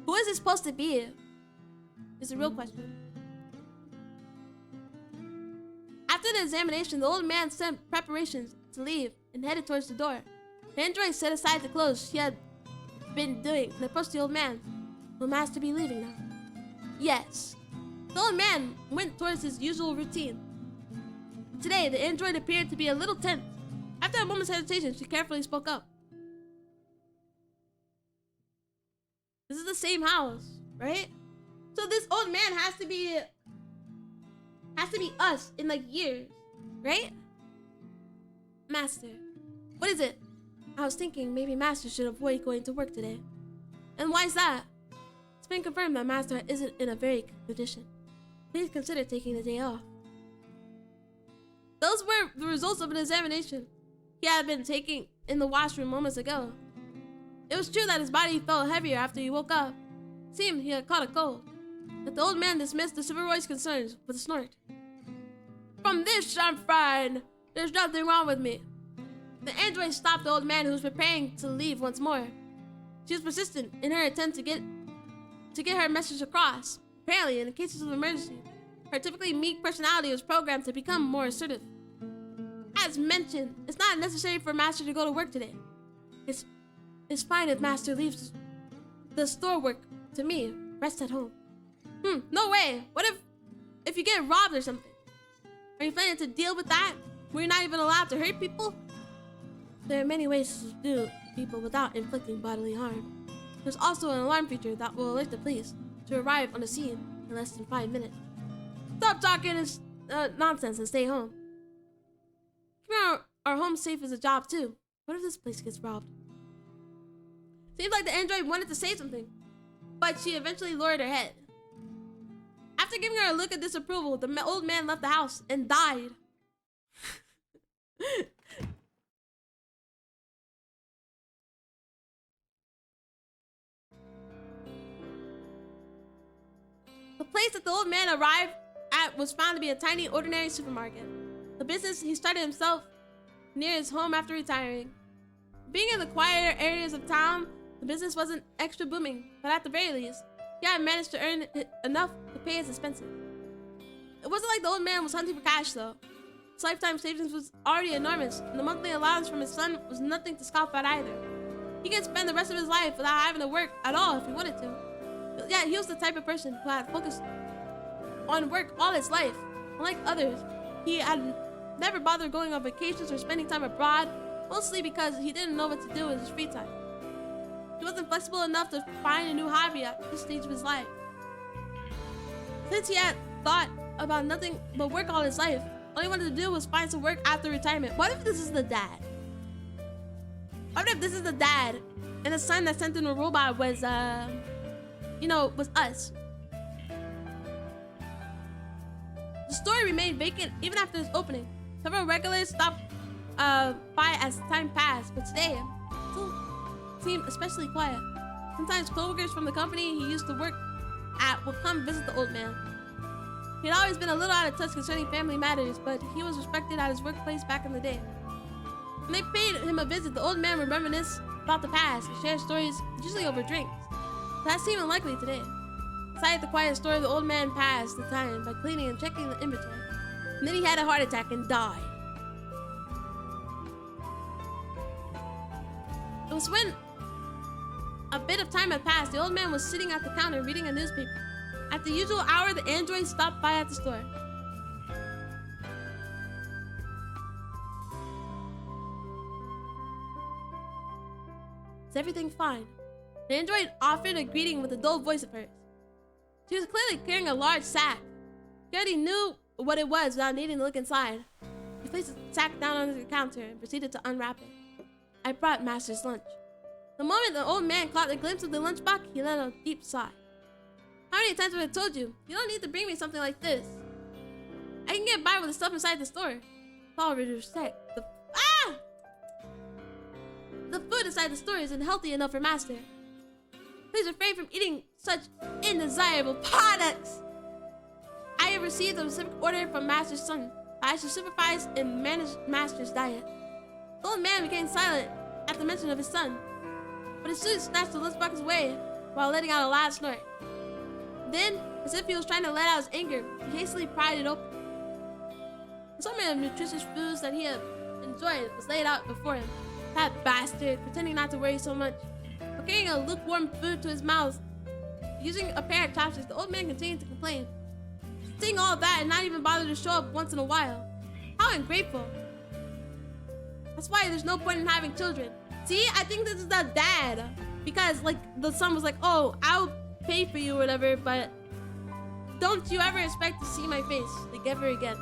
S1: Who is this supposed to be? Is the real question. After the examination, the old man sent preparations to leave and headed towards the door. The android set aside the clothes she had been doing and approached the old man. Will master be leaving now? Yes. The old man went towards his usual routine. Today, the android appeared to be a little tense. After a moment's hesitation, she carefully spoke up. This is the same house, right? So this old man has to be us in like years, right? Master, what is it? I was thinking maybe master should avoid going to work today. And why is that? It's been confirmed that master isn't in a very good condition. Please consider taking the day off. Those were the results of an examination he had been taking in the washroom moments ago. It was true that his body felt heavier after he woke up. It seemed he had caught a cold. But the old man dismissed the silveroid's concerns with a snort. From this, I'm fine. There's nothing wrong with me. The android stopped the old man who was preparing to leave once more. She was persistent in her attempt to get her message across. Apparently, in cases of emergency, her typically meek personality was programmed to become more assertive. As mentioned, it's not necessary for master to go to work today. It's fine if master leaves the store work to me. Rest at home. No way. What if you get robbed or something? Are you planning to deal with that? Where you're not even allowed to hurt people? There are many ways to subdue people without inflicting bodily harm. There's also an alarm feature that will alert the police to arrive on the scene in less than 5 minutes. Stop talking nonsense and stay home. Keeping our home safe is a job too. What if this place gets robbed? Seems like the android wanted to say something, but she eventually lowered her head. After giving her a look of disapproval, the old man left the house and died. The place that the old man arrived at was found to be a tiny, ordinary supermarket. The business he started himself near his home after retiring. Being in the quieter areas of town, the business wasn't extra booming, but at the very least, he had managed to earn enough to pay his expenses. It wasn't like the old man was hunting for cash, though. His lifetime savings was already enormous, and the monthly allowance from his son was nothing to scoff at either. He could spend the rest of his life without having to work at all if he wanted to. But yeah, he was the type of person who had focused on work all his life. Unlike others, he had never bothered going on vacations or spending time abroad, mostly because he didn't know what to do with his free time. He wasn't flexible enough to find a new hobby at this stage of his life. Since he had thought about nothing but work all his life, all he wanted to do was find some work after retirement. What if this is the dad? What if this is the dad and the son that sent in a robot was, was us? The store remained vacant even after its opening. Several regulars stopped by as time passed, but today it still seemed especially quiet. Sometimes co-workers from the company he used to work at would come visit the old man. He had always been a little out of touch concerning family matters, but he was respected at his workplace back in the day. When they paid him a visit, the old man would reminisce about the past and share stories, usually over drinks. That seemed unlikely today. Inside the quiet store, the old man passed the time by cleaning and checking the inventory. And then he had a heart attack and died. It was when a bit of time had passed, the old man was sitting at the counter reading a newspaper. At the usual hour, the android stopped by at the store. Is everything fine? The android offered a greeting with a dull voice of hers. She was clearly carrying a large sack. He already knew what it was without needing to look inside. He placed the sack down on the counter and proceeded to unwrap it. I brought Master's lunch. The moment the old man caught a glimpse of the lunchbox, he let out a deep sigh. How many times have I told you, you don't need to bring me something like this? I can get by with the stuff inside the store. With all due respect, the food inside the store isn't healthy enough for Master. Please refrain from eating such undesirable products. I have received a specific order from Master's son. I should supervise and manage Master's diet. The old man became silent at the mention of his son, but he soon snatched the lunchbox away while letting out a loud snort. Then, as if he was trying to let out his anger, he hastily pried it open. The assortment of nutritious foods that he had enjoyed was laid out before him. That bastard, pretending not to worry so much, but carrying a lukewarm food to his mouth. Using a pair of chopsticks, the old man continued to complain. Seeing all that and not even bother to show up once in a while. How ungrateful. That's why there's no point in having children. See, I think this is the dad. Because, the son was like, oh, I'll pay for you or whatever, but don't you ever expect to see my face, ever again.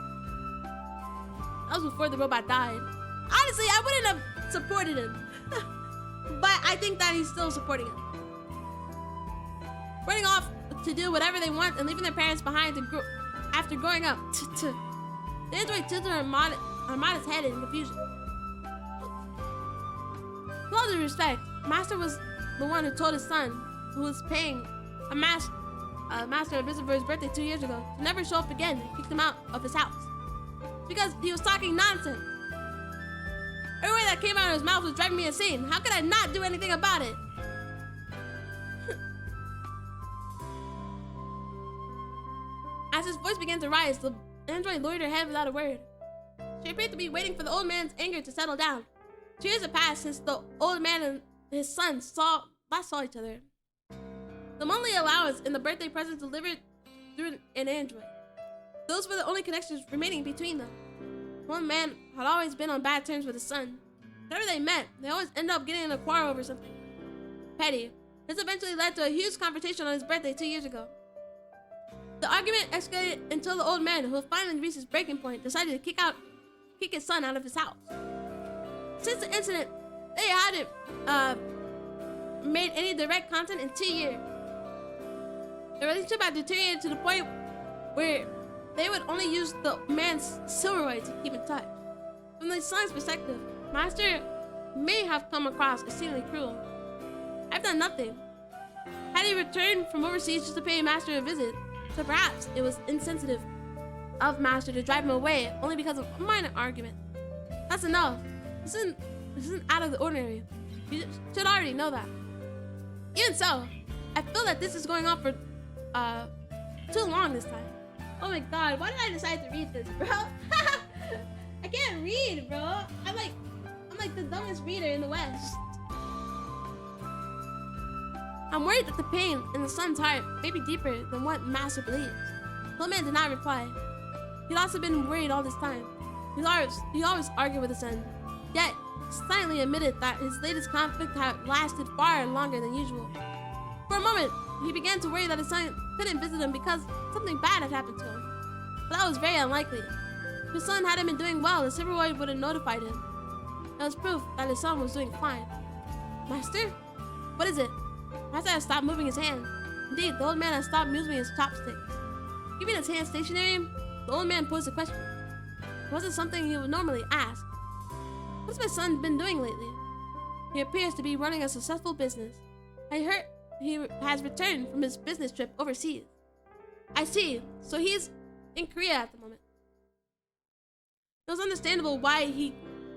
S1: That was before the robot died. Honestly, I wouldn't have supported him. But I think that he's still supporting him. Running off to do whatever they want and leaving their parents behind after growing up. The android tilted Armada's head in confusion. With all due respect, Master was the one who told his son, who was paying a master a visit for his birthday 2 years ago, to never show up again and kicked him out of his house. Because he was talking nonsense. Every word that came out of his mouth was driving me insane. How could I not do anything about it? As his voice began to rise, the android lowered her head without a word. She appeared to be waiting for the old man's anger to settle down. 2 years had passed since the old man and his son last saw each other. The monthly allowance and the birthday presents delivered through an android. Those were the only connections remaining between them. One man had always been on bad terms with his son. Whenever they met, they always ended up getting in a quarrel over something petty. This eventually led to a huge confrontation on his birthday 2 years ago. The argument escalated until the old man, who had finally reached his breaking point, decided to kick his son out of his house. Since the incident, they hadn't made any direct contact in 2 years. The relationship had deteriorated to the point where they would only use the man's silverware to keep in touch. From the son's perspective, Master may have come across exceedingly cruel. I've done nothing. Had he returned from overseas just to pay Master a visit, so perhaps it was insensitive of Master to drive him away only because of a minor argument. That's enough. This isn't out of the ordinary. You should already know that. Even so, I feel that this is going on for too long this time. Oh my god, why did I decide to read this, bro? I can't read, bro. I'm like the dumbest reader in the West. I'm worried that the pain in the son's heart may be deeper than what Master believes. The old man did not reply. He'd also been worried all this time. He always argued with the son, yet silently admitted that his latest conflict had lasted far longer than usual. For a moment, he began to worry that his son couldn't visit him because something bad had happened to him. But that was very unlikely. If his son hadn't been doing well, the silverboy would have notified him. That was proof that his son was doing fine. Master? What is it? Master had stopped moving his hand. Indeed, the old man had stopped moving his chopsticks. Keeping his hand stationary, the old man posed a question. It wasn't something he would normally ask. What's my son been doing lately? He appears to be running a successful business. I heard he has returned from his business trip overseas. I see. So he's in Korea at the moment. It was understandable why he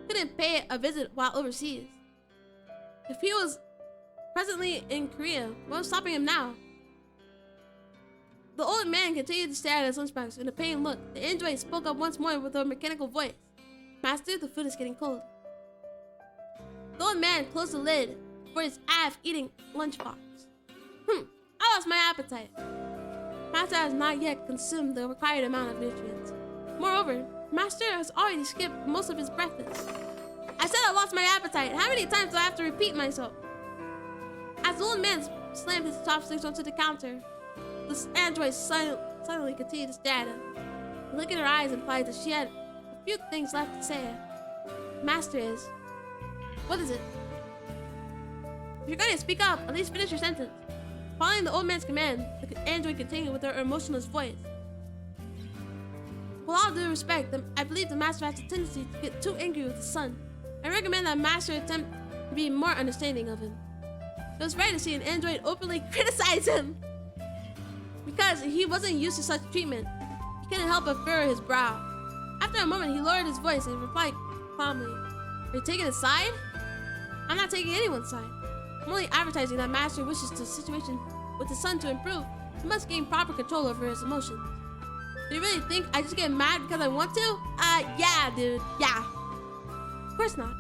S1: couldn't pay a visit while overseas. If he was presently in Korea, what was stopping him now? The old man continued to stare at his lunchbox with a pained look. The android spoke up once more with a mechanical voice. Master, the food is getting cold. The old man closed the lid for his half-eating lunchbox. I lost my appetite. Master has not yet consumed the required amount of nutrients. Moreover, Master has already skipped most of his breakfast. I said I lost my appetite. How many times do I have to repeat myself? As the old man slammed his chopsticks onto the counter, the android silently continued to stare at him. The look in her eyes implied that she had a few things left to say. Master is... What is it? If you're going to speak up, at least finish your sentence. Following the old man's command, the android continued with her emotionless voice. With all due respect, I believe the master has a tendency to get too angry with his son. I recommend that master attempt to be more understanding of him. It was right to see an android openly criticize him. Because he wasn't used to such treatment, he couldn't help but furrow his brow. After a moment, he lowered his voice and replied calmly, "Are you taking a side?" I'm not taking anyone's side. I'm only advertising that Master wishes the situation with his son to improve. He must gain proper control over his emotions. Do you really think I just get mad because I want to? Yeah, dude, yeah. Of course not.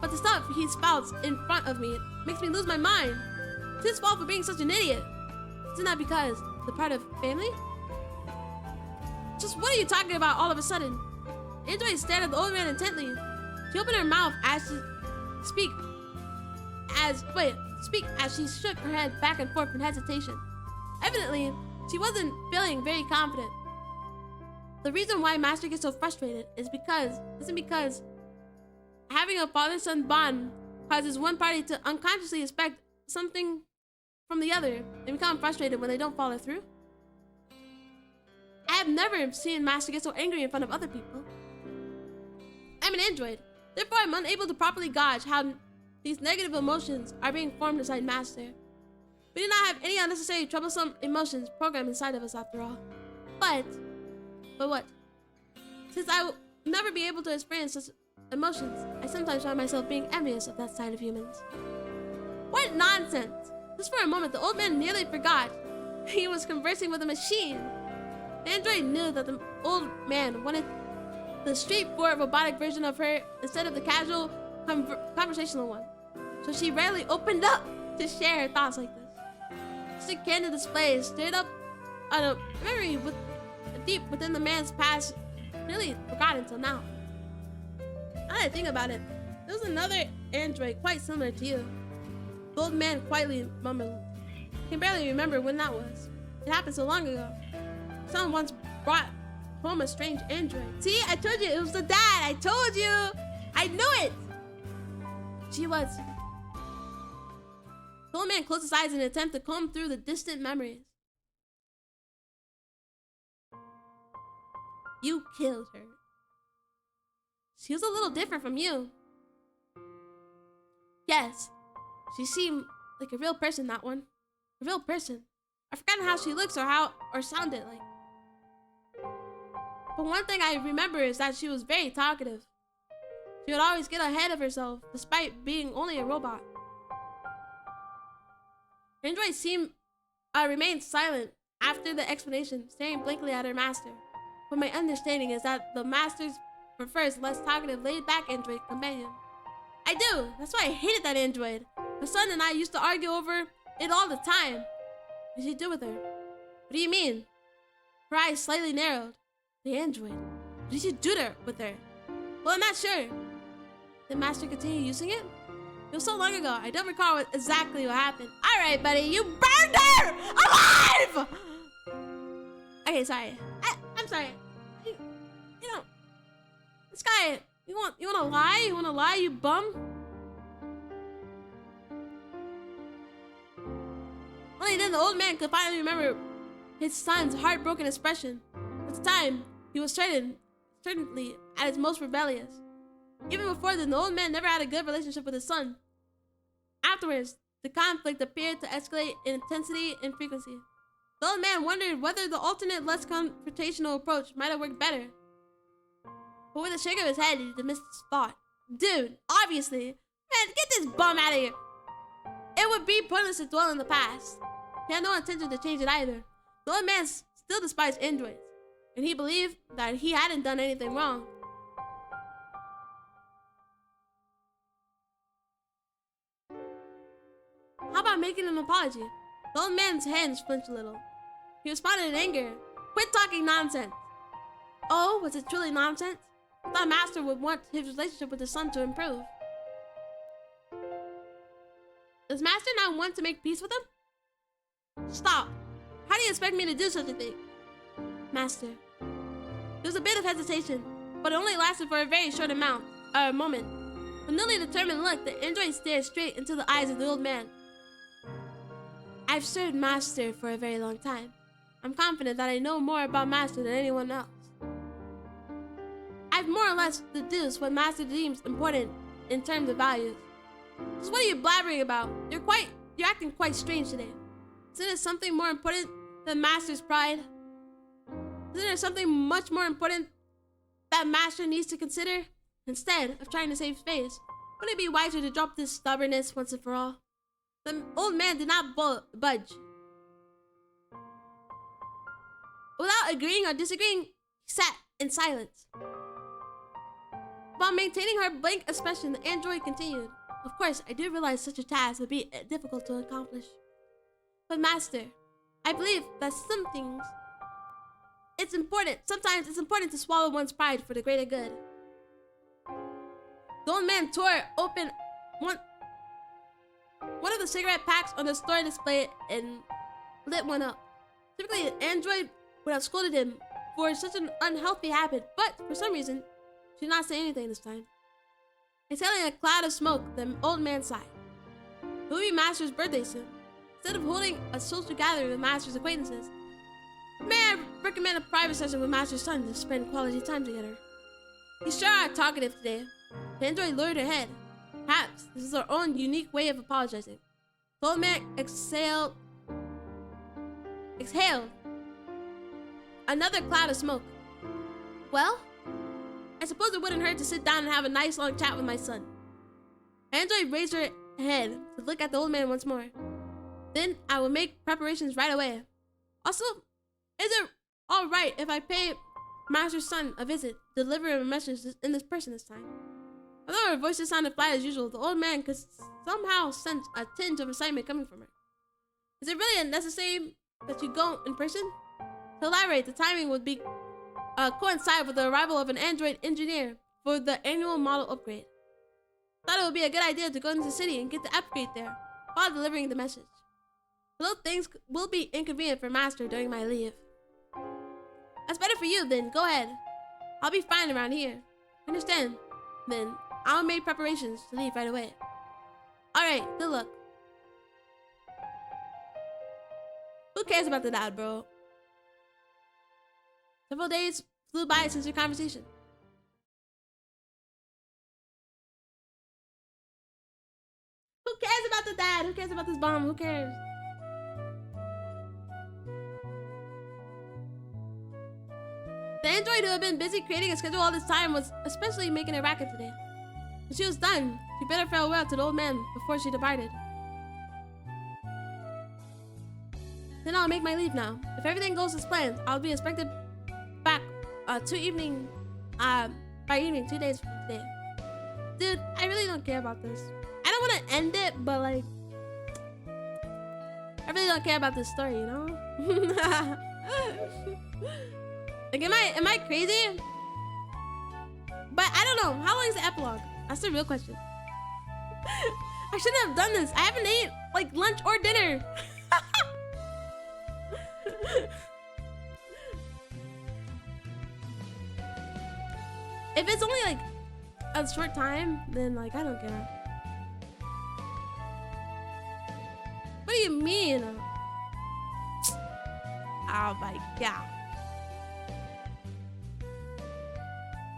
S1: But the stuff he spouts in front of me makes me lose my mind. It's his fault for being such an idiot. Isn't that because the part of family? Just what are you talking about all of a sudden? Android stared at the old man intently. She opened her mouth as she shook her head back and forth in hesitation. Evidently, she wasn't feeling very confident. The reason why Master gets so frustrated isn't because having a father-son bond causes one party to unconsciously expect something from the other and become frustrated when they don't follow through. I have never seen Master get so angry in front of other people. I'm an android, therefore I'm unable to properly gauge how these negative emotions are being formed inside Master. We do not have any unnecessary troublesome emotions programmed inside of us after all. But what? Since I will never be able to experience such emotions, I sometimes find myself being envious of that side of humans. What nonsense! Just for a moment, the old man nearly forgot he was conversing with a machine. The android knew that the old man wanted the straightforward robotic version of her instead of the casual conversational one. So she rarely opened up to share her thoughts like this. Just a candid display stirred up a memory deep within the man's past, really forgotten until now. Now that I think about it, there was another android quite similar to you. The old man quietly mumbled. He can barely remember when that was. It happened so long ago. Someone once brought home a strange android. See, I told you, it was the dad. I told you. I knew it. She was. The old man closed his eyes in an attempt to comb through the distant memories. You killed her. She was a little different from you. Yes, she seemed like a real person, that one. A real person. I've forgotten how she looks or sounded like. But one thing I remember is that she was very talkative. She would always get ahead of herself, despite being only a robot. Android remained silent after the explanation, staring blankly at her master. But my understanding is that the master prefers less talkative, laid-back android companion. I do. That's why I hated that android. My son and I used to argue over it all the time. What did you do with her? What do you mean? Her eyes slightly narrowed. The android. What did you do with her? Well, I'm not sure. Did Master continue using it? It was so long ago, I don't recall exactly what happened. Alright, buddy, you burned her! Alive! Okay, sorry. I'm sorry. You know, this guy, you wanna lie? You wanna lie, you bum? Only then the old man could finally remember his son's heartbroken expression. At the time, he was certainly at his most rebellious. Even before then, the old man never had a good relationship with his son. Afterwards, the conflict appeared to escalate in intensity and frequency. The old man wondered whether the alternate, less confrontational approach might have worked better. But with a shake of his head, he dismissed his thought. Dude, obviously. Man, get this bum out of here. It would be pointless to dwell in the past. He had no intention to change it either. The old man still despised androids, and he believed that he hadn't done anything wrong. How about making an apology? The old man's hands flinched a little. He responded in anger. Quit talking nonsense. Oh, was it truly nonsense? I thought Master would want his relationship with his son to improve. Does Master not want to make peace with him? Stop. How do you expect me to do such a thing? Master. There was a bit of hesitation, but it only lasted for a very short moment. With nearly determined look, the android stared straight into the eyes of the old man. I've served Master for a very long time. I'm confident that I know more about Master than anyone else. I've more or less deduced what Master deems important in terms of values. Just what are you blabbering about? You're acting quite strange today. Isn't it something more important than Master's pride? Isn't there something much more important that Master needs to consider? Instead of trying to save face, wouldn't it be wiser to drop this stubbornness once and for all? The old man did not budge. Without agreeing or disagreeing, he sat in silence. While maintaining her blank expression, the android continued. Of course, I do realize such a task would be difficult to accomplish. But Master, I believe that sometimes it's important to swallow one's pride for the greater good. The old man tore open one of the cigarette packs on the store display and lit one up. Typically, an android would have scolded him for such an unhealthy habit, but for some reason, she did not say anything this time. Exhaling a cloud of smoke, the old man sighed. It will be Master's birthday soon. Instead of holding a social gathering with Master's acquaintances, may I recommend a private session with Master's son to spend quality time together? You sure are talkative today. The android lowered her head. Perhaps this is our own unique way of apologizing. The old man exhaled another cloud of smoke. Well, I suppose it wouldn't hurt to sit down and have a nice long chat with my son. The android raised her head to look at the old man once more. Then I will make preparations right away. Also, is it alright if I pay Master's son a visit, deliver him a message in this person this time? Although her voices sounded flat as usual, the old man could somehow sense a tinge of excitement coming from her. Is it really necessary that you go in person? To elaborate, the timing would be coincide with the arrival of an android engineer for the annual model upgrade. Thought it would be a good idea to go into the city and get the upgrade there while delivering the message. Although things will be inconvenient for Master during my leave. That's better for you then, go ahead. I'll be fine around here. Understand? Then I'll make preparations to leave right away. Alright, good luck. Who cares about the dad, bro? Several days flew by since your conversation. Who cares about the dad? Who cares about this bomb? Who cares? The android who had been busy creating a schedule all this time was especially making a racket today. When she was done, she bid her farewell to the old man before she departed. Then I'll make my leave now. If everything goes as planned, I'll be expected back by evening 2 days from today. Dude, I really don't care about this. I don't want to end it, but like, I really don't care about this story, you know? Like, am I crazy? But I don't know. How long is the epilogue? That's the real question. I shouldn't have done this. I haven't ate like lunch or dinner. If it's only like a short time, then like I don't care. What do you mean? Oh my god.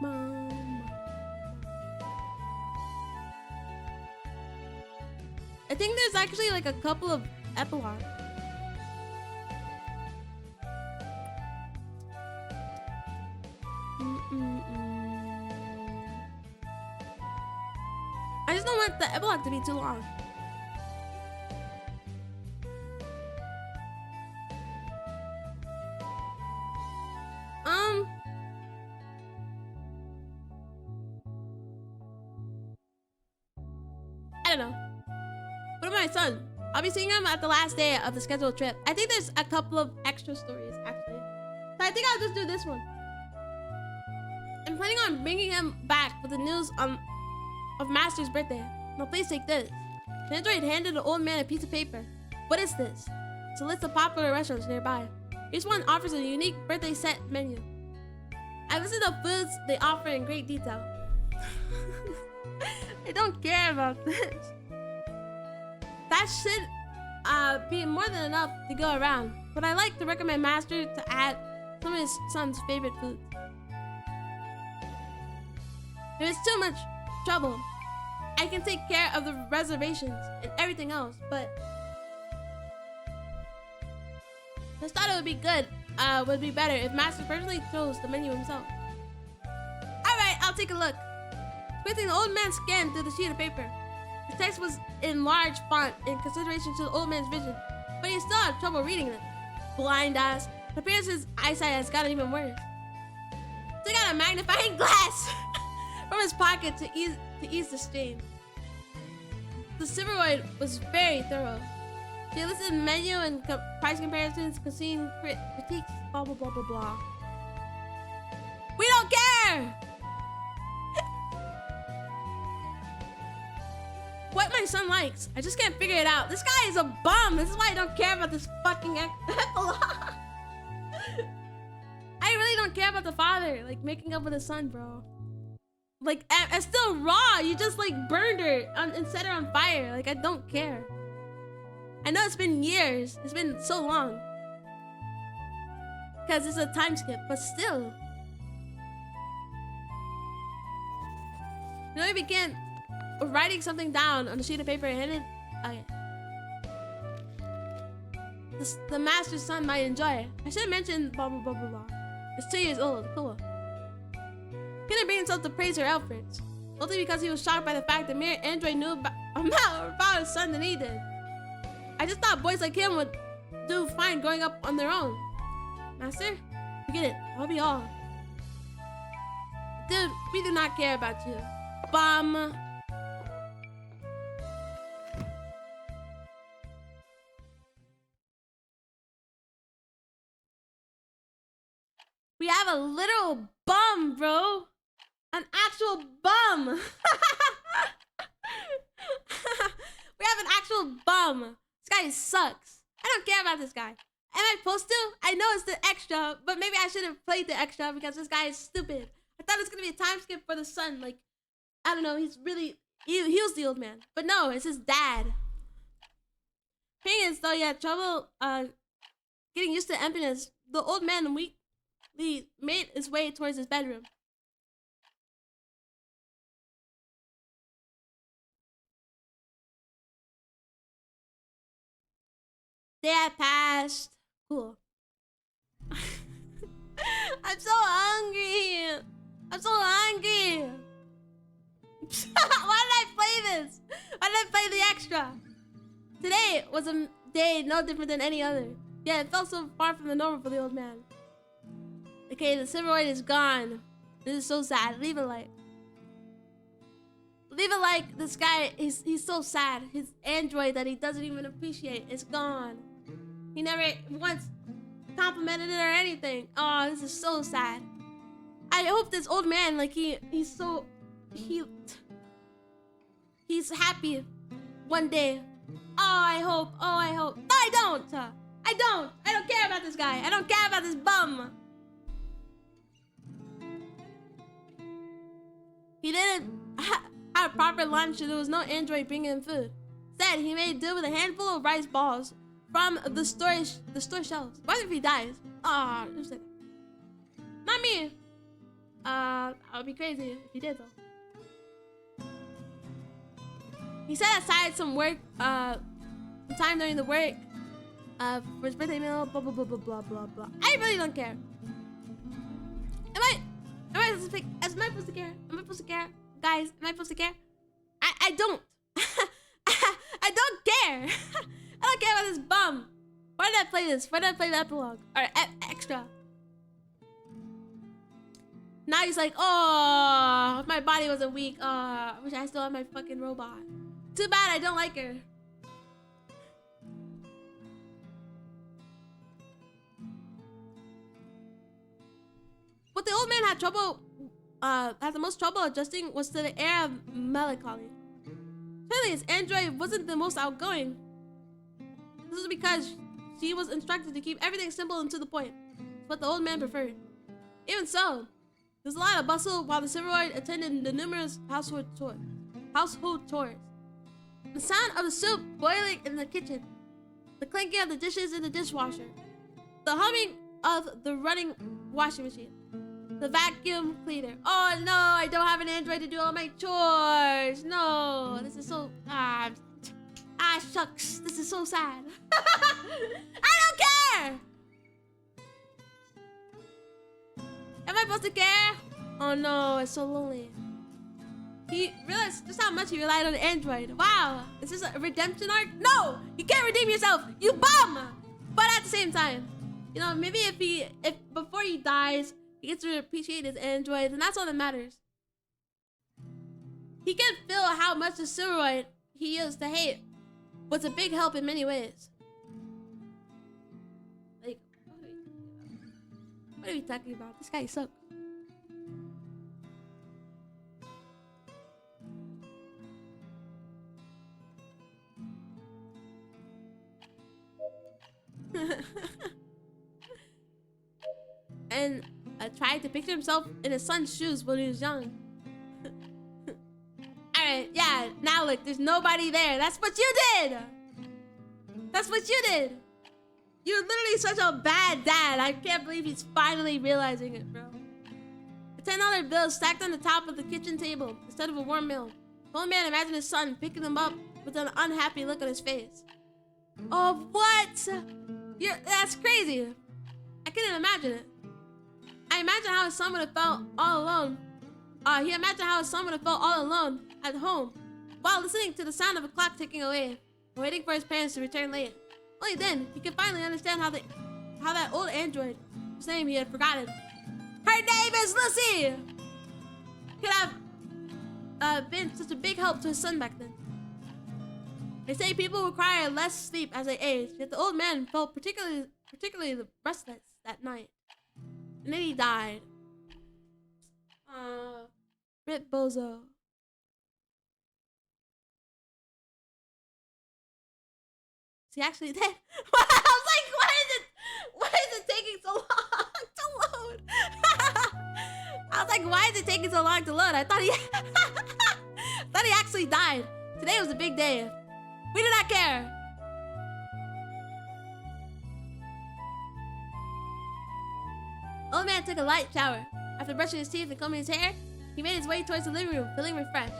S1: Mom. I think there's actually like a couple of epilogues. I just don't want the epilogue to be too long. I don't know. What about my son? I'll be seeing him at the last day of the scheduled trip. I think there's a couple of extra stories, actually. So I think I'll just do this one. I'm planning on bringing him back with the news of Master's birthday. No, please take this. The android handed the old man a piece of paper. What is this? It's a list of popular restaurants nearby. Each one offers a unique birthday set menu. I listed the foods they offer in great detail. I don't care about this. That should be more than enough to go around. But I like to recommend Master to add some of his son's favorite foods. If it's too much trouble, I can take care of the reservations and everything else, but I just thought it would be better if Master personally chose the menu himself. Alright, I'll take a look. Quickly, the old man scanned through the sheet of paper. The text was in large font in consideration to the old man's vision, but he still had trouble reading it. Blind ass. It appears his eyesight has gotten even worse. Took out a magnifying glass from his pocket to ease the strain. The Silveroid was very thorough. She listed menu and price comparisons, cuisine critiques, blah blah blah blah blah. We don't care! What my son likes. I just can't figure it out. This guy is a bum. This is why I don't care about this fucking epilogue. I really don't care about the father, like, making up with his son, bro. Like, it's still raw. You just, like, burned her and set her on fire. Like, I don't care. I know it's been years. It's been so long. Because it's a time skip, but still. You know, I began writing something down on a sheet of paper and handed. Okay. The master's son might enjoy it. I should have mentioned blah blah blah blah blah. It's 2 years old. Cool. He didn't bring himself to praise her efforts, mostly because he was shocked by the fact that mere android knew about his son than he did. I just thought boys like him would do fine growing up on their own. Master, forget it. I'll be all. Dude, we do not care about you. Bum. We have a literal bum, bro. An actual bum. We have an actual bum. This guy sucks. I don't care about this guy. Am I supposed to? I know it's the extra, but maybe I should have played the extra because this guy is stupid. I thought it was gonna be a time skip for the son. Like, I don't know. He's really he was the old man, but no, it's his dad. Thing is, though, he had trouble getting used to emptiness. The old man made his way towards his bedroom. Day had passed. Cool. I'm so hungry. I'm so hungry. Why did I play this? Why did I play the extra? Today was a day no different than any other. Yeah, it felt so far from the normal for the old man. Okay, the Silveroid is gone. This is so sad. Leave a like. Leave a like. This guy, he's so sad. His android that he doesn't even appreciate is gone. He never once complimented it or anything. Oh, this is so sad. I hope this old man, like he's happy one day. Oh, I hope. Oh, I hope. No, I don't. I don't care about this guy. I don't care about this bum. He didn't have a proper lunch, and there was no android bringing him food. Instead, he made do with a handful of rice balls from the store shelves. What if he dies? Ah, not me. I would be crazy if he did though. He set aside some time during the work, for his birthday meal. Blah blah blah blah blah blah blah. I really don't care. Am I supposed to care? Am I supposed to care? Guys, am I supposed to care? I don't. I don't care. I don't care about this bum. Why did I play this? Why did I play the epilogue? Or extra? Now he's like, oh, if my body wasn't weak. I wish I still had my fucking robot. Too bad I don't like her. What the old man had the most trouble adjusting was to the air of melancholy. Clearly, his android wasn't the most outgoing. This is because she was instructed to keep everything simple and to the point. It's what the old man preferred. Even so, there's a lot of bustle while the Silveroid attended the numerous household chores. The sound of the soup boiling in the kitchen, the clinking of the dishes in the dishwasher, the humming of the running washing machine, the vacuum cleaner. Oh no, I don't have an android to do all my chores. No, this is so shucks. This is so sad. I don't care. Am I supposed to care? Oh no, it's so lonely. He realized just how much he relied on the android. Wow, is this a redemption arc? No, you can't redeem yourself, you bum! But at the same time, you know, maybe if before he dies, he gets to appreciate his android, and that's all that matters. He can feel how much the Silveroid he used to hate was a big help in many ways. Like, what are we talking about? This guy sucks. And tried to picture himself in his son's shoes when he was young. Alright, yeah, now look, there's nobody there. That's what you did! That's what you did! You're literally such a bad dad. I can't believe he's finally realizing it, bro. The $10 bill stacked on the top of the kitchen table instead of a warm meal. The old man imagined his son picking them up with an unhappy look on his face. Oh, what? That's crazy. I couldn't imagine it. I imagine how his son would have felt all alone. He imagined how his son would have felt all alone at home while listening to the sound of a clock ticking away, waiting for his parents to return late. Only then he could finally understand how that old android, whose name he had forgotten, her name is Lucy, could have been such a big help to his son back then. They say people require less sleep as they age, yet the old man felt particularly restless that night. And then he died. Rip Bozo. Is he actually dead? I was like, why is it taking so long to load? I was like, why is it taking so long to load? I thought he actually died. Today was a big day. We do not care. Old man took a light shower. After brushing his teeth and combing his hair, he made his way towards the living room, feeling refreshed.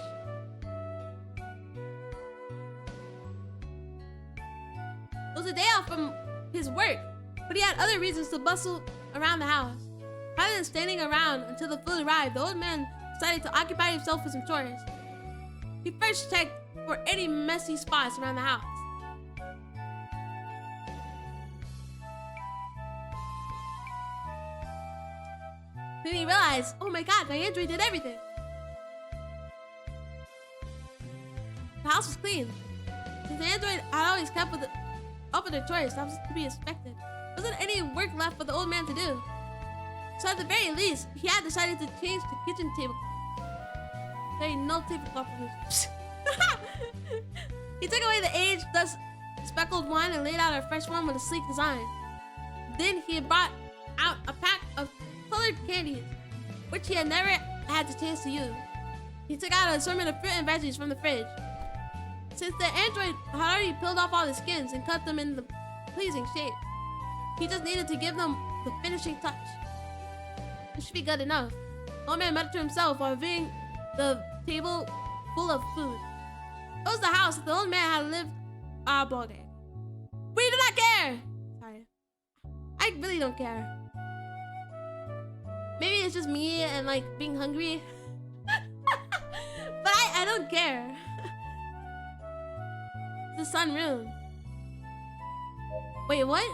S1: It was a day off from his work, but he had other reasons to bustle around the house. Rather than standing around until the food arrived, the old man decided to occupy himself with some chores. He first checked for any messy spots around the house. Then he realized, oh my god, my android did everything. The house was clean. Since the android had always kept up with their chores, that was to be expected. There wasn't any work left for the old man to do. So at the very least, he had decided to change the kitchen tablecloth. There ain't no tablecloth for this. He took away the aged, dust speckled one and laid out a fresh one with a sleek design. Then he brought out a pack of colored candies, which he had never had the chance to use. He took out an assortment of fruit and veggies from the fridge. Since the android had already peeled off all the skins and cut them in the pleasing shape, he just needed to give them the finishing touch. It should be good enough. The old man muttered to himself while viewing the table full of food. It was the house that the old man had lived all day. We do not care! Sorry. I really don't care. Maybe it's just me and like being hungry. But I don't care. It's the sunroom. Wait, what?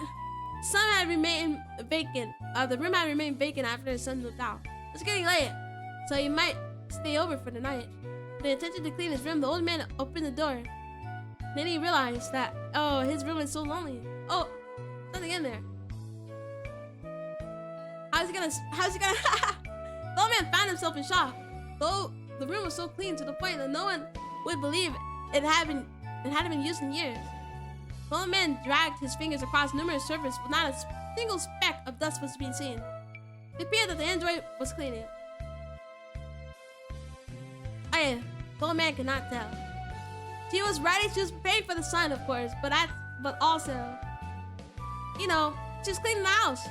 S1: The sun had remained vacant. The room had remained vacant after the sun moved out. It's getting late, so he might stay over for the night. With the intention to clean his room, the old man opened the door. Then he realized that, oh, his room is so lonely. Oh, nothing in there. How's he gonna The old man found himself in shock. Though the room was so clean to the point that no one would believe it hadn't been used in years. The old man dragged his fingers across numerous surfaces, but not a single speck of dust was being seen. It appeared that the android was cleaning it. The old man could not tell. She was ready, she was preparing for the sun, of course, but also, you know, she was cleaning the house.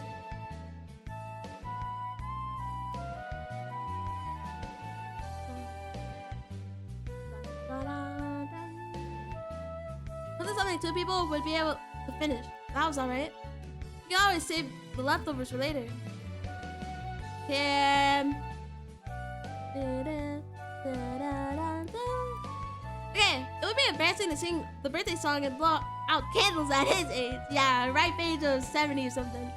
S1: Wasn't something two people would be able to finish. That was alright. You can always save the leftovers for later. Okay, it would be embarrassing to sing the birthday song and blow out candles at his age. Yeah, ripe age of 70 or something.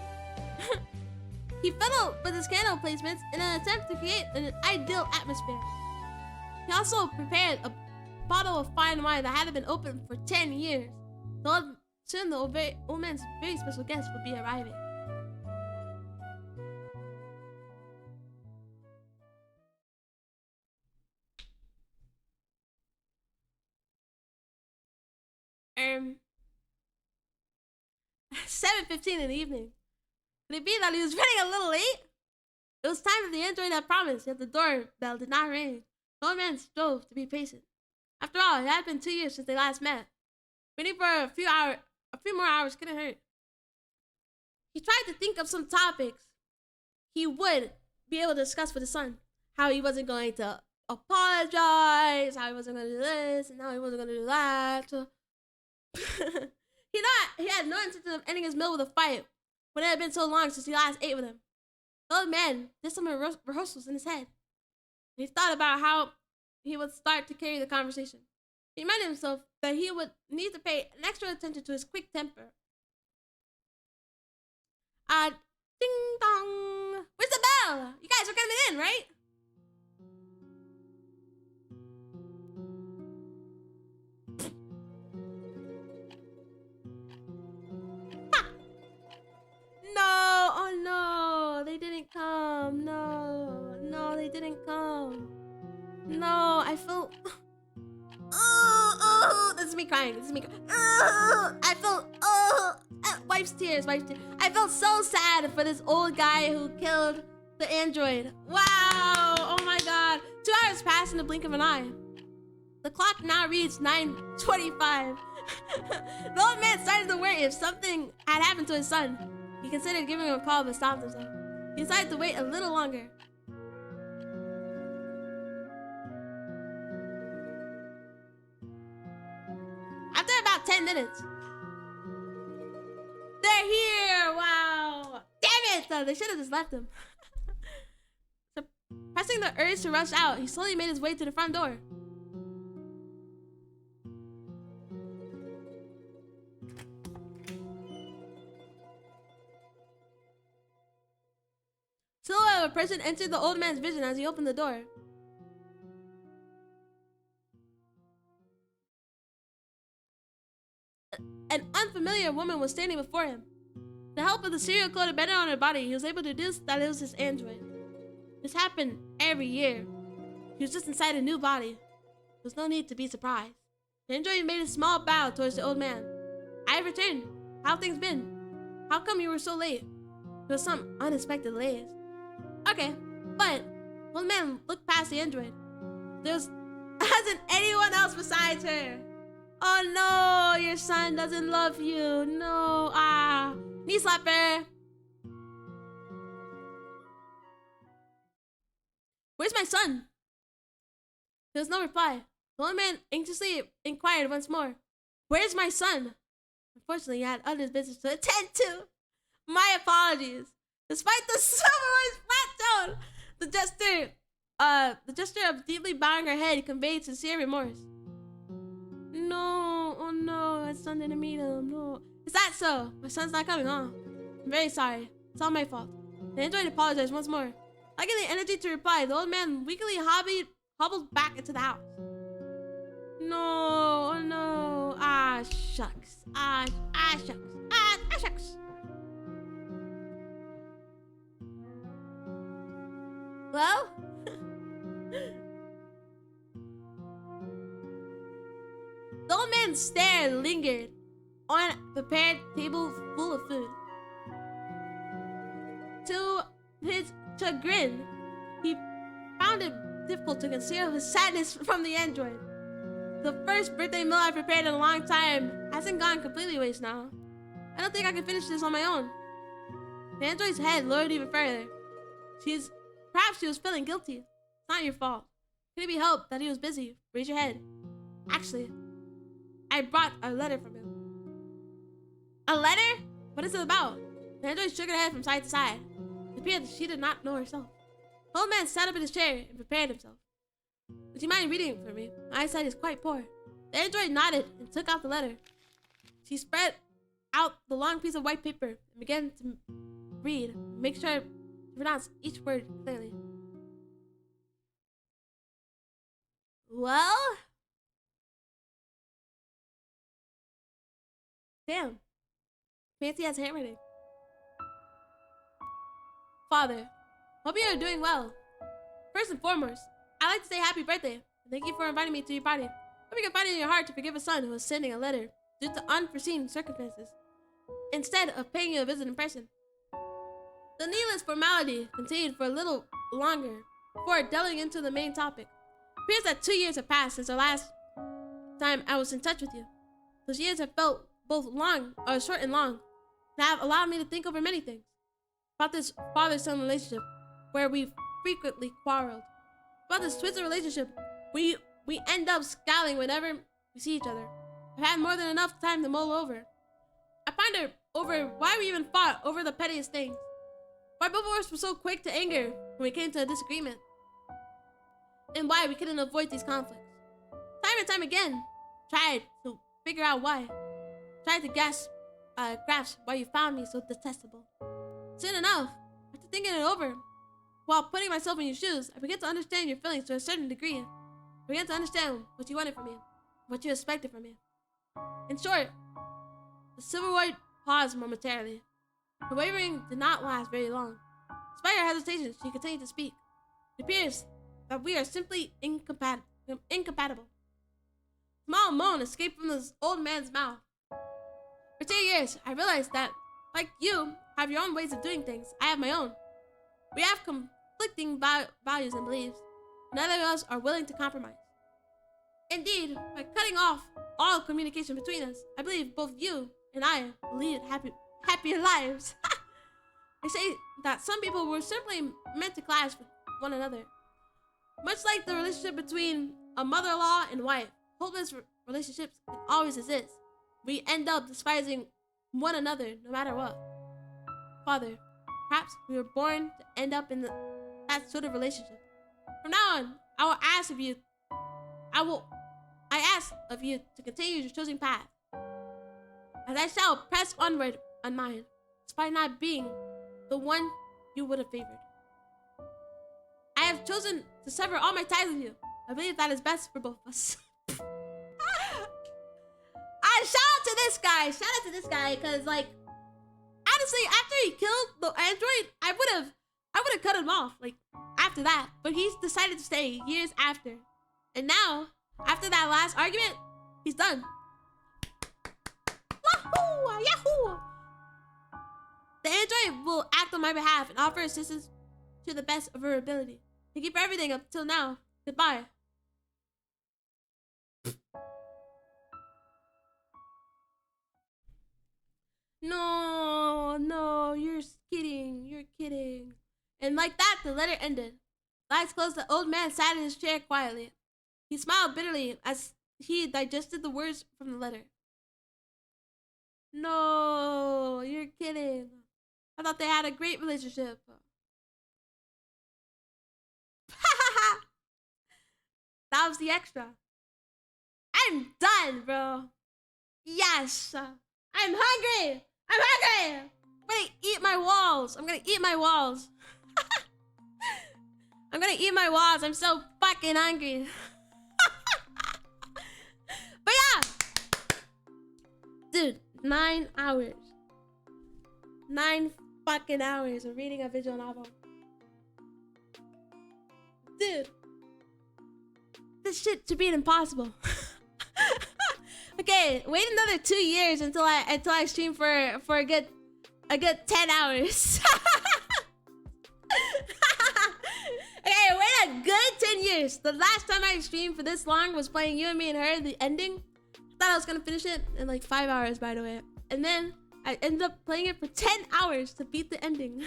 S1: He fiddled with his candle placements in an attempt to create an ideal atmosphere. He also prepared a bottle of fine wine that hadn't been opened for 10 years. Soon the old man's very special guest would be arriving. Um, 7:15 in the evening. Could it be that he was running a little late? It was time that the android had promised, yet the doorbell did not ring. The old man strove to be patient. After all, it had been 2 years since they last met. Waiting for a few more hours couldn't hurt. He tried to think of some topics he would be able to discuss with his son. How he wasn't going to apologize, how he wasn't going to do this, and how he wasn't going to do that. He had no intention of ending his meal with a fight when it had been so long since he last ate with him. The old man did some rehearsals in his head. He thought about how he would start to carry the conversation. He reminded himself that he would need to pay an extra attention to his quick temper. Ding dong! Where's the bell? You guys are coming in, right? No! Oh no! They didn't come. No, they didn't come. No, I felt... This is me crying. I felt... Wipes tears. I felt so sad for this old guy who killed the android. Wow! Oh my god. 2 hours passed in the blink of an eye. The clock now reads 9:25. The old man started to worry if something had happened to his son. He considered giving him a call but stopped himself. He decided to wait a little longer. After about 10 minutes, they're here! Wow! Damn it! They should have just left him. Suppressing the urge to rush out, he slowly made his way to the front door. Silhouette of a person entered the old man's vision as he opened the door. An unfamiliar woman was standing before him. With the help of the serial code embedded on her body, he was able to deduce that it was his android. This happened every year. He was just inside a new body. There was no need to be surprised. The android made a small bow towards the old man. I have returned. How have things been? How come you were so late? There was some unexpected delays. Okay, but the old man looked past the android. There wasn't anyone else besides her. Oh no, your son doesn't love you. No, knee slapper. Where's my son? There was no reply. The old man anxiously inquired once more. Where's my son? Unfortunately, he had other business to attend to. My apologies. Despite the silver flat tone, the gesture of deeply bowing her head conveyed sincere remorse. No, oh no, my son didn't meet him, no. Is that so? My son's not coming, huh? I'm very sorry. It's all my fault. The android apologized once more. Lacking the energy to reply, the old man weakly hobbled back into the house. No, oh no. Shucks. Shucks. Well? The old man's stare lingered on a prepared table full of food. To his chagrin, he found it difficult to conceal his sadness from the android. The first birthday meal I prepared in a long time hasn't gone completely waste now. I don't think I can finish this on my own. The android's head lowered even further. Perhaps she was feeling guilty. It's not your fault. Could it be helped that he was busy? Raise your head. Actually, I brought a letter from him. A letter? What is it about? The android shook her head from side to side. It appeared that she did not know herself. The old man sat up in his chair and prepared himself. Would you mind reading it for me? My eyesight is quite poor. The android nodded and took out the letter. She spread out the long piece of white paper and began to read. Make sure to pronounce each word clearly. Well? Damn. Fancy ass handwriting. Father, hope you are doing well. First and foremost, I'd like to say happy birthday and thank you for inviting me to your party. Hope you can find it in your heart to forgive a son who was sending a letter due to unforeseen circumstances, instead of paying you a visit in person. The needless formality continued for a little longer before delving into the main topic. It appears that 2 years have passed since the last time I was in touch with you. Those years have felt both short and long, and have allowed me to think over many things. About this father-son relationship, where we frequently quarreled. About this twisted relationship, we end up scowling whenever we see each other. I've had more than enough time to mull over. I ponder over why we even fought over the pettiest things. Why both of us were so quick to anger when we came to a disagreement. And why we couldn't avoid these conflicts. Time and time again, tried to figure out why. Tried to grasp why you found me so detestable. Soon enough, after thinking it over, while putting myself in your shoes, I began to understand your feelings to a certain degree. I began to understand what you wanted from me, what you expected from me. In short, the silverwood paused momentarily. Her wavering did not last very long. Despite her hesitation, she continued to speak. It appears that we are simply incompatible. A small moan escaped from this old man's mouth. For 2 years, I realized that, like you have your own ways of doing things, I have my own. We have conflicting values and beliefs. Neither of us are willing to compromise. Indeed, by cutting off all communication between us, I believe both you and I will lead happier lives. I say that some people were simply meant to clash with one another. Much like the relationship between a mother-in-law and wife, hopeless relationships can always exist. We end up despising one another no matter what. Father, perhaps we were born to end up in that sort of relationship. From now on, I ask of you to continue your chosen path, as I shall press onward on mine, despite not being the one you would have favored. I have chosen to sever all my ties with you. I believe that is best for both of us. Shout out to this guy, because, like, honestly, after he killed the android, I would have cut him off, like, after that. But he's decided to stay years after. And now, after that last argument, he's done. Wahoo! Yahoo! The android will act on my behalf and offer assistance to the best of her ability. Thank you for everything up till now. Goodbye. No, you're kidding. And like that, the letter ended. The eyes closed, the old man sat in his chair quietly. He smiled bitterly as he digested the words from the letter. No, you're kidding. I thought they had a great relationship. That was the extra. I'm done, bro. Yes. I'm hungry. I'm gonna eat my walls. I'm gonna eat my walls. I'm so fucking hungry. But yeah. Dude, 9 hours. 9 fucking hours of reading a visual novel. Dude. This shit should be impossible. Okay, wait another 2 years until I stream for a good 10 hours. Okay, wait a good 10 years. The last time I streamed for this long was playing You and Me and Her, the ending. I thought I was gonna finish it in like 5 hours, by the way. And then I ended up playing it for 10 hours to beat the ending.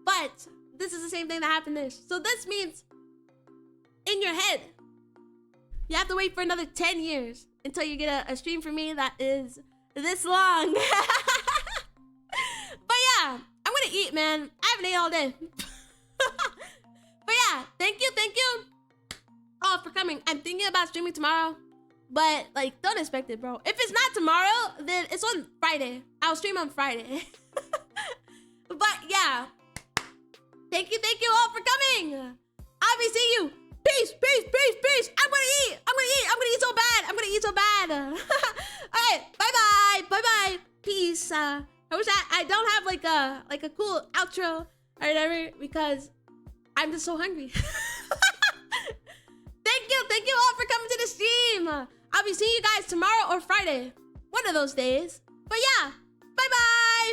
S1: But this is the same thing that happened there. So this means in your head, you have to wait for another 10 years until you get a stream for me that is this long. But yeah, I'm gonna eat, man. I haven't ate all day. But yeah, thank you all for coming. I'm thinking about streaming tomorrow, but like, don't expect it, bro. If it's not tomorrow, then it's on Friday. I'll stream on Friday. But yeah, thank you all for coming. I'll be seeing you. Peace. I'm gonna eat so bad. Alright, bye-bye. Peace. I wish I don't have like a cool outro or whatever, because I'm just so hungry. Thank you all for coming to the stream. I'll be seeing you guys tomorrow or Friday. One of those days. But yeah, bye-bye.